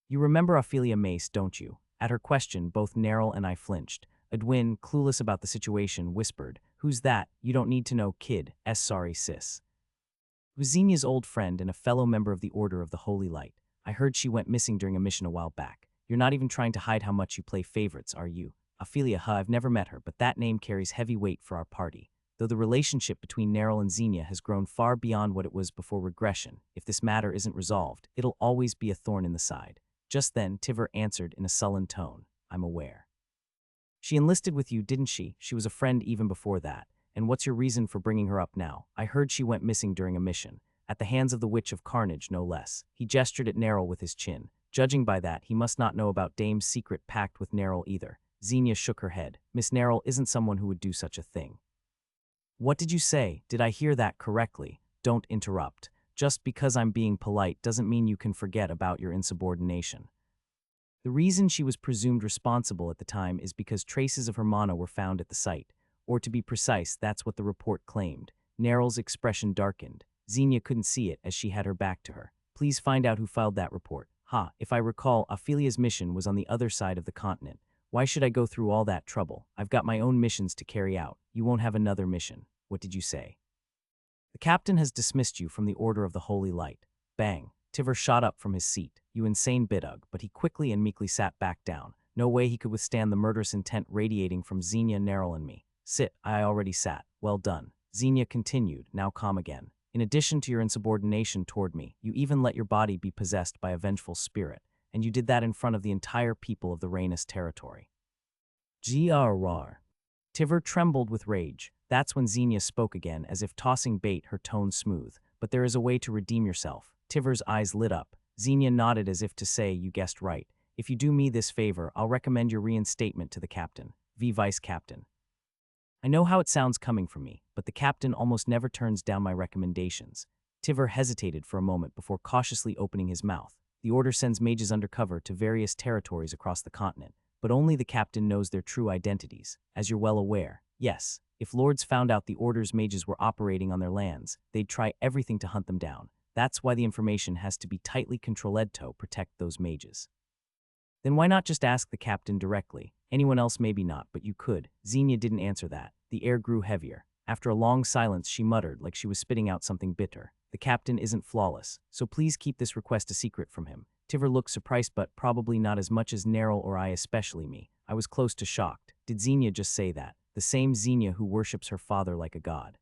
You remember Ophelia Mace, don't you? At her question, both Neril and I flinched. Edwin, clueless about the situation, whispered, Who's that? You don't need to know, kid. Sorry, sis. It was Xenia's old friend and a fellow member of the Order of the Holy Light. I heard she went missing during a mission a while back. You're not even trying to hide how much you play favorites, are you? Ophelia, I've never met her, but that name carries heavy weight for our party. Though the relationship between Neril and Xenia has grown far beyond what it was before regression, if this matter isn't resolved, it'll always be a thorn in the side. Just then, Tiver answered in a sullen tone, I'm aware. She enlisted with you, didn't she? She was a friend even before that. And what's your reason for bringing her up now? I heard she went missing during a mission. At the hands of the Witch of Carnage, no less. He gestured at Neril with his chin. Judging by that, he must not know about Dame's secret pact with Neril either. Xenia shook her head. Miss Neril isn't someone who would do such a thing. What did you say? Did I hear that correctly? Don't interrupt. Just because I'm being polite doesn't mean you can forget about your insubordination. The reason she was presumed responsible at the time is because traces of her mana were found at the site. Or to be precise, that's what the report claimed. Neril's expression darkened. Xenia couldn't see it as she had her back to her. Please find out who filed that report. If I recall, Ophelia's mission was on the other side of the continent. Why should I go through all that trouble? I've got my own missions to carry out. You won't have another mission. What did you say? The captain has dismissed you from the Order of the Holy Light. Bang. Tiver shot up from his seat. You insane bidug, but he quickly and meekly sat back down. No way he could withstand the murderous intent radiating from Xenia, Neril, and me. Sit, I already sat. Well done. Xenia continued, now calm again. In addition to your insubordination toward me, you even let your body be possessed by a vengeful spirit, and you did that in front of the entire people of the Rhaenys territory. GRR. Tiver trembled with rage. That's when Xenia spoke again, as if tossing bait, her tone smooth. But there is a way to redeem yourself. Tiver's eyes lit up. Xenia nodded as if to say, you guessed right. If you do me this favor, I'll recommend your reinstatement to the captain. Vice captain. I know how it sounds coming from me, but the captain almost never turns down my recommendations. Tiver hesitated for a moment before cautiously opening his mouth. The order sends mages undercover to various territories across the continent, but only the captain knows their true identities. As you're well aware, yes, if lords found out the order's mages were operating on their lands, they'd try everything to hunt them down. That's why the information has to be tightly controlled to protect those mages. Then why not just ask the captain directly? Anyone else maybe not, but you could. Xenia didn't answer that. The air grew heavier. After a long silence, she muttered like she was spitting out something bitter. The captain isn't flawless, so please keep this request a secret from him. Tiver looked surprised, but probably not as much as Neril or I, especially me. I was close to shocked. Did Xenia just say that? The same Xenia who worships her father like a god.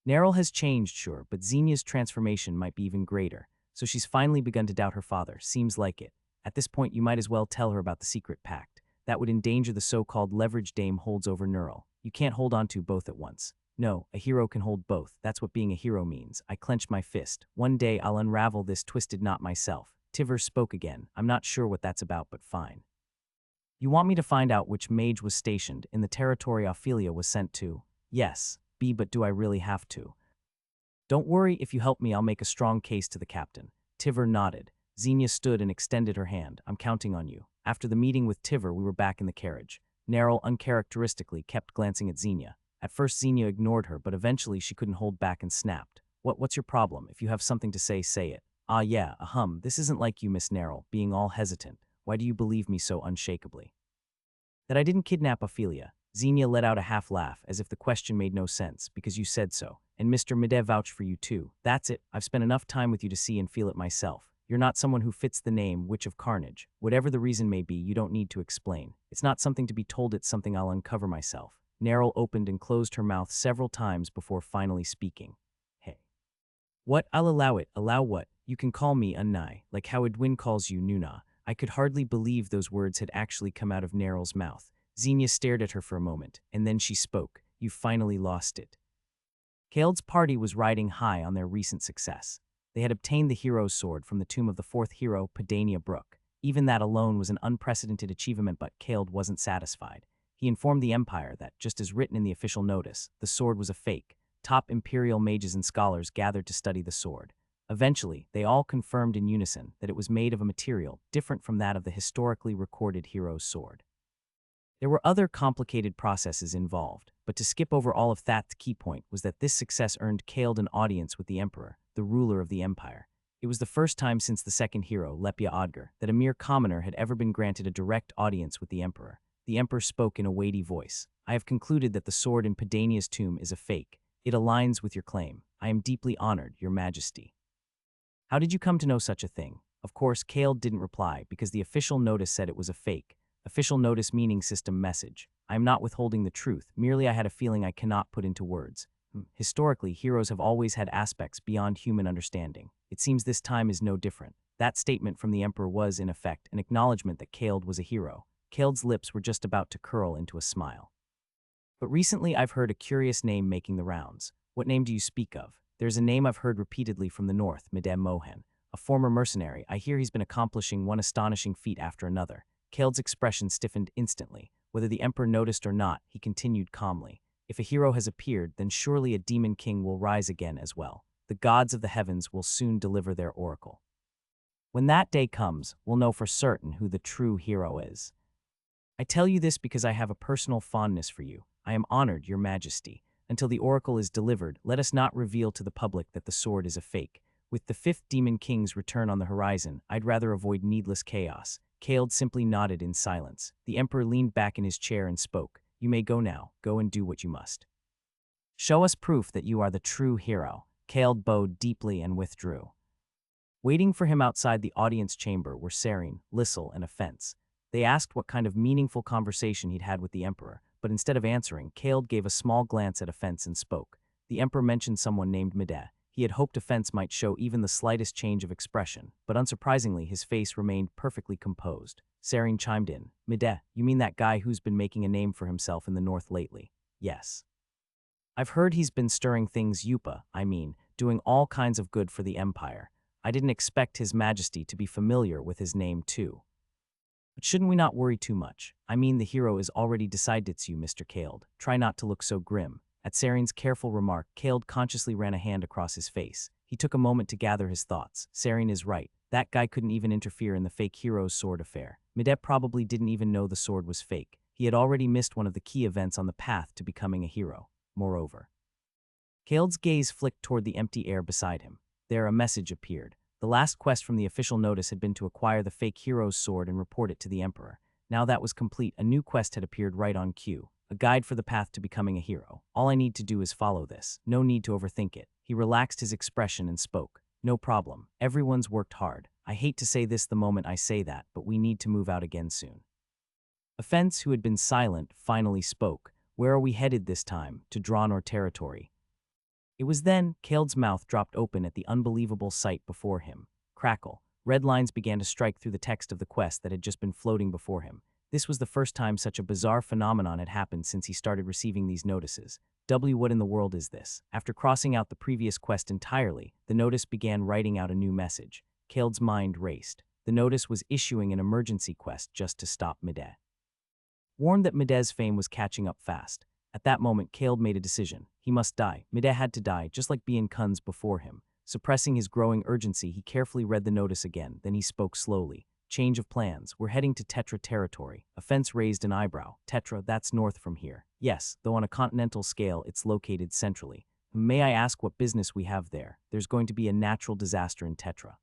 Neril has changed, sure, but Xenia's transformation might be even greater, so she's finally begun to doubt her father. Seems like it. At this point, you might as well tell her about the secret pact. That would endanger the so-called leverage Dame holds over Neril. You can't hold on to both at once. No, a hero can hold both. That's what being a hero means. I clenched my fist. One day I'll unravel this twisted knot myself. Tiver spoke again. I'm not sure what that's about, but fine. You want me to find out which mage was stationed in the territory Ophelia was sent to? Yes, B, but do I really have to? Don't worry, if you help me, I'll make a strong case to the captain. Tiver nodded. Xenia stood and extended her hand. I'm counting on you. After the meeting with Tiver, we were back in the carriage. Neril uncharacteristically kept glancing at Xenia. At first, Xenia ignored her, but eventually she couldn't hold back and snapped. What's your problem? If you have something to say, say it. Ah, yeah, this isn't like you, Miss Neril, being all hesitant. Why do you believe me so unshakably? That I didn't kidnap Ophelia. Xenia let out a half laugh, as if the question made no sense, because you said so. And Mr. Mede vouched for you too. That's it. I've spent enough time with you to see and feel it myself. You're not someone who fits the name Witch of Carnage. Whatever the reason may be, you don't need to explain. It's not something to be told, it's something I'll uncover myself. Neril opened and closed her mouth several times before finally speaking. Hey. What? I'll allow it. Allow what? You can call me Unnai, like how Edwin calls you Nuna. I could hardly believe those words had actually come out of Neril's mouth. Xenia stared at her for a moment, and then she spoke. You finally lost it. Kaeld's party was riding high on their recent success. They had obtained the hero's sword from the tomb of the fourth hero, Pedania Brook. Even that alone was an unprecedented achievement, but Kaeld wasn't satisfied. He informed the Empire that, just as written in the official notice, the sword was a fake. Top Imperial mages and scholars gathered to study the sword. Eventually, they all confirmed in unison that it was made of a material different from that of the historically recorded hero's sword. There were other complicated processes involved, but to skip over all of that, the key point was that this success earned Kaeld an audience with the Emperor, the ruler of the Empire. It was the first time since the second hero, Lepia Odger, that a mere commoner had ever been granted a direct audience with the Emperor. The Emperor spoke in a weighty voice. I have concluded that the sword in Pedania's tomb is a fake. It aligns with your claim. I am deeply honored, Your Majesty. How did you come to know such a thing? Of course, Kaeld didn't reply because the official notice said it was a fake. Official notice meaning system message. I am not withholding the truth, merely I had a feeling I cannot put into words. Historically, heroes have always had aspects beyond human understanding. It seems this time is no different. That statement from the Emperor was, in effect, an acknowledgement that Kaeld was a hero. Kaeld's lips were just about to curl into a smile. But recently I've heard a curious name making the rounds. What name do you speak of? There's a name I've heard repeatedly from the north, Medem Mohan. A former mercenary, I hear he's been accomplishing one astonishing feat after another. Kaeld's expression stiffened instantly. Whether the Emperor noticed or not, he continued calmly. If a hero has appeared, then surely a demon king will rise again as well. The gods of the heavens will soon deliver their oracle. When that day comes, we'll know for certain who the true hero is. I tell you this because I have a personal fondness for you. I am honored, Your Majesty. Until the oracle is delivered, let us not reveal to the public that the sword is a fake. With the fifth demon king's return on the horizon, I'd rather avoid needless chaos. Kaeld simply nodded in silence. The Emperor leaned back in his chair and spoke. You may go now. Go and do what you must. Show us proof that you are the true hero. Kaeld bowed deeply and withdrew. Waiting for him outside the audience chamber were Serene, Lissel, and Offense. They asked what kind of meaningful conversation he'd had with the Emperor, but instead of answering, Kaeld gave a small glance at Offense and spoke. The Emperor mentioned someone named Mede. He had hoped Offense might show even the slightest change of expression, but unsurprisingly his face remained perfectly composed. Serene chimed in. Mede, you mean that guy who's been making a name for himself in the north lately? Yes. I've heard he's been stirring things doing all kinds of good for the Empire. I didn't expect His Majesty to be familiar with his name too. But shouldn't we not worry too much? The hero is already decided. It's you, Mr. Kaeld. Try not to look so grim. At Serene's careful remark, Kaeld consciously ran a hand across his face. He took a moment to gather his thoughts. Serene is right. That guy couldn't even interfere in the fake hero's sword affair. Medep probably didn't even know the sword was fake. He had already missed one of the key events on the path to becoming a hero. Moreover, Kaeld's gaze flicked toward the empty air beside him. There a message appeared. The last quest from the official notice had been to acquire the fake hero's sword and report it to the Emperor. Now that was complete, a new quest had appeared right on cue. A guide for the path to becoming a hero. All I need to do is follow this. No need to overthink it. He relaxed his expression and spoke. No problem. Everyone's worked hard. I hate to say this the moment I say that, but we need to move out again soon. Offense, who had been silent, finally spoke. Where are we headed this time? To Draenor territory? It was then Kaled's mouth dropped open at the unbelievable sight before him. Crackle. Red lines began to strike through the text of the quest that had just been floating before him. This was the first time such a bizarre phenomenon had happened since he started receiving these notices. What in the world is this? After crossing out the previous quest entirely, the notice began writing out a new message. Kaled's mind raced. The notice was issuing an emergency quest just to stop Mide. Warned that Mide's fame was catching up fast. At that moment, Kaled made a decision. He must die. Mide had to die, just like Bien Kun's before him. Suppressing his growing urgency, he carefully read the notice again, then he spoke slowly. Change of plans. We're heading to Tetra territory. Offense raised an eyebrow. Tetra, that's north from here. Yes, though on a continental scale, it's located centrally. May I ask what business we have there? There's going to be a natural disaster in Tetra.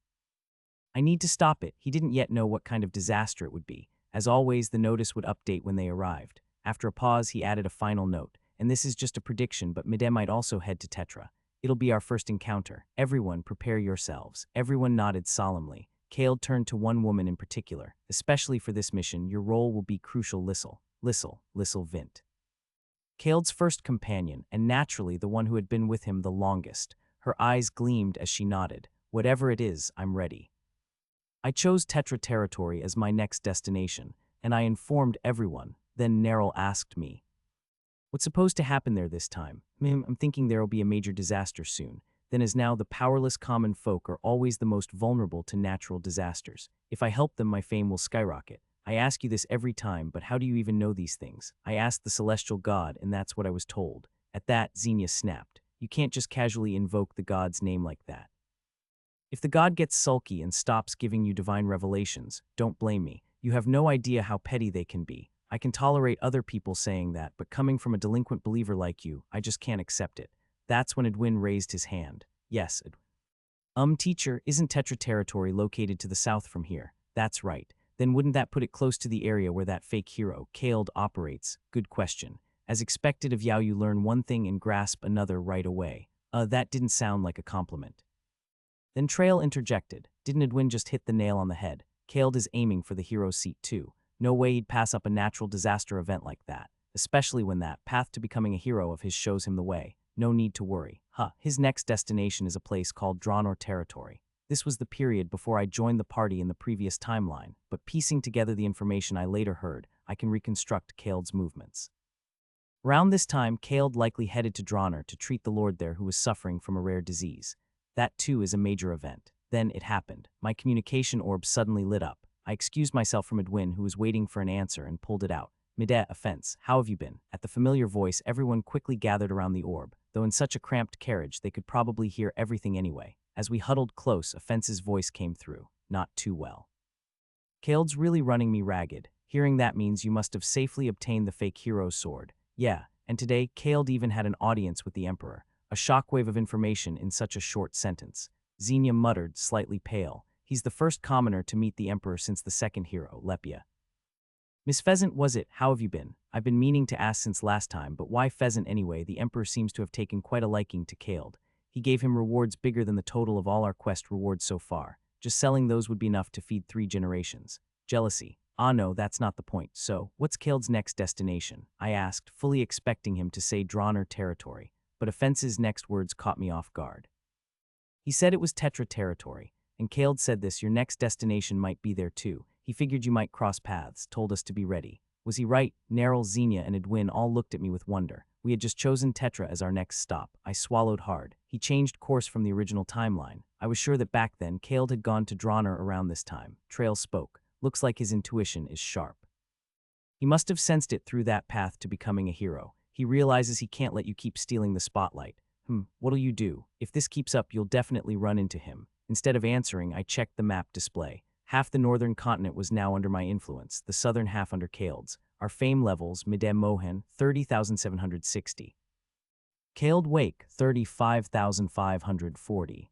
I need to stop it. He didn't yet know what kind of disaster it would be. As always, the notice would update when they arrived. After a pause, he added a final note. And this is just a prediction, but Mide might also head to Tetra. It'll be our first encounter. Everyone, prepare yourselves. Everyone nodded solemnly. Kaled turned to one woman in particular. Especially for this mission, your role will be crucial. Lissel Vint. Kaled's first companion, and naturally the one who had been with him the longest. Her eyes gleamed as she nodded. Whatever it is, I'm ready. I chose Tetra territory as my next destination, and I informed everyone. Then Neril asked me, what's supposed to happen there this time? I'm thinking there'll be a major disaster soon. Then as now, the powerless common folk are always the most vulnerable to natural disasters. If I help them, my fame will skyrocket. I ask you this every time, but how do you even know these things? I asked the celestial god, and that's what I was told. At that, Xenia snapped. You can't just casually invoke the god's name like that. If the god gets sulky and stops giving you divine revelations, don't blame me. You have no idea how petty they can be. I can tolerate other people saying that, but coming from a delinquent believer like you, I just can't accept it. That's when Edwin raised his hand. Yes, teacher, isn't Tetra territory located to the south from here? That's right. Then wouldn't that put it close to the area where that fake hero, Kaled, operates? Good question. As expected of Yao, you learn one thing and grasp another right away. That didn't sound like a compliment. Then Trail interjected. Didn't Edwin just hit the nail on the head? Kaled is aiming for the hero's seat too. No way he'd pass up a natural disaster event like that, especially when that path to becoming a hero of his shows him the way. No need to worry. His next destination is a place called Draenor territory. This was the period before I joined the party in the previous timeline, but piecing together the information I later heard, I can reconstruct Kaled's movements. Around this time, Kaled likely headed to Draenor to treat the lord there who was suffering from a rare disease. That too is a major event. Then it happened. My communication orb suddenly lit up. I excused myself from Edwin, who was waiting for an answer, and pulled it out. Mide, offense, how have you been? At the familiar voice, everyone quickly gathered around the orb, though in such a cramped carriage they could probably hear everything anyway. As we huddled close, Offense's voice came through. Not too well. Kaled's really running me ragged. Hearing that means you must have safely obtained the fake hero's sword. Yeah, and today, Kaled even had an audience with the Emperor. A shockwave of information in such a short sentence. Xenia muttered, slightly pale. He's the first commoner to meet the Emperor since the second hero, Lepia. Miss Pheasant, was it? How have you been? I've been meaning to ask since last time, but why Pheasant anyway? The Emperor seems to have taken quite a liking to Kaled. He gave him rewards bigger than the total of all our quest rewards so far. Just selling those would be enough to feed 3 generations. Jealousy. Ah no, that's not the point. So, what's Kaled's next destination? I asked, fully expecting him to say Draenor territory, but Offense's next words caught me off guard. He said it was Tetra territory, and Kaled said this, your next destination might be there too. He figured you might cross paths, told us to be ready. Was he right? Neril, Xenia, and Edwin all looked at me with wonder. We had just chosen Tetra as our next stop. I swallowed hard. He changed course from the original timeline. I was sure that back then, Kaled had gone to Draenor around this time. Trail spoke. Looks like his intuition is sharp. He must have sensed it through that path to becoming a hero. He realizes he can't let you keep stealing the spotlight. What'll you do? If this keeps up, you'll definitely run into him. Instead of answering, I checked the map display. Half the northern continent was now under my influence, the southern half under Kaled's. Our fame levels, Mide Mohan, 30,760. Kaled Wake, 35,540.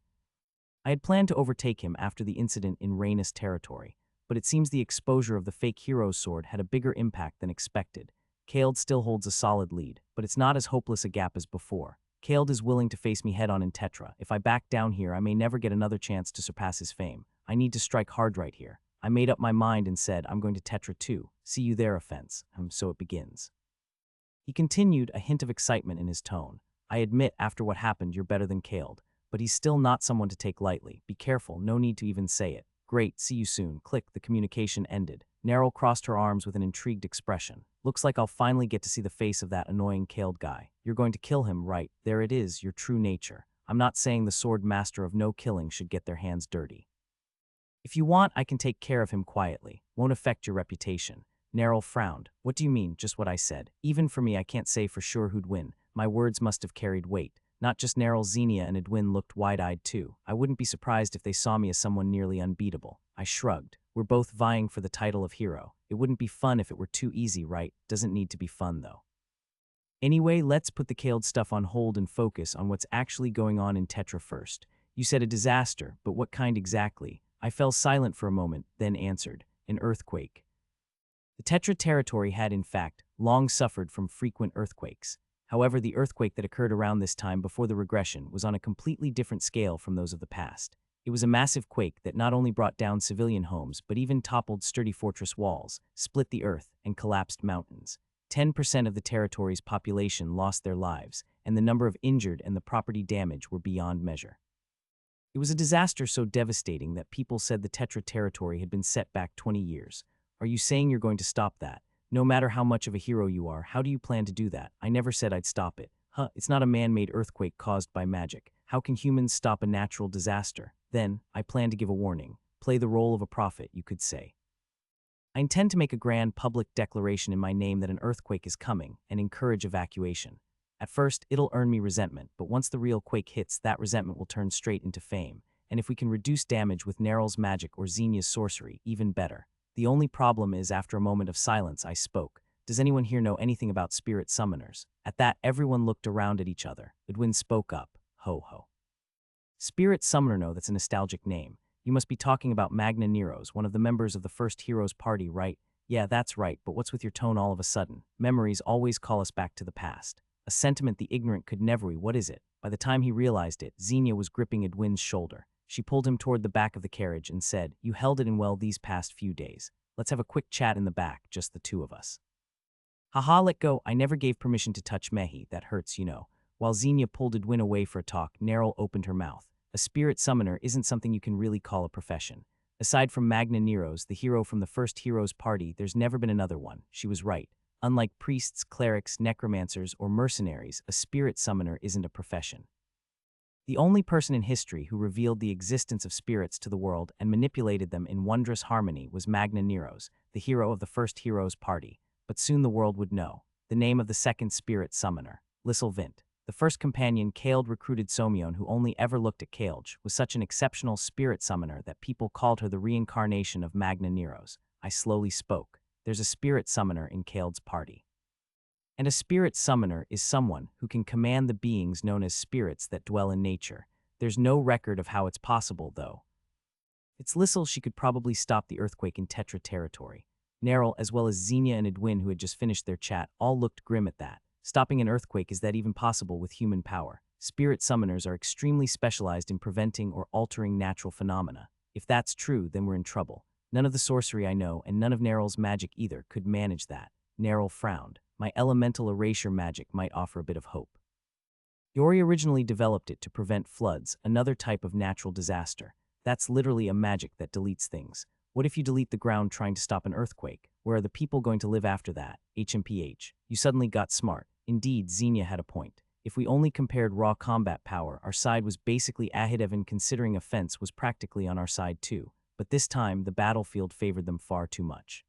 I had planned to overtake him after the incident in Rhaenys territory, but it seems the exposure of the fake hero's sword had a bigger impact than expected. Kaled still holds a solid lead, but it's not as hopeless a gap as before. Kaled is willing to face me head-on in Tetra. If I back down here, I may never get another chance to surpass his fame. I need to strike hard right here. I made up my mind and said, I'm going to Tetra too. See you there, Offense. So it begins. He continued, a hint of excitement in his tone. I admit, after what happened, you're better than Kaled. But he's still not someone to take lightly. Be careful, no need to even say it. Great, see you soon. Click, the communication ended. Nerl crossed her arms with an intrigued expression. Looks like I'll finally get to see the face of that annoying Kaled guy. You're going to kill him, right? There it is, your true nature. I'm not saying the sword master of no killing should get their hands dirty. If you want, I can take care of him quietly. Won't affect your reputation. Nerl frowned. What do you mean, just what I said? Even for me, I can't say for sure who'd win. My words must have carried weight. Not just Nerl, Xenia and Edwin looked wide-eyed too. I wouldn't be surprised if they saw me as someone nearly unbeatable. I shrugged. We're both vying for the title of hero. It wouldn't be fun if it were too easy, right? Doesn't need to be fun, though. Anyway, let's put the Kaled stuff on hold and focus on what's actually going on in Tetra first. You said a disaster, but what kind exactly? I fell silent for a moment, then answered. An earthquake. The Tetra territory had, in fact, long suffered from frequent earthquakes. However, the earthquake that occurred around this time before the regression was on a completely different scale from those of the past. It was a massive quake that not only brought down civilian homes but even toppled sturdy fortress walls, split the earth, and collapsed mountains. 10% of the territory's population lost their lives, and the number of injured and the property damage were beyond measure. It was a disaster so devastating that people said the Tetra territory had been set back 20 years. Are you saying you're going to stop that? No matter how much of a hero you are, how do you plan to do that? I never said I'd stop it. It's not a man-made earthquake caused by magic. How can humans stop a natural disaster? Then, I plan to give a warning. Play the role of a prophet, you could say. I intend to make a grand public declaration in my name that an earthquake is coming and encourage evacuation. At first, it'll earn me resentment, but once the real quake hits, that resentment will turn straight into fame. And if we can reduce damage with Nerl's magic or Xenia's sorcery, even better. The only problem is, after a moment of silence, I spoke. Does anyone here know anything about spirit summoners? At that, everyone looked around at each other. Edwin spoke up. Ho ho. Spirit summoner? No, that's a nostalgic name. You must be talking about Magna Neros, one of the members of the first Heroes Party, right? Yeah, that's right, but what's with your tone all of a sudden? Memories always call us back to the past. A sentiment the ignorant could never read. What is it? By the time he realized it, Xenia was gripping Edwin's shoulder. She pulled him toward the back of the carriage and said, You held it in well these past few days. Let's have a quick chat in the back, just the two of us. Haha, let go. I never gave permission to touch Mehi. That hurts, you know. While Xenia pulled Edwin away for a talk, Nerl opened her mouth. A spirit summoner isn't something you can really call a profession. Aside from Magna Neros, the hero from the first Heroes Party, there's never been another one. She was right. Unlike priests, clerics, necromancers, or mercenaries, a spirit summoner isn't a profession. The only person in history who revealed the existence of spirits to the world and manipulated them in wondrous harmony was Magna Neros, the hero of the first Heroes Party. But soon the world would know. The name of the second spirit summoner, Lissel Vint. The first companion Kaled recruited Somyeon, who only ever looked at Kalej, was such an exceptional spirit summoner that people called her the reincarnation of Magna Neros. I slowly spoke. There's a spirit summoner in Kaled's party. And a spirit summoner is someone who can command the beings known as spirits that dwell in nature. There's no record of how it's possible, though. It's Lissel. She could probably stop the earthquake in Tetra territory. Nerl, as well as Xenia and Edwin, who had just finished their chat, all looked grim at that. Stopping an earthquake, is that even possible with human power? Spirit summoners are extremely specialized in preventing or altering natural phenomena. If that's true, then we're in trouble. None of the sorcery I know, and none of Nerl's magic either, could manage that. Nerl frowned. My elemental erasure magic might offer a bit of hope. Yori originally developed it to prevent floods, another type of natural disaster. That's literally a magic that deletes things. What if you delete the ground trying to stop an earthquake? Where are the people going to live after that? HMPH. You suddenly got smart. Indeed, Xenia had a point. If we only compared raw combat power, our side was basically ahead of, and considering offense was practically on our side too. But this time, the battlefield favored them far too much.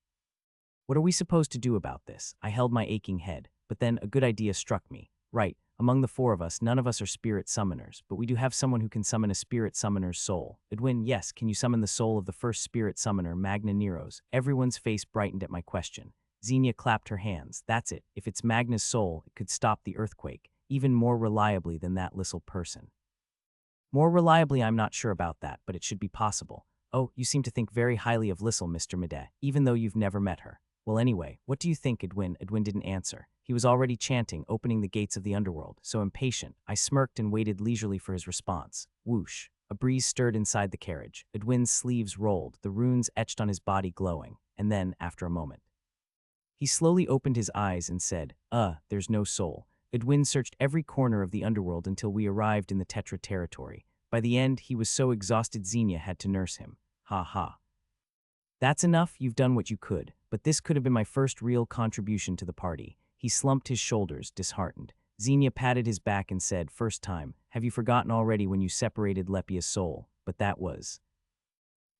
What are we supposed to do about this? I held my aching head, but then a good idea struck me. Right, among the four of us, none of us are spirit summoners, but we do have someone who can summon a spirit summoner's soul. Edwin, yes, can you summon the soul of the first spirit summoner, Magna Neros? Everyone's face brightened at my question. Xenia clapped her hands. That's it. If it's Magna's soul, it could stop the earthquake, even more reliably than that Lissel person. More reliably, I'm not sure about that, but it should be possible. Oh, you seem to think very highly of Lissel, Mr. Mede, even though you've never met her. Well, anyway, what do you think, Edwin? Edwin didn't answer. He was already chanting, opening the gates of the underworld, so impatient. I smirked and waited leisurely for his response. Whoosh. A breeze stirred inside the carriage. Edwin's sleeves rolled, the runes etched on his body glowing. And then, after a moment, he slowly opened his eyes and said, there's no soul. Edwin searched every corner of the underworld until we arrived in the Tetra territory. By the end, he was so exhausted Xenia had to nurse him. Ha ha. That's enough, you've done what you could, but this could have been my first real contribution to the party. He slumped his shoulders, disheartened. Xenia patted his back and said, first time, have you forgotten already when you separated Lepia's soul? But that was.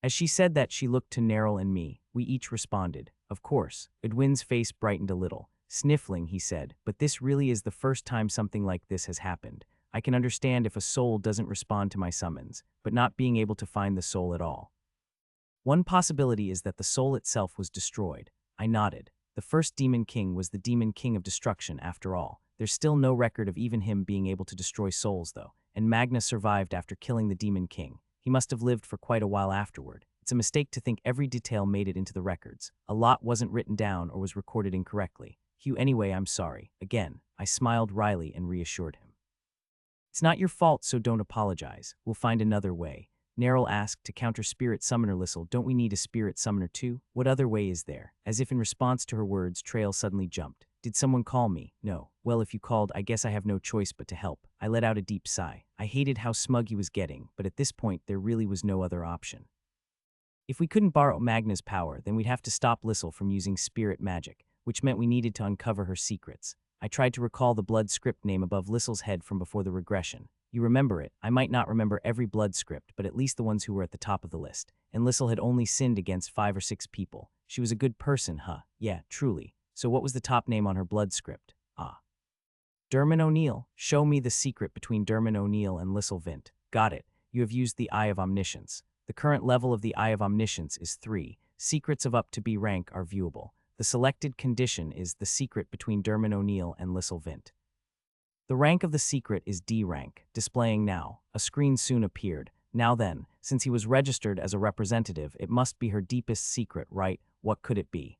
As she said that, she looked to Neril and me. We each responded. Of course. Edwin's face brightened a little. Sniffling, he said, but this really is the first time something like this has happened. I can understand if a soul doesn't respond to my summons, but not being able to find the soul at all. One possibility is that the soul itself was destroyed. I nodded. The first Demon King was the Demon King of Destruction after all. There's still no record of even him being able to destroy souls, though, and Magna survived after killing the Demon King. He must have lived for quite a while afterward. It's a mistake to think every detail made it into the records. A lot wasn't written down or was recorded incorrectly. Hugh, anyway, I'm sorry. Again, I smiled wryly and reassured him. It's not your fault, so don't apologize. We'll find another way. Neril asked, to counter Spirit Summoner Lissel, don't we need a Spirit Summoner too? What other way is there? As if in response to her words, Trail suddenly jumped. Did someone call me? No. Well, if you called, I guess I have no choice but to help. I let out a deep sigh. I hated how smug he was getting, but at this point, there really was no other option. If we couldn't borrow Magna's power, then we'd have to stop Lissel from using spirit magic, which meant we needed to uncover her secrets. I tried to recall the blood script name above Lissel's head from before the regression. You remember it. I might not remember every blood script, but at least the ones who were at the top of the list. And Lissel had only sinned against 5 or 6 people. She was a good person, huh? Yeah, truly. So what was the top name on her blood script? Ah. Dermot O'Neill. Show me the secret between Dermot O'Neill and Lissel Vint. Got it. You have used the Eye of Omniscience. The current level of the Eye of Omniscience is 3. Secrets of up to B rank are viewable. The selected condition is the secret between Dermot O'Neill and Lissel Vint. The rank of the secret is D rank, displaying now. A screen soon appeared. Now then, since he was registered as a representative, it must be her deepest secret, right? What could it be?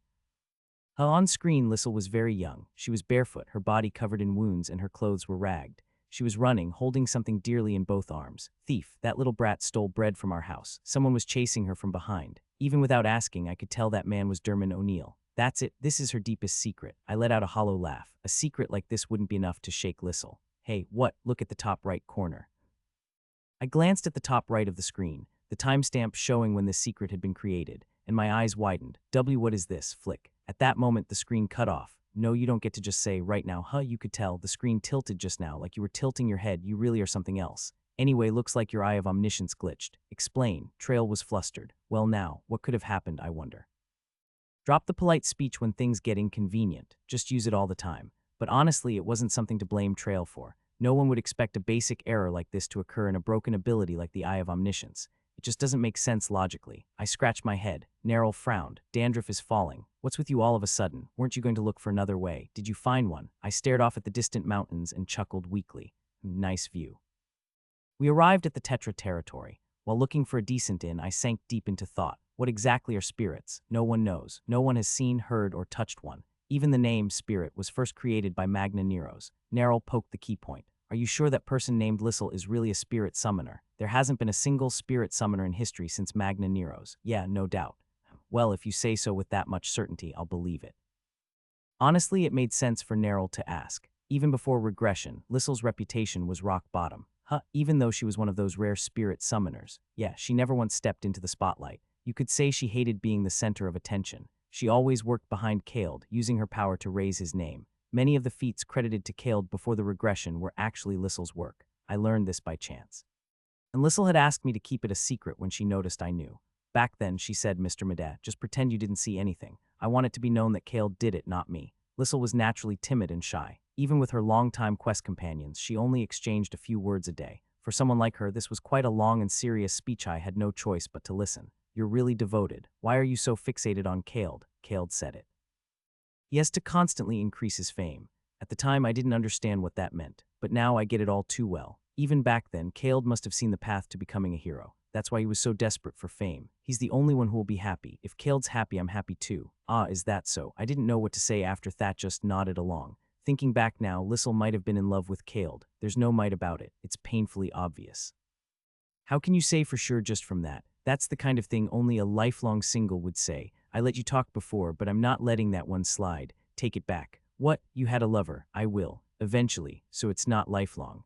On screen, Lissel was very young. She was barefoot, her body covered in wounds, and her clothes were ragged. She was running, holding something dearly in both arms. Thief, that little brat stole bread from our house. Someone was chasing her from behind. Even without asking, I could tell that man was Dermot O'Neill. That's it, this is her deepest secret. I let out a hollow laugh. A secret like this wouldn't be enough to shake Lissel. Hey, what? Look at the top right corner. I glanced at the top right of the screen, the timestamp showing when this secret had been created, and my eyes widened. What is this? Flick. At that moment, the screen cut off. No, you don't get to just say, right now, huh? You could tell. The screen tilted just now, like you were tilting your head. You really are something else. Anyway, looks like your Eye of Omniscience glitched. Explain. Trail was flustered. Well now, what could have happened, I wonder? Drop the polite speech when things get inconvenient. Just use it all the time. But honestly, it wasn't something to blame Trail for. No one would expect a basic error like this to occur in a broken ability like the Eye of Omniscience. It just doesn't make sense logically. I scratched my head. Neril frowned. Dandruff is falling. What's with you all of a sudden? Weren't you going to look for another way? Did you find one? I stared off at the distant mountains and chuckled weakly. Nice view. We arrived at the Tetra territory. While looking for a decent inn, I sank deep into thought. What exactly are spirits? No one knows. No one has seen, heard, or touched one. Even the name spirit was first created by Magna Neros. Neril poked the key point. Are you sure that person named Lissel is really a spirit summoner? There hasn't been a single spirit summoner in history since Magna Neros. Yeah, no doubt. Well, if you say so with that much certainty, I'll believe it. Honestly, it made sense for Neril to ask. Even before regression, Lissel's reputation was rock bottom. Even though she was one of those rare spirit summoners. Yeah, she never once stepped into the spotlight. You could say she hated being the center of attention. She always worked behind Kald, using her power to raise his name. Many of the feats credited to Kald before the regression were actually Lissel's work. I learned this by chance. And Lissel had asked me to keep it a secret when she noticed I knew. Back then, she said, Mr. Medad, just pretend you didn't see anything. I want it to be known that Kald did it, not me. Lissel was naturally timid and shy. Even with her longtime quest companions, she only exchanged a few words a day. For someone like her, this was quite a long and serious speech. I had no choice but to listen. You're really devoted. Why are you so fixated on Kald? Kald said it. He has to constantly increase his fame. At the time, I didn't understand what that meant, but now I get it all too well. Even back then, Kald must have seen the path to becoming a hero. That's why he was so desperate for fame. He's the only one who will be happy. If Kald's happy, I'm happy too. Ah, is that so? I didn't know what to say after That just nodded along. Thinking back now, Lissel might have been in love with Kald. There's no might about it. It's painfully obvious. How can you say for sure just from that? That's the kind of thing only a lifelong single would say. I let you talk before, but I'm not letting that one slide. Take it back. What? You had a lover. I will. Eventually, so it's not lifelong.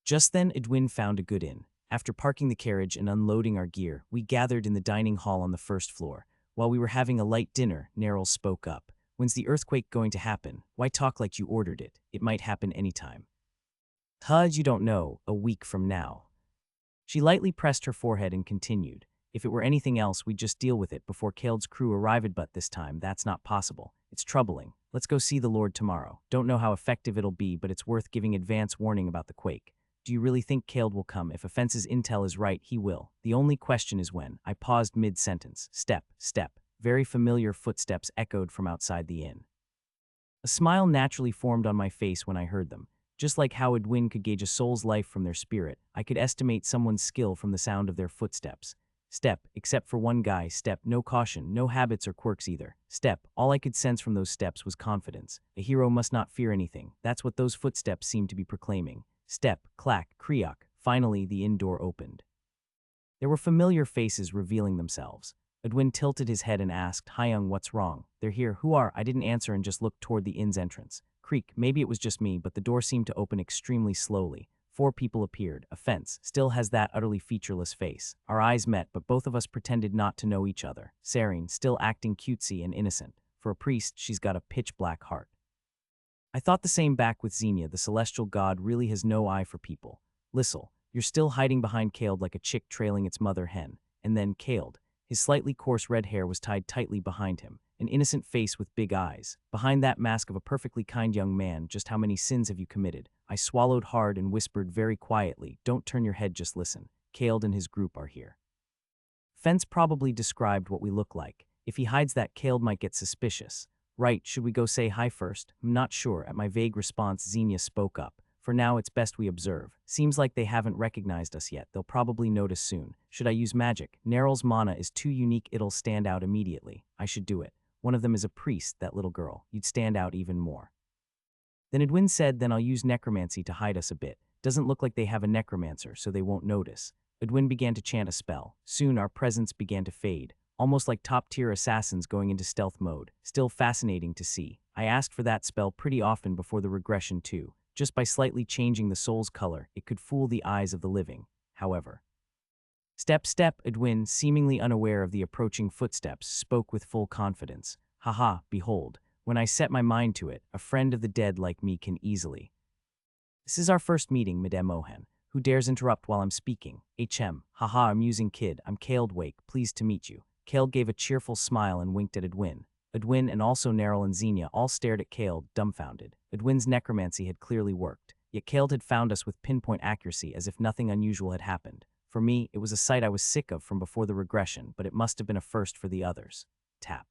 Just then, Edwin found a good inn. After parking the carriage and unloading our gear, we gathered in the dining hall on the first floor. While we were having a light dinner, Neryl spoke up. When's the earthquake going to happen? Why talk like you ordered it? It might happen anytime. You don't know, a week from now. She lightly pressed her forehead and continued. If it were anything else, we'd just deal with it before Kale's crew arrived, but this time, that's not possible. It's troubling. Let's go see the Lord tomorrow. Don't know how effective it'll be, but it's worth giving advance warning about the quake. Do you really think Kale will come? If Offense's intel is right, he will. The only question is when. I paused mid-sentence. Step, step. Very familiar footsteps echoed from outside the inn. A smile naturally formed on my face when I heard them. Just like how Edwin could gauge a soul's life from their spirit, I could estimate someone's skill from the sound of their footsteps. Step, except for one guy. Step, no caution, no habits or quirks either. Step, all I could sense from those steps was confidence. A hero must not fear anything. That's what those footsteps seemed to be proclaiming. Step, clack, kriok. Finally, the inn door opened. There were familiar faces revealing themselves. Edwin tilted his head and asked, Hyung, what's wrong? They're here. Who are? I didn't answer and just looked toward the inn's entrance. Creak, maybe it was just me, but the door seemed to open extremely slowly. 4 people appeared. Offense still has that utterly featureless face. Our eyes met, but both of us pretended not to know each other. Serene, still acting cutesy and innocent. For a priest, she's got a pitch-black heart. I thought the same back with Xenia. The celestial god really has no eye for people. Lissel, you're still hiding behind Kaled like a chick trailing its mother hen. And then Kaled. His slightly coarse red hair was tied tightly behind him, an innocent face with big eyes. Behind that mask of a perfectly kind young man, just how many sins have you committed? I swallowed hard and whispered very quietly, don't turn your head, just listen. Kaled and his group are here. Fence probably described what we look like. If he hides that, Kaled might get suspicious. Right, should we go say hi first? I'm not sure. At my vague response, Xenia spoke up. For now, it's best we observe. Seems like they haven't recognized us yet. They'll probably notice soon. Should I use magic? Neryl's mana is too unique, it'll stand out immediately. I should do it. One of them is a priest, that little girl. You'd stand out even more. Then Edwin said, then I'll use necromancy to hide us a bit. Doesn't look like they have a necromancer, so they won't notice. Edwin began to chant a spell. Soon our presence began to fade, almost like top-tier assassins going into stealth mode. Still fascinating to see. I asked for that spell pretty often before the regression too. Just by slightly changing the soul's color, it could fool the eyes of the living. However, step, step, Edwin, seemingly unaware of the approaching footsteps, spoke with full confidence. Haha, behold, when I set my mind to it, a friend of the dead like me can easily. This is our first meeting, Madame Mohan. Who dares interrupt while I'm speaking? Haha, amusing kid. I'm Kaled Wake, pleased to meet you. Kaled gave a cheerful smile and winked at Edwin. Edwin and also Neryl and Xenia all stared at Kaled, dumbfounded. Edwin's necromancy had clearly worked, yet Kaled had found us with pinpoint accuracy as if nothing unusual had happened. For me, it was a sight I was sick of from before the regression, but it must have been a first for the others. Tap.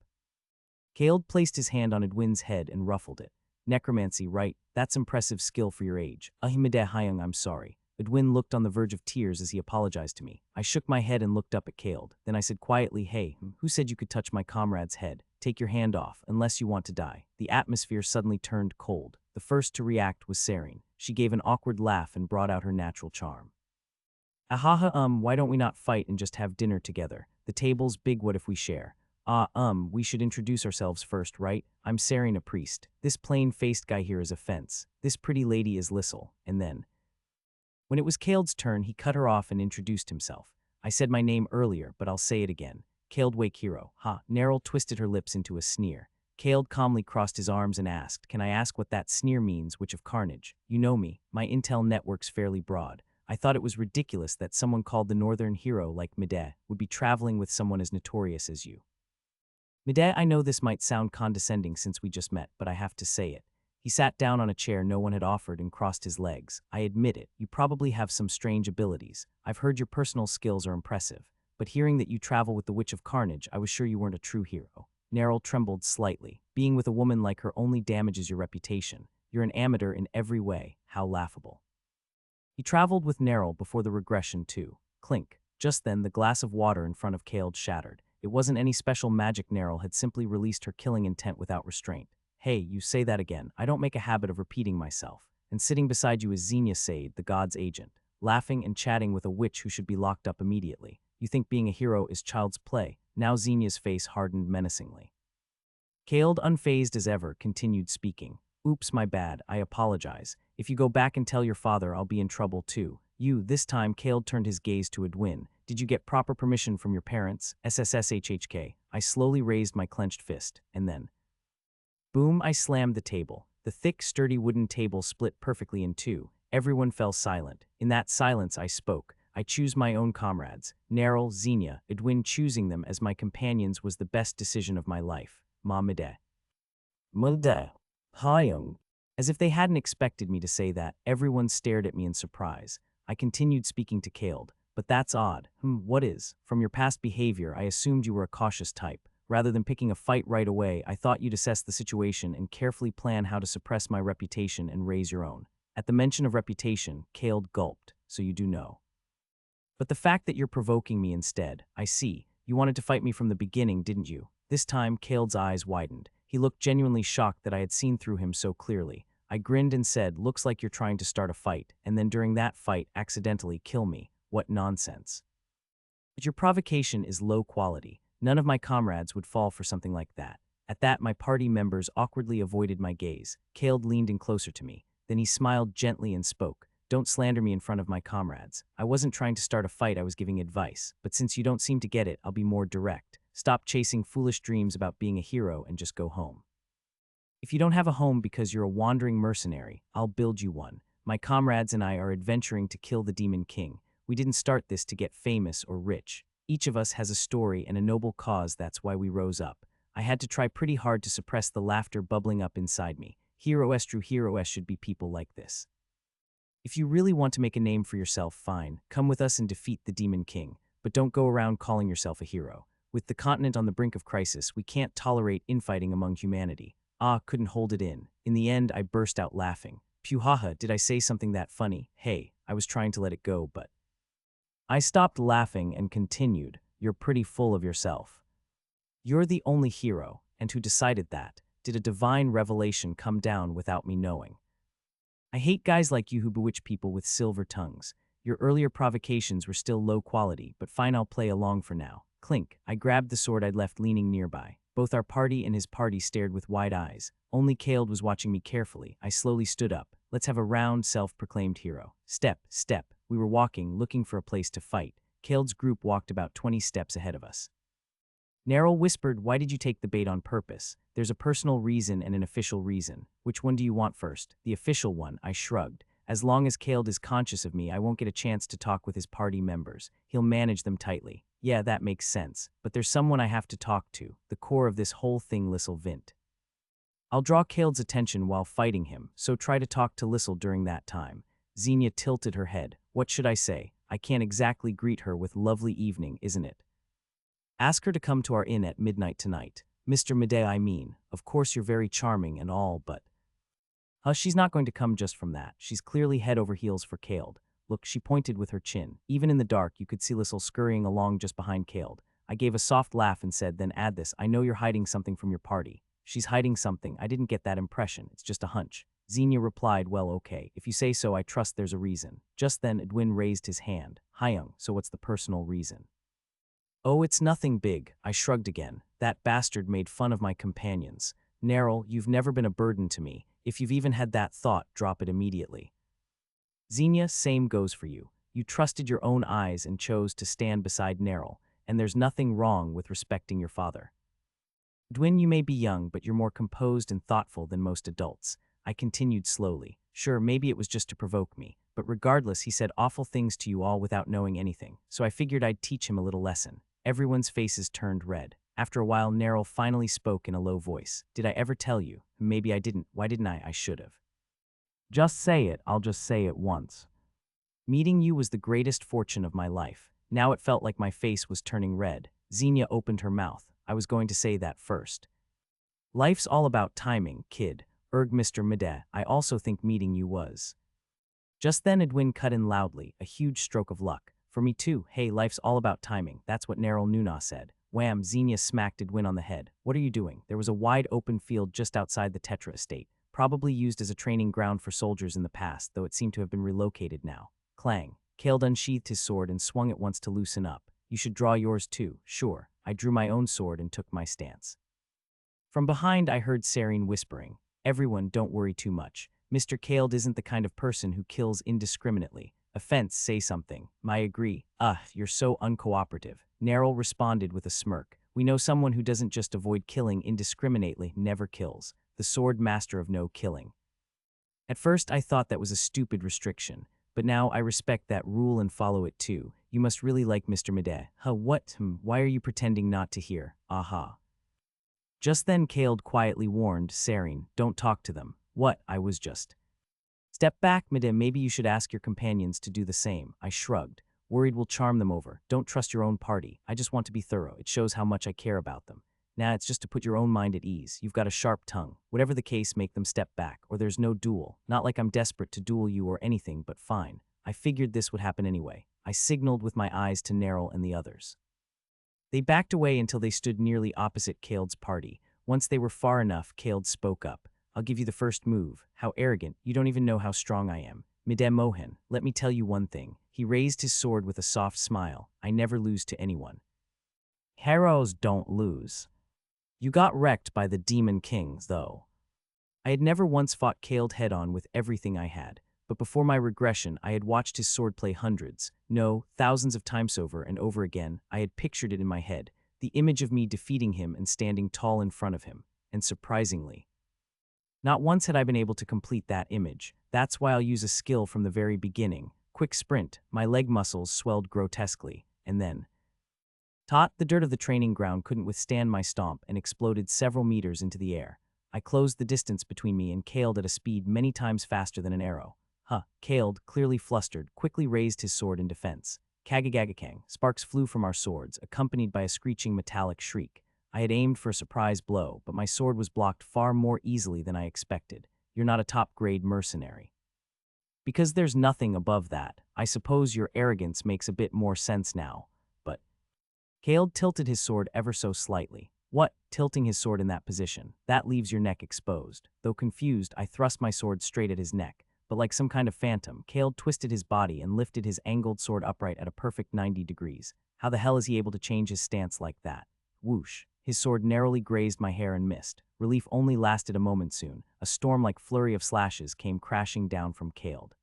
Kaled placed his hand on Edwin's head and ruffled it. Necromancy, right? That's impressive skill for your age. Ahimade Hyung, I'm sorry. Edwin looked on the verge of tears as he apologized to me. I shook my head and looked up at Kaled. Then I said quietly, hey, who said you could touch my comrade's head? Take your hand off, unless you want to die. The atmosphere suddenly turned cold. The first to react was Serene. She gave an awkward laugh and brought out her natural charm. Ahaha, why don't we not fight and just have dinner together? The table's big, what if we share? We should introduce ourselves first, right? I'm Serene, a priest. This plain-faced guy here is Offense. This pretty lady is Lissel. And then, when it was Kaled's turn, he cut her off and introduced himself. I said my name earlier, but I'll say it again. Kaled Wake Hero. Ha. Neryl twisted her lips into a sneer. Kaled calmly crossed his arms and asked, can I ask what that sneer means, Witch of Carnage? You know me. My intel network's fairly broad. I thought it was ridiculous that someone called the Northern Hero like Mide would be traveling with someone as notorious as you. Mide, I know this might sound condescending since we just met, but I have to say it. He sat down on a chair no one had offered and crossed his legs. I admit it, you probably have some strange abilities. I've heard your personal skills are impressive. But hearing that you travel with the Witch of Carnage, I was sure you weren't a true hero. Neryl trembled slightly. Being with a woman like her only damages your reputation. You're an amateur in every way. How laughable. He traveled with Neryl before the regression too. Clink. Just then, the glass of water in front of Kaled shattered. It wasn't any special magic. Neryl had simply released her killing intent without restraint. Hey, you say that again. I don't make a habit of repeating myself. And sitting beside you is Xenia Sade, the god's agent, laughing and chatting with a witch who should be locked up immediately. You think being a hero is child's play. Now Xenia's face hardened menacingly. Kaled, unfazed as ever, continued speaking. Oops, my bad, I apologize. If you go back and tell your father, I'll be in trouble too. You, this time, Kale turned his gaze to Edwin. Did you get proper permission from your parents? SSSHHK. I slowly raised my clenched fist, and then, boom, I slammed the table. The thick, sturdy wooden table split perfectly in two. Everyone fell silent. In that silence, I spoke. I choose my own comrades. Neril, Xenia, Edwin, choosing them as my companions was the best decision of my life. Mamade. Made. Hyung. As if they hadn't expected me to say that, everyone stared at me in surprise. I continued speaking to Kaled. But that's odd. What is? From your past behavior, I assumed you were a cautious type. Rather than picking a fight right away, I thought you'd assess the situation and carefully plan how to suppress my reputation and raise your own. At the mention of reputation, Kaled gulped. So you do know. But the fact that you're provoking me instead, I see. You wanted to fight me from the beginning, didn't you? This time, Kaled's eyes widened. He looked genuinely shocked that I had seen through him so clearly. I grinned and said, looks like you're trying to start a fight, and then during that fight, accidentally kill me. What nonsense. But your provocation is low quality. None of my comrades would fall for something like that. At that, my party members awkwardly avoided my gaze. Kaled leaned in closer to me. Then he smiled gently and spoke. Don't slander me in front of my comrades. I wasn't trying to start a fight, I was giving advice. But since you don't seem to get it, I'll be more direct. Stop chasing foolish dreams about being a hero and just go home. If you don't have a home because you're a wandering mercenary, I'll build you one. My comrades and I are adventuring to kill the Demon King. We didn't start this to get famous or rich. Each of us has a story and a noble cause, that's why we rose up. I had to try pretty hard to suppress the laughter bubbling up inside me. True heroes should be people like this. If you really want to make a name for yourself, fine, come with us and defeat the Demon King, but don't go around calling yourself a hero. With the continent on the brink of crisis, we can't tolerate infighting among humanity. Couldn't hold it in. In the end, I burst out laughing. Puhaha, did I say something that funny? Hey, I was trying to let it go, but I stopped laughing and continued. You're pretty full of yourself. You're the only hero, and who decided that? Did a divine revelation come down without me knowing? I hate guys like you who bewitch people with silver tongues. Your earlier provocations were still low quality, but fine, I'll play along for now. Clink. I grabbed the sword I'd left leaning nearby. Both our party and his party stared with wide eyes. Only Kaled was watching me carefully. I slowly stood up. Let's have a round, self-proclaimed hero. Step, step. We were walking, looking for a place to fight. Kaled's group walked about 20 steps ahead of us. Neril whispered, why did you take the bait on purpose? There's a personal reason and an official reason. Which one do you want first? The official one, I shrugged. As long as Kaled is conscious of me, I won't get a chance to talk with his party members. He'll manage them tightly. Yeah, that makes sense. But there's someone I have to talk to. The core of this whole thing, Lissel Vint. I'll draw Kaled's attention while fighting him, so try to talk to Lissel during that time. Xenia tilted her head. What should I say? I can't exactly greet her with lovely evening, isn't it? Ask her to come to our inn at midnight tonight. Mr. Medea, I mean. Of course you're very charming and all, but she's not going to come just from that. She's clearly head over heels for Kaled. Look, she pointed with her chin. Even in the dark, you could see Lissel scurrying along just behind Kaled. I gave a soft laugh and said, then add this. I know you're hiding something from your party. She's hiding something. I didn't get that impression. It's just a hunch. Xenia replied, well, okay. If you say so, I trust there's a reason. Just then, Edwin raised his hand. Hyung, so what's the personal reason? Oh, it's nothing big. I shrugged again. That bastard made fun of my companions. Neril, you've never been a burden to me. If you've even had that thought, drop it immediately. Xenia, same goes for you. You trusted your own eyes and chose to stand beside Neril, and there's nothing wrong with respecting your father. Edwin, you may be young, but you're more composed and thoughtful than most adults. I continued slowly. Sure, maybe it was just to provoke me, but regardless, he said awful things to you all without knowing anything, so I figured I'd teach him a little lesson. Everyone's faces turned red. After a while, Neril finally spoke in a low voice. Did I ever tell you? Maybe I didn't. Why didn't I? I should have. Just say it. I'll just say it once. Meeting you was the greatest fortune of my life. Now it felt like my face was turning red. Xenia opened her mouth. I was going to say that first. Life's all about timing, kid. Mr. Medea, I also think meeting you was. Just then Edwin cut in loudly, a huge stroke of luck. For me too. Hey, life's all about timing. That's what Neril Nuna said. Wham, Xenia smacked Edwin on the head. What are you doing? There was a wide open field just outside the Tetra estate, probably used as a training ground for soldiers in the past, though it seemed to have been relocated now. Clang. Kaled unsheathed his sword and swung it once to loosen up. You should draw yours too. Sure. I drew my own sword and took my stance. From behind I heard Serene whispering. Everyone, don't worry too much. Mr. Kald isn't the kind of person who kills indiscriminately. Offense, say something. I agree. You're so uncooperative. Nerl responded with a smirk. We know someone who doesn't just avoid killing indiscriminately, never kills. The sword master of no killing. At first, I thought that was a stupid restriction, but now I respect that rule and follow it too. You must really like Mr. Mide. What? Why are you pretending not to hear? Aha. Just then Kald quietly warned Sareen, don't talk to them. What? I was just. Step back, Mide, maybe you should ask your companions to do the same. I shrugged. Worried we'll charm them over. Don't trust your own party. I just want to be thorough. It shows how much I care about them. Nah, it's just to put your own mind at ease. You've got a sharp tongue. Whatever the case, make them step back, or there's no duel. Not like I'm desperate to duel you or anything, but fine. I figured this would happen anyway. I signaled with my eyes to Nerl and the others. They backed away until they stood nearly opposite Kald's party. Once they were far enough, Kald spoke up. I'll give you the first move. How arrogant. You don't even know how strong I am. Mide Mohan, let me tell you one thing. He raised his sword with a soft smile. I never lose to anyone. Heroes don't lose. You got wrecked by the Demon Kings, though. I had never once fought Kald head-on with everything I had, but before my regression, I had watched his swordplay hundreds, no, thousands of times over and over again. I had pictured it in my head, the image of me defeating him and standing tall in front of him, and surprisingly, not once had I been able to complete that image. That's why I'll use a skill from the very beginning. Quick sprint, my leg muscles swelled grotesquely, and then the dirt of the training ground couldn't withstand my stomp and exploded several meters into the air. I closed the distance between me and Kald at a speed many times faster than an arrow. Kald, clearly flustered, quickly raised his sword in defense. Kagagagakang, sparks flew from our swords, accompanied by a screeching metallic shriek. I had aimed for a surprise blow, but my sword was blocked far more easily than I expected. You're not a top-grade mercenary. Because there's nothing above that, I suppose your arrogance makes a bit more sense now, but Kald tilted his sword ever so slightly. What? Tilting his sword in that position? That leaves your neck exposed. Though confused, I thrust my sword straight at his neck, but like some kind of phantom, Kald twisted his body and lifted his angled sword upright at a perfect 90 degrees. How the hell is he able to change his stance like that? Whoosh. His sword narrowly grazed my hair and missed. Relief only lasted a moment soon. A storm-like flurry of slashes came crashing down from Kald.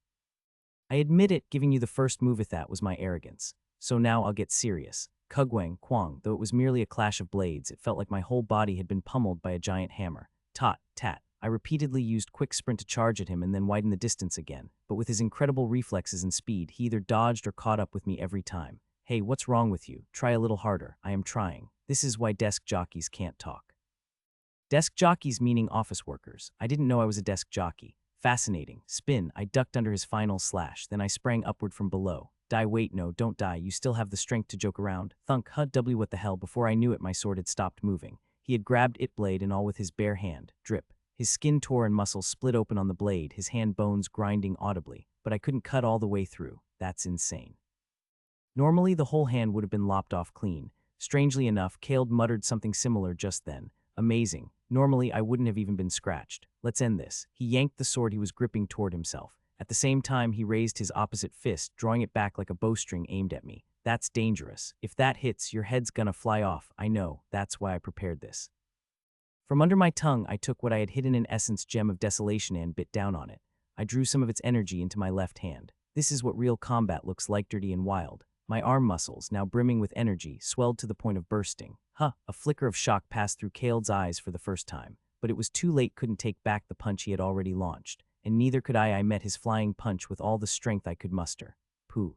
I admit it, giving you the first move at that was my arrogance. So now I'll get serious. Kugwang, Kwang, though it was merely a clash of blades, it felt like my whole body had been pummeled by a giant hammer. Tot, tat. I repeatedly used quick sprint to charge at him and then widen the distance again, but with his incredible reflexes and speed, he either dodged or caught up with me every time. Hey, what's wrong with you? Try a little harder. I am trying. This is why desk jockeys can't talk. Desk jockeys meaning office workers. I didn't know I was a desk jockey. Fascinating. Spin. I ducked under his final slash, then I sprang upward from below. Die, wait, no, don't die. You still have the strength to joke around. Thunk, W, what the hell? Before I knew it, my sword had stopped moving. He had grabbed it blade and all with his bare hand. Drip. His skin tore and muscles split open on the blade, his hand bones grinding audibly. But I couldn't cut all the way through. That's insane. Normally, the whole hand would have been lopped off clean. Strangely enough, Kald muttered something similar just then. Amazing. Normally, I wouldn't have even been scratched. Let's end this. He yanked the sword he was gripping toward himself. At the same time, he raised his opposite fist, drawing it back like a bowstring aimed at me. That's dangerous. If that hits, your head's gonna fly off. I know. That's why I prepared this. From under my tongue, I took what I had hidden in Essence Gem of Desolation and bit down on it. I drew some of its energy into my left hand. This is what real combat looks like, dirty and wild. My arm muscles, now brimming with energy, swelled to the point of bursting. A flicker of shock passed through Kald's eyes for the first time, but it was too late. Couldn't take back the punch he had already launched, and neither could I. I met his flying punch with all the strength I could muster. Pooh.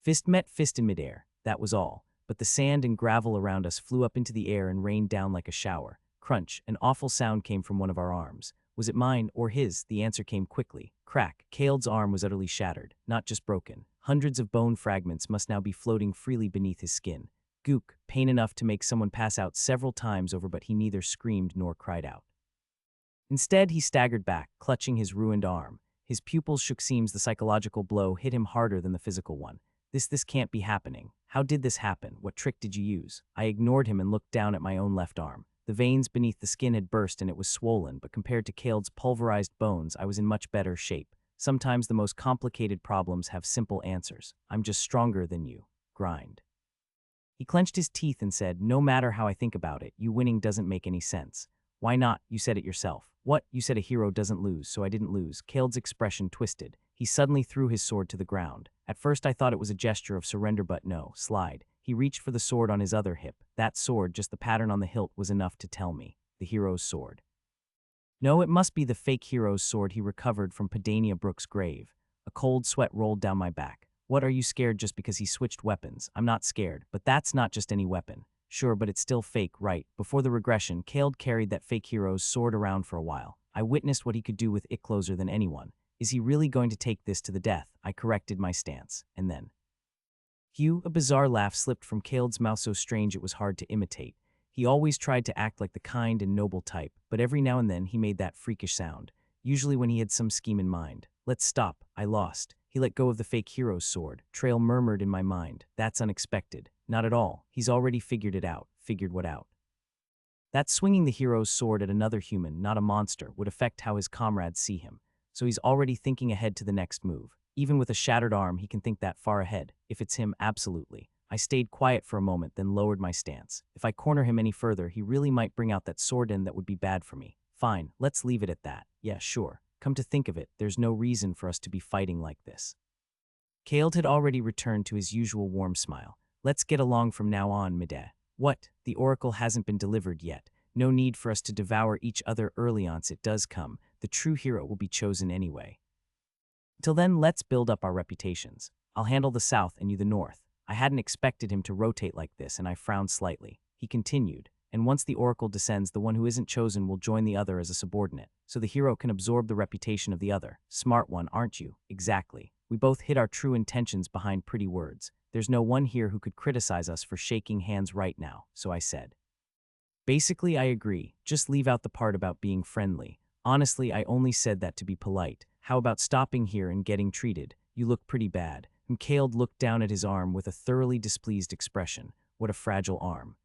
Fist met fist in midair, that was all, but the sand and gravel around us flew up into the air and rained down like a shower. Crunch, an awful sound came from one of our arms. Was it mine or his? The answer came quickly. Crack. Kald's arm was utterly shattered, not just broken. Hundreds of bone fragments must now be floating freely beneath his skin. Gook, pain enough to make someone pass out several times over, but he neither screamed nor cried out. Instead, he staggered back, clutching his ruined arm. His pupils shook. Seems the psychological blow hit him harder than the physical one. This can't be happening. How did this happen? What trick did you use? I ignored him and looked down at my own left arm. The veins beneath the skin had burst and it was swollen, but compared to Kald's pulverized bones, I was in much better shape. Sometimes the most complicated problems have simple answers. I'm just stronger than you. Grind. He clenched his teeth and said, no matter how I think about it, you winning doesn't make any sense. Why not? You said it yourself. What? You said a hero doesn't lose, so I didn't lose. Kaled's expression twisted. He suddenly threw his sword to the ground. At first I thought it was a gesture of surrender, but no, slide. He reached for the sword on his other hip. That sword, just the pattern on the hilt, was enough to tell me. The hero's sword. No, it must be the fake hero's sword he recovered from Padania Brooke's grave. A cold sweat rolled down my back. What, are you scared just because he switched weapons? I'm not scared, but that's not just any weapon. Sure, but it's still fake, right? Before the regression, Kaled carried that fake hero's sword around for a while. I witnessed what he could do with it closer than anyone. Is he really going to take this to the death? I corrected my stance, and then... Hugh, a bizarre laugh slipped from Kaled's mouth so strange it was hard to imitate. He always tried to act like the kind and noble type, but every now and then he made that freakish sound, usually when he had some scheme in mind. Let's stop. I lost. He let go of the fake hero's sword. Trail murmured in my mind. That's unexpected. Not at all. He's already figured it out. Figured what out? That swinging the hero's sword at another human, not a monster, would affect how his comrades see him. So he's already thinking ahead to the next move. Even with a shattered arm, he can think that far ahead. If it's him, absolutely. I stayed quiet for a moment, then lowered my stance. If I corner him any further, he really might bring out that sword end that would be bad for me. Fine, let's leave it at that. Yeah, sure. Come to think of it, there's no reason for us to be fighting like this. Kaled had already returned to his usual warm smile. Let's get along from now on, Mide. What? The oracle hasn't been delivered yet. No need for us to devour each other early once it does come. The true hero will be chosen anyway. Till then, let's build up our reputations. I'll handle the south and you the north. I hadn't expected him to rotate like this, and I frowned slightly. He continued, and once the oracle descends, the one who isn't chosen will join the other as a subordinate, so the hero can absorb the reputation of the other. Smart one, aren't you? Exactly. We both hid our true intentions behind pretty words. There's no one here who could criticize us for shaking hands right now, so I said. Basically, I agree. Just leave out the part about being friendly. Honestly, I only said that to be polite. How about stopping here and getting treated? You look pretty bad. And Kaled looked down at his arm with a thoroughly displeased expression. What a fragile arm.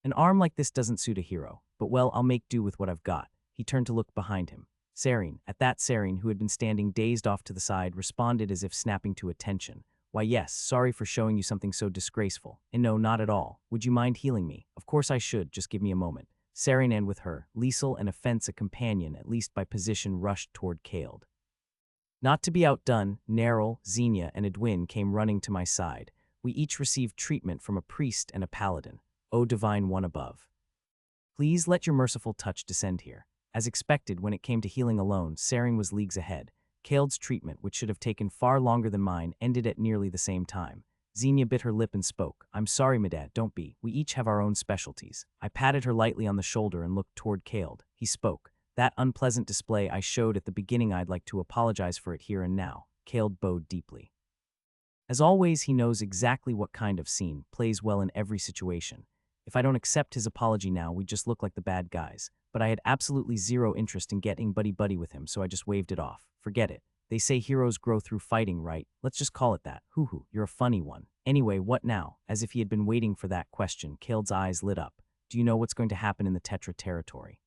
An arm like this doesn't suit a hero, but well, I'll make do with what I've got. He turned to look behind him. Sareen, at that Sareen, who had been standing dazed off to the side, responded as if snapping to attention. Why yes, sorry for showing you something so disgraceful. And no, not at all. Would you mind healing me? Of course I should, just give me a moment. Sareen, and with her, Liesel and Offense, a companion, at least by position, rushed toward Kaled. Not to be outdone, Neril, Xenia, and Edwin came running to my side. We each received treatment from a priest and a paladin. O divine one above. Please let your merciful touch descend here. As expected, when it came to healing alone, Sareen was leagues ahead. Kaled's treatment, which should have taken far longer than mine, ended at nearly the same time. Xenia bit her lip and spoke. I'm sorry, Medad, don't be. We each have our own specialties. I patted her lightly on the shoulder and looked toward Kaled. He spoke. That unpleasant display I showed at the beginning, I'd like to apologize for it here and now. Kaled bowed deeply. As always, he knows exactly what kind of scene plays well in every situation. If I don't accept his apology now, we just look like the bad guys. But I had absolutely zero interest in getting buddy-buddy with him, so I just waved it off. Forget it. They say heroes grow through fighting, right? Let's just call it that. Hoo-hoo, you're a funny one. Anyway, what now? As if he had been waiting for that question, Kaled's eyes lit up. Do you know what's going to happen in the Tetra territory?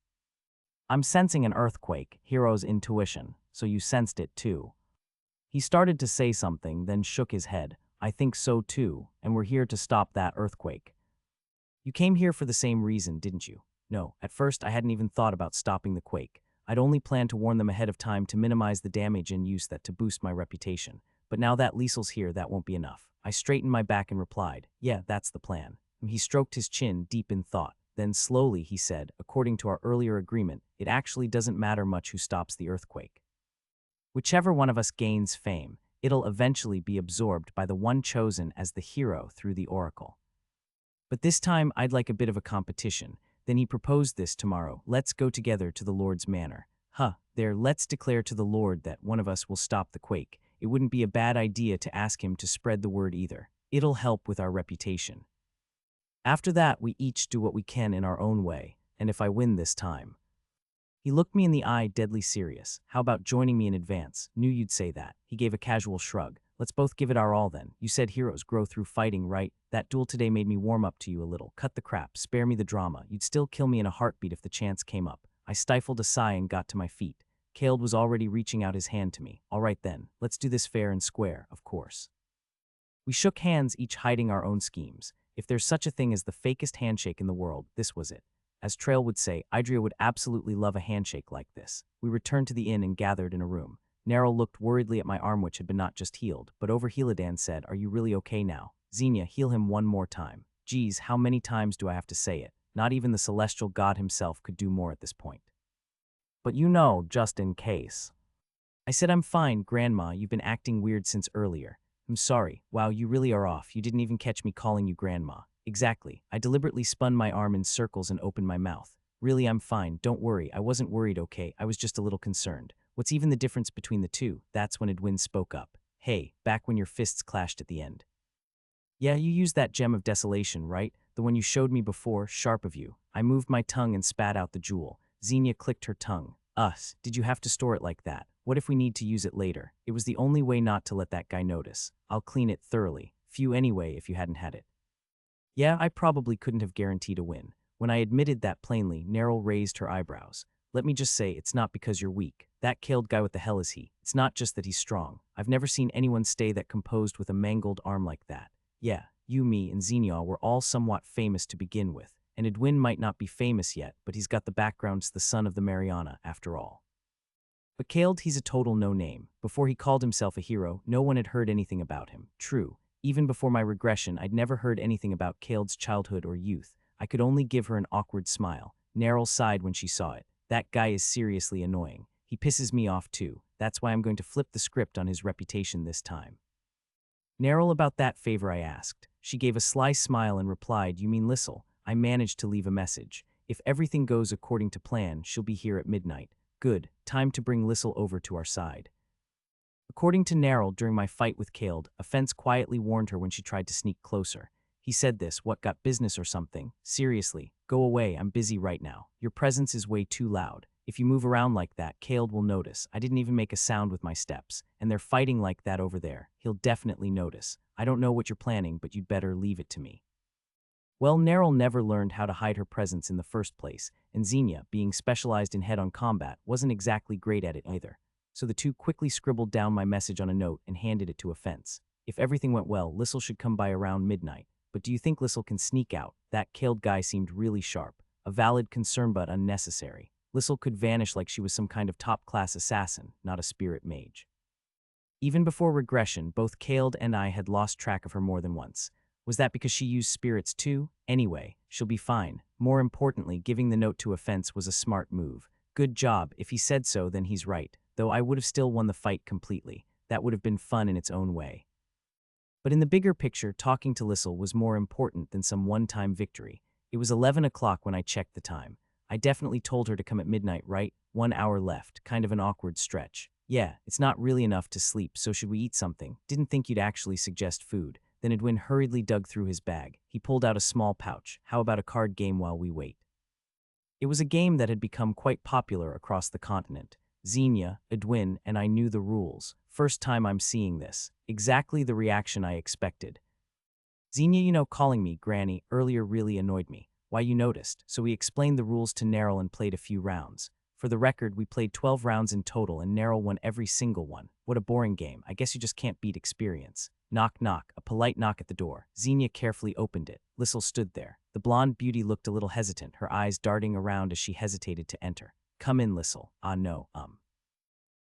I'm sensing an earthquake, hero's intuition, so you sensed it too. He started to say something, then shook his head. I think so too, and we're here to stop that earthquake. You came here for the same reason, didn't you? No, at first I hadn't even thought about stopping the quake. I'd only planned to warn them ahead of time to minimize the damage and use that to boost my reputation. But now that Liesel's here, that won't be enough. I straightened my back and replied, yeah, that's the plan. He stroked his chin, deep in thought. Then slowly he said, according to our earlier agreement, it actually doesn't matter much who stops the earthquake. Whichever one of us gains fame, it'll eventually be absorbed by the one chosen as the hero through the oracle. But this time I'd like a bit of a competition. Then he proposed this tomorrow. Let's go together to the Lord's manor. Let's declare to the Lord that one of us will stop the quake. It wouldn't be a bad idea to ask him to spread the word either. It'll help with our reputation. After that, we each do what we can in our own way, and if I win this time. He looked me in the eye, deadly serious. How about joining me in advance? Knew you'd say that. He gave a casual shrug. Let's both give it our all then. You said heroes grow through fighting, right? That duel today made me warm up to you a little. Cut the crap, spare me the drama. You'd still kill me in a heartbeat if the chance came up. I stifled a sigh and got to my feet. Kaled was already reaching out his hand to me. All right then, let's do this fair and square, of course. We shook hands, each hiding our own schemes. If there's such a thing as the fakest handshake in the world, this was it. As Trail would say, Idria would absolutely love a handshake like this. We returned to the inn and gathered in a room. Nerl looked worriedly at my arm, which had been not just healed, but over Heladan said, "Are you really okay now? Xenia, heal him one more time." Geez, how many times do I have to say it? Not even the celestial god himself could do more at this point. But you know, just in case. I said, "I'm fine, Grandma, you've been acting weird since earlier." "I'm sorry. Wow, you really are off. You didn't even catch me calling you Grandma." "Exactly." I deliberately spun my arm in circles and opened my mouth. "Really, I'm fine. Don't worry. I wasn't worried, okay? I was just a little concerned." "What's even the difference between the two?" That's when Edwin spoke up. "Hey, back when your fists clashed at the end. Yeah, you used that gem of desolation, right? The one you showed me before, sharp of you." I moved my tongue and spat out the jewel. Xenia clicked her tongue. Did you have to store it like that? What if we need to use it later?" "It was the only way not to let that guy notice. I'll clean it thoroughly. Few anyway if you hadn't had it." Yeah, I probably couldn't have guaranteed a win. When I admitted that plainly, Nerl raised her eyebrows. "Let me just say, it's not because you're weak. That killed guy, what the hell is he? It's not just that he's strong. I've never seen anyone stay that composed with a mangled arm like that. Yeah, you, me, and Xenia were all somewhat famous to begin with, and Edwin might not be famous yet, but he's got the background's the son of the Mariana, after all. But Kald, he's a total no-name. Before he called himself a hero, no one had heard anything about him. True, even before my regression, I'd never heard anything about Kald's childhood or youth. I could only give her an awkward smile. Nerl sighed when she saw it. That guy is seriously annoying. He pisses me off too. That's why I'm going to flip the script on his reputation this time. "Nerl, about that favor?" I asked. She gave a sly smile and replied, "You mean Lissel? I managed to leave a message. If everything goes according to plan, she'll be here at midnight. Good, time to bring Lissel over to our side." According to Nerl, during my fight with Kald, a fence quietly warned her when she tried to sneak closer. He said this, "What, got business or something? Seriously, go away, I'm busy right now. Your presence is way too loud. If you move around like that, Kald will notice. I didn't even make a sound with my steps. And they're fighting like that over there. He'll definitely notice. I don't know what you're planning, but you'd better leave it to me." Well, Nerl never learned how to hide her presence in the first place, and Xenia, being specialized in head-on combat, wasn't exactly great at it either. So the two quickly scribbled down my message on a note and handed it to a fence. If everything went well, Lissel should come by around midnight. But do you think Lissel can sneak out? That Kald guy seemed really sharp. A valid concern but unnecessary. Lissel could vanish like she was some kind of top-class assassin, not a spirit mage. Even before regression, both Kald and I had lost track of her more than once. Was that because she used spirits too? Anyway, she'll be fine. More importantly, giving the note to a fence was a smart move. Good job. If he said so, then he's right. Though I would have still won the fight completely. That would have been fun in its own way. But in the bigger picture, talking to Lissel was more important than some one-time victory. It was 11 o'clock when I checked the time. I definitely told her to come at midnight, right? 1 hour left. Kind of an awkward stretch. Yeah, it's not really enough to sleep, so should we eat something? Didn't think you'd actually suggest food. Then Edwin hurriedly dug through his bag. He pulled out a small pouch. "How about a card game while we wait?" It was a game that had become quite popular across the continent. Xenia, Edwin, and I knew the rules. First time I'm seeing this. Exactly the reaction I expected. Xenia, calling me Granny earlier really annoyed me. Why, you noticed. So we explained the rules to Nerl and played a few rounds. For the record, we played 12 rounds in total and Nerl won every single one. What a boring game. I guess you just can't beat experience. Knock, knock. A polite knock at the door. Xenia carefully opened it. Lissel stood there. The blonde beauty looked a little hesitant, her eyes darting around as she hesitated to enter. "Come in, Lissel." No.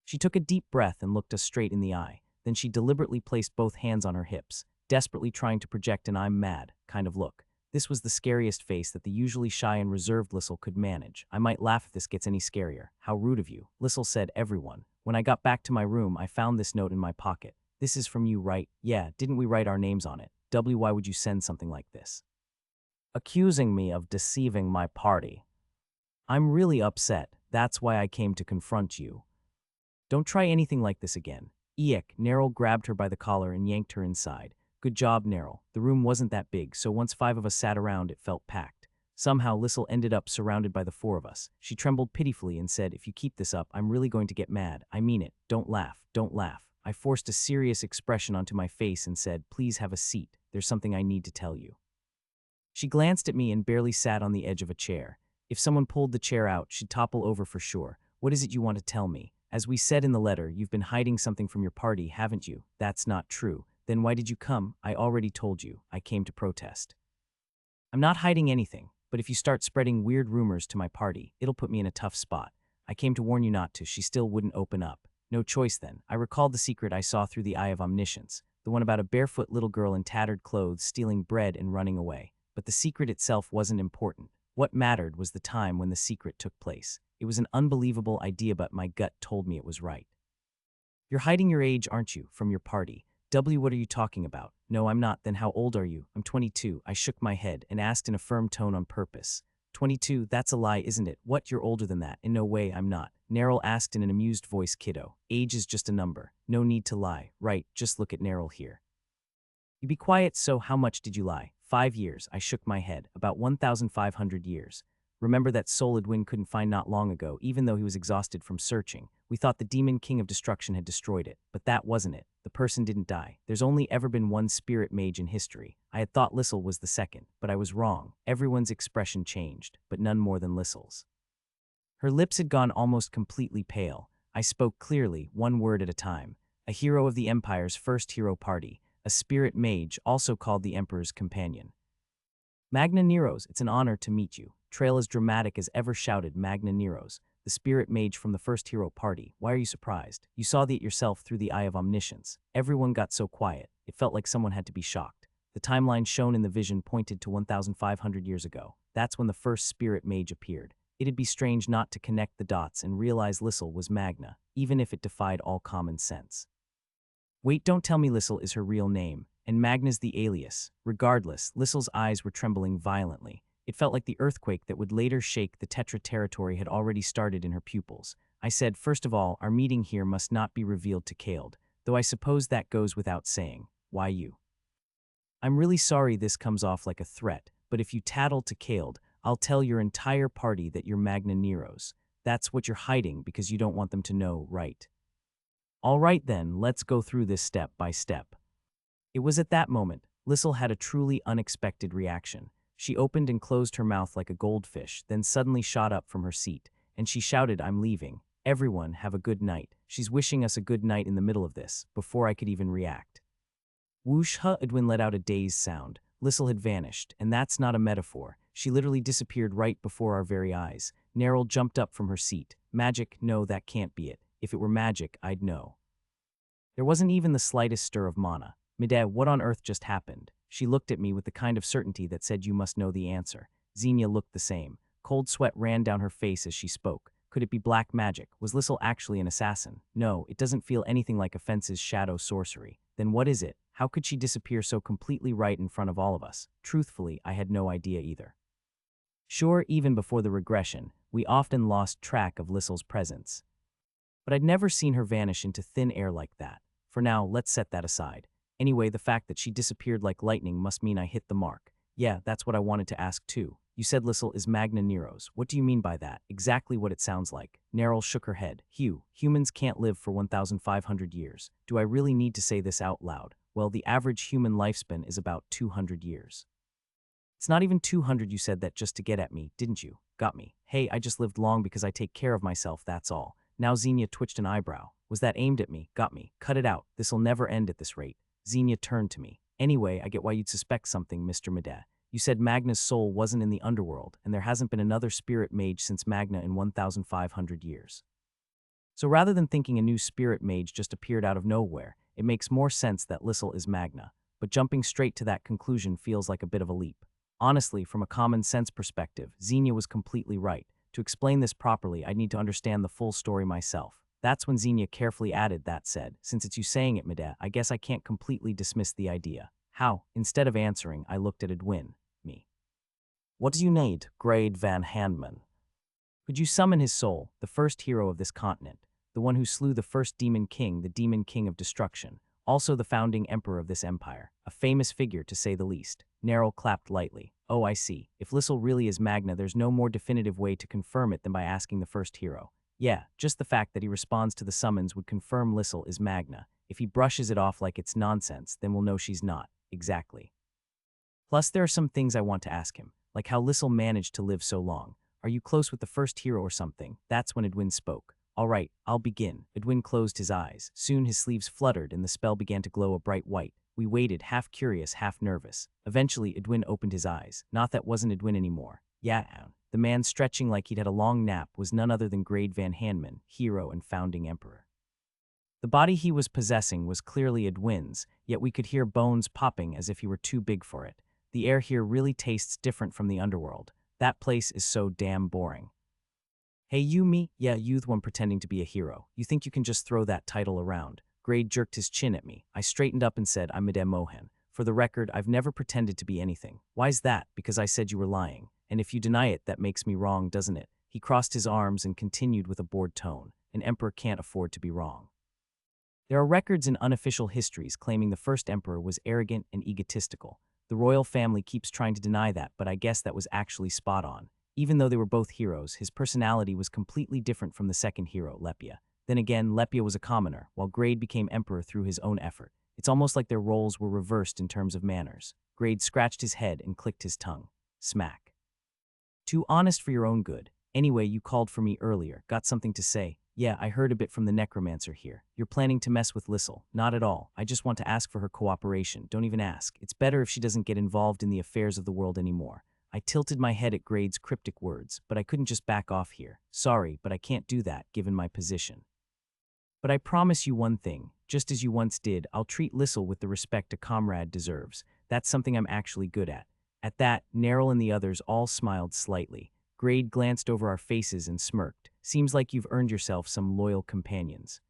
She took a deep breath and looked us straight in the eye. Then she deliberately placed both hands on her hips, desperately trying to project an "I'm mad" kind of look. This was the scariest face that the usually shy and reserved Lissel could manage. I might laugh if this gets any scarier. "How rude of you." Lissel said, "Everyone." When I got back to my room, I found this note in my pocket. "This is from you, right? Yeah, didn't we write our names on it? Why would you send something like this? Accusing me of deceiving my party. I'm really upset. That's why I came to confront you. Don't try anything like this again." Eek, Nerl grabbed her by the collar and yanked her inside. Good job, Nerl. The room wasn't that big, so once 5 of us sat around, it felt packed. Somehow, Lissel ended up surrounded by the 4 of us. She trembled pitifully and said, "If you keep this up, I'm really going to get mad. I mean it. Don't laugh. Don't laugh." I forced a serious expression onto my face and said, "Please have a seat. There's something I need to tell you." She glanced at me and barely sat on the edge of a chair. If someone pulled the chair out, she'd topple over for sure. "What is it you want to tell me? As we said in the letter, you've been hiding something from your party, haven't you?" "That's not true." "Then why did you come?" "I already told you. I came to protest." "I'm not hiding anything. but if you start spreading weird rumors to my party, it'll put me in a tough spot. I came to warn you not to. She still wouldn't open up. No choice then. I recalled the secret I saw through the eye of omniscience, the one about a barefoot little girl in tattered clothes stealing bread and running away. But the secret itself wasn't important. What mattered was the time when the secret took place. It was an unbelievable idea, but my gut told me it was right. You're hiding your age, aren't you, from your party? What are you talking about? No, I'm not. Then how old are you? I'm 22. I shook my head and asked in a firm tone on purpose. 22? That's a lie, isn't it? What, you're older than that? In no way, I'm not. Neryl asked in an amused voice. Kiddo, age is just a number. No need to lie. Right, just look at Neryl here. You be quiet. So how much did you lie? 5 years. I shook my head. About 1,500 years. Remember that soul Edwin couldn't find not long ago, even though he was exhausted from searching. We thought the demon king of destruction had destroyed it, but that wasn't it. The person didn't die. There's only ever been one spirit mage in history. I had thought Lissel was the second, but I was wrong. Everyone's expression changed, but none more than Lissel's. Her lips had gone almost completely pale. I spoke clearly, one word at a time. A hero of the Empire's first hero party, a spirit mage, also called the Emperor's companion. Magna Neros, it's an honor to meet you. Trail as dramatic as ever, shouted Magna Neros, the spirit mage from the first hero party. Why are you surprised? You saw it yourself through the eye of omniscience. Everyone got so quiet, it felt like someone had to be shocked. The timeline shown in the vision pointed to 1,500 years ago. That's when the first spirit mage appeared. It'd be strange not to connect the dots and realize Lissel was Magna, even if it defied all common sense. Wait, don't tell me Lissel is her real name, and Magna's the alias. Regardless, Lissel's eyes were trembling violently. It felt like the earthquake that would later shake the Tetra territory had already started in her pupils. I said, first of all, our meeting here must not be revealed to Kaled, though I suppose that goes without saying. Why you? I'm really sorry this comes off like a threat, but if you tattle to Kaled, I'll tell your entire party that you're Magna Neros. That's what you're hiding because you don't want them to know, right? All right then, let's go through this step by step. It was at that moment, Lissel had a truly unexpected reaction. She opened and closed her mouth like a goldfish, then suddenly shot up from her seat, and she shouted, I'm leaving. Everyone, have a good night. She's wishing us a good night in the middle of this, before I could even react. Whoosh! Edwin let out a dazed sound. Lissel had vanished, and that's not a metaphor. She literally disappeared right before our very eyes. Neryl jumped up from her seat. Magic? No, that can't be it. If it were magic, I'd know. There wasn't even the slightest stir of mana. Medea, what on earth just happened? She looked at me with the kind of certainty that said you must know the answer. Xenia looked the same. Cold sweat ran down her face as she spoke. Could it be black magic? Was Lissel actually an assassin? No, it doesn't feel anything like Offense's shadow sorcery. Then what is it? How could she disappear so completely right in front of all of us? Truthfully, I had no idea either. Sure, even before the regression, we often lost track of Lissel's presence. But I'd never seen her vanish into thin air like that. For now, let's set that aside. Anyway, the fact that she disappeared like lightning must mean I hit the mark. Yeah, that's what I wanted to ask too. You said Lissel is Magna Neros. What do you mean by that? Exactly what it sounds like. Neryl shook her head. Hugh, humans can't live for 1,500 years. Do I really need to say this out loud? Well, the average human lifespan is about 200 years. It's not even 200. You said that just to get at me, didn't you? Got me. Hey, I just lived long because I take care of myself, that's all. Now Xenia twitched an eyebrow. Was that aimed at me? Got me. Cut it out. This'll never end at this rate. Xenia turned to me. Anyway, I get why you'd suspect something, Mr. Medea. You said Magna's soul wasn't in the underworld, and there hasn't been another spirit mage since Magna in 1,500 years. So rather than thinking a new spirit mage just appeared out of nowhere, it makes more sense that Lissel is Magna. But jumping straight to that conclusion feels like a bit of a leap. Honestly, from a common sense perspective, Xenia was completely right. To explain this properly, I'd need to understand the full story myself. That's when Xenia carefully added, that said, since it's you saying it, Medea, I guess I can't completely dismiss the idea. How? Instead of answering, I looked at Edwin. Me. What do you need, Grade Van Handman? Could you summon his soul, the first hero of this continent, the one who slew the first demon king, the demon king of destruction, also the founding emperor of this empire, a famous figure to say the least. Neryl clapped lightly. Oh, I see. If Lissel really is Magna, there's no more definitive way to confirm it than by asking the first hero. Yeah, just the fact that he responds to the summons would confirm Lissel is Magna. If he brushes it off like it's nonsense, then we'll know she's not. Exactly. Plus, there are some things I want to ask him, like how Lissel managed to live so long. Are you close with the first hero or something? That's when Edwin spoke. All right, I'll begin. Edwin closed his eyes. Soon his sleeves fluttered and the spell began to glow a bright white. We waited, half curious, half nervous. Eventually, Edwin opened his eyes. Not that wasn't Edwin anymore. Yeah, the man stretching like he'd had a long nap was none other than Grade Van Hanman, hero and founding emperor. The body he was possessing was clearly Edwin's, yet we could hear bones popping as if he were too big for it. The air here really tastes different from the underworld. That place is so damn boring. Hey, you me? Yeah, you the one pretending to be a hero. You think you can just throw that title around? Grade jerked his chin at me. I straightened up and said, I'm Madame Mohan. For the record, I've never pretended to be anything. Why's that? Because I said you were lying. And if you deny it, that makes me wrong, doesn't it? He crossed his arms and continued with a bored tone. An emperor can't afford to be wrong. There are records in unofficial histories claiming the first emperor was arrogant and egotistical. The royal family keeps trying to deny that, but I guess that was actually spot on. Even though they were both heroes, his personality was completely different from the second hero, Lepia. Then again, Lepia was a commoner, while Grade became emperor through his own effort. It's almost like their roles were reversed in terms of manners. Grade scratched his head and clicked his tongue. Smack. Too honest for your own good. Anyway, you called for me earlier. Got something to say? Yeah, I heard a bit from the necromancer here. You're planning to mess with Lissel. Not at all. I just want to ask for her cooperation. Don't even ask. It's better if she doesn't get involved in the affairs of the world anymore. I tilted my head at Grade's cryptic words, but I couldn't just back off here. Sorry, but I can't do that, given my position. But I promise you one thing. Just as you once did, I'll treat Lissel with the respect a comrade deserves. That's something I'm actually good at. At that, Neril and the others all smiled slightly. Grade glanced over our faces and smirked. Seems like you've earned yourself some loyal companions.